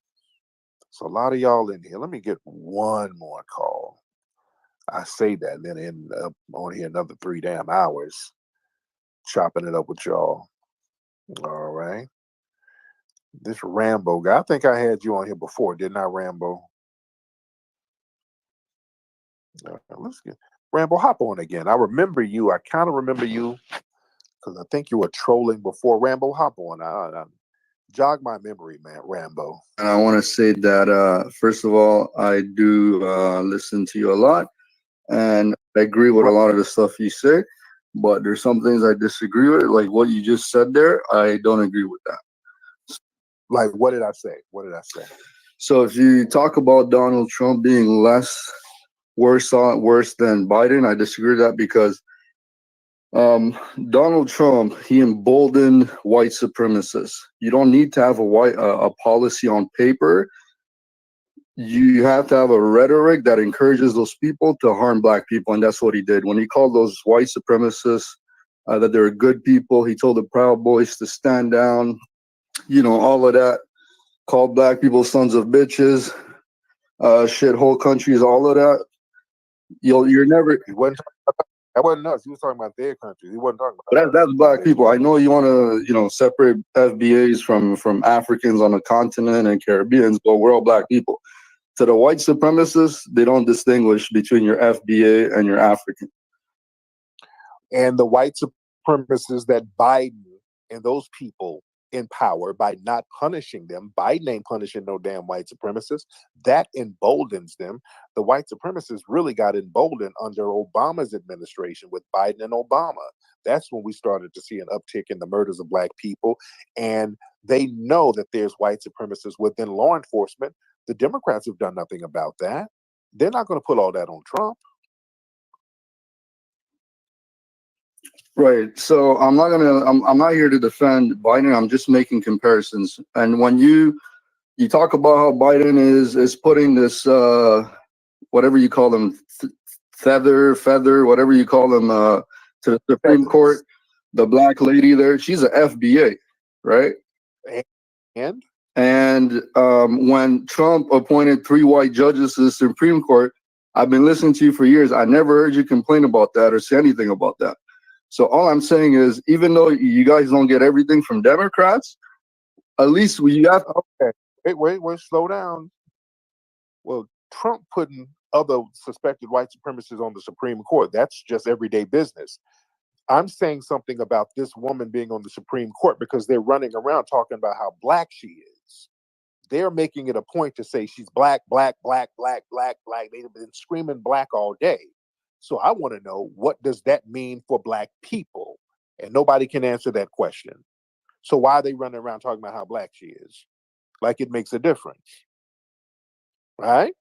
M: So a lot of y'all in here. Let me get one more call. I say that, and then end up on here another 3 damn hours chopping it up with y'all. All right. This Rambo guy, I think I had you on here before, didn't I, Rambo? Let's get Rambo, hop on again. I remember you. I kind of remember you because I think you were trolling before. Rambo, hop on. Jog my memory, man, Rambo.
S: And I want to say that, first of all, I do listen to you a lot, and I agree with a lot of the stuff you say, but there's some things I disagree with, like what you just said there. I don't agree with that.
M: Like, what did I say? What did I say?
S: So if you talk about Donald Trump being worse than Biden, I disagree with that because Donald Trump, he emboldened white supremacists. You don't need to have a policy on paper. You have to have a rhetoric that encourages those people to harm Black people, and that's what he did. When he called those white supremacists that they're good people, he told the Proud Boys to stand down, all of that. Called Black people sons of bitches, shithole countries, all of that. You're never.
M: That wasn't us. He was talking about their country. He wasn't talking about.
S: That's Black people. I know you want to, separate FBAs from Africans on the continent and Caribbeans, but we're all Black people. To the white supremacists, they don't distinguish between your FBA and your African.
M: And the white supremacists that Biden and those people in power by not punishing them. Biden ain't punishing no damn white supremacists. That emboldens them. The white supremacists really got emboldened under Obama's administration with Biden and Obama. That's when we started to see an uptick in the murders of black people. And they know that there's white supremacists within law enforcement. The Democrats have done nothing about that. They're not going to put all that on Trump.
S: Right. So I'm not here to defend Biden. I'm just making comparisons. And when you talk about how Biden is putting this whatever you call them, feather, whatever you call them, to the Supreme Court, the black lady there, she's a FBA, right? And when Trump appointed 3 white judges to the Supreme Court, I've been listening to you for years. I never heard you complain about that or say anything about that. So all I'm saying is, even though you guys don't get everything from Democrats, at least you have.
M: Okay, wait, slow down. Well, Trump putting other suspected white supremacists on the Supreme Court, that's just everyday business. I'm saying something about this woman being on the Supreme Court because they're running around talking about how black she is. They're making it a point to say she's black. They've been screaming black all day. So I want to know, what does that mean for black people? And nobody can answer that question. So why are they running around talking about how black she is? Like it makes a difference. Right?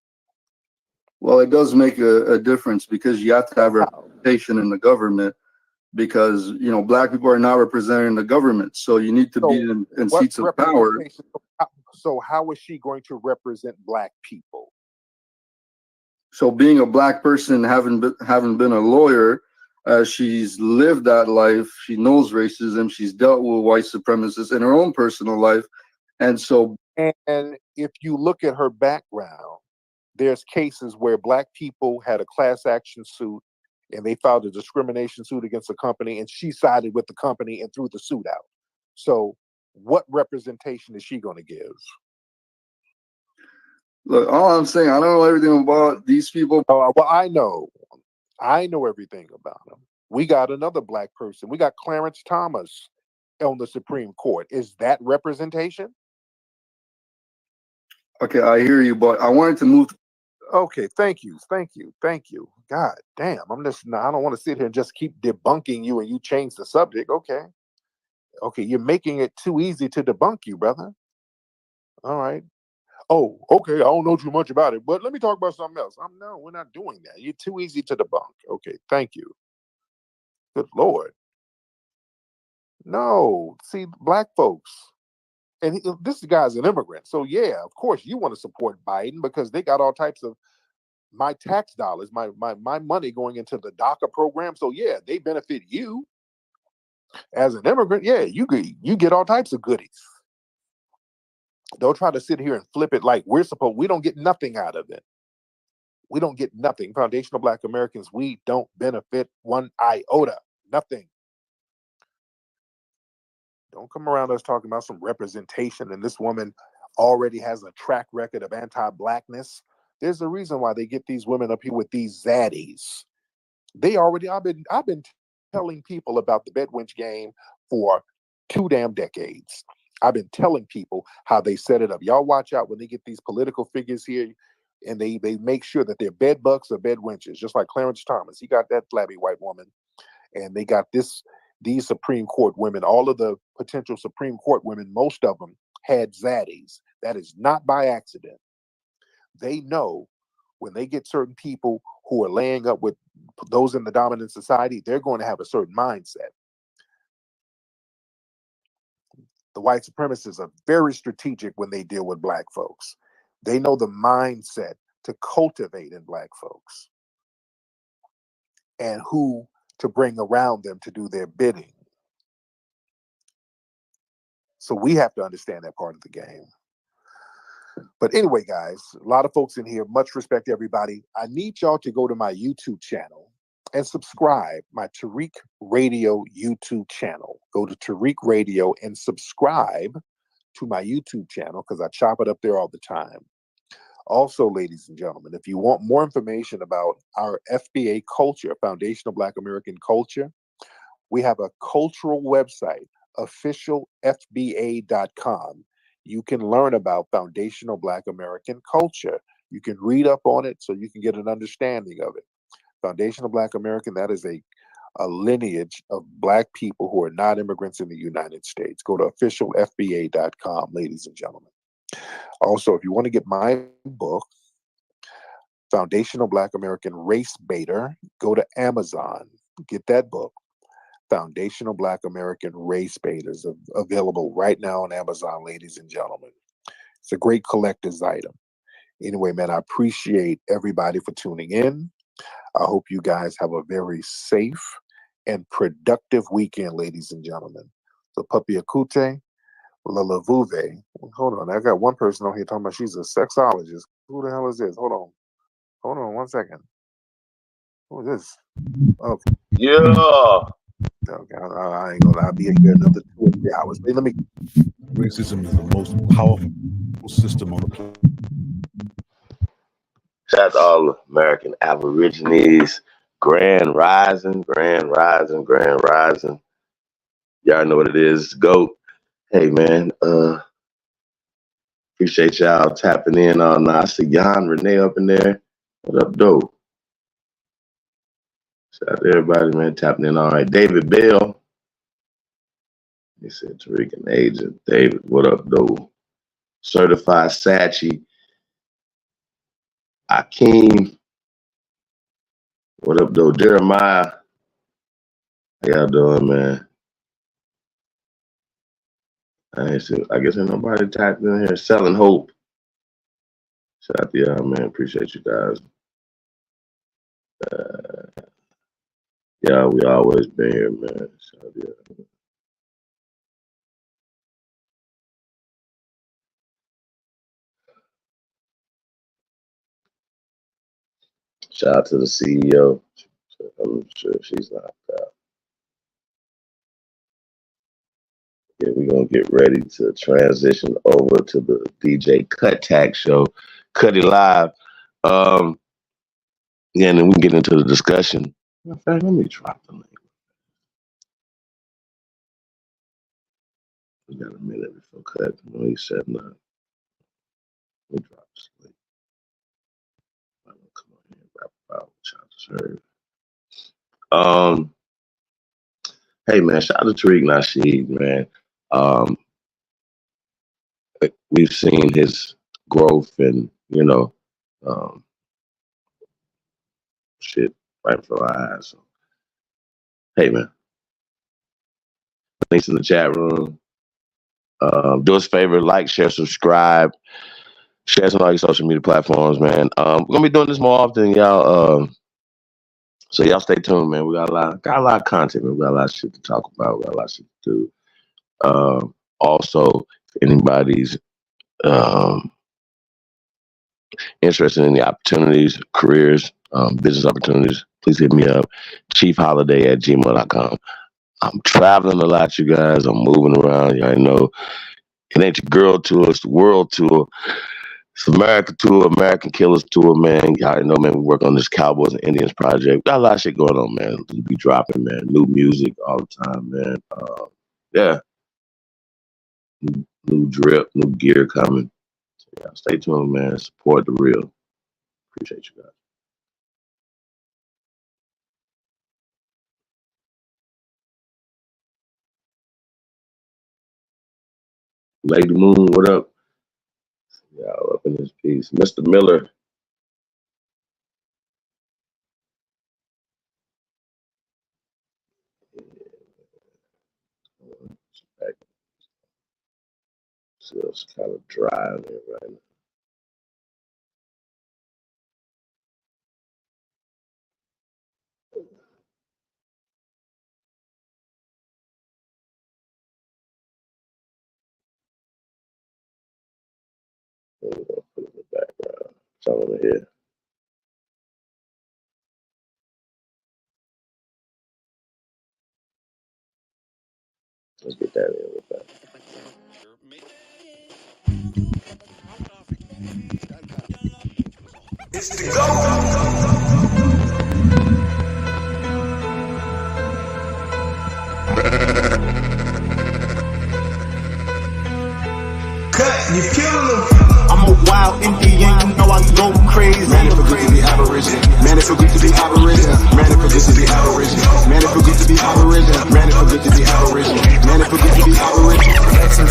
S: Well, it does make a difference because you have to have representation in the government, because black people are not represented in the government. So you need to be in seats of power.
M: So how is she going to represent black people?
S: So being a black person, having been a lawyer, she's lived that life. She knows racism. She's dealt with white supremacists in her own personal life. And so,
M: and if you look at her background, there's cases where black people had a class action suit and they filed a discrimination suit against a company, and she sided with the company and threw the suit out. So what representation is she going to give?
S: Look, all I'm saying, I don't know everything about these people.
M: Well, I know everything about them. We got another black person. We got Clarence Thomas on the Supreme Court. Is that representation?
S: Okay, I hear you, but I wanted to move.
M: Okay, thank you. God damn, I don't want to sit here and just keep debunking you and you change the subject. Okay, you're making it too easy to debunk you, brother. All right. Oh, okay, I don't know too much about it, but let me talk about something else. No, we're not doing that. You're too easy to debunk. Okay, thank you. Good Lord. No, see, black folks, and this guy's an immigrant. So yeah, of course you want to support Biden because they got all types of my tax dollars, my money going into the DACA program. So yeah, they benefit you as an immigrant. Yeah, you get all types of goodies. Don't try to sit here and flip it like we don't get nothing out of it. We don't get nothing. Foundational Black Americans, we don't benefit one iota. Nothing. Don't come around us talking about some representation, and this woman already has a track record of anti-blackness. There's a reason why they get these women up here with these zaddies. I've been telling people about the Bedwinch game for 2 damn decades. I've been telling people how they set it up. Y'all watch out when they get these political figures here, and they make sure that they're bed bucks or bed wenches, just like Clarence Thomas. He got that flabby white woman, and they got these Supreme Court women. All of the potential Supreme Court women, most of them had zaddies. That is not by accident. They know when they get certain people who are laying up with those in the dominant society, they're going to have a certain mindset. The white supremacists are very strategic when they deal with black folks. They know the mindset to cultivate in black folks and who to bring around them to do their bidding. So we have to understand that part of the game. But anyway, guys, a lot of folks in here, much respect to everybody. I need y'all to go to my YouTube channel and subscribe, my Tariq Radio YouTube channel. Go to Tariq Radio and subscribe to my YouTube channel because I chop it up there all the time. Also, ladies and gentlemen, if you want more information about our FBA culture, Foundational Black American Culture, We have a cultural website, officialfba.com. You can learn about foundational Black American culture. You can read up on it so you can get an understanding of it. Foundational Black American, that is a lineage of Black people who are not immigrants in the United States. Go to officialfba.com, ladies and gentlemen. Also, if you want to get my book, Foundational Black American Race Baiter, go to Amazon. Get that book. Foundational Black American Race Baiters, available right now on Amazon, ladies and gentlemen. It's a great collector's item. Anyway, man, I appreciate everybody for tuning in. I hope you guys have a very safe and productive weekend, ladies and gentlemen. So, Papi Akute, Lalavuve. Hold on, I got one person on here talking about she's a sexologist. Who the hell is this? Hold on 1 second. Who is this? Okay.
B: Yeah.
M: Okay, I ain't gonna lie. I'll be here another 2 or 3 hours. Let me.
D: Racism is the most powerful system on the planet.
B: Shout out to all American Aborigines. Grand Rising, Grand Rising, Grand Rising. Y'all know what it is. Go. Hey, man. Appreciate y'all tapping in on. I see Jan Renee up in there. What up, dope? Shout out to everybody, man, tapping in. All right. David Bell. He said Tariq and agent. David, what up, dope? Certified Sachi. Akeem. What up, though? Jeremiah. How y'all doing, man? I guess ain't nobody typed in here. Selling Hope. Shout out to y'all, man. Appreciate you guys. Yeah, we always been here, man. Shout out to y'all. Shout out to the CEO. I'm sure she's knocked out. Yeah, we're gonna get ready to transition over to the DJ Cut Tag show, Cut It Live. Yeah, and then we can get into the discussion. In fact, let me drop the link. We got a minute before cut. When he said no. Let me drop this link. I'm gonna come on here and rap about what y'all just heard. Hey man, shout out to Tariq Nasheed, man. We've seen his growth and, shit right before our eyes. So, hey man, thanks in the chat room. Do us a favor, like, share, subscribe, share us on all your social media platforms, man. We're gonna be doing this more often, y'all. So y'all stay tuned, man. We got a lot of content, man. We got a lot of shit to talk about. We got a lot of shit to do. Also, if anybody's interested in the opportunities, careers, business opportunities, please hit me up. chiefholiday@gmail.com. I'm traveling a lot, you guys. I'm moving around. Y'all know it ain't your girl tour, it's the world tour. It's America tour, American Killers tour, man. Y'all know, man, we work on this Cowboys and Indians project. Got a lot of shit going on, man. We be dropping, man. New music all the time, man. Yeah. New drip, new gear coming. So, yeah, stay tuned, man. Support the real. Appreciate you guys. Lady Moon, what up? Y'all up in this piece. Mr. Miller. Still kind of dry in there right now. I'm gonna put it in the background. Something over here. Let's get that in with that.
W: It's the go.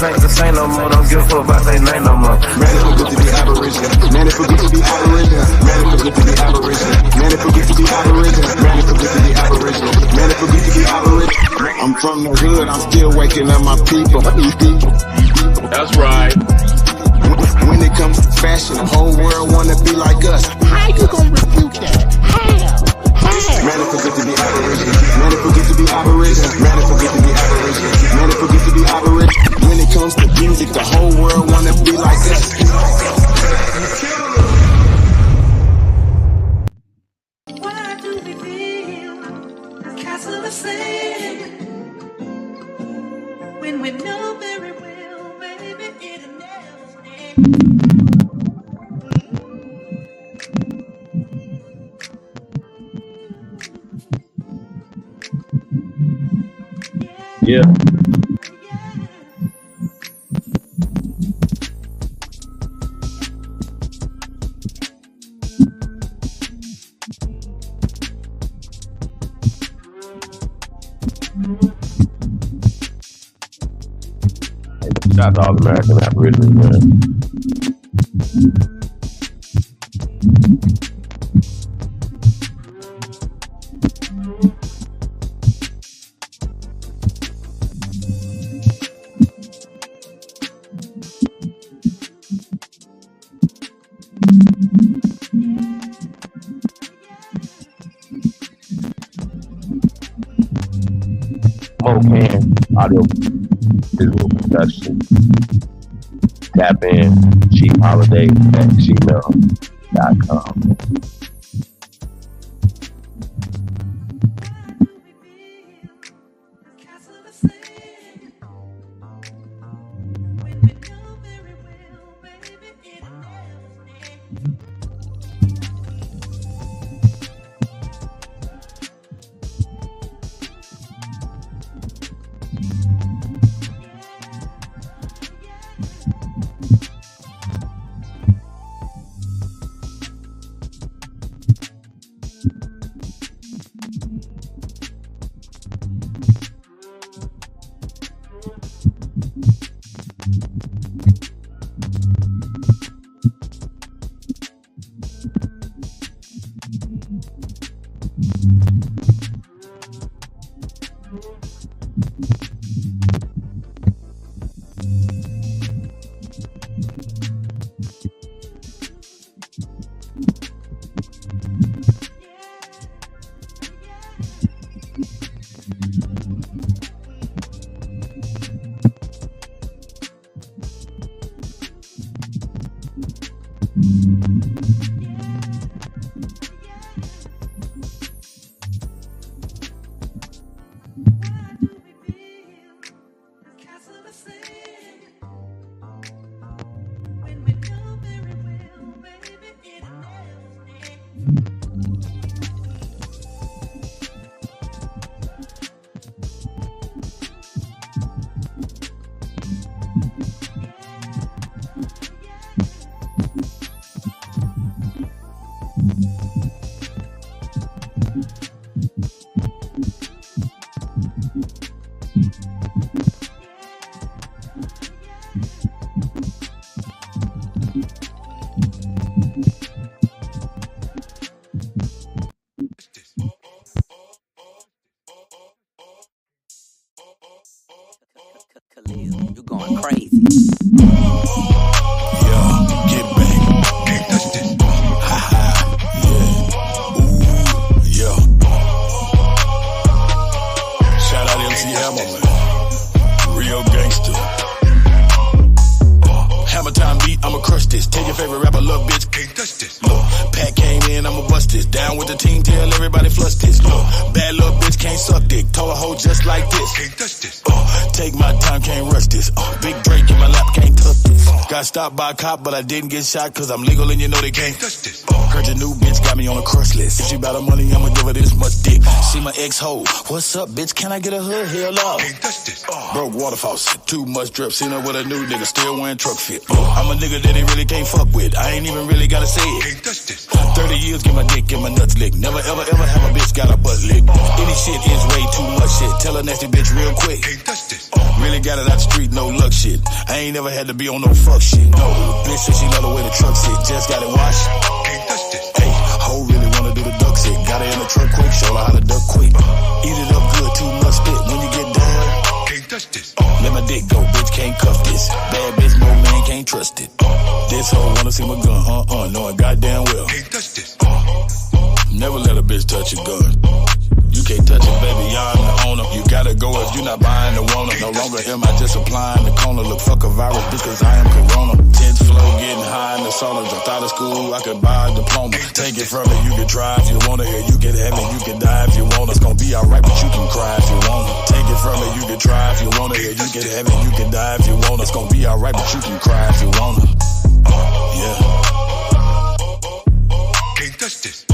G: ain't the same no more. Don't give a fuck about they name no more.
T: Man, it feel good to be Aboriginal. Man, it feel good to be Aboriginal. Man, it feel good to be Aboriginal. Man, it feel good to be Aboriginal. Man, it feel good to be Aboriginal. Man, it feel good to be Aboriginal. I'm from the hood. I'm still waking up my people.
G: That's right.
T: When it comes to fashion, the whole world wanna be like us. How you gonna refute that? How? Man, it feel good to be Aboriginal. Man, it feel good to be Aboriginal. Man, it feel good to be Aboriginal. Man, it feel good to be Aboriginal. When it comes to music, the whole world wanna be like us.
W: Why do we feel a castle of sand when we know very well, baby, it'll never stand?
B: Yeah. Shout out to all American Aborigines, man. Mocan, audio visual production. Tap in, cheapholiday@gmail.com.
X: You going crazy.
D: Yeah, get back. Can't touch this. Ha ha. Yeah. Ooh, yeah. Shout out MC Hammer, man. Real gangster. Hammer time beat, I'ma crush this. Take your favorite rapper, little bitch. Can't touch this. Look, Pat came in, I'ma bust this. Down with the team, tell everybody flush this. Look, bad little bitch can't suck dick. Told a hoe just like this. Can't touch this. Take my time, can't rush this. Big Drake in my lap, can't touch this. Got stopped by a cop, but I didn't get shot, cause I'm legal and you know they can't touch this. Heard your new bitch got me on a crush list. If she bout her money, I'ma give her this much dick. See my ex-hoe. What's up, bitch? Can I get a hood? Hell no. Can't touch this. Broke water faucet. Too much drip. Seen her with a new nigga, still wearing truck fit. I'm a nigga that they really can't fuck with. I ain't even really gotta say it. Can't touch this. 30 years, get my dick and my nuts licked. Never ever ever have a bitch got a butt licked. Any shit is way too much shit. Tell a nasty bitch real quick. Can't touch this. Really got it out the street, no luck shit. I ain't never had to be on no fuck shit. No, bitch said she love the way the truck sit. Just got it washed. Can't touch this. Hey, hoe really wanna do the duck sit. Got her in the truck quick, show her how to duck quick. Eat it up good, too much spit. When you get done, can't touch this. Let my dick go, bitch, can't cuff this. Bad bitch, no man, can't trust it. This hoe wanna see my gun, knowing goddamn well. Can't touch this. Never let a bitch touch your gun. You can't touch it, baby, I'm the owner. You gotta go if you not buying the Rona. No longer am I just applying the corner. Look, fuck a virus, bitch, cause I am Corona. 10th floor, getting high in the sauna. Dropped out of school, I could buy a diploma. Take it from me, you can try if you wanna. Here, you get heavy, you can die if you want. It's gonna be alright, but you can cry if you want. Take it from me, you can try if you wanna. Here, you get heavy, you can die if you want. It's gonna be alright, but you can cry if you wanna. Yeah. Can't touch this.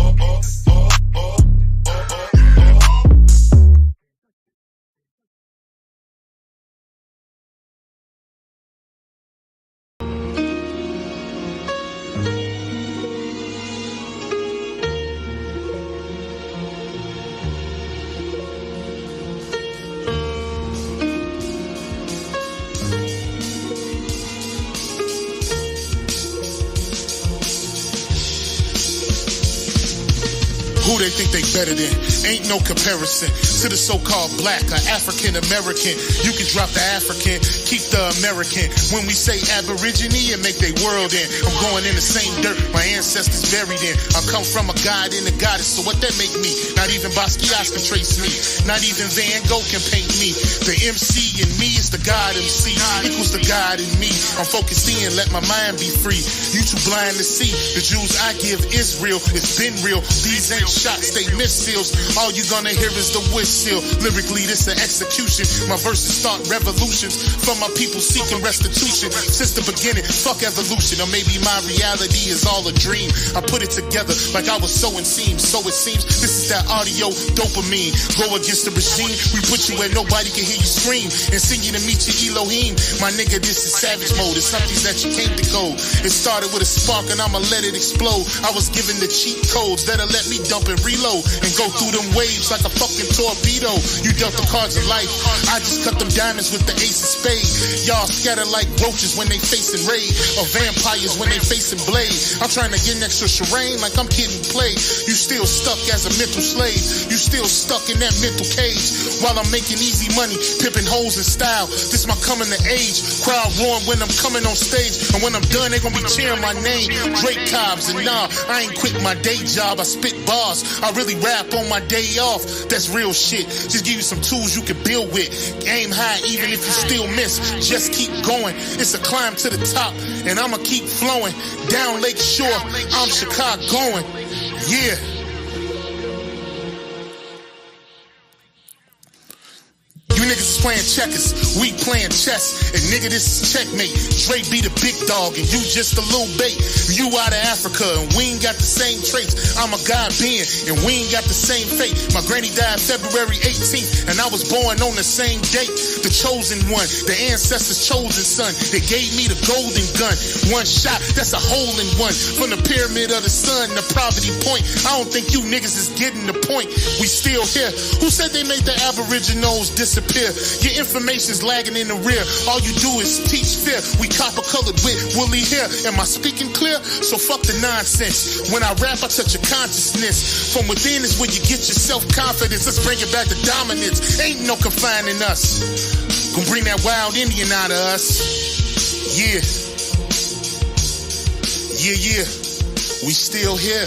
F: Who they think they better than? Ain't no comparison to the so-called black or African American. You can drop the African, keep the American. When we say Aborigine, it make they world in. I'm going in the same dirt my ancestors buried in. I come from a god and a goddess, so what that make me? Not even Basquiat can trace me. Not even Van Gogh can paint me. The MC in me is the God MC, equals the God in me. I'm focused in, let my mind be free. You too blind to see. The Jews I give Israel, it's been real. These ain't shots, they missiles. All you gonna hear is the whistle. Lyrically, this an execution. My verses start revolutions from my people seeking restitution. Since the beginning, fuck evolution. Or maybe my reality is all a dream. I put it together like I was sowing seams. So it seems this is that audio dopamine. Go against the regime, we put you where nobody can hear you scream. And sing you to meet your Elohim. My nigga, this is savage mode. It's something that you can't decode. It started with a spark and I'ma let it explode. I was given the cheat codes that'll let me dump and reload and go through them waves like a fucking torpedo. You dealt the cards of life, I just cut them diamonds with the ace of spades. Y'all scatter like roaches when they facing raid, or vampires when they facing blade. I'm trying to get next to Shireen like I'm kidding play. You still stuck as a mental slave. You still stuck in that mental cage. While I'm making easy money, pimping hoes in style. This my coming to age. Crowd roaring when I'm coming on stage, and when I'm done they gonna be cheering my name. Drake Cobbs, and nah, I ain't quit my day job. I spit bars. I really rap on my day off. That's real shit. Just give you some tools you can build with. Aim high even if you still miss. Just keep going. It's a climb to the top, and I'ma keep flowing. Down Lake Shore, I'm Chicagoan. Yeah. You niggas is playing checkers, we playing chess. And nigga, this is checkmate. Dre be the big dog and you just a little bait. You out of Africa and we ain't got the same traits. I'm a God being and we ain't got the same fate. My granny died February 18th and I was born on the same date. The chosen one, the ancestors' chosen son. They gave me the golden gun. One shot, that's a hole in one. From the pyramid of the sun, the poverty point. I don't think you niggas is getting the point. We still here. Who said they made the Aboriginals disappear? Your information's lagging in the rear. All you do is teach fear. We copper colored with woolly hair. Am I speaking clear? So fuck the nonsense. When I rap, I touch your consciousness. From within is where you get your self-confidence. Let's bring it back to dominance. Ain't no confining us. Gonna bring that wild Indian out of us. Yeah. Yeah. We still here.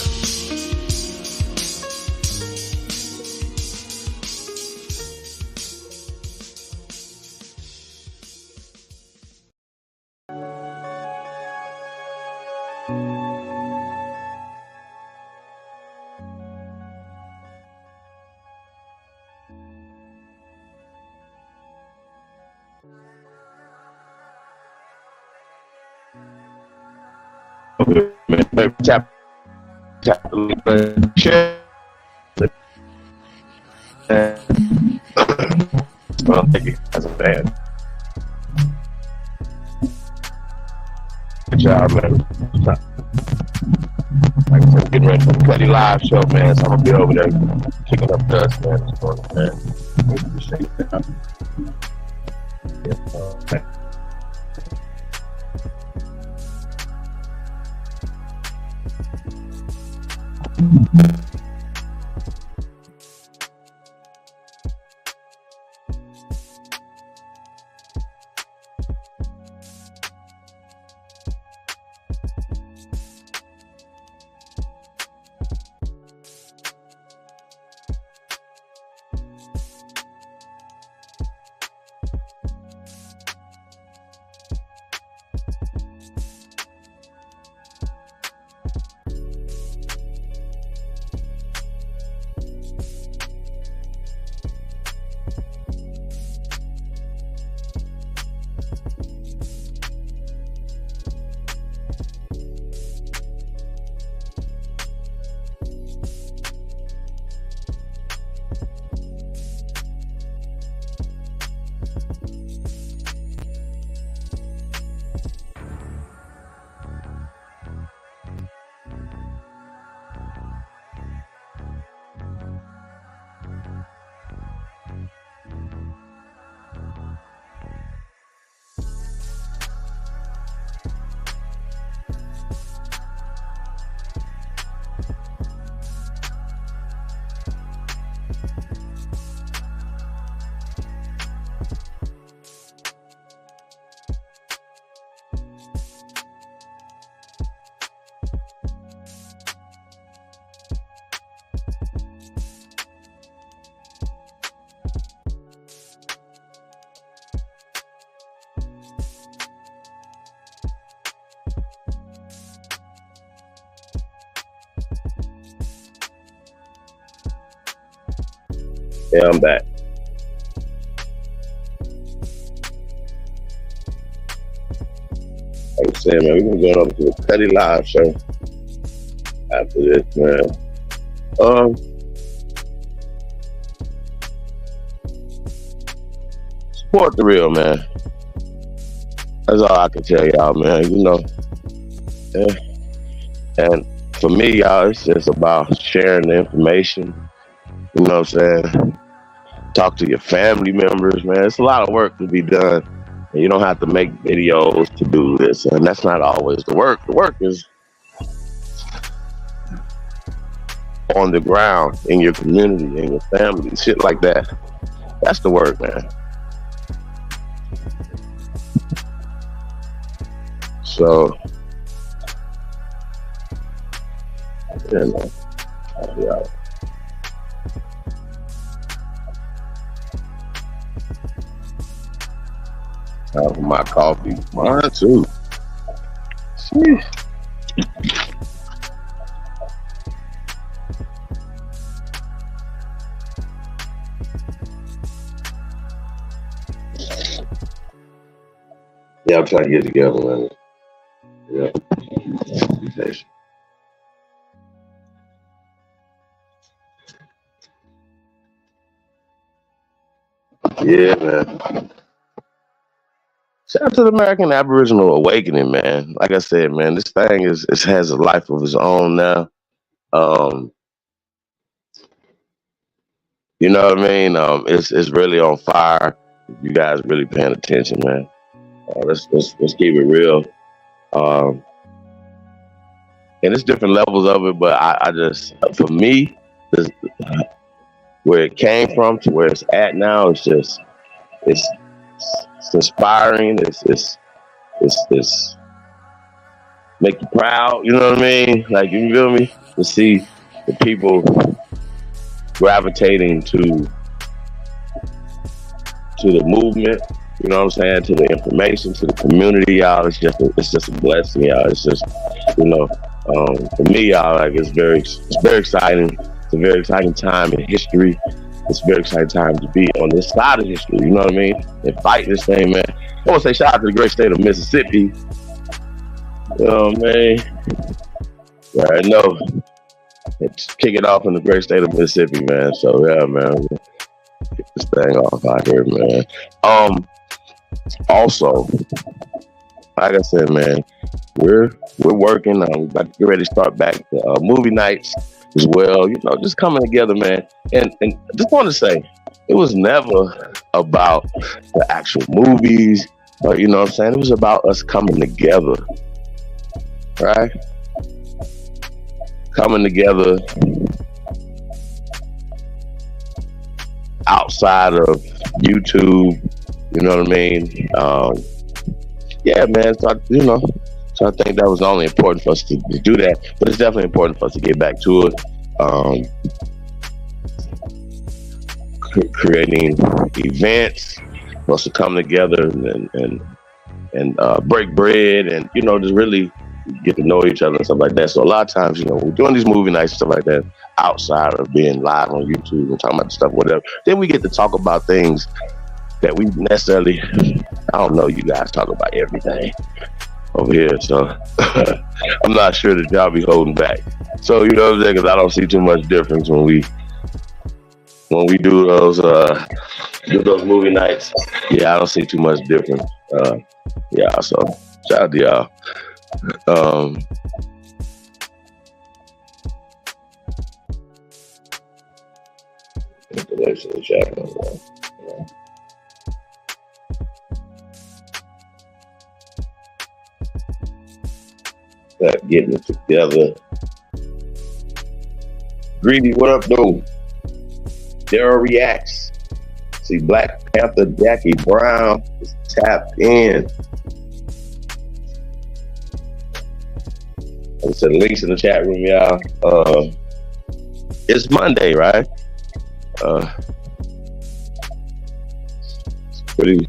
B: Tap the link, share. Well, thank you as a fan. Good job, man. Like I said, we're getting ready for the Cuddy live show, man. So I'm gonna be over there kicking up dust, man. This morning, man. Appreciate that. Yeah, I'm back. Like I said, man, we're gonna go over to the Cuddy Live show after this, man. Support the real, man. That's all I can tell y'all, man. You know, and for me, y'all, it's just about sharing the information. You know what I'm saying? Talk to your family members, man. It's a lot of work to be done. And you don't have to make videos to do this. And that's not always the work. The work is on the ground, in your community, in your family, shit like that. That's the work, man. So, yeah, man. Yeah. Time for my coffee. Mine too. Sheesh. Yeah, I'm trying to get together, man. Yeah. Be patient. Yeah, man. Shout out to the American Aboriginal Awakening, man. Like I said, man, this thing has a life of its own now. You know what I mean? It's really on fire. You guys really paying attention, man. Let's keep it real. And it's different levels of it, but I just, for me, this, where it came from to where it's at now, it's inspiring. It's make you proud. You know what I mean? Like, you feel me? To see the people gravitating to the movement. You know what I'm saying? To the information, to the community, y'all. It's just a blessing, y'all. It's just, you know, for me, y'all, like it's very exciting. It's a very exciting time in history. It's a very exciting time to be on this side of history. You know what I mean? And fight this thing, man. I want to say shout out to the great state of Mississippi. You know what I mean? I know. Kick it off in the great state of Mississippi, man. So yeah, man. Get this thing off out here, man. Also, like I said, man, we're working. About to get ready to start back the movie nights as well. You know, just coming together, man. And just want to say, It was never about the actual movies, or you know what I'm saying? It was about us coming together, right? Coming together outside of YouTube, you know what I mean? Yeah, man. So I think that was only important for us to do that, but it's definitely important for us to get back to it. Creating events for us to come together and break bread and just really get to know each other and stuff like that. So a lot of times, we're doing these movie nights and stuff like that outside of being live on YouTube and talking about stuff, whatever. Then we get to talk about things that we necessarily, I don't know, you guys talk about everything over here, so I'm not sure that y'all be holding back. So you know what I'm saying? Because I don't see too much difference when we do those movie nights. Yeah, I don't see too much difference. Yeah, so shout out to y'all. Getting it together. Greedy, what up, though? Daryl reacts. See, Black Panther Jackie Brown is tapped in. I said links in the chat room, y'all. It's Monday, right? It's pretty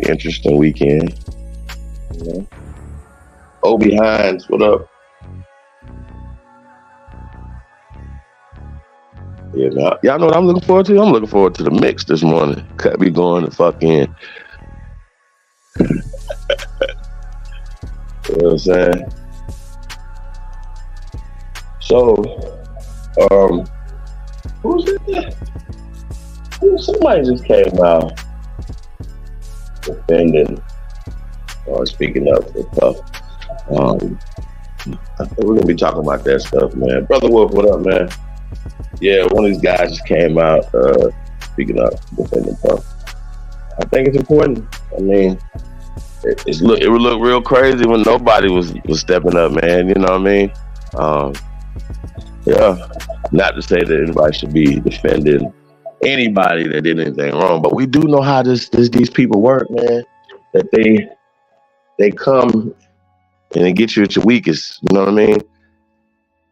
B: interesting weekend. Obi Hines, what up? Yeah, man. Y'all know what I'm looking forward to? I'm looking forward to the mix this morning. Cut me going the fuck in. You know what I'm saying? So, who's it? Somebody just came out defending or speaking up for Puff. I think we're gonna be talking about that stuff, man. Brother Wolf, what up, man? Yeah, one of these guys just came out speaking up, defending Puff. I think it's important. I mean, it would look real crazy when nobody was stepping up, man. You know what I mean? Yeah, not to say that anybody should be defending anybody that did anything wrong, but we do know how these people work, man. That they come and it gets you at your weakest. You know what I mean?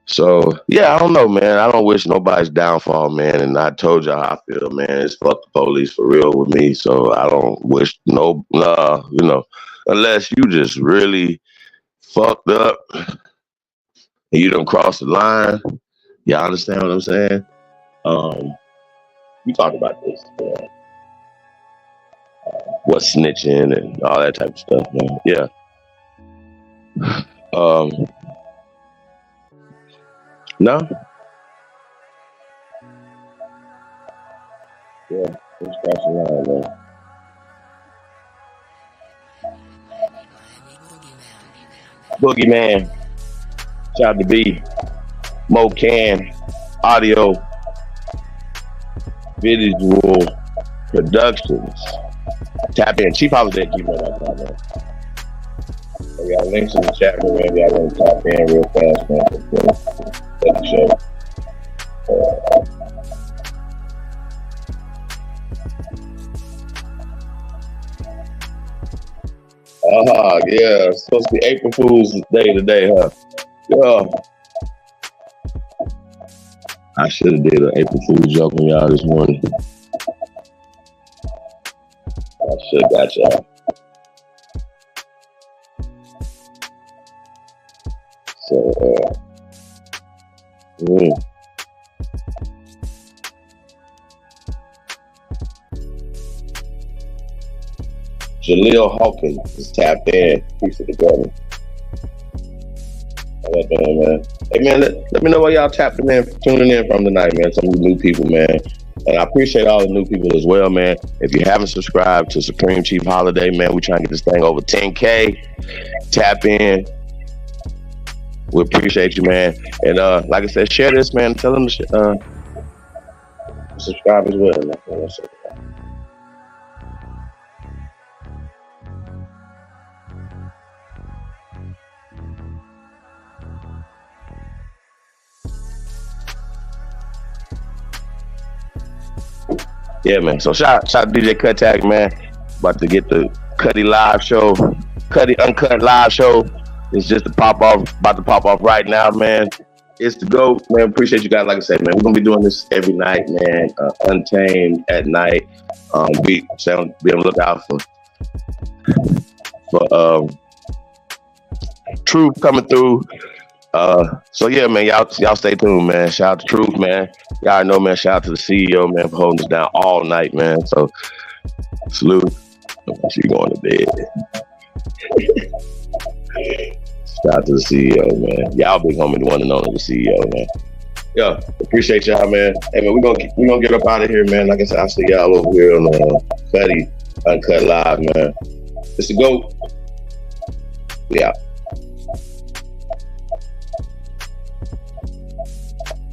B: So, yeah, I don't know, man. I don't wish nobody's downfall, man. And I told y'all how I feel, man. It's fuck the police for real with me. So I don't wish unless you just really fucked up and you don't cross the line. Y'all understand what I'm saying? We talked about this. What snitching and all that type of stuff, man. Yeah. No? Yeah, let's cross the line, man. Boogeyman. Shout out to B. Mo Can. Audio. Visual Productions. Tap in. Chief Holiday at gmail.com, man. We got links in the chat room, man. Y'all want to tap in real fast, man. Let the show. Yeah. It's supposed to be April Fool's Day today, huh? Yeah. I should have did an April Fool's joke on y'all this morning. I should have got y'all. So, Jaleel Hawkins is tapped in. Peace of the government. How y'all doing, man? Hey, man, let me know where y'all tapping in, tuning in from tonight, man. Some of you new people, man. And I appreciate all the new people as well, man. If you haven't subscribed to Supreme Chief Holiday, man, we're trying to get this thing over 10K. Tap in. We appreciate you, man. And like I said, share this, man. Tell them to subscribe as well, man. Yeah, man. So shout to DJ Cut Tag, man. About to get the Cuddy live show, Cuddy Uncut live show. It's just about to pop off right now, man. It's the GOAT, man. Appreciate you guys. Like I said, man, we're gonna be doing this every night, man. Untamed at night. Be on the lookout for Truth coming through. So yeah, man, y'all stay tuned, man. Shout out to Truth, man. Y'all know, man. Shout out to the CEO, man, for holding us down all night, man. So salute. She going to bed. Shout out to the CEO, man. Y'all big homie, the one and only, the CEO, man. Yeah, appreciate y'all, man. Hey, man, we gonna get up out of here, man. Like I said, I'll see y'all over here on Cuddy Uncut Live, man. It's the GOAT. Yeah.